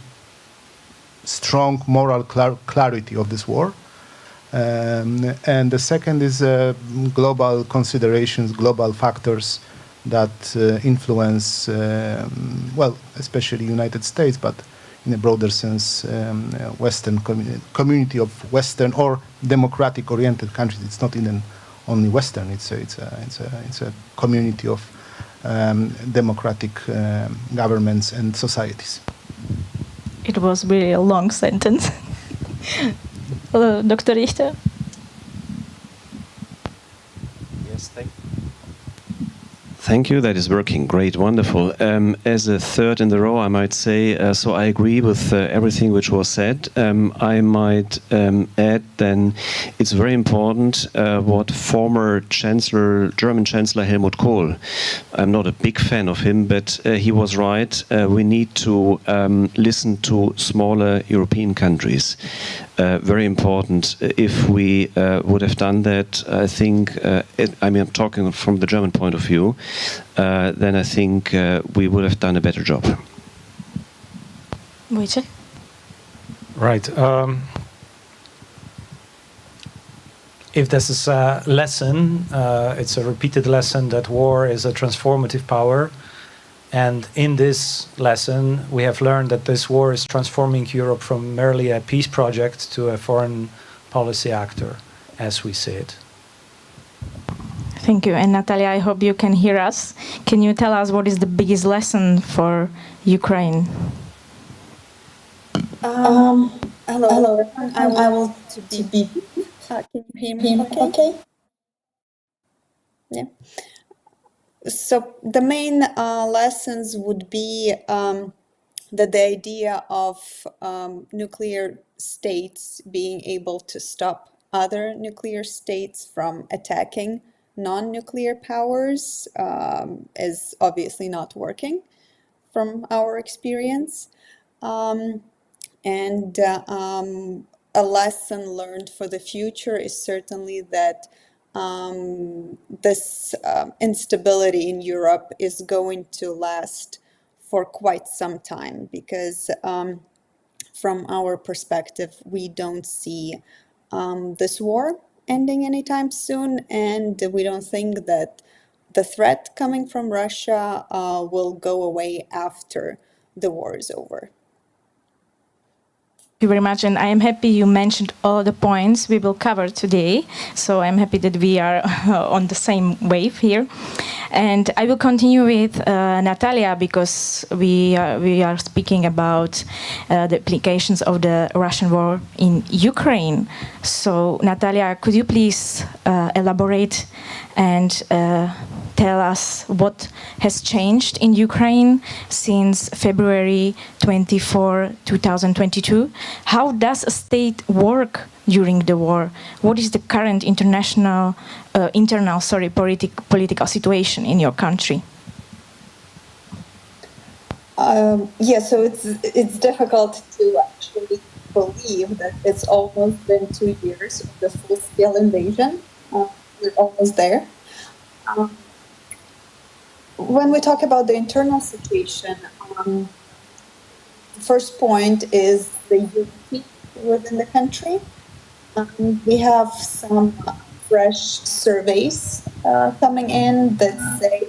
strong moral clarity of this war. And the second is global considerations, global factors that influence, well, especially United States, but in a broader sense, Western community of Western or democratic-oriented countries. It's not even only Western. It's a community of democratic governments and societies. It was really a long sentence. Hello, Dr. Richter. Yes, thank you. That is working. Great, wonderful. As a third in the row, I might say, so I agree with everything which was said. I might add then it's very important what former German Chancellor Helmut Kohl, I'm not a big fan of him, but he was right. We need to listen to smaller European countries. Very important. If we would have done that, I think, I'm talking from the German point of view, then I think we would have done a better job. Wojciech? Right. If this is a lesson, it's a repeated lesson that war is a transformative power. And in this lesson, we have learned that this war is transforming Europe from merely a peace project to a foreign policy actor, as we see it. Thank you. And Natalia, I hope you can hear us. Can you tell us what is the biggest lesson for Ukraine? Hello. I will be Can you hear me okay? Yeah. So the main lessons would be that the idea of nuclear states being able to stop other nuclear states from attacking non-nuclear powers is obviously not working from our experience. And a lesson learned for the future is certainly that this instability in Europe is going to last for quite some time because from our perspective, we don't see this war ending anytime soon, and we don't think that the threat coming from Russia will go away after the war is over. Thank you very much, and I am happy you mentioned all the points we will cover today. So I'm happy that we are on the same wave here. And I will continue with Natalia because we are speaking about the implications of the Russian war in Ukraine. So Natalia, could you please elaborate and tell us what has changed in Ukraine since February 24, 2022? How does a state work during the war? What is the current internal political situation in your country? Yeah, so it's difficult to actually believe that it's almost been 2 years of the full-scale invasion. We're almost there. When we talk about the internal situation, the first point is the unity within the country. We have some fresh surveys coming in that say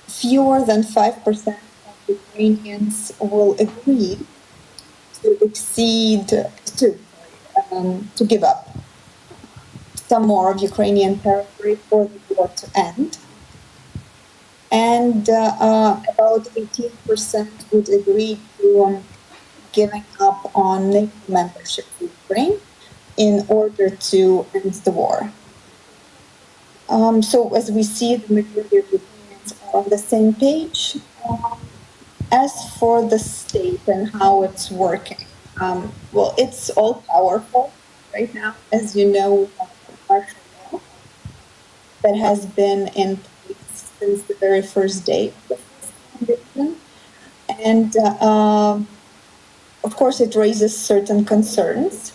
fewer than 5% of Ukrainians will agree to give up some more of Ukrainian territory for the war to end. And about 18% would agree to giving up on NATO membership for Ukraine in order to end the war. So as we see, the majority of Ukrainians are on the same page. As for the state and how it's working, well, it's all powerful right now. As you know, we have the martial law that has been in place since the very first day of the first invasion. And of course, it raises certain concerns,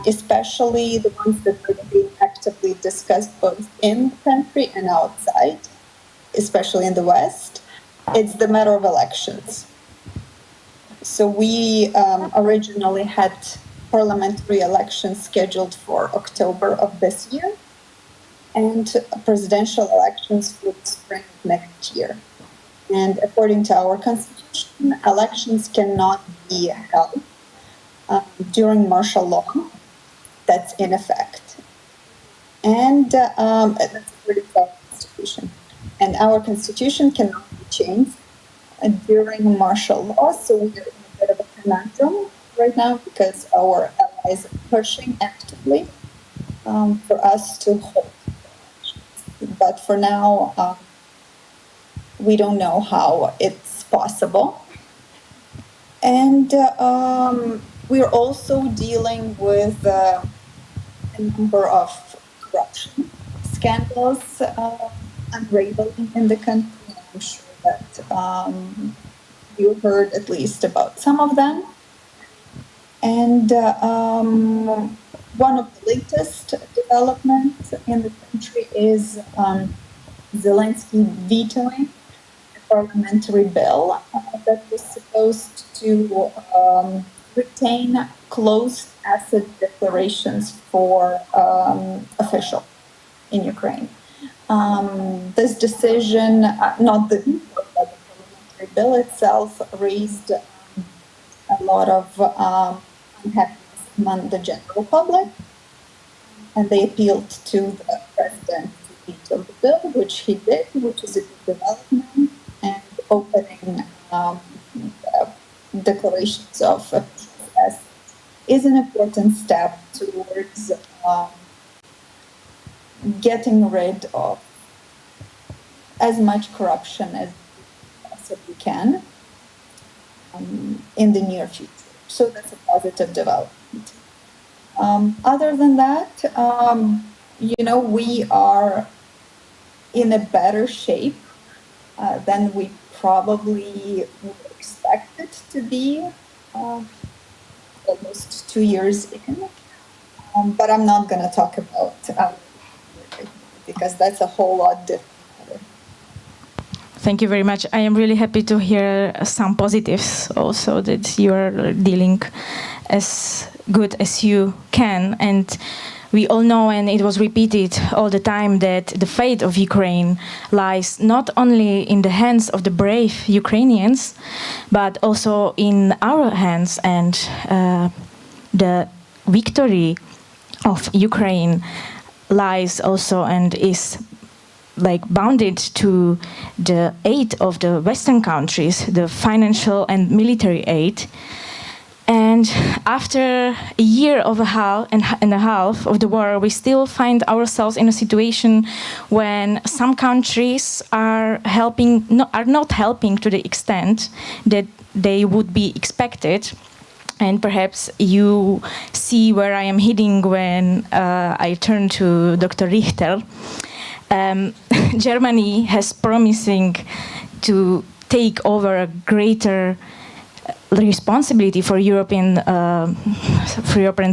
especially the ones that are being actively discussed both in the country and outside, especially in the West. It's the matter of elections. So we originally had parliamentary elections scheduled for October of this year and presidential elections for the spring of next year. And according to our constitution, elections cannot be held during martial law that's in effect. And that's according to our constitution. And our constitution cannot be changed during martial law, so we are in a bit of a conundrum right now because our allies are pushing actively for us to hold elections. But for now, we don't know how it's possible. And we're also dealing with a number of corruption scandals unraveling in the country. I'm sure that you heard at least about some of them. And one of the latest developments in the country is Zelensky vetoing a parliamentary bill that was supposed to retain closed asset declarations for officials in Ukraine. This decision, not the parliamentary bill itself, raised a lot of unhappiness among the general public, and they appealed to the president to veto the bill, which he did, which is a good development, and opening declarations of assets is an important step towards getting rid of as much corruption as we possibly can in the near future. So that's a positive development. Other than that, we are in a better shape than we probably would expect it to be almost 2 years in. But I'm not going to talk about because that's a whole lot different. Thank you very much. I am really happy to hear some positives also, that you are dealing as good as you can. And we all know, and it was repeated all the time, that the fate of Ukraine lies not only in the hands of the brave Ukrainians, but also in our hands. And the victory of Ukraine lies also and is bounded to the aid of the Western countries, the financial and military aid. And after a year and a half of the war, we still find ourselves in a situation when some countries are not helping to the extent that they would be expected. And perhaps you see where I am heading when I turn to Dr. Richter. Germany has promising to take over a greater responsibility for European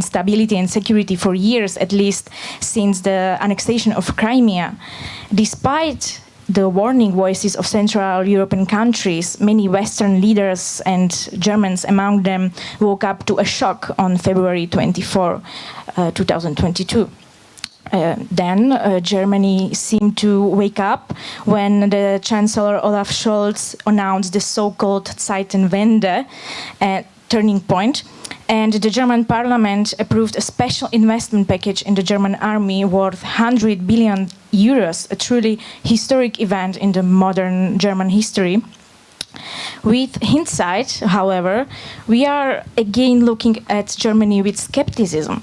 stability and security for years, at least since the annexation of Crimea. Despite the warning voices of Central European countries, many Western leaders and Germans among them woke up to a shock on February 24, 2022. Then Germany seemed to wake up when the Chancellor Olaf Scholz announced the so-called Zeitenwende, turning point, and the German parliament approved a special investment package in the German army worth 100 billion euros, a truly historic event in the modern German history. With hindsight, however, we are again looking at Germany with skepticism,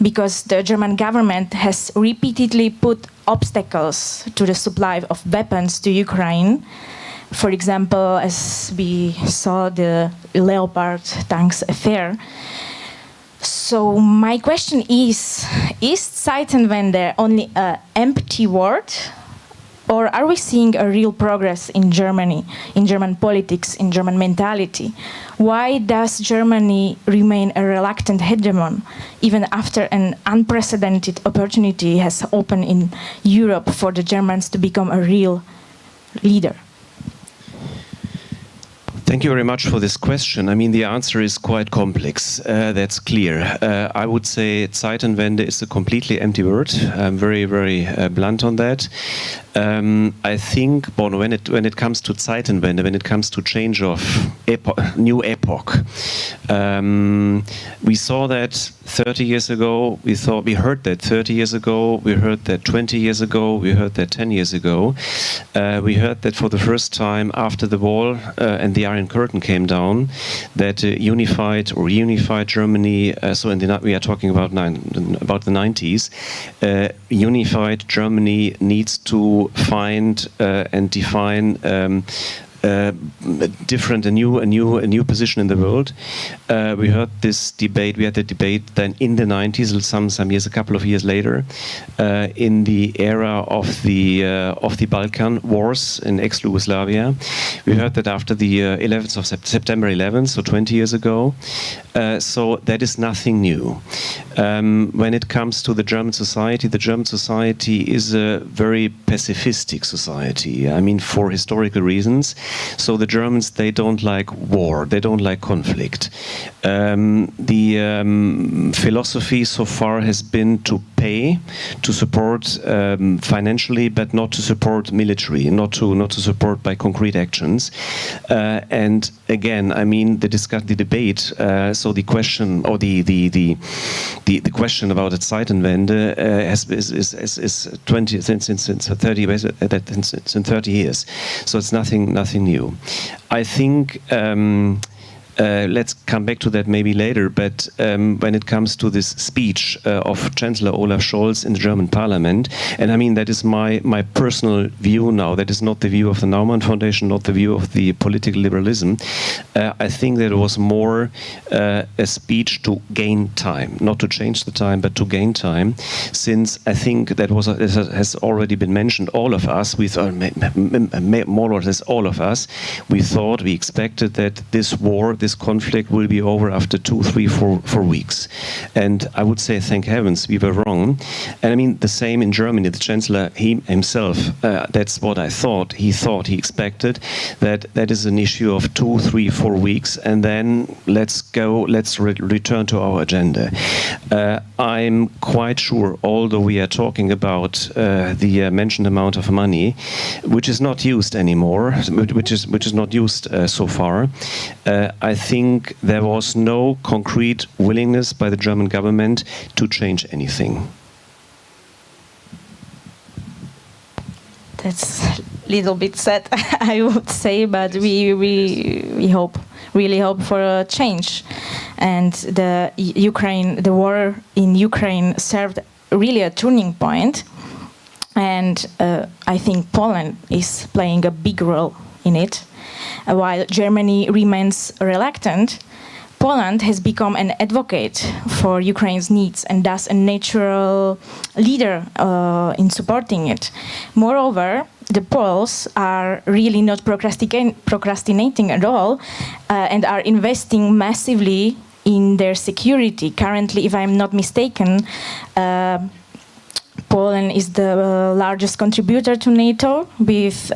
because the German government has repeatedly put obstacles to the supply of weapons to Ukraine. For example, as we saw the Leopard tanks affair. So my question is Zeitenwende only an empty word? Or are we seeing a real progress in Germany, in German politics, in German mentality? Why does Germany remain a reluctant hegemon, even after an unprecedented opportunity has opened in Europe for the Germans to become a real leader? Thank you very much for this question. I mean, the answer is quite complex. That's clear. I would say Zeitenwende is a completely empty word. I'm very, very blunt on that. I think, when it comes to Zeitenwende, when it comes to change of new epoch, we saw that 30 years ago. We heard that 30 years ago. We heard that 20 years ago. We heard that 10 years ago. We heard that for the first time after the wall and the Iron Curtain came down, that unified or reunified Germany. We are talking about the 90s. Unified Germany needs to find and define a new position in the world. We heard this debate. We had the debate then in the 90s, some years, a couple of years later, in the era of the Balkan wars in ex-Yugoslavia. We heard that after the 11th of September 11th, so 20 years ago. So that is nothing new. When it comes to the German society is a very pacifistic society. I mean, for historical reasons. So the Germans, they don't like war, they don't like conflict. The philosophy so far has been to pay, to support financially, but not to support military, not to support by concrete actions. And again, I mean, the debate. So the question or the question about the Zeitenwende is 20 since 30 years. So it's nothing new. I think let's come back to that maybe later, but when it comes to this speech of Chancellor Olaf Scholz in the German parliament, and I mean, that is my personal view now, that is not the view of the Naumann Foundation, not the view of the political liberalism. I think that it was more a speech to gain time, not to change the time, but to gain time, since I think that was, as has already been mentioned, all of us, we thought, more or less all of us, we thought, we expected that this war, this conflict will be over after 2, 3, 4 weeks. And I would say, thank heavens, we were wrong. And I mean, the same in Germany, the Chancellor, he himself, that's what I thought. He expected that that is an issue of 2, 3, 4 weeks, and then let's return to our agenda. I'm quite sure, although we are talking about the mentioned amount of money, which is not used anymore, which is not used so far, I think there was no concrete willingness by the German government to change anything. That's a little bit sad, I would say, but we really hope for a change. And the war in Ukraine served really a turning point. And I think Poland is playing a big role in it. While Germany remains reluctant, Poland has become an advocate for Ukraine's needs and thus a natural leader in supporting it. Moreover, the Poles are really not procrastinating at all and are investing massively in their security. Currently, if I'm not mistaken, Poland is the largest contributor to NATO, with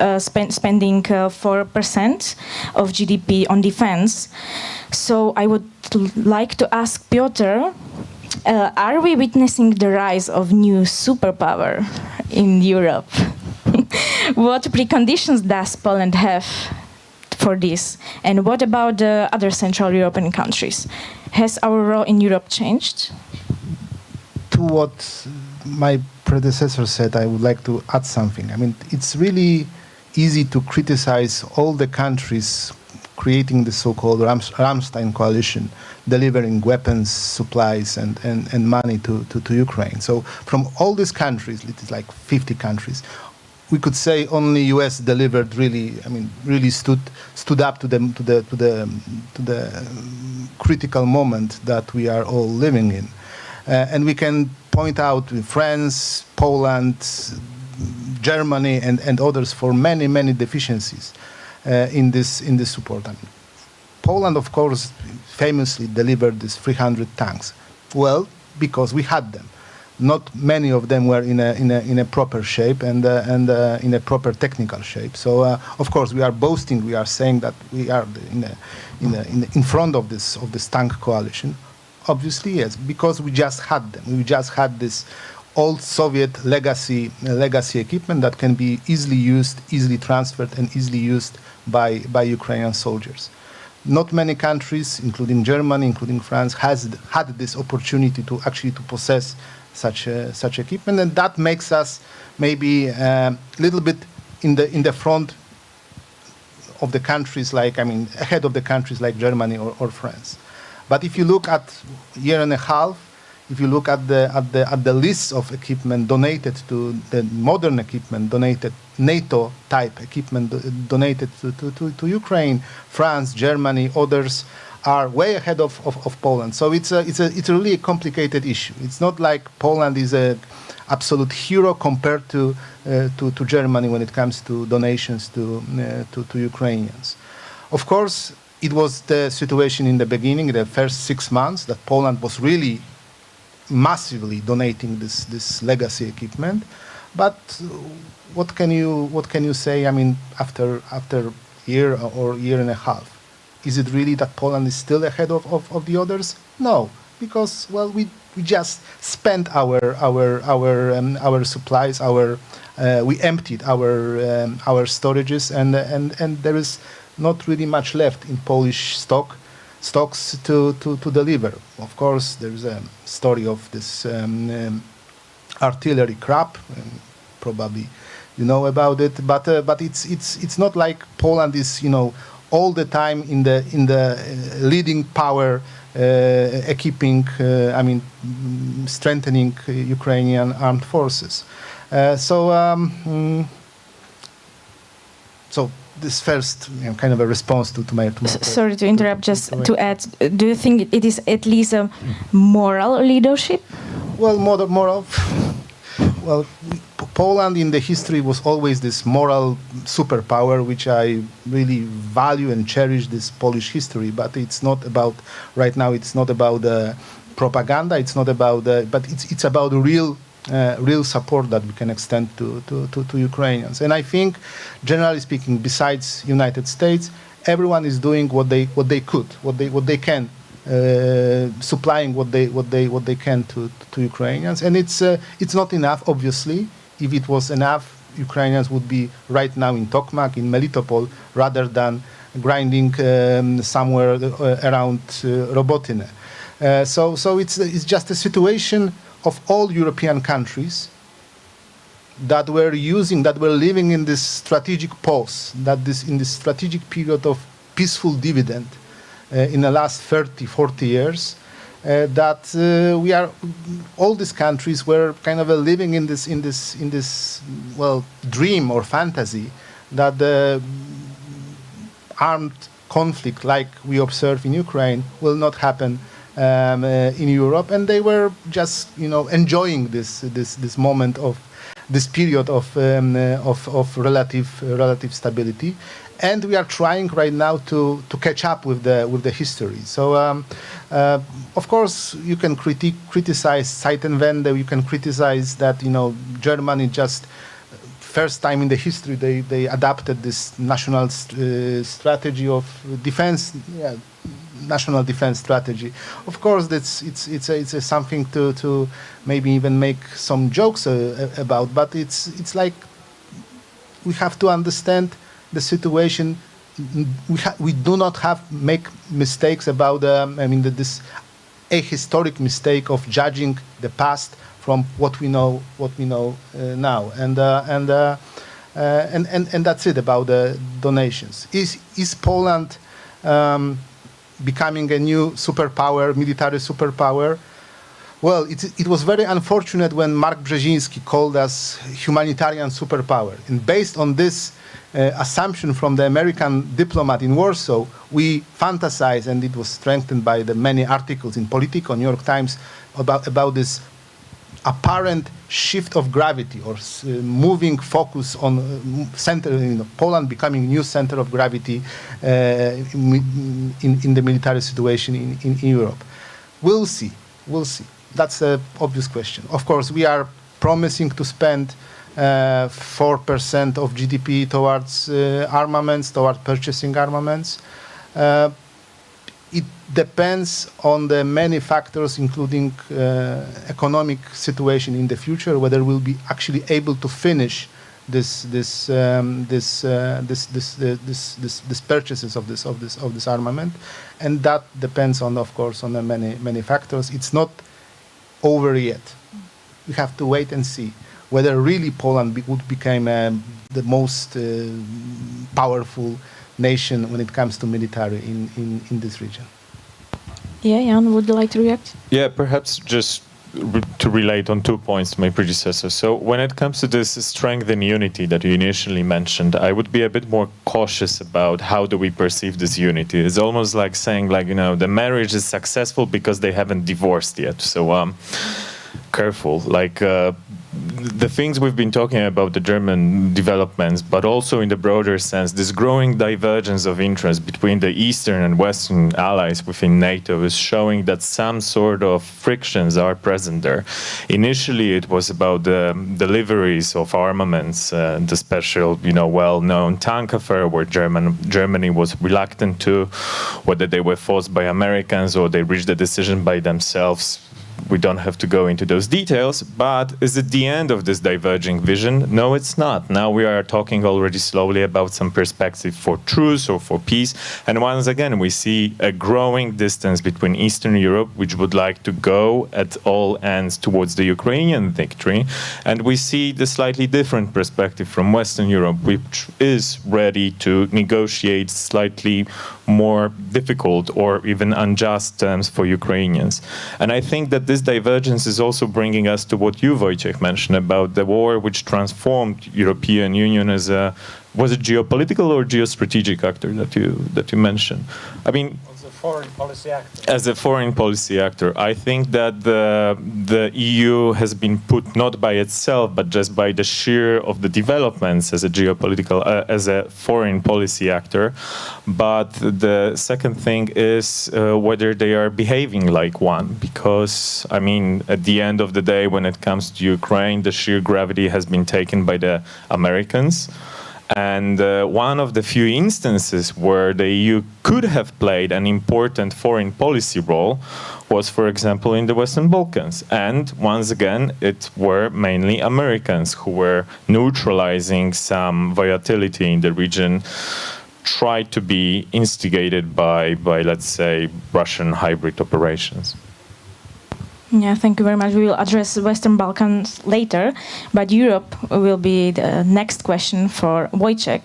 spending 4% of GDP on defense. So I would like to ask Piotr, are we witnessing the rise of new superpower in Europe? What preconditions does Poland have for this? And what about the other Central European countries? Has our role in Europe changed? To what my predecessor said, I would like to add something. I mean, it's really easy to criticize all the countries creating the so-called Ramstein coalition, delivering weapons, supplies, and money to Ukraine. So from all these countries, it is like 50 countries, we could say only US delivered really stood up to the critical moment that we are all living in. And we can point out France, Poland, Germany, and others for many deficiencies in this support. I mean, Poland, of course, famously delivered these 300 tanks. Well, because we had them. Not many of them were in a proper shape and in a proper technical shape. So, of course, we are boasting. We are saying that we are in front of this tank coalition. Obviously, yes, because we just had them. We just had this old Soviet legacy equipment that can be easily used, easily transferred, and easily used by Ukrainian soldiers. Not many countries, including Germany, including France, had this opportunity to actually possess such equipment, and that makes us maybe a little bit in the front of the countries, ahead of the countries like Germany or France. But if you look at year and a half, if you look at the list of equipment donated to the modern equipment donated, NATO type equipment donated to Ukraine, France, Germany, others are way ahead of Poland. So it's a really a complicated issue. It's not like Poland is a absolute hero compared to Germany when it comes to donations to Ukrainians. Of course, it was the situation in the beginning, the first 6 months, that Poland was really massively donating this legacy equipment. But what can you say? I mean, after year or year and a half, is it really that Poland is still ahead of the others? No, because we just spent our supplies, we emptied our storages, and there is not really much left in Polish stocks to deliver. Of course, there is a story of this artillery crap, probably you know about it, but it's not like Poland is all the time in the leading power, equipping, strengthening Ukrainian armed forces. So this first kind of a response to my sorry to interrupt, just to add, do you think it is at least a moral leadership? Well, moral. Well, Poland in the history was always this moral superpower, which I really value and cherish this Polish history. But it's not about right now. It's not about propaganda. It's not about but it's about real support that we can extend to Ukrainians. And I think, generally speaking, besides United States, everyone is doing what they can. Supplying what they can to Ukrainians, and it's not enough. Obviously, if it was enough, Ukrainians would be right now in Tokmak, in Melitopol, rather than grinding somewhere around Robotyne. So it's just a situation of all European countries that were living in this strategic pause, in this strategic period of peaceful dividend. In the last 30, 40 years, all these countries were kind of living in this dream or fantasy that the armed conflict like we observe in Ukraine will not happen in Europe, and they were just enjoying this moment of this period of relative stability. And we are trying right now to catch up with the history. So, of course, you can criticize Zeitenwende. You can criticize that Germany just first time in the history they adapted this national strategy of defense, national defense strategy. Of course, it's something to maybe even make some jokes about. But it's like we have to understand the situation. We do not make mistakes about this ahistoric mistake of judging the past from what we know now, and that's it about the donations. Is Poland becoming a new superpower, military superpower? Well, it was very unfortunate when Mark Brzezinski called us humanitarian superpower, and based on this assumption from the American diplomat in Warsaw, we fantasized, and it was strengthened by the many articles in Politico, New York Times, about this apparent shift of gravity or moving focus on Poland becoming new center of gravity in the military situation in Europe. We'll see. That's an obvious question. Of course, we are promising to spend 4% of GDP towards armaments, toward purchasing armaments. It depends on the many factors, including economic situation in the future, whether we'll be actually able to finish this purchases of this armament, and that depends on, of course, on the many factors. It's not over yet. We have to wait and see whether really Poland would become the most powerful nation when it comes to military in this region. Yeah, Jan, would you like to react? Yeah, perhaps just to relate on 2 points to my predecessor. So when it comes to this strength and unity that you initially mentioned, I would be a bit more cautious about how do we perceive this unity. It's almost like saying, the marriage is successful because they haven't divorced yet. So careful. The things we've been talking about, the German developments, but also in the broader sense, this growing divergence of interest between the Eastern and Western allies within NATO is showing that some sort of frictions are present there. Initially, it was about the deliveries of armaments, the special, well-known tank affair where Germany was reluctant to, whether they were forced by Americans or they reached the decision by themselves. we don't have to go into those details, but is it the end of this diverging vision? No, it's not. Now we are talking already slowly about some perspective for truce or for peace. And once again, we see a growing distance between Eastern Europe, which would like to go at all ends towards the Ukrainian victory. And we see the slightly different perspective from Western Europe, which is ready to negotiate slightly more difficult or even unjust terms for Ukrainians. And I think that this divergence is also bringing us to what you, Wojciech, mentioned about the war which transformed European Union as a, was it geopolitical or geostrategic actor that you mentioned? I mean, foreign policy actor. As a foreign policy actor, I think that the EU has been put not by itself, but just by the sheer of the developments as a geopolitical, as a foreign policy actor. But the second thing is whether they are behaving like one, because I mean, at the end of the day, when it comes to Ukraine, the sheer gravity has been taken by the Americans. And one of the few instances where the EU could have played an important foreign policy role was, for example, in the Western Balkans. And once again, it were mainly Americans who were neutralizing some volatility in the region, tried to be instigated by let's say, Russian hybrid operations. Yeah, thank you very much. We will address Western Balkans later, but Europe will be the next question for Wojciech.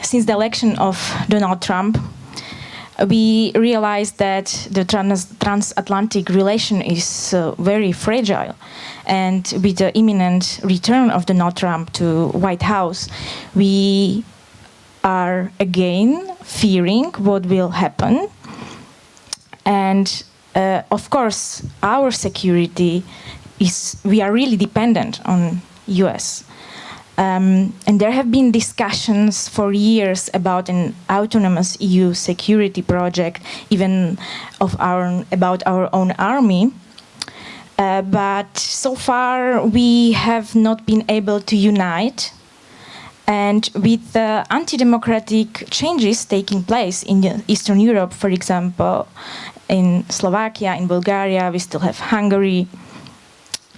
Since the election of Donald Trump, we realized that the transatlantic relation is very fragile. And with the imminent return of Donald Trump to White House, we are again fearing what will happen. And of course, our security we are really dependent on US. And there have been discussions for years about an autonomous EU security project, even about our own army. But so far, we have not been able to unite. And with the anti-democratic changes taking place in Eastern Europe, for example, in Slovakia, in Bulgaria, we still have Hungary.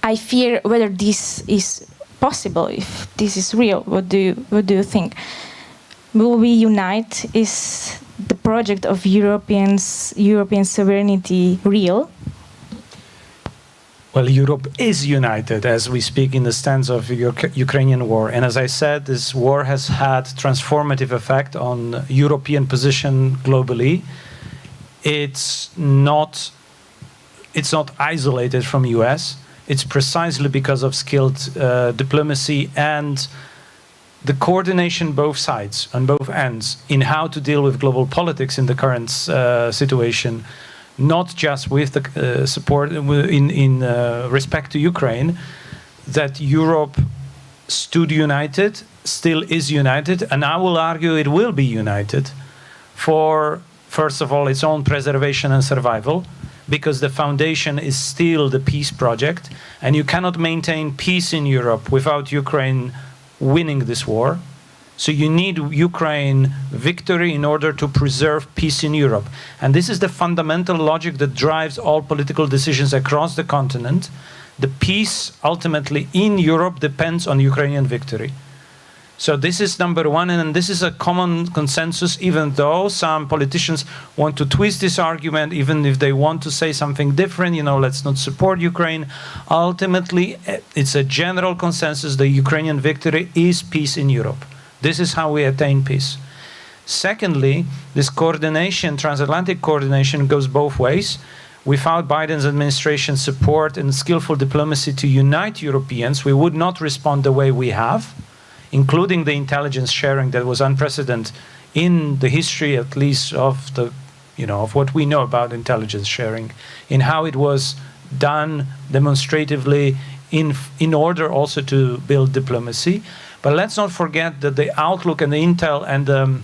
I fear whether this is possible, if this is real. What do you think? Will we unite? Is the project of European sovereignty real? Well, Europe is united as we speak in the stance of Ukrainian war. And as I said, this war has had transformative effect on European position globally. It's not isolated from US. It's precisely because of skilled diplomacy and the coordination both sides, on both ends, in how to deal with global politics in the current situation, not just with the support in respect to Ukraine, that Europe stood united, still is united, and I will argue it will be united for, first of all, its own preservation and survival, because the foundation is still the peace project, and you cannot maintain peace in Europe without Ukraine winning this war. So you need Ukraine victory in order to preserve peace in Europe. And this is the fundamental logic that drives all political decisions across the continent. The peace ultimately in Europe depends on Ukrainian victory. So this is number one, and this is a common consensus, even though some politicians want to twist this argument, even if they want to say something different, let's not support Ukraine. Ultimately, it's a general consensus that Ukrainian victory is peace in Europe. This is how we attain peace. Secondly, this coordination, transatlantic coordination, goes both ways. Without Biden's administration support and skillful diplomacy to unite Europeans, we would not respond the way we have, including the intelligence sharing that was unprecedented in the history, at least of the, of what we know about intelligence sharing, in how it was done demonstratively in order also to build diplomacy. But let's not forget that the outlook and the intel and the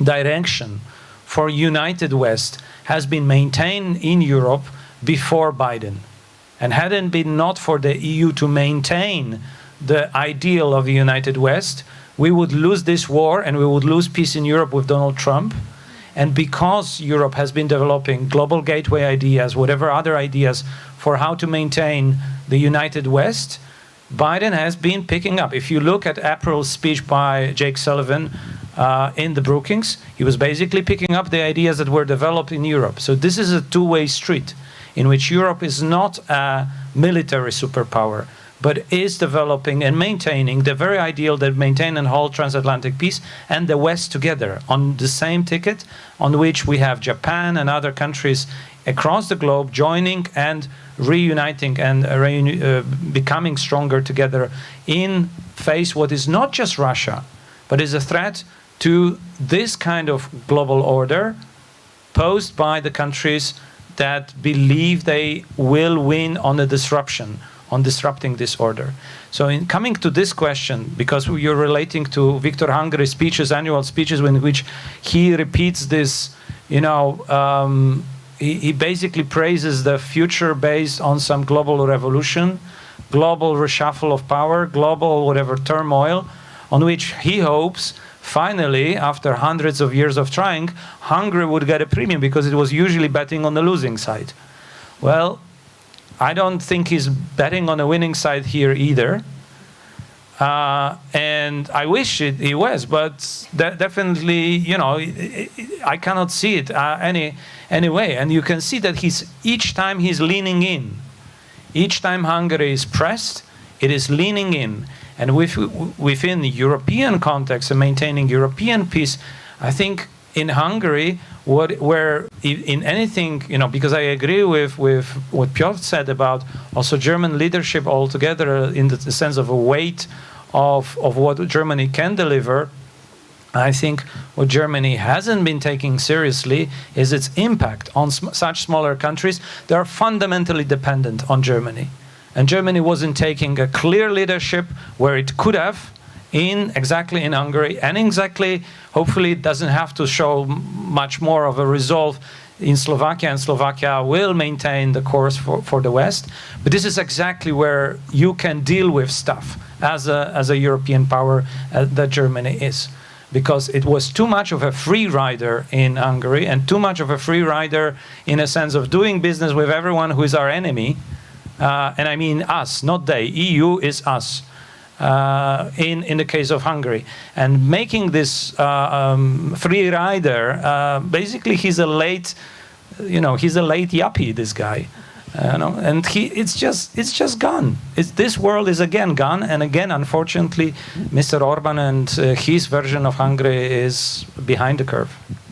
direction for united West has been maintained in Europe before Biden. And had it been not for the EU to maintain the ideal of a united West, we would lose this war and we would lose peace in Europe with Donald Trump. And because Europe has been developing global gateway ideas, whatever other ideas for how to maintain the united West, Biden has been picking up. If you look at April's speech by Jake Sullivan in the Brookings, he was basically picking up the ideas that were developed in Europe. So this is a two-way street in which Europe is not a military superpower, but is developing and maintaining the very ideal that maintain and hold transatlantic peace and the West together on the same ticket on which we have Japan and other countries across the globe joining and reuniting and becoming stronger together in face what is not just Russia, but is a threat to this kind of global order posed by the countries that believe they will win on the disruption, on disrupting this order. So in coming to this question, because you're relating to Viktor Hungary's speeches, annual speeches, in which he repeats this, you know, he basically praises the future based on some global revolution, global reshuffle of power, global whatever turmoil, on which he hopes finally, after hundreds of years of trying, Hungary would get a premium because it was usually betting on the losing side. Well, I don't think he's betting on a winning side here either. And I wish he was, but definitely, you know, I cannot see it any way. And you can see that each time he's leaning in. Each time Hungary is pressed, it is leaning in. And within the European context and maintaining European peace, I think in Hungary, where in anything, you know, because I agree with what Piotr said about also German leadership altogether in the sense of a weight of what Germany can deliver, I think what Germany hasn't been taking seriously is its impact on such smaller countries that are fundamentally dependent on Germany. And Germany wasn't taking a clear leadership where it could have exactly in Hungary, and exactly, hopefully it doesn't have to show much more of a resolve in Slovakia, and Slovakia will maintain the course for the West. But this is exactly where you can deal with stuff as a European power that Germany is. Because it was too much of a free rider in Hungary and too much of a free rider in a sense of doing business with everyone who is our enemy. And I mean us, not they. EU is us. In the case of Hungary, and making this free rider, basically he's a late yuppie. This guy, and it's just gone. This world is again gone, and again, unfortunately, Mr. Orban and his version of Hungary is behind the curve.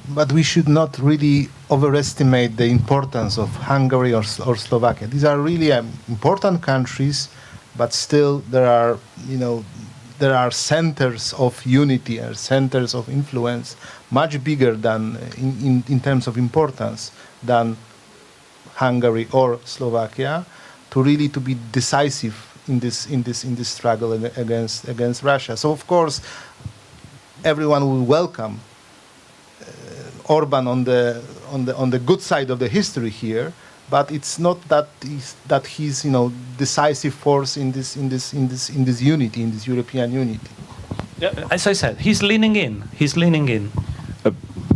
But we should not really overestimate the importance of Hungary or Slovakia. These are really important countries. But still, there are centers of unity and centers of influence much bigger than in terms of importance than Hungary or Slovakia to be decisive in this struggle against Russia. So of course, everyone will welcome Orban on the good side of the history here. But it's not that he's decisive force in this unity, in this European unity. Yeah, as I said, he's leaning in.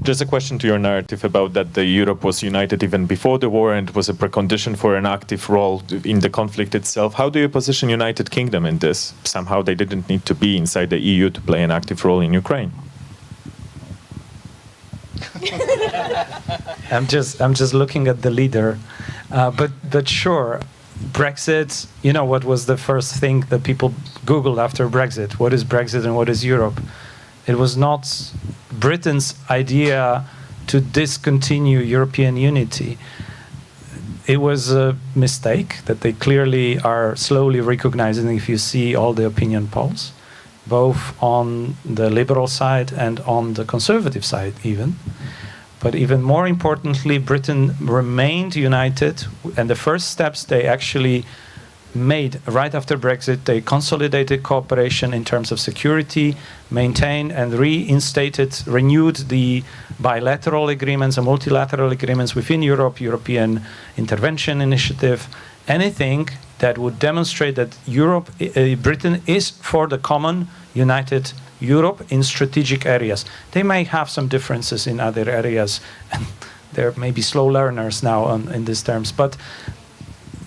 Just a question to your narrative about that Europe was united even before the war and was a precondition for an active role in the conflict itself. How do you position United Kingdom in this? Somehow they didn't need to be inside the EU to play an active role in Ukraine. I'm just looking at the leader, but sure, Brexit. You know what was the first thing that people Googled after Brexit? What is Brexit and what is Europe? It was not Britain's idea to discontinue European unity. It was a mistake that they clearly are slowly recognizing if you see all the opinion polls, both on the liberal side and on the conservative side even. But even more importantly, Britain remained united, and the first steps they actually made right after Brexit, they consolidated cooperation in terms of security, maintained and renewed the bilateral agreements and multilateral agreements within Europe, European Intervention Initiative, anything that would demonstrate that Britain is for the common united Europe in strategic areas. They may have some differences in other areas, and they're maybe slow learners now in these terms, but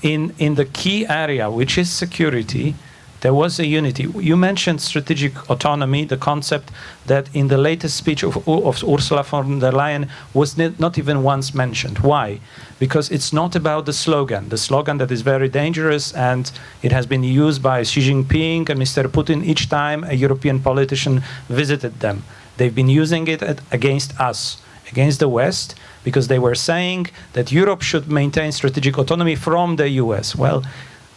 in the key area, which is security, there was a unity. You mentioned strategic autonomy, the concept that in the latest speech of Ursula von der Leyen was not even once mentioned. Why? Because it's not about the slogan that is very dangerous, and it has been used by Xi Jinping and Mr. Putin each time a European politician visited them. They've been using it against us, against the West, because they were saying that Europe should maintain strategic autonomy from the US. Well,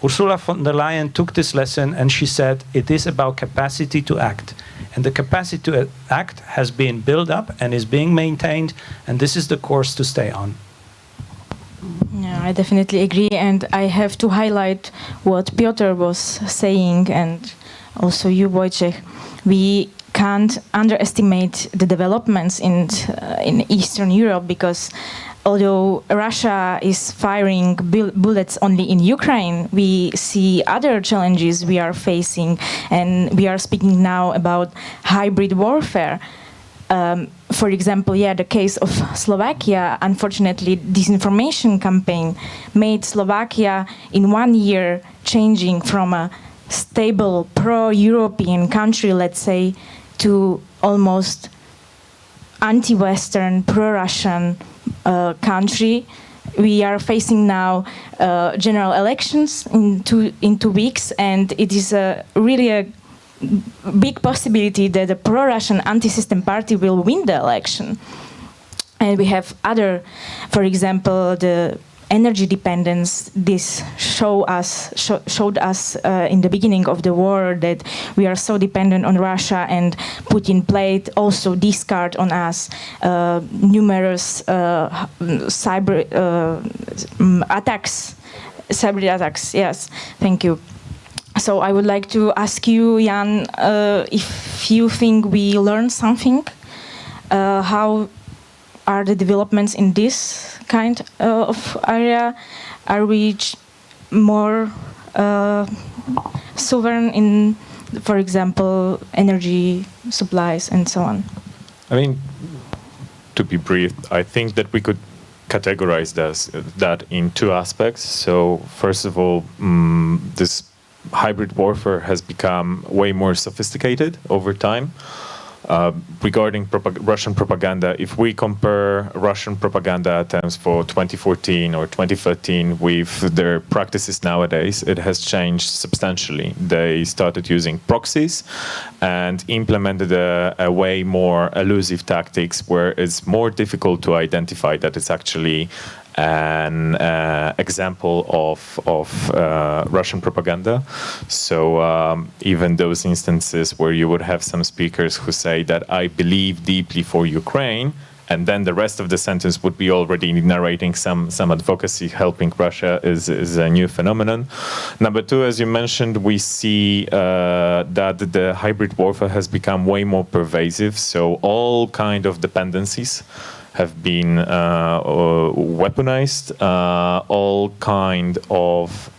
Ursula von der Leyen took this lesson and she said it is about capacity to act. And the capacity to act has been built up and is being maintained, and this is the course to stay on. Yeah, I definitely agree, and I have to highlight what Piotr was saying, and also you, Wojciech. We can't underestimate the developments in Eastern Europe, because although Russia is firing bullets only in Ukraine, we see other challenges we are facing, and we are speaking now about hybrid warfare. For example, the case of Slovakia, unfortunately, disinformation campaign made Slovakia in 1 year changing from a stable pro-European country, let's say, to almost anti-Western, pro-Russian country. We are facing now general elections in 2 weeks, and it is really a big possibility that the pro-Russian anti-system party will win the election. And we have other, for example, the energy dependence. This showed us in the beginning of the war that we are so dependent on Russia, and Putin played also this card on us. Numerous cyber attacks. Yes, thank you. So I would like to ask you, Jan, if you think we learned something. How are the developments in this kind of area? Are we more sovereign in, for example, energy supplies and so on? I mean, to be brief, I think that we could categorize that in two aspects. So first of all, this hybrid warfare has become way more sophisticated over time. Regarding Russian propaganda, if we compare Russian propaganda attempts for 2014 or 2013 with their practices nowadays, it has changed substantially. They started using proxies and implemented a way more elusive tactics where it's more difficult to identify that it's actually an example of Russian propaganda. So even those instances where you would have some speakers who say that I believe deeply for Ukraine, and then the rest of the sentence would be already narrating some advocacy helping Russia is a new phenomenon. Number two, as you mentioned, we see that the hybrid warfare has become way more pervasive. So all kind of dependencies have been weaponized. All kind of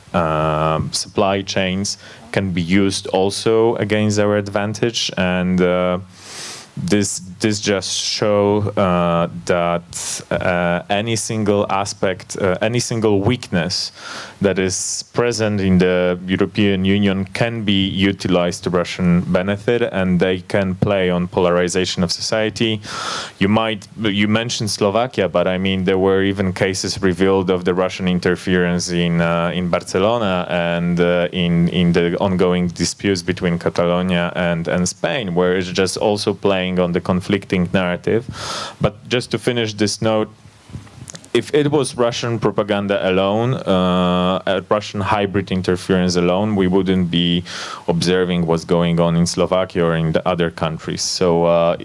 supply chains can be used also against our advantage, and this just show that any single aspect, any single weakness that is present in the European Union can be utilized to Russian benefit, and they can play on polarization of society. You mentioned Slovakia, but I mean there were even cases revealed of the Russian interference in Barcelona and in the ongoing disputes between Catalonia and Spain, where it's just also playing on the conflicting narrative. But just to finish this note, if it was Russian propaganda alone, Russian hybrid interference alone, we wouldn't be observing what's going on in Slovakia or in the other countries. So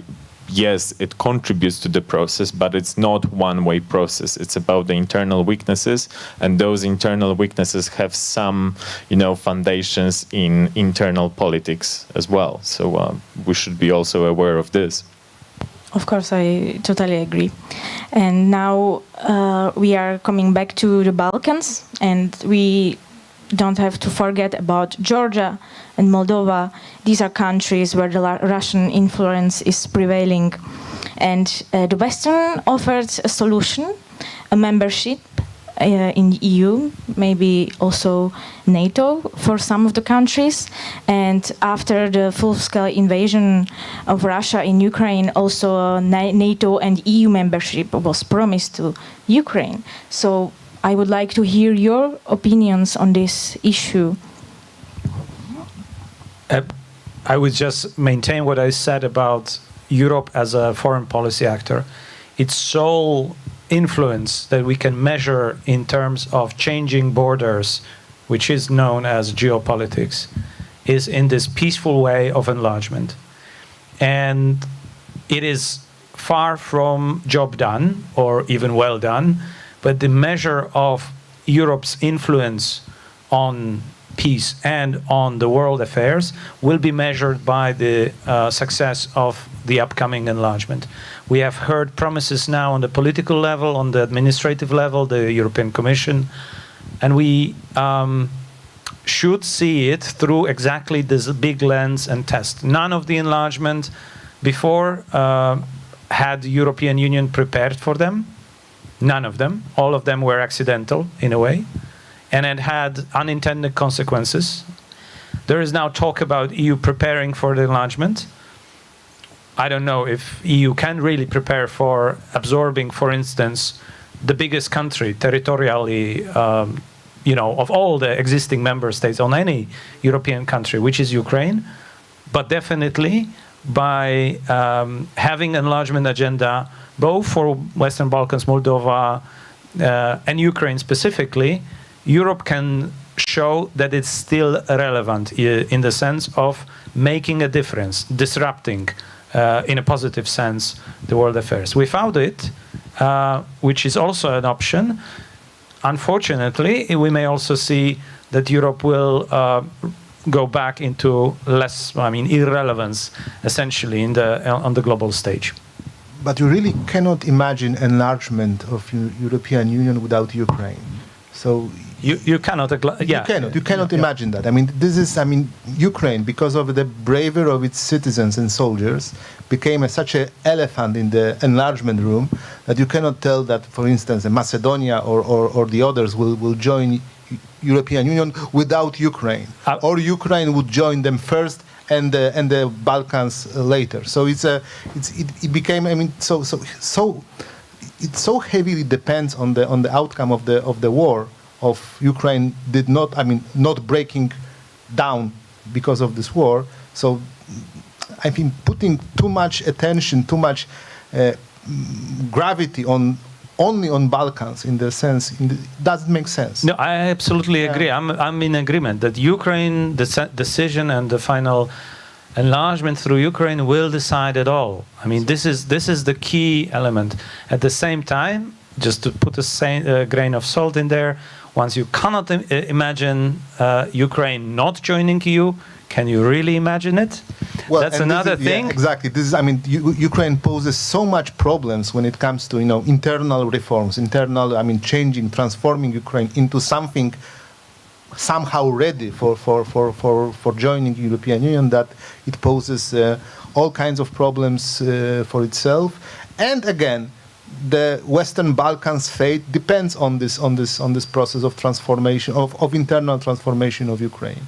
yes, it contributes to the process, but it's not one-way process. It's about the internal weaknesses, and those internal weaknesses have some, foundations in internal politics as well. So we should be also aware of this. Of course, I totally agree. And now we are coming back to the Balkans, and we don't have to forget about Georgia and Moldova. These are countries where the Russian influence is prevailing. And the Western offered a solution, a membership in the EU, maybe also NATO for some of the countries. And after the full-scale invasion of Russia in Ukraine, also NATO and EU membership was promised to Ukraine. So I would like to hear your opinions on this issue. I would just maintain what I said about Europe as a foreign policy actor. Its sole influence that we can measure in terms of changing borders, which is known as geopolitics, is in this peaceful way of enlargement. And it is far from job done or even well done, but the measure of Europe's influence on peace and on the world affairs will be measured by the success of the upcoming enlargement. We have heard promises now on the political level, on the administrative level, the European Commission, and we should see it through exactly this big lens and test. None of the enlargement before had the European Union prepared for them. None of them. All of them were accidental in a way, and it had unintended consequences. There is now talk about EU preparing for the enlargement. I don't know if EU can really prepare for absorbing, for instance, the biggest country territorially, of all the existing member states on any European country, which is Ukraine. But definitely by having enlargement agenda, both for Western Balkans, Moldova, and Ukraine specifically, Europe can show that it's still relevant in the sense of making a difference, disrupting in a positive sense the world affairs. Without it, which is also an option, unfortunately, we may also see that Europe will go back into irrelevance, essentially, on the global stage. But you really cannot imagine enlargement of European Union without Ukraine. So you cannot. You cannot imagine that. Ukraine, because of the bravery of its citizens and soldiers, became such an elephant in the enlargement room that you cannot tell that, for instance, Macedonia or the others will join European Union without Ukraine, or Ukraine would join them first and the Balkans later. So it became. It so heavily depends on the outcome of the war of Ukraine not breaking down because of this war. So I think putting too much attention, too much gravity only on Balkans in the sense doesn't make sense. No, I absolutely agree. I'm in agreement that Ukraine, the decision and the final enlargement through Ukraine will decide it all. This is the key element. At the same time, just to put a grain of salt in there, once you cannot imagine Ukraine not joining EU, can you really imagine it? Well, that's another thing. Yeah, exactly. Ukraine poses so much problems when it comes to internal reforms, changing, transforming Ukraine into something somehow ready for joining European Union, that it poses all kinds of problems for itself. And again, the Western Balkans' fate depends on this process of transformation, of internal transformation of Ukraine.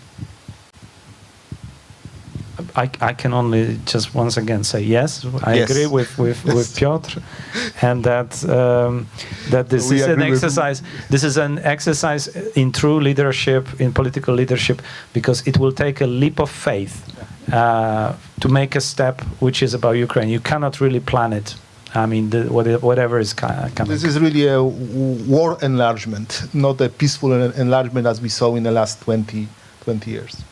I can only just once again say yes. I agree with Piotr, and that this is an exercise. This is an exercise in true leadership, in political leadership, because it will take a leap of faith to make a step which is about Ukraine. You cannot really plan it. Whatever is coming. This is really a war enlargement, not a peaceful enlargement as we saw in the last 20 years.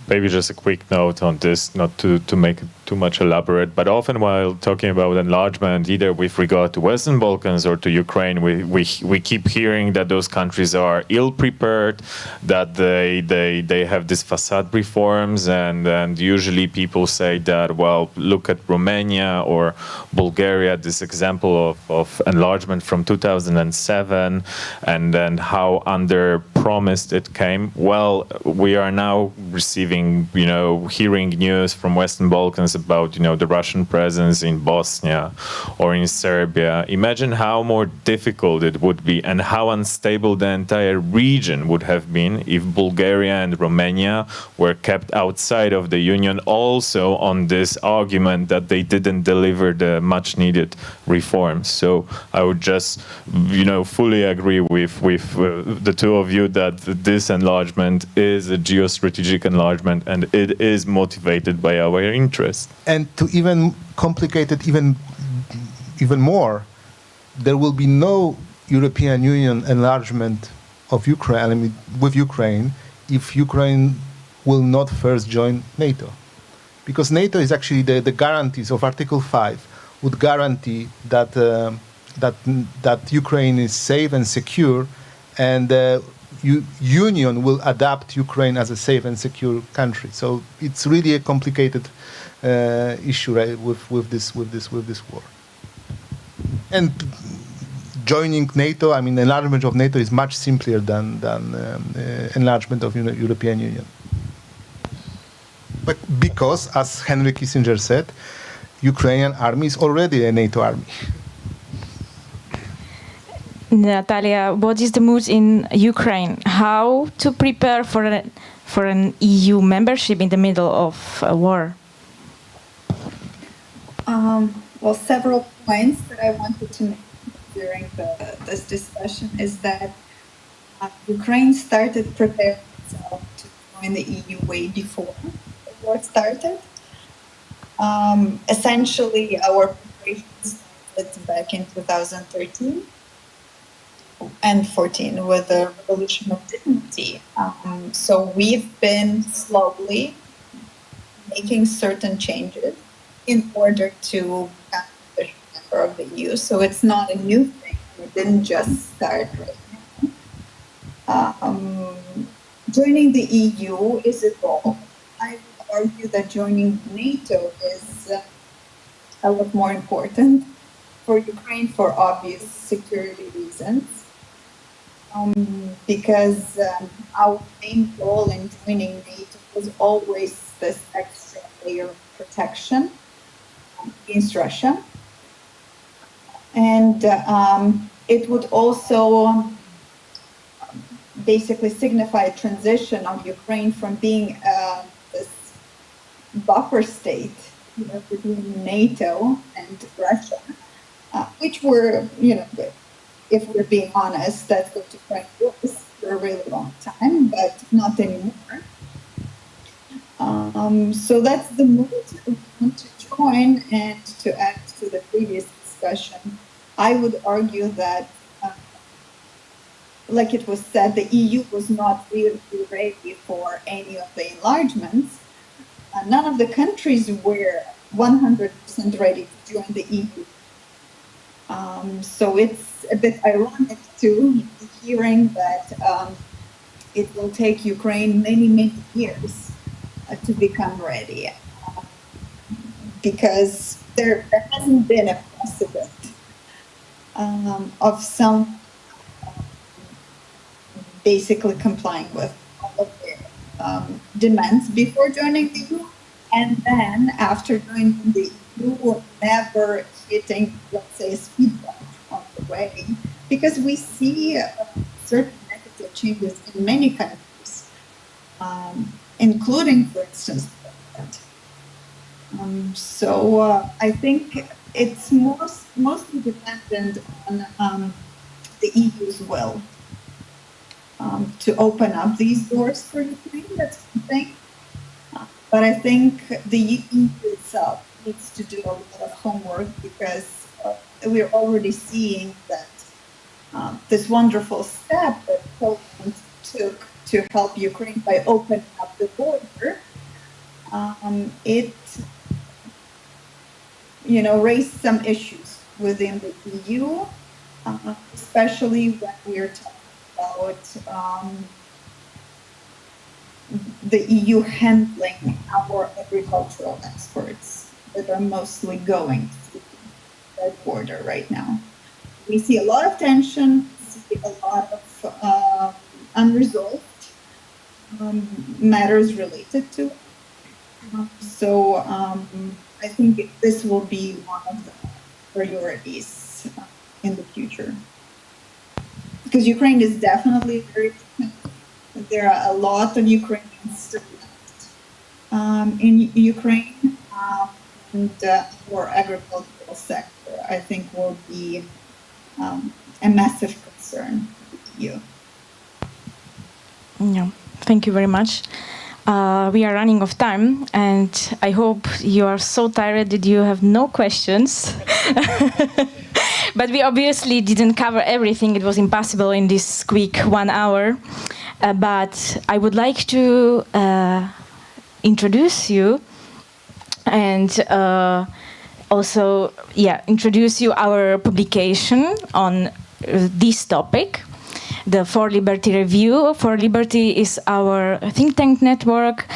Maybe just a quick note on this, not to make it too much elaborate, but often while talking about enlargement, either with regard to Western Balkans or to Ukraine, we keep hearing that those countries are ill-prepared, that they have these facade reforms, and usually people say that, well, look at Romania or Bulgaria, this example of enlargement from 2007, and then how under promised it came. Well, we are now receiving, hearing news from Western Balkans about, the Russian presence in Bosnia or in Serbia. Imagine how more difficult it would be and how unstable the entire region would have been if Bulgaria and Romania were kept outside of the Union, also on this argument that they didn't deliver the much needed reforms. So I would just, fully agree with the two of you that this enlargement is a geostrategic enlargement and it is motivated by our interest. And to even complicate it even more, there will be no European Union enlargement of Ukraine, with Ukraine, if Ukraine will not first join NATO. Because NATO is actually the guarantees of Article 5 would guarantee that that Ukraine is safe and secure, and the Union will adapt Ukraine as a safe and secure country. So it's really a complicated issue, right, with this war. And joining NATO, enlargement of NATO is much simpler than enlargement of European Union. But because, as Henry Kissinger said, Ukrainian army is already a NATO army. Natalia, what is the mood in Ukraine? How to prepare for an EU membership in the middle of a war? Well, several points that I wanted to make during this discussion is that Ukraine started preparing itself to join the EU way before the war started. Essentially, our preparations started back in 2013 and 14 with the Revolution of Dignity. So we've been slowly making certain changes in order to become a member of the EU. So it's not a new thing. It didn't just start right now. Joining the EU is a goal. I would argue that joining NATO is a lot more important for Ukraine for obvious security reasons. Because our main goal in joining NATO was always this extra layer of protection against Russia. And it would also basically signify a transition of Ukraine from being this buffer state between NATO and Russia, which were, if we're being honest, that's what Ukraine was for a really long time, but not anymore. So that's the mood we want to join. And to add to the previous discussion, I would argue that, like it was said, the EU was not really ready for any of the enlargements. None of the countries were 100% ready to join the EU. So it's a bit ironic to be hearing that it will take Ukraine many years to become ready, because there hasn't been a precedent of some basically complying with all of their demands before joining the EU, and then after joining the EU, never hitting, let's say, a speed bump on the way, because we see certain negative changes in many countries, including, for instance, so I think it's mostly dependent on the EU's will to open up these doors for Ukraine. That's one thing. But I think the EU itself needs to do a lot of homework, because we're already seeing that this wonderful step that Poland took to help Ukraine by opening up the border, it raised some issues within the EU, especially when we're talking about the EU handling our agricultural exports that are mostly going through that border right now. We see a lot of tension, see a lot of unresolved matters related to it. So I think this will be one of the priorities in the future. Because Ukraine is definitely very different. There are a lot of Ukrainians still left in Ukraine, and our agricultural sector, I think, will be a massive concern to you. Yeah, thank you very much. We are running out of time, and I hope you are so tired that you have no questions. But we obviously didn't cover everything. It was impossible in this quick 1 hour. But I would like to introduce you and also, introduce you our publication on this topic. The For Liberty Review. For Liberty is our think tank network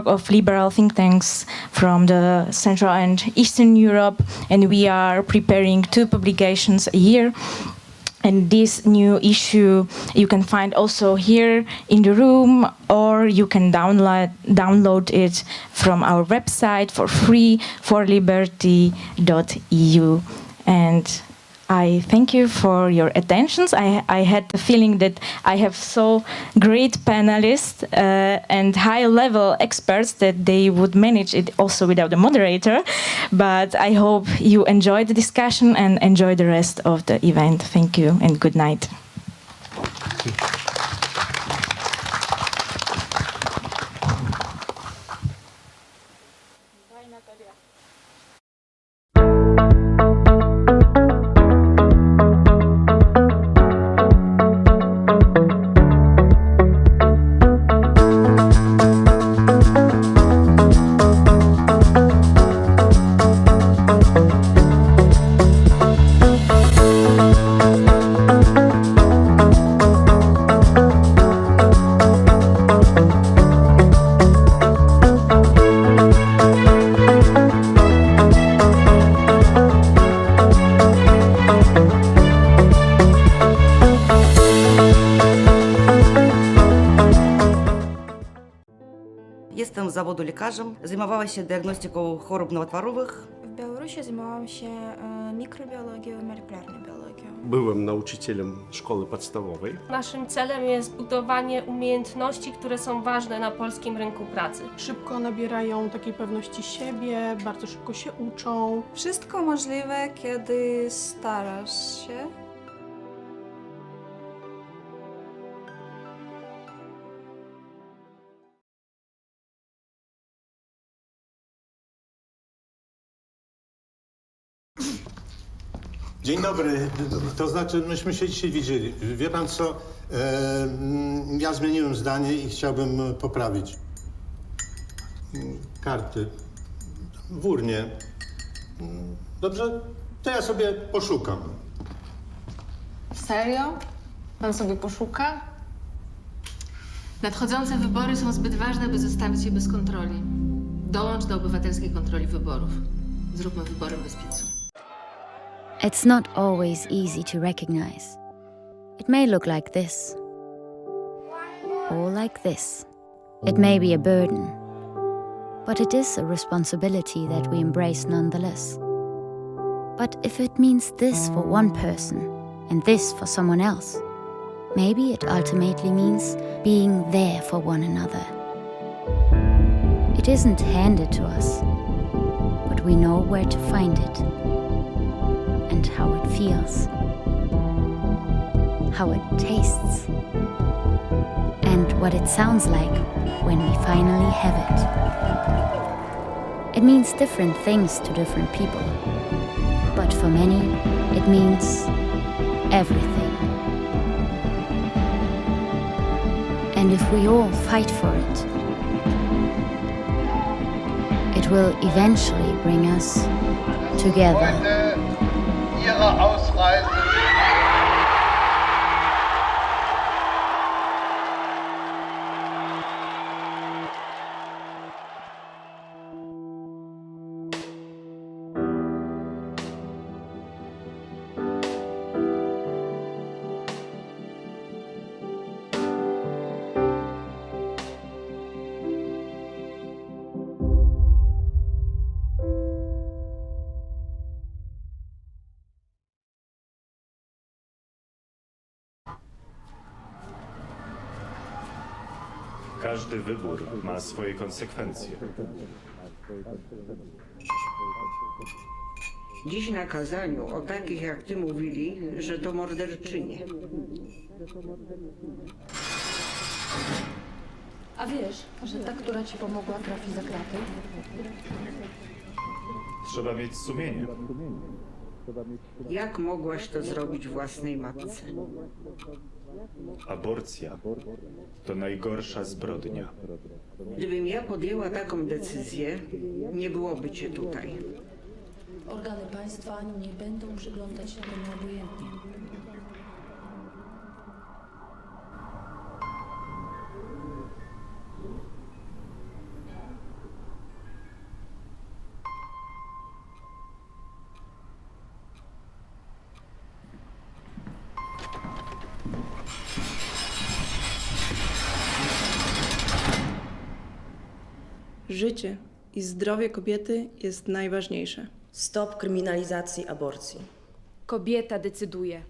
of liberal think tanks from the Central and Eastern Europe, and we are preparing 2 publications a year. And this new issue you can find also here in the room, or you can download it from our website for free, forliberty.eu. And I thank you for your attentions. I had the feeling that I have so great panelists and high-level experts that they would manage it also without a moderator. But I hope you enjoy the discussion and enjoy the rest of the event. Thank you and good night. Jestem z zawodu lekarzem, zajmowałam się diagnostyką chorób nowotworowych. W Białorusi zajmowałam się mikrobiologią i molekularną biologią. Byłem nauczycielem szkoły podstawowej. Naszym celem jest budowanie umiejętności, które są ważne na polskim rynku pracy. Szybko nabierają takiej pewności siebie, bardzo szybko się uczą. Wszystko możliwe, kiedy starasz się. Dzień dobry. To znaczy, myśmy się dzisiaj widzieli. Wie pan co? Ja zmieniłem zdanie i chciałbym poprawić. Karty. W urnie. Dobrze? To ja sobie poszukam. Serio? Pan sobie poszuka? Nadchodzące wybory są zbyt ważne, by zostawić je bez kontroli. Dołącz do obywatelskiej kontroli wyborów. Zróbmy wybory bez piecu. It's not always easy to recognize. It may look like this, or like this. It may be a burden, but it is a responsibility that we embrace nonetheless. But if it means this for one person and this for someone else, maybe it ultimately means being there for one another. It isn't handed to us, but we know where to find it. And how it feels, how it tastes, and what it sounds like when we finally have it. It means different things to different people, but for many, it means everything. And if we all fight for it, it will eventually bring us together. Ihre Ausreise. Każdy wybór ma swoje konsekwencje. Dziś na kazaniu o takich jak ty mówili, że to morderczynie. A wiesz, że ta, która ci pomogła, trafi za kraty? Trzeba mieć sumienie. Jak mogłaś to zrobić własnej matce? Aborcja to najgorsza zbrodnia. Gdybym ja podjęła taką decyzję, nie byłoby cię tutaj. Organy państwa nie będą przyglądać się temu obojętnie. Życie i zdrowie kobiety jest najważniejsze. Stop kryminalizacji aborcji. Kobieta decyduje.